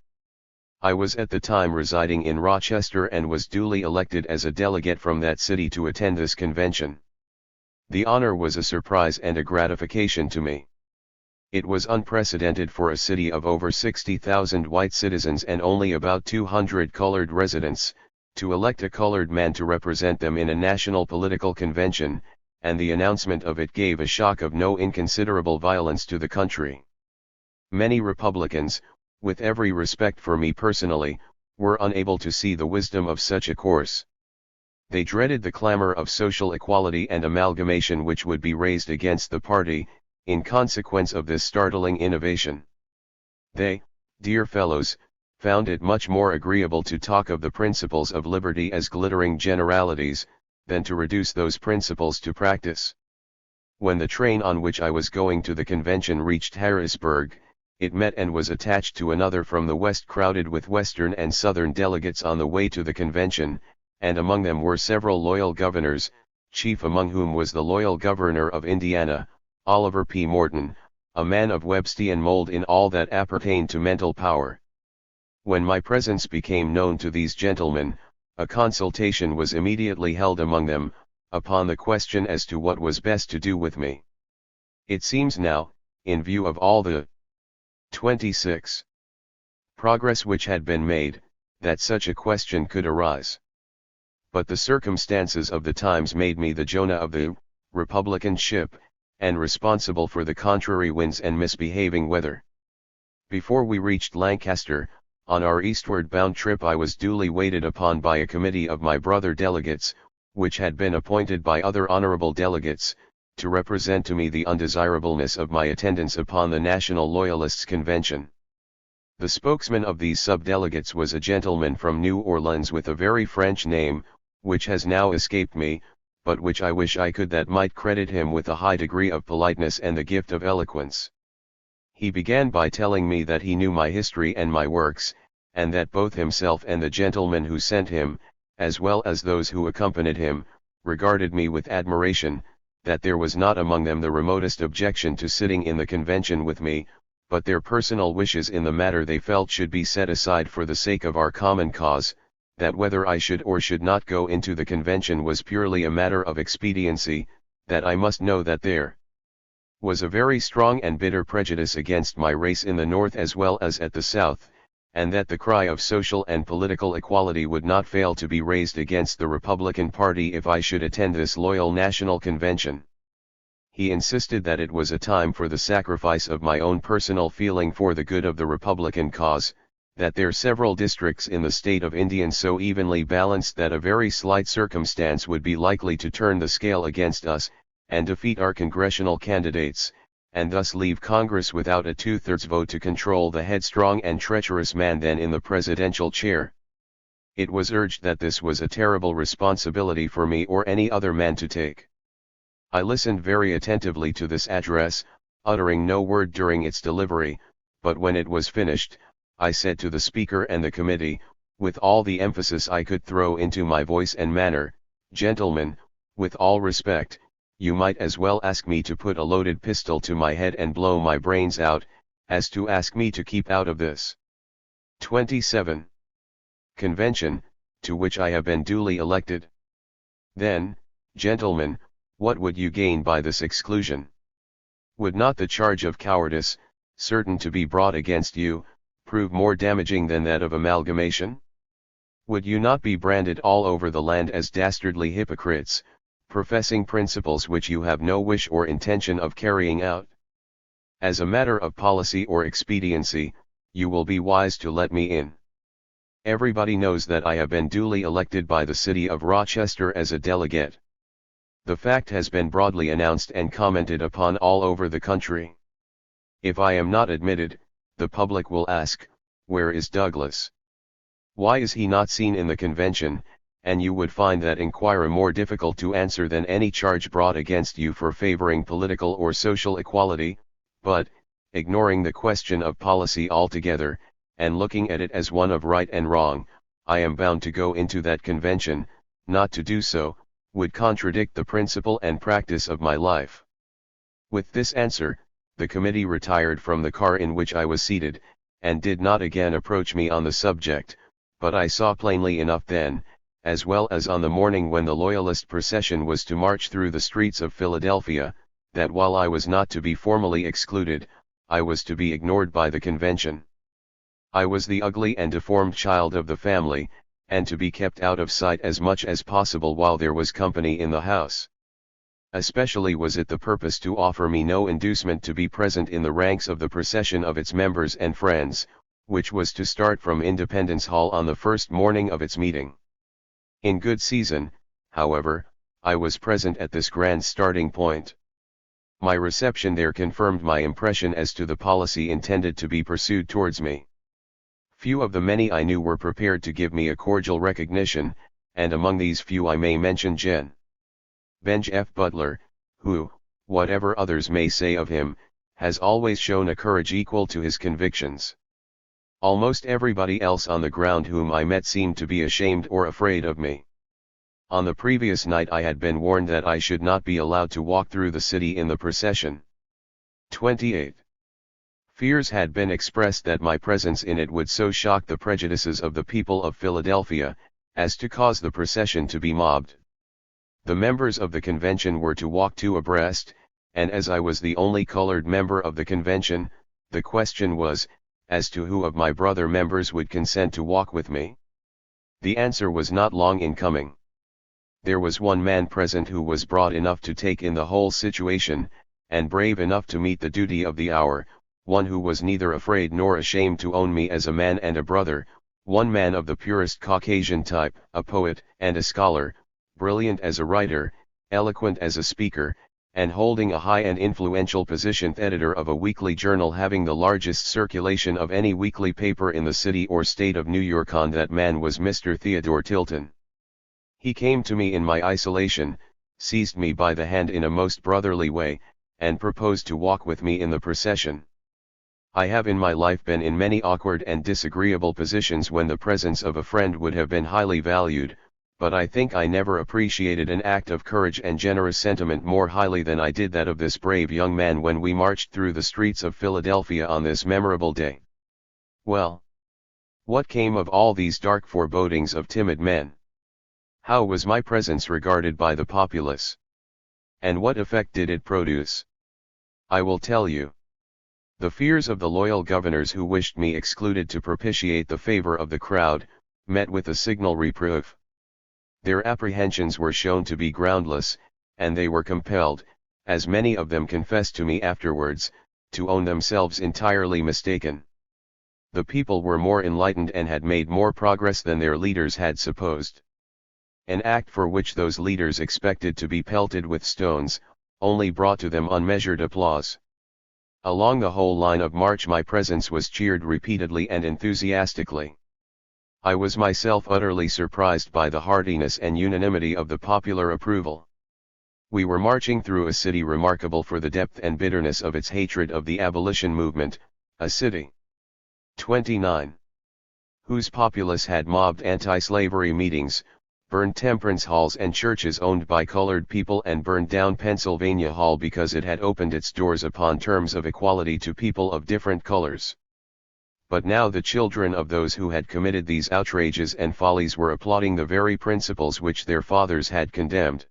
S1: I was at the time residing in Rochester and was duly elected as a delegate from that city to attend this convention. The honor was a surprise and a gratification to me. It was unprecedented for a city of over 60,000 white citizens and only about 200 colored residents, to elect a colored man to represent them in a national political convention, and the announcement of it gave a shock of no inconsiderable violence to the country. Many Republicans, with every respect for me personally, were unable to see the wisdom of such a course. They dreaded the clamor of social equality and amalgamation which would be raised against the party, in consequence of this startling innovation. They, dear fellows, found it much more agreeable to talk of the principles of liberty as glittering generalities, than to reduce those principles to practice. When the train on which I was going to the convention reached Harrisburg, it met and was attached to another from the West crowded with Western and Southern delegates on the way to the convention, and among them were several loyal governors, chief among whom was the loyal governor of Indiana, Oliver P. Morton, a man of Webstian mold in all that appertained to mental power. When my presence became known to these gentlemen, a consultation was immediately held among them, upon the question as to what was best to do with me. It seems now, in view of all the 26. progress which had been made, that such a question could arise. But the circumstances of the times made me the Jonah of the Republican ship, and responsible for the contrary winds and misbehaving weather. Before we reached Lancaster, on our eastward bound trip, I was duly waited upon by a committee of my brother delegates, which had been appointed by other honorable delegates, to represent to me the undesirableness of my attendance upon the National Loyalists' Convention. The spokesman of these subdelegates was a gentleman from New Orleans with a very French name, which has now escaped me, but which I wish I could that might credit him with a high degree of politeness and the gift of eloquence. He began by telling me that he knew my history and my works, and that both himself and the gentlemen who sent him, as well as those who accompanied him, regarded me with admiration, that there was not among them the remotest objection to sitting in the convention with me, but their personal wishes in the matter they felt should be set aside for the sake of our common cause, that whether I should or should not go into the convention was purely a matter of expediency, that I must know that there was a very strong and bitter prejudice against my race in the North as well as at the South, and that the cry of social and political equality would not fail to be raised against the Republican Party if I should attend this loyal national convention. He insisted that it was a time for the sacrifice of my own personal feeling for the good of the Republican cause, that their several districts in the state of Indiana so evenly balanced that a very slight circumstance would be likely to turn the scale against us, and defeat our congressional candidates, and thus leave Congress without a two-thirds vote to control the headstrong and treacherous man then in the presidential chair. It was urged that this was a terrible responsibility for me or any other man to take. I listened very attentively to this address, uttering no word during its delivery, but when it was finished, I said to the speaker and the committee, with all the emphasis I could throw into my voice and manner, "Gentlemen, with all respect, you might as well ask me to put a loaded pistol to my head and blow my brains out, as to ask me to keep out of this 27 convention, to which I have been duly elected. Then, gentlemen, what would you gain by this exclusion? Would not the charge of cowardice, certain to be brought against you, prove more damaging than that of amalgamation? Would you not be branded all over the land as dastardly hypocrites, professing principles which you have no wish or intention of carrying out? As a matter of policy or expediency, you will be wise to let me in. Everybody knows that I have been duly elected by the city of Rochester as a delegate. The fact has been broadly announced and commented upon all over the country. If I am not admitted, the public will ask, where is Douglas? Why is he not seen in the convention? And you would find that inquiry more difficult to answer than any charge brought against you for favoring political or social equality, but, ignoring the question of policy altogether, and looking at it as one of right and wrong, I am bound to go into that convention. Not to do so, would contradict the principle and practice of my life. With this answer, the committee retired from the car in which I was seated, and did not again approach me on the subject, but I saw plainly enough then, as well as on the morning when the Loyalist procession was to march through the streets of Philadelphia, that while I was not to be formally excluded, I was to be ignored by the convention. I was the ugly and deformed child of the family, and to be kept out of sight as much as possible while there was company in the house. Especially was it the purpose to offer me no inducement to be present in the ranks of the procession of its members and friends, which was to start from Independence Hall on the first morning of its meeting. In good season, however, I was present at this grand starting point. My reception there confirmed my impression as to the policy intended to be pursued towards me. Few of the many I knew were prepared to give me a cordial recognition, and among these few I may mention Gen. Benj F. Butler, who, whatever others may say of him, has always shown a courage equal to his convictions. Almost everybody else on the ground whom I met seemed to be ashamed or afraid of me. On the previous night I had been warned that I should not be allowed to walk through the city in the procession. 28. Fears had been expressed that my presence in it would so shock the prejudices of the people of Philadelphia, as to cause the procession to be mobbed. The members of the convention were to walk two abreast, and as I was the only colored member of the convention, the question was, as to who of my brother members would consent to walk with me. The answer was not long in coming. There was one man present who was broad enough to take in the whole situation, and brave enough to meet the duty of the hour, one who was neither afraid nor ashamed to own me as a man and a brother, one man of the purest Caucasian type, a poet and a scholar, brilliant as a writer, eloquent as a speaker, and holding a high and influential position, editor of a weekly journal having the largest circulation of any weekly paper in the city or state of New York. On that man was Mr. Theodore Tilton. He came to me in my isolation, seized me by the hand in a most brotherly way, and proposed to walk with me in the procession. I have in my life been in many awkward and disagreeable positions when the presence of a friend would have been highly valued, but I think I never appreciated an act of courage and generous sentiment more highly than I did that of this brave young man when we marched through the streets of Philadelphia on this memorable day. Well, What came of all these dark forebodings of timid men? How was my presence regarded by the populace? And what effect did it produce? I will tell you. The fears of the loyal governors who wished me excluded to propitiate the favor of the crowd, met with a signal reproof. Their apprehensions were shown to be groundless, and they were compelled, as many of them confessed to me afterwards, to own themselves entirely mistaken. The people were more enlightened and had made more progress than their leaders had supposed. An act for which those leaders expected to be pelted with stones, only brought to them unmeasured applause. Along the whole line of march my presence was cheered repeatedly and enthusiastically. I was myself utterly surprised by the heartiness and unanimity of the popular approval. We were marching through a city remarkable for the depth and bitterness of its hatred of the abolition movement, a city 29. Whose populace had mobbed anti-slavery meetings, burned temperance halls and churches owned by colored people, and burned down Pennsylvania Hall because it had opened its doors upon terms of equality to people of different colors. But now the children of those who had committed these outrages and follies were applauding the very principles which their fathers had condemned.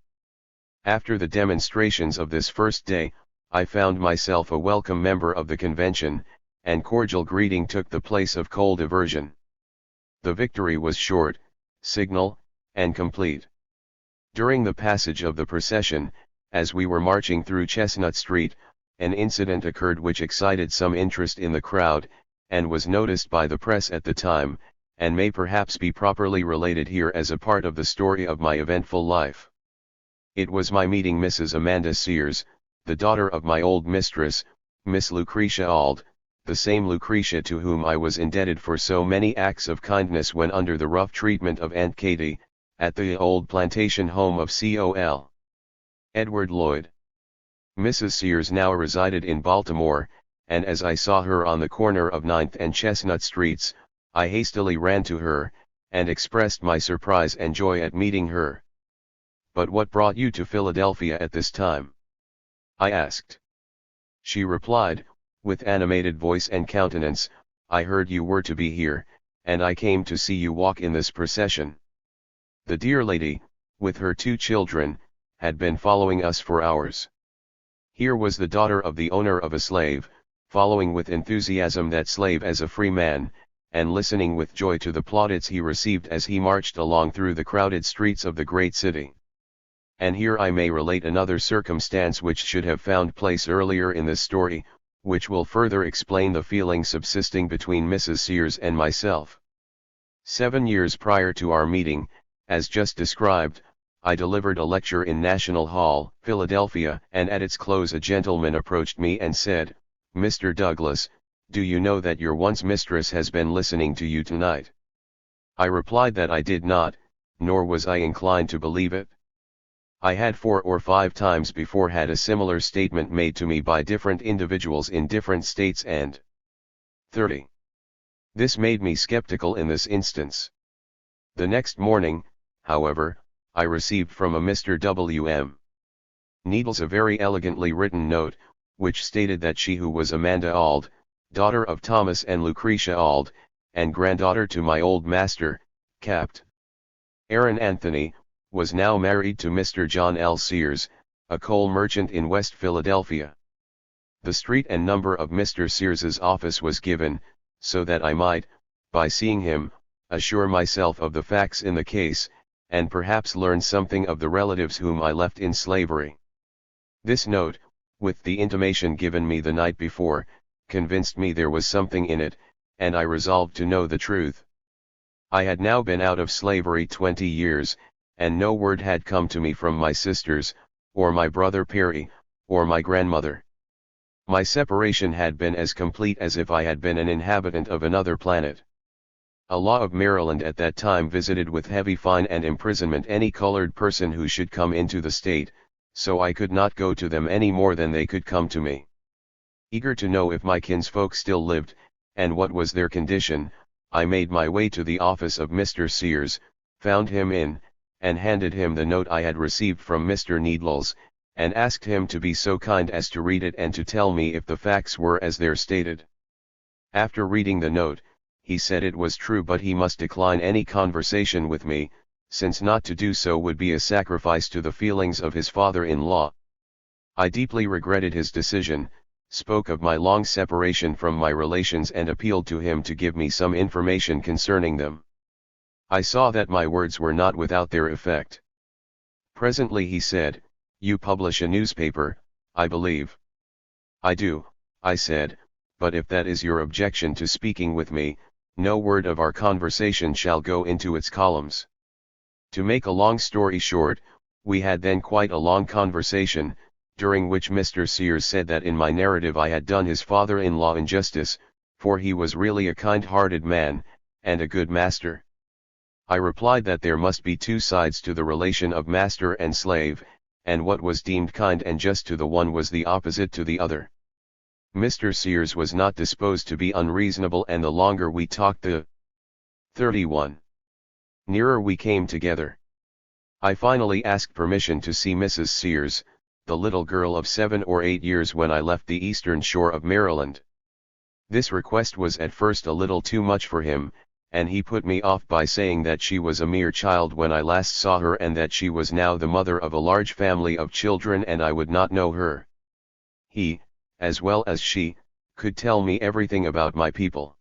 S1: After the demonstrations of this first day, I found myself a welcome member of the convention, and cordial greeting took the place of cold aversion. The victory was short, signal, and complete. During the passage of the procession, as we were marching through Chestnut Street, an incident occurred which excited some interest in the crowd, and was noticed by the press at the time, and may perhaps be properly related here as a part of the story of my eventful life. It was my meeting Mrs. Amanda Sears, the daughter of my old mistress, Miss Lucretia Auld, the same Lucretia to whom I was indebted for so many acts of kindness when under the rough treatment of Aunt Katy, at the old plantation home of Col. Edward Lloyd. Mrs. Sears now resided in Baltimore, and as I saw her on the corner of 9th and Chestnut Streets, I hastily ran to her, and expressed my surprise and joy at meeting her. "But what brought you to Philadelphia at this time?" I asked. She replied, with animated voice and countenance, "I heard you were to be here, and I came to see you walk in this procession." The dear lady, with her 2 children, had been following us for hours. Here was the daughter of the owner of a slave, following with enthusiasm that slave as a free man, and listening with joy to the plaudits he received as he marched along through the crowded streets of the great city. And here I may relate another circumstance which should have found place earlier in this story, which will further explain the feeling subsisting between Mrs. Sears and myself. 7 years prior to our meeting, as just described, I delivered a lecture in National Hall, Philadelphia, and at its close a gentleman approached me and said, "Mr. Douglas, do you know that your once mistress has been listening to you tonight?" I replied that I did not, nor was I inclined to believe it. I had 4 or 5 times before had a similar statement made to me by different individuals in different states and 30. This made me skeptical in this instance. The next morning, however, I received from a Mr. W.M. Needles a very elegantly written note, which stated that she who was Amanda Auld, daughter of Thomas and Lucretia Auld, and granddaughter to my old master, Capt. Aaron Anthony, was now married to Mr. John L. Sears, a coal merchant in West Philadelphia. The street and number of Mr. Sears's office was given, so that I might, by seeing him, assure myself of the facts in the case, and perhaps learn something of the relatives whom I left in slavery. This note, with the intimation given me the night before, convinced me there was something in it, and I resolved to know the truth. I had now been out of slavery 20 years, and no word had come to me from my sisters, or my brother Perry, or my grandmother. My separation had been as complete as if I had been an inhabitant of another planet. A law of Maryland at that time visited with heavy fine and imprisonment any colored person who should come into the state, so I could not go to them any more than they could come to me. Eager to know if my kinsfolk still lived, and what was their condition, I made my way to the office of Mr. Sears, found him in, and handed him the note I had received from Mr. Needles, and asked him to be so kind as to read it and to tell me if the facts were as there stated. After reading the note, he said it was true, but he must decline any conversation with me, since not to do so would be a sacrifice to the feelings of his father-in-law. I deeply regretted his decision, spoke of my long separation from my relations and appealed to him to give me some information concerning them. I saw that my words were not without their effect. Presently he said, "You publish a newspaper, I believe." "I do," I said, "but if that is your objection to speaking with me, no word of our conversation shall go into its columns." To make a long story short, we had then quite a long conversation, during which Mr. Sears said that in my narrative I had done his father-in-law injustice, for he was really a kind-hearted man, and a good master. I replied that there must be two sides to the relation of master and slave, and what was deemed kind and just to the one was the opposite to the other. Mr. Sears was not disposed to be unreasonable, and the longer we talked the 31 nearer we came together. I finally asked permission to see Mrs. Sears, the little girl of 7 or 8 years, when I left the eastern shore of Maryland. This request was at first a little too much for him, and he put me off by saying that she was a mere child when I last saw her, and that she was now the mother of a large family of children and I would not know her. He, as well as she, could tell me everything about my people.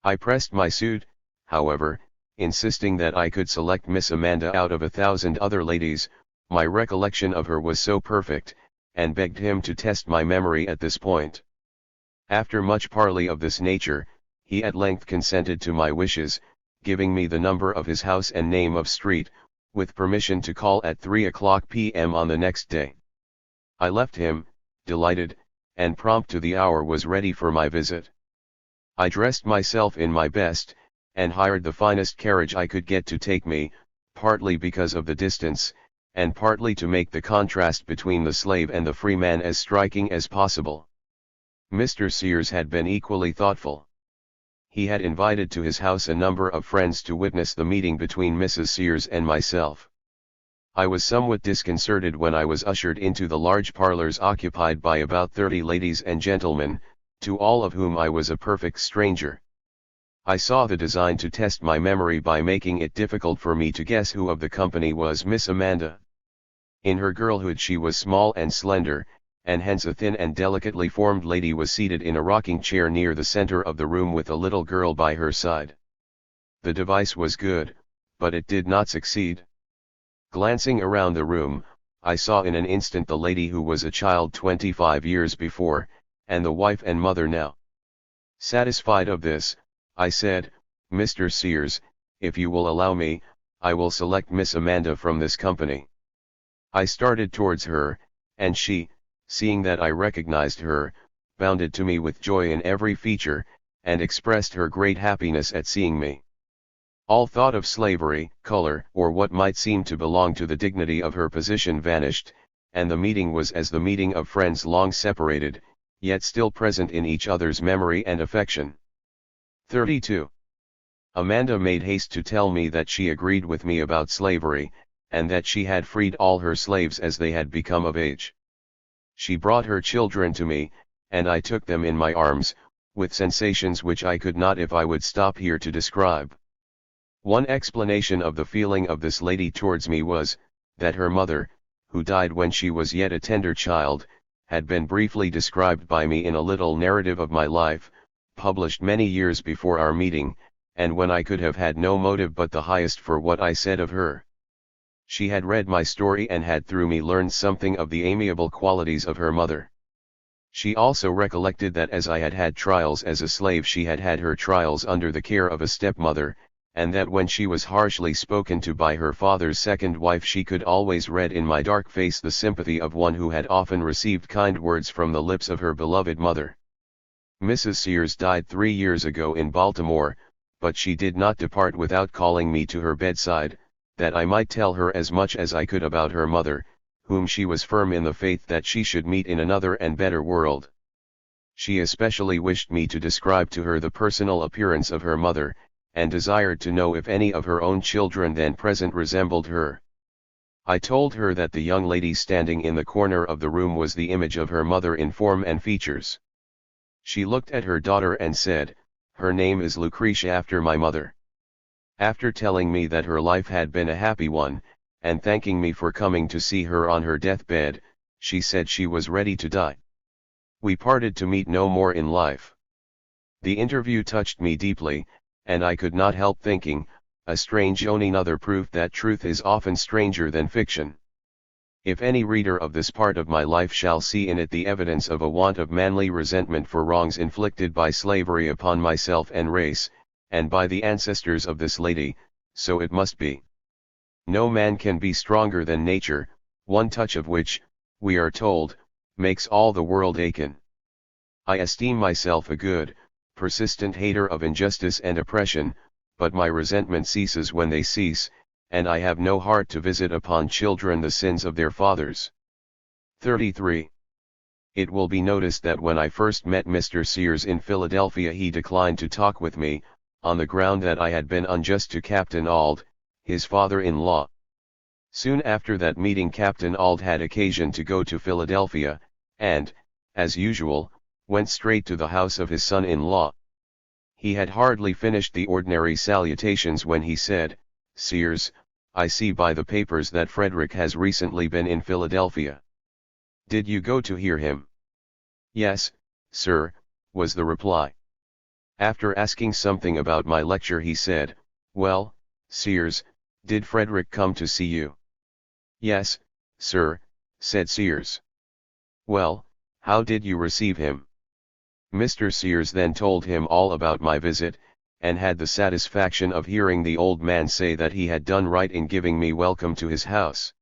S1: I pressed my suit, however, insisting that I could select Miss Amanda out of 1,000 other ladies. My recollection of her was so perfect, and begged him to test my memory at this point. After much parley of this nature, he at length consented to my wishes, giving me the number of his house and name of street, with permission to call at 3:00 p.m. on the next day. I left him, delighted, and prompt to the hour was ready for my visit. I dressed myself in my best, and hired the finest carriage I could get to take me, partly because of the distance, and partly to make the contrast between the slave and the free man as striking as possible. Mr. Sears had been equally thoughtful. He had invited to his house a number of friends to witness the meeting between Mrs. Sears and myself. I was somewhat disconcerted when I was ushered into the large parlors occupied by about 30 ladies and gentlemen, to all of whom I was a perfect stranger. I saw the design to test my memory by making it difficult for me to guess who of the company was Miss Amanda. In her girlhood she was small and slender, and hence a thin and delicately formed lady was seated in a rocking chair near the center of the room with a little girl by her side. The device was good, but it did not succeed. Glancing around the room, I saw in an instant the lady who was a child 25 years before, and the wife and mother now. Satisfied of this, I said, "Mr. Sears, if you will allow me, I will select Miss Amanda from this company." I started towards her, and she, seeing that I recognized her, bounded to me with joy in every feature, and expressed her great happiness at seeing me. All thought of slavery, color, or what might seem to belong to the dignity of her position vanished, and the meeting was as the meeting of friends long separated, yet still present in each other's memory and affection. 32. Amanda made haste to tell me that she agreed with me about slavery, and that she had freed all her slaves as they had become of age. She brought her children to me, and I took them in my arms, with sensations which I could not if I would stop here to describe. One explanation of the feeling of this lady towards me was, that her mother, who died when she was yet a tender child, had been briefly described by me in a little narrative of my life, published many years before our meeting, and when I could have had no motive but the highest for what I said of her. She had read my story and had through me learned something of the amiable qualities of her mother. She also recollected that as I had had trials as a slave she had had her trials under the care of a stepmother, and that when she was harshly spoken to by her father's second wife she could always read in my dark face the sympathy of one who had often received kind words from the lips of her beloved mother. Mrs. Sears died 3 years ago in Baltimore, but she did not depart without calling me to her bedside, that I might tell her as much as I could about her mother, whom she was firm in the faith that she should meet in another and better world. She especially wished me to describe to her the personal appearance of her mother, and desired to know if any of her own children then present resembled her. I told her that the young lady standing in the corner of the room was the image of her mother in form and features. She looked at her daughter and said, Her name is Lucretia after my mother. After telling me that her life had been a happy one, and thanking me for coming to see her on her deathbed, she said she was ready to die. We parted to meet no more in life. The interview touched me deeply, and I could not help thinking, a strange another proof that truth is often stranger than fiction. If any reader of this part of my life shall see in it the evidence of a want of manly resentment for wrongs inflicted by slavery upon myself and race, and by the ancestors of this lady, so it must be. No man can be stronger than nature, one touch of which, we are told, makes all the world akin. I esteem myself a good, persistent hater of injustice and oppression, but my resentment ceases when they cease, and I have no heart to visit upon children the sins of their fathers. 33. It will be noticed that when I first met Mr. Sears in Philadelphia he declined to talk with me, on the ground that I had been unjust to Captain Auld, his father-in-law. Soon after that meeting Captain Auld had occasion to go to Philadelphia, and, as usual, went straight to the house of his son-in-law. He had hardly finished the ordinary salutations when he said, "Sears, I see by the papers that Frederick has recently been in Philadelphia. Did you go to hear him?" "Yes, sir," was the reply. After asking something about my lecture he said, "Well, Sears, did Frederick come to see you?" "Yes, sir," said Sears. "Well, how did you receive him?" Mr. Sears then told him all about my visit, and had the satisfaction of hearing the old man say that he had done right in giving me welcome to his house.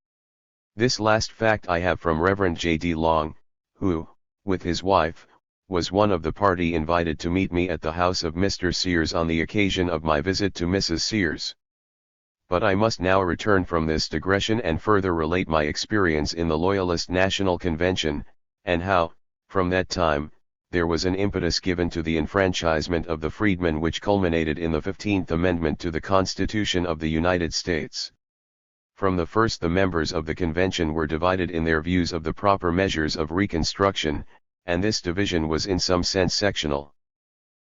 S1: This last fact I have from Reverend J. D. Long, who, with his wife, was one of the party invited to meet me at the house of Mr. Sears on the occasion of my visit to Mrs. Sears. But I must now return from this digression and further relate my experience in the Loyalist National Convention, and how, from that time, there was an impetus given to the enfranchisement of the freedmen which culminated in the 15th Amendment to the Constitution of the United States. From the first the members of the convention were divided in their views of the proper measures of Reconstruction, and this division was in some sense sectional.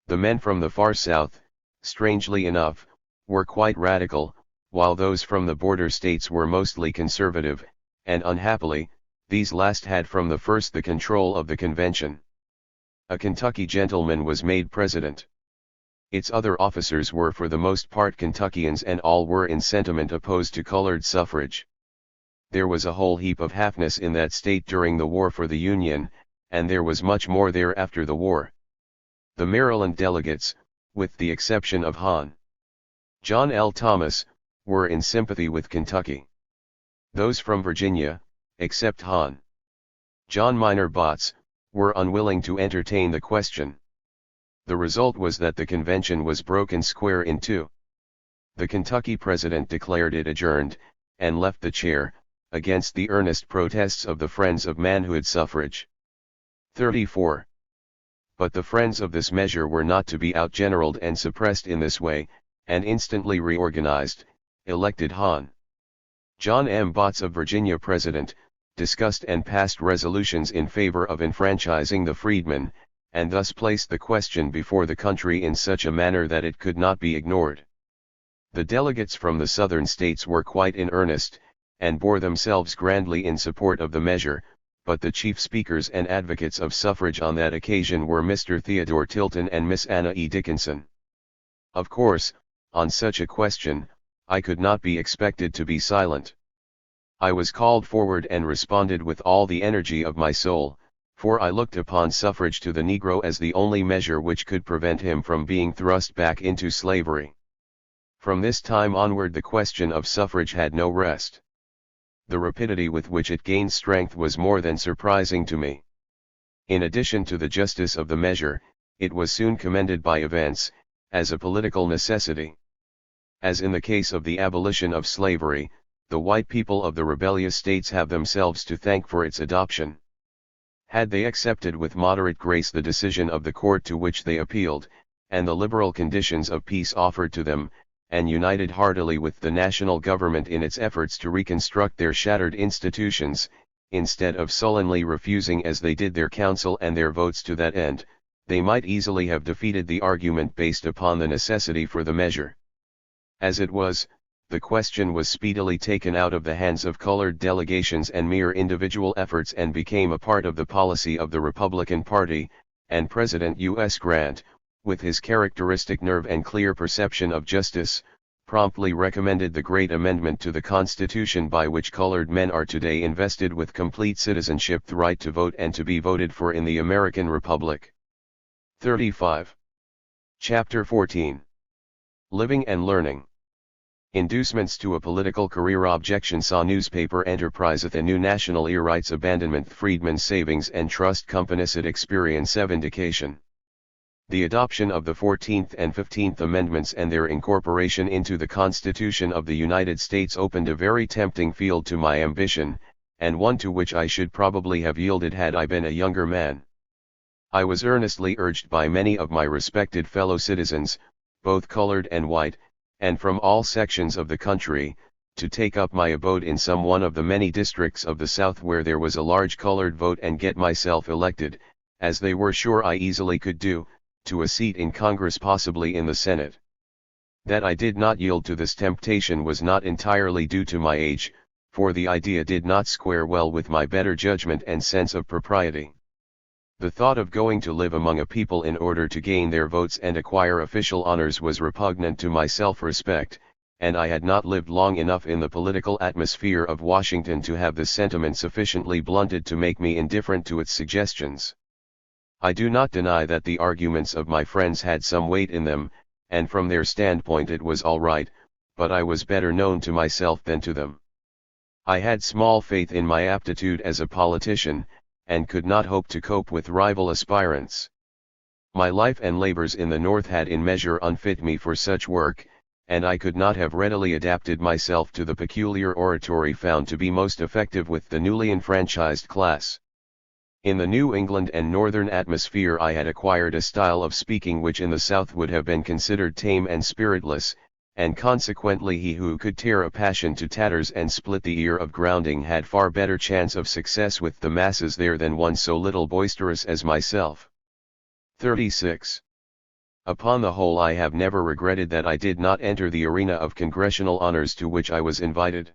S1: The men from the far South, strangely enough, were quite radical, while those from the border states were mostly conservative, and unhappily, these last had from the first the control of the convention. A Kentucky gentleman was made president. Its other officers were for the most part Kentuckians and all were in sentiment opposed to colored suffrage. There was a whole heap of halfness in that state during the war for the Union, and there was much more there after the war. The Maryland delegates, with the exception of Hon. John L. Thomas, were in sympathy with Kentucky. Those from Virginia, except Hon. John Minor Botts, were unwilling to entertain the question. The result was that the convention was broken square in two. The Kentucky president declared it adjourned, and left the chair, against the earnest protests of the Friends of Manhood Suffrage. 34. But the friends of this measure were not to be outgeneraled and suppressed in this way, and instantly reorganized, elected Hon. John M. Botts of Virginia president, discussed and passed resolutions in favor of enfranchising the freedmen, and thus placed the question before the country in such a manner that it could not be ignored. The delegates from the southern states were quite in earnest, and bore themselves grandly in support of the measure, but the chief speakers and advocates of suffrage on that occasion were Mr. Theodore Tilton and Miss Anna E. Dickinson. Of course, on such a question, I could not be expected to be silent. I was called forward and responded with all the energy of my soul, for I looked upon suffrage to the Negro as the only measure which could prevent him from being thrust back into slavery. From this time onward the question of suffrage had no rest. The rapidity with which it gained strength was more than surprising to me. In addition to the justice of the measure, it was soon commended by events, as a political necessity. As in the case of the abolition of slavery, the white people of the rebellious states have themselves to thank for its adoption. Had they accepted with moderate grace the decision of the court to which they appealed, and the liberal conditions of peace offered to them, and united heartily with the national government in its efforts to reconstruct their shattered institutions, instead of sullenly refusing as they did their counsel and their votes to that end, they might easily have defeated the argument based upon the necessity for the measure. As it was, the question was speedily taken out of the hands of colored delegations and mere individual efforts and became a part of the policy of the Republican Party, and President U.S. Grant, with his characteristic nerve and clear perception of justice, promptly recommended the great amendment to the Constitution by which colored men are today invested with complete citizenship, the right to vote and to be voted for in the American Republic. 35. Chapter 14. Living and Learning. Inducements to a political career. Objection. Saw newspaper enterpriseth a new national ear rights abandonment. Freedmen's Savings and Trust Companies. It experience vindication. The adoption of the 14th and 15th Amendments and their incorporation into the Constitution of the United States opened a very tempting field to my ambition, and one to which I should probably have yielded had I been a younger man. I was earnestly urged by many of my respected fellow citizens, both colored and white, and from all sections of the country, to take up my abode in some one of the many districts of the South where there was a large colored vote and get myself elected, as they were sure I easily could do, to a seat in Congress, possibly in the Senate. That I did not yield to this temptation was not entirely due to my age, for the idea did not square well with my better judgment and sense of propriety. The thought of going to live among a people in order to gain their votes and acquire official honors was repugnant to my self-respect, and I had not lived long enough in the political atmosphere of Washington to have this sentiment sufficiently blunted to make me indifferent to its suggestions. I do not deny that the arguments of my friends had some weight in them, and from their standpoint it was all right, but I was better known to myself than to them. I had small faith in my aptitude as a politician, and could not hope to cope with rival aspirants. My life and labors in the North had in measure unfit me for such work, and I could not have readily adapted myself to the peculiar oratory found to be most effective with the newly enfranchised class. In the New England and Northern atmosphere I had acquired a style of speaking which in the South would have been considered tame and spiritless, and consequently he who could tear a passion to tatters and split the ear of grounding had far better chance of success with the masses there than one so little boisterous as myself. 36. Upon the whole, I have never regretted that I did not enter the arena of congressional honors to which I was invited.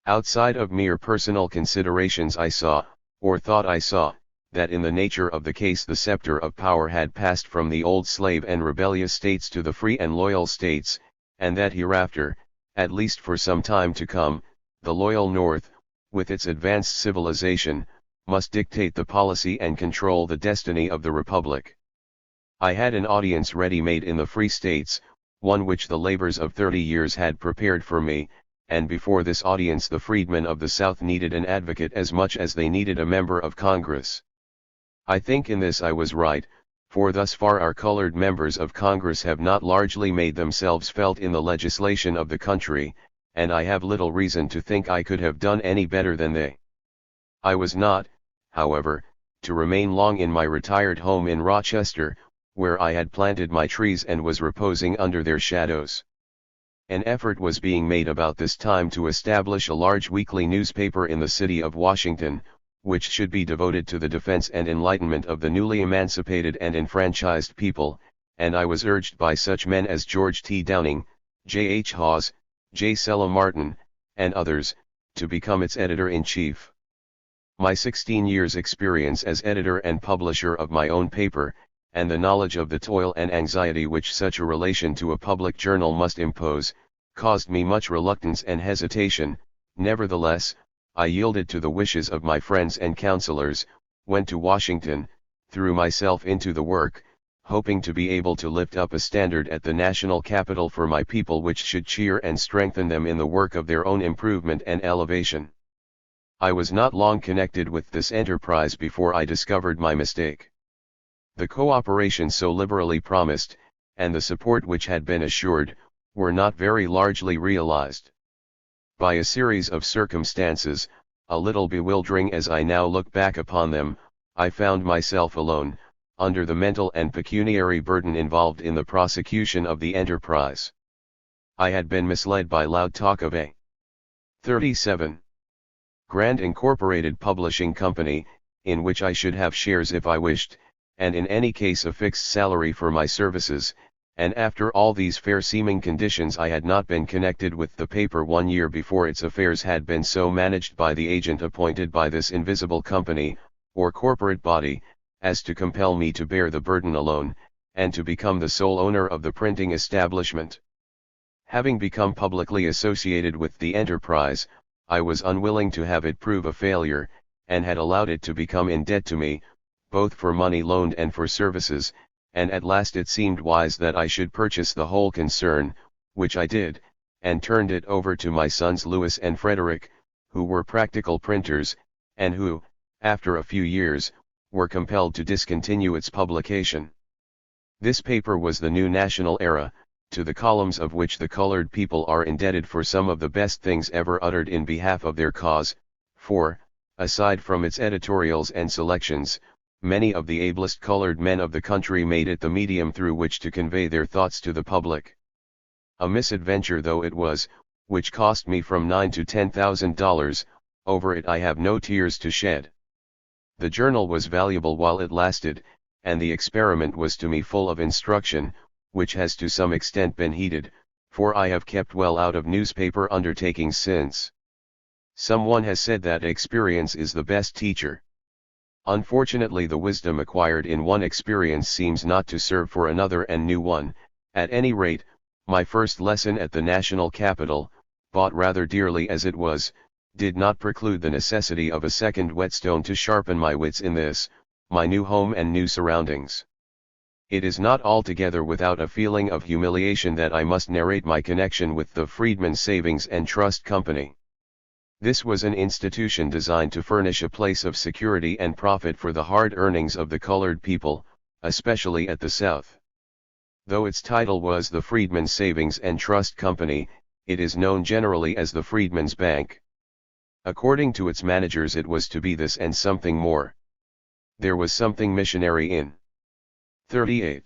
S1: Outside of mere personal considerations I saw, or thought I saw, that in the nature of the case the scepter of power had passed from the old slave and rebellious states to the free and loyal states, and that hereafter, at least for some time to come, the loyal North, with its advanced civilization, must dictate the policy and control the destiny of the Republic. I had an audience ready-made in the free states, one which the labors of 30 years had prepared for me, and before this audience the freedmen of the South needed an advocate as much as they needed a member of Congress. I think in this I was right, for thus far our colored members of Congress have not largely made themselves felt in the legislation of the country, and I have little reason to think I could have done any better than they. I was not, however, to remain long in my retired home in Rochester, where I had planted my trees and was reposing under their shadows. An effort was being made about this time to establish a large weekly newspaper in the city of Washington, which should be devoted to the defense and enlightenment of the newly emancipated and enfranchised people, and I was urged by such men as George T. Downing, J. H. Hawes, J. Sella Martin, and others, to become its editor-in-chief. My 16 years' experience as editor and publisher of my own paper, and the knowledge of the toil and anxiety which such a relation to a public journal must impose, caused me much reluctance and hesitation. Nevertheless, I yielded to the wishes of my friends and counselors, went to Washington, threw myself into the work, hoping to be able to lift up a standard at the national capital for my people which should cheer and strengthen them in the work of their own improvement and elevation. I was not long connected with this enterprise before I discovered my mistake. The cooperation so liberally promised, and the support which had been assured, were not very largely realized. By a series of circumstances, a little bewildering as I now look back upon them, I found myself alone, under the mental and pecuniary burden involved in the prosecution of the enterprise. I had been misled by loud talk of a 37. Grand Incorporated Publishing Company, in which I should have shares if I wished, and in any case a fixed salary for my services, and after all these fair-seeming conditions I had not been connected with the paper 1 year before its affairs had been so managed by the agent appointed by this invisible company, or corporate body, as to compel me to bear the burden alone, and to become the sole owner of the printing establishment. Having become publicly associated with the enterprise, I was unwilling to have it prove a failure, and had allowed it to become in debt to me, both for money loaned and for services, and at last it seemed wise that I should purchase the whole concern, which I did, and turned it over to my sons Louis and Frederick, who were practical printers, and who, after a few years, were compelled to discontinue its publication. This paper was the New National Era, to the columns of which the colored people are indebted for some of the best things ever uttered in behalf of their cause, for, aside from its editorials and selections, many of the ablest colored men of the country made it the medium through which to convey their thoughts to the public. A misadventure though it was, which cost me from $9,000 to $10,000, over it I have no tears to shed. The journal was valuable while it lasted, and the experiment was to me full of instruction, which has to some extent been heeded, for I have kept well out of newspaper undertakings since. Someone has said that experience is the best teacher. Unfortunately, the wisdom acquired in one experience seems not to serve for another and new one. At any rate, my first lesson at the national capital, bought rather dearly as it was, did not preclude the necessity of a second whetstone to sharpen my wits in this, my new home and new surroundings. It is not altogether without a feeling of humiliation that I must narrate my connection with the Freedmen's Savings and Trust Company. This was an institution designed to furnish a place of security and profit for the hard earnings of the colored people, especially at the South. Though its title was the Freedmen's Savings and Trust Company, it is known generally as the Freedmen's Bank. According to its managers, it was to be this and something more. There was something missionary in 38.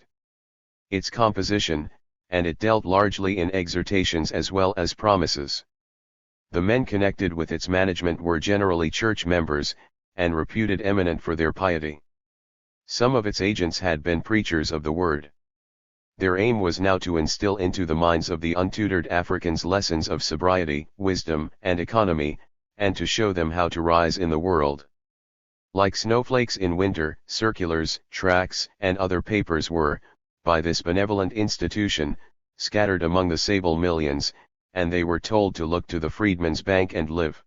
S1: Its composition, and it dealt largely in exhortations as well as promises. The men connected with its management were generally church members, and reputed eminent for their piety. Some of its agents had been preachers of the word. Their aim was now to instill into the minds of the untutored Africans lessons of sobriety, wisdom, and economy, and to show them how to rise in the world. Like snowflakes in winter, circulars, tracts, and other papers were, by this benevolent institution, scattered among the sable millions, and they were told to look to the Freedmen's Bank and live.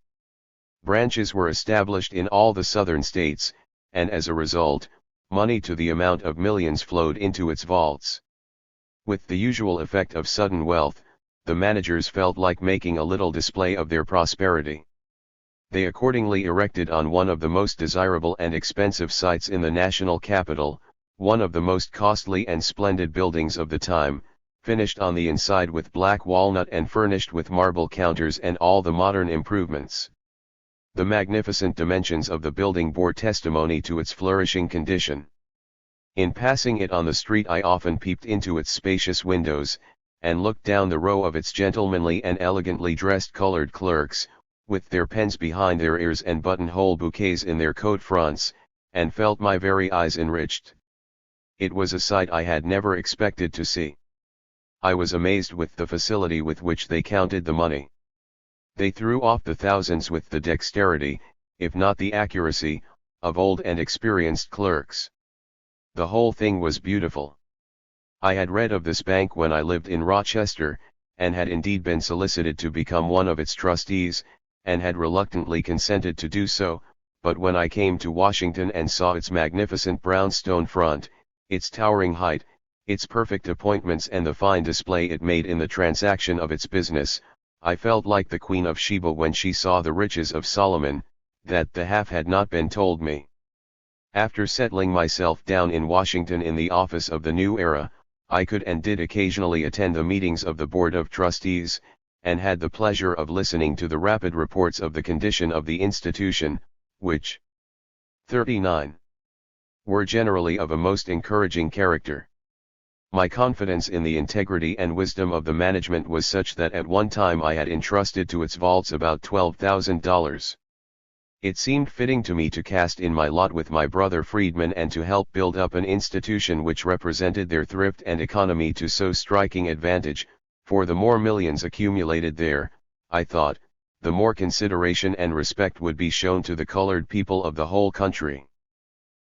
S1: Branches were established in all the southern states, and as a result, money to the amount of millions flowed into its vaults. With the usual effect of sudden wealth, the managers felt like making a little display of their prosperity. They accordingly erected on one of the most desirable and expensive sites in the national capital, one of the most costly and splendid buildings of the time, finished on the inside with black walnut and furnished with marble counters and all the modern improvements. The magnificent dimensions of the building bore testimony to its flourishing condition. In passing it on the street I often peeped into its spacious windows, and looked down the row of its gentlemanly and elegantly dressed colored clerks, with their pens behind their ears and buttonhole bouquets in their coat fronts, and felt my very eyes enriched. It was a sight I had never expected to see. I was amazed with the facility with which they counted the money. They threw off the thousands with the dexterity, if not the accuracy, of old and experienced clerks. The whole thing was beautiful. I had read of this bank when I lived in Rochester, and had indeed been solicited to become one of its trustees, and had reluctantly consented to do so, but when I came to Washington and saw its magnificent brownstone front, its towering height, its perfect appointments and the fine display it made in the transaction of its business, I felt like the Queen of Sheba when she saw the riches of Solomon, that the half had not been told me. After settling myself down in Washington in the office of the New Era, I could and did occasionally attend the meetings of the Board of Trustees, and had the pleasure of listening to the rapid reports of the condition of the institution, which 39. Were generally of a most encouraging character. My confidence in the integrity and wisdom of the management was such that at one time I had entrusted to its vaults about $12,000. It seemed fitting to me to cast in my lot with my brother freedmen and to help build up an institution which represented their thrift and economy to so striking advantage, for the more millions accumulated there, I thought, the more consideration and respect would be shown to the colored people of the whole country.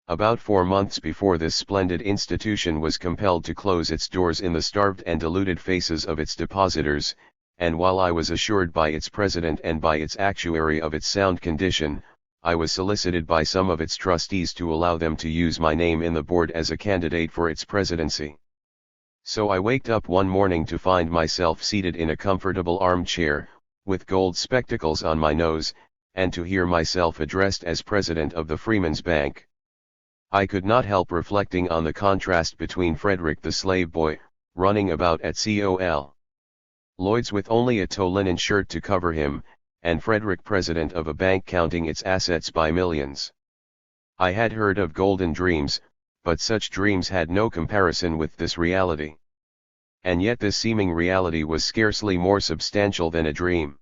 S1: About 4 months before this splendid institution was compelled to close its doors in the starved and deluded faces of its depositors, and while I was assured by its president and by its actuary of its sound condition, I was solicited by some of its trustees to allow them to use my name in the board as a candidate for its presidency. So I waked up one morning to find myself seated in a comfortable armchair, with gold spectacles on my nose, and to hear myself addressed as president of the Freeman's Bank. I could not help reflecting on the contrast between Frederick the slave boy, running about at Col. Lloyd's with only a tow linen shirt to cover him, and Frederick president of a bank counting its assets by millions. I had heard of golden dreams, but such dreams had no comparison with this reality. And yet this seeming reality was scarcely more substantial than a dream.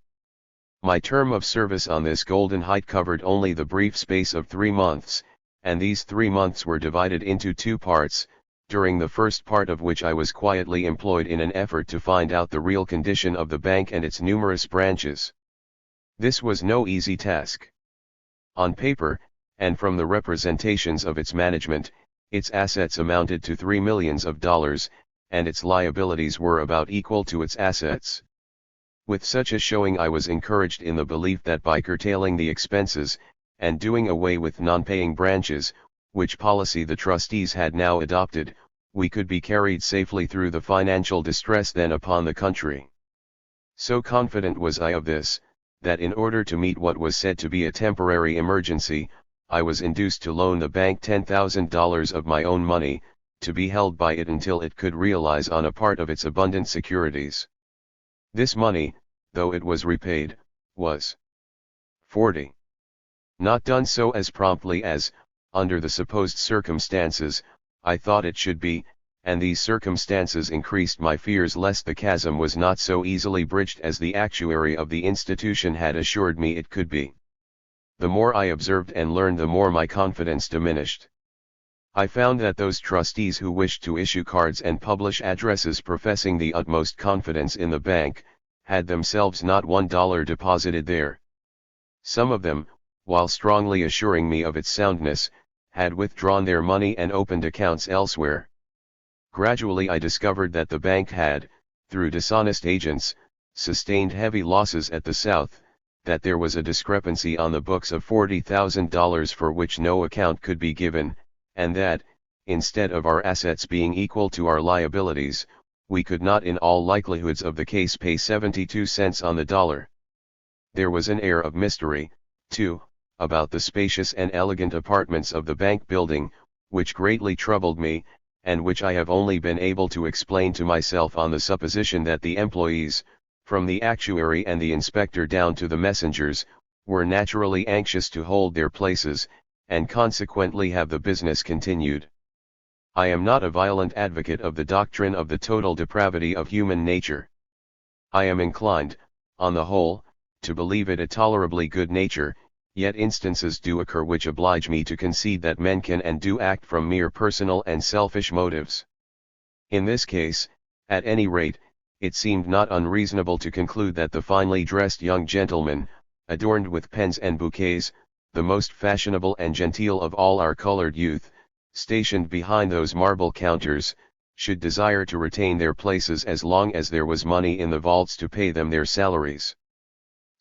S1: My term of service on this golden height covered only the brief space of 3 months, and these 3 months were divided into 2 parts, during the first part of which I was quietly employed in an effort to find out the real condition of the bank and its numerous branches. This was no easy task. On paper, and from the representations of its management, its assets amounted to $3 millions, and its liabilities were about equal to its assets. With such a showing I was encouraged in the belief that by curtailing the expenses, and doing away with non-paying branches, which policy the trustees had now adopted, we could be carried safely through the financial distress then upon the country. So confident was I of this, that in order to meet what was said to be a temporary emergency, I was induced to loan the bank $10,000 of my own money, to be held by it until it could realize on a part of its abundant securities. This money, though it was repaid, was 40. Not done so as promptly as, under the supposed circumstances, I thought it should be, and these circumstances increased my fears lest the chasm was not so easily bridged as the actuary of the institution had assured me it could be. The more I observed and learned, the more my confidence diminished. I found that those trustees who wished to issue cards and publish addresses professing the utmost confidence in the bank, had themselves not $1 deposited there. Some of them, while strongly assuring me of its soundness, had withdrawn their money and opened accounts elsewhere. Gradually I discovered that the bank had, through dishonest agents, sustained heavy losses at the South, that there was a discrepancy on the books of $40,000 for which no account could be given, and that, instead of our assets being equal to our liabilities, we could not in all likelihoods of the case pay 72 cents on the dollar. There was an air of mystery, too, about the spacious and elegant apartments of the bank building, which greatly troubled me, and which I have only been able to explain to myself on the supposition that the employees, from the actuary and the inspector down to the messengers, were naturally anxious to hold their places, and consequently have the business continued. I am not a violent advocate of the doctrine of the total depravity of human nature. I am inclined, on the whole, to believe it a tolerably good nature, yet instances do occur which oblige me to concede that men can and do act from mere personal and selfish motives. In this case, at any rate, it seemed not unreasonable to conclude that the finely dressed young gentleman, adorned with pens and bouquets, the most fashionable and genteel of all our colored youth, stationed behind those marble counters, should desire to retain their places as long as there was money in the vaults to pay them their salaries.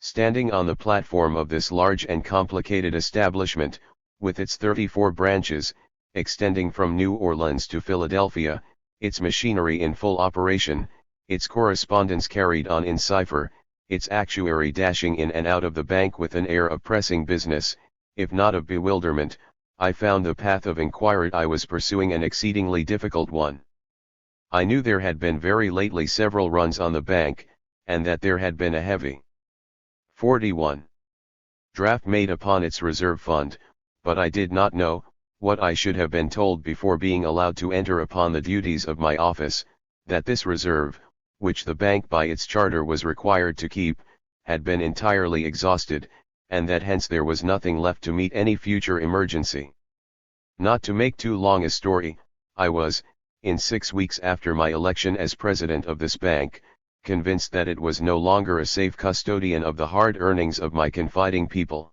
S1: Standing on the platform of this large and complicated establishment, with its 34 branches, extending from New Orleans to Philadelphia, its machinery in full operation, its correspondence carried on in cipher, its actuary dashing in and out of the bank with an air of pressing business, if not of bewilderment, I found the path of inquiry I was pursuing an exceedingly difficult one. I knew there had been very lately several runs on the bank, and that there had been a heavy 41 draft made upon its reserve fund, but I did not know, what I should have been told before being allowed to enter upon the duties of my office, that this reserve, which the bank by its charter was required to keep, had been entirely exhausted, and that hence there was nothing left to meet any future emergency. Not to make too long a story, I was, in 6 weeks after my election as president of this bank, convinced that it was no longer a safe custodian of the hard earnings of my confiding people.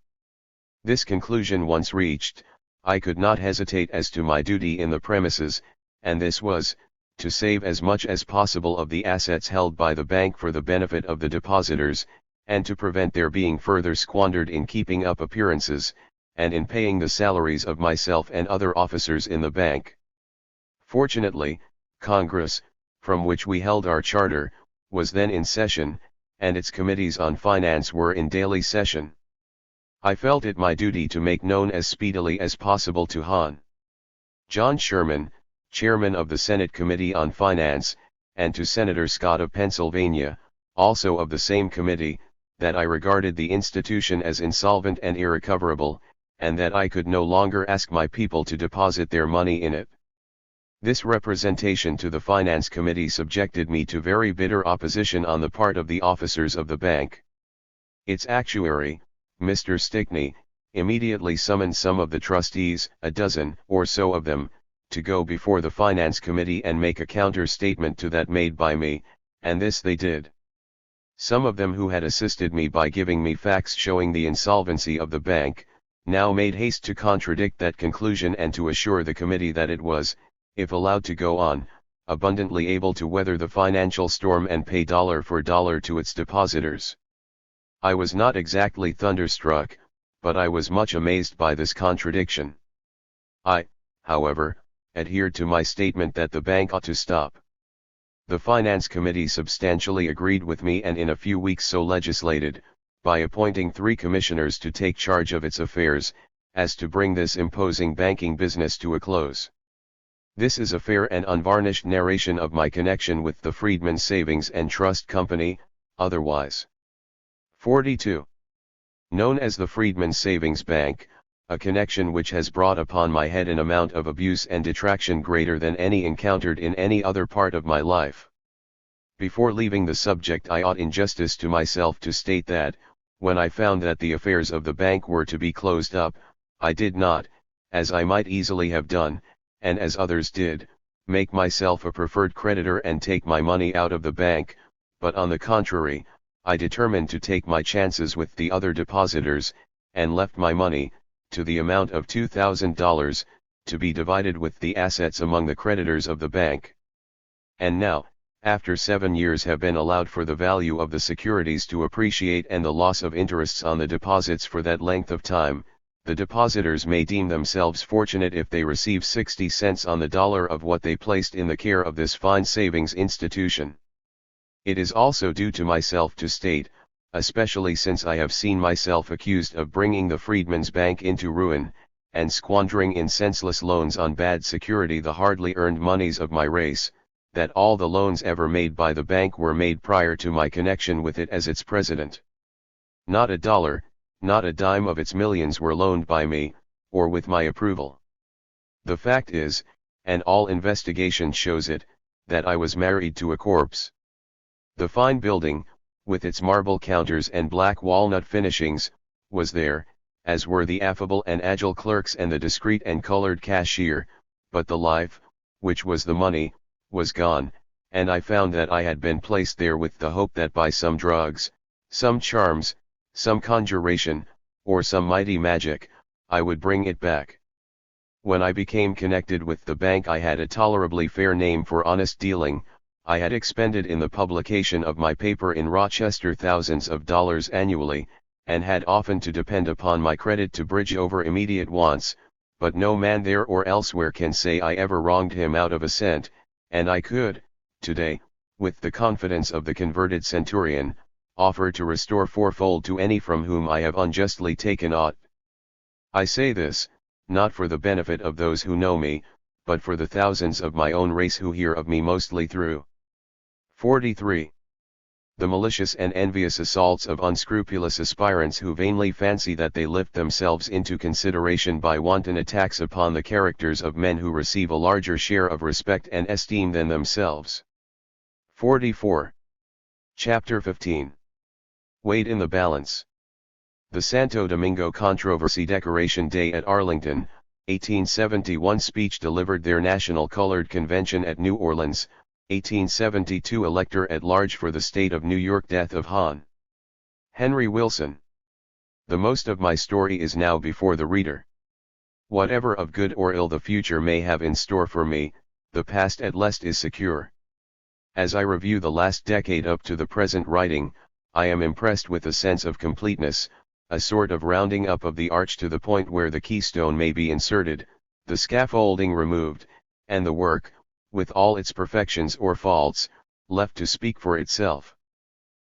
S1: This conclusion once reached, I could not hesitate as to my duty in the premises, and this was, to save as much as possible of the assets held by the bank for the benefit of the depositors, and to prevent their being further squandered in keeping up appearances, and in paying the salaries of myself and other officers in the bank. Fortunately, Congress, from which we held our charter, was then in session, and its committees on finance were in daily session. I felt it my duty to make known as speedily as possible to Hon. John Sherman, chairman of the Senate Committee on Finance, and to Senator Scott of Pennsylvania, also of the same committee, that I regarded the institution as insolvent and irrecoverable, and that I could no longer ask my people to deposit their money in it. This representation to the Finance Committee subjected me to very bitter opposition on the part of the officers of the bank. Its actuary, Mr. Stickney, immediately summoned some of the trustees, a dozen or so of them, to go before the Finance Committee and make a counter-statement to that made by me, and this they did. Some of them who had assisted me by giving me facts showing the insolvency of the bank, now made haste to contradict that conclusion and to assure the committee that it was, if allowed to go on, abundantly able to weather the financial storm and pay dollar for dollar to its depositors. I was not exactly thunderstruck, but I was much amazed by this contradiction. I, however, adhered to my statement that the bank ought to stop. The Finance Committee substantially agreed with me and in a few weeks so legislated, by appointing 3 commissioners to take charge of its affairs, as to bring this imposing banking business to a close. This is a fair and unvarnished narration of my connection with the Freedmen Savings and Trust Company, otherwise 42. Known as the Freedmen Savings Bank, a connection which has brought upon my head an amount of abuse and detraction greater than any encountered in any other part of my life. Before leaving the subject, I ought in justice to myself to state that, when I found that the affairs of the bank were to be closed up, I did not, as I might easily have done, and as others did, make myself a preferred creditor and take my money out of the bank, but on the contrary, I determined to take my chances with the other depositors, and left my money, to the amount of $2,000, to be divided with the assets among the creditors of the bank. And now, after 7 years have been allowed for the value of the securities to appreciate and the loss of interests on the deposits for that length of time, the depositors may deem themselves fortunate if they receive 60 cents on the dollar of what they placed in the care of this fine savings institution. It is also due to myself to state, especially since I have seen myself accused of bringing the Freedmen's Bank into ruin, and squandering in senseless loans on bad security the hardly earned monies of my race, that all the loans ever made by the bank were made prior to my connection with it as its president. Not a dollar, not a dime of its millions were loaned by me, or with my approval. The fact is, and all investigation shows it, that I was married to a corpse. The fine building, with its marble counters and black walnut finishings, was there, as were the affable and agile clerks and the discreet and colored cashier, but the life, which was the money, was gone, and I found that I had been placed there with the hope that by some drugs, some charms, some conjuration, or some mighty magic, I would bring it back. When I became connected with the bank, I had a tolerably fair name for honest dealing. I had expended in the publication of my paper in Rochester thousands of dollars annually, and had often to depend upon my credit to bridge over immediate wants, but no man there or elsewhere can say I ever wronged him out of a cent, and I could, today, with the confidence of the converted centurion, offer to restore fourfold to any from whom I have unjustly taken aught. I say this, not for the benefit of those who know me, but for the thousands of my own race who hear of me mostly through 43. The malicious and envious assaults of unscrupulous aspirants who vainly fancy that they lift themselves into consideration by wanton attacks upon the characters of men who receive a larger share of respect and esteem than themselves. 44. Chapter 15. Weighed in the balance. The Santo Domingo Controversy Decoration Day at Arlington, 1871 speech delivered their National Colored Convention at New Orleans, 1872 Elector at large for the state of New York. Death of Hon. Henry Wilson. The most of my story is now before the reader. Whatever of good or ill the future may have in store for me, the past at least is secure. As I review the last decade up to the present writing, I am impressed with a sense of completeness, a sort of rounding up of the arch to the point where the keystone may be inserted, the scaffolding removed, and the work, with all its perfections or faults, left to speak for itself.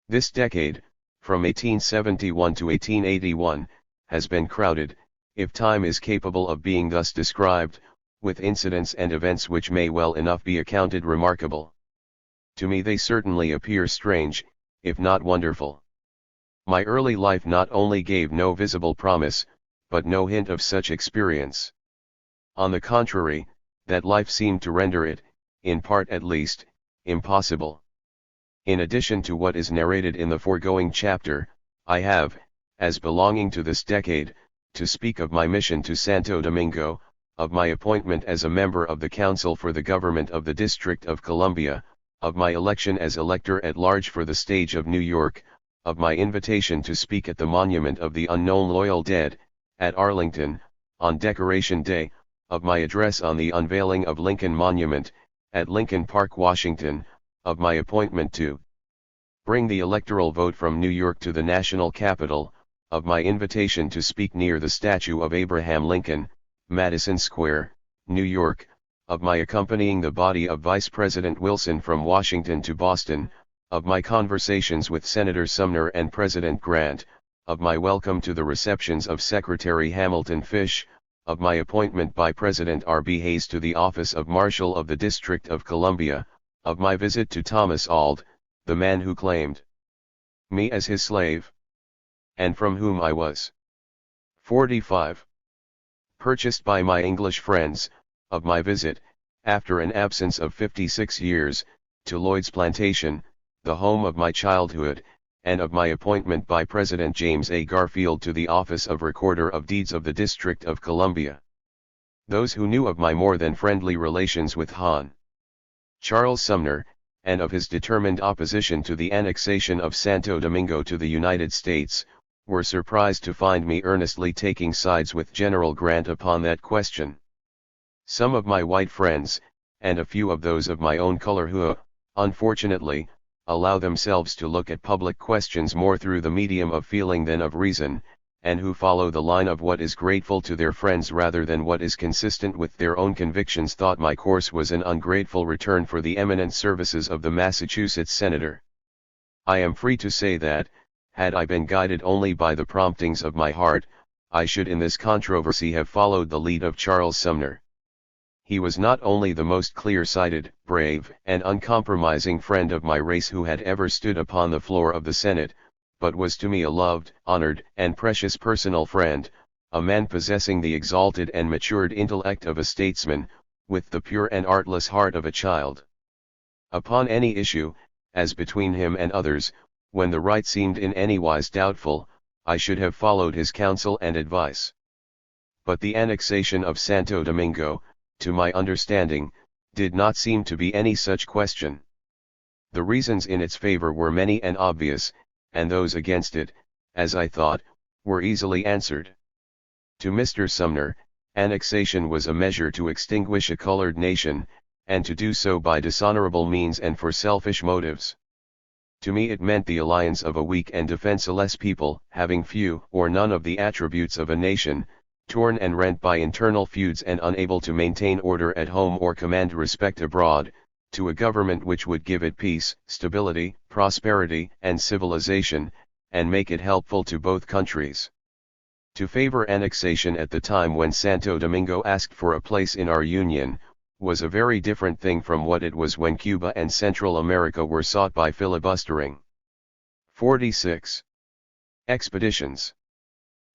S1: This decade, from 1871 to 1881, has been crowded, if time is capable of being thus described, with incidents and events which may well enough be accounted remarkable. To me they certainly appear strange, if not wonderful. My early life not only gave no visible promise, but no hint of such experience. On the contrary, that life seemed to render it, in part at least, impossible. In addition to what is narrated in the foregoing chapter, I have, as belonging to this decade, to speak of my mission to Santo Domingo, of my appointment as a member of the Council for the Government of the District of Columbia, of my election as Elector at large for the stage of New York, of my invitation to speak at the Monument of the Unknown Loyal Dead, at Arlington, on Decoration Day, of my address on the unveiling of Lincoln Monument, at Lincoln Park, Washington, of my appointment to bring the electoral vote from New York to the national capital, of my invitation to speak near the statue of Abraham Lincoln, Madison Square, New York, of my accompanying the body of Vice President Wilson from Washington to Boston, of my conversations with Senator Sumner and President Grant, of my welcome to the receptions of Secretary Hamilton Fish, of my appointment by President R.B. Hayes to the office of Marshal of the District of Columbia, of my visit to Thomas Auld, the man who claimed me as his slave, and from whom I was 45. Purchased by my English friends, of my visit, after an absence of 56 years, to Lloyd's Plantation, the home of my childhood, and of my appointment by President James A. Garfield to the office of Recorder of Deeds of the District of Columbia. Those who knew of my more than friendly relations with Hon. Charles Sumner, and of his determined opposition to the annexation of Santo Domingo to the United States, were surprised to find me earnestly taking sides with General Grant upon that question. Some of my white friends, and a few of those of my own color who, unfortunately, allow themselves to look at public questions more through the medium of feeling than of reason, and who follow the line of what is grateful to their friends rather than what is consistent with their own convictions, thought my course was an ungrateful return for the eminent services of the Massachusetts senator. I am free to say that, had I been guided only by the promptings of my heart, I should in this controversy have followed the lead of Charles Sumner. He was not only the most clear-sighted, brave, and uncompromising friend of my race who had ever stood upon the floor of the Senate, but was to me a loved, honored, and precious personal friend, a man possessing the exalted and matured intellect of a statesman, with the pure and artless heart of a child. Upon any issue, as between him and others, when the right seemed in any wise doubtful, I should have followed his counsel and advice. But the annexation of Santo Domingo, to my understanding, did not seem to be any such question. The reasons in its favor were many and obvious, and those against it, as I thought, were easily answered. To Mr. Sumner, annexation was a measure to extinguish a colored nation, and to do so by dishonorable means and for selfish motives. To me it meant the alliance of a weak and defenseless people, having few or none of the attributes of a nation, torn and rent by internal feuds and unable to maintain order at home or command respect abroad, to a government which would give it peace, stability, prosperity, and civilization, and make it helpful to both countries. To favor annexation at the time when Santo Domingo asked for a place in our union, was a very different thing from what it was when Cuba and Central America were sought by filibustering. 46. Expeditions.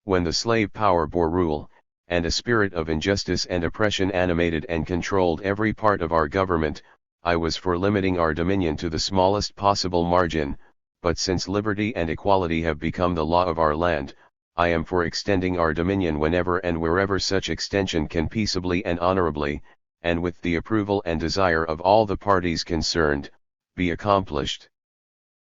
S1: When the slave power bore rule, and a spirit of injustice and oppression animated and controlled every part of our government, I was for limiting our dominion to the smallest possible margin, but since liberty and equality have become the law of our land, I am for extending our dominion whenever and wherever such extension can peaceably and honorably, and with the approval and desire of all the parties concerned, be accomplished.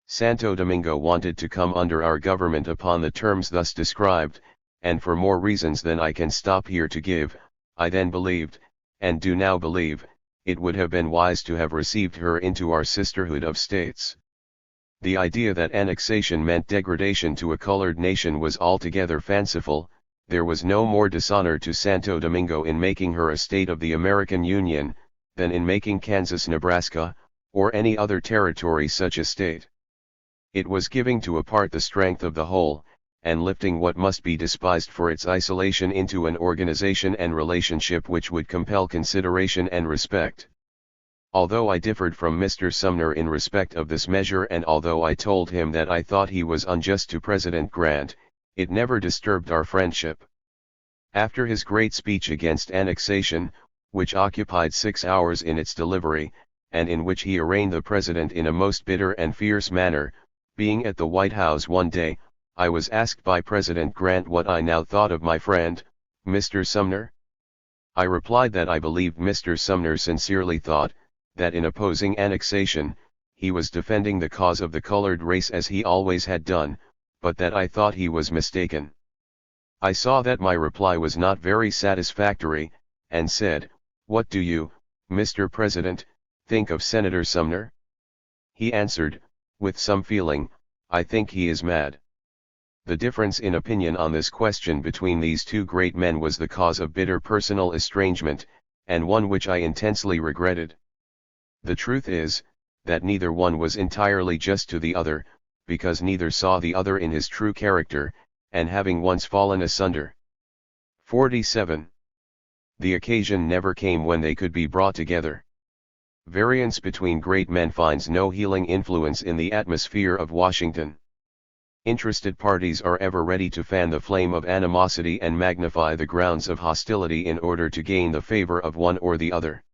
S1: Santo Domingo wanted to come under our government upon the terms thus described, and for more reasons than I can stop here to give. I then believed, and do now believe, it would have been wise to have received her into our sisterhood of states. The idea that annexation meant degradation to a colored nation was altogether fanciful. There was no more dishonor to Santo Domingo in making her a state of the American Union, than in making Kansas, Nebraska, or any other territory such a state. It was giving to a part the strength of the whole, and lifting what must be despised for its isolation into an organization and relationship which would compel consideration and respect. Although I differed from Mr. Sumner in respect of this measure, and although I told him that I thought he was unjust to President Grant, it never disturbed our friendship. After his great speech against annexation, which occupied 6 hours in its delivery, and in which he arraigned the President in a most bitter and fierce manner, being at the White House one day, I was asked by President Grant what I now thought of my friend, Mr. Sumner. I replied that I believed Mr. Sumner sincerely thought, that in opposing annexation, he was defending the cause of the colored race as he always had done, but that I thought he was mistaken. I saw that my reply was not very satisfactory, and said, "What do you, Mr. President, think of Senator Sumner?" He answered, with some feeling, "I think he is mad." The difference in opinion on this question between these two great men was the cause of bitter personal estrangement, and one which I intensely regretted. The truth is, that neither one was entirely just to the other, because neither saw the other in his true character, and having once fallen asunder. 47. The occasion never came when they could be brought together. Variance between great men finds no healing influence in the atmosphere of Washington. Interested parties are ever ready to fan the flame of animosity and magnify the grounds of hostility in order to gain the favor of one or the other.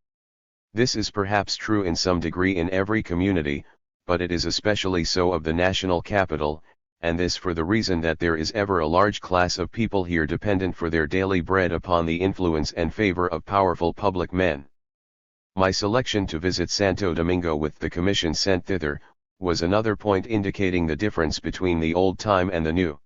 S1: This is perhaps true in some degree in every community, but it is especially so of the national capital, and this for the reason that there is ever a large class of people here dependent for their daily bread upon the influence and favor of powerful public men. My selection to visit Santo Domingo with the commission sent thither, was another point indicating the difference between the old time and the new.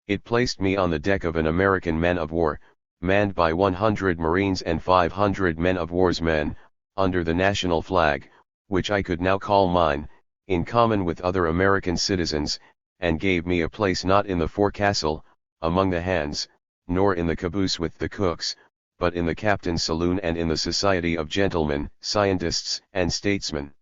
S1: It placed me on the deck of an American man of war, manned by 100 Marines and 500 men of war's men, under the national flag, which I could now call mine, in common with other American citizens, and gave me a place not in the forecastle, among the hands, nor in the caboose with the cooks, but in the captain's saloon and in the society of gentlemen, scientists, and statesmen.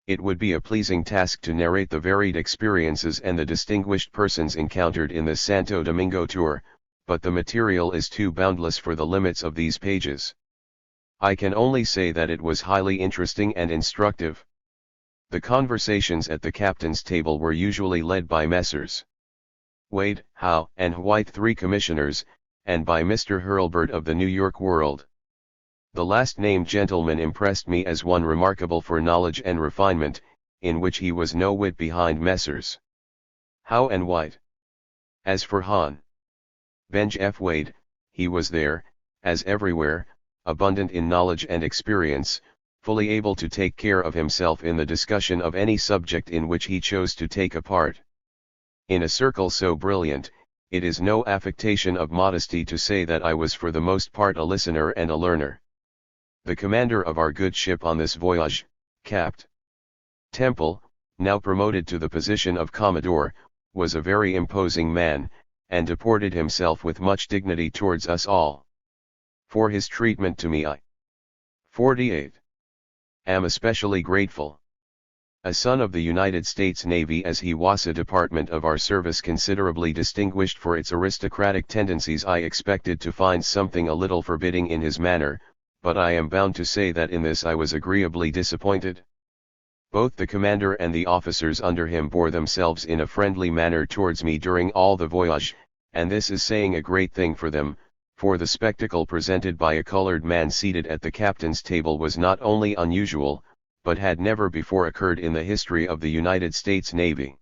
S1: It would be a pleasing task to narrate the varied experiences and the distinguished persons encountered in this Santo Domingo tour, but the material is too boundless for the limits of these pages. I can only say that it was highly interesting and instructive. The conversations at the captain's table were usually led by Messrs. Wade, Howe, and White, 3 commissioners, and by Mr. Hurlburt of the New York World. The last named gentleman impressed me as one remarkable for knowledge and refinement, in which he was no whit behind Messrs. Howe and White. As for Hon. Benj F. Wade, he was there, as everywhere, abundant in knowledge and experience, fully able to take care of himself in the discussion of any subject in which he chose to take a part. In a circle so brilliant, it is no affectation of modesty to say that I was for the most part a listener and a learner. The commander of our good ship on this voyage, Capt. Temple, now promoted to the position of Commodore, was a very imposing man, and deported himself with much dignity towards us all. For his treatment to me I 48. Am especially grateful. A son of the United States Navy as he was, a department of our service considerably distinguished for its aristocratic tendencies, I expected to find something a little forbidding in his manner, but I am bound to say that in this I was agreeably disappointed. Both the commander and the officers under him bore themselves in a friendly manner towards me during all the voyage, and this is saying a great thing for them, for the spectacle presented by a colored man seated at the captain's table was not only unusual, but had never before occurred in the history of the United States Navy.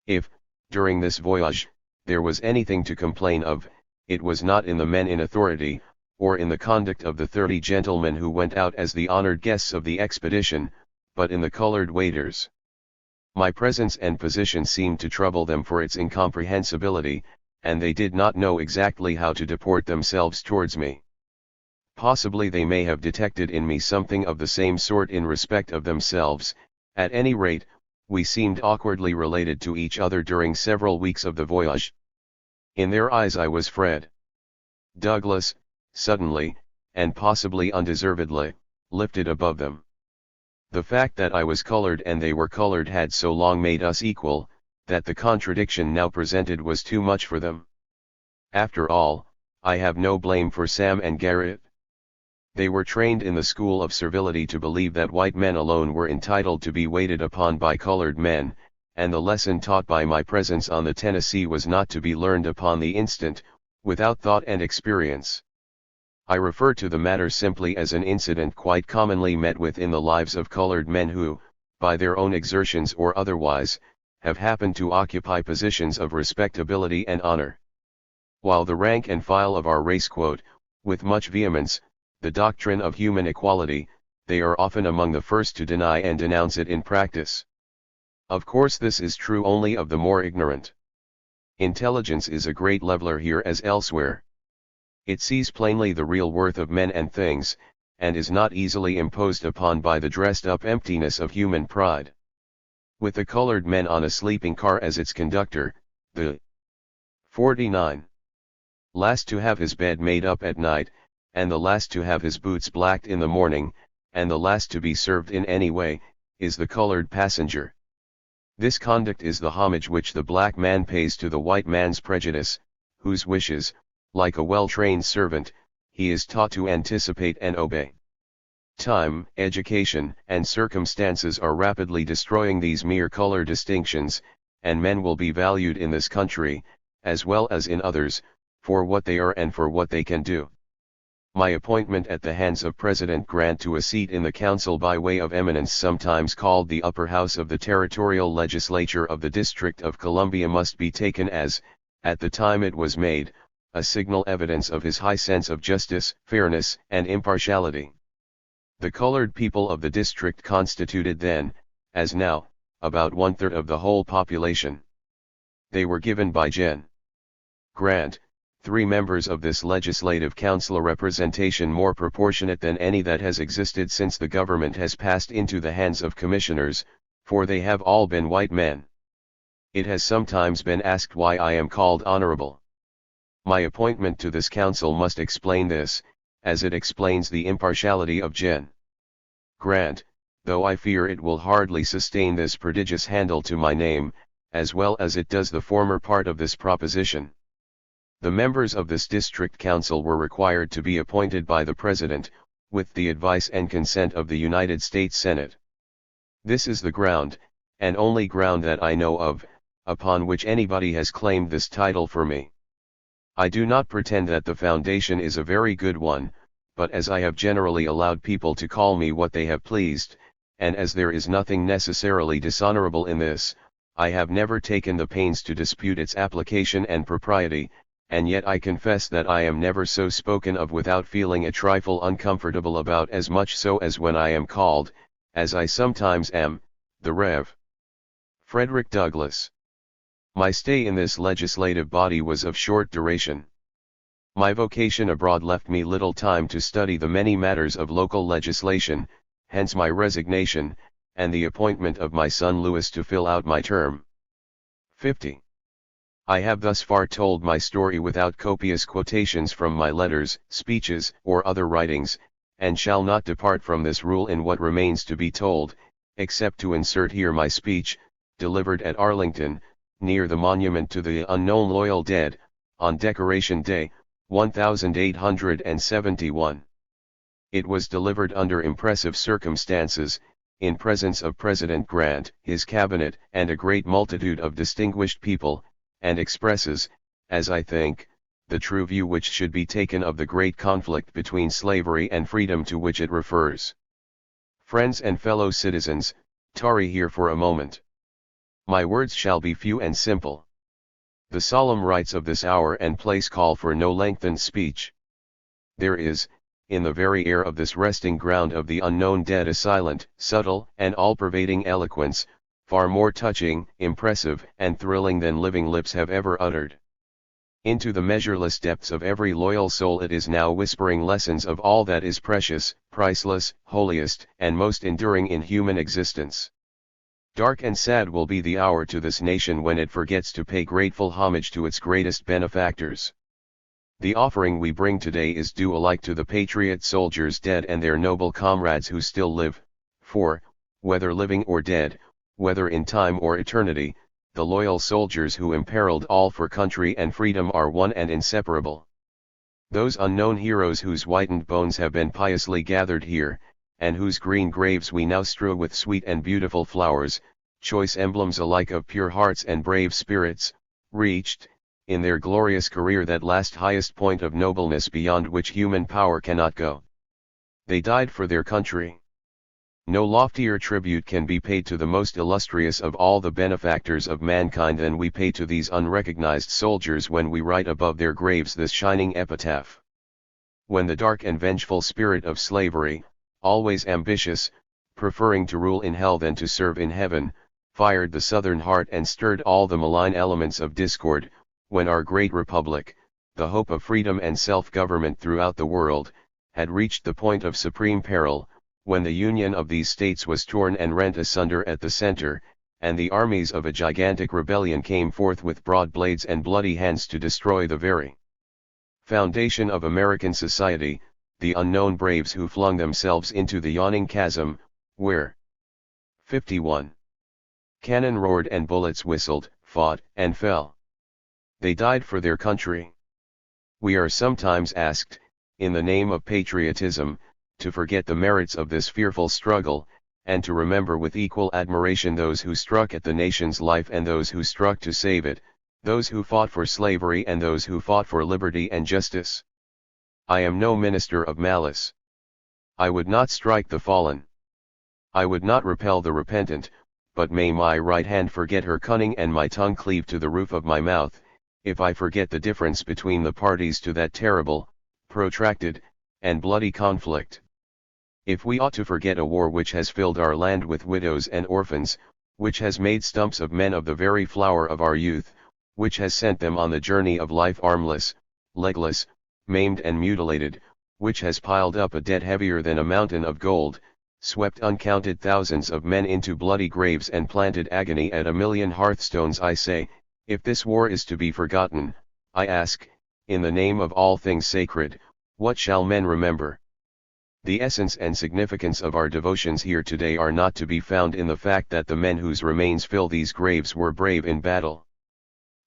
S1: If, during this voyage, there was anything to complain of, it was not in the men in authority, or in the conduct of the 30 gentlemen who went out as the honored guests of the expedition, but in the colored waiters. My presence and position seemed to trouble them for its incomprehensibility, and they did not know exactly how to deport themselves towards me. Possibly they may have detected in me something of the same sort in respect of themselves. At any rate, we seemed awkwardly related to each other during several weeks of the voyage. In their eyes I was Fred Douglass, suddenly, and possibly undeservedly, lifted above them. The fact that I was colored and they were colored had so long made us equal, that the contradiction now presented was too much for them. After all, I have no blame for Sam and Garrett. They were trained in the school of servility to believe that white men alone were entitled to be waited upon by colored men, and the lesson taught by my presence on the Tennessee was not to be learned upon the instant, without thought and experience. I refer to the matter simply as an incident quite commonly met with in the lives of colored men who, by their own exertions or otherwise, have happened to occupy positions of respectability and honor. While the rank and file of our race quote, with much vehemence, the doctrine of human equality, they are often among the first to deny and denounce it in practice. Of course this is true only of the more ignorant. Intelligence is a great leveler here as elsewhere. It sees plainly the real worth of men and things, and is not easily imposed upon by the dressed-up emptiness of human pride. With the colored men on a sleeping car as its conductor, the 49. last to have his bed made up at night, and the last to have his boots blacked in the morning, and the last to be served in any way, is the colored passenger. This conduct is the homage which the black man pays to the white man's prejudice, whose wishes, like a well-trained servant, he is taught to anticipate and obey. Time, education, and circumstances are rapidly destroying these mere color distinctions, and men will be valued in this country, as well as in others, for what they are and for what they can do. My appointment at the hands of President Grant to a seat in the council by way of eminence, sometimes called the upper house of the territorial legislature of the District of Columbia, must be taken as, at the time it was made, a signal evidence of his high sense of justice, fairness, and impartiality. The colored people of the district constituted then, as now, about 1/3 of the whole population. They were given by Gen. Grant 3 members of this legislative council, a representation more proportionate than any that has existed since the government has passed into the hands of commissioners, for they have all been white men. It has sometimes been asked why I am called honorable. My appointment to this council must explain this, as it explains the impartiality of Gen. Grant, though I fear it will hardly sustain this prodigious handle to my name, as well as it does the former part of this proposition. The members of this district council were required to be appointed by the President, with the advice and consent of the United States Senate. This is the ground, and only ground that I know of, upon which anybody has claimed this title for me. I do not pretend that the foundation is a very good one, but as I have generally allowed people to call me what they have pleased, and as there is nothing necessarily dishonorable in this, I have never taken the pains to dispute its application and propriety, and yet I confess that I am never so spoken of without feeling a trifle uncomfortable about, as much so as when I am called, as I sometimes am, the Rev. Frederick Douglass. My stay in this legislative body was of short duration. My vocation abroad left me little time to study the many matters of local legislation, hence my resignation, and the appointment of my son Louis to fill out my term. 50. I have thus far told my story without copious quotations from my letters, speeches, or other writings, and shall not depart from this rule in what remains to be told, except to insert here my speech, delivered at Arlington, near the monument to the unknown loyal dead, on Decoration Day, 1871. It was delivered under impressive circumstances, in presence of President Grant, his cabinet, and a great multitude of distinguished people, and expresses, as I think, the true view which should be taken of the great conflict between slavery and freedom to which it refers. Friends and fellow citizens, tarry here for a moment. My words shall be few and simple. The solemn rites of this hour and place call for no lengthened speech. There is, in the very air of this resting ground of the unknown dead, a silent, subtle, and all-pervading eloquence, far more touching, impressive, and thrilling than living lips have ever uttered. Into the measureless depths of every loyal soul it is now whispering lessons of all that is precious, priceless, holiest, and most enduring in human existence. Dark and sad will be the hour to this nation when it forgets to pay grateful homage to its greatest benefactors. The offering we bring today is due alike to the patriot soldiers dead and their noble comrades who still live, for, whether living or dead, whether in time or eternity, the loyal soldiers who imperiled all for country and freedom are one and inseparable. Those unknown heroes whose whitened bones have been piously gathered here, and whose green graves we now strew with sweet and beautiful flowers, choice emblems alike of pure hearts and brave spirits, reached, in their glorious career, that last highest point of nobleness beyond which human power cannot go. They died for their country. No loftier tribute can be paid to the most illustrious of all the benefactors of mankind than we pay to these unrecognized soldiers when we write above their graves this shining epitaph. When the dark and vengeful spirit of slavery, always ambitious, preferring to rule in hell than to serve in heaven, fired the Southern heart and stirred all the malign elements of discord, when our great republic, the hope of freedom and self-government throughout the world, had reached the point of supreme peril, when the union of these states was torn and rent asunder at the center, and the armies of a gigantic rebellion came forth with broad blades and bloody hands to destroy the very foundation of American society, the unknown braves who flung themselves into the yawning chasm, where 51 cannon roared and bullets whistled, fought, and fell. They died for their country. We are sometimes asked, in the name of patriotism, to forget the merits of this fearful struggle, and to remember with equal admiration those who struck at the nation's life and those who struck to save it, those who fought for slavery and those who fought for liberty and justice. I am no minister of malice. I would not strike the fallen. I would not repel the repentant, but may my right hand forget her cunning and my tongue cleave to the roof of my mouth, if I forget the difference between the parties to that terrible, protracted, and bloody conflict. If we ought to forget a war which has filled our land with widows and orphans, which has made stumps of men of the very flower of our youth, which has sent them on the journey of life armless, legless, maimed and mutilated, which has piled up a debt heavier than a mountain of gold, swept uncounted thousands of men into bloody graves and planted agony at a million hearthstones, I say, if this war is to be forgotten, I ask, in the name of all things sacred, what shall men remember? The essence and significance of our devotions here today are not to be found in the fact that the men whose remains fill these graves were brave in battle.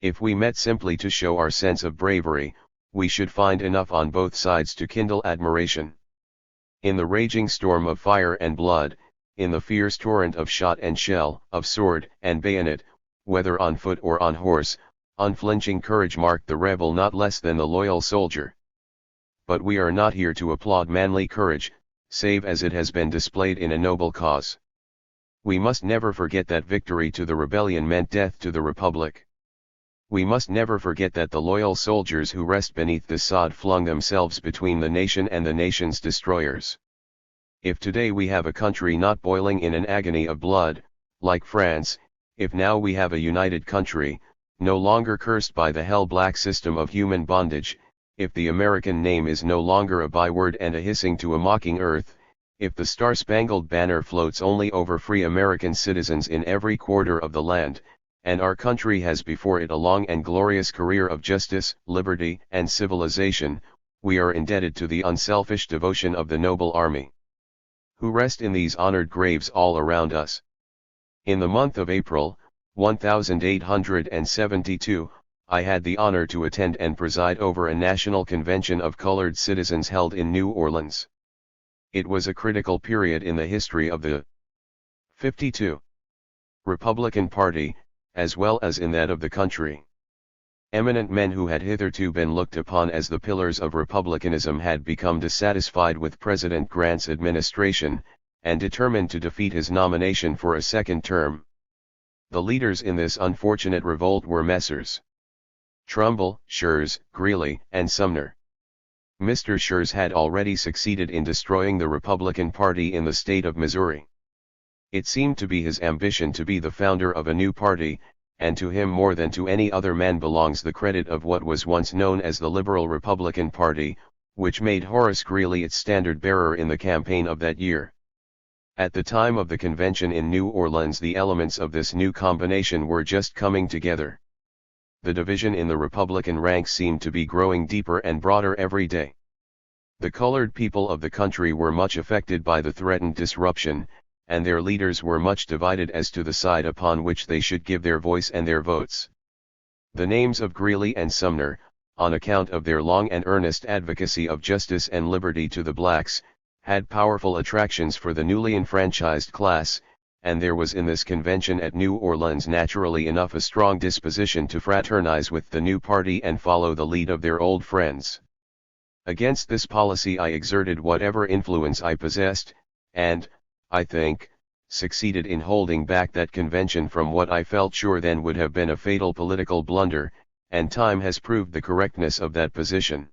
S1: If we met simply to show our sense of bravery, we should find enough on both sides to kindle admiration. In the raging storm of fire and blood, in the fierce torrent of shot and shell, of sword and bayonet, whether on foot or on horse, unflinching courage marked the rebel not less than the loyal soldier. But we are not here to applaud manly courage, save as it has been displayed in a noble cause. We must never forget that victory to the rebellion meant death to the republic. We must never forget that the loyal soldiers who rest beneath this sod flung themselves between the nation and the nation's destroyers. If today we have a country not boiling in an agony of blood, like France, if now we have a united country, no longer cursed by the hell-black system of human bondage, if the American name is no longer a byword and a hissing to a mocking earth, if the star-spangled banner floats only over free American citizens in every quarter of the land, and our country has before it a long and glorious career of justice, liberty, and civilization, we are indebted to the unselfish devotion of the noble army, who rest in these honored graves all around us. In the month of April, 1872, I had the honor to attend and preside over a national convention of colored citizens held in New Orleans. It was a critical period in the history of the 52 Republican Party, as well as in that of the country. Eminent men who had hitherto been looked upon as the pillars of republicanism had become dissatisfied with President Grant's administration, and determined to defeat his nomination for a second term. The leaders in this unfortunate revolt were Messrs. Trumbull, Schurz, Greeley, and Sumner. Mr. Schurz had already succeeded in destroying the Republican Party in the state of Missouri. It seemed to be his ambition to be the founder of a new party, and to him more than to any other man belongs the credit of what was once known as the Liberal Republican Party, which made Horace Greeley its standard-bearer in the campaign of that year. At the time of the convention in New Orleans, the elements of this new combination were just coming together. The division in the Republican ranks seemed to be growing deeper and broader every day. The colored people of the country were much affected by the threatened disruption, and their leaders were much divided as to the side upon which they should give their voice and their votes. The names of Greeley and Sumner, on account of their long and earnest advocacy of justice and liberty to the blacks, had powerful attractions for the newly enfranchised class, and there was in this convention at New Orleans naturally enough a strong disposition to fraternize with the new party and follow the lead of their old friends. Against this policy I exerted whatever influence I possessed, and, I think, succeeded in holding back that convention from what I felt sure then would have been a fatal political blunder, and time has proved the correctness of that position.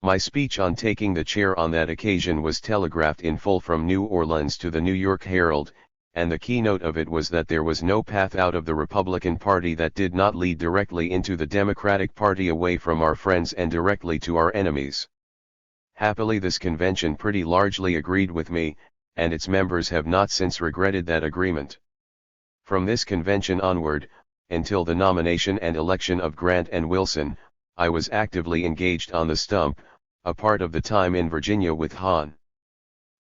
S1: My speech on taking the chair on that occasion was telegraphed in full from New Orleans to the New York Herald, and the keynote of it was that there was no path out of the Republican Party that did not lead directly into the Democratic Party, away from our friends and directly to our enemies. Happily this convention pretty largely agreed with me, and its members have not since regretted that agreement. From this convention onward, until the nomination and election of Grant and Wilson, I was actively engaged on the stump, a part of the time in Virginia with Hon.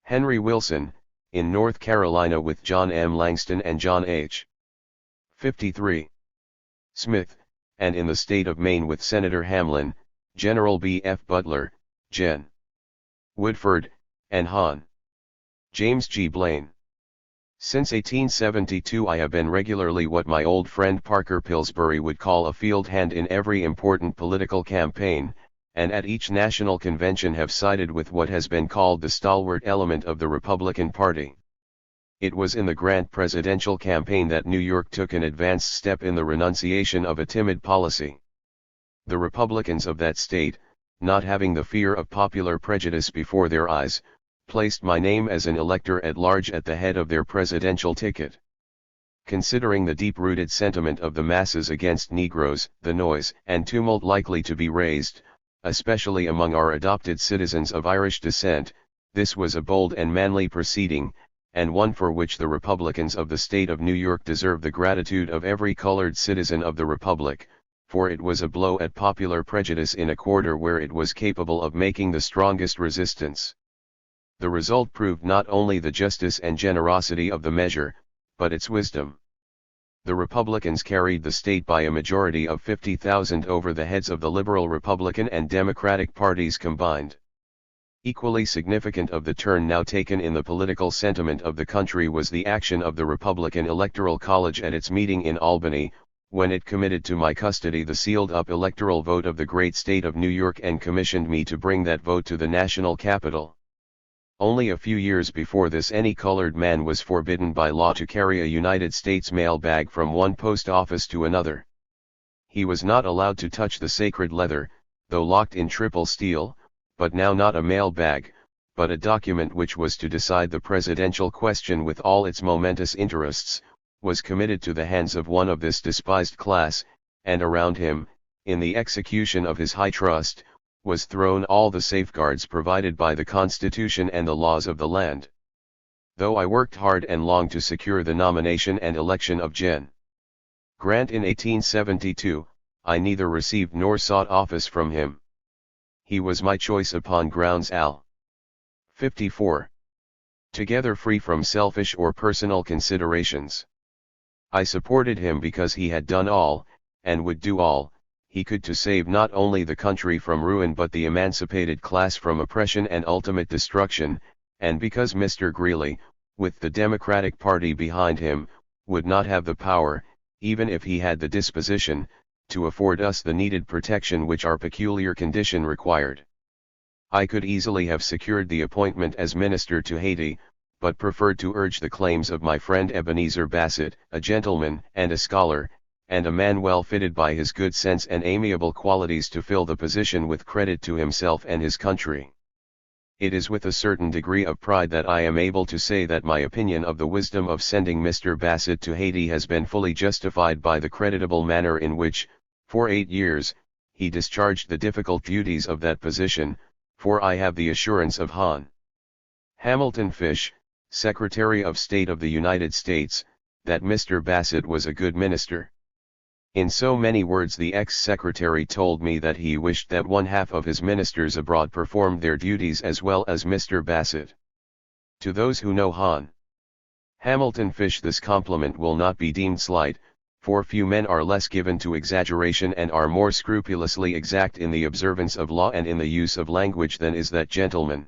S1: Henry Wilson, in North Carolina with John M. Langston and John H. 53. Smith, and in the state of Maine with Senator Hamlin, General B. F. Butler, Gen. Woodford, and Hon. James G. Blaine. Since 1872 I have been regularly what my old friend Parker Pillsbury would call a field hand in every important political campaign, and at each national convention have sided with what has been called the stalwart element of the Republican Party. It was in the Grant presidential campaign that New York took an advanced step in the renunciation of a timid policy. The Republicans of that state, not having the fear of popular prejudice before their eyes, placed my name as an elector at large at the head of their presidential ticket. Considering the deep-rooted sentiment of the masses against Negroes, the noise and tumult likely to be raised, especially among our adopted citizens of Irish descent, this was a bold and manly proceeding, and one for which the Republicans of the state of New York deserve the gratitude of every colored citizen of the Republic, for it was a blow at popular prejudice in a quarter where it was capable of making the strongest resistance. The result proved not only the justice and generosity of the measure, but its wisdom. The Republicans carried the state by a majority of 50,000 over the heads of the Liberal Republican and Democratic parties combined. Equally significant of the turn now taken in the political sentiment of the country was the action of the Republican Electoral College at its meeting in Albany, when it committed to my custody the sealed-up electoral vote of the great state of New York and commissioned me to bring that vote to the national capital. Only a few years before this any colored man was forbidden by law to carry a United States mail bag from one post office to another. He was not allowed to touch the sacred leather, though locked in triple steel, but now not a mail bag, but a document which was to decide the presidential question with all its momentous interests, was committed to the hands of one of this despised class, and around him, in the execution of his high trust, was thrown all the safeguards provided by the Constitution and the laws of the land. Though I worked hard and long to secure the nomination and election of Gen. Grant in 1872, I neither received nor sought office from him. He was my choice upon grounds Al. 54. Together free from selfish or personal considerations. I supported him because he had done all, and would do all, he could to save not only the country from ruin but the emancipated class from oppression and ultimate destruction, and because Mr. Greeley, with the Democratic Party behind him, would not have the power, even if he had the disposition, to afford us the needed protection which our peculiar condition required. I could easily have secured the appointment as minister to Haiti, but preferred to urge the claims of my friend Ebenezer Bassett, a gentleman and a scholar, and a man well fitted by his good sense and amiable qualities to fill the position with credit to himself and his country. It is with a certain degree of pride that I am able to say that my opinion of the wisdom of sending Mr. Bassett to Haiti has been fully justified by the creditable manner in which, for 8 years, he discharged the difficult duties of that position, for I have the assurance of Hon. Hamilton Fish, Secretary of State of the United States, that Mr. Bassett was a good minister. In so many words the ex-secretary told me that he wished that one half of his ministers abroad performed their duties as well as Mr. Bassett. To those who know Hon. Hamilton Fish this compliment will not be deemed slight, for few men are less given to exaggeration and are more scrupulously exact in the observance of law and in the use of language than is that gentleman.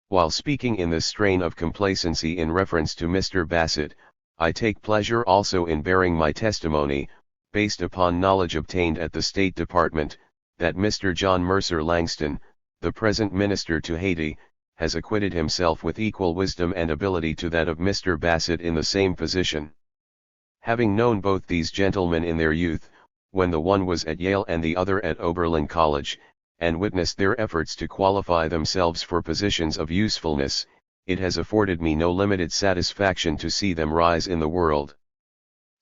S1: While speaking in this strain of complacency in reference to Mr. Bassett, I take pleasure also in bearing my testimony, based upon knowledge obtained at the State Department, that Mr. John Mercer Langston, the present minister to Haiti, has acquitted himself with equal wisdom and ability to that of Mr. Bassett in the same position. Having known both these gentlemen in their youth, when the one was at Yale and the other at Oberlin College, and witnessed their efforts to qualify themselves for positions of usefulness, it has afforded me no limited satisfaction to see them rise in the world.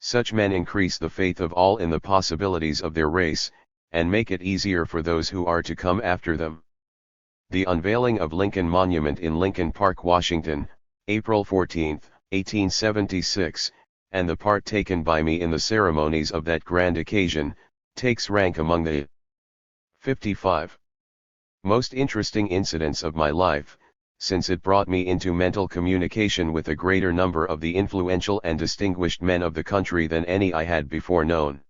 S1: Such men increase the faith of all in the possibilities of their race, and make it easier for those who are to come after them. The unveiling of Lincoln Monument in Lincoln Park, Washington, April 14, 1876, and the part taken by me in the ceremonies of that grand occasion, takes rank among the 55 most interesting incidents of my life, since it brought me into mental communication with a greater number of the influential and distinguished men of the country than any I had before known.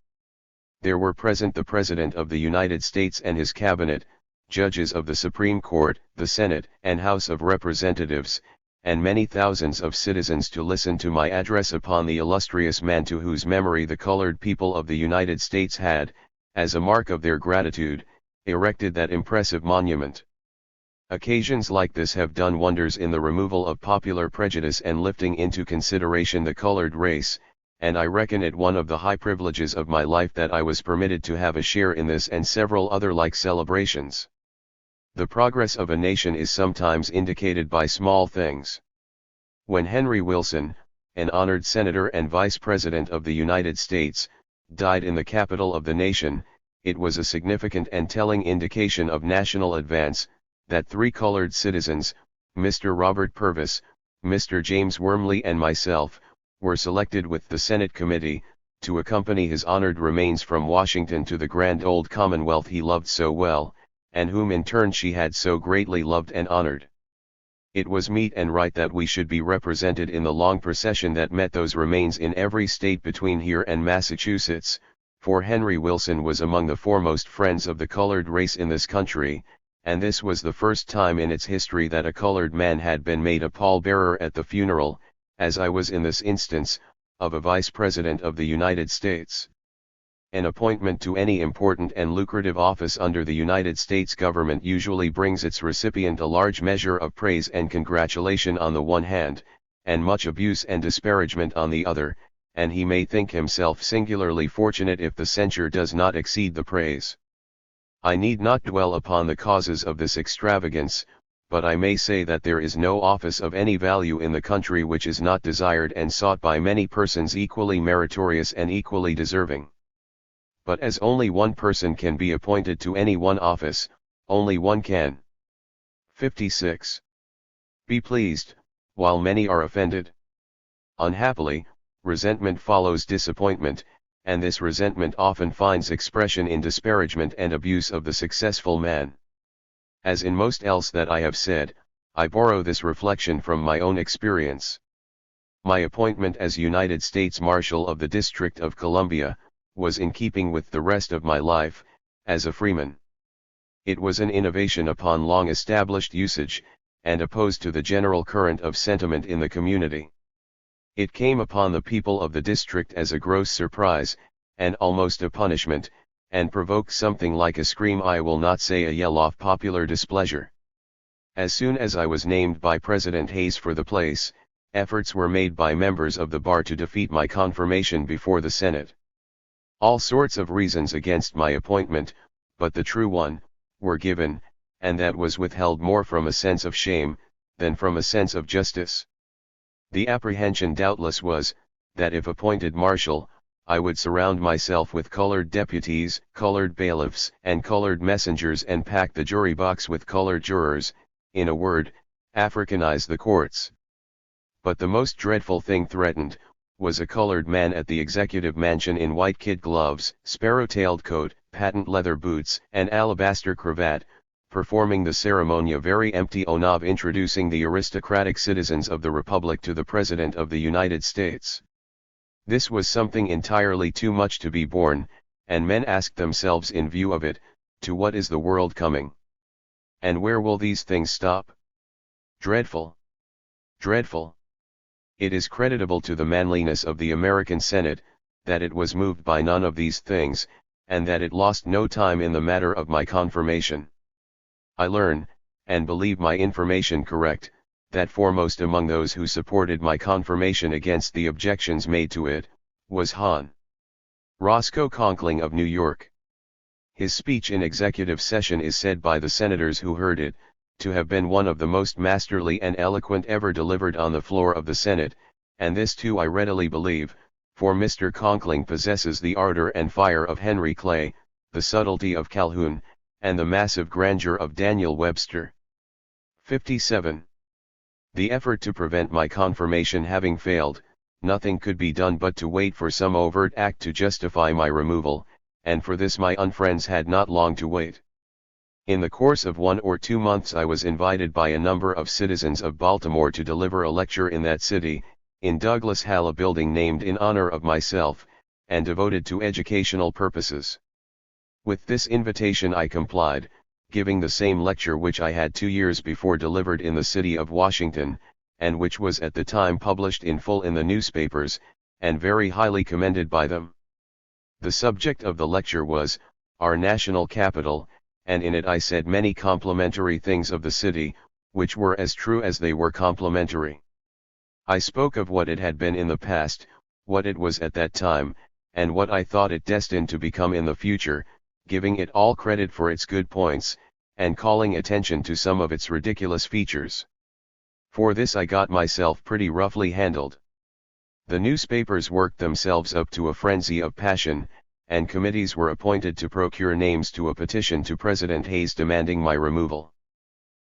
S1: There were present the President of the United States and his cabinet, judges of the Supreme Court, the Senate and House of Representatives, and many thousands of citizens to listen to my address upon the illustrious man to whose memory the colored people of the United States had, as a mark of their gratitude, erected that impressive monument. Occasions like this have done wonders in the removal of popular prejudice and lifting into consideration the colored race, and I reckon it one of the high privileges of my life that I was permitted to have a share in this and several other like celebrations. The progress of a nation is sometimes indicated by small things. When Henry Wilson, an honored senator and vice president of the United States, died in the capital of the nation, it was a significant and telling indication of national advance, that 3 colored citizens, Mr. Robert Purvis, Mr. James Wormley and myself, were selected with the Senate Committee, to accompany his honored remains from Washington to the grand old Commonwealth he loved so well, and whom in turn she had so greatly loved and honored. It was meet and right that we should be represented in the long procession that met those remains in every state between here and Massachusetts, for Henry Wilson was among the foremost friends of the colored race in this country, and this was the first time in its history that a colored man had been made a pallbearer at the funeral, as I was in this instance, of a Vice President of the United States. An appointment to any important and lucrative office under the United States government usually brings its recipient a large measure of praise and congratulation on the one hand, and much abuse and disparagement on the other, and he may think himself singularly fortunate if the censure does not exceed the praise. I need not dwell upon the causes of this extravagance, but I may say that there is no office of any value in the country which is not desired and sought by many persons equally meritorious and equally deserving. But as only one person can be appointed to any one office, only one can. 56. Be pleased, while many are offended. Unhappily, resentment follows disappointment, and this resentment often finds expression in disparagement and abuse of the successful man. As in most else that I have said, I borrow this reflection from my own experience. My appointment as United States Marshal of the District of Columbia was in keeping with the rest of my life, as a freeman. It was an innovation upon long-established usage, and opposed to the general current of sentiment in the community. It came upon the people of the district as a gross surprise, and almost a punishment, and provoked something like a scream, I will not say a yell, of popular displeasure. As soon as I was named by President Hayes for the place, efforts were made by members of the bar to defeat my confirmation before the Senate. All sorts of reasons against my appointment, but the true one, were given, and that was withheld more from a sense of shame, than from a sense of justice. The apprehension doubtless was, that if appointed marshal, I would surround myself with colored deputies, colored bailiffs, and colored messengers and pack the jury box with colored jurors, in a word, Africanize the courts. But the most dreadful thing threatened, was a colored man at the executive mansion in white kid gloves, sparrow-tailed coat, patent leather boots, and alabaster cravat, performing the ceremony very empty of introducing the aristocratic citizens of the Republic to the President of the United States. This was something entirely too much to be borne, and men asked themselves in view of it, to what is the world coming? And where will these things stop? Dreadful! Dreadful! It is creditable to the manliness of the American Senate, that it was moved by none of these things, and that it lost no time in the matter of my confirmation. I learn, and believe my information correct, that foremost among those who supported my confirmation against the objections made to it, was Hon. Roscoe Conkling of New York. His speech in executive session is said by the senators who heard it, to have been one of the most masterly and eloquent ever delivered on the floor of the Senate, and this too I readily believe, for Mr. Conkling possesses the ardor and fire of Henry Clay, the subtlety of Calhoun, and the massive grandeur of Daniel Webster. 57. The effort to prevent my confirmation having failed, nothing could be done but to wait for some overt act to justify my removal, and for this my unfriends had not long to wait. In the course of 1 or 2 months I was invited by a number of citizens of Baltimore to deliver a lecture in that city, in Douglas Hall, a building named in honor of myself, and devoted to educational purposes. With this invitation I complied, giving the same lecture which I had 2 years before delivered in the city of Washington, and which was at the time published in full in the newspapers, and very highly commended by them. The subject of the lecture was, Our National Capital, and in it I said many complimentary things of the city, which were as true as they were complimentary. I spoke of what it had been in the past, what it was at that time, and what I thought it destined to become in the future, giving it all credit for its good points, and calling attention to some of its ridiculous features. For this I got myself pretty roughly handled. The newspapers worked themselves up to a frenzy of passion, and committees were appointed to procure names to a petition to President Hayes demanding my removal.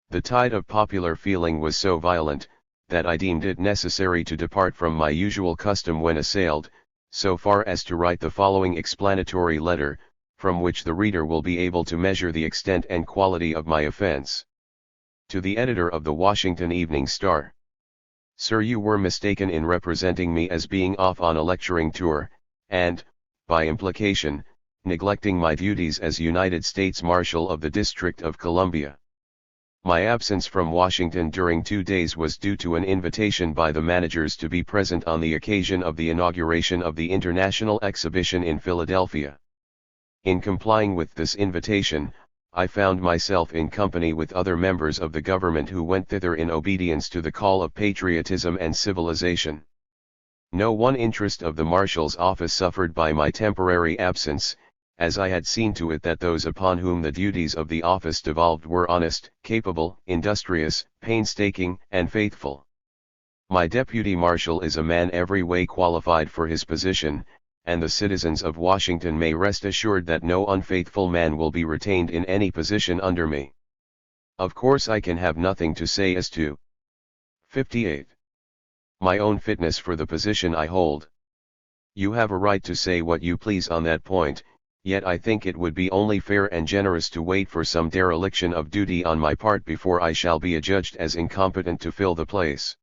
S1: The tide of popular feeling was so violent, that I deemed it necessary to depart from my usual custom when assailed, so far as to write the following explanatory letter, from which the reader will be able to measure the extent and quality of my offense. To the editor of the Washington Evening Star. Sir, you were mistaken in representing me as being off on a lecturing tour, and, by implication, neglecting my duties as United States Marshal of the District of Columbia. My absence from Washington during 2 days was due to an invitation by the managers to be present on the occasion of the inauguration of the International Exhibition in Philadelphia. In complying with this invitation, I found myself in company with other members of the government who went thither in obedience to the call of patriotism and civilization. No one interest of the Marshal's office suffered by my temporary absence, as I had seen to it that those upon whom the duties of the office devolved were honest, capable, industrious, painstaking, and faithful. My deputy marshal is a man every way qualified for his position, and the citizens of Washington may rest assured that no unfaithful man will be retained in any position under me. Of course I can have nothing to say as to 58. My own fitness for the position I hold. You have a right to say what you please on that point, yet I think it would be only fair and generous to wait for some dereliction of duty on my part before I shall be adjudged as incompetent to fill the place.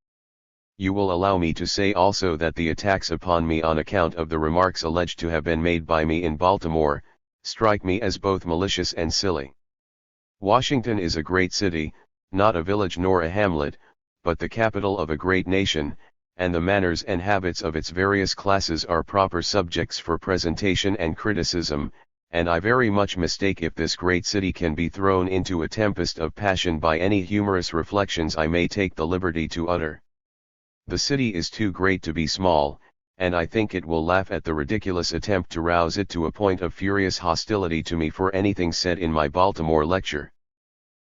S1: You will allow me to say also that the attacks upon me on account of the remarks alleged to have been made by me in Baltimore, strike me as both malicious and silly. Washington is a great city, not a village nor a hamlet, but the capital of a great nation, and the manners and habits of its various classes are proper subjects for presentation and criticism, and I very much mistake if this great city can be thrown into a tempest of passion by any humorous reflections I may take the liberty to utter. The city is too great to be small, and I think it will laugh at the ridiculous attempt to rouse it to a point of furious hostility to me for anything said in my Baltimore lecture.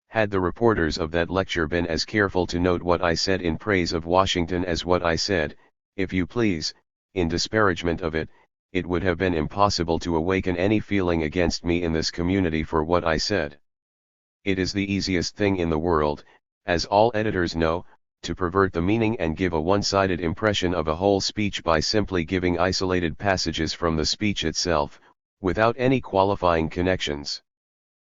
S1: Had the reporters of that lecture been as careful to note what I said in praise of Washington as what I said, if you please, in disparagement of it, it would have been impossible to awaken any feeling against me in this community for what I said. It is the easiest thing in the world, as all editors know, to pervert the meaning and give a one-sided impression of a whole speech by simply giving isolated passages from the speech itself, without any qualifying connections.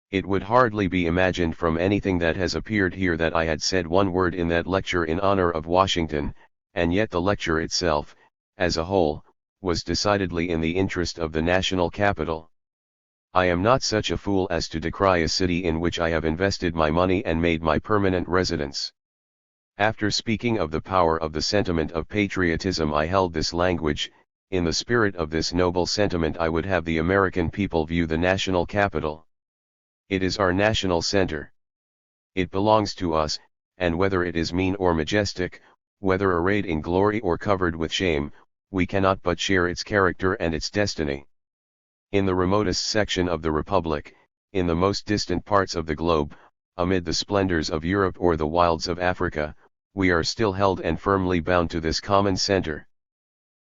S1: It would hardly be imagined from anything that has appeared here that I had said one word in that lecture in honor of Washington, and yet the lecture itself, as a whole, was decidedly in the interest of the national capital. I am not such a fool as to decry a city in which I have invested my money and made my permanent residence. After speaking of the power of the sentiment of patriotism, I held this language: in the spirit of this noble sentiment I would have the American people view the national capital. It is our national center. It belongs to us, and whether it is mean or majestic, whether arrayed in glory or covered with shame, we cannot but share its character and its destiny. In the remotest section of the Republic, in the most distant parts of the globe, amid the splendors of Europe or the wilds of Africa, we are still held and firmly bound to this common center.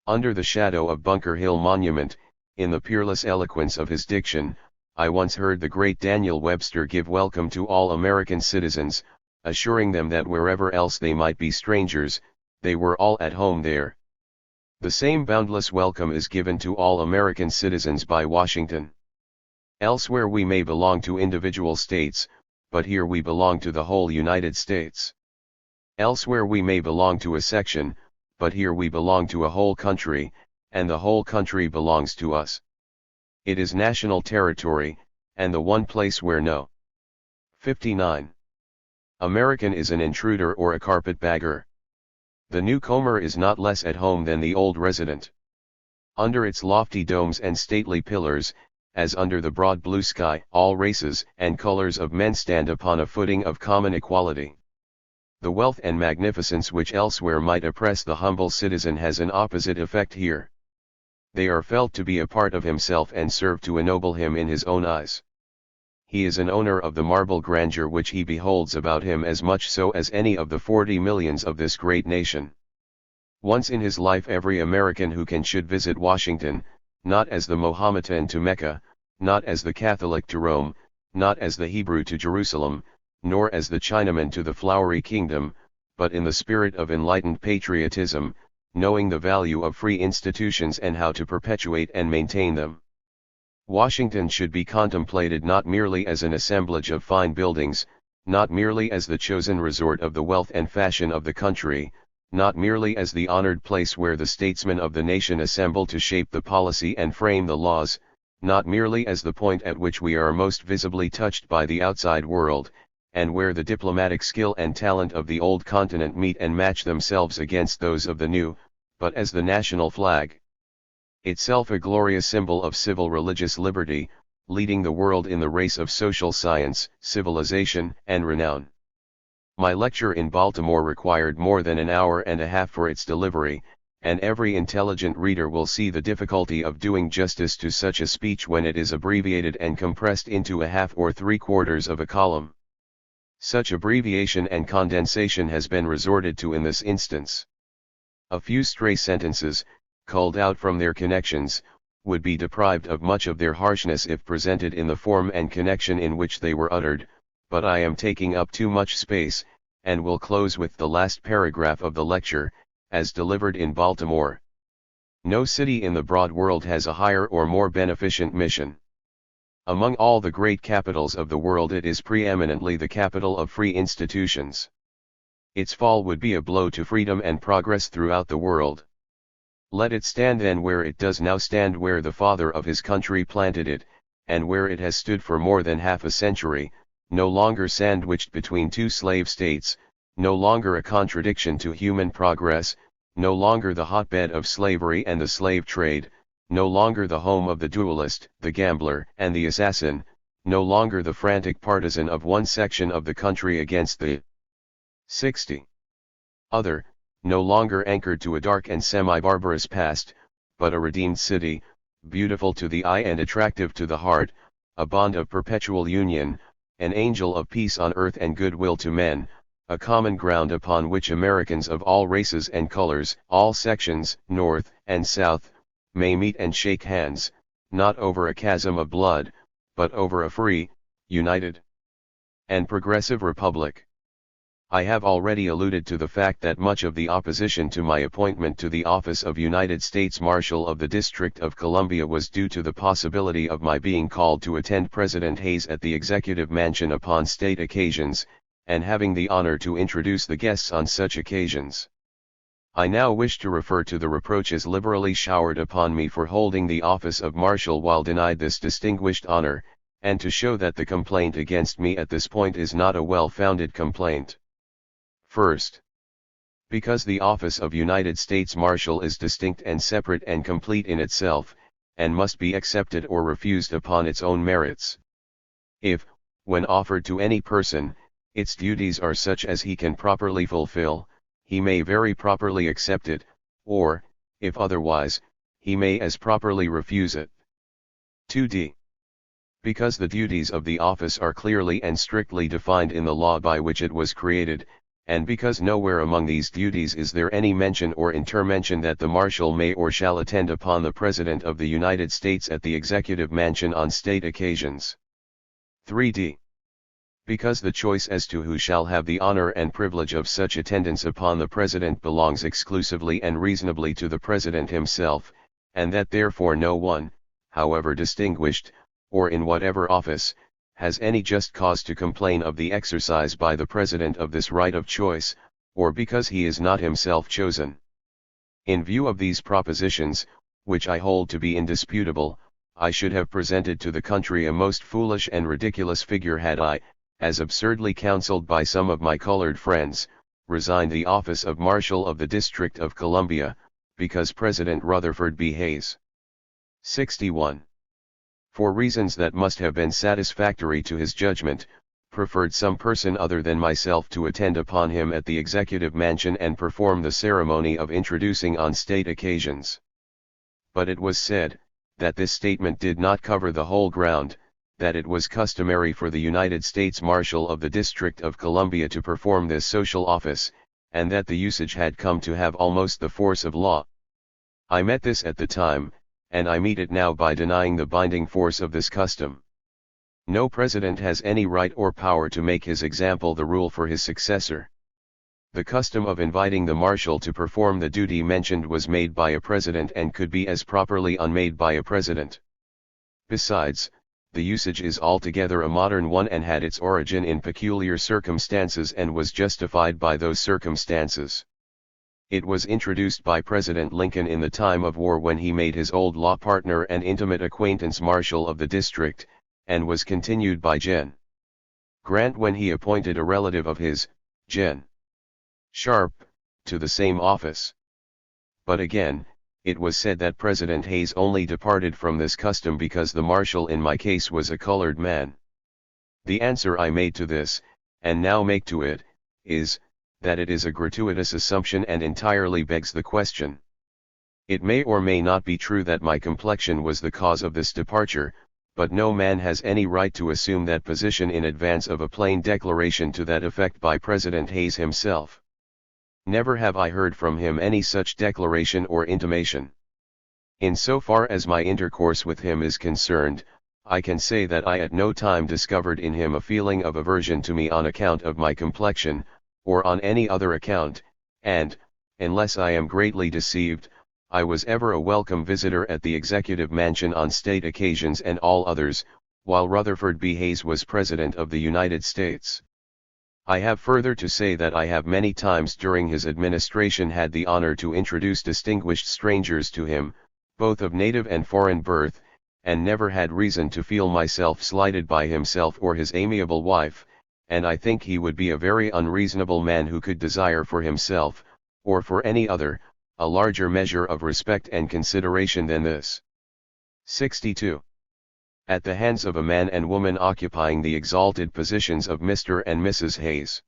S1: Under the shadow of Bunker Hill Monument, in the peerless eloquence of his diction, I once heard the great Daniel Webster give welcome to all American citizens, assuring them that wherever else they might be strangers, they were all at home there. The same boundless welcome is given to all American citizens by Washington. Elsewhere we may belong to individual states, but here we belong to the whole United States. Elsewhere we may belong to a section, but here we belong to a whole country, and the whole country belongs to us. It is national territory, and the one place where no 59. American is an intruder or a carpetbagger. The newcomer is not less at home than the old resident. Under its lofty domes and stately pillars, as under the broad blue sky, all races and colors of men stand upon a footing of common equality. The wealth and magnificence which elsewhere might oppress the humble citizen has an opposite effect here. They are felt to be a part of himself and serve to ennoble him in his own eyes. He is an owner of the marble grandeur which he beholds about him, as much so as any of the 40 millions of this great nation. Once in his life every American who can should visit Washington, not as the Mohammedan to Mecca, not as the Catholic to Rome, not as the Hebrew to Jerusalem, nor as the Chinaman to the flowery kingdom, but in the spirit of enlightened patriotism, knowing the value of free institutions and how to perpetuate and maintain them. Washington should be contemplated not merely as an assemblage of fine buildings, not merely as the chosen resort of the wealth and fashion of the country, not merely as the honored place where the statesmen of the nation assemble to shape the policy and frame the laws, not merely as the point at which we are most visibly touched by the outside world, and where the diplomatic skill and talent of the old continent meet and match themselves against those of the new, but as the national flag. Itself a glorious symbol of civil religious liberty, leading the world in the race of social science, civilization, and renown. My lecture in Baltimore required more than an hour and a half for its delivery, and every intelligent reader will see the difficulty of doing justice to such a speech when it is abbreviated and compressed into a half or three-quarters of a column. Such abbreviation and condensation has been resorted to in this instance. A few stray sentences, culled out from their connections, would be deprived of much of their harshness if presented in the form and connection in which they were uttered, but I am taking up too much space, and will close with the last paragraph of the lecture, as delivered in Baltimore. No city in the broad world has a higher or more beneficent mission. Among all the great capitals of the world it is preeminently the capital of free institutions. Its fall would be a blow to freedom and progress throughout the world. Let it stand then where it does now stand, where the father of his country planted it, and where it has stood for more than half a century, no longer sandwiched between two slave states, no longer a contradiction to human progress, no longer the hotbed of slavery and the slave trade, no longer the home of the duelist, the gambler, and the assassin, no longer the frantic partisan of one section of the country against the 60 other, no longer anchored to a dark and semi-barbarous past, but a redeemed city, beautiful to the eye and attractive to the heart, a bond of perpetual union, an angel of peace on earth and goodwill to men, a common ground upon which Americans of all races and colors, all sections, North and South, may meet and shake hands, not over a chasm of blood, but over a free, united, and progressive republic. I have already alluded to the fact that much of the opposition to my appointment to the office of United States Marshal of the District of Columbia was due to the possibility of my being called to attend President Hayes at the Executive Mansion upon state occasions, and having the honor to introduce the guests on such occasions. I now wish to refer to the reproaches liberally showered upon me for holding the office of Marshal while denied this distinguished honor, and to show that the complaint against me at this point is not a well-founded complaint. First, because the office of United States Marshal is distinct and separate and complete in itself, and must be accepted or refused upon its own merits. If, when offered to any person, its duties are such as he can properly fulfill, he may very properly accept it, or, if otherwise, he may as properly refuse it. 2d. Because the duties of the office are clearly and strictly defined in the law by which it was created, and because nowhere among these duties is there any mention or intermention that the Marshal may or shall attend upon the President of the United States at the Executive Mansion on state occasions. 3d. Because the choice as to who shall have the honor and privilege of such attendance upon the President belongs exclusively and reasonably to the President himself, and that therefore no one, however distinguished, or in whatever office, has any just cause to complain of the exercise by the President of this right of choice, or because he is not himself chosen. In view of these propositions, which I hold to be indisputable, I should have presented to the country a most foolish and ridiculous figure had I, as absurdly counseled by some of my colored friends, resigned the office of Marshal of the District of Columbia, because President Rutherford B. Hayes, 61. For reasons that must have been satisfactory to his judgment, preferred some person other than myself to attend upon him at the Executive Mansion and perform the ceremony of introducing on state occasions. But it was said, that this statement did not cover the whole ground, that it was customary for the United States Marshal of the District of Columbia to perform this social office, and that the usage had come to have almost the force of law. I met this at the time, and I meet it now by denying the binding force of this custom. No president has any right or power to make his example the rule for his successor. The custom of inviting the Marshal to perform the duty mentioned was made by a president and could be as properly unmade by a president. Besides, the usage is altogether a modern one and had its origin in peculiar circumstances and was justified by those circumstances. It was introduced by President Lincoln in the time of war when he made his old law partner and intimate acquaintance Marshal of the District, and was continued by Gen. Grant when he appointed a relative of his, Gen. Sharp, to the same office. But again, it was said that President Hayes only departed from this custom because the Marshal in my case was a colored man. The answer I made to this, and now make to it, is, that it is a gratuitous assumption and entirely begs the question. It may or may not be true that my complexion was the cause of this departure, but no man has any right to assume that position in advance of a plain declaration to that effect by President Hayes himself. Never have I heard from him any such declaration or intimation. In so far as my intercourse with him is concerned, I can say that I at no time discovered in him a feeling of aversion to me on account of my complexion, or on any other account, and, unless I am greatly deceived, I was ever a welcome visitor at the Executive Mansion on state occasions and all others, while Rutherford B. Hayes was President of the United States. I have further to say that I have many times during his administration had the honor to introduce distinguished strangers to him, both of native and foreign birth, and never had reason to feel myself slighted by himself or his amiable wife, and I think he would be a very unreasonable man who could desire for himself, or for any other, a larger measure of respect and consideration than this. 62. At the hands of a man and woman occupying the exalted positions of Mr. and Mrs. Hayes.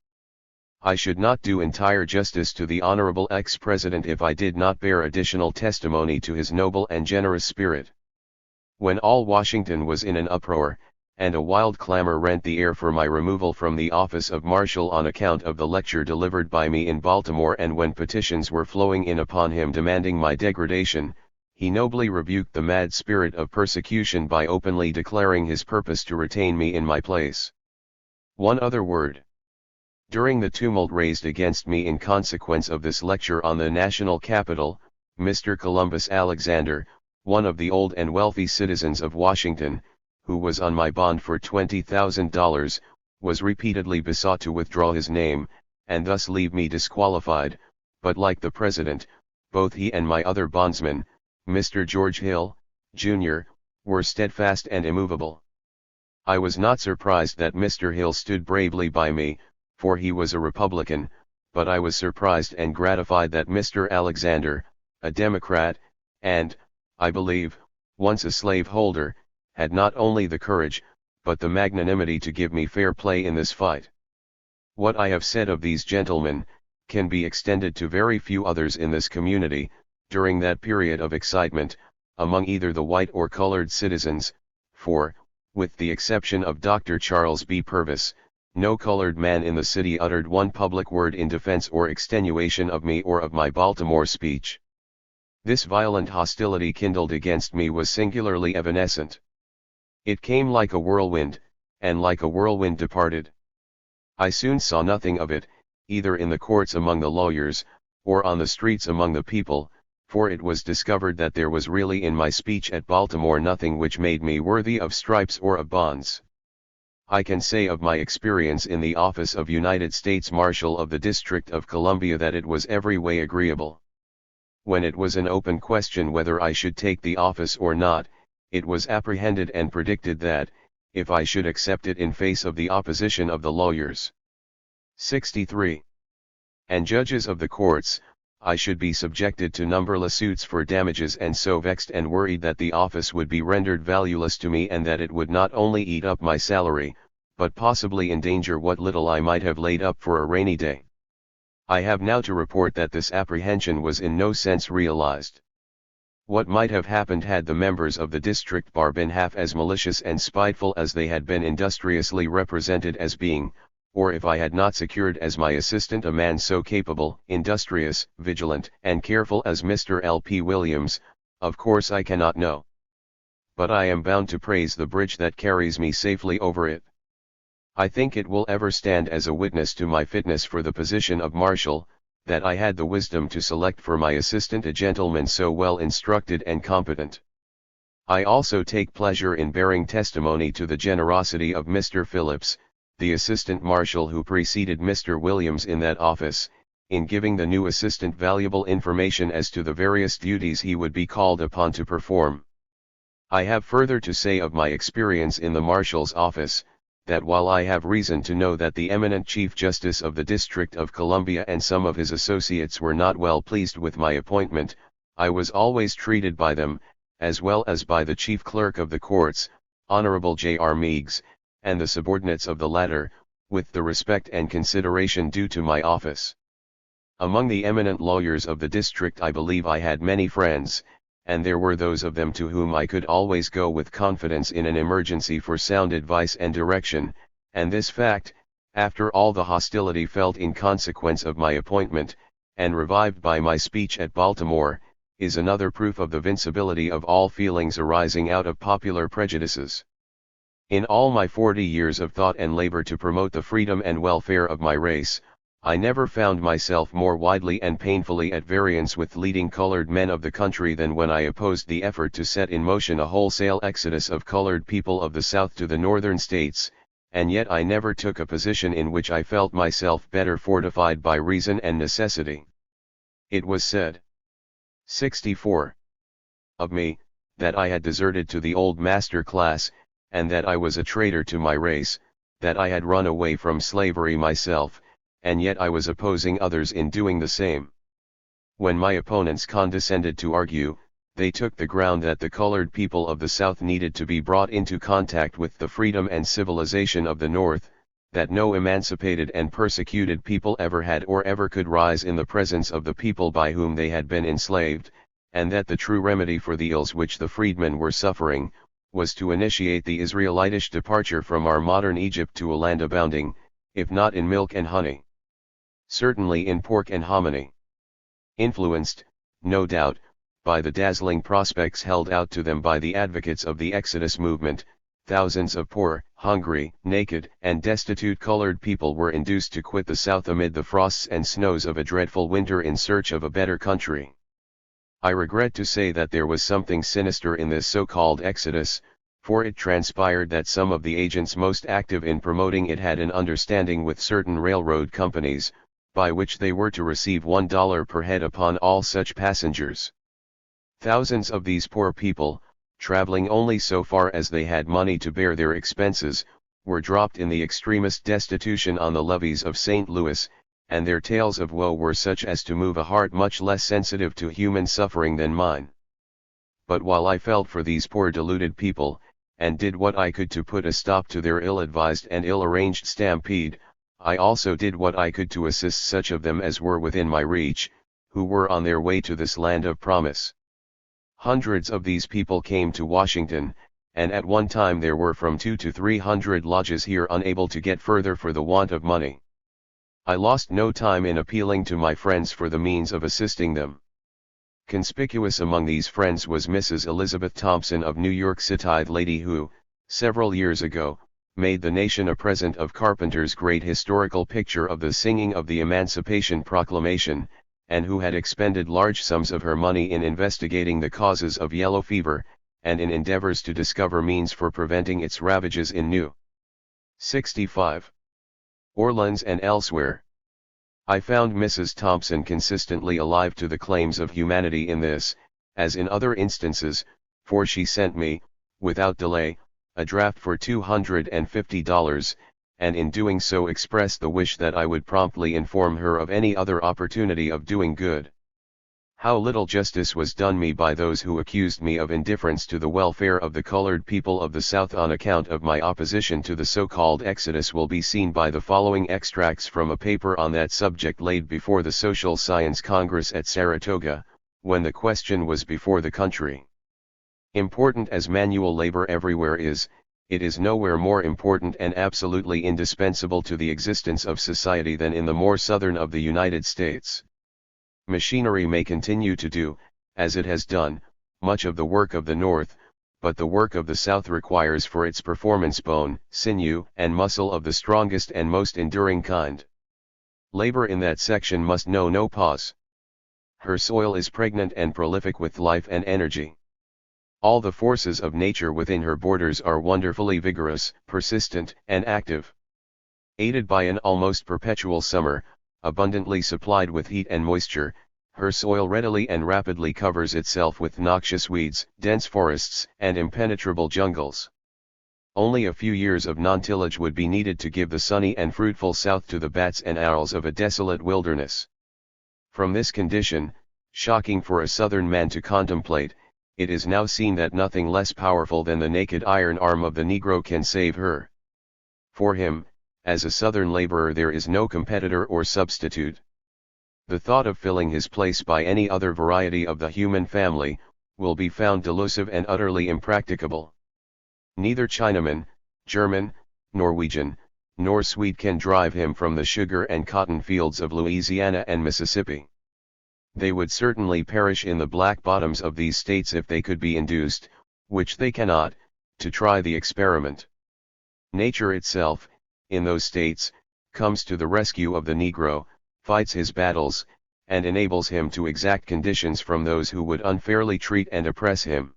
S1: I should not do entire justice to the honorable ex-president if I did not bear additional testimony to his noble and generous spirit. When all Washington was in an uproar, and a wild clamor rent the air for my removal from the office of marshal on account of the lecture delivered by me in Baltimore, and when petitions were flowing in upon him demanding my degradation, he nobly rebuked the mad spirit of persecution by openly declaring his purpose to retain me in my place. One other word. During the tumult raised against me in consequence of this lecture on the national capital, Mr. Columbus Alexander, one of the old and wealthy citizens of Washington, who was on my bond for $20,000, was repeatedly besought to withdraw his name, and thus leave me disqualified, but like the President, both he and my other bondsman, Mr. George Hill, Jr., were steadfast and immovable. I was not surprised that Mr. Hill stood bravely by me, for he was a Republican, but I was surprised and gratified that Mr. Alexander, a Democrat, and, I believe, once a slaveholder, had not only the courage, but the magnanimity to give me fair play in this fight. What I have said of these gentlemen, can be extended to very few others in this community, during that period of excitement, among either the white or colored citizens, for, with the exception of Dr. Charles B. Purvis, no colored man in the city uttered one public word in defense or extenuation of me or of my Baltimore speech. This violent hostility kindled against me was singularly evanescent. It came like a whirlwind, and like a whirlwind departed. I soon saw nothing of it, either in the courts among the lawyers, or on the streets among the people, for it was discovered that there was really in my speech at Baltimore nothing which made me worthy of stripes or of bonds. I can say of my experience in the office of United States Marshal of the District of Columbia that it was every way agreeable. When it was an open question whether I should take the office or not, it was apprehended and predicted that, if I should accept it in face of the opposition of the lawyers, 63, and judges of the courts, I should be subjected to numberless suits for damages, and so vexed and worried that the office would be rendered valueless to me, and that it would not only eat up my salary, but possibly endanger what little I might have laid up for a rainy day. I have now to report that this apprehension was in no sense realized. What might have happened had the members of the district bar been half as malicious and spiteful as they had been industriously represented as being, or if I had not secured as my assistant a man so capable, industrious, vigilant, and careful as Mr. L.P. Williams, of course I cannot know. But I am bound to praise the bridge that carries me safely over it. I think it will ever stand as a witness to my fitness for the position of marshal, that I had the wisdom to select for my assistant a gentleman so well instructed and competent. I also take pleasure in bearing testimony to the generosity of Mr. Phillips, the assistant marshal who preceded Mr. Williams in that office, in giving the new assistant valuable information as to the various duties he would be called upon to perform. I have further to say of my experience in the marshal's office, that while I have reason to know that the eminent Chief Justice of the District of Columbia and some of his associates were not well pleased with my appointment, I was always treated by them, as well as by the Chief Clerk of the Courts, Honorable J.R. Meigs, and the subordinates of the latter, with the respect and consideration due to my office. Among the eminent lawyers of the district I believe I had many friends, and there were those of them to whom I could always go with confidence in an emergency for sound advice and direction, and this fact, after all the hostility felt in consequence of my appointment, and revived by my speech at Baltimore, is another proof of the vincibility of all feelings arising out of popular prejudices. In all my 40 years of thought and labor to promote the freedom and welfare of my race, I never found myself more widely and painfully at variance with leading colored men of the country than when I opposed the effort to set in motion a wholesale exodus of colored people of the South to the northern states, and yet I never took a position in which I felt myself better fortified by reason and necessity. It was said, 64, of me, that I had deserted to the old master class, and that I was a traitor to my race, that I had run away from slavery myself, and yet I was opposing others in doing the same. When my opponents condescended to argue, they took the ground that the colored people of the South needed to be brought into contact with the freedom and civilization of the North, that no emancipated and persecuted people ever had or ever could rise in the presence of the people by whom they had been enslaved, and that the true remedy for the ills which the freedmen were suffering, was to initiate the Israelitish departure from our modern Egypt to a land abounding, if not in milk and honey, certainly in pork and hominy. Influenced, no doubt, by the dazzling prospects held out to them by the advocates of the Exodus movement, thousands of poor, hungry, naked, and destitute colored people were induced to quit the South amid the frosts and snows of a dreadful winter in search of a better country. I regret to say that there was something sinister in this so-called Exodus, for it transpired that some of the agents most active in promoting it had an understanding with certain railroad companies, by which they were to receive $1 per head upon all such passengers. Thousands of these poor people, traveling only so far as they had money to bear their expenses, were dropped in the extremest destitution on the levees of St. Louis, and their tales of woe were such as to move a heart much less sensitive to human suffering than mine. But while I felt for these poor deluded people, and did what I could to put a stop to their ill-advised and ill-arranged stampede, I also did what I could to assist such of them as were within my reach, who were on their way to this land of promise. Hundreds of these people came to Washington, and at one time there were from 200 to 300 lodges here unable to get further for the want of money. I lost no time in appealing to my friends for the means of assisting them. Conspicuous among these friends was Mrs. Elizabeth Thompson of New York City, the lady who, several years ago, made the nation a present of Carpenter's great historical picture of the singing of the Emancipation Proclamation, and who had expended large sums of her money in investigating the causes of yellow fever, and in endeavors to discover means for preventing its ravages in New 65. Orleans and elsewhere. I found Mrs. Thompson consistently alive to the claims of humanity in this, as in other instances, for she sent me, without delay, a draft for $250, and in doing so expressed the wish that I would promptly inform her of any other opportunity of doing good. How little justice was done me by those who accused me of indifference to the welfare of the colored people of the South on account of my opposition to the so-called Exodus will be seen by the following extracts from a paper on that subject laid before the Social Science Congress at Saratoga, when the question was before the country. Important as manual labor everywhere is, it is nowhere more important and absolutely indispensable to the existence of society than in the more southern of the United States. Machinery may continue to do, as it has done, much of the work of the North, but the work of the South requires for its performance bone, sinew, and muscle of the strongest and most enduring kind. Labor in that section must know no pause. Her soil is pregnant and prolific with life and energy. All the forces of nature within her borders are wonderfully vigorous, persistent, and active. Aided by an almost perpetual summer, abundantly supplied with heat and moisture, her soil readily and rapidly covers itself with noxious weeds, dense forests, and impenetrable jungles. Only a few years of non-tillage would be needed to give the sunny and fruitful South to the bats and owls of a desolate wilderness. From this condition, shocking for a Southern man to contemplate, it is now seen that nothing less powerful than the naked iron arm of the Negro can save her. For him, as a Southern laborer, there is no competitor or substitute. The thought of filling his place by any other variety of the human family, will be found delusive and utterly impracticable. Neither Chinaman, German, Norwegian, nor Swede can drive him from the sugar and cotton fields of Louisiana and Mississippi. They would certainly perish in the black bottoms of these states if they could be induced, which they cannot, to try the experiment. Nature itself, in those states, comes to the rescue of the Negro, fights his battles, and enables him to exact conditions from those who would unfairly treat and oppress him.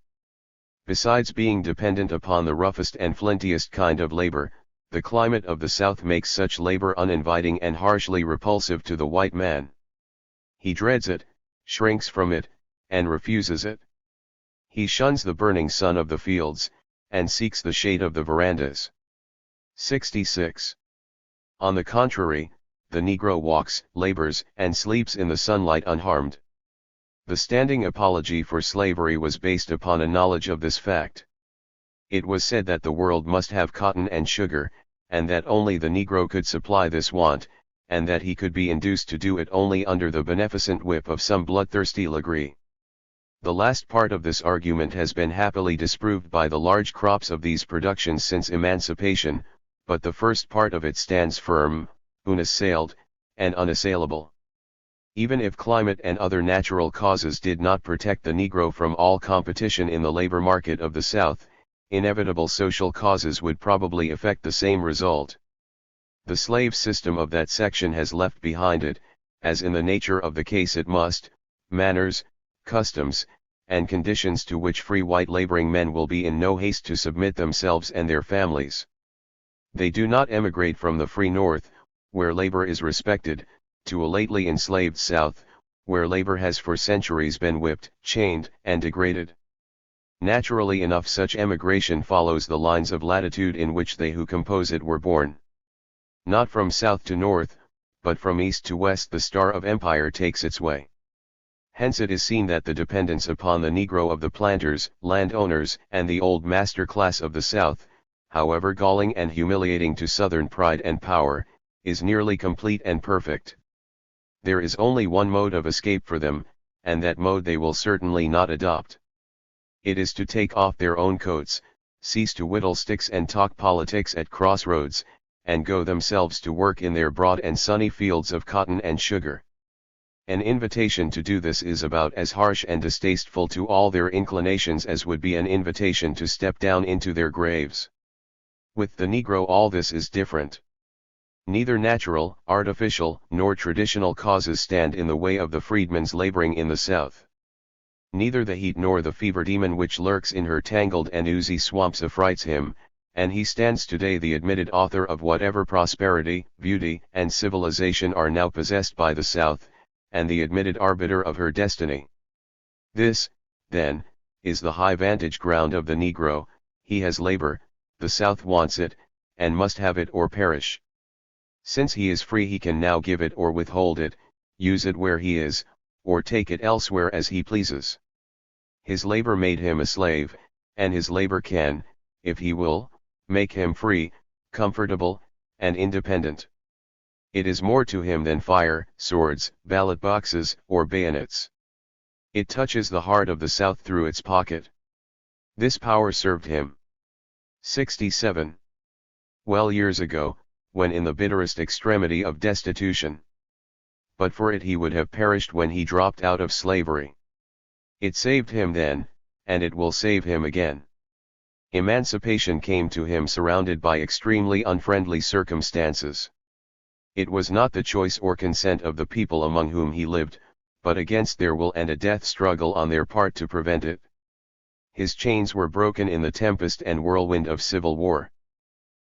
S1: Besides being dependent upon the roughest and flintiest kind of labor, the climate of the South makes such labor uninviting and harshly repulsive to the white man. He dreads it, shrinks from it, and refuses it. He shuns the burning sun of the fields, and seeks the shade of the verandas. 66. On the contrary, the Negro walks, labors, and sleeps in the sunlight unharmed. The standing apology for slavery was based upon a knowledge of this fact. It was said that the world must have cotton and sugar, and that only the Negro could supply this want, and that he could be induced to do it only under the beneficent whip of some bloodthirsty Legree. The last part of this argument has been happily disproved by the large crops of these productions since emancipation, but the first part of it stands firm, unassailed, and unassailable. Even if climate and other natural causes did not protect the Negro from all competition in the labor market of the South, inevitable social causes would probably affect the same result. The slave system of that section has left behind it, as in the nature of the case it must, manners, customs, and conditions to which free white laboring men will be in no haste to submit themselves and their families. They do not emigrate from the free North, where labor is respected, to a lately enslaved South, where labor has for centuries been whipped, chained, and degraded. Naturally enough, such emigration follows the lines of latitude in which they who compose it were born. Not from south to north, but from east to west the star of empire takes its way. Hence it is seen that the dependence upon the Negro of the planters, landowners, and the old master class of the South, however galling and humiliating to Southern pride and power, is nearly complete and perfect. There is only one mode of escape for them, and that mode they will certainly not adopt. It is to take off their own coats, cease to whittle sticks and talk politics at crossroads, and go themselves to work in their broad and sunny fields of cotton and sugar. An invitation to do this is about as harsh and distasteful to all their inclinations as would be an invitation to step down into their graves. With the Negro all this is different. Neither natural, artificial, nor traditional causes stand in the way of the freedman's laboring in the South. Neither the heat nor the fever demon which lurks in her tangled and oozy swamps affrights him, and he stands today the admitted author of whatever prosperity, beauty, and civilization are now possessed by the South, and the admitted arbiter of her destiny. This, then, is the high vantage ground of the Negro. He has labor, the South wants it, and must have it or perish. Since he is free he can now give it or withhold it, use it where he is, or take it elsewhere as he pleases. His labor made him a slave, and his labor can, if he will, make him free, comfortable, and independent. It is more to him than fire, swords, ballot boxes, or bayonets. It touches the heart of the South through its pocket. This power served him. 67. Well, years ago, when in the bitterest extremity of destitution. But for it he would have perished when he dropped out of slavery. It saved him then, and it will save him again. Emancipation came to him surrounded by extremely unfriendly circumstances. It was not the choice or consent of the people among whom he lived, but against their will and a death struggle on their part to prevent it. His chains were broken in the tempest and whirlwind of civil war.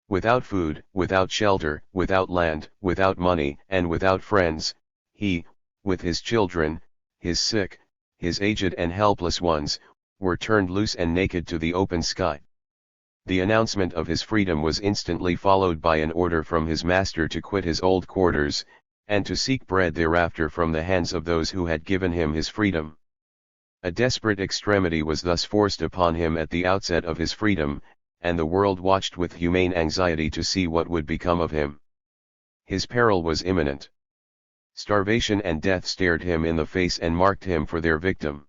S1: Without food, without shelter, without land, without money, and without friends, he, with his children, his sick, his aged and helpless ones, were turned loose and naked to the open sky. The announcement of his freedom was instantly followed by an order from his master to quit his old quarters, and to seek bread thereafter from the hands of those who had given him his freedom. A desperate extremity was thus forced upon him at the outset of his freedom, and the world watched with humane anxiety to see what would become of him. His peril was imminent. Starvation and death stared him in the face and marked him for their victim.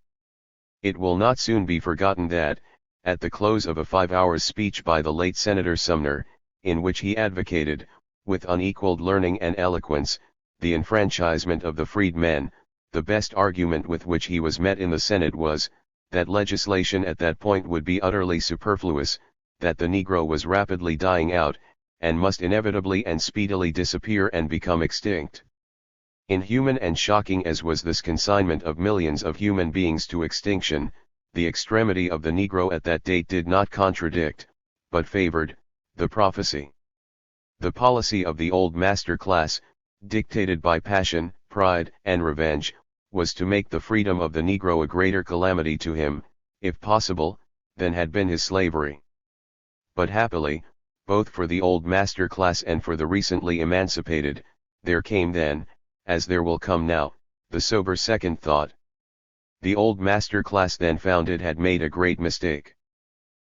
S1: It will not soon be forgotten that, at the close of a 5 hours speech by the late Senator Sumner, in which he advocated, with unequaled learning and eloquence, the enfranchisement of the freedmen, the best argument with which he was met in the Senate was, that legislation at that point would be utterly superfluous, that the Negro was rapidly dying out, and must inevitably and speedily disappear and become extinct. Inhuman and shocking as was this consignment of millions of human beings to extinction, the extremity of the Negro at that date did not contradict, but favored, the prophecy. The policy of the old master class, dictated by passion, pride, and revenge, was to make the freedom of the Negro a greater calamity to him, if possible, than had been his slavery. But happily, both for the old master class and for the recently emancipated, there came then, as there will come now, the sober second thought. The old master class then found it had made a great mistake.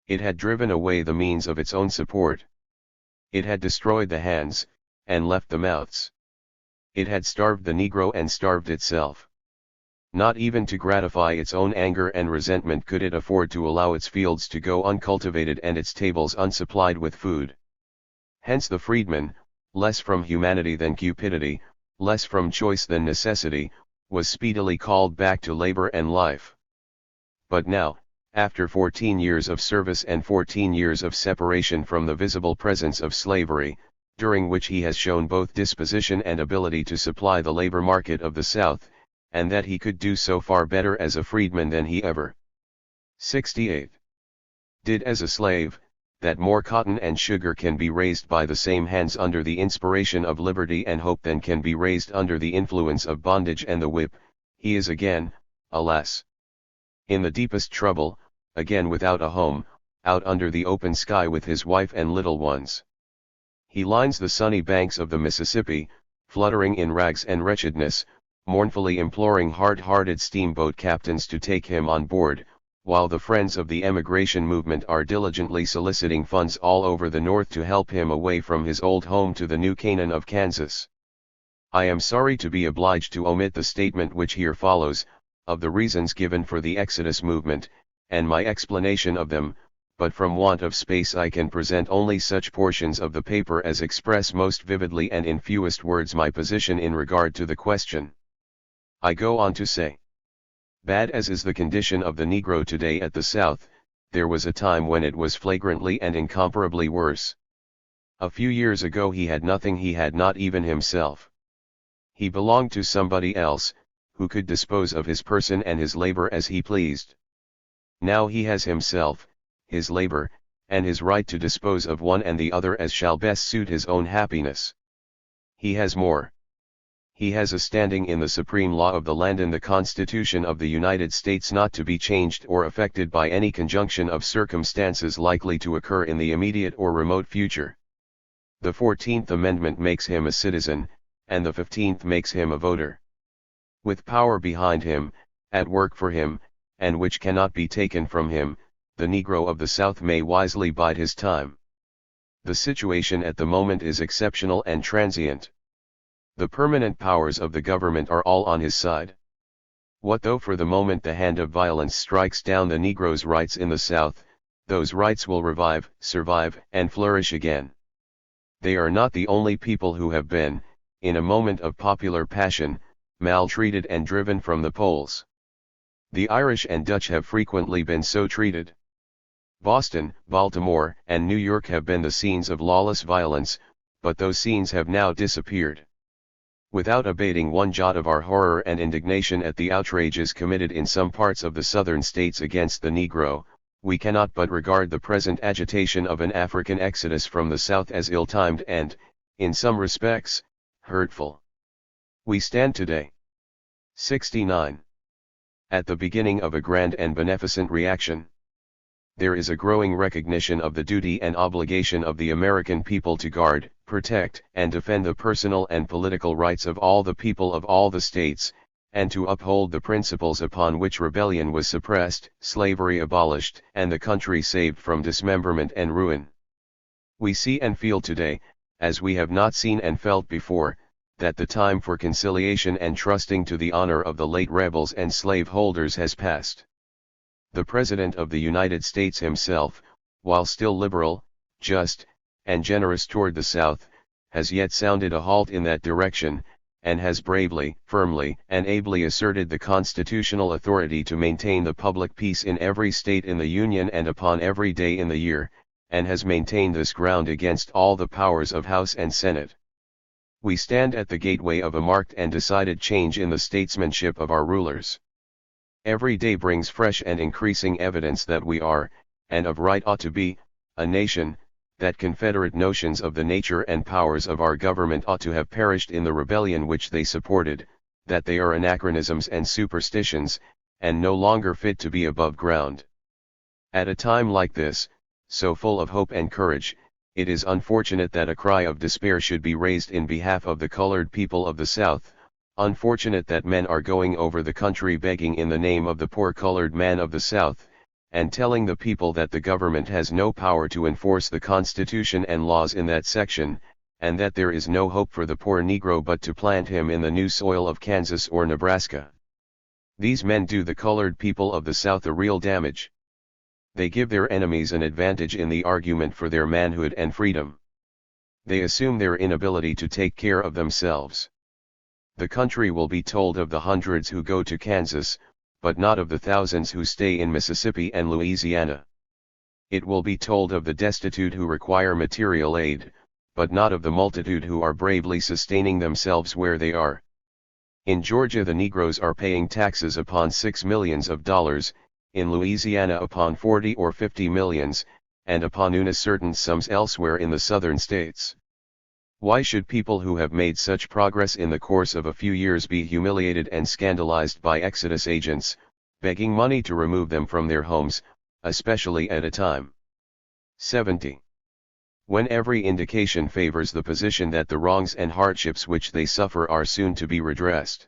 S1: It had driven away the means of its own support. It had destroyed the hands, and left the mouths. It had starved the Negro and starved itself. Not even to gratify its own anger and resentment could it afford to allow its fields to go uncultivated and its tables unsupplied with food. Hence the freedman, less from humanity than cupidity, less from choice than necessity, was speedily called back to labor and life. But now, after 14 years of service and 14 years of separation from the visible presence of slavery, during which he has shown both disposition and ability to supply the labor market of the South, and that he could do so far better as a freedman than he ever 68. did as a slave, that more cotton and sugar can be raised by the same hands under the inspiration of liberty and hope than can be raised under the influence of bondage and the whip, he is again, alas, in the deepest trouble, again without a home, out under the open sky with his wife and little ones. He lines the sunny banks of the Mississippi, fluttering in rags and wretchedness, mournfully imploring hard-hearted steamboat captains to take him on board, while the friends of the emigration movement are diligently soliciting funds all over the North to help him away from his old home to the new Canaan of Kansas. I am sorry to be obliged to omit the statement which here follows, of the reasons given for the Exodus movement, and my explanation of them, but from want of space I can present only such portions of the paper as express most vividly and in fewest words my position in regard to the question. I go on to say, bad as is the condition of the Negro today at the South, there was a time when it was flagrantly and incomparably worse. A few years ago he had nothing, he had not even himself. He belonged to somebody else, who could dispose of his person and his labor as he pleased. Now he has himself, his labor, and his right to dispose of one and the other as shall best suit his own happiness. He has more. He has a standing in the supreme law of the land and the Constitution of the United States not to be changed or affected by any conjunction of circumstances likely to occur in the immediate or remote future. The 14th Amendment makes him a citizen, and the 15th makes him a voter. With power behind him, at work for him, and which cannot be taken from him, the Negro of the South may wisely bide his time. The situation at the moment is exceptional and transient. The permanent powers of the government are all on his side. What though for the moment the hand of violence strikes down the Negro's rights in the South, those rights will revive, survive, and flourish again. They are not the only people who have been, in a moment of popular passion, maltreated and driven from the polls. The Irish and Dutch have frequently been so treated. Boston, Baltimore, and New York have been the scenes of lawless violence, but those scenes have now disappeared. Without abating one jot of our horror and indignation at the outrages committed in some parts of the southern states against the Negro, we cannot but regard the present agitation of an African exodus from the South as ill-timed and, in some respects, hurtful. We stand today, 69, at the beginning of a grand and beneficent reaction. There is a growing recognition of the duty and obligation of the American people to guard, protect, and defend the personal and political rights of all the people of all the states, and to uphold the principles upon which rebellion was suppressed, slavery abolished, and the country saved from dismemberment and ruin. We see and feel today, as we have not seen and felt before, that the time for conciliation and trusting to the honor of the late rebels and slave holders has passed. The President of the United States himself, while still liberal, just, and generous toward the South, has yet sounded a halt in that direction, and has bravely, firmly, and ably asserted the constitutional authority to maintain the public peace in every state in the Union and upon every day in the year, and has maintained this ground against all the powers of House and Senate. We stand at the gateway of a marked and decided change in the statesmanship of our rulers. Every day brings fresh and increasing evidence that we are, and of right ought to be, a nation, that confederate notions of the nature and powers of our government ought to have perished in the rebellion which they supported, that they are anachronisms and superstitions, and no longer fit to be above ground. At a time like this, so full of hope and courage, it is unfortunate that a cry of despair should be raised in behalf of the colored people of the South, unfortunate that men are going over the country begging in the name of the poor colored man of the South, and telling the people that the government has no power to enforce the Constitution and laws in that section, and that there is no hope for the poor Negro but to plant him in the new soil of Kansas or Nebraska. These men do the colored people of the South a real damage. They give their enemies an advantage in the argument for their manhood and freedom. They assume their inability to take care of themselves. The country will be told of the hundreds who go to Kansas, but not of the thousands who stay in Mississippi and Louisiana. It will be told of the destitute who require material aid, but not of the multitude who are bravely sustaining themselves where they are. In Georgia the Negroes are paying taxes upon $6 millions, in Louisiana upon 40 or 50 millions, and upon uncertain sums elsewhere in the southern states. Why should people who have made such progress in the course of a few years be humiliated and scandalized by exodus agents, begging money to remove them from their homes, especially at a time 70, when every indication favors the position that the wrongs and hardships which they suffer are soon to be redressed?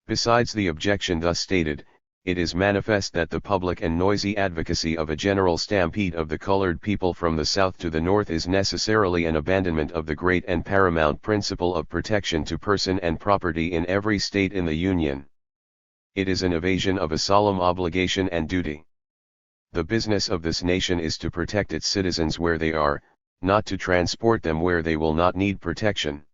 S1: Besides the objection thus stated, it is manifest that the public and noisy advocacy of a general stampede of the colored people from the South to the North is necessarily an abandonment of the great and paramount principle of protection to person and property in every state in the Union. It is an evasion of a solemn obligation and duty. The business of this nation is to protect its citizens where they are, not to transport them where they will not need protection.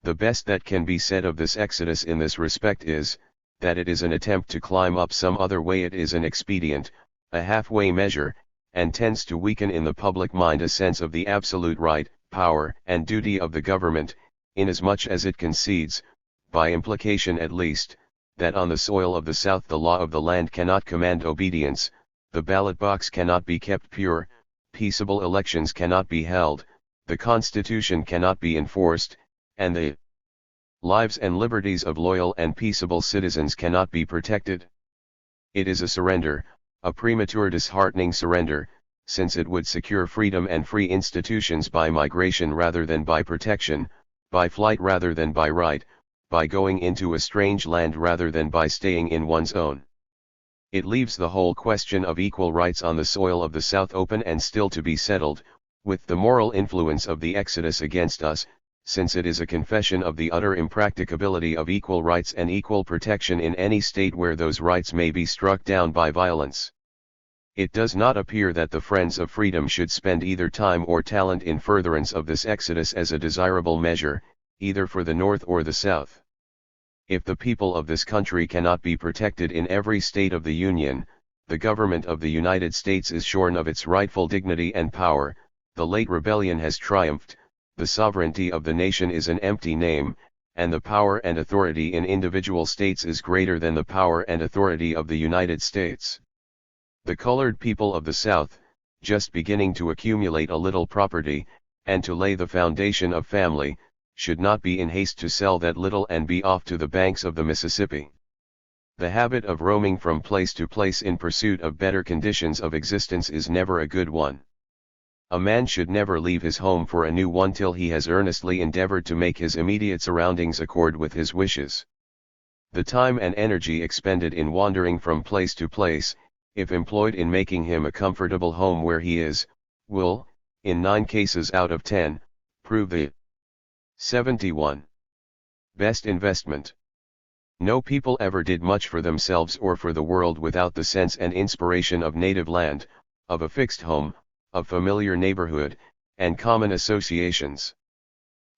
S1: The best that can be said of this exodus in this respect is, that it is an attempt to climb up some other way. It is an expedient, a halfway measure, and tends to weaken in the public mind a sense of the absolute right, power, and duty of the government, inasmuch as it concedes, by implication at least, that on the soil of the South the law of the land cannot command obedience, the ballot box cannot be kept pure, peaceable elections cannot be held, the Constitution cannot be enforced, and the lives and liberties of loyal and peaceable citizens cannot be protected. It is a surrender, a premature disheartening surrender, since it would secure freedom and free institutions by migration rather than by protection, by flight rather than by right, by going into a strange land rather than by staying in one's own. It leaves the whole question of equal rights on the soil of the South open and still to be settled, with the moral influence of the exodus against us, since it is a confession of the utter impracticability of equal rights and equal protection in any state where those rights may be struck down by violence. It does not appear that the friends of freedom should spend either time or talent in furtherance of this exodus as a desirable measure, either for the North or the South. If the people of this country cannot be protected in every state of the Union, the government of the United States is shorn of its rightful dignity and power, the late rebellion has triumphed, the sovereignty of the nation is an empty name, and the power and authority in individual states is greater than the power and authority of the United States. The colored people of the South, just beginning to accumulate a little property, and to lay the foundation of family, should not be in haste to sell that little and be off to the banks of the Mississippi. The habit of roaming from place to place in pursuit of better conditions of existence is never a good one. A man should never leave his home for a new one till he has earnestly endeavored to make his immediate surroundings accord with his wishes. The time and energy expended in wandering from place to place, if employed in making him a comfortable home where he is, will, in 9 cases out of 10, prove the 71. Best investment. No people ever did much for themselves or for the world without the sense and inspiration of native land, of a fixed home, of familiar neighborhood, and common associations.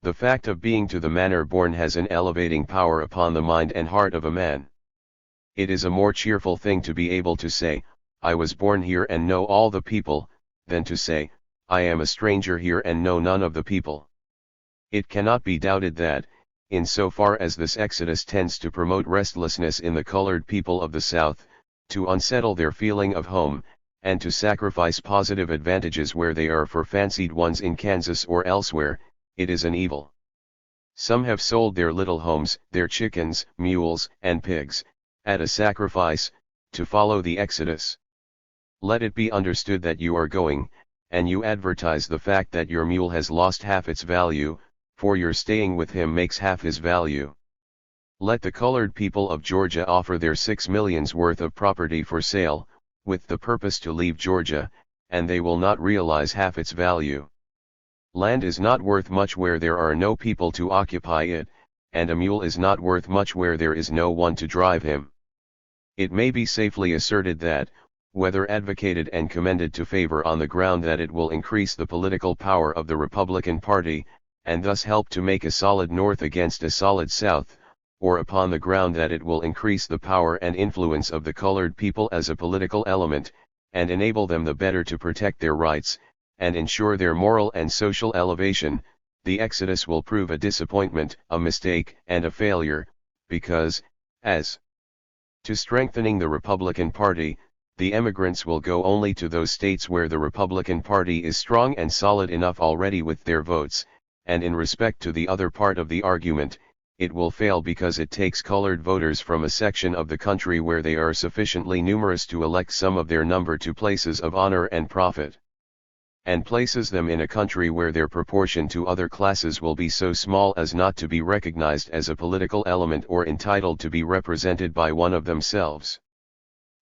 S1: The fact of being to the manner born has an elevating power upon the mind and heart of a man. It is a more cheerful thing to be able to say, I was born here and know all the people, than to say, I am a stranger here and know none of the people. It cannot be doubted that, in so far as this exodus tends to promote restlessness in the colored people of the South, to unsettle their feeling of home, and to sacrifice positive advantages where they are for fancied ones in Kansas or elsewhere, it is an evil. Some have sold their little homes, their chickens, mules, and pigs, at a sacrifice, to follow the exodus. Let it be understood that you are going, and you advertise the fact that your mule has lost half its value, for your staying with him makes half his value. Let the colored people of Georgia offer their $6 millions worth of property for sale, with the purpose to leave Georgia, and they will not realize half its value. Land is not worth much where there are no people to occupy it, and a mule is not worth much where there is no one to drive him. It may be safely asserted that, whether advocated and commended to favor on the ground that it will increase the political power of the Republican Party, and thus help to make a solid North against a solid South, or upon the ground that it will increase the power and influence of the colored people as a political element, and enable them the better to protect their rights, and ensure their moral and social elevation, the exodus will prove a disappointment, a mistake, and a failure, because, as to strengthening the Republican Party, the emigrants will go only to those states where the Republican Party is strong and solid enough already with their votes, and in respect to the other part of the argument, it will fail because it takes colored voters from a section of the country where they are sufficiently numerous to elect some of their number to places of honor and profit, and places them in a country where their proportion to other classes will be so small as not to be recognized as a political element or entitled to be represented by one of themselves.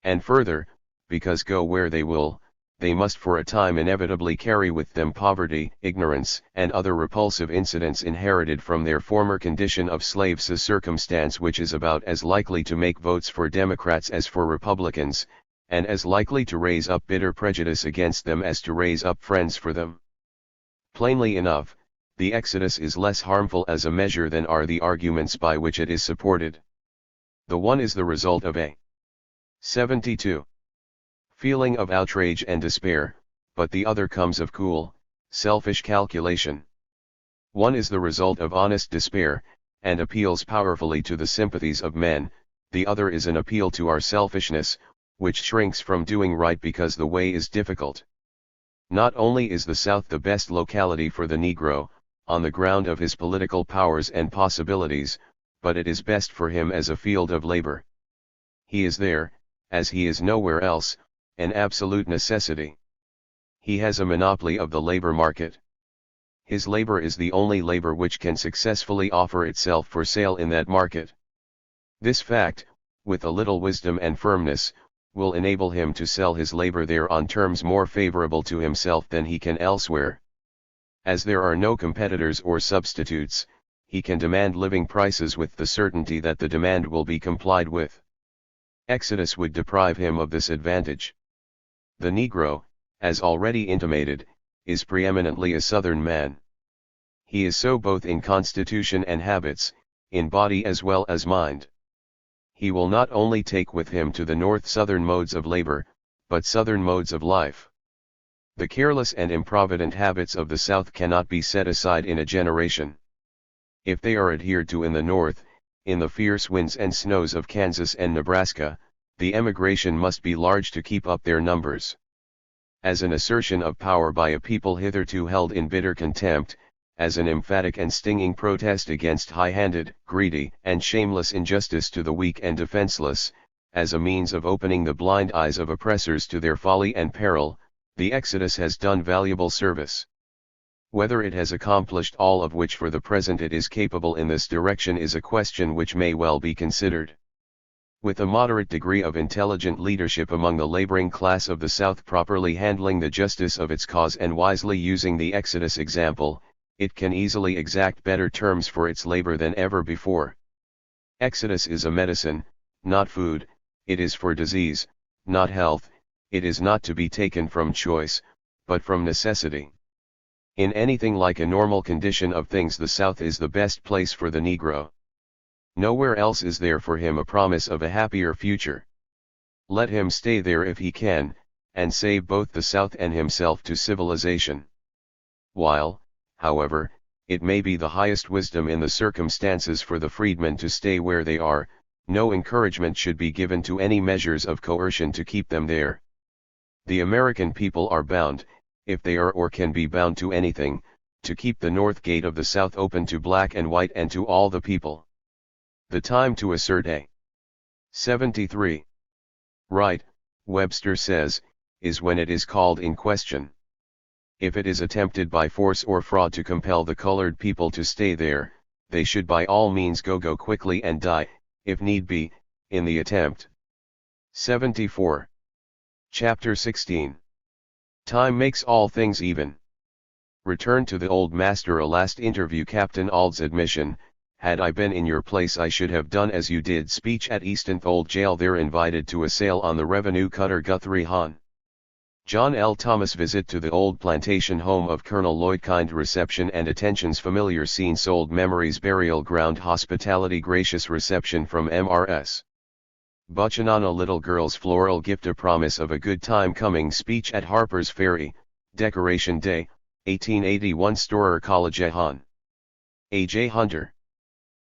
S1: And further, because go where they will, they must for a time inevitably carry with them poverty, ignorance, and other repulsive incidents inherited from their former condition of slaves, a circumstance which is about as likely to make votes for Democrats as for Republicans, and as likely to raise up bitter prejudice against them as to raise up friends for them. Plainly enough, the exodus is less harmful as a measure than are the arguments by which it is supported. The one is the result of a 72. feeling of outrage and despair, but the other comes of cool, selfish calculation. One is the result of honest despair, and appeals powerfully to the sympathies of men, the other is an appeal to our selfishness, which shrinks from doing right because the way is difficult. Not only is the South the best locality for the Negro, on the ground of his political powers and possibilities, but it is best for him as a field of labor. He is there, as he is nowhere else, an absolute necessity. He has a monopoly of the labor market. His labor is the only labor which can successfully offer itself for sale in that market. This fact, with a little wisdom and firmness, will enable him to sell his labor there on terms more favorable to himself than he can elsewhere. As there are no competitors or substitutes, he can demand living prices with the certainty that the demand will be complied with. Exodus would deprive him of this advantage. The Negro, as already intimated, is preeminently a Southern man. He is so both in constitution and habits, in body as well as mind. He will not only take with him to the North Southern modes of labor, but Southern modes of life. The careless and improvident habits of the South cannot be set aside in a generation. If they are adhered to in the North, in the fierce winds and snows of Kansas and Nebraska, the emigration must be large to keep up their numbers. As an assertion of power by a people hitherto held in bitter contempt, as an emphatic and stinging protest against high-handed, greedy, and shameless injustice to the weak and defenseless, as a means of opening the blind eyes of oppressors to their folly and peril, the exodus has done valuable service. Whether it has accomplished all of which for the present it is capable in this direction is a question which may well be considered. With a moderate degree of intelligent leadership among the laboring class of the South properly handling the justice of its cause and wisely using the exodus example, it can easily exact better terms for its labor than ever before. Exodus is a medicine, not food, it is for disease, not health, it is not to be taken from choice, but from necessity. In anything like a normal condition of things the South is the best place for the Negro. Nowhere else is there for him a promise of a happier future. Let him stay there if he can, and save both the South and himself to civilization. While, however, it may be the highest wisdom in the circumstances for the freedmen to stay where they are, no encouragement should be given to any measures of coercion to keep them there. The American people are bound, if they are or can be bound to anything, to keep the north gate of the South open to black and white and to all the people. The time to assert a 73. right, Webster says, is when it is called in question. If it is attempted by force or fraud to compel the colored people to stay there, they should by all means go quickly and die, if need be, in the attempt. 74. Chapter 16. Time makes all things even. Return to the old master. A last interview. Captain Ald's admission: had I been in your place I should have done as you did. Speech at Eastonfold Jail. They're invited to a sail on the revenue cutter Guthrie Hahn. John L. Thomas. Visit to the old plantation home of Colonel Lloyd. Kind reception and attentions. Familiar scenes. Old memories. Burial ground. Hospitality. Gracious reception from Mrs. Buchanan. A little girl's floral gift. A promise of a good time coming. Speech at Harper's Ferry, Decoration Day, 1881. Storer College. Hahn. A. J. Hunter.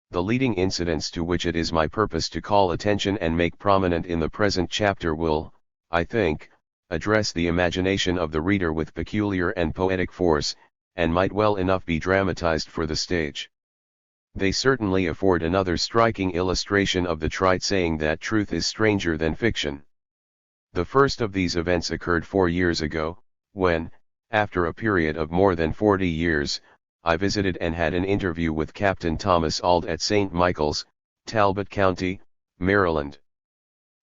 S1: The leading incidents to which it is my purpose to call attention and make prominent in the present chapter will, I think, address the imagination of the reader with peculiar and poetic force, and might well enough be dramatized for the stage. They certainly afford another striking illustration of the trite saying that truth is stranger than fiction. The first of these events occurred 4 years ago, when, after a period of more than 40 years, I visited and had an interview with Captain Thomas Auld at St. Michael's, Talbot County, Maryland.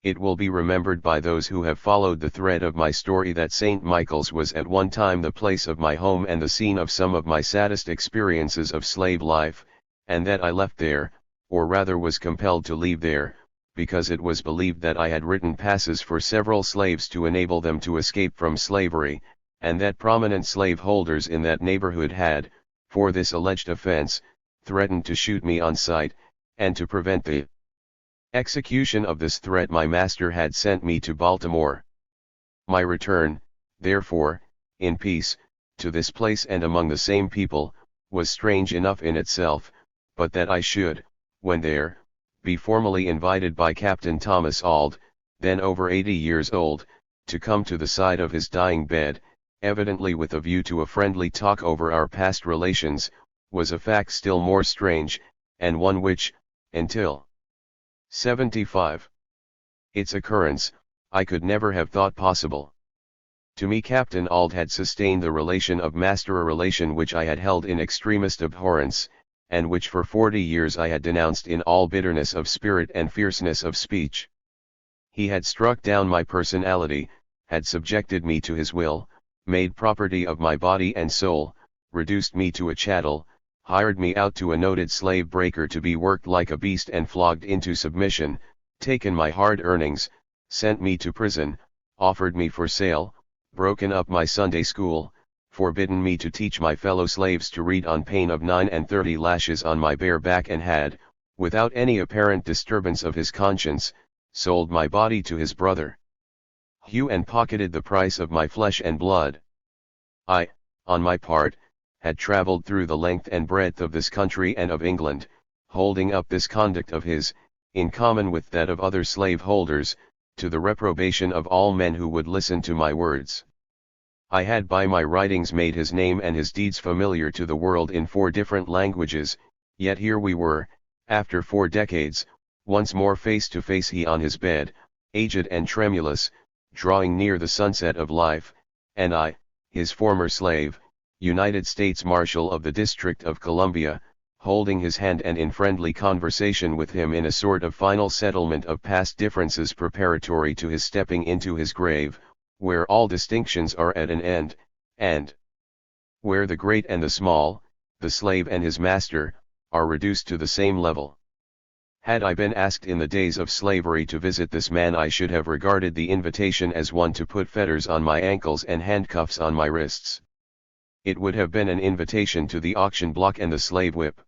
S1: It will be remembered by those who have followed the thread of my story that St. Michael's was at one time the place of my home and the scene of some of my saddest experiences of slave life, and that I left there, or rather was compelled to leave there, because it was believed that I had written passes for several slaves to enable them to escape from slavery, and that prominent slaveholders in that neighborhood had, for this alleged offense, threatened to shoot me on sight, and to prevent the execution of this threat my master had sent me to Baltimore. My return, therefore, in peace, to this place and among the same people, was strange enough in itself, but that I should, when there, be formally invited by Captain Thomas Auld, then over 80 years old, to come to the side of his dying bed, evidently with a view to a friendly talk over our past relations, was a fact still more strange, and one which, until 75. its occurrence, I could never have thought possible. To me Captain Auld had sustained the relation of master, a relation which I had held in extremest abhorrence, and which for 40 years I had denounced in all bitterness of spirit and fierceness of speech. He had struck down my personality, had subjected me to his will, made property of my body and soul, reduced me to a chattel, hired me out to a noted slave breaker to be worked like a beast and flogged into submission, taken my hard earnings, sent me to prison, offered me for sale, broken up my Sunday school, forbidden me to teach my fellow slaves to read on pain of 39 lashes on my bare back, and had, without any apparent disturbance of his conscience, sold my body to his brother Hugh and pocketed the price of my flesh and blood. I, on my part, had travelled through the length and breadth of this country and of England, holding up this conduct of his, in common with that of other slaveholders, to the reprobation of all men who would listen to my words. I had by my writings made his name and his deeds familiar to the world in 4 different languages, yet here we were, after 4 decades, once more face to face, he on his bed, aged and tremulous, drawing near the sunset of life, and I, his former slave, United States Marshal of the District of Columbia, holding his hand and in friendly conversation with him in a sort of final settlement of past differences preparatory to his stepping into his grave, where all distinctions are at an end, and where the great and the small, the slave and his master, are reduced to the same level. Had I been asked in the days of slavery to visit this man, I should have regarded the invitation as one to put fetters on my ankles and handcuffs on my wrists. It would have been an invitation to the auction block and the slave whip.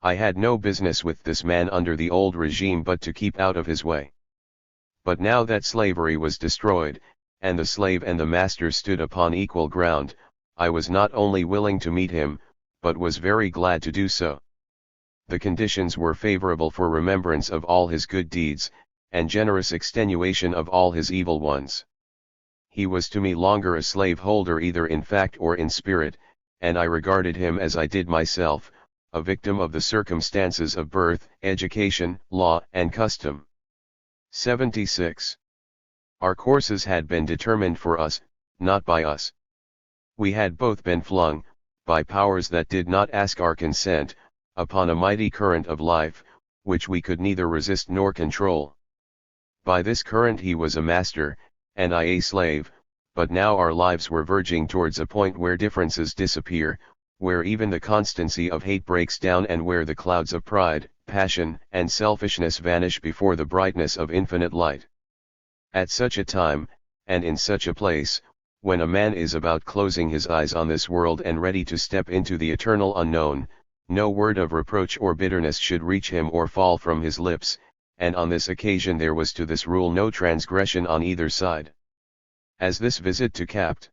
S1: I had no business with this man under the old regime but to keep out of his way. But now that slavery was destroyed, and the slave and the master stood upon equal ground, I was not only willing to meet him, but was very glad to do so. The conditions were favorable for remembrance of all his good deeds, and generous extenuation of all his evil ones. He was to me longer a slaveholder either in fact or in spirit, and I regarded him as I did myself, a victim of the circumstances of birth, education, law, and custom. 76. Our courses had been determined for us, not by us. We had both been flung, by powers that did not ask our consent, upon a mighty current of life, which we could neither resist nor control. By this current he was a master, and I a slave, but now our lives were verging towards a point where differences disappear, where even the constancy of hate breaks down, and where the clouds of pride, passion, and selfishness vanish before the brightness of infinite light. At such a time, and in such a place, when a man is about closing his eyes on this world and ready to step into the eternal unknown, no word of reproach or bitterness should reach him or fall from his lips, and on this occasion there was to this rule no transgression on either side. As this visit to Capt.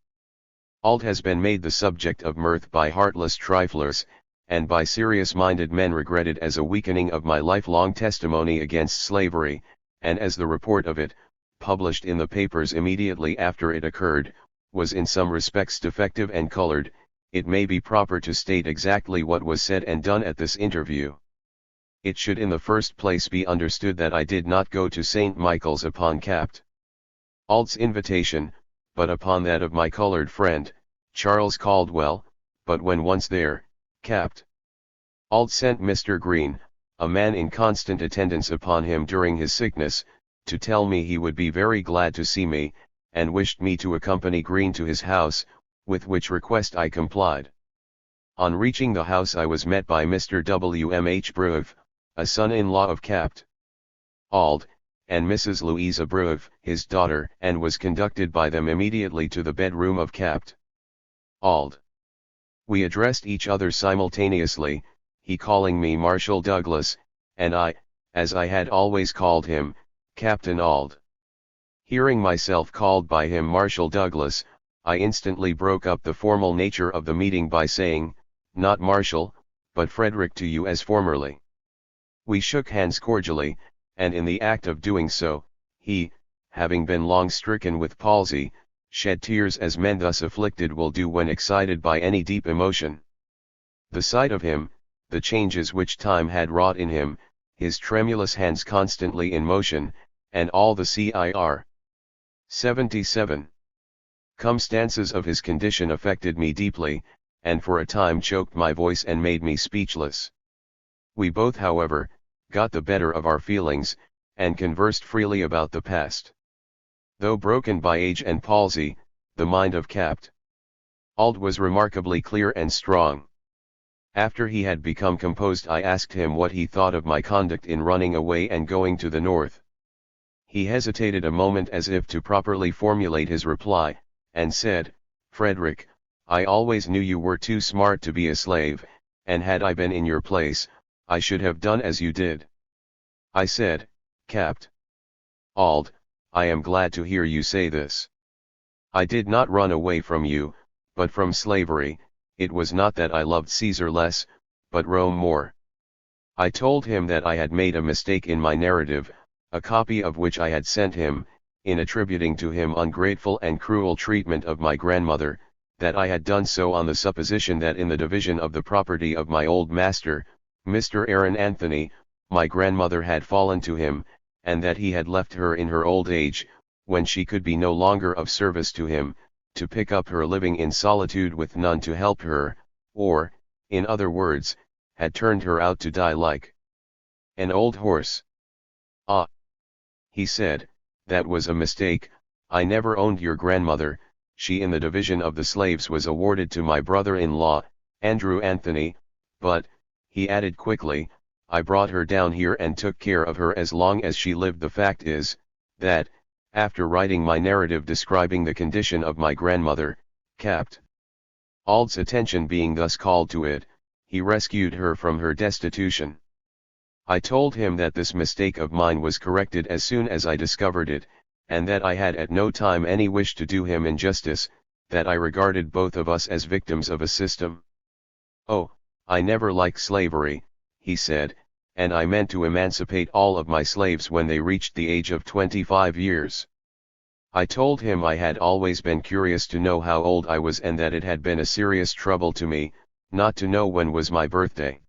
S1: Ald has been made the subject of mirth by heartless triflers, and by serious-minded men regretted as a weakening of my lifelong testimony against slavery, and as the report of it, published in the papers immediately after it occurred, was in some respects defective and colored, it may be proper to state exactly what was said and done at this interview. It should in the first place be understood that I did not go to St. Michael's upon Capt. Ald's invitation, but upon that of my colored friend, Charles Caldwell, but when once there, Capt. Ald sent Mr. Green, a man in constant attendance upon him during his sickness, to tell me he would be very glad to see me, and wished me to accompany Green to his house, with which request I complied. On reaching the house I was met by Mr. W.M.H. Brueve, a son-in-law of Capt. Ald, and Mrs. Louisa Brueve, his daughter, and was conducted by them immediately to the bedroom of Capt. Ald. We addressed each other simultaneously, he calling me Marshal Douglas, and I, as I had always called him, Captain Ald. Hearing myself called by him Marshal Douglas, I instantly broke up the formal nature of the meeting by saying, not Marshal, but Frederick to you as formerly. We shook hands cordially, and in the act of doing so, he, having been long stricken with palsy, shed tears as men thus afflicted will do when excited by any deep emotion. The sight of him, the changes which time had wrought in him, his tremulous hands constantly in motion, and all the Cir. 77. Circumstances of his condition affected me deeply, and for a time choked my voice and made me speechless. We both, however, got the better of our feelings, and conversed freely about the past. Though broken by age and palsy, the mind of Capt. Ald was remarkably clear and strong. After he had become composed I asked him what he thought of my conduct in running away and going to the north. He hesitated a moment as if to properly formulate his reply, and said, Frederick, I always knew you were too smart to be a slave, and had I been in your place, I should have done as you did. I said, Capt. Ald, I am glad to hear you say this. I did not run away from you, but from slavery. It was not that I loved Caesar less, but Rome more. I told him that I had made a mistake in my narrative, a copy of which I had sent him, in attributing to him ungrateful and cruel treatment of my grandmother, that I had done so on the supposition that in the division of the property of my old master, Mr. Aaron Anthony, my grandmother had fallen to him, and that he had left her in her old age, when she could be no longer of service to him, to pick up her living in solitude with none to help her, or, in other words, had turned her out to die like an old horse. Ah! He said, that was a mistake. I never owned your grandmother. She in the division of the slaves was awarded to my brother-in-law, Andrew Anthony, but, he added quickly, I brought her down here and took care of her as long as she lived. The fact is, that, after writing my narrative describing the condition of my grandmother, Capt. Ald's attention being thus called to it, he rescued her from her destitution. I told him that this mistake of mine was corrected as soon as I discovered it, and that I had at no time any wish to do him injustice, that I regarded both of us as victims of a system. Oh, I never liked slavery, he said, and I meant to emancipate all of my slaves when they reached the age of 25 years. I told him I had always been curious to know how old I was and that it had been a serious trouble to me, not to know when was my birthday.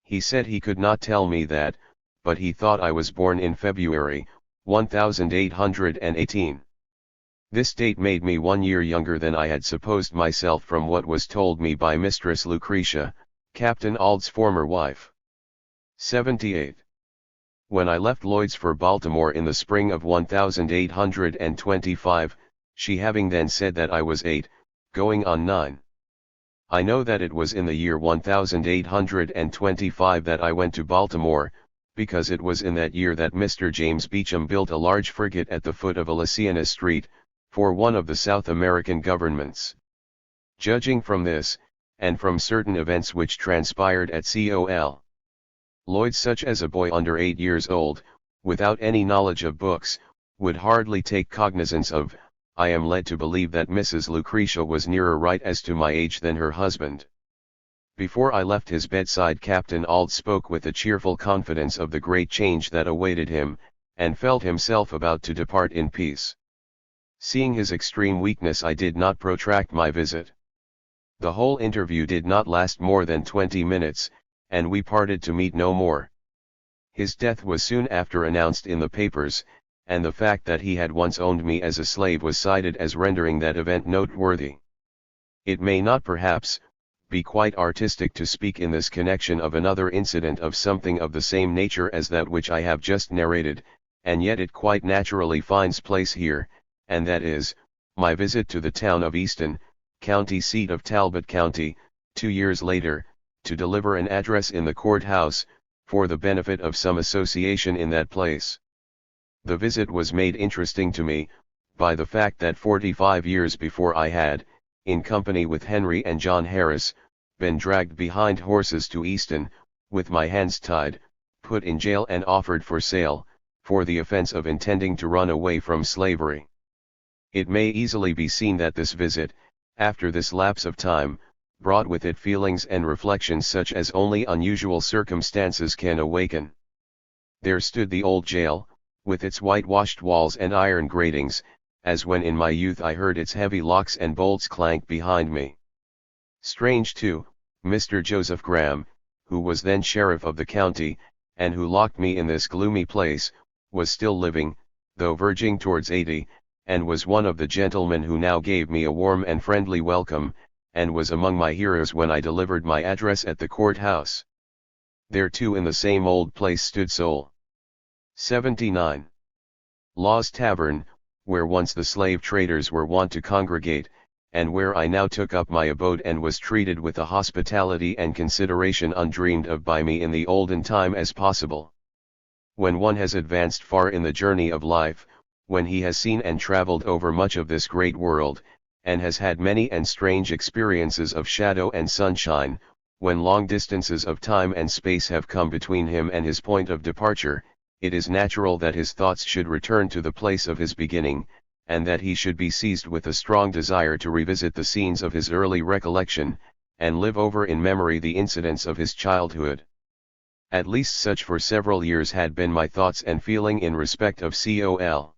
S1: He said he could not tell me that, but he thought I was born in February, 1818. This date made me 1 year younger than I had supposed myself from what was told me by Mistress Lucretia, Captain Ald's former wife. 78. When I left Lloyd's for Baltimore in the spring of 1825, she having then said that I was 8, going on 9. I know that it was in the year 1825 that I went to Baltimore, because it was in that year that Mr. James Beecham built a large frigate at the foot of Elysiana Street, for one of the South American governments. Judging from this, and from certain events which transpired at Col. Lloyd, such as a boy under 8 years old, without any knowledge of books, would hardly take cognizance of, I am led to believe that Mrs. Lucretia was nearer right as to my age than her husband. Before I left his bedside, Captain Auld spoke with a cheerful confidence of the great change that awaited him, and felt himself about to depart in peace. Seeing his extreme weakness, I did not protract my visit. The whole interview did not last more than 20 minutes, and we parted to meet no more. His death was soon after announced in the papers, and the fact that he had once owned me as a slave was cited as rendering that event noteworthy. It may not, perhaps, be quite artistic to speak in this connection of another incident of something of the same nature as that which I have just narrated, and yet it quite naturally finds place here, and that is, my visit to the town of Easton, county seat of Talbot County, 2 years later, to deliver an address in the courthouse, for the benefit of some association in that place. The visit was made interesting to me, by the fact that 45 years before I had, in company with Henry and John Harris, been dragged behind horses to Easton, with my hands tied, put in jail and offered for sale, for the offense of intending to run away from slavery. It may easily be seen that this visit, after this lapse of time, brought with it feelings and reflections such as only unusual circumstances can awaken. There stood the old jail, with its whitewashed walls and iron gratings, as when in my youth I heard its heavy locks and bolts clank behind me. Strange too, Mr. Joseph Graham, who was then sheriff of the county, and who locked me in this gloomy place, was still living, though verging towards 80, and was one of the gentlemen who now gave me a warm and friendly welcome, and was among my hearers when I delivered my address at the courthouse. There too in the same old place stood Sol. 79. Law's Tavern, where once the slave traders were wont to congregate, and where I now took up my abode and was treated with a hospitality and consideration undreamed of by me in the olden time as possible. When one has advanced far in the journey of life, when he has seen and traveled over much of this great world, and has had many and strange experiences of shadow and sunshine, when long distances of time and space have come between him and his point of departure, it is natural that his thoughts should return to the place of his beginning, and that he should be seized with a strong desire to revisit the scenes of his early recollection, and live over in memory the incidents of his childhood. At least such for several years had been my thoughts and feeling in respect of Col.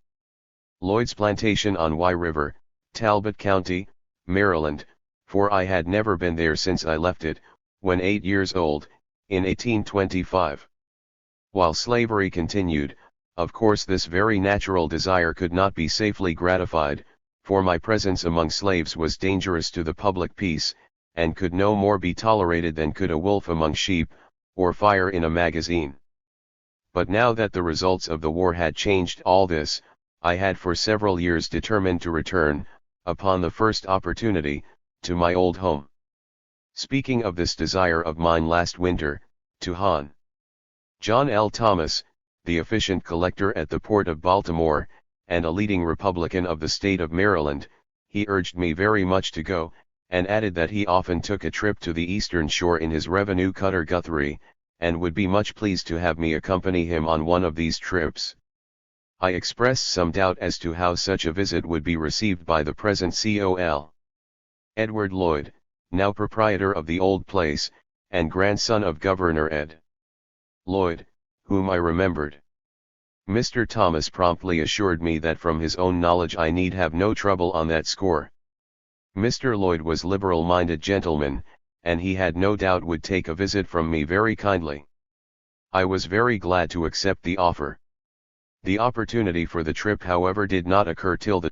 S1: Lloyd's plantation on Wye River, Talbot County, Maryland, for I had never been there since I left it, when 8 years old, in 1825. While slavery continued, of course this very natural desire could not be safely gratified, for my presence among slaves was dangerous to the public peace, and could no more be tolerated than could a wolf among sheep, or fire in a magazine. But now that the results of the war had changed all this, I had for several years determined to return, upon the first opportunity, to my old home. Speaking of this desire of mine last winter, to Hon. John L. Thomas, the efficient collector at the port of Baltimore, and a leading Republican of the state of Maryland, he urged me very much to go, and added that he often took a trip to the eastern shore in his revenue cutter Guthrie, and would be much pleased to have me accompany him on one of these trips. I expressed some doubt as to how such a visit would be received by the present Col. Edward Lloyd, now proprietor of the old place, and grandson of Governor Ed. Lloyd, whom I remembered. Mr. Thomas promptly assured me that from his own knowledge I need have no trouble on that score. Mr. Lloyd was liberal-minded gentleman, and he had no doubt would take a visit from me very kindly. I was very glad to accept the offer. The opportunity for the trip, however, did not occur till the